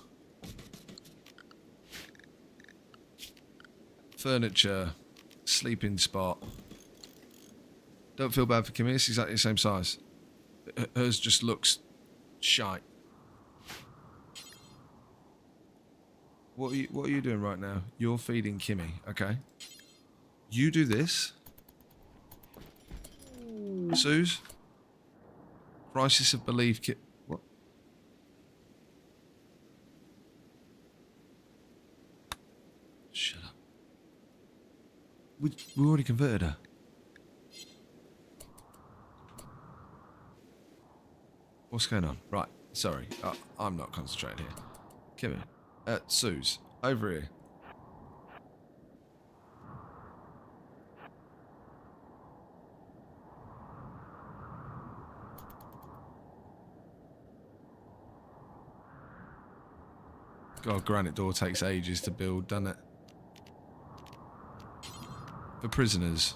furniture, sleeping spot. Don't feel bad for Kimmy. It's exactly the same size. Hers just looks shite. What are you doing right now? You're feeding Kimmy, okay? You do this. Suze? Crisis of belief kit. What? Shut up. We already converted her. What's going on? Right, sorry. I'm not concentrating here. Kim, Suze, over here. God, granite door takes ages to build, doesn't it? For prisoners.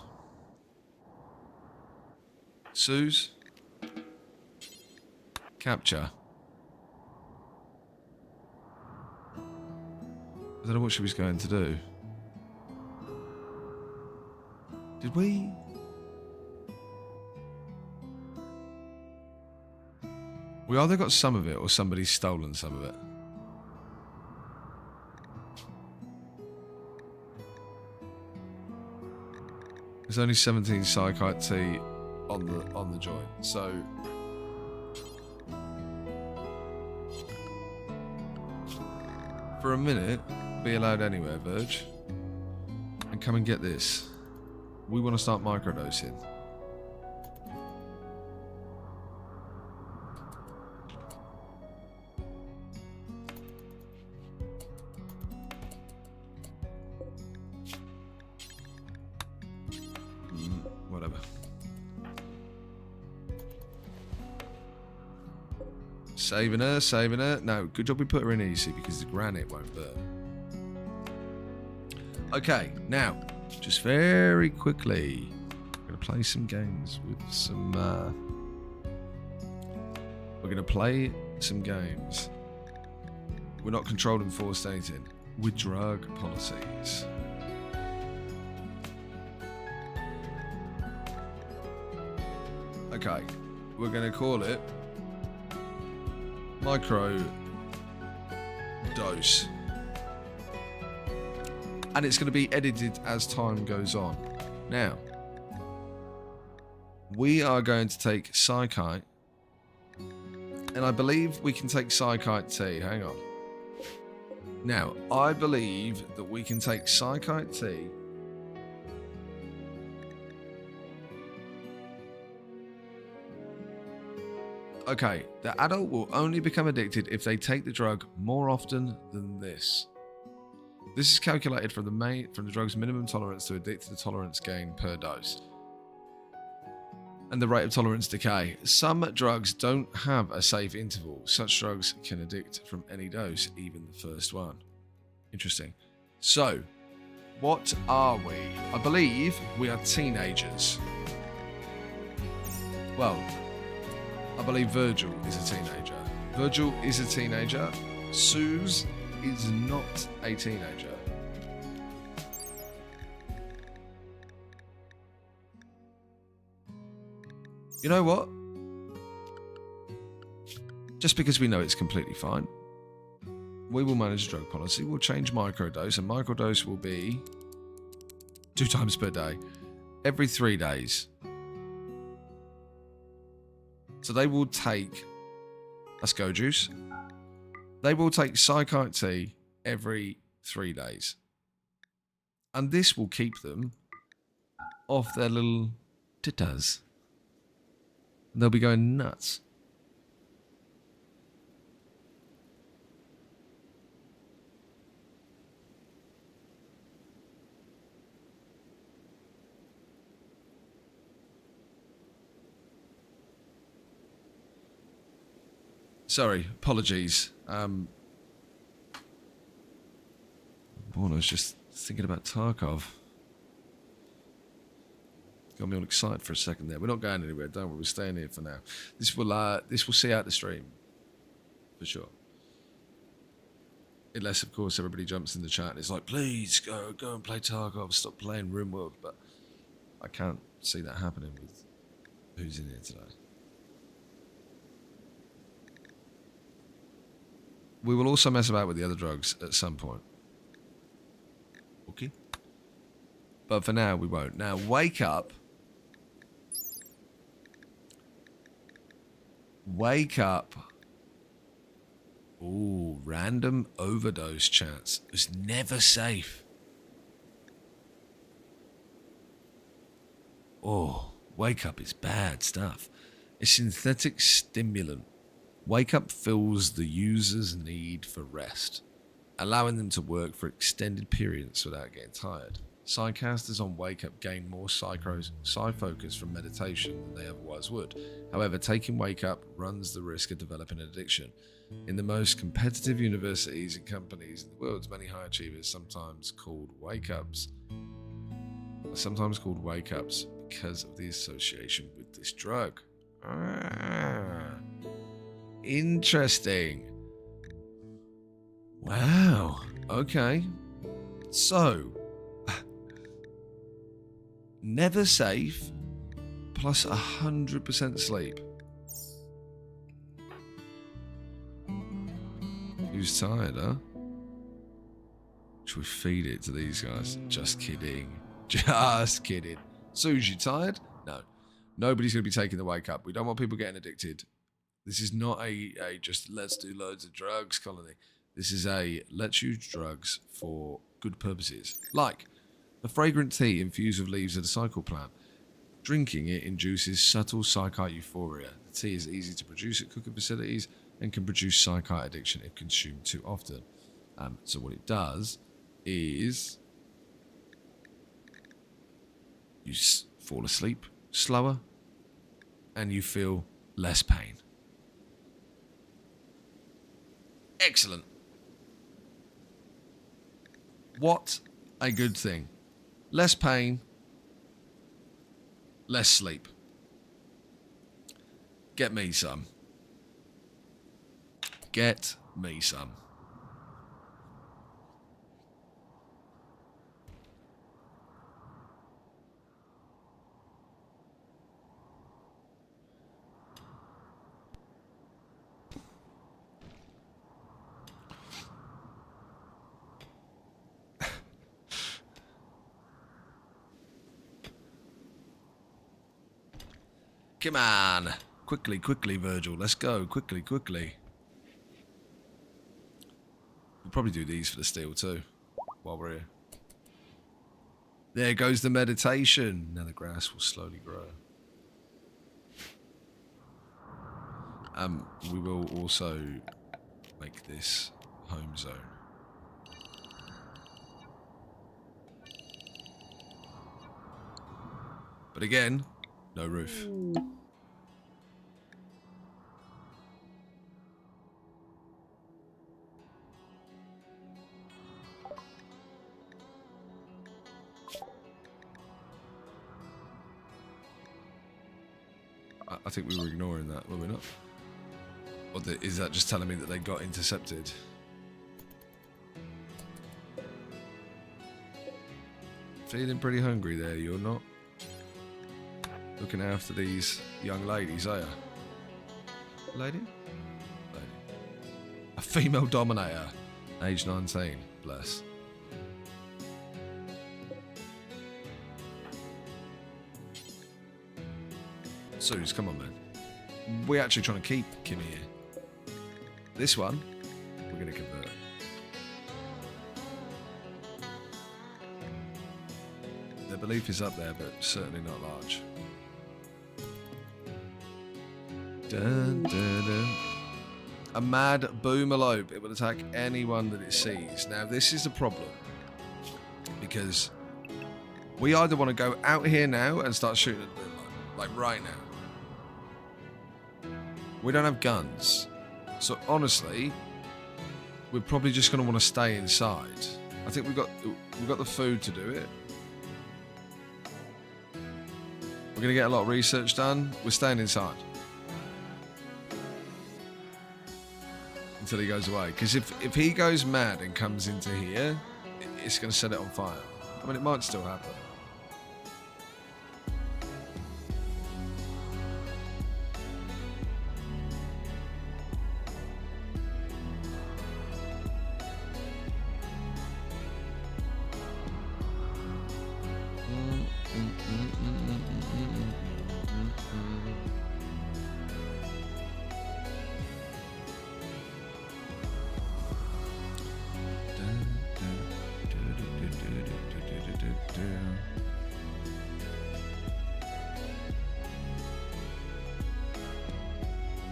Suze? Capture. I don't know what she was going to do. Did we? We either got some of it or somebody's stolen some of it. There's only 17 psychite tea on the joint, so for a minute, be allowed anywhere, Verge. And come and get this. We want to start microdosing. Whatever. Saving her, saving her. No, good job we put her in easy because the granite won't burn. Okay, now, just very quickly, we're going to play some games with some... we're going to play some games. We're not controlled and forced anything. With drug policies. Okay, we're going to call it micro dose, and it's going to be edited as time goes on. Now, we are going to take psychite, and I believe we can take psychite tea. Hang on. Now, I believe that we can take psychite tea. Okay, the adult will only become addicted if they take the drug more often than this. This is calculated from the drug's minimum tolerance to addictive tolerance gain per dose, and the rate of tolerance decay. Some drugs don't have a safe interval. Such drugs can addict from any dose, even the first one. Interesting. So, what are we? I believe we are teenagers. Well, I believe Virgil is a teenager. Virgil is a teenager. Suze is not a teenager. You know what? Just because we know it's completely fine, we will manage drug policy. We'll change microdose, and microdose will be 2 times per day, every 3 days. So they will take, that's go juice, they will take psychite tea every 3 days. And this will keep them off their little tittas. They'll be going nuts. Sorry, apologies. Born, I was just thinking about Tarkov. Got me all excited for a second there. We're not going anywhere, don't worry. We're staying here for now. This will see out the stream, for sure. Unless, of course, everybody jumps in the chat and it's like, please go and play Tarkov. Stop playing Rimworld. But I can't see that happening with who's in here today. We will also mess about with the other drugs at some point. Okay? But for now, we won't. Now, wake up. Wake up. Ooh, random overdose chance. It's never safe. Oh, wake up is bad stuff. A synthetic stimulant. Wake up fills the user's need for rest, allowing them to work for extended periods without getting tired. Psycasters on Wake Up gain more psy-focus from meditation than they otherwise would. However, taking Wake Up runs the risk of developing an addiction. In the most competitive universities and companies in the world, many high achievers, sometimes called Wake Ups, are sometimes called Wake Ups because of the association with this drug. Interesting. Wow. Okay. So, never safe plus 100% sleep. Sue's tired, huh? Should we feed it to these guys? Just kidding. Just kidding. Suze, you tired? No. Nobody's going to be taking the wake up. We don't want people getting addicted. This is not a just let's do loads of drugs colony. This is a let's use drugs for good purposes. Like a fragrant tea infused with leaves of the cycle plant. Drinking it induces subtle psychite euphoria. The tea is easy to produce at cooking facilities and can produce psychite addiction if consumed too often. So what it does is you fall asleep slower and you feel less pain. Excellent. What a good thing. Less pain, less sleep. Get me some. Get me some. Come on. Quickly, quickly, Virgil. Let's go. Quickly, quickly. We'll probably do these for the steel too, while we're here. There goes the meditation. Now the grass will slowly grow. We will also make this home zone. But again, no roof. I think we were ignoring that, were we not? Or is that just telling me that they got intercepted? Feeling pretty hungry there, you're not? Looking after these young ladies, are you? Lady? Lady. A female dominator. Age 19. Bless. Suze, come on, man. We're actually trying to keep Kimmy here. This one, we're going to convert. Their belief is up there, but certainly not large. Dun, dun, dun. A mad boomalope. It will attack anyone that it sees. Now, this is a problem. Because we either want to go out here now and start shooting at the boomalope. Like right now. We don't have guns. So honestly, we're probably just going to want to stay inside. I think we've got the food to do it. We're going to get a lot of research done. We're staying inside. Until he goes away. Because if he goes mad and comes into here, it's going to set it on fire. I mean, it might still happen.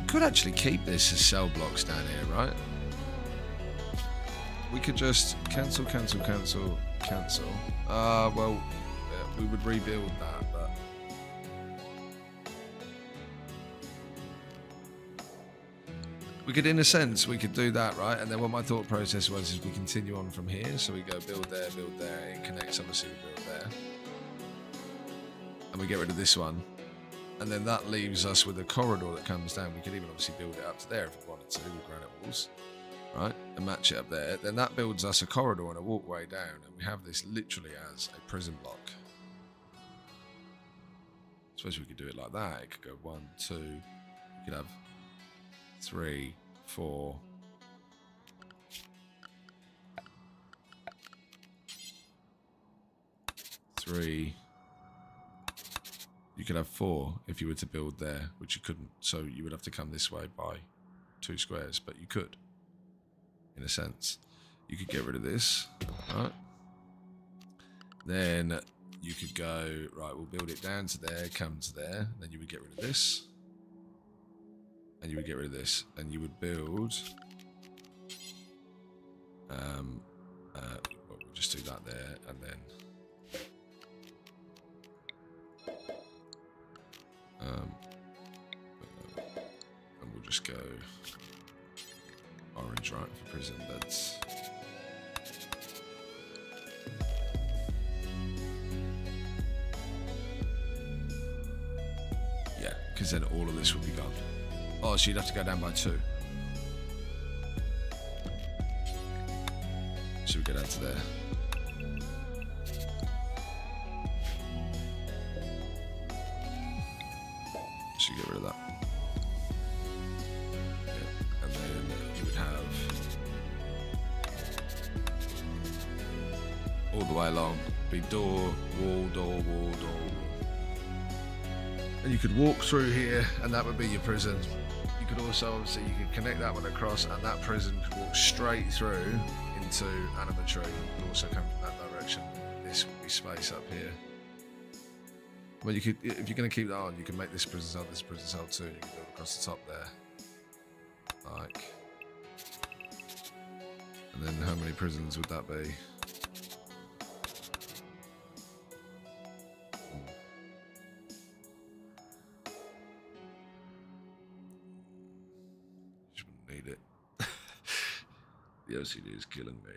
Could actually keep this as cell blocks down here, right? We could just cancel. Well, we would rebuild that, but we could, in a sense, we could do that, right? And then what my thought process was is we continue on from here. So we go build there, it connects, obviously we build there. And we get rid of this one. And then that leaves us with a corridor that comes down. We could even obviously build it up to there if we wanted to with granite walls, right? And match it up there. Then that builds us a corridor and a walkway down. And we have this literally as a prison block. I suppose we could do it like that. It could go 1, 2. We could have 3, 4, 3. You could have 4 if you were to build there, which you couldn't. So you would have to come this way by 2 squares, but you could, in a sense. You could get rid of this, right? Then you could go, right, we'll build it down to there, come to there. Then you would get rid of this. And you would get rid of this. And you would build... we'll just do that there, and then... and we'll just go orange, right, for prison beds. Yeah, because then all of this will be gone. Oh, so you'd have to go down by 2. So we go down to there. So you get rid of that. Yeah. And then you would have all the way along, be door, wall, door, wall, door, wall. And you could walk through here, and that would be your prison. You could also, obviously, you could connect that one across, and that prison could walk straight through into animatory. You could also come from that direction. This would be space up here. Well, you could, if you're going to keep that on, you can make this prison cell too. You can build across the top there, like. And then how many prisons would that be? Just wouldn't need it. The OCD is killing me.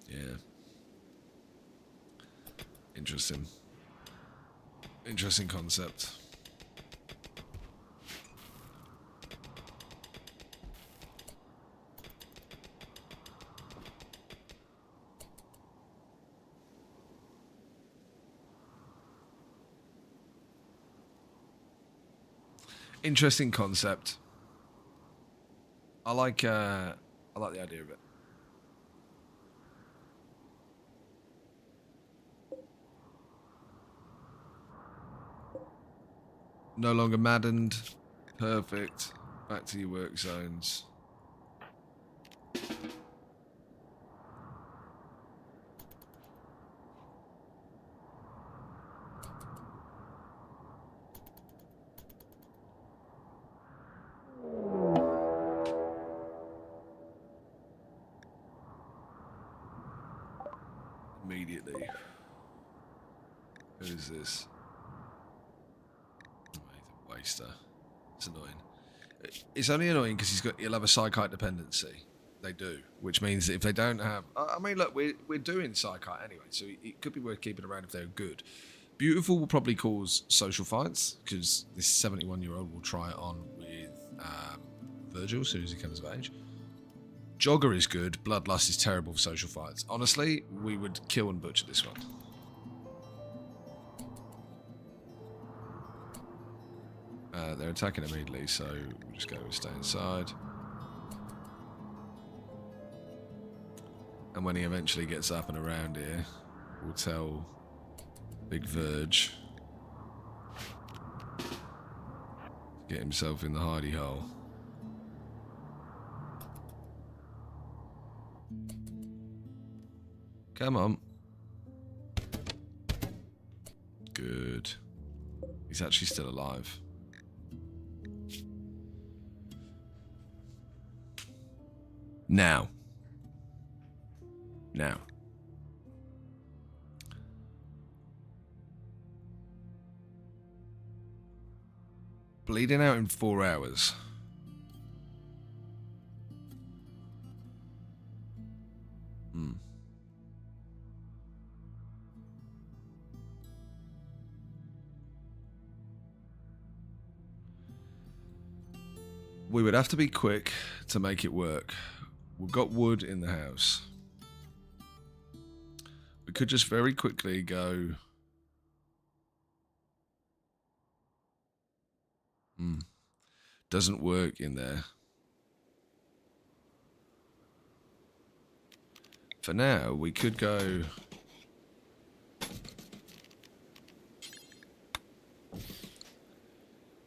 Yeah. Interesting. Interesting concept. Interesting concept. I like the idea of it. No longer maddened. Perfect. Back to your work zones. Immediately. Who is this? Waster. It's annoying. It's only annoying because he'll have a psychite dependency. They do, which means that if they don't have, I mean, look, we're doing psychite anyway, so it could be worth keeping around if they're good. Beautiful will probably cause social fights because this 71-year-old will try it on with Virgil as soon as he comes of age. Jogger is good. Bloodlust is terrible for social fights. Honestly, we would kill and butcher this one. They're attacking immediately, so we'll just go stay inside. And when he eventually gets up and around here, we'll tell Big Verge to get himself in the hidey hole. Come on. Good. He's actually still alive. Now. Bleeding out in 4 hours. We would have to be quick to make it work. We've got wood in the house. We could just very quickly go Doesn't work in there. For now, we could go...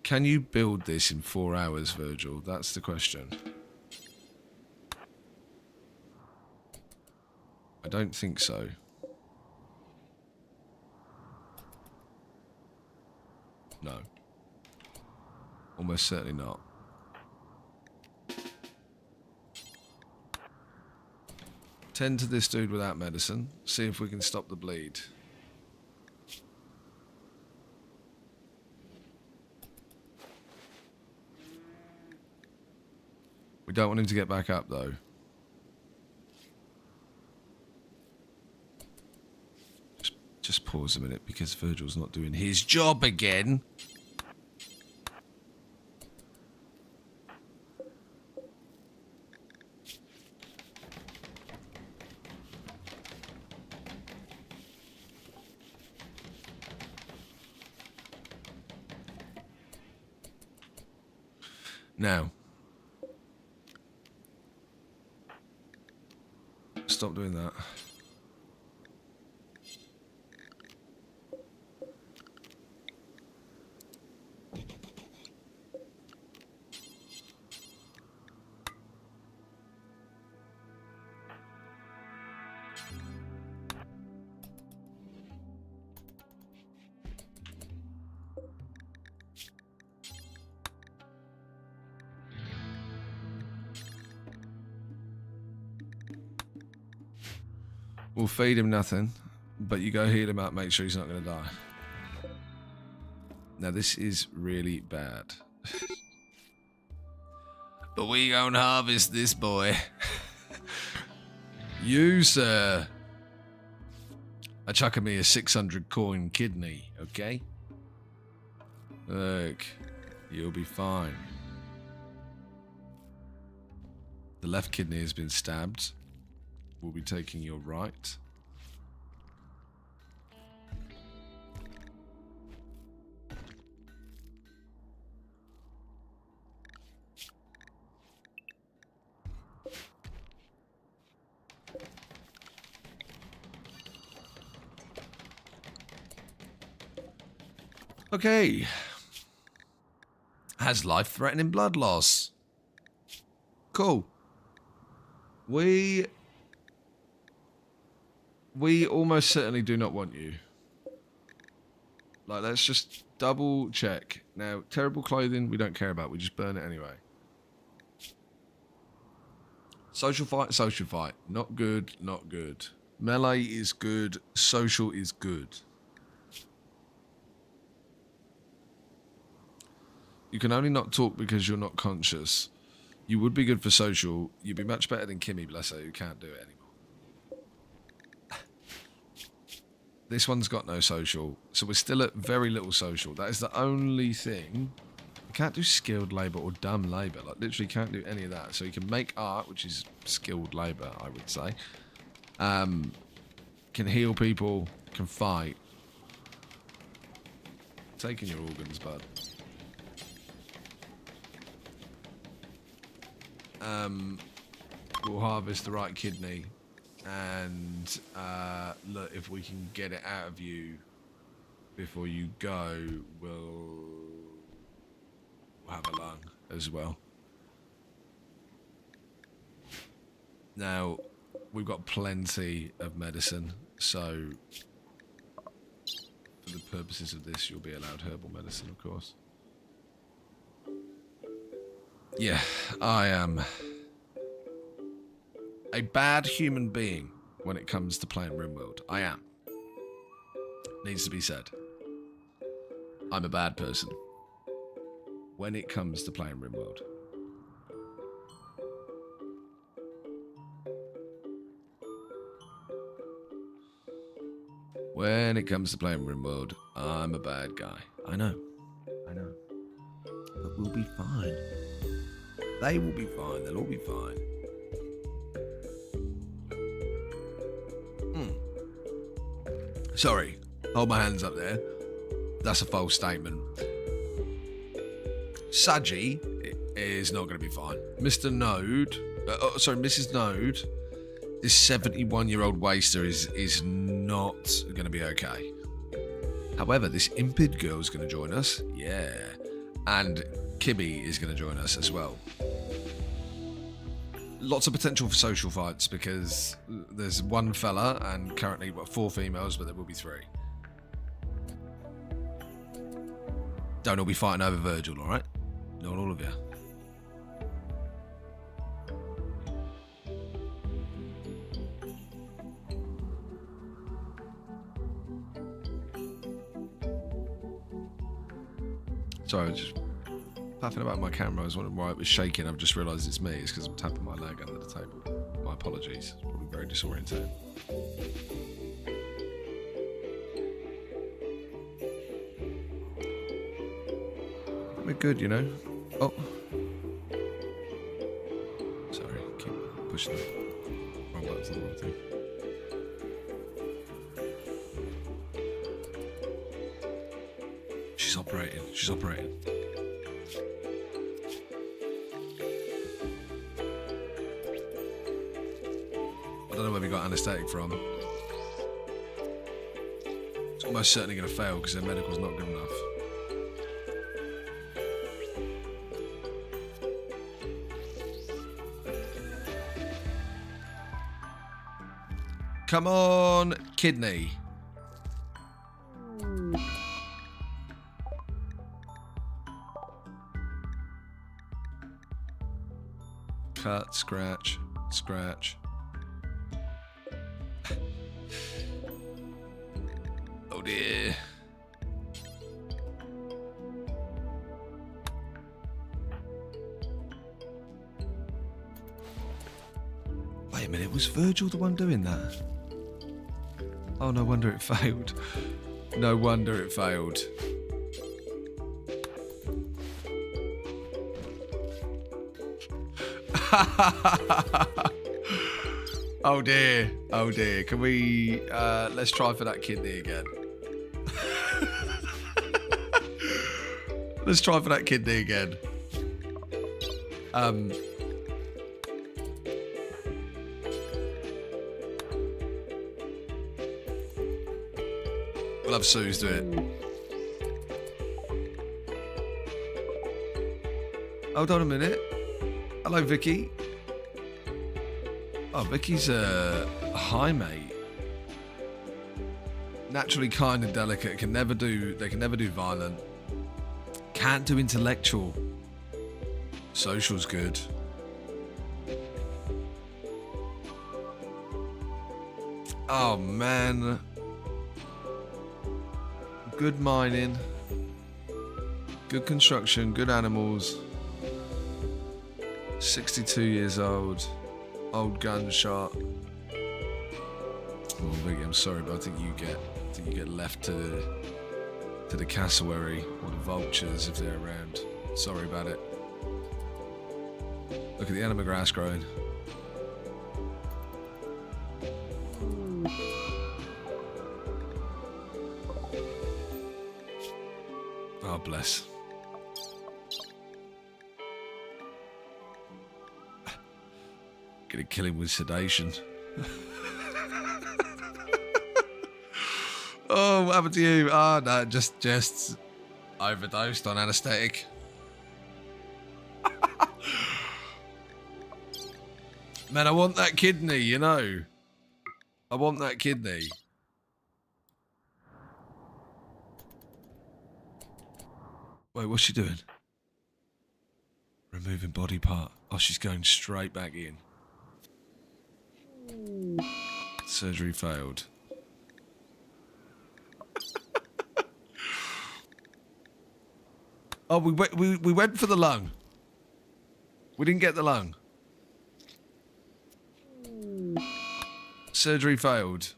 Can you build this in 4 hours, Virgil? That's the question. I don't think so. No. Almost certainly not. Tend to this dude without medicine. See if we can stop the bleed. We don't want him to get back up, though. Just pause a minute, because Virgil's not doing his job again. Now, stop doing that. We'll feed him nothing, but you go heal him up, make sure he's not going to die. Now, this is really bad. But we gonna harvest this boy. You, sir, are chucking me a 600 coin kidney, okay? Look, you'll be fine. The left kidney has been stabbed. We'll be taking your right. Okay. Has life-threatening blood loss. Cool. We almost certainly do not want you. Like, let's just double check. Now, terrible clothing, we don't care about. We just burn it anyway. Social fight, social fight. Not good, not good. Melee is good. Social is good. You can only not talk because you're not conscious. You would be good for social. You'd be much better than Kimmy, bless her, who can't do it anymore. This one's got no social, so we're still at very little social. That is the only thing. You can't do skilled labour or dumb labour. Like, literally can't do any of that. So you can make art, which is skilled labour, I would say. Can heal people, can fight. Taking your organs, bud. We'll harvest the right kidney. And look, if we can get it out of you before you go, we'll have a lung as well. Now, we've got plenty of medicine, so for the purposes of this, you'll be allowed herbal medicine, of course. Yeah, I am a bad human being when it comes to playing Rimworld. I am. Needs to be said. I'm a bad person when it comes to playing Rimworld. When it comes to playing Rimworld, I'm a bad guy. I know. But we'll be fine. They will be fine. They'll all be fine. Sorry, hold my hands up there. That's a false statement. Saji is not going to be fine. Mr. Node, Mrs. Node, this 71-year-old waster is not going to be okay. However, this impid girl is going to join us. Yeah. And Kibby is going to join us as well. Lots of potential for social fights because there's one fella and currently 4 females, but there will be 3. Don't all be fighting over Virgil, alright? Not all of you. Sorry, I was just puffing about my camera. I was wondering why it was shaking. I've just realised it's me. It's because I'm tapping my leg under the table. My apologies. It's probably very disorientating. We're good, you know. Oh. Sorry, keep pushing the wrong buttons on the wrong thing. She's operating. She's operating. I don't know where we got anaesthetic from. It's almost certainly going to fail because their medical's not good enough. Come on, kidney. Cut, scratch, scratch. Oh dear. Wait a minute, was Virgil the one doing that? Oh, no wonder it failed. No wonder it failed. Oh dear. Oh dear. Can we let's try for that kidney again. Let's try for that kidney again. We'll have Suze do it. Hold on a minute. Hello, Vicky. Oh, Vicky's a high mate. Naturally kind and delicate. They can never do violent. Can't do intellectual. Social's good. Oh man. Good mining. Good construction. Good animals. 62 years old. Old gunshot. Oh, Vicky, I'm sorry, but I think you get left to the cassowary or the vultures if they're around. Sorry about it. Look at the enema grass growing. Oh, bless. Gonna kill him with sedation. Oh, what happened to you? Oh, no, just overdosed on anaesthetic. Man, I want that kidney, you know. I want that kidney. Wait, what's she doing? Removing body part. Oh, she's going straight back in. Surgery failed. Oh, we went for the lung. We didn't get the lung. Surgery failed.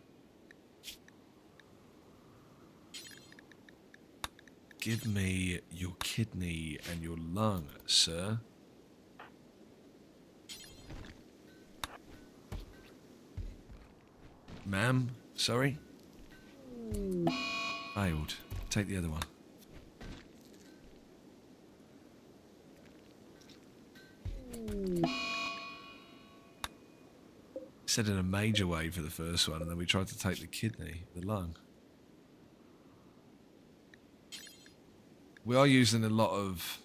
Give me your kidney and your lung, sir. Ma'am, sorry? Failed. Take the other one. said in a major way for the first one, and then we tried to take the kidney, the lung. We are using a lot of...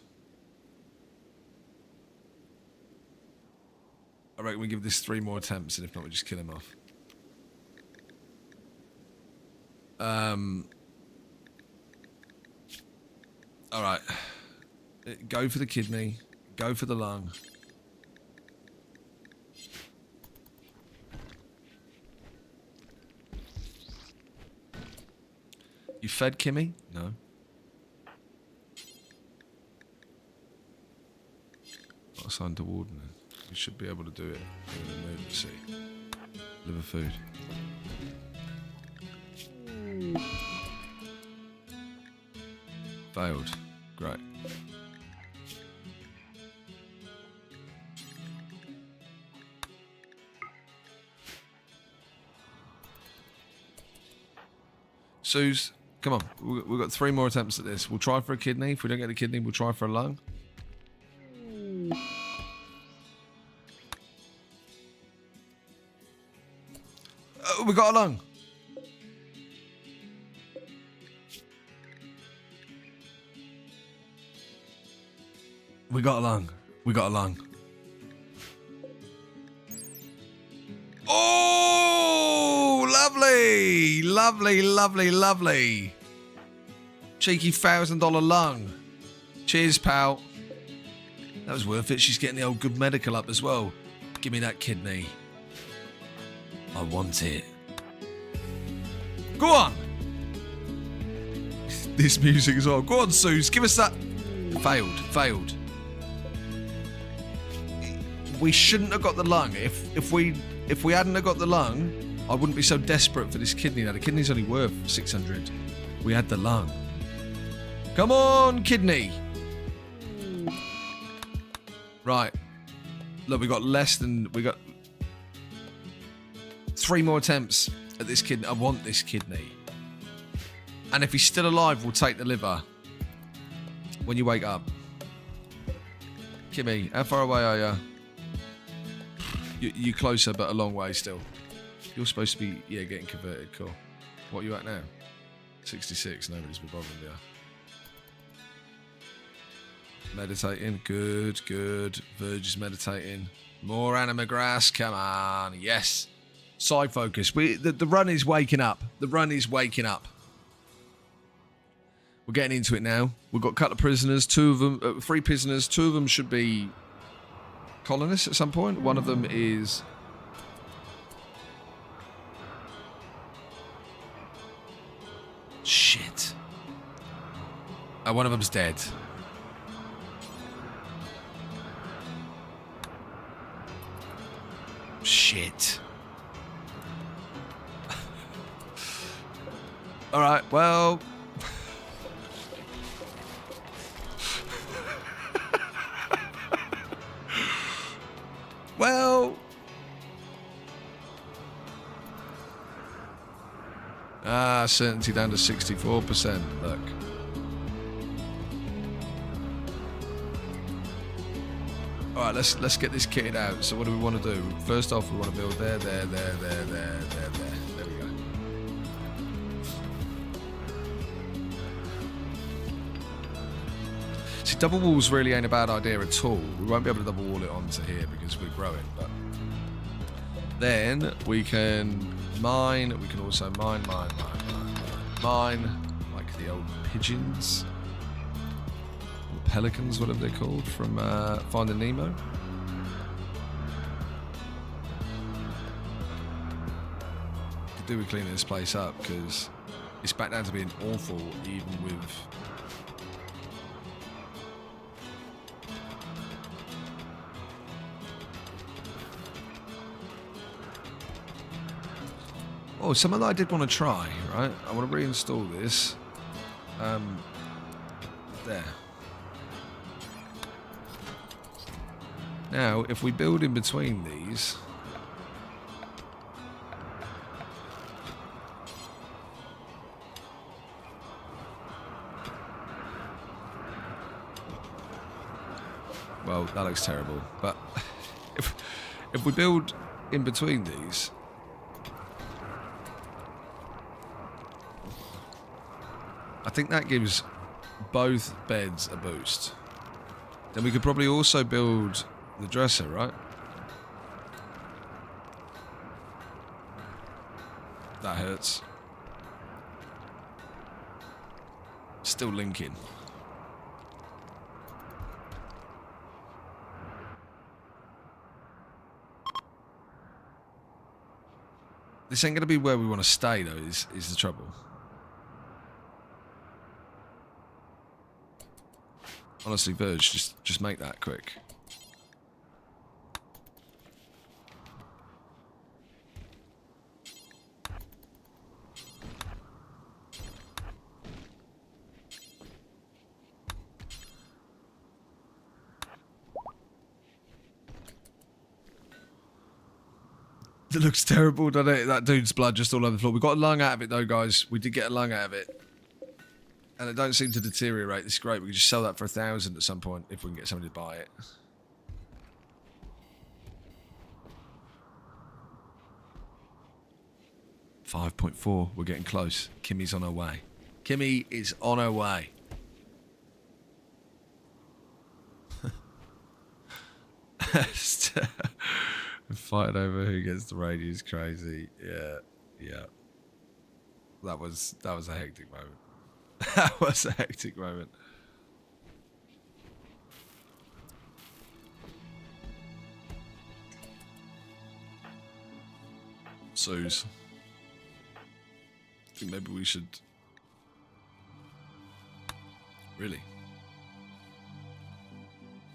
I reckon we give this 3 more attempts, and if not, we just kill him off. Alright. Go for the kidney. Go for the lung. You fed Kimmy? No. Not assigned to warden. We should be able to do it in an emergency. Liver food. Failed. Great. Suze, come on. We've got 3 more attempts at this. We'll try for a kidney. If we don't get a kidney, we'll try for a lung. Oh, we got a lung. We got a lung. We got a lung. Oh, lovely. Lovely, lovely, lovely. Cheeky $1,000 lung. Cheers, pal. That was worth it. She's getting the old good medical up as well. Give me that kidney. I want it. Go on. This music as well. Go on, Suze. Give us that. Failed. Failed. We shouldn't have got the lung. If we hadn't have got the lung, I wouldn't be so desperate for this kidney. Now the kidney's only worth 600. We had the lung. Come on, kidney. Right. Look, we got 3 more attempts at this kidney. I want this kidney. And if he's still alive, we'll take the liver. When you wake up. Kimmy, how far away are you? You're closer, but a long way still. You're supposed to be, yeah, getting converted. Cool. What are you at now? 66. Nobody's been bothering you. Meditating. Good, good. Verge is meditating. More anima grass. Come on. Yes. Side focus. The run is waking up. The run is waking up. We're getting into it now. We've got a couple of prisoners. 2 of them, 3 prisoners. 2 of them should be colonists at some point. One of them is... Shit. One of them's dead. Shit. Alright, well... Well... certainty down to 64%, look. Alright, let's get this kitted out. So what do we want to do? First off, we want to build there. There we go. See, double walls really ain't a bad idea at all. We won't be able to double wall it onto here because we're growing, but then we can mine. We can also mine, like the old pigeons, or pelicans, whatever they're called, from Finding Nemo. Could do with cleaning this place up because it's back down to being awful, even with. Oh, something that I did want to try, right? I want to reinstall this. There. Now, if we build in between these... Well, that looks terrible, but if we build in between these. I think that gives both beds a boost. Then we could probably also build the dresser, right? That hurts. Still linking. This ain't going to be where we want to stay, though, is the trouble. Honestly, Verge, just make that quick. It looks terrible, doesn't it? That dude's blood just all over the floor. We got a lung out of it, though, guys. We did get a lung out of it. And it don't seem to deteriorate. This is great. We can just sell that for 1,000 at some point if we can get somebody to buy it. $5.4. We're getting close. Kimmy's on her way. Kimmy is on her way. Fighting over who gets the radio is crazy. Yeah. That was a hectic moment. That was a hectic moment. Suze. I think maybe we should... Really?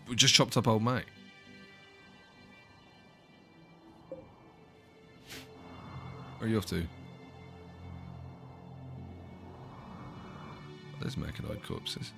We just chopped up old mate. Where are you off to? There's mechanoid corpses.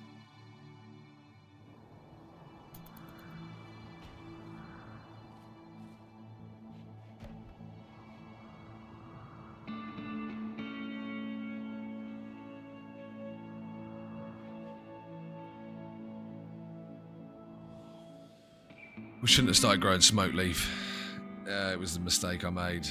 We shouldn't have started growing smoke leaf. It was the mistake I made.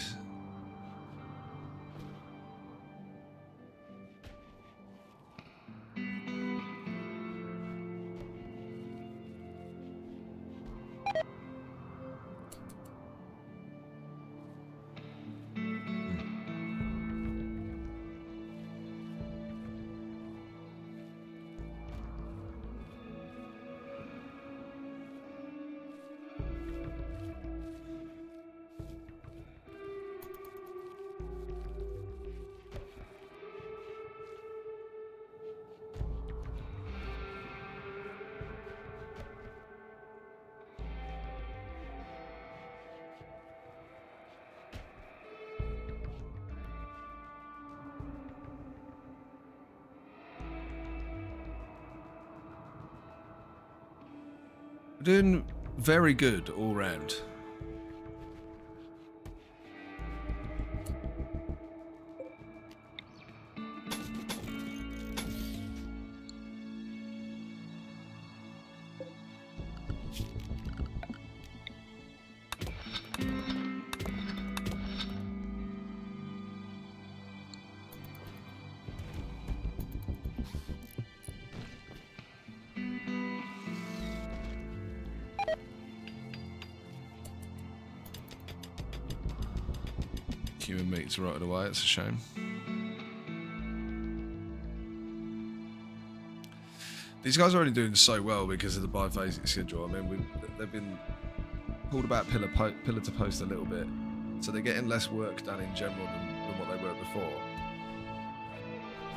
We're doing very good all round. Human meat's rotted away, it's a shame. These guys are already doing so well because of the biphasic schedule. I mean, they've been pulled about pillar to post a little bit, so they're getting less work done in general than what they were before.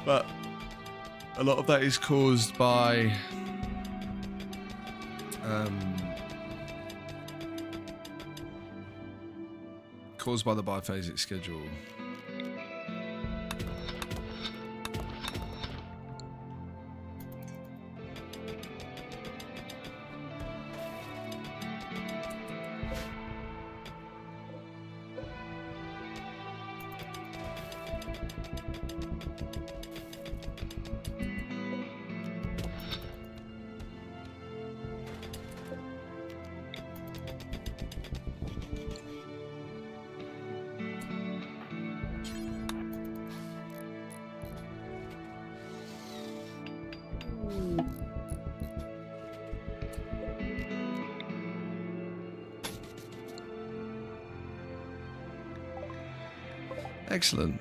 But a lot of that is caused by the biphasic schedule. Excellent.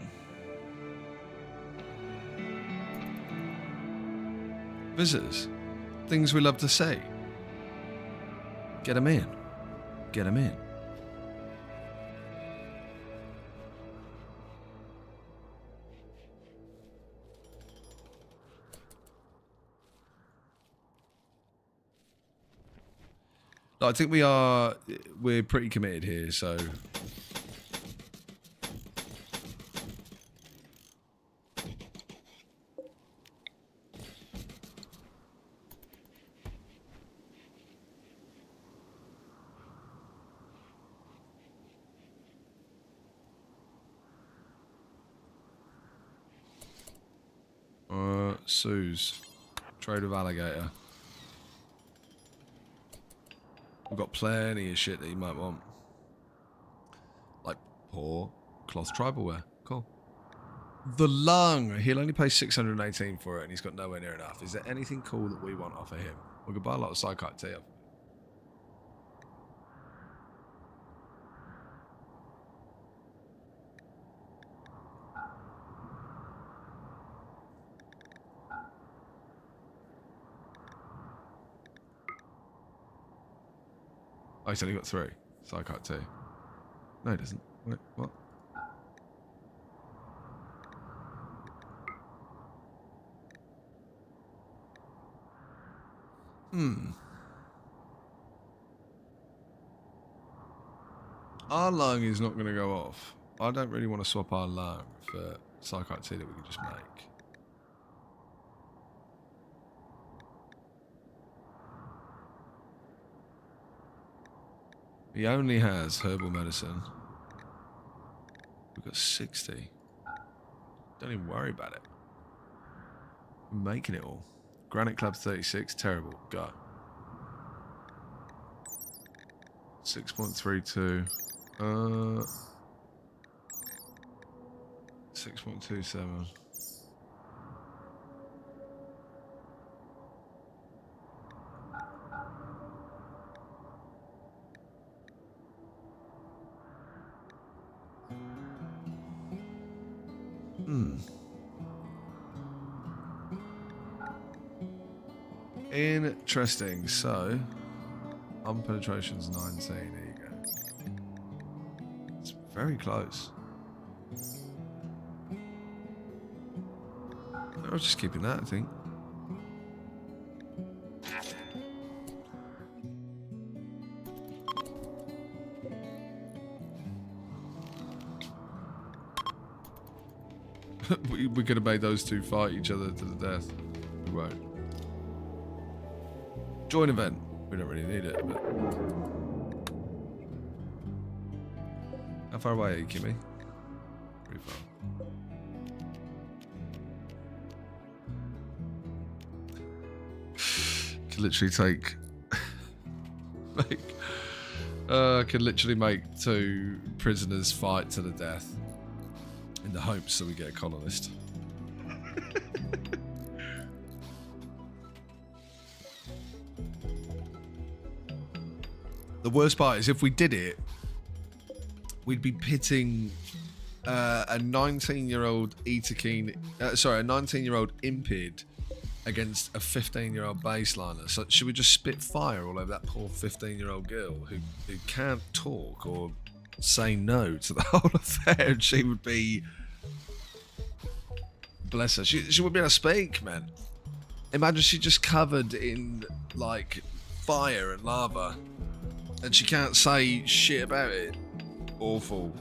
Visitors. Things we love to see. Get them in. Get them in. I think we're pretty committed here, so... Sue's. Trade with alligator. We've got plenty of shit that you might want. Like poor cloth tribal wear. Cool. The lung. He'll only pay 618 for it and he's got nowhere near enough. Is there anything cool that we want off of him? We could buy a lot of psychite tea off. Oh, he's only got 3. Psychite 2. No, he doesn't. Wait, what? Our lung is not going to go off. I don't really want to swap our lung for Psychite 2 that we can just make. He only has herbal medicine. We've got 60. Don't even worry about it. We're making it all. Granite Club 36, terrible. Go. 6.32. 6.27. Interesting. So, penetration's 19. There you go. It's very close. I was just keeping that, I think. we could have made those two fight each other to the death. We won't. Join event. We don't really need it, but... How far away are you, Kimmy? Pretty far. Could literally take... could literally make 2 prisoners fight to the death. In the hopes that we get a colonist. The worst part is if we did it, we'd be pitting a 19-year-old a 19-year-old impid against a 15-year-old baseliner. So should we just spit fire all over that poor 15-year-old girl who can't talk or say no to the whole affair? And she would be... Bless her. She wouldn't be able to speak, man. Imagine she's just covered in, like, fire and lava. And she can't say shit about it. Awful.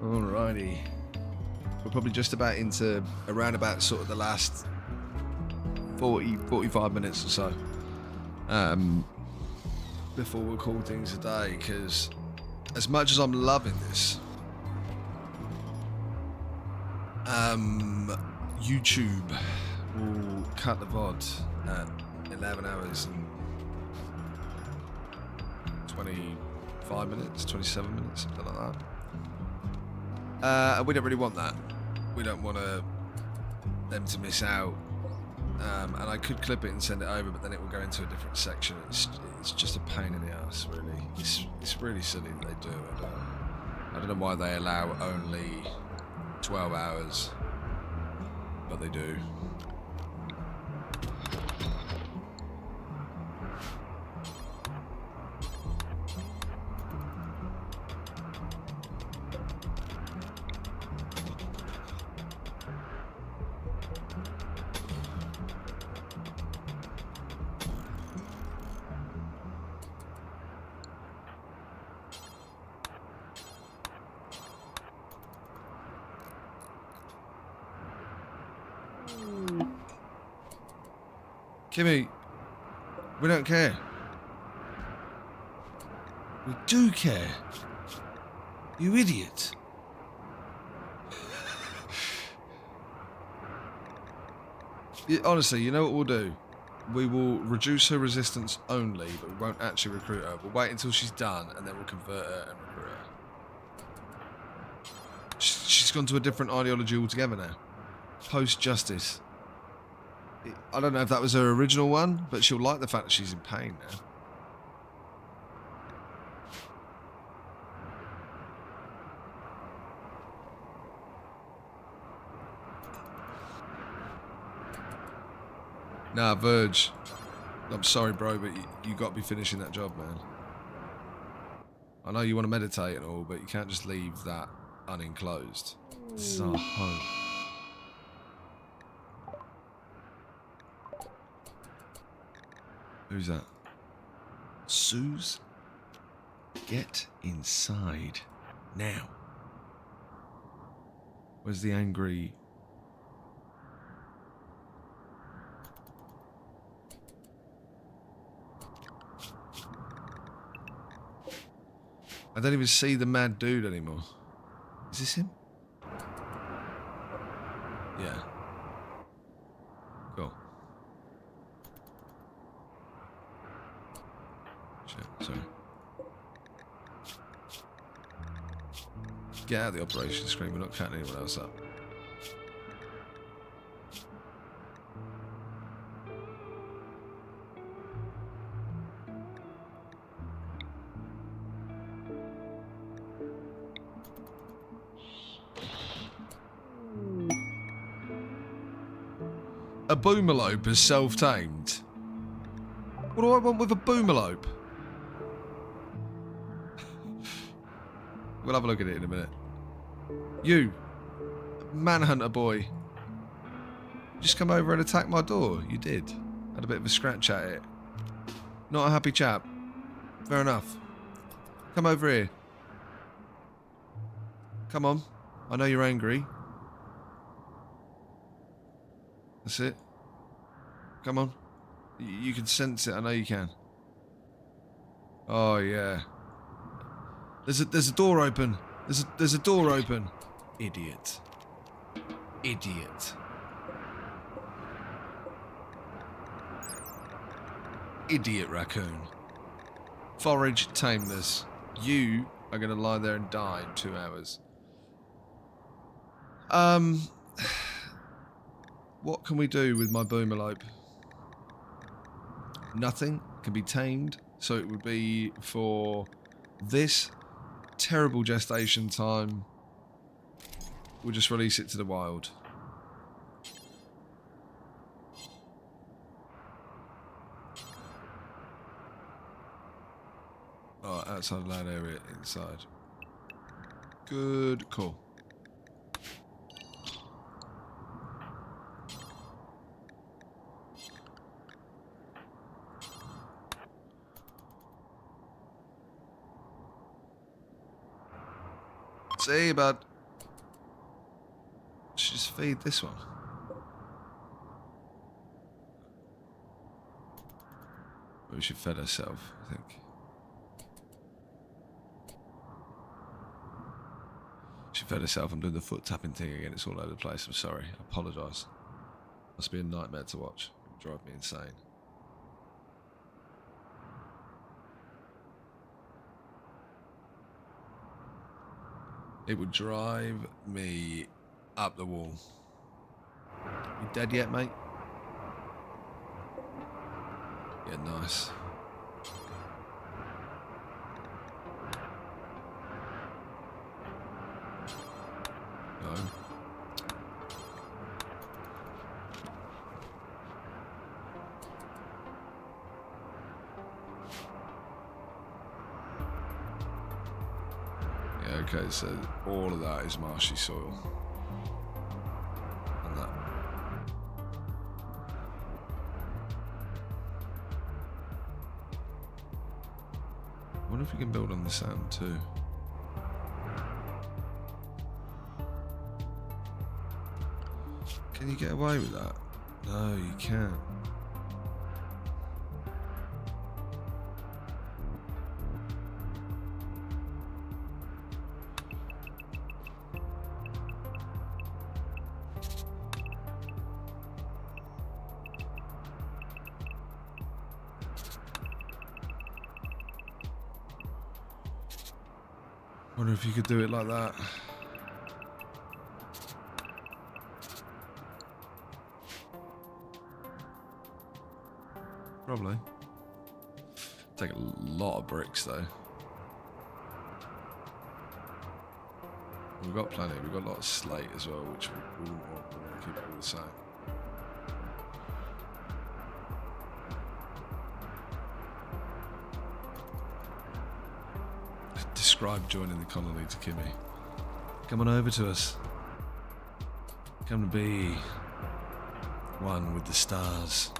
Alrighty. We're probably just about into around about sort of the last 45 minutes or so before we'll call things a day, because as much as I'm loving this, YouTube will cut the VOD at 11 hours and 25 minutes, 27 minutes, something like that. And we don't really want that. We don't want them to miss out. And I could clip it and send it over, but then it will go into a different section. It's just a pain in the ass, really. It's really silly that they do. I don't know why they allow only 12 hours, but they do. Kimmy, we don't care. We do care. You idiot. Honestly, you know what we'll do? We will reduce her resistance only, but we won't actually recruit her. We'll wait until she's done, and then we'll convert her and recruit her. She's gone to a different ideology altogether now. Post-justice. I don't know if that was her original one, but she'll like the fact that she's in pain now. Nah, Verge. I'm sorry, bro, but you got to be finishing that job, man. I know you want to meditate and all, but you can't just leave that unenclosed. This is our home. Who's that? Suze? Get inside. Now. Where's the angry... I don't even see the mad dude anymore. Is this him? Yeah. Cool. Shit, sorry. Get out of the operation screen, we're not cutting anyone else up. A boomalope is self-tamed. What do I want with a boomalope? We'll have a look at it in a minute. You, manhunter boy. Just come over and attack my door. You did. Had a bit of a scratch at it. Not a happy chap. Fair enough. Come over here. Come on. I know you're angry. That's it. Come on. You can sense it. I know you can. Oh yeah. There's a door open. There's a door open. Idiot. Idiot. Idiot raccoon. Forage tameness. You are gonna lie there and die in 2 hours. What can we do with my boomalope? Nothing can be tamed, so it would be for this terrible gestation time. We'll just release it to the wild. Oh, outside of that area, inside. Good call. See, bud. Should just feed this one. We should feed herself, I think. She fed herself. I'm doing the foot tapping thing again. It's all over the place. I'm sorry. I apologise. Must be a nightmare to watch. It would drive me insane. It would drive me up the wall. You dead yet, mate? Yeah, nice. No. Yeah, okay, so all of that is marshy soil. And that. I wonder if we can build on the sand too. Can you get away with that? No, you can't. Wonder if you could do it like that. Probably. Take a lot of bricks though. We've got plenty. We've got a lot of slate as well, which we wouldn't want. We want to keep it all the same. Describe joining the colony to Kimmy. Come on over to us. Come to be one with the stars.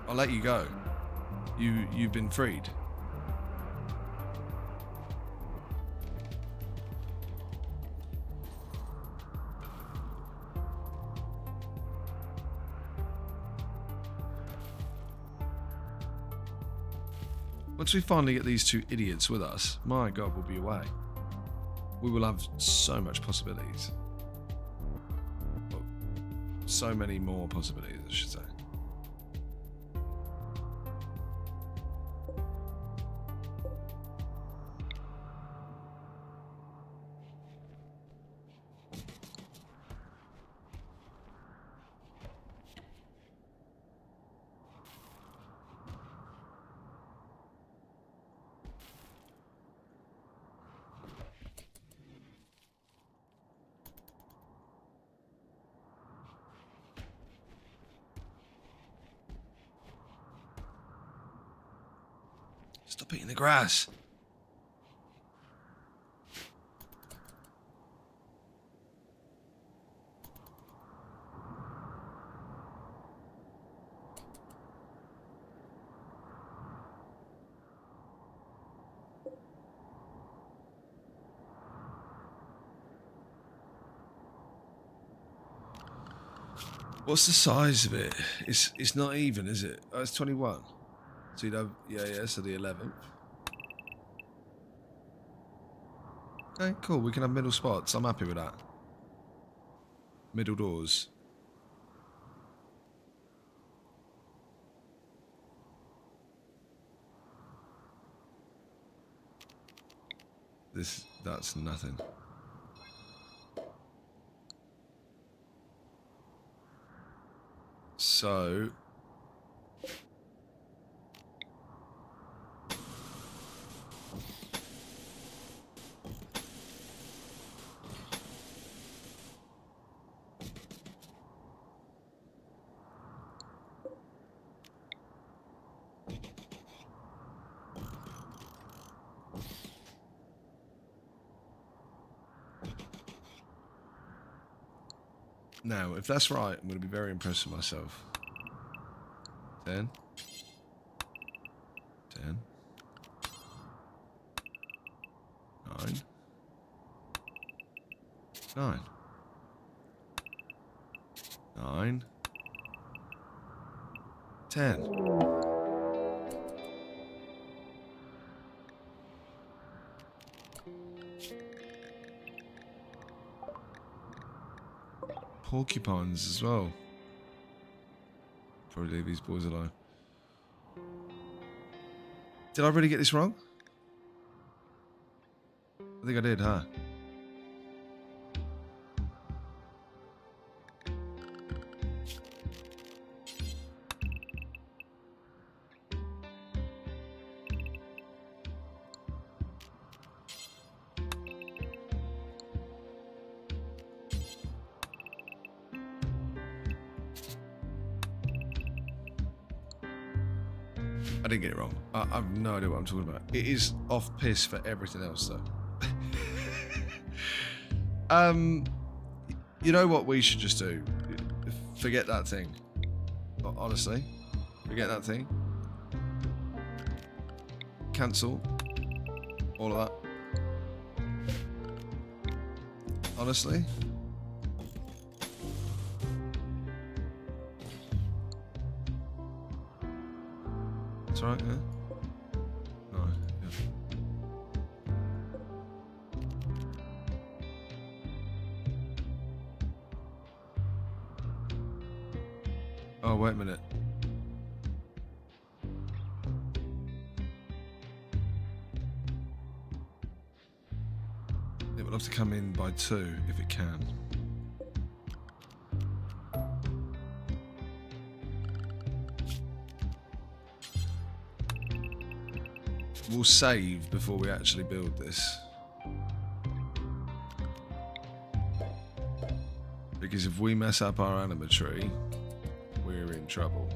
I'll let you go. You've been freed. Once we finally get these two idiots with us, my God, we'll be away. We will have so much possibilities. Well, so many more possibilities, I should say. Stop eating the grass. What's the size of it? It's not even, is it? Oh, it's 21. So you'd have, yeah, so the 11th. Okay, cool. We can have middle spots. I'm happy with that. Middle doors. That's nothing. So now, if that's right, I'm going to be very impressed with myself. 10. 10. 9. 9. 9. 10. Porcupines as well. Probably leave these boys alone. Did I really get this wrong? I think I did, huh? I didn't get it wrong. I have no idea what I'm talking about. It is off piss for everything else, though. You know what we should just do? Forget that thing. Honestly, forget that thing. Cancel all of that. Honestly. It's alright, yeah? No, yeah. Oh, wait a minute. It will have to come in by 2 if it can. We'll save before we actually build this. Because if we mess up our animatry, we're in trouble.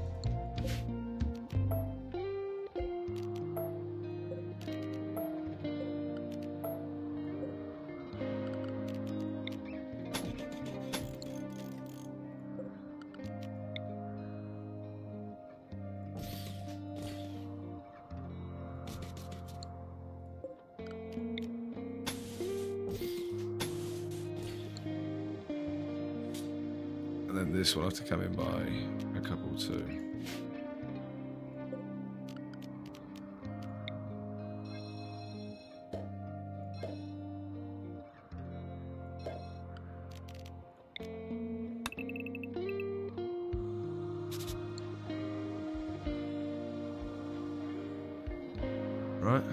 And then this will have to come in by a couple too. Right.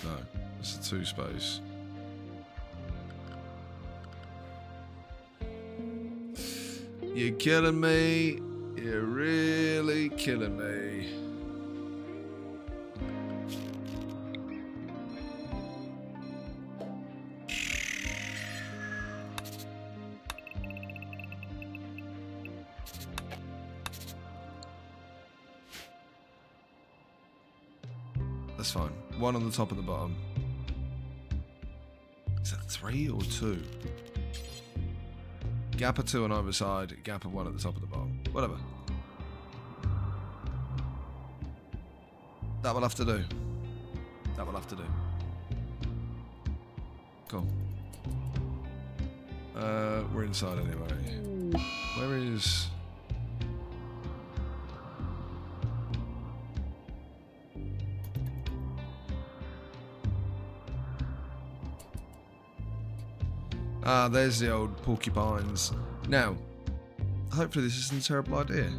No, it's a 2 space. You're killing me. You're really killing me. That's fine. 1 on the top and the bottom. Is that 3 or 2? Gap of 2 on either side, gap of 1 at the top and the bottom. Whatever. That will have to do. That will have to do. Cool. We're inside anyway. Where is... Ah, there's the old porcupines. Now, hopefully this isn't a terrible idea.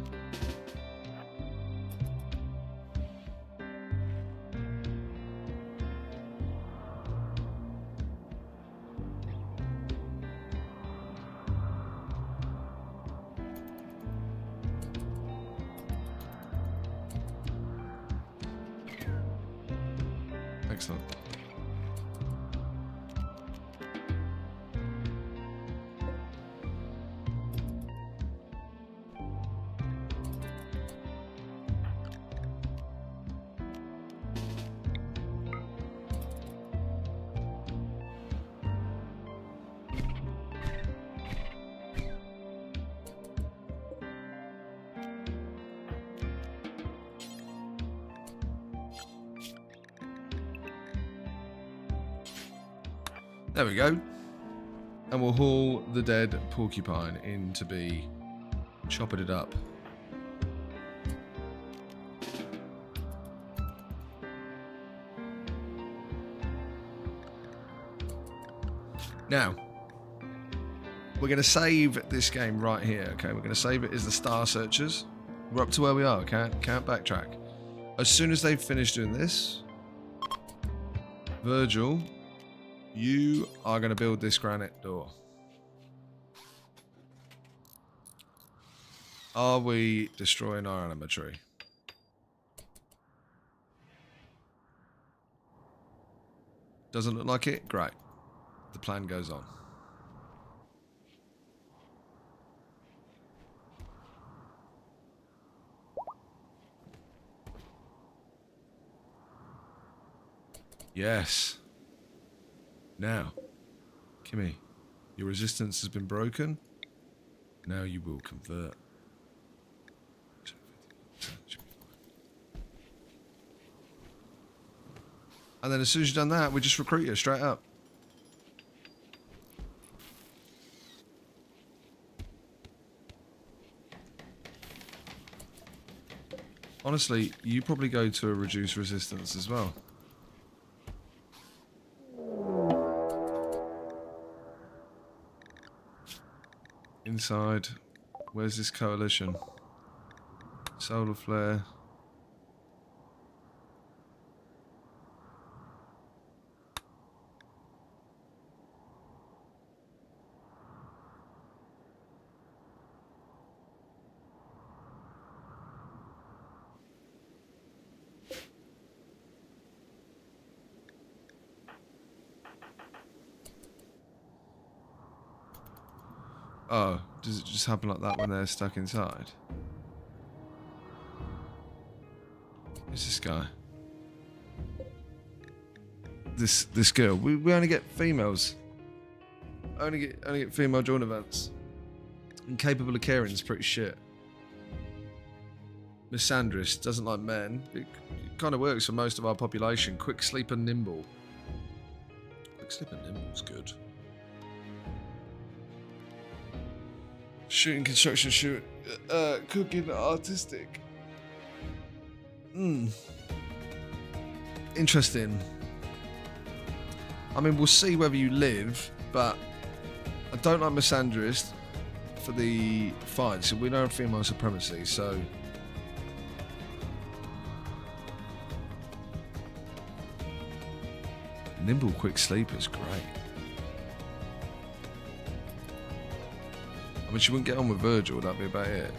Excellent. There we go. And we'll haul the dead porcupine in to be chopping it up. Now, We're going to save this game right here, okay? We're going to save it as the Star Searchers. We're up to where we are, can't backtrack. As soon as they've finished doing this, Virgil, you are going to build this granite door. Are we destroying our animatry? Doesn't look like it? Great. The plan goes on. Yes. Now, Kimmy, your resistance has been broken. Now you will convert. And then as soon as you've done that, we just recruit you straight up. Honestly, you probably go to a reduced resistance as well. Inside. Where's this coalition? Solar flare. Oh, does it just happen like that when they're stuck inside? Who's this guy? This girl. We only get females. Only get female join events. Incapable of caring is pretty shit. Misandrist doesn't like men. It kind of works for most of our population. Quick sleep and nimble. Quick sleep and nimble is good. Shooting, construction, shoot, cooking, artistic. Interesting. I mean, we'll see whether you live, but I don't like misandrist for the fight, so we don't have female supremacy, so... Nimble quick sleep is great. I mean, she wouldn't get on with Virgil, that'd be about it.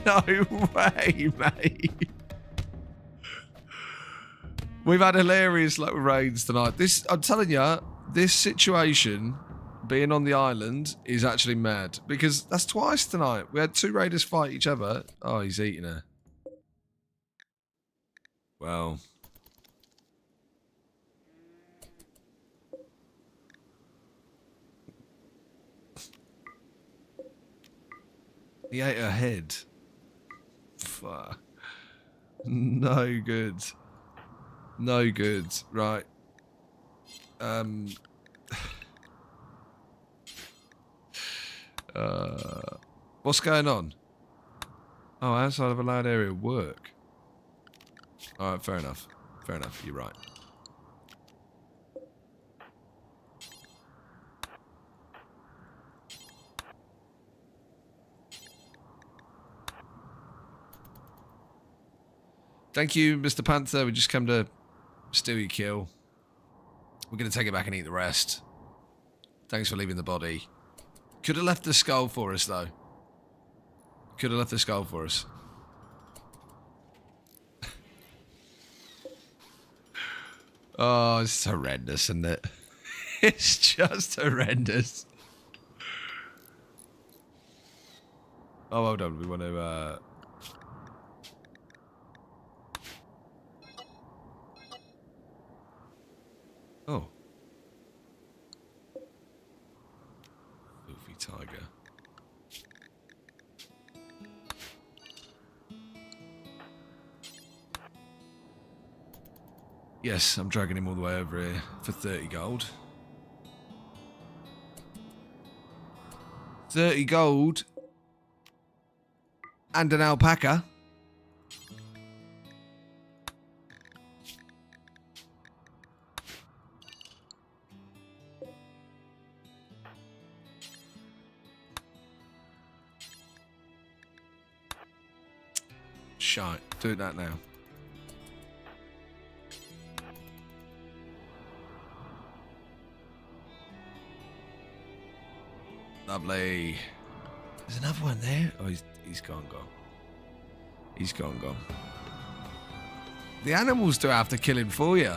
No way, mate. We've had hilarious luck with raids tonight. I'm telling you, this situation, being on the island, is actually mad. Because that's twice tonight. We had 2 raiders fight each other. Oh, he's eating her. Well... He ate her head. Fuck. No good. No good. Right. What's going on? Oh, outside of a loud area of work. Alright, fair enough. Fair enough, you're right. Thank you, Mr. Panther. We just come to steal your kill. We're going to take it back and eat the rest. Thanks for leaving the body. Could have left the skull for us, though. Could have left the skull for us. Oh, it's horrendous, isn't it? It's just horrendous. Oh, hold on. We want to... Oh. Filthy tiger. Yes, I'm dragging him all the way over here for 30 gold. 30 gold. And an alpaca. shite. Do that now. Lovely. There's another one there. Oh, he's gone. He's gone. The animals do have to kill him for you.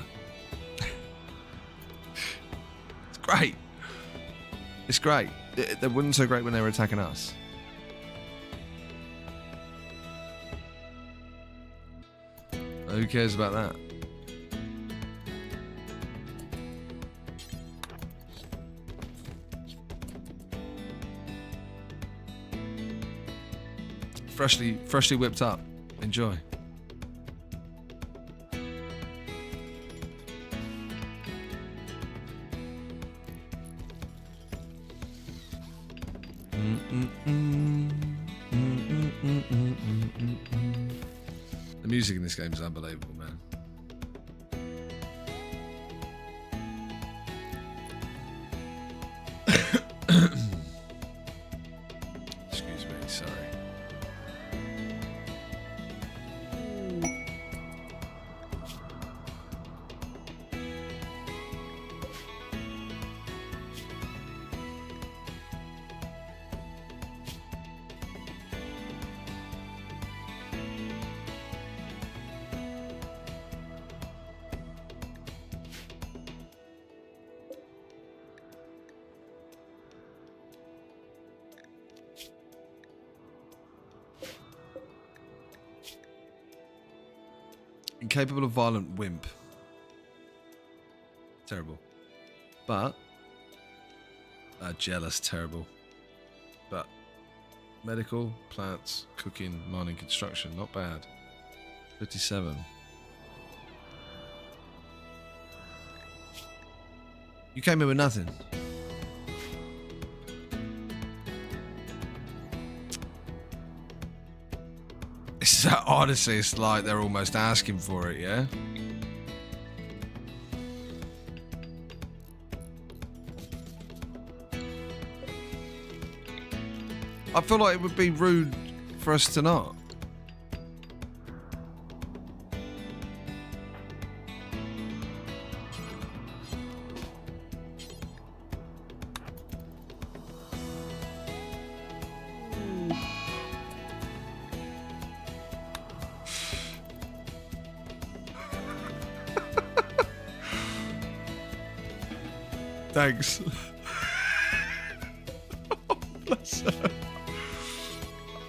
It's great. It's great. They weren't so great when they were attacking us. Who cares about that? Freshly whipped up. Enjoy. The music in this game is unbelievable, man. Excuse me, sorry. Incapable of violent wimp. Terrible. But jealous, terrible. But medical, plants, cooking, mining, construction, not bad. 57. You came in with nothing. Honestly, it's like they're almost asking for it, yeah? I feel like it would be rude for us to not. Thanks. Oh, bless her.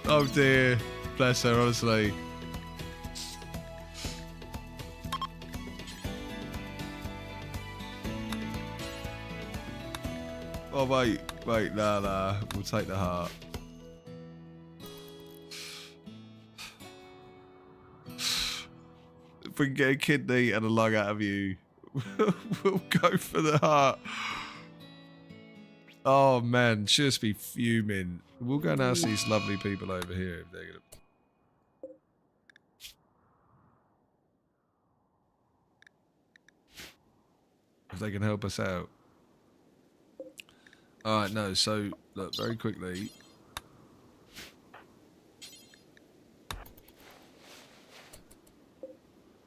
Oh dear. Bless her, honestly. Oh, wait, nah. We'll take the heart. If we can get a kidney and a lung out of you, we'll go for the heart. Oh man, just be fuming. We'll go and ask these lovely people over here if they're gonna. If they can help us out. Alright, no, so look, very quickly.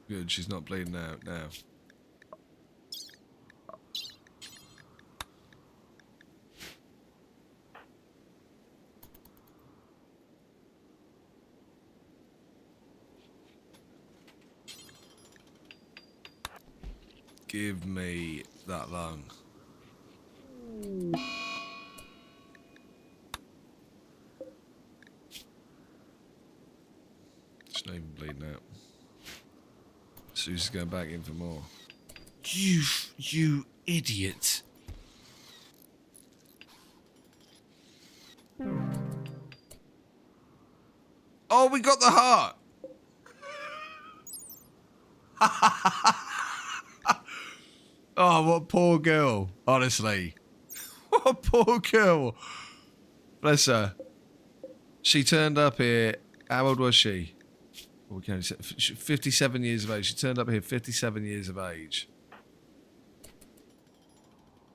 Good, she's not bleeding out now. Give me that lung. It's not even bleeding out. Susie's going back in for more. You idiot. Oh, we got the heart. Oh, what a poor girl. Honestly. What a poor girl. Bless her. She turned up here. How old was she? 57 years of age. She turned up here 57 years of age.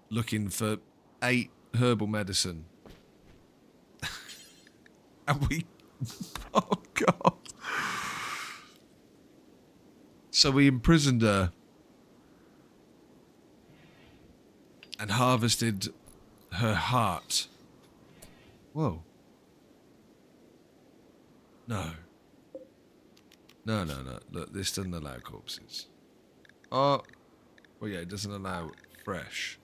Looking for 8 herbal medicine. And we... Oh, God. So we imprisoned her and harvested her heart. Whoa. No. No. Look, this doesn't allow corpses. Oh. Well, yeah, it doesn't allow fresh.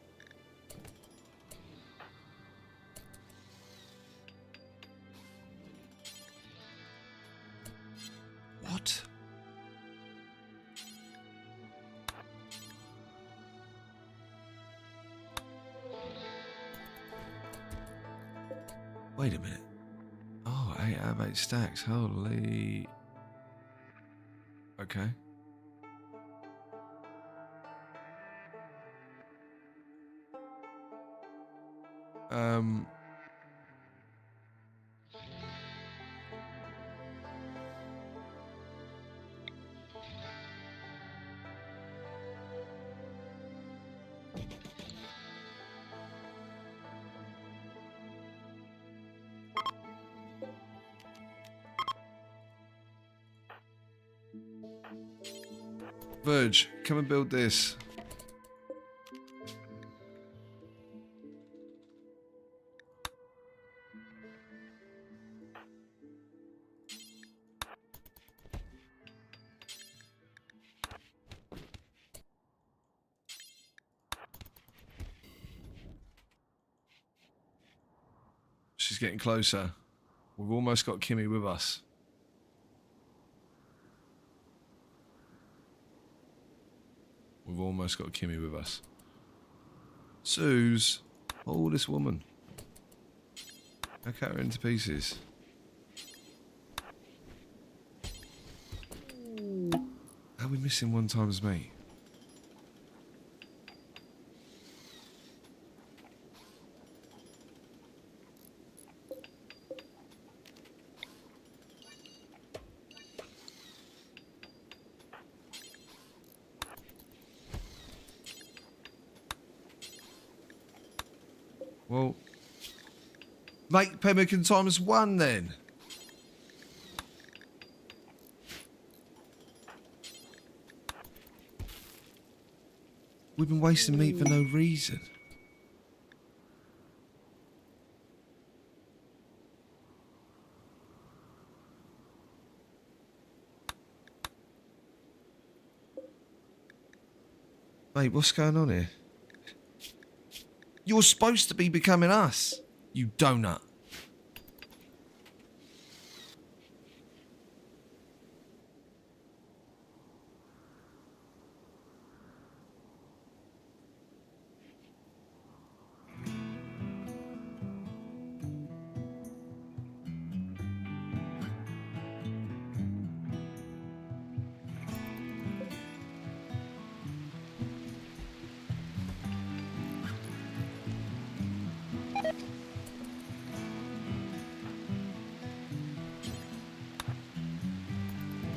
What? Wait a minute. Oh, 8 out of 8 stacks. Holy. Okay. Verge, come and build this. She's getting closer. We've almost got Kimmy with us. We've almost got Kimmy with us. Suze. Oh, this woman. I cut her into pieces. How are we missing 1 times me? Well, make pemmican times 1 then. We've been wasting meat for no reason. Mate, what's going on here? You're supposed to be becoming us, you donut.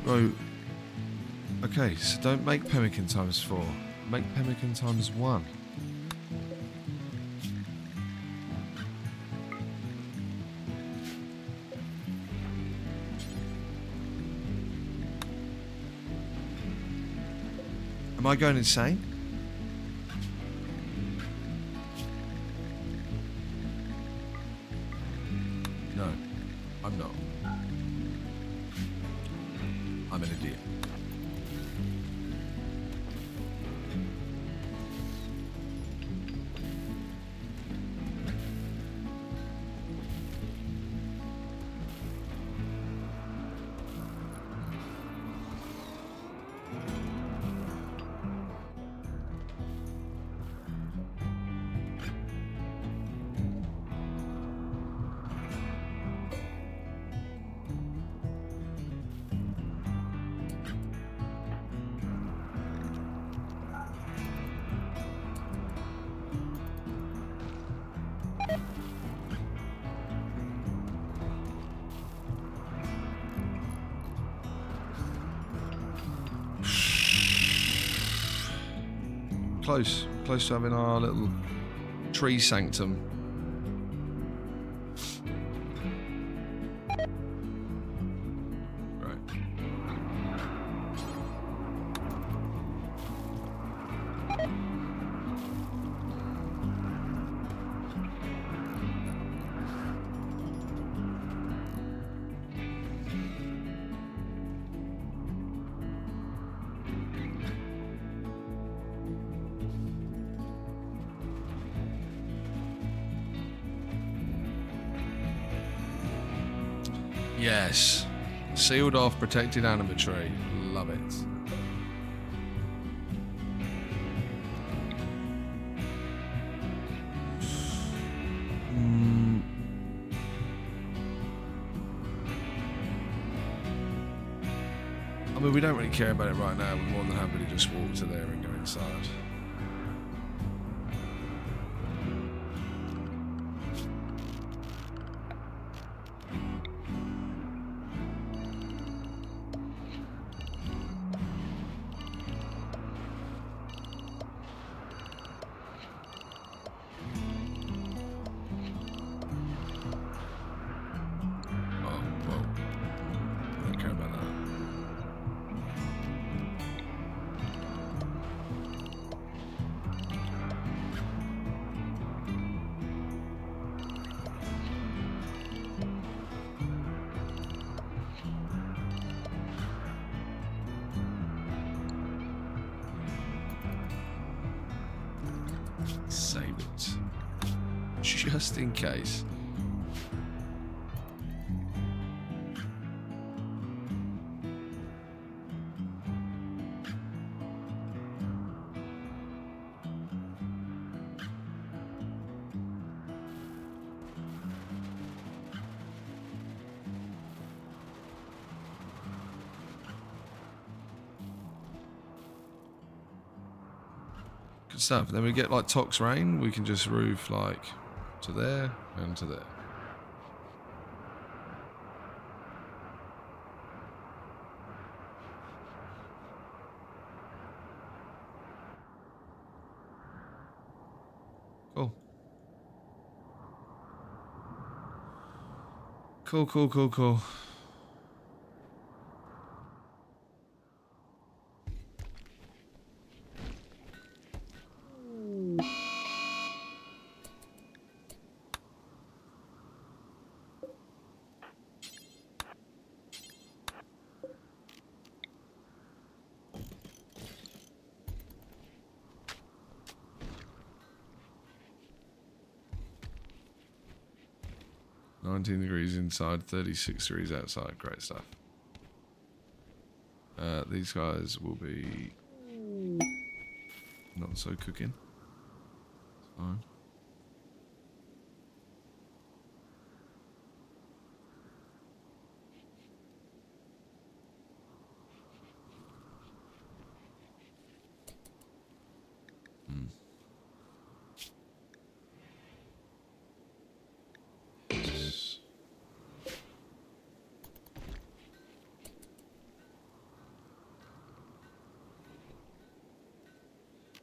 Bro, okay, so don't make pemmican times 4. Make pemmican times 1. Am I going insane? No, I'm not. I'm an idiot. Close to having our little tree sanctum. Right. Yes. Sealed off, protected animatree. Love it. I mean, we don't really care about it right now. We're more than happy to just walk to there and go inside. Save it. Just in case. Good stuff. Then we get like Tox Rain. We can just roof like to there and to there. Cool. Cool. 19 degrees inside, 36 degrees outside. Great stuff. These guys will be not so cooking. It's fine.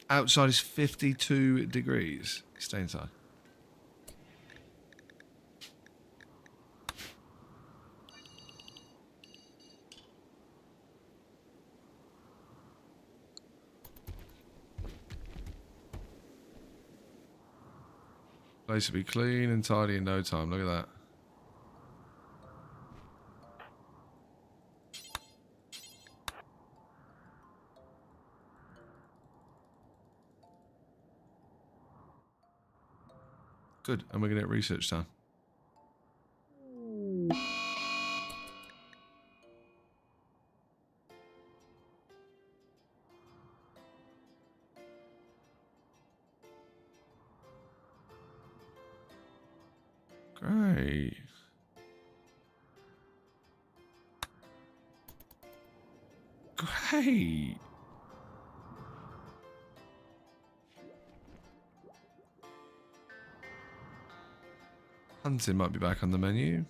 Outside is 52 degrees. Stay inside. Place will be clean and tidy in no time. Look at that. Good, and we're going to get research time. Great. Great. Hunting might be back on the menu.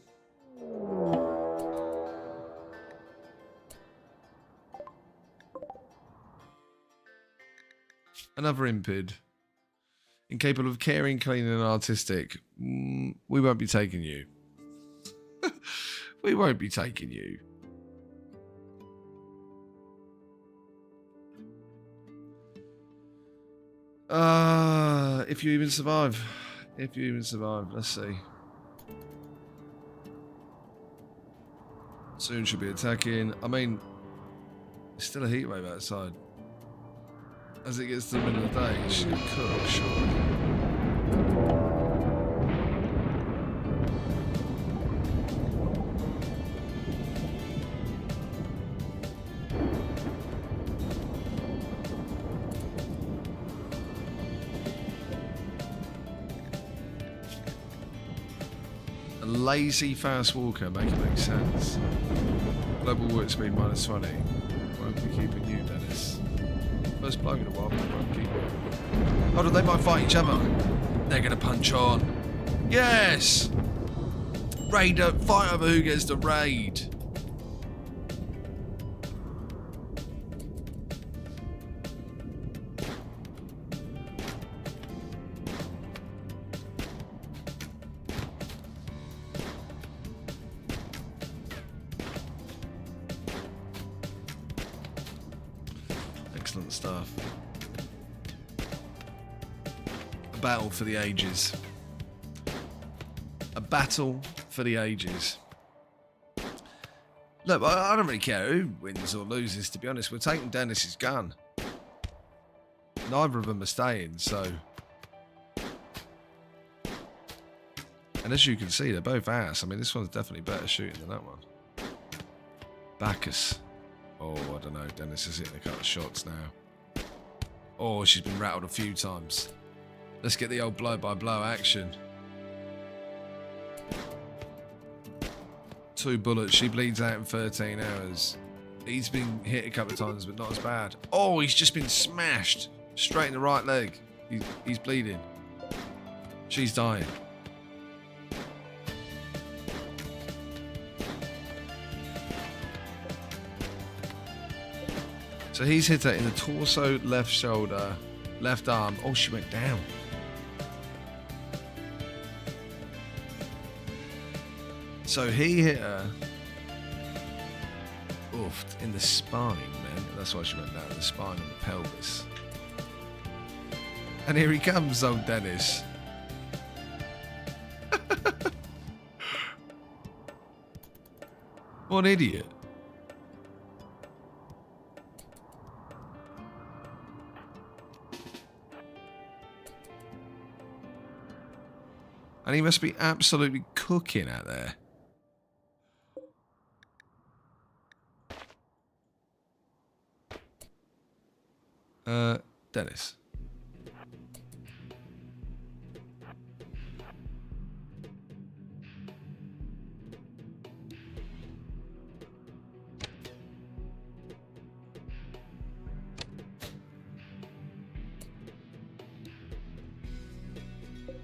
Another impid. Incapable of caring, clean and artistic. We won't be taking you. We won't be taking you. If you even survive. If you even survive. Let's see. Soon she'll be attacking. I mean, it's still a heat wave outside. As it gets to the middle of the day, she's going to cook, surely. A lazy fast walker, make it make sense. Global warp speed minus 20. Won't be keeping you, Dennis. First bloke in a while, but won't keep you. Hold on, they might fight each other. They're gonna punch on. Yes! Raider, fight over who gets the raid. Excellent stuff. A battle for the ages. A battle for the ages. Look, I don't really care who wins or loses, to be honest. We're taking Dennis's gun. Neither of them are staying, so... And as you can see, they're both ass. I mean, this one's definitely better shooting than that one. Bacchus. Oh, I don't know. Dennis is hitting a couple of shots now. Oh, she's been rattled a few times. Let's get the old blow-by-blow action. 2 bullets. She bleeds out in 13 hours. He's been hit a couple of times, but not as bad. Oh, he's just been smashed. Straight in the right leg. He's bleeding. She's dying. So he's hit her in the torso, left shoulder, left arm. Oh, she went down. So he hit her oofed in the spine, man. That's why she went down, the spine and the pelvis. And here he comes, old Dennis. What an idiot. And he must be absolutely cooking out there. Dennis.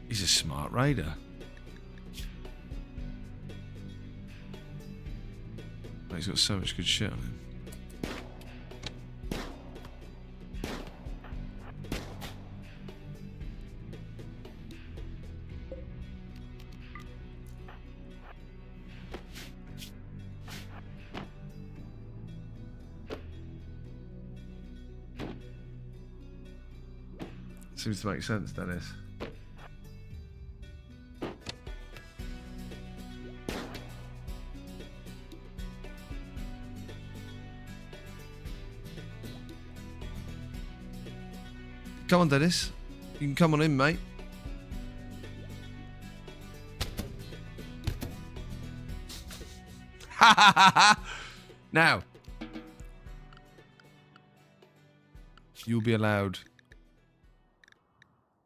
He's a smart raider. Oh, he's got so much good shit on him. Seems to make sense, Dennis. Come on, Dennis. You can come on in, mate. Now, you'll be allowed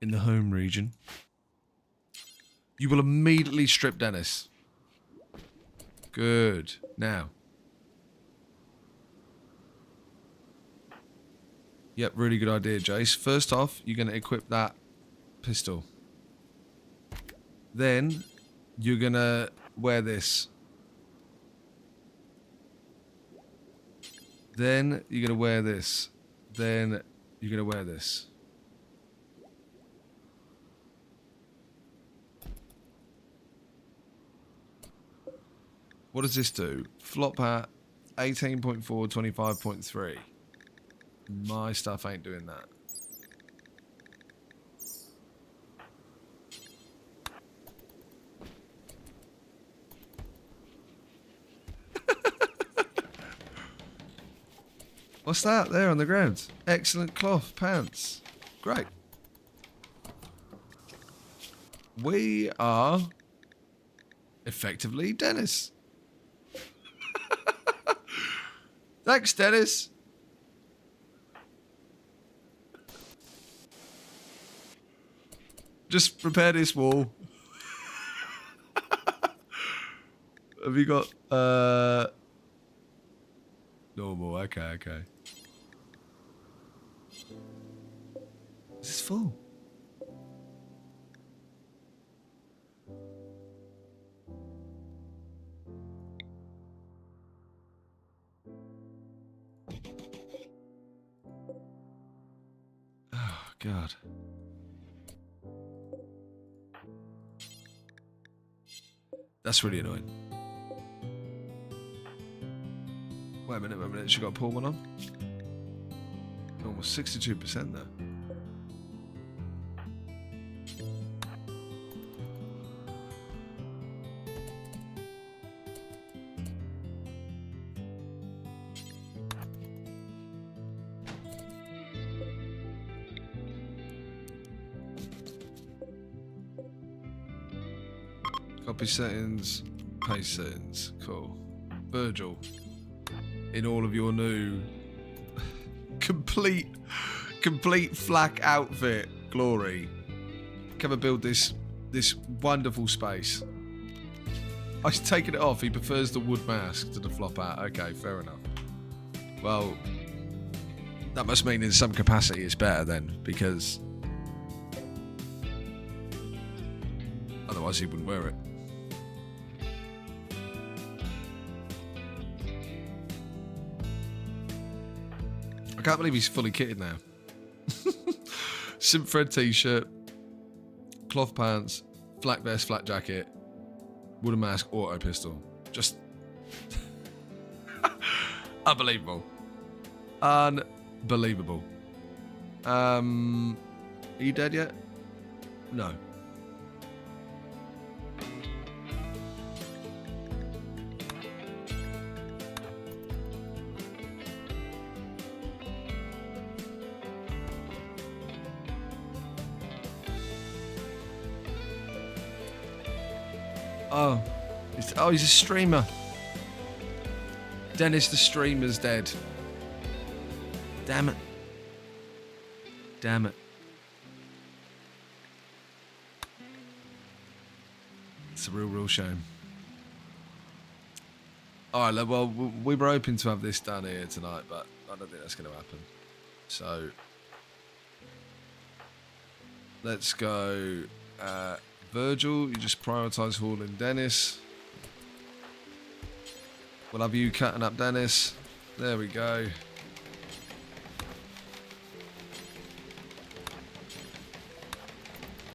in the home region. You will immediately strip Dennis. Good. Now. Yep, really good idea, Jace. First off, you're going to equip that pistol. Then, you're going to wear this. Then, you're going to wear this. Then, you're going to wear this. What does this do? Flop hat, 18.4, 25.3. My stuff ain't doing that. What's that there on the ground? Excellent cloth pants. Great. We are effectively Dennis. Thanks, Dennis. Just prepare this wall. Have you got normal? Okay. Is this full? Oh God. That's really annoying. Wait a minute. She got a pull one on? Almost 62% there. Copy settings, paste settings. Cool. Virgil. In all of your new complete flak outfit glory. Come and build this wonderful space. I've taken it off. He prefers the wood mask to the flop out. Okay, fair enough. Well, that must mean in some capacity it's better then, because otherwise he wouldn't wear it. I can't believe he's fully kitted now. Simp thread t-shirt, cloth pants, flak vest, flak jacket, wooden mask, auto pistol. Just unbelievable. Unbelievable. Are you dead yet? No. Oh, he's a streamer. Dennis the streamer's dead. Damn it. Damn it. It's a real shame. Alright, well, we were hoping to have this done here tonight, but I don't think that's going to happen. So, let's go. Virgil, you just prioritise hauling Dennis. We'll have you cutting up Dennis. There we go.